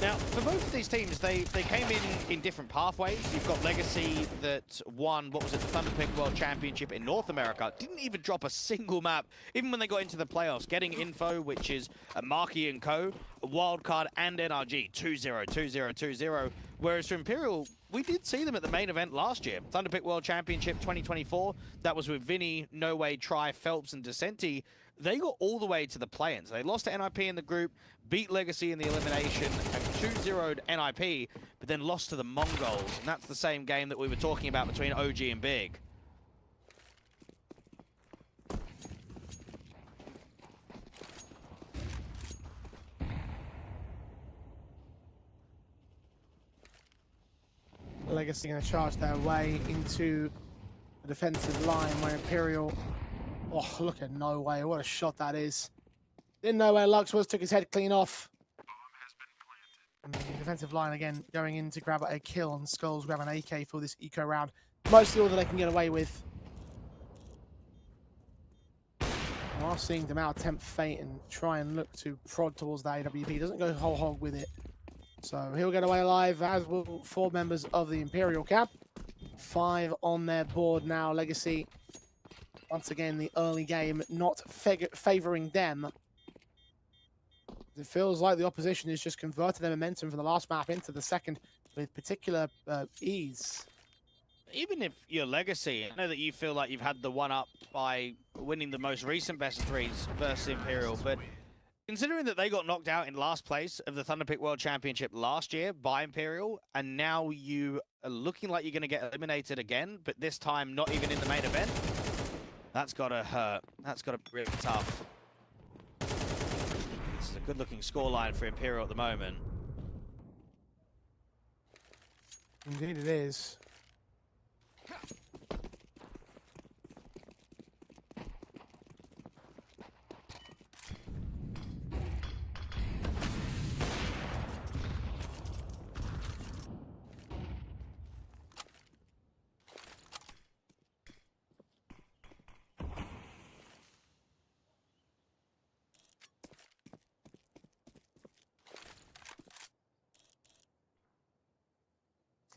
Now, for both of these teams, they came in different pathways. You've got Legacy that won, what was it, the Thunderpick World Championship in North America. Didn't even drop a single map, even when they got into the playoffs. Getting info, which is a Marky and Co, a Wildcard, and NRG. 2-0, 2-0, 2-0. Whereas for Imperial, we did see them at the main event last year. Thunderpick World Championship 2024. That was with Vinny, No Way, Try, Phelps, and Decenti. They got all the way to the play-ins. They lost to NIP in the group, beat Legacy in the elimination, and 2-0'd NIP, but then lost to the Mongols. And that's the same game that we were talking about between OG and Big. Legacy going to charge their way into the defensive line where Imperial... Oh, look at No Way. What a shot that is. Didn't know where Lux was, took his head clean off. And the defensive line again going in to grab a kill on Skulls, grab an AK for this eco round. Mostly all that they can get away with. While seeing Demal tempt fate and try and look to prod towards the AWP. Doesn't go whole hog with it. So he'll get away alive, as will 4 members of the Imperial camp. 5 on their board now. Legacy Once again, the early game not favoring them. It feels like the opposition has just converted their momentum from the last map into the second with particular ease. Even if your legacy, I know that you feel like you've had the one up by winning the most recent best of threes versus Imperial, but considering that they got knocked out in last place of the Thunderpick World Championship last year by Imperial, and now you are looking like you're going to get eliminated again, but this time not even in the main event, that's got to hurt. That's got to be really tough. This is a good-looking scoreline for Imperial at the moment. Indeed it is.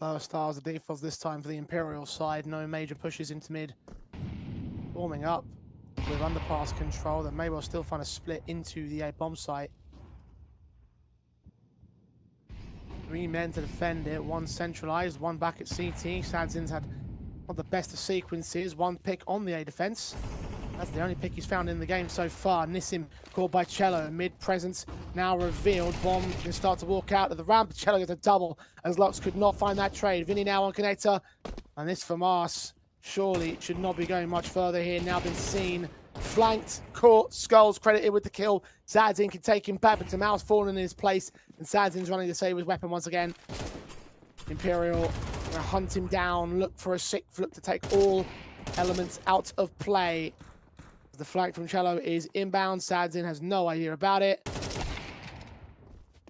Lower stars the defaults this time for the Imperial side. No major pushes into mid. Warming up with underpass control. That may well still find a split into the A bomb site. 3 men to defend it. 1 centralized, 1 back at CT. Sadzin's had one of the best of sequences. 1 pick on the A defense. That's the only pick he's found in the game so far. Nissim caught by Cello. Mid presence now revealed. Bomb can start to walk out of the ramp. Cello gets a double as Lux could not find that trade. Vinny now on connector. And this from Mars. Surely it should not be going much further here. Now been seen. Flanked. Caught. Skulls credited with the kill. Sadzin can take him back, but Tamal's fallen in his place. And Sadzin's running to save his weapon once again. Imperial gonna hunt him down. Look for a sick flip to take all elements out of play. The flank from Cello is inbound. Sadzin has no idea about it.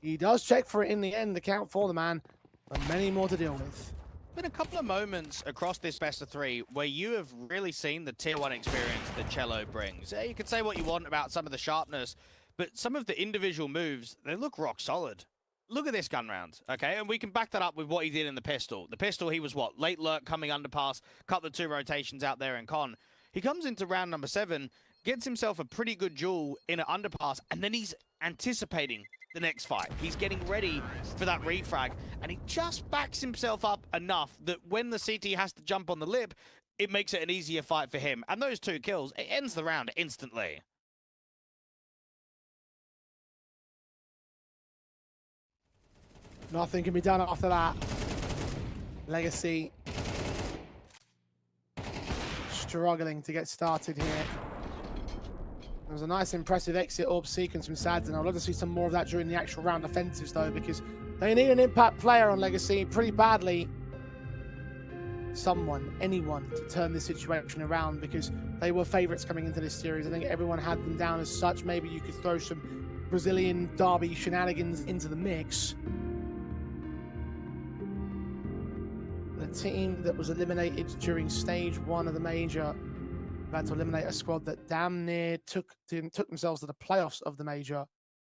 He does check for it in the end, the count for the man, but many more to deal with. Been a couple of moments across this best of 3 where you have really seen the tier 1 experience that Cello brings. You can say what you want about some of the sharpness, but some of the individual moves, they look rock solid. Look at this gun round, okay? And we can back that up with what he did in the pistol. The pistol, he was what? Late lurk, coming underpass, cut the 2 rotations out there in con. He comes into round number 7, gets himself a pretty good duel in an underpass, and then he's anticipating the next fight. He's getting ready for that refrag, and he just backs himself up enough that when the CT has to jump on the lip, it makes it an easier fight for him. And those 2 kills, it ends the round instantly. Nothing can be done after that. Legacy struggling to get started here. There was a nice impressive exit orb sequence from Sadzin. I'd love to see some more of that during the actual round offensives though, because they need an impact player on Legacy pretty badly. Someone, anyone, to turn this situation around, because they were favourites coming into this series. I think everyone had them down as such. Maybe you could throw some Brazilian derby shenanigans into the mix. The team that was eliminated during stage 1 of the major about to eliminate a squad that damn near took themselves to the playoffs of the major.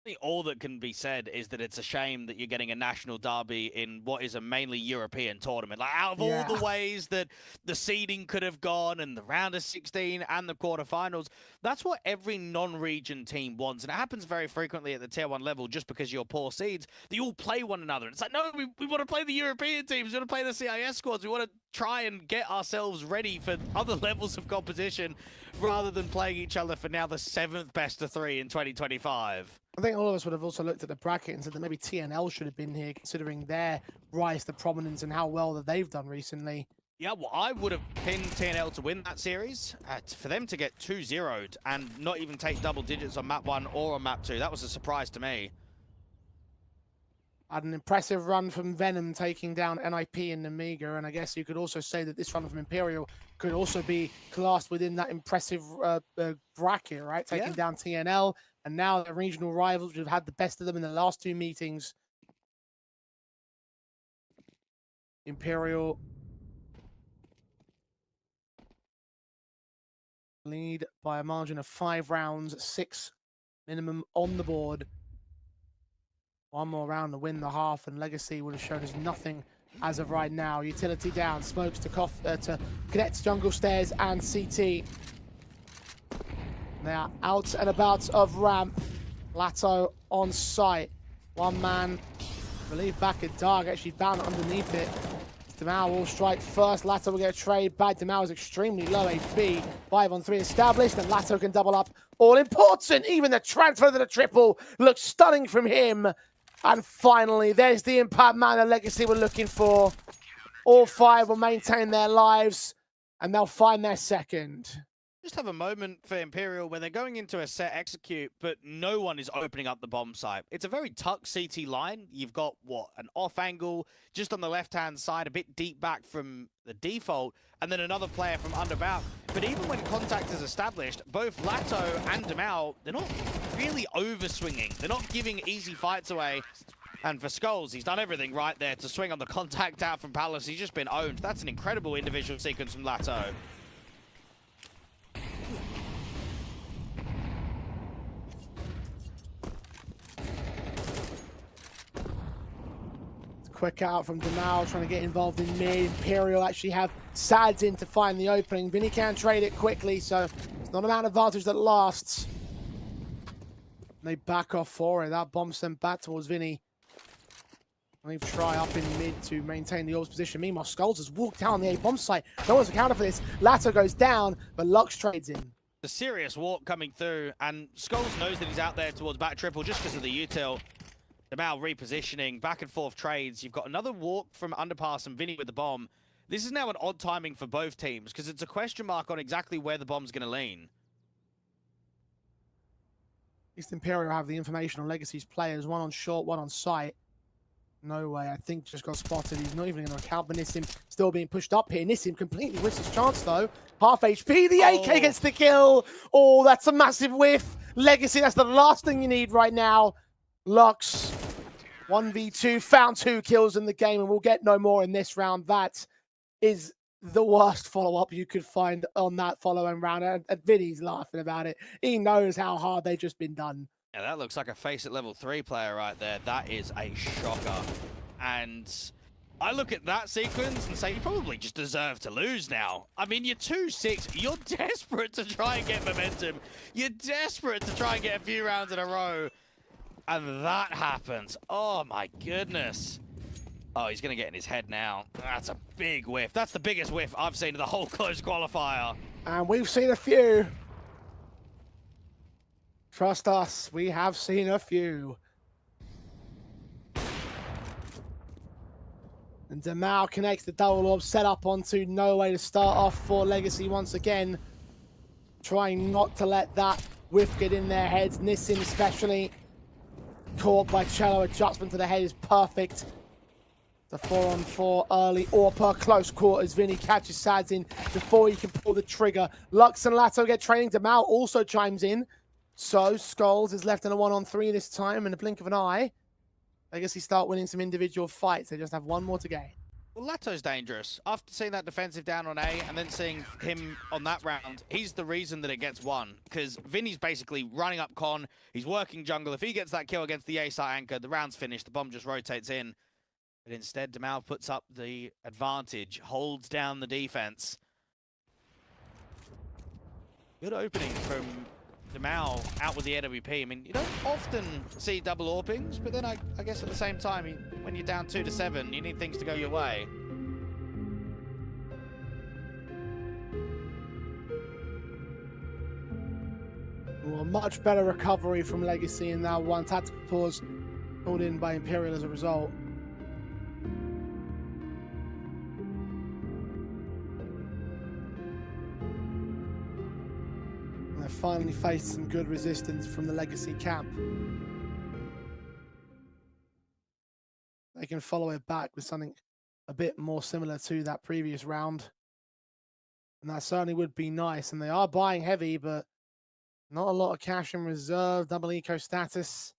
I think all that can be said is that it's a shame that you're getting a national derby in what is a mainly European tournament. Like, out of all the ways that the seeding could have gone, and the round of 16 and the quarterfinals, that's what every non-region team wants. And it happens very frequently at the tier 1 level, just because you're poor seeds, that you all play one another. And it's like, no, we want to play the European teams. We want to play the CIS squads. We want to try and get ourselves ready for other levels of competition, rather than playing each other for now the 7th best of 3 in 2025. I think all of us would have also looked at the bracket and said that maybe TNL should have been here, considering their rise to prominence and how well that they've done recently. Yeah, well, I would have pinned TNL to win that series. For them to get 2-0'd and not even take double digits on map 1 or on map 2, that was a surprise to me. Had an impressive run from Venom taking down NIP and Nemiga, and I guess you could also say that this run from Imperial could also be classed within that impressive bracket, right? Taking down TNL, and now the regional rivals, we've had the best of them in the last 2 meetings. Imperial lead by a margin of 5 rounds, 6 minimum on the board. 1 more round to win the half, and Legacy would have shown us nothing as of right now. Utility down, smokes to connect jungle stairs and CT. They are out and about of ramp. Lato on site. One man, I believe back at Dark, actually bound underneath it. Demao will strike first. Lato will get a trade back. Demao is extremely low HP. 5-on-3 established, and Lato can double up. All important. Even the transfer to the triple looks stunning from him. And finally, there's the impact man and legacy we're looking for. All 5 will maintain their lives, and they'll find their second. Just have a moment for Imperial where they're going into a set execute, but no one is opening up the bomb site. It's a very tucked CT line. You've got, what, an off angle just on the left-hand side, a bit deep back from the default, and then another player from underbound. But even when contact is established, both Lato and Demao, they're not really overswinging. They're not giving easy fights away. And for Skulls, he's done everything right there to swing on the contact out from Palace. He's just been owned. That's an incredible individual sequence from Lato. Quick out from Demao, trying to get involved in mid. Imperial actually have Sads in to find the opening. Vinny can trade it quickly, so it's not an advantage that lasts. They back off for it. That bomb sent back towards Vinny. They try up in mid to maintain the orb's position. Meanwhile, Skulls has walked down the A bomb site. No one's accounted for this. Lato goes down, but Lux trades in. The serious walk coming through, and Skulls knows that he's out there towards back triple just because of the util. Demao repositioning, back and forth trades. You've got another walk from Underpass and Vinny with the bomb. This is now an odd timing for both teams because it's a question mark on exactly where the bomb's going to lean. At least Imperial have the information on Legacy's players. One on short, one on site. No way. I think just got spotted. He's not even going to account for Nissim still being pushed up here. Nissim completely whiffs his chance, though. Half HP. The AK gets the kill. Oh, that's a massive whiff. Legacy, that's the last thing you need right now. Lux, 1v2, found 2 kills in the game, and we'll get no more in this round. That is the worst follow-up you could find on that following round. And Vinny's laughing about it. He knows how hard they've just been done. Yeah, that looks like a face at level 3 player right there. That is a shocker. And I look at that sequence and say, you probably just deserve to lose now. I mean, you're 2-6. You're desperate to try and get momentum. You're desperate to try and get a few rounds in a row. And that happens. Oh, my goodness. Oh, he's going to get in his head now. That's a big whiff. That's the biggest whiff I've seen in the whole close qualifier. And we've seen a few. Trust us, we have seen a few. And Demao connects the double orb, set up onto No Way to start off for Legacy once again. Trying not to let that whiff get in their heads. Nissim especially. Caught by Cello, adjustment to the head is perfect. The 4-on-4 early Orpa, close quarters. Vinny catches Sads in before he can pull the trigger. Lux and Lato get training. Demao also chimes in. So Skulls is left in a 1-on-3 this time in the blink of an eye. I guess he start winning some individual fights. They just have one more to gain. Well, Lato's dangerous. After seeing that defensive down on A and then seeing him on that round, he's the reason that it gets won. Because Vinny's basically running up con. He's working jungle. If he gets that kill against the A site anchor, the round's finished. The bomb just rotates in. But instead, Demao puts up the advantage, holds down the defense. Good opening from Demao out with the AWP. I mean, you don't often see double AWPings, but then I guess at the same time, when you're down 2-7, you need things to go your way. Well, much better recovery from Legacy in that one. Tactical pause pulled in by Imperial as a result. And they finally faced some good resistance from the Legacy camp. They can follow it back with something a bit more similar to that previous round. And that certainly would be nice. And they are buying heavy, but not a lot of cash in reserve. Double eco status.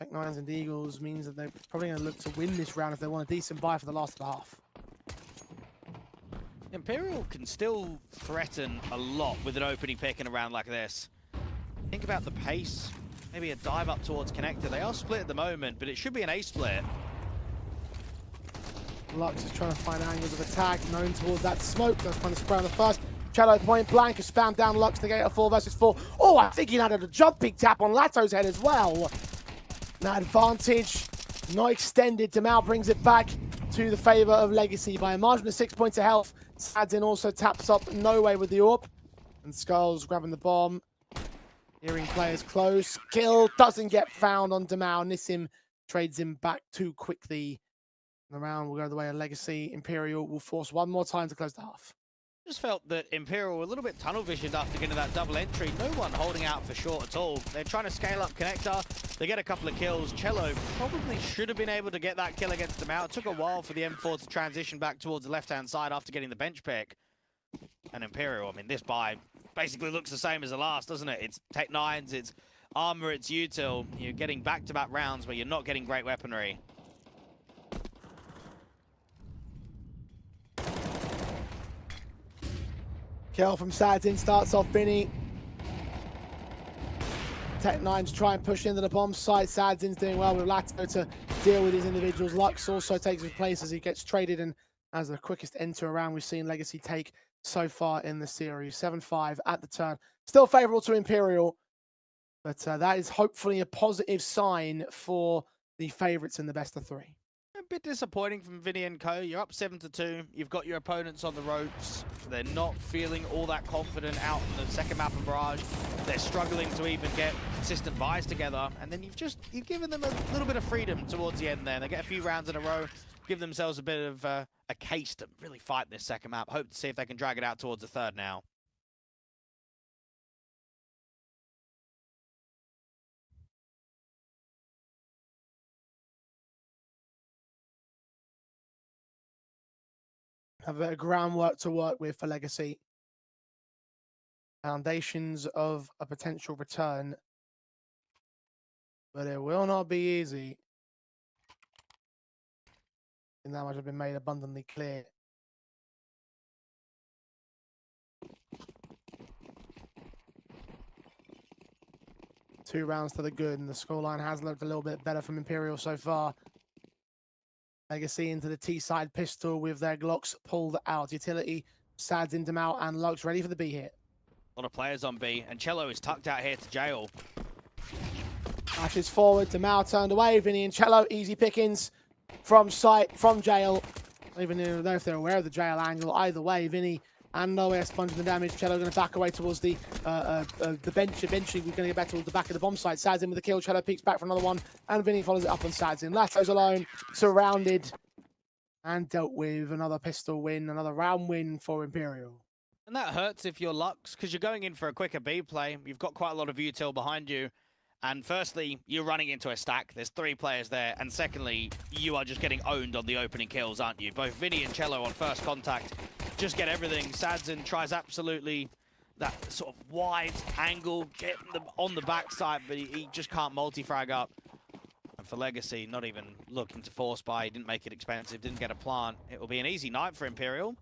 Tech9s and Eagles means that they're probably going to look to win this round if they want a decent buy for the last of the half. Imperial can still threaten a lot with an opening pick in a round like this. Think about the pace. Maybe a dive up towards connector. They are split at the moment, but it should be an A split. Lux is trying to find angles of attack, known towards that smoke. That's trying to spray on the first. Cello point blank has spammed down Lux to get a 4 versus 4. Oh, I think he landed a jump peak tap on Lato's head as well. That advantage not extended. Demal brings it back to the favor of Legacy by a margin of 6 points of health. Sadzin also taps up No Way with the AWP. And Skulls grabbing the bomb. Hearing players close. Kill doesn't get found on Demal. Nissim trades him back too quickly. The round will go the way of Legacy. Imperial will force one more time to close the half. Just felt that Imperial were a little bit tunnel visioned after getting that double entry. No one holding out for short at all. They're trying to scale up connector. They get a couple of kills. Cello probably should have been able to get that kill against them out. It took a while for the M4 to transition back towards the left-hand side after getting the bench pick. And Imperial, I mean, this buy basically looks the same as the last, doesn't it? It's Tech 9s, it's armor, it's util. You're getting back-to-back rounds where you're not getting great weaponry. Kill from Sadzin starts off Vinny. Tech 9's try and push into the bomb site. Sadzin's doing well with Lato to deal with these individuals. Lux also takes his place as he gets traded and as the quickest enter around we've seen Legacy take so far in the series. 7-5 at the turn. Still favorable to Imperial, but that is hopefully a positive sign for the favorites in the best of 3. A bit disappointing from Vinny and Co. You're up 7-2. You've got your opponents on the ropes. They're not feeling all that confident out in the second map of Barrage. They're struggling to even get consistent buys together. And then you've given them a little bit of freedom towards the end there. They get a few rounds in a row, give themselves a bit of a case to really fight this second map. Hope to see if they can drag it out towards the third now. Have a bit of groundwork to work with for Legacy. Foundations of a potential return. But it will not be easy. And that much has been made abundantly clear. Two rounds to the good, and the scoreline has looked a little bit better from Imperial so far. Legacy into the T-side pistol with their Glocks pulled out. Utility, Sads into Mal, and Lux ready for the B hit. A lot of players on B, and Cello is tucked out here to jail. Ashes forward to Mal, turned away. Vinny and Cello, easy pickings from sight, from jail. I don't even know if they're aware of the jail angle. Either way, Vinny and Nowhere sponging the damage. Cello going to back away towards the bench. Eventually, we're going to get back towards the back of the bomb site. Sadzin with the kill. Cello peeks back for another one, and Vinny follows it up on Sadzin. Lato's alone, surrounded, and dealt with. Another pistol win, another round win for Imperial. And that hurts if you're Lux, because you're going in for a quicker B play. You've got quite a lot of util behind you. And firstly, you're running into a stack. There's 3 players there. And secondly, you are just getting owned on the opening kills, aren't you? Both Vinny and Cello on first contact just get everything. Sadzin tries absolutely that sort of wide angle, getting them on the backside, but he just can't multi-frag up. And for Legacy, not even looking to force buy. He didn't make it expensive, didn't get a plant. It will be an easy night for Imperial.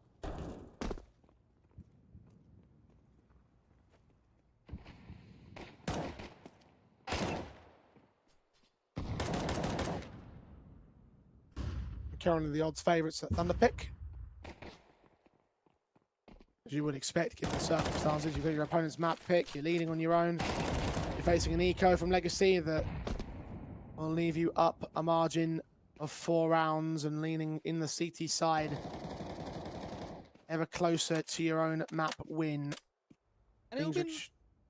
Currently the odds favourites at Thunderpick. As you would expect, given the circumstances. You've got your opponent's map pick, you're leading on your own. You're facing an eco from Legacy that will leave you up a margin of 4 rounds and leaning in the CT side ever closer to your own map win. And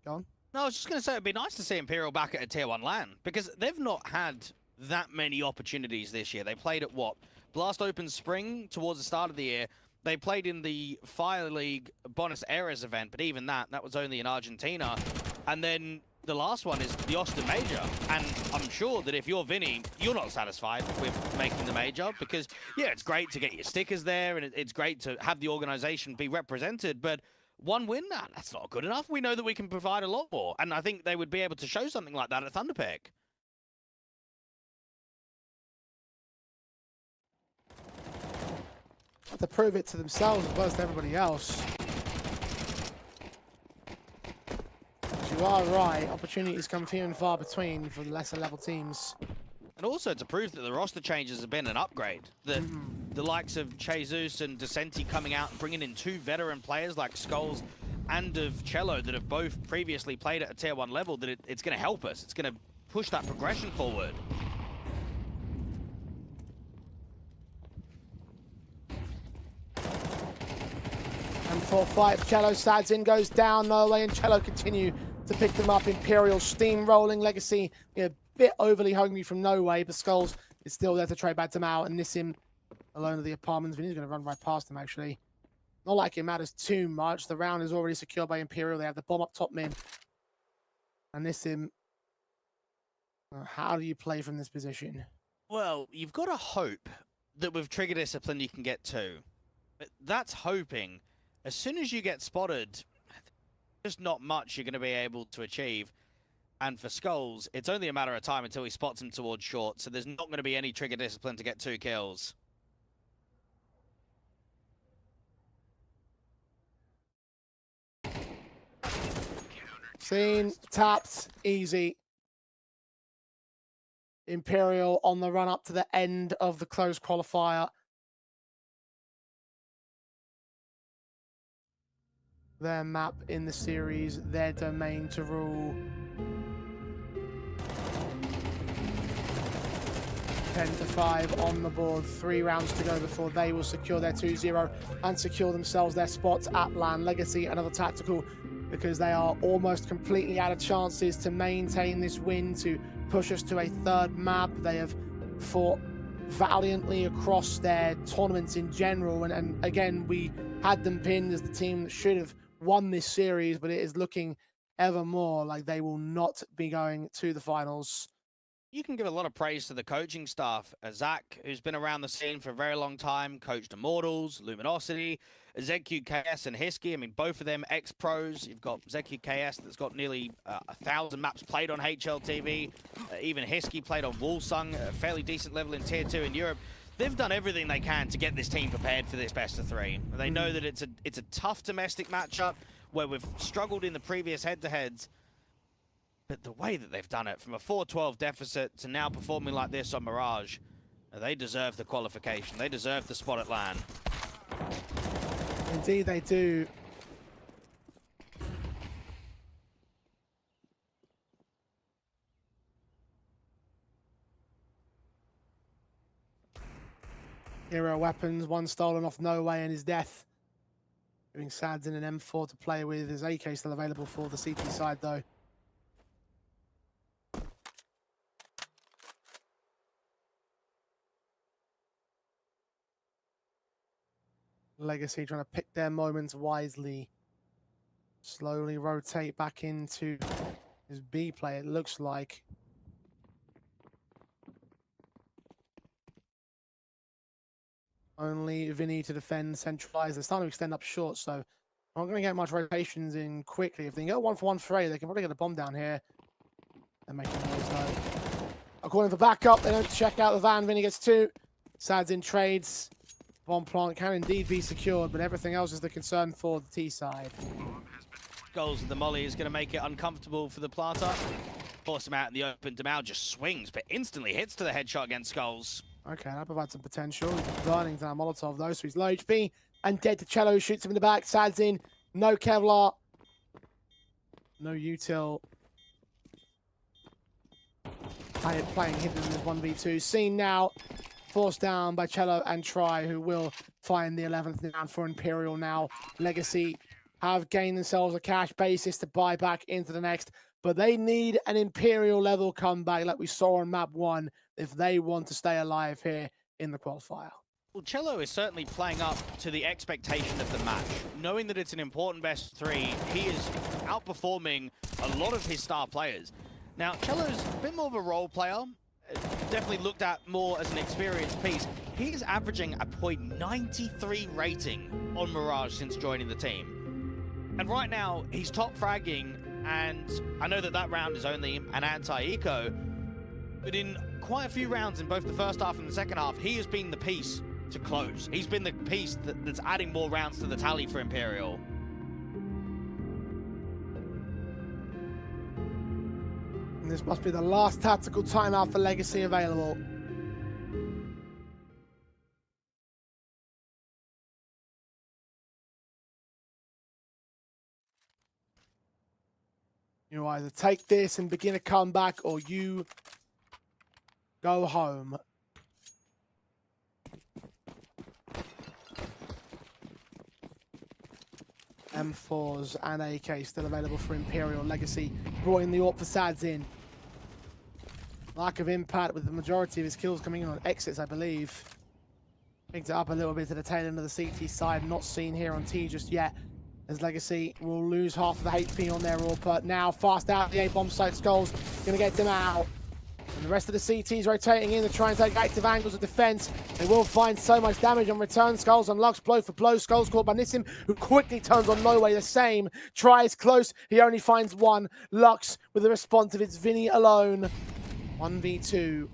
Go on. No, I was just going to say it'd be nice to see Imperial back at a tier 1 LAN, because they've not had that many opportunities this year. They played at what? Blast Open Spring towards the start of the year. They played in the Fire League Buenos Aires event, but even that was only in Argentina. And then the last one is the Austin Major. And I'm sure that if you're Vinny, you're not satisfied with making the Major, because, yeah, it's great to get your stickers there, and it's great to have the organization be represented, but 1 win? Nah, that's not good enough. We know that we can provide a lot more. And I think they would be able to show something like that at Thunderpick. To prove it to themselves as well as to everybody else. But you are right, opportunities come few and far between for the lesser level teams. And also to prove that the roster changes have been an upgrade. That the likes of Jesus and Decenti coming out and bringing in 2 veteran players like Skulls and of Cello that have both previously played at a tier 1 level, that it's going to help us. It's going to push that progression forward. And 4-5, Cello Sadzin goes down, Norway and Cello continue to pick them up. Imperial steamrolling, Legacy a bit overly hungry from Norway, but Skulls is still there to trade back to Mao, and Nissim alone at the apartments. Vinny's going to run right past him, actually. Not like it matters too much. The round is already secured by Imperial. They have the bomb up top mid. And Nissim, how do you play from this position? Well, you've got to hope that with trigger discipline you can get 2. But that's hoping. As soon as you get spotted, there's not much you're going to be able to achieve. And for Skulls, it's only a matter of time until he spots him towards short, so there's not going to be any trigger discipline to get 2 kills. Seen, tapped, easy. Imperial on the run up to the end of the closed qualifier. Their map in the series, their domain to rule. 10-5 on the board, 3 rounds to go before they will secure their 2-0 and secure themselves their spots at LAN. Legacy, another tactical, because they are almost completely out of chances to maintain this win, to push us to a 3rd map. They have fought valiantly across their tournaments in general, and again, we had them pinned as the team that should have won this series, but it is looking ever more like they will not be going to the finals. You can give a lot of praise to the coaching staff. Zach, who's been around the scene for a very long time, coached Immortals, Luminosity, ZQKS and Hisky. I mean, both of them ex-pros. You've got ZQKS that's got nearly 1,000 maps played on HLTV. Even Hisky played on Wolsung, a fairly decent level in Tier 2 in Europe. They've done everything they can to get this team prepared for this best of 3. They know that it's a tough domestic matchup where we've struggled in the previous head-to-heads. But the way that they've done it, from a 4-12 deficit to now performing like this on Mirage, they deserve the qualification. They deserve the spot at LAN. Indeed they do. Hero weapons, 1 stolen off Norway and his death. Giving Sads in an M4 to play with. His AK still available for the CT side though. Legacy trying to pick their moments wisely. Slowly rotate back into his B play, it looks like. Only Vinny to defend, centralize. They're starting to extend up short, so I'm not going to get much rotations in quickly. If they can go 1-for-1 for A, they can probably get a bomb down here. They're making noise though. According for backup, they don't check out the van. Vinny gets 2. Sads in trades. Bomb plant can indeed be secured, but everything else is the concern for the T side. Goals of the molly is going to make it uncomfortable for the planter. Force him out in the open. Demao just swings, but instantly hits to the headshot against Skulls. Okay, that provides some potential. He's burning down Molotov though, so he's low HP and dead to Cello. Shoots him in the back. Sads in. No Kevlar. No util. Playing hidden in this 1v2. Seen now. Forced down by Cello and Try, who will find the 11th down for Imperial now. Legacy have gained themselves a cash basis to buy back into the next, but they need an Imperial level comeback like we saw on map 1 if they want to stay alive here in the qualifier. Well, Cello is certainly playing up to the expectation of the match. Knowing that it's an important best 3, he is outperforming a lot of his star players. Now, Cello's a bit more of a role player. Definitely looked at more as an experienced piece. He is averaging a .93 rating on Mirage since joining the team. And right now, he's top fragging, and I know that that round is only an anti-eco, but in quite a few rounds in both the first half and the second half, he has been the piece to close. He's been the piece that's adding more rounds to the tally for Imperial. And this must be the last tactical timeout for Legacy available. You either take this and begin a comeback, or you go home. M4s and AK still available for Imperial. Legacy brought in the AWP facades in. Lack of impact with the majority of his kills coming in on exits, I believe. Picked it up a little bit to the tail end of the CT side. Not seen here on T just yet. As Legacy will lose half of the HP on their AWP. But now fast out the A-bomb site. Skulls going to get them out. And the rest of the CTs rotating in to try and take active angles of defense. They will find so much damage on return. Skulls on Lux, blow for blow. Skulls caught by Nissim, who quickly turns on No Way. The same. Tries close. He only finds one. Lux with the response of its Vinny alone. 1v2.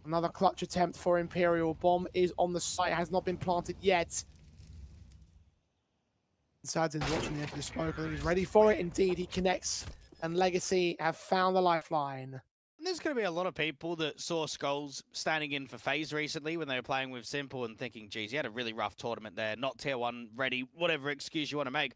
Another clutch attempt for Imperial. Bomb is on the site. Has not been planted yet. Sadzin's watching the edge of the smoke. I think he's ready for it. Indeed, he connects. And Legacy have found the lifeline. There's going to be a lot of people that saw Skulls standing in for FaZe recently when they were playing with Simple and thinking, geez, he had a really rough tournament there, not tier 1 ready, whatever excuse you want to make.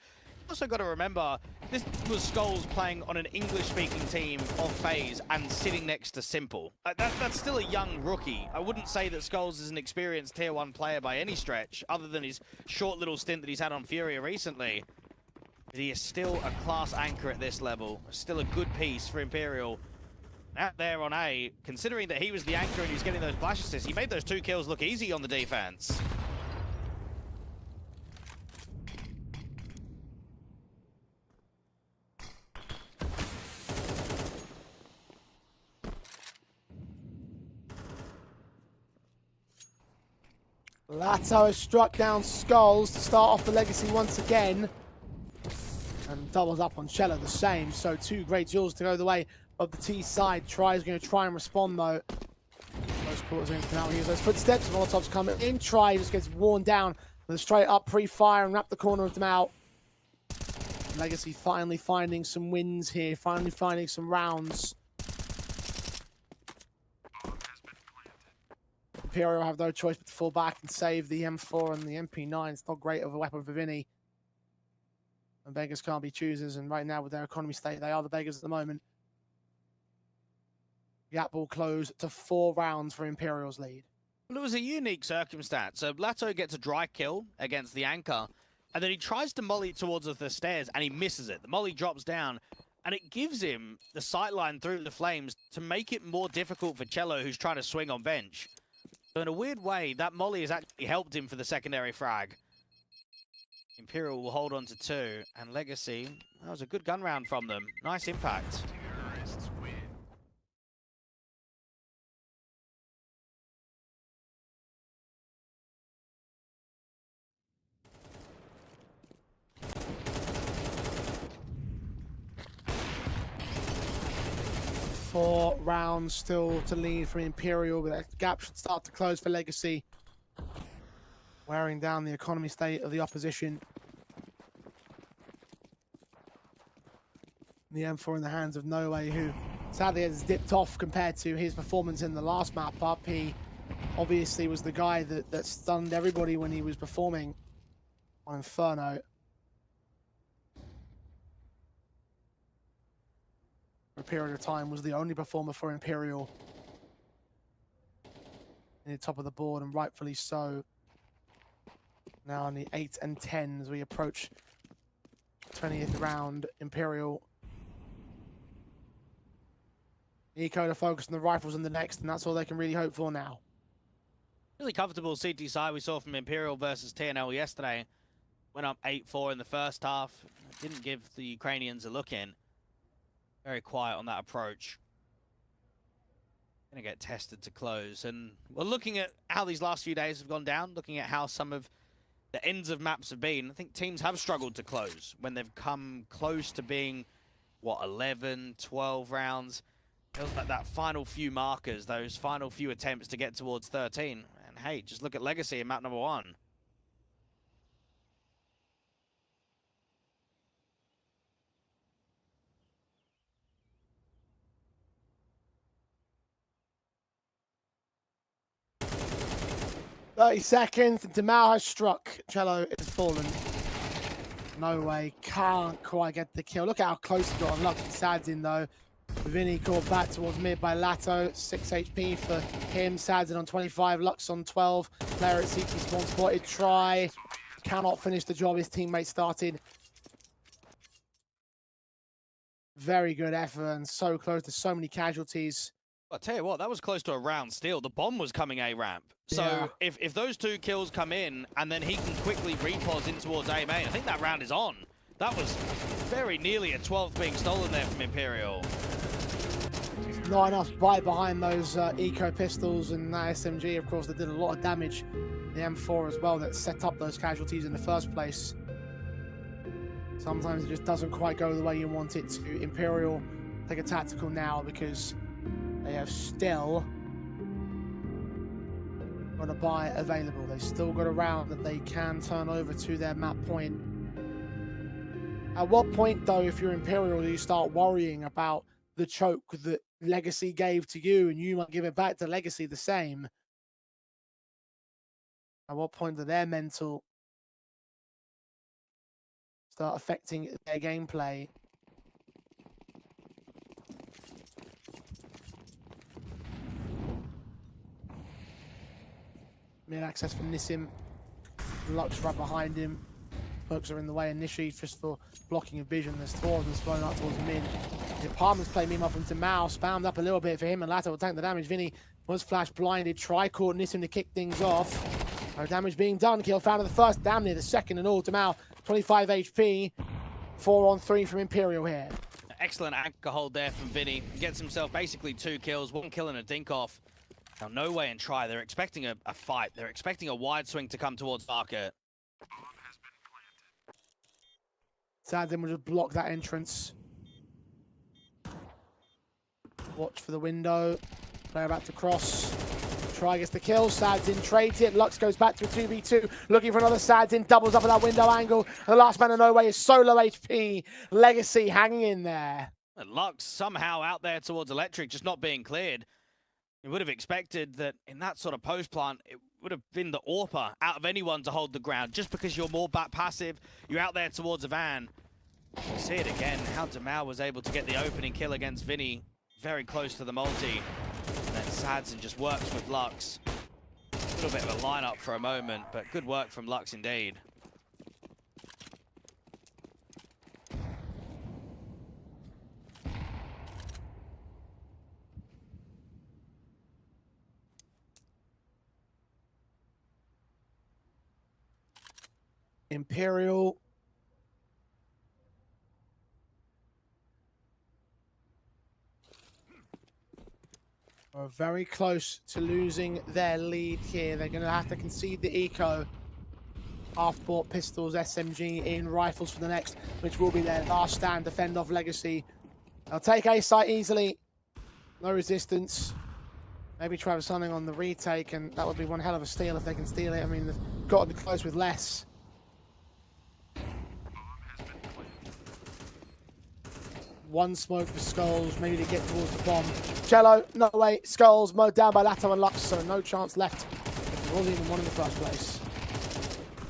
Also got to remember, this was Skulls playing on an English-speaking team of FaZe and sitting next to Simple. That's still a young rookie. I wouldn't say that Skulls is an experienced tier 1 player by any stretch, other than his short little stint that he's had on Furia recently. But he is still a class anchor at this level, still a good piece for Imperial. Out there on A, considering that he was the anchor and he was getting those flash assists, he made those 2 kills look easy on the defense. Lato has struck down Skulls to start off the Legacy once again. And doubles up on Cello the same. So 2 great duels to go the way of the T side. Try's going to try and respond though. Close quarters in, now hears those footsteps. Molotov's coming in. Try just gets worn down with a straight up pre-fire and wrap the corner of them out. Legacy finally finding some wins here. Finally finding some rounds. Imperial have no choice but to fall back and save the M4 and the MP9. It's not great of a weapon for Vinny. And beggars can't be choosers. And right now with their economy state, they are the beggars at the moment. Gap will close to 4 rounds for Imperial's lead. Well, it was a unique circumstance. So Lato gets a dry kill against the anchor, and then he tries to molly towards the stairs, and he misses it. The molly drops down, and it gives him the sightline through the flames to make it more difficult for Cello, who's trying to swing on bench. So in a weird way, that molly has actually helped him for the secondary frag. Imperial will hold on to 2, and Legacy, that was a good gun round from them. Nice impact. 4 rounds still to lead for Imperial, but that gap should start to close for Legacy. Wearing down the economy state of the opposition. The M4 in the hands of No Way, who sadly has dipped off compared to his performance in the last map up. He obviously was the guy that stunned everybody when he was performing on Inferno. For a period of time was the only performer for Imperial in the top of the board, and rightfully so. Now on the 8 and 10 as we approach 20th round. Imperial Eco to focus on the rifles in the next, and that's all they can really hope for now. Really comfortable CT side we saw from Imperial versus TNL yesterday. Went up 8-4 in the first half. Didn't give the Ukrainians a look in. Very quiet on that approach. Gonna get tested to close. And we're looking at how these last few days have gone down, looking at how some of the ends of maps have been. I think teams have struggled to close when they've come close to being, what, 11, 12 rounds. Feels like that final few markers, those final few attempts to get towards 13. And hey, just look at Legacy in map number 1. .30 seconds, and Demau has struck. Cello is fallen. No way, can't quite get the kill. Look at how close he got on Lux and Sadzin though. Vinny caught back towards mid by Lato. 6 HP for him. Sadzin on 25, Lux on 12. Player at CT spawn spotted. Try. Cannot finish the job his teammate started. Very good effort and so close to so many casualties. I'll tell you what, that was close to a round steal. The bomb was coming A ramp. So Yeah. if those 2 kills come in and then he can quickly repause in towards A main, I think that round is on. That was very nearly a 12th being stolen there from Imperial. Not enough bite behind those eco pistols and that SMG, of course, that did a lot of damage. The M4 as well that set up those casualties in the first place. Sometimes it just doesn't quite go the way you want it to. Imperial take a tactical now because they have still got a buy available. They've still got a round that they can turn over to their map point. At what point, though, if you're Imperial, do you start worrying about the choke that Legacy gave to you and you might give it back to Legacy the same? At what point do their mental start affecting their gameplay? Mid access for Nissim. Lux right behind him. Pokes are in the way initially just for blocking of vision. There's Thorsman's flown up towards mid. The apartments play meanwhile from Tamao. Spammed up a little bit for him and Lato will tank the damage. Vinny was flash blinded. Try caught Nissim to kick things off. No damage being done. Kill found the first. Damn near the second and all. Tamao 25 HP. 4 on 3 from Imperial here. Excellent anchor hold there from Vinny. Gets himself basically 2 kills, 1 kill and a dink off. Now no way and try. They're expecting a fight. They're expecting a wide swing to come towards Market. Sadzin will just block that entrance. Watch for the window. Player about to cross. Try gets the kill. Sadzin trades it. Lux goes back to a 2v2. Looking for another Sadzin. Doubles up at that window angle. The last man of no way is solo HP. Legacy hanging in there. And Lux somehow out there towards Electric, just not being cleared. You would have expected that in that sort of post plant, it would have been the AWPer out of anyone to hold the ground. Just because you're more back passive, you're out there towards a van. You see it again, how Damao was able to get the opening kill against Vinny. Very close to the multi. And then Sadzin just works with Lux. A little bit of a lineup for a moment, but good work from Lux indeed. Imperial are very close to losing their lead here. They're going to have to concede the eco. Half-bought pistols, SMG in, rifles for the next, which will be their last stand to fend off Legacy. They'll take A site easily. No resistance. Maybe try something on the retake, and that would be one hell of a steal if they can steal it. I mean, they've got to be close with less. One smoke for Skulls, maybe to get towards the bomb. Cello, no way. Skulls mowed down by Lato and Lux, so no chance left. There wasn't even one in the first place.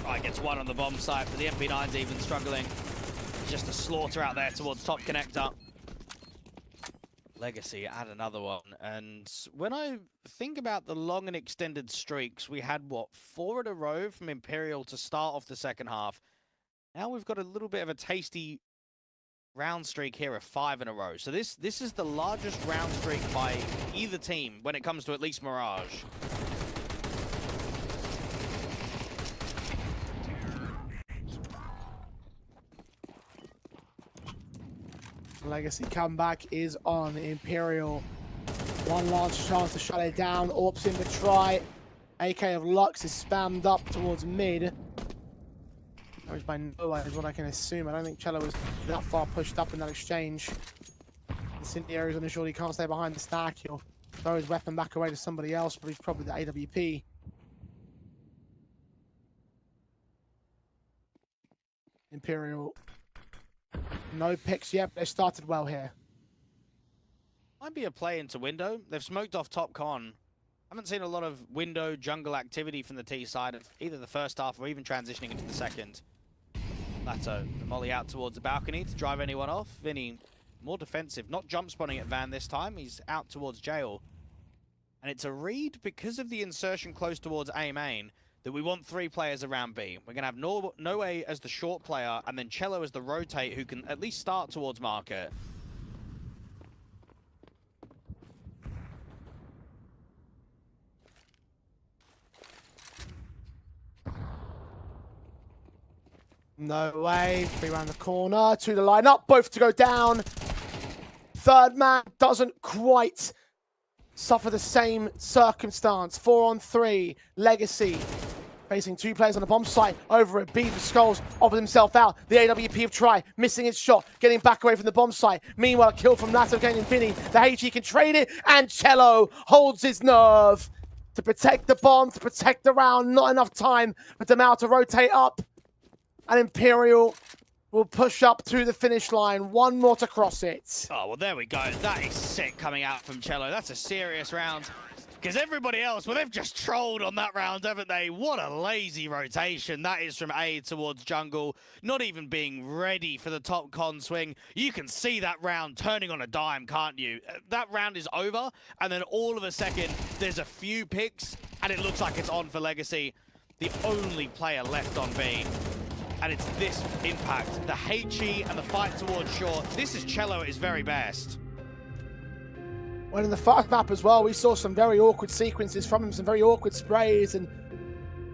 Right, gets one on the bomb site, but the MP9's even struggling. Just a slaughter out there towards top connector. Legacy add another one, and when I think about the long and extended streaks, we had, what, 4 in a row from Imperial to start off the second half. Now we've got a little bit of a tasty round streak here of 5 in a row. So this is the largest round streak by either team when it comes to at least Mirage. Legacy comeback is on. Imperial, one last chance to shut it down. Orps in the try. AK of Lux is spammed up towards mid. Damage by Noah is what I can assume. I don't think Cello was that far pushed up in that exchange. Incendiary's on the short, he can't stay behind the stack. He'll throw his weapon back away to somebody else, but he's probably the AWP. Imperial. No picks yet, but they started well here. Might be a play into window. They've smoked off top con. Haven't seen a lot of window jungle activity from the T side of either the first half or even transitioning into the second. Lato, the molly out towards the balcony to drive anyone off. Vinny, more defensive, not jump spawning at Van this time. He's out towards jail. And it's a read because of the insertion close towards A main that we want 3 players around B. We're going to have Noe as the short player and then Cello as the rotate who can at least start towards market. No way. 3 around the corner to the lineup. Both to go down. Third man doesn't quite suffer the same circumstance. 4 on 3. Legacy facing 2 players on the bomb site. Over at B, the Skulls offered himself out. The AWP of Try missing his shot, getting back away from the bomb site. Meanwhile, a kill from Lato getting Vinny. The HE can trade it, and Cello holds his nerve to protect the bomb, to protect the round. Not enough time for Demal to rotate up. And Imperial will push up to the finish line. 1 more to cross it. Oh, well, there we go. That is sick coming out from Cello. That's a serious round. Because everybody else, well, they've just trolled on that round, haven't they? What a lazy rotation. That is from A towards jungle. Not even being ready for the top con swing. You can see that round turning on a dime, can't you? That round is over, and then all of a second, there's a few picks, and it looks like it's on for Legacy. The only player left on B. And it's this impact. The HE and the fight towards short. This is Cello at his very best. Well, in the first map as well, we saw some very awkward sequences from him, some very awkward sprays, and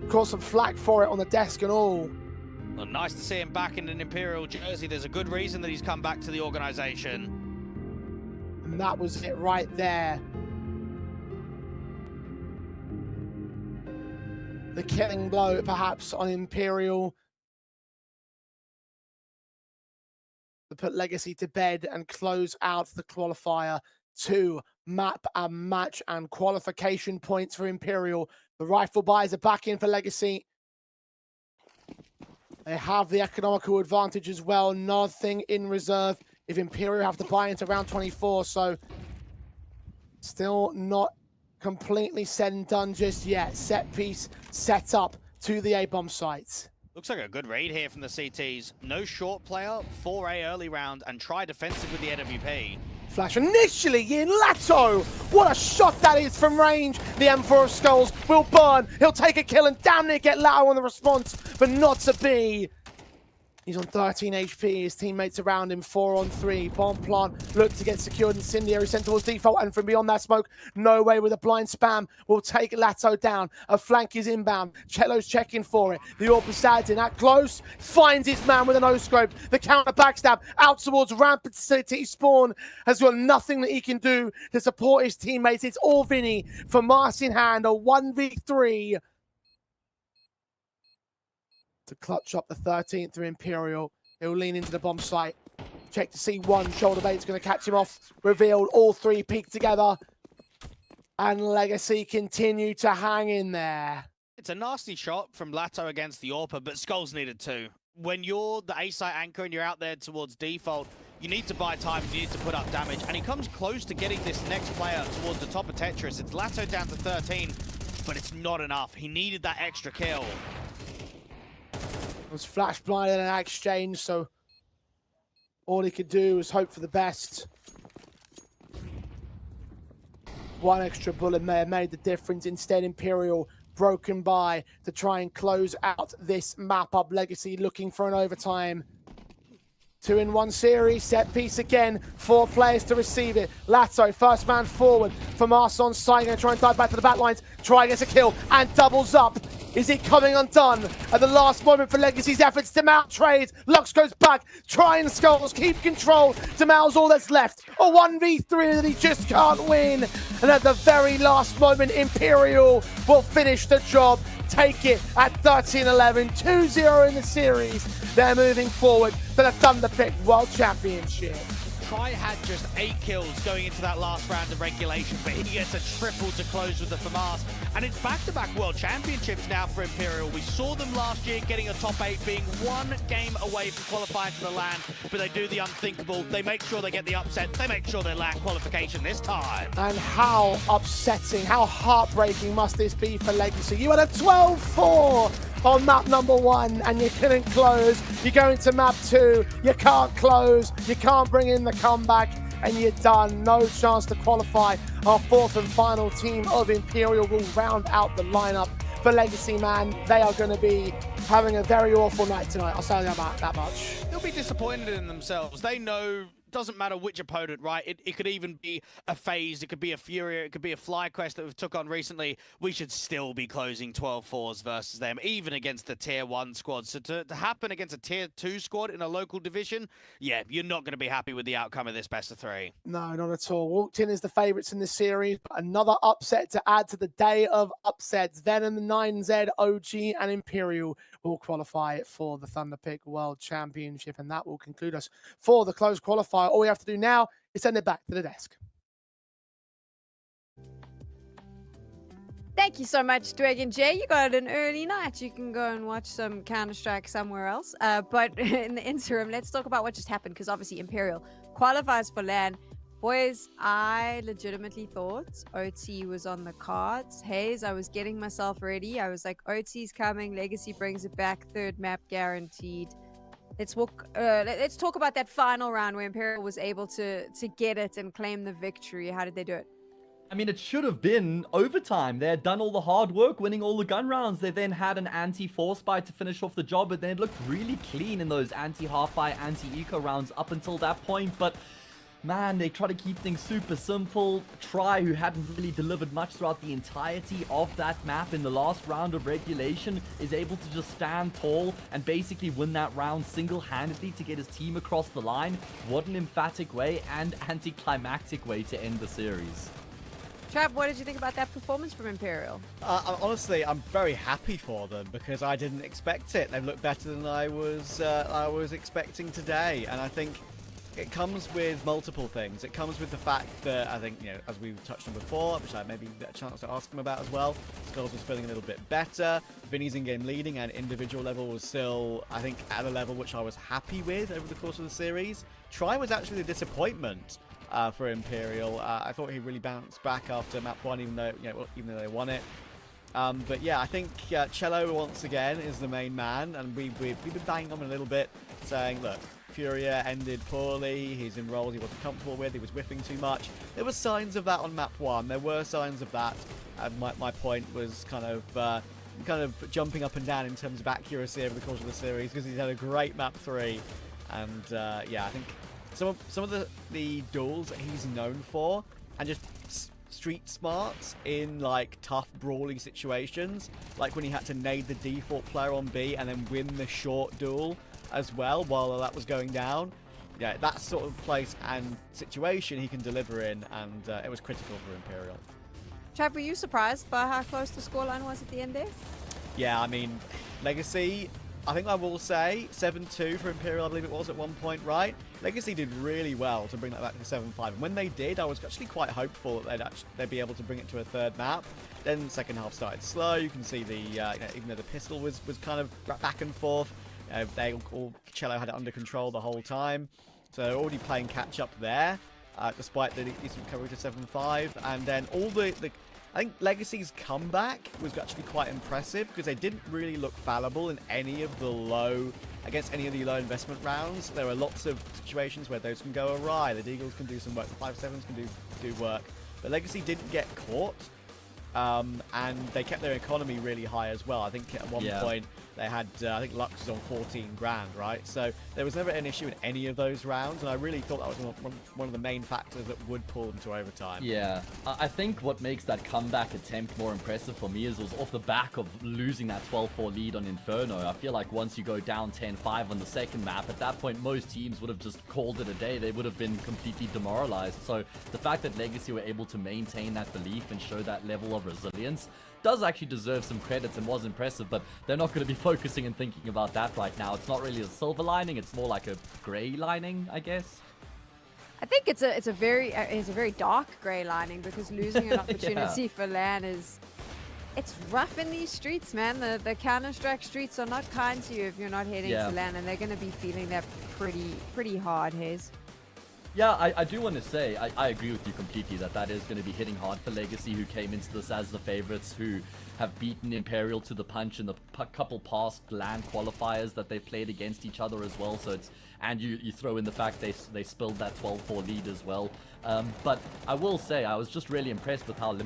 caused some flack for it on the desk and all. Well, nice to see him back in an Imperial jersey. There's a good reason that he's come back to the organization. And that was it right there. The killing blow, perhaps, on Imperial. To put Legacy to bed and close out the qualifier. 2 map and match and qualification points for Imperial. The rifle buys are back in for Legacy. They have the economical advantage as well. Nothing in reserve if Imperial have to buy into round 24. So still not completely said and done just yet. Set piece set up to the A-bomb site. Looks like a good raid here from the CTs. No short player, 4A early round, and try defensive with the AWP. Flash initially in Lato. What a shot that is from range. The M4 of Skulls will burn. He'll take a kill and damn near get Lato on the response, but not to be. He's on 13 HP. His teammates around him, 4 on 3. Bomb plant look to get secured. Incendiary sent towards default, and from beyond that smoke, no way with a blind spam will take Lato down. A flank is inbound. Cello's checking for it. The Overpass in at close, finds his man with a no-scope. The counter backstab out towards Rampant City. Spawn has got nothing that he can do to support his teammates. It's all Vinny for Mars in hand, a 1v3. To clutch up the 13th through Imperial. He'll lean into the bomb site. Check to see 1. Shoulder bait's going to catch him off. Revealed. All 3 peek together. And Legacy continue to hang in there. It's a nasty shot from Lato against the AWP, but Skulls needed 2. When you're the A-site anchor and you're out there towards default, you need to buy time, you need to put up damage. And he comes close to getting this next player towards the top of Tetris. It's Lato down to 13, but it's not enough. He needed that extra kill. Was flash blinded in an exchange, so all he could do was hope for the best. 1 extra bullet may have made the difference. Instead, Imperial broken by to try and close out this map up. Legacy looking for an overtime. 2-in-1 series, set piece again. 4 players to receive it. Lato, first man forward from Arson side. Going to try and dive back to the back lines. Try gets a kill and doubles up. Is it coming undone at the last moment for Legacy's efforts? Demal trades. Lux goes back. Try and Skulls keep control. Demal's all that's left. A 1v3 that he just can't win. And at the very last moment, Imperial will finish the job. Take it at 13-11. 2-0 in the series. They're moving forward for the Thunderpick World Championship. Try had just 8 kills going into that last round of regulation, but he gets a triple to close with the FAMAS. And it's back-to-back World Championships now for Imperial. We saw them last year getting a top 8, being 1 game away from qualifying for the LAN, but they do the unthinkable. They make sure they get the upset. They make sure they LAN qualification this time. And how upsetting, how heartbreaking must this be for Legacy? You had a 12-4 on map number 1 and you couldn't close. You go into map 2, you can't close, you can't bring in the comeback, and you're done. No chance to qualify. Our 4th and final team of Imperial will round out the lineup for Legacy, man. They are going to be having a very awful night tonight. I'll say that much. They'll be disappointed in themselves. They know doesn't matter which opponent, right? It could even be a FaZe, it could be a Furia, it could be a FlyQuest that we've took on recently. We should still be closing 12-4s versus them, even against the tier 1 squad. So to happen against a tier 2 squad in a local division, yeah, you're not going to be happy with the outcome of this best of 3. No, not at all. Walked in as the favourites in this series. Another upset to add to the day of upsets. Venom, 9Z, OG, and Imperial will qualify for the Thunderpick World Championship, and that will conclude us for the closed qualifier. All we have to do now is send it back to the desk. Thank you so much, Dragon J. You got an early night. You can go and watch some Counter-Strike somewhere else. But in the interim, let's talk about what just happened, because obviously Imperial qualifies for LAN. Boys, I legitimately thought OT was on the cards. Hayes, I was getting myself ready. I was like, OT's coming. Legacy brings it back. 3rd map guaranteed. Let's talk about that final round where Imperial was able to get it and claim the victory. How did they do it? I mean, it should have been overtime. They had done all the hard work, winning all the gun rounds. They then had an anti-force buy to finish off the job, but then it looked really clean in those anti-half buy, anti-eco rounds up until that point. But man, they try to keep things super simple. Try, who hadn't really delivered much throughout the entirety of that map in the last round of regulation, is able to just stand tall and basically win that round single-handedly to get his team across the line. What an emphatic way and anticlimactic way to end the series. Trav, what did you think about that performance from Imperial? Honestly, I'm very happy for them because I didn't expect it. They've looked better than I was expecting today, and I think it comes with multiple things. It comes with the fact that I think, as we've touched on before, which I maybe get a chance to ask him about as well, Skulls was feeling a little bit better. Vinny's in-game leading and individual level was still, I think, at a level which I was happy with over the course of the series. Try was actually a disappointment for Imperial. I thought he really bounced back after map 1, even though they won it. But yeah, I think Cello once again is the main man, and we've been banging on him a little bit, saying, look, Furia ended poorly, he's in roles he wasn't comfortable with, he was whiffing too much. There were signs of that on map 1, there were signs of that, and my point was kind of jumping up and down in terms of accuracy over the course of the series, because he's had a great map 3, and yeah, I think some of the duels that he's known for, and just street smarts in like tough brawling situations, like when he had to nade the default player on B and then win the short duel as well while that was going down. Yeah, that sort of place and situation he can deliver in, and it was critical for Imperial. Trav, were you surprised by how close the scoreline was at the end there? Yeah, I mean, Legacy, I think I will say 7-2 for Imperial, I believe it was at one point, right? Legacy did really well to bring that back to 7-5. And when they did, I was actually quite hopeful that they'd be able to bring it to a 3rd map. Then the second half started slow. You can see the even though the pistol was kind of back and forth, Cello had it under control the whole time. So they're already playing catch up there, despite the decent recovery to 7-5. And then all I think Legacy's comeback was actually quite impressive because they didn't really look fallible in any of the low investment rounds. There are lots of situations where those can go awry. The Deagles can do some work, the 5-7s can do work, but Legacy didn't get caught, and they kept their economy really high as well. I think at one point they had, I think Lux was on 14 grand, right? So there was never an issue in any of those rounds, and I really thought that was one of the main factors that would pull them to overtime. Yeah, I think what makes that comeback attempt more impressive for me is it was off the back of losing that 12-4 lead on Inferno. I feel like once you go down 10-5 on the second map, at that point most teams would have just called it a day. They would have been completely demoralized. So the fact that Legacy were able to maintain that belief and show that level of resilience does actually deserve some credits and was impressive, but they're not going to be focusing and thinking about that right now. It's not really a silver lining, it's more like a gray lining, I guess. I think it's a very dark gray lining, because losing an opportunity for LAN it's rough in these streets, man. The Counter-Strike streets are not kind to you if you're not heading to LAN, and they're going to be feeling that pretty hard, Hayes. Yeah, I do want to say, I agree with you completely that is going to be hitting hard for Legacy, who came into this as the favorites, who have beaten Imperial to the punch in the couple past LAN qualifiers that they've played against each other as well. So it's, and you throw in the fact they spilled that 12-4 lead as well. But I will say, I was just really impressed with how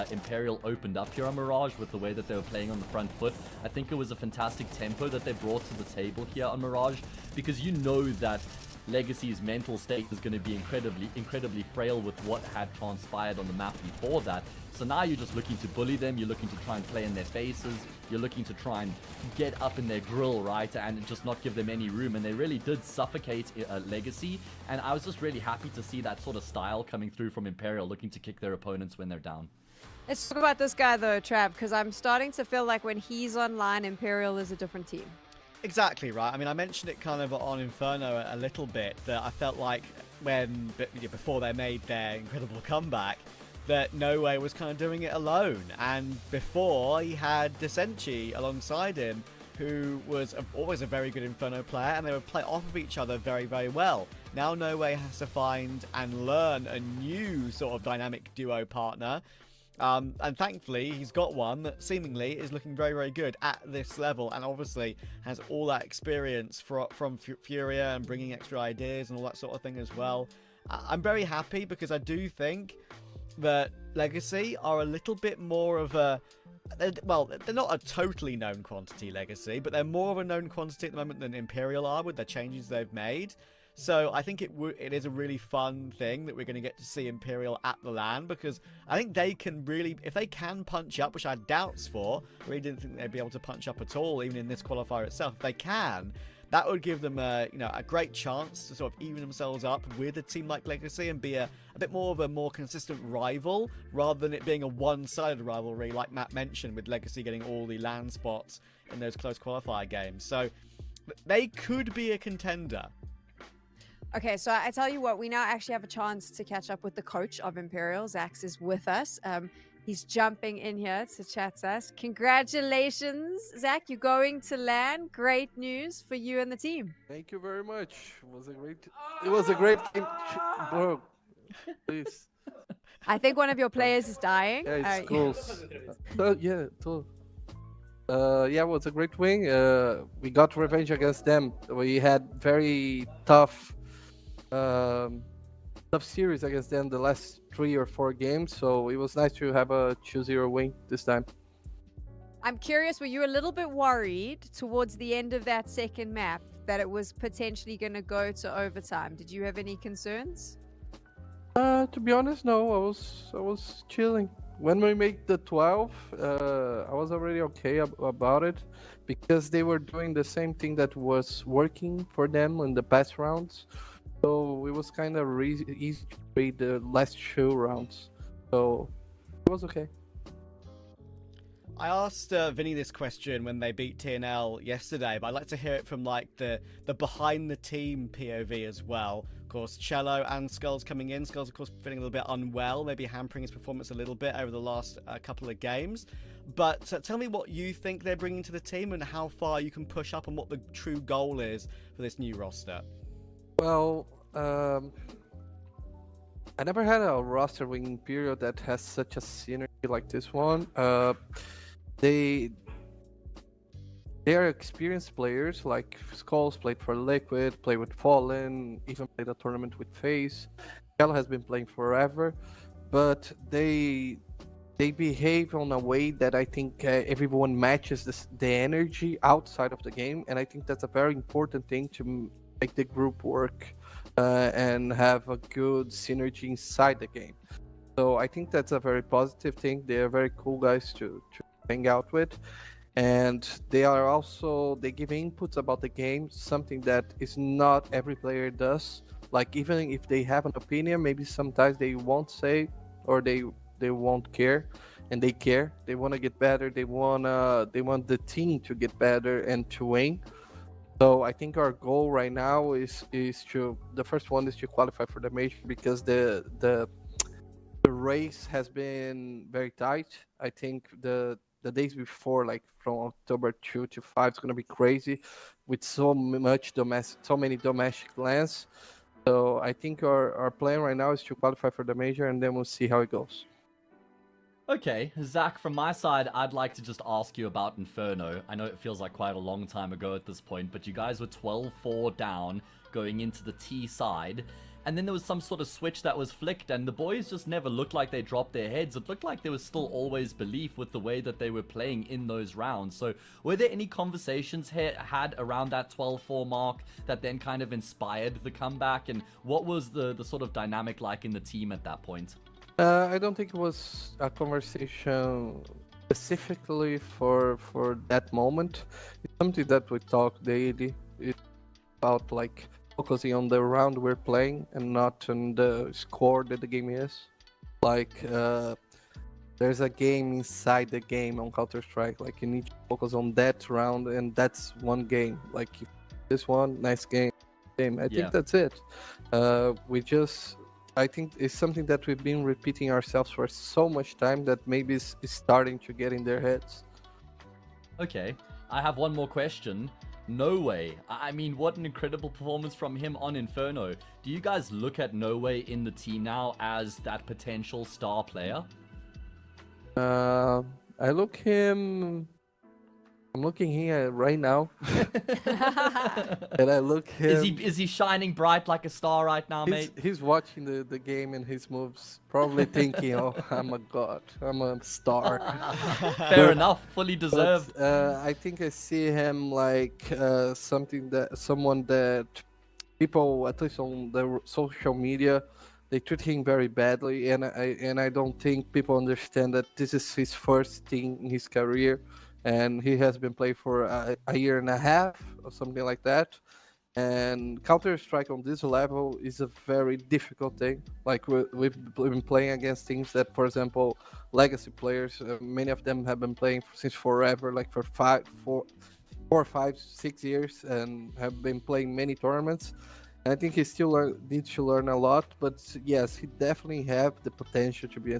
Imperial opened up here on Mirage with the way that they were playing on the front foot. I think it was a fantastic tempo that they brought to the table here on Mirage, because you know that Legacy's mental state is going to be incredibly frail with what had transpired on the map before that. So now you're just looking to bully them, you're looking to try and play in their faces, you're looking to try and get up in their grill, right, and just not give them any room. And they really did suffocate Legacy, and I was just really happy to see that sort of style coming through from Imperial, looking to kick their opponents when they're down. Let's talk about this guy though, Trav, because I'm starting to feel like when he's online, Imperial is a different team. Exactly right. I mean, I mentioned it kind of on Inferno a little bit, that I felt like before they made their incredible comeback, that No Way was kind of doing it alone. And before, he had ENCE alongside him, who was always a very good Inferno player, and they would play off of each other very, very well. Now No Way has to find and learn a new sort of dynamic duo partner. And thankfully, he's got one that seemingly is looking very, very good at this level, and obviously has all that experience from Furia and bringing extra ideas and all that sort of thing as well. I'm very happy because I do think that Legacy are a little bit more of a... Well, they're not a totally known quantity, Legacy, but they're more of a known quantity at the moment than Imperial are with the changes they've made. So I think it is a really fun thing that we're going to get to see Imperial at the LAN, because I think they can really, if they can punch up, which I had doubts for, I really didn't think they'd be able to punch up at all, even in this qualifier itself. If they can, that would give them a great chance to sort of even themselves up with a team like Legacy and be a bit more of a more consistent rival, rather than it being a one-sided rivalry like Matt mentioned, with Legacy getting all the LAN spots in those close qualifier games. So they could be a contender. Okay, so I tell you what, we now actually have a chance to catch up with the coach of Imperial. Zax is with us. He's jumping in here to chat to us. Congratulations, Zach. You're going to LAN. Great news for you and the team. Thank you very much. It was a great game. Bro, please. I think one of your players is dying. Yeah, it's close. Yeah, totally. Yeah, it was a great win. We got revenge against them. We had very tough series against them the last 3 or 4 games, so it was nice to have a 2-0 win this time. I'm curious, were you a little bit worried towards the end of that second map that it was potentially going to go to overtime? Did you have any concerns? To be honest, no. I was chilling. When we made the 12, I was already okay about it, because they were doing the same thing that was working for them in the past rounds. So it was kind of easy to read the last 2 rounds. So it was okay. I asked Vinny this question when they beat TNL yesterday, but I'd like to hear it from like the behind the team POV as well. Of course, Cello and Skulls coming in. Skulls, of course, feeling a little bit unwell, maybe hampering his performance a little bit over the last couple of games. But tell me what you think they're bringing to the team and how far you can push up and what the true goal is for this new roster. Well, I never had a roster with Imperial that has such a synergy like this one. They are experienced players, like Skulls played for Liquid, played with Fallen, even played a tournament with FaZe. Cello has been playing forever, but they behave in a way that I think everyone matches the energy outside of the game, and I think that's a very important thing to make the group work and have a good synergy inside the game. So I think that's a very positive thing. They are very cool guys to hang out with, and they give inputs about the game, something that is not every player does. Like, even if they have an opinion, maybe sometimes they won't say, or they won't care, and they care. They want to get better. They want the team to get better and to win. So I think our goal right now is to, the first one is to qualify for the major, because the race has been very tight. I think the days before, like from October 2 to 5, it's gonna be crazy with so many domestic LANs. So I think our plan right now is to qualify for the major, and then we'll see how it goes. Okay, Zach, from my side, I'd like to just ask you about Inferno. I know it feels like quite a long time ago at this point, but you guys were 12-4 down going into the T side, and then there was some sort of switch that was flicked, and the boys just never looked like they dropped their heads. It looked like there was still always belief with the way that they were playing in those rounds. So were there any conversations had around that 12-4 mark that then kind of inspired the comeback, and what was the sort of dynamic like in the team at that point? I don't think it was a conversation specifically for that moment. It's something that we talk daily. It's about like focusing on the round we're playing and not on the score that the game is. Like there's a game inside the game on Counter-Strike. Like you need to focus on that round, and that's one game. Like this one, nice game. I think that's it. I think it's something that we've been repeating ourselves for so much time that maybe it's starting to get in their heads. Okay, I have one more question. No Way. I mean, what an incredible performance from him on Inferno. Do you guys look at No Way in the team now as that potential star player? I look him. I'm looking here right now, and I look him. Is he shining bright like a star right now, mate? He's watching the game and his moves, probably thinking, "Oh, I'm a god, I'm a star." Fair enough, fully deserved. But, I think I see him like someone that people, at least on the social media, they treat him very badly, and I don't think people understand that this is his first thing in his career. And he has been playing for a year and a half or something like that. And Counter-Strike on this level is a very difficult thing. Like we've been playing against teams that, for example, legacy players, many of them have been playing since forever, like for 4, 5, 6 years, and have been playing many tournaments. And I think he still needs to learn a lot, but yes, he definitely have the potential to be a...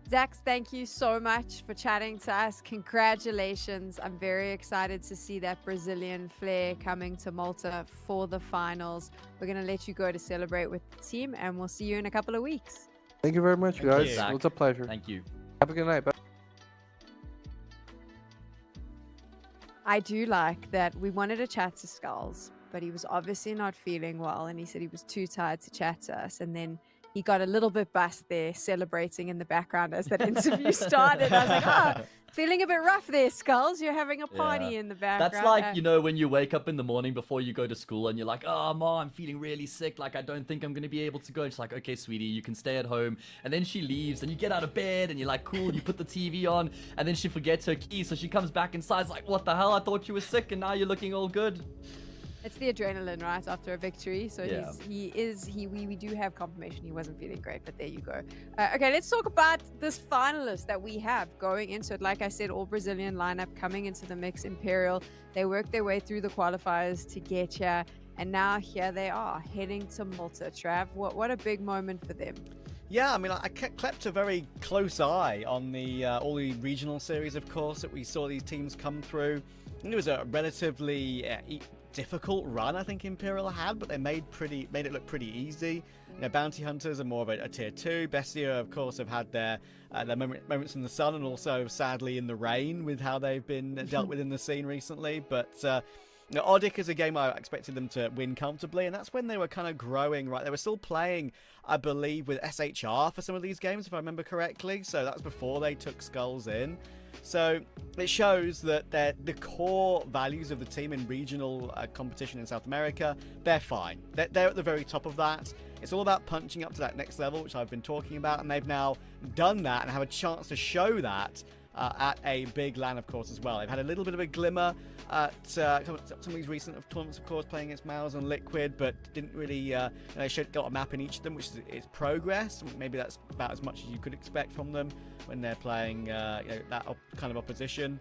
Zax, thank you so much for chatting to us. Congratulations. I'm very excited to see that Brazilian flair coming to Malta for the finals. We're going to let you go to celebrate with the team, and we'll see you in a couple of weeks. Thank you very much, guys. It was a pleasure. Thank you. Have a good night. Bye. I do like that we wanted to chat to Skulls, but he was obviously not feeling well, and he said he was too tired to chat to us. And then he got a little bit buzzed there, celebrating in the background as that interview started. I was like, oh, feeling a bit rough there, Skulls. You're having a party in the background. That's like, you know, when you wake up in the morning before you go to school and you're like, oh, Mom, I'm feeling really sick. Like, I don't think I'm going to be able to go. And she's like, okay, sweetie, you can stay at home. And then she leaves and you get out of bed and you're like, cool, you put the TV on. And then she forgets her keys. So she comes back inside like, what the hell? I thought you were sick and now you're looking all good. It's the adrenaline, right, after a victory. So Yeah. we do have confirmation he wasn't feeling great, but there you go. Okay, let's talk about this finalist that we have going into it. Like I said, all Brazilian lineup coming into the mix. Imperial, they worked their way through the qualifiers to get here, and now here they are heading to Malta. Trav, what a big moment for them. Yeah, I mean, I kept a very close eye on the all the regional series, of course, that we saw these teams come through. It was a relatively difficult run, I think Imperial had, but they made it look pretty easy. You know, Bounty Hunters are more of a tier 2. Bestia, of course, have had their moments in the sun and also sadly in the rain with how they've been dealt with in the scene recently. But you know, Odic is a game I expected them to win comfortably, and that's when they were kind of growing, right? They were still playing, I believe, with SHR for some of these games, if I remember correctly. So that's before they took Skulls in. So it shows that the core values of the team in regional competition in South America, they're fine. They're at the very top of that. It's all about punching up to that next level, which I've been talking about, and they've now done that and have a chance to show that at a big LAN, of course, as well. They've had a little bit of a glimmer at some of these recent tournaments, of course, playing against Mouse and Liquid, but didn't really, they got a map in each of them, which is progress. Maybe that's about as much as you could expect from them when they're playing that kind of opposition.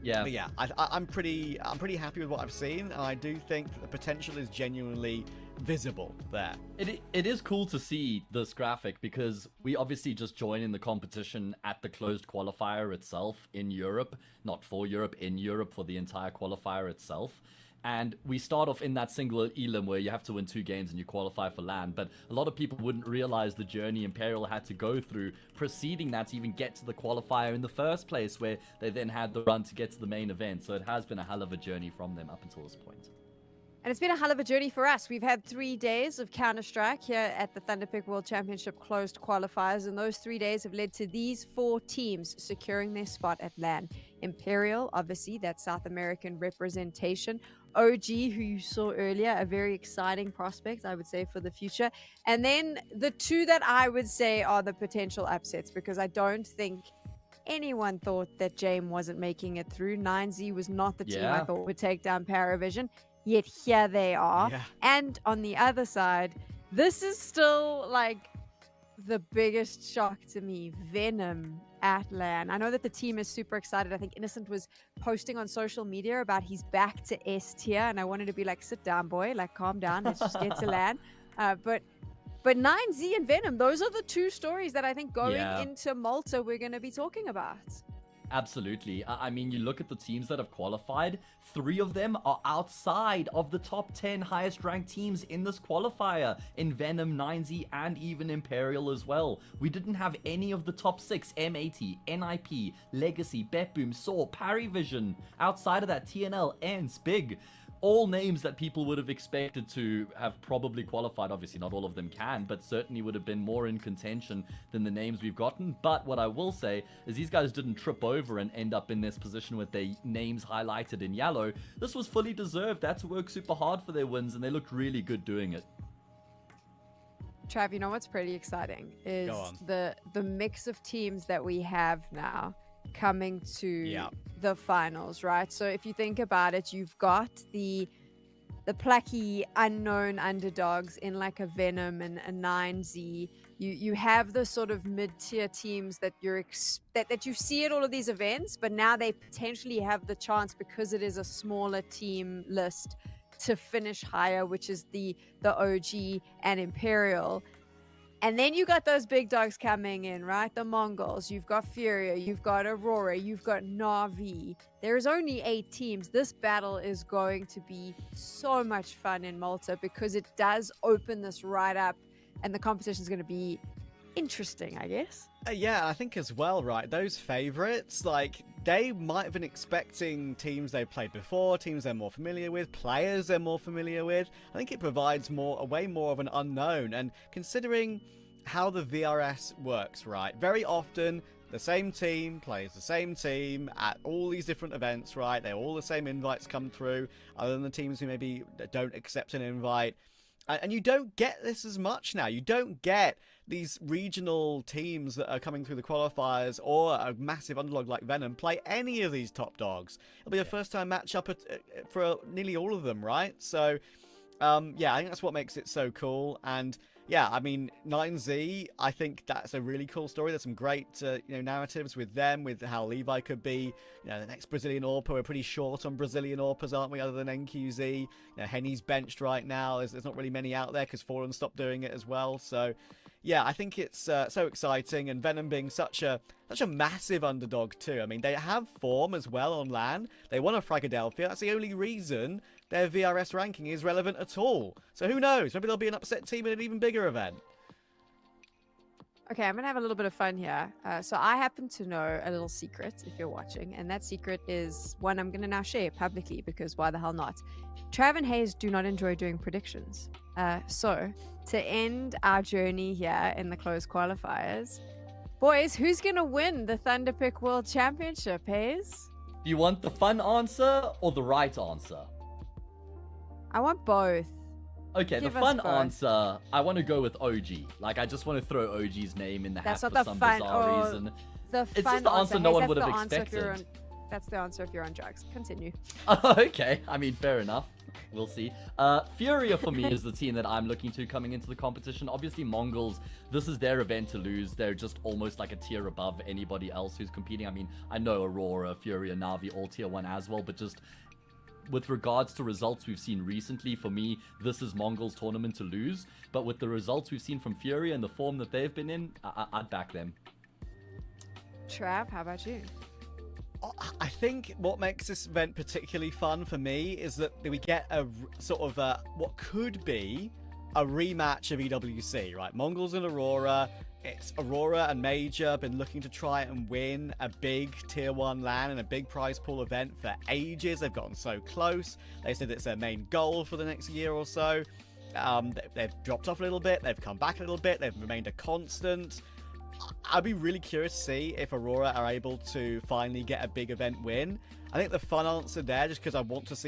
Yeah. But yeah, I'm pretty happy with what I've seen, and I do think that the potential is genuinely visible there. It is cool to see this graphic because we obviously just joined in the competition at the closed qualifier itself in Europe, not for Europe, in Europe for the entire qualifier itself. And we start off in that single elim where you have to win 2 games and you qualify for LAN. But a lot of people wouldn't realize the journey Imperial had to go through preceding that to even get to the qualifier in the first place, where they then had the run to get to the main event. So it has been a hell of a journey from them up until this point. And it's been a hell of a journey for us. We've had 3 days of Counter-Strike here at the Thunderpick World Championship closed qualifiers, and those 3 days have led to these 4 teams securing their spot at LAN. Imperial, obviously, that South American representation. OG, who you saw earlier, a very exciting prospect, I would say, for the future. And then the 2 that I would say are the potential upsets, because I don't think anyone thought that James wasn't making it through. 9Z was not the team I thought would take down PARIVISION. Yet here they are. Yeah. And on the other side, this is still like the biggest shock to me. Venom at LAN. I know that the team is super excited. I think Innocent was posting on social media about he's back to S tier, and I wanted to be like, sit down, boy, like calm down, let's just get to LAN. But 9Z and Venom, those are the 2 stories that I think going into Malta we're going to be talking about. Absolutely. I mean, you look at the teams that have qualified, 3 of them are outside of the top 10 highest ranked teams in this qualifier, in Venom, 9Z, and even Imperial as well. We didn't have any of the top 6, M80, NIP, Legacy, BetBoom, Saw, PARIVISION. Outside of that, TNL, ENCE, Big. All names that people would have expected to have probably qualified. Obviously, not all of them can, but certainly would have been more in contention than the names we've gotten. But what I will say is these guys didn't trip over and end up in this position with their names highlighted in yellow. This was fully deserved. They had to work super hard for their wins, and they looked really good doing it. Trav, you know what's pretty exciting is the mix of teams that we have now coming to the finals, right? So if you think about it, you've got the plucky unknown underdogs in like a Venom and a 9Z. You have the sort of mid-tier teams that that you see at all of these events, but now they potentially have the chance, because it is a smaller team list, to finish higher, which is the OG and Imperial. And then you got those big dogs coming in, right? The Mongols, you've got Furia, you've got Aurora, you've got Na'Vi. There's only 8 teams. This battle is going to be so much fun in Malta, because it does open this right up, and the competition is going to be interesting, I guess. Yeah, I think as well, right? Those favorites, like, they might have been expecting teams they've played before, teams they're more familiar with, players they're more familiar with. I think it provides way more of an unknown. And considering how the VRS works, right? Very often, the same team plays the same team at all these different events, right? They're all the same invites come through, other than the teams who maybe don't accept an invite. And you don't get this as much now. You don't get these regional teams that are coming through the qualifiers, or a massive underdog like Venom, play any of these top dogs. It'll be a first-time matchup for nearly all of them, right? So, yeah, I think that's what makes it so cool. And yeah, I mean, 9Z, I think that's a really cool story. There's some great, narratives with them, with how Levi could be, the next Brazilian AWPer. We're pretty short on Brazilian AWPers, aren't we, other than NQZ? Henny's benched right now. There's not really many out there because Forum stopped doing it as well. So, yeah, I think it's so exciting, and Venom being such a massive underdog too. I mean, they have form as well on LAN. They won a Philadelphia. That's the only reason their VRS ranking is relevant at all. So who knows? Maybe there'll be an upset team in an even bigger event. Okay, I'm going to have a little bit of fun here. So I happen to know a little secret, if you're watching, and that secret is one I'm going to now share publicly, because why the hell not? Trav and Hayes do not enjoy doing predictions. So to end our journey here in the closed qualifiers, boys, who's going to win the Thunderpick World Championship, Hayes? Do you want the fun answer or the right answer? I want both. Okay, the fun answer, I want to go with OG. Like, I just want to throw OG's name in the hat for some bizarre reason. It's just the answer no one would have expected. That's the answer if you're on drugs. Continue. Okay, I mean, fair enough. We'll see. Furia for me is the team that I'm looking to coming into the competition. Obviously, Mongols, this is their event to lose. They're just almost like a tier above anybody else who's competing. I mean, I know Aurora, Furia, Na'Vi, all tier 1 as well, but just with regards to results we've seen recently, for me, this is Mongols' tournament to lose. But with the results we've seen from Fury and the form that they've been in, I'd back them. Trav, how about you? I think what makes this event particularly fun for me is that we get a sort of what could be a rematch of EWC, right? Mongols and Aurora. It's Aurora and Major been looking to try and win a big tier 1 LAN and a big prize pool event for ages. They've gotten so close. They said it's their main goal for the next year or so. They've dropped off a little bit. They've come back a little bit. They've remained a constant. I'd be really curious to see if Aurora are able to finally get a big event win. I think the fun answer there, just because I want to see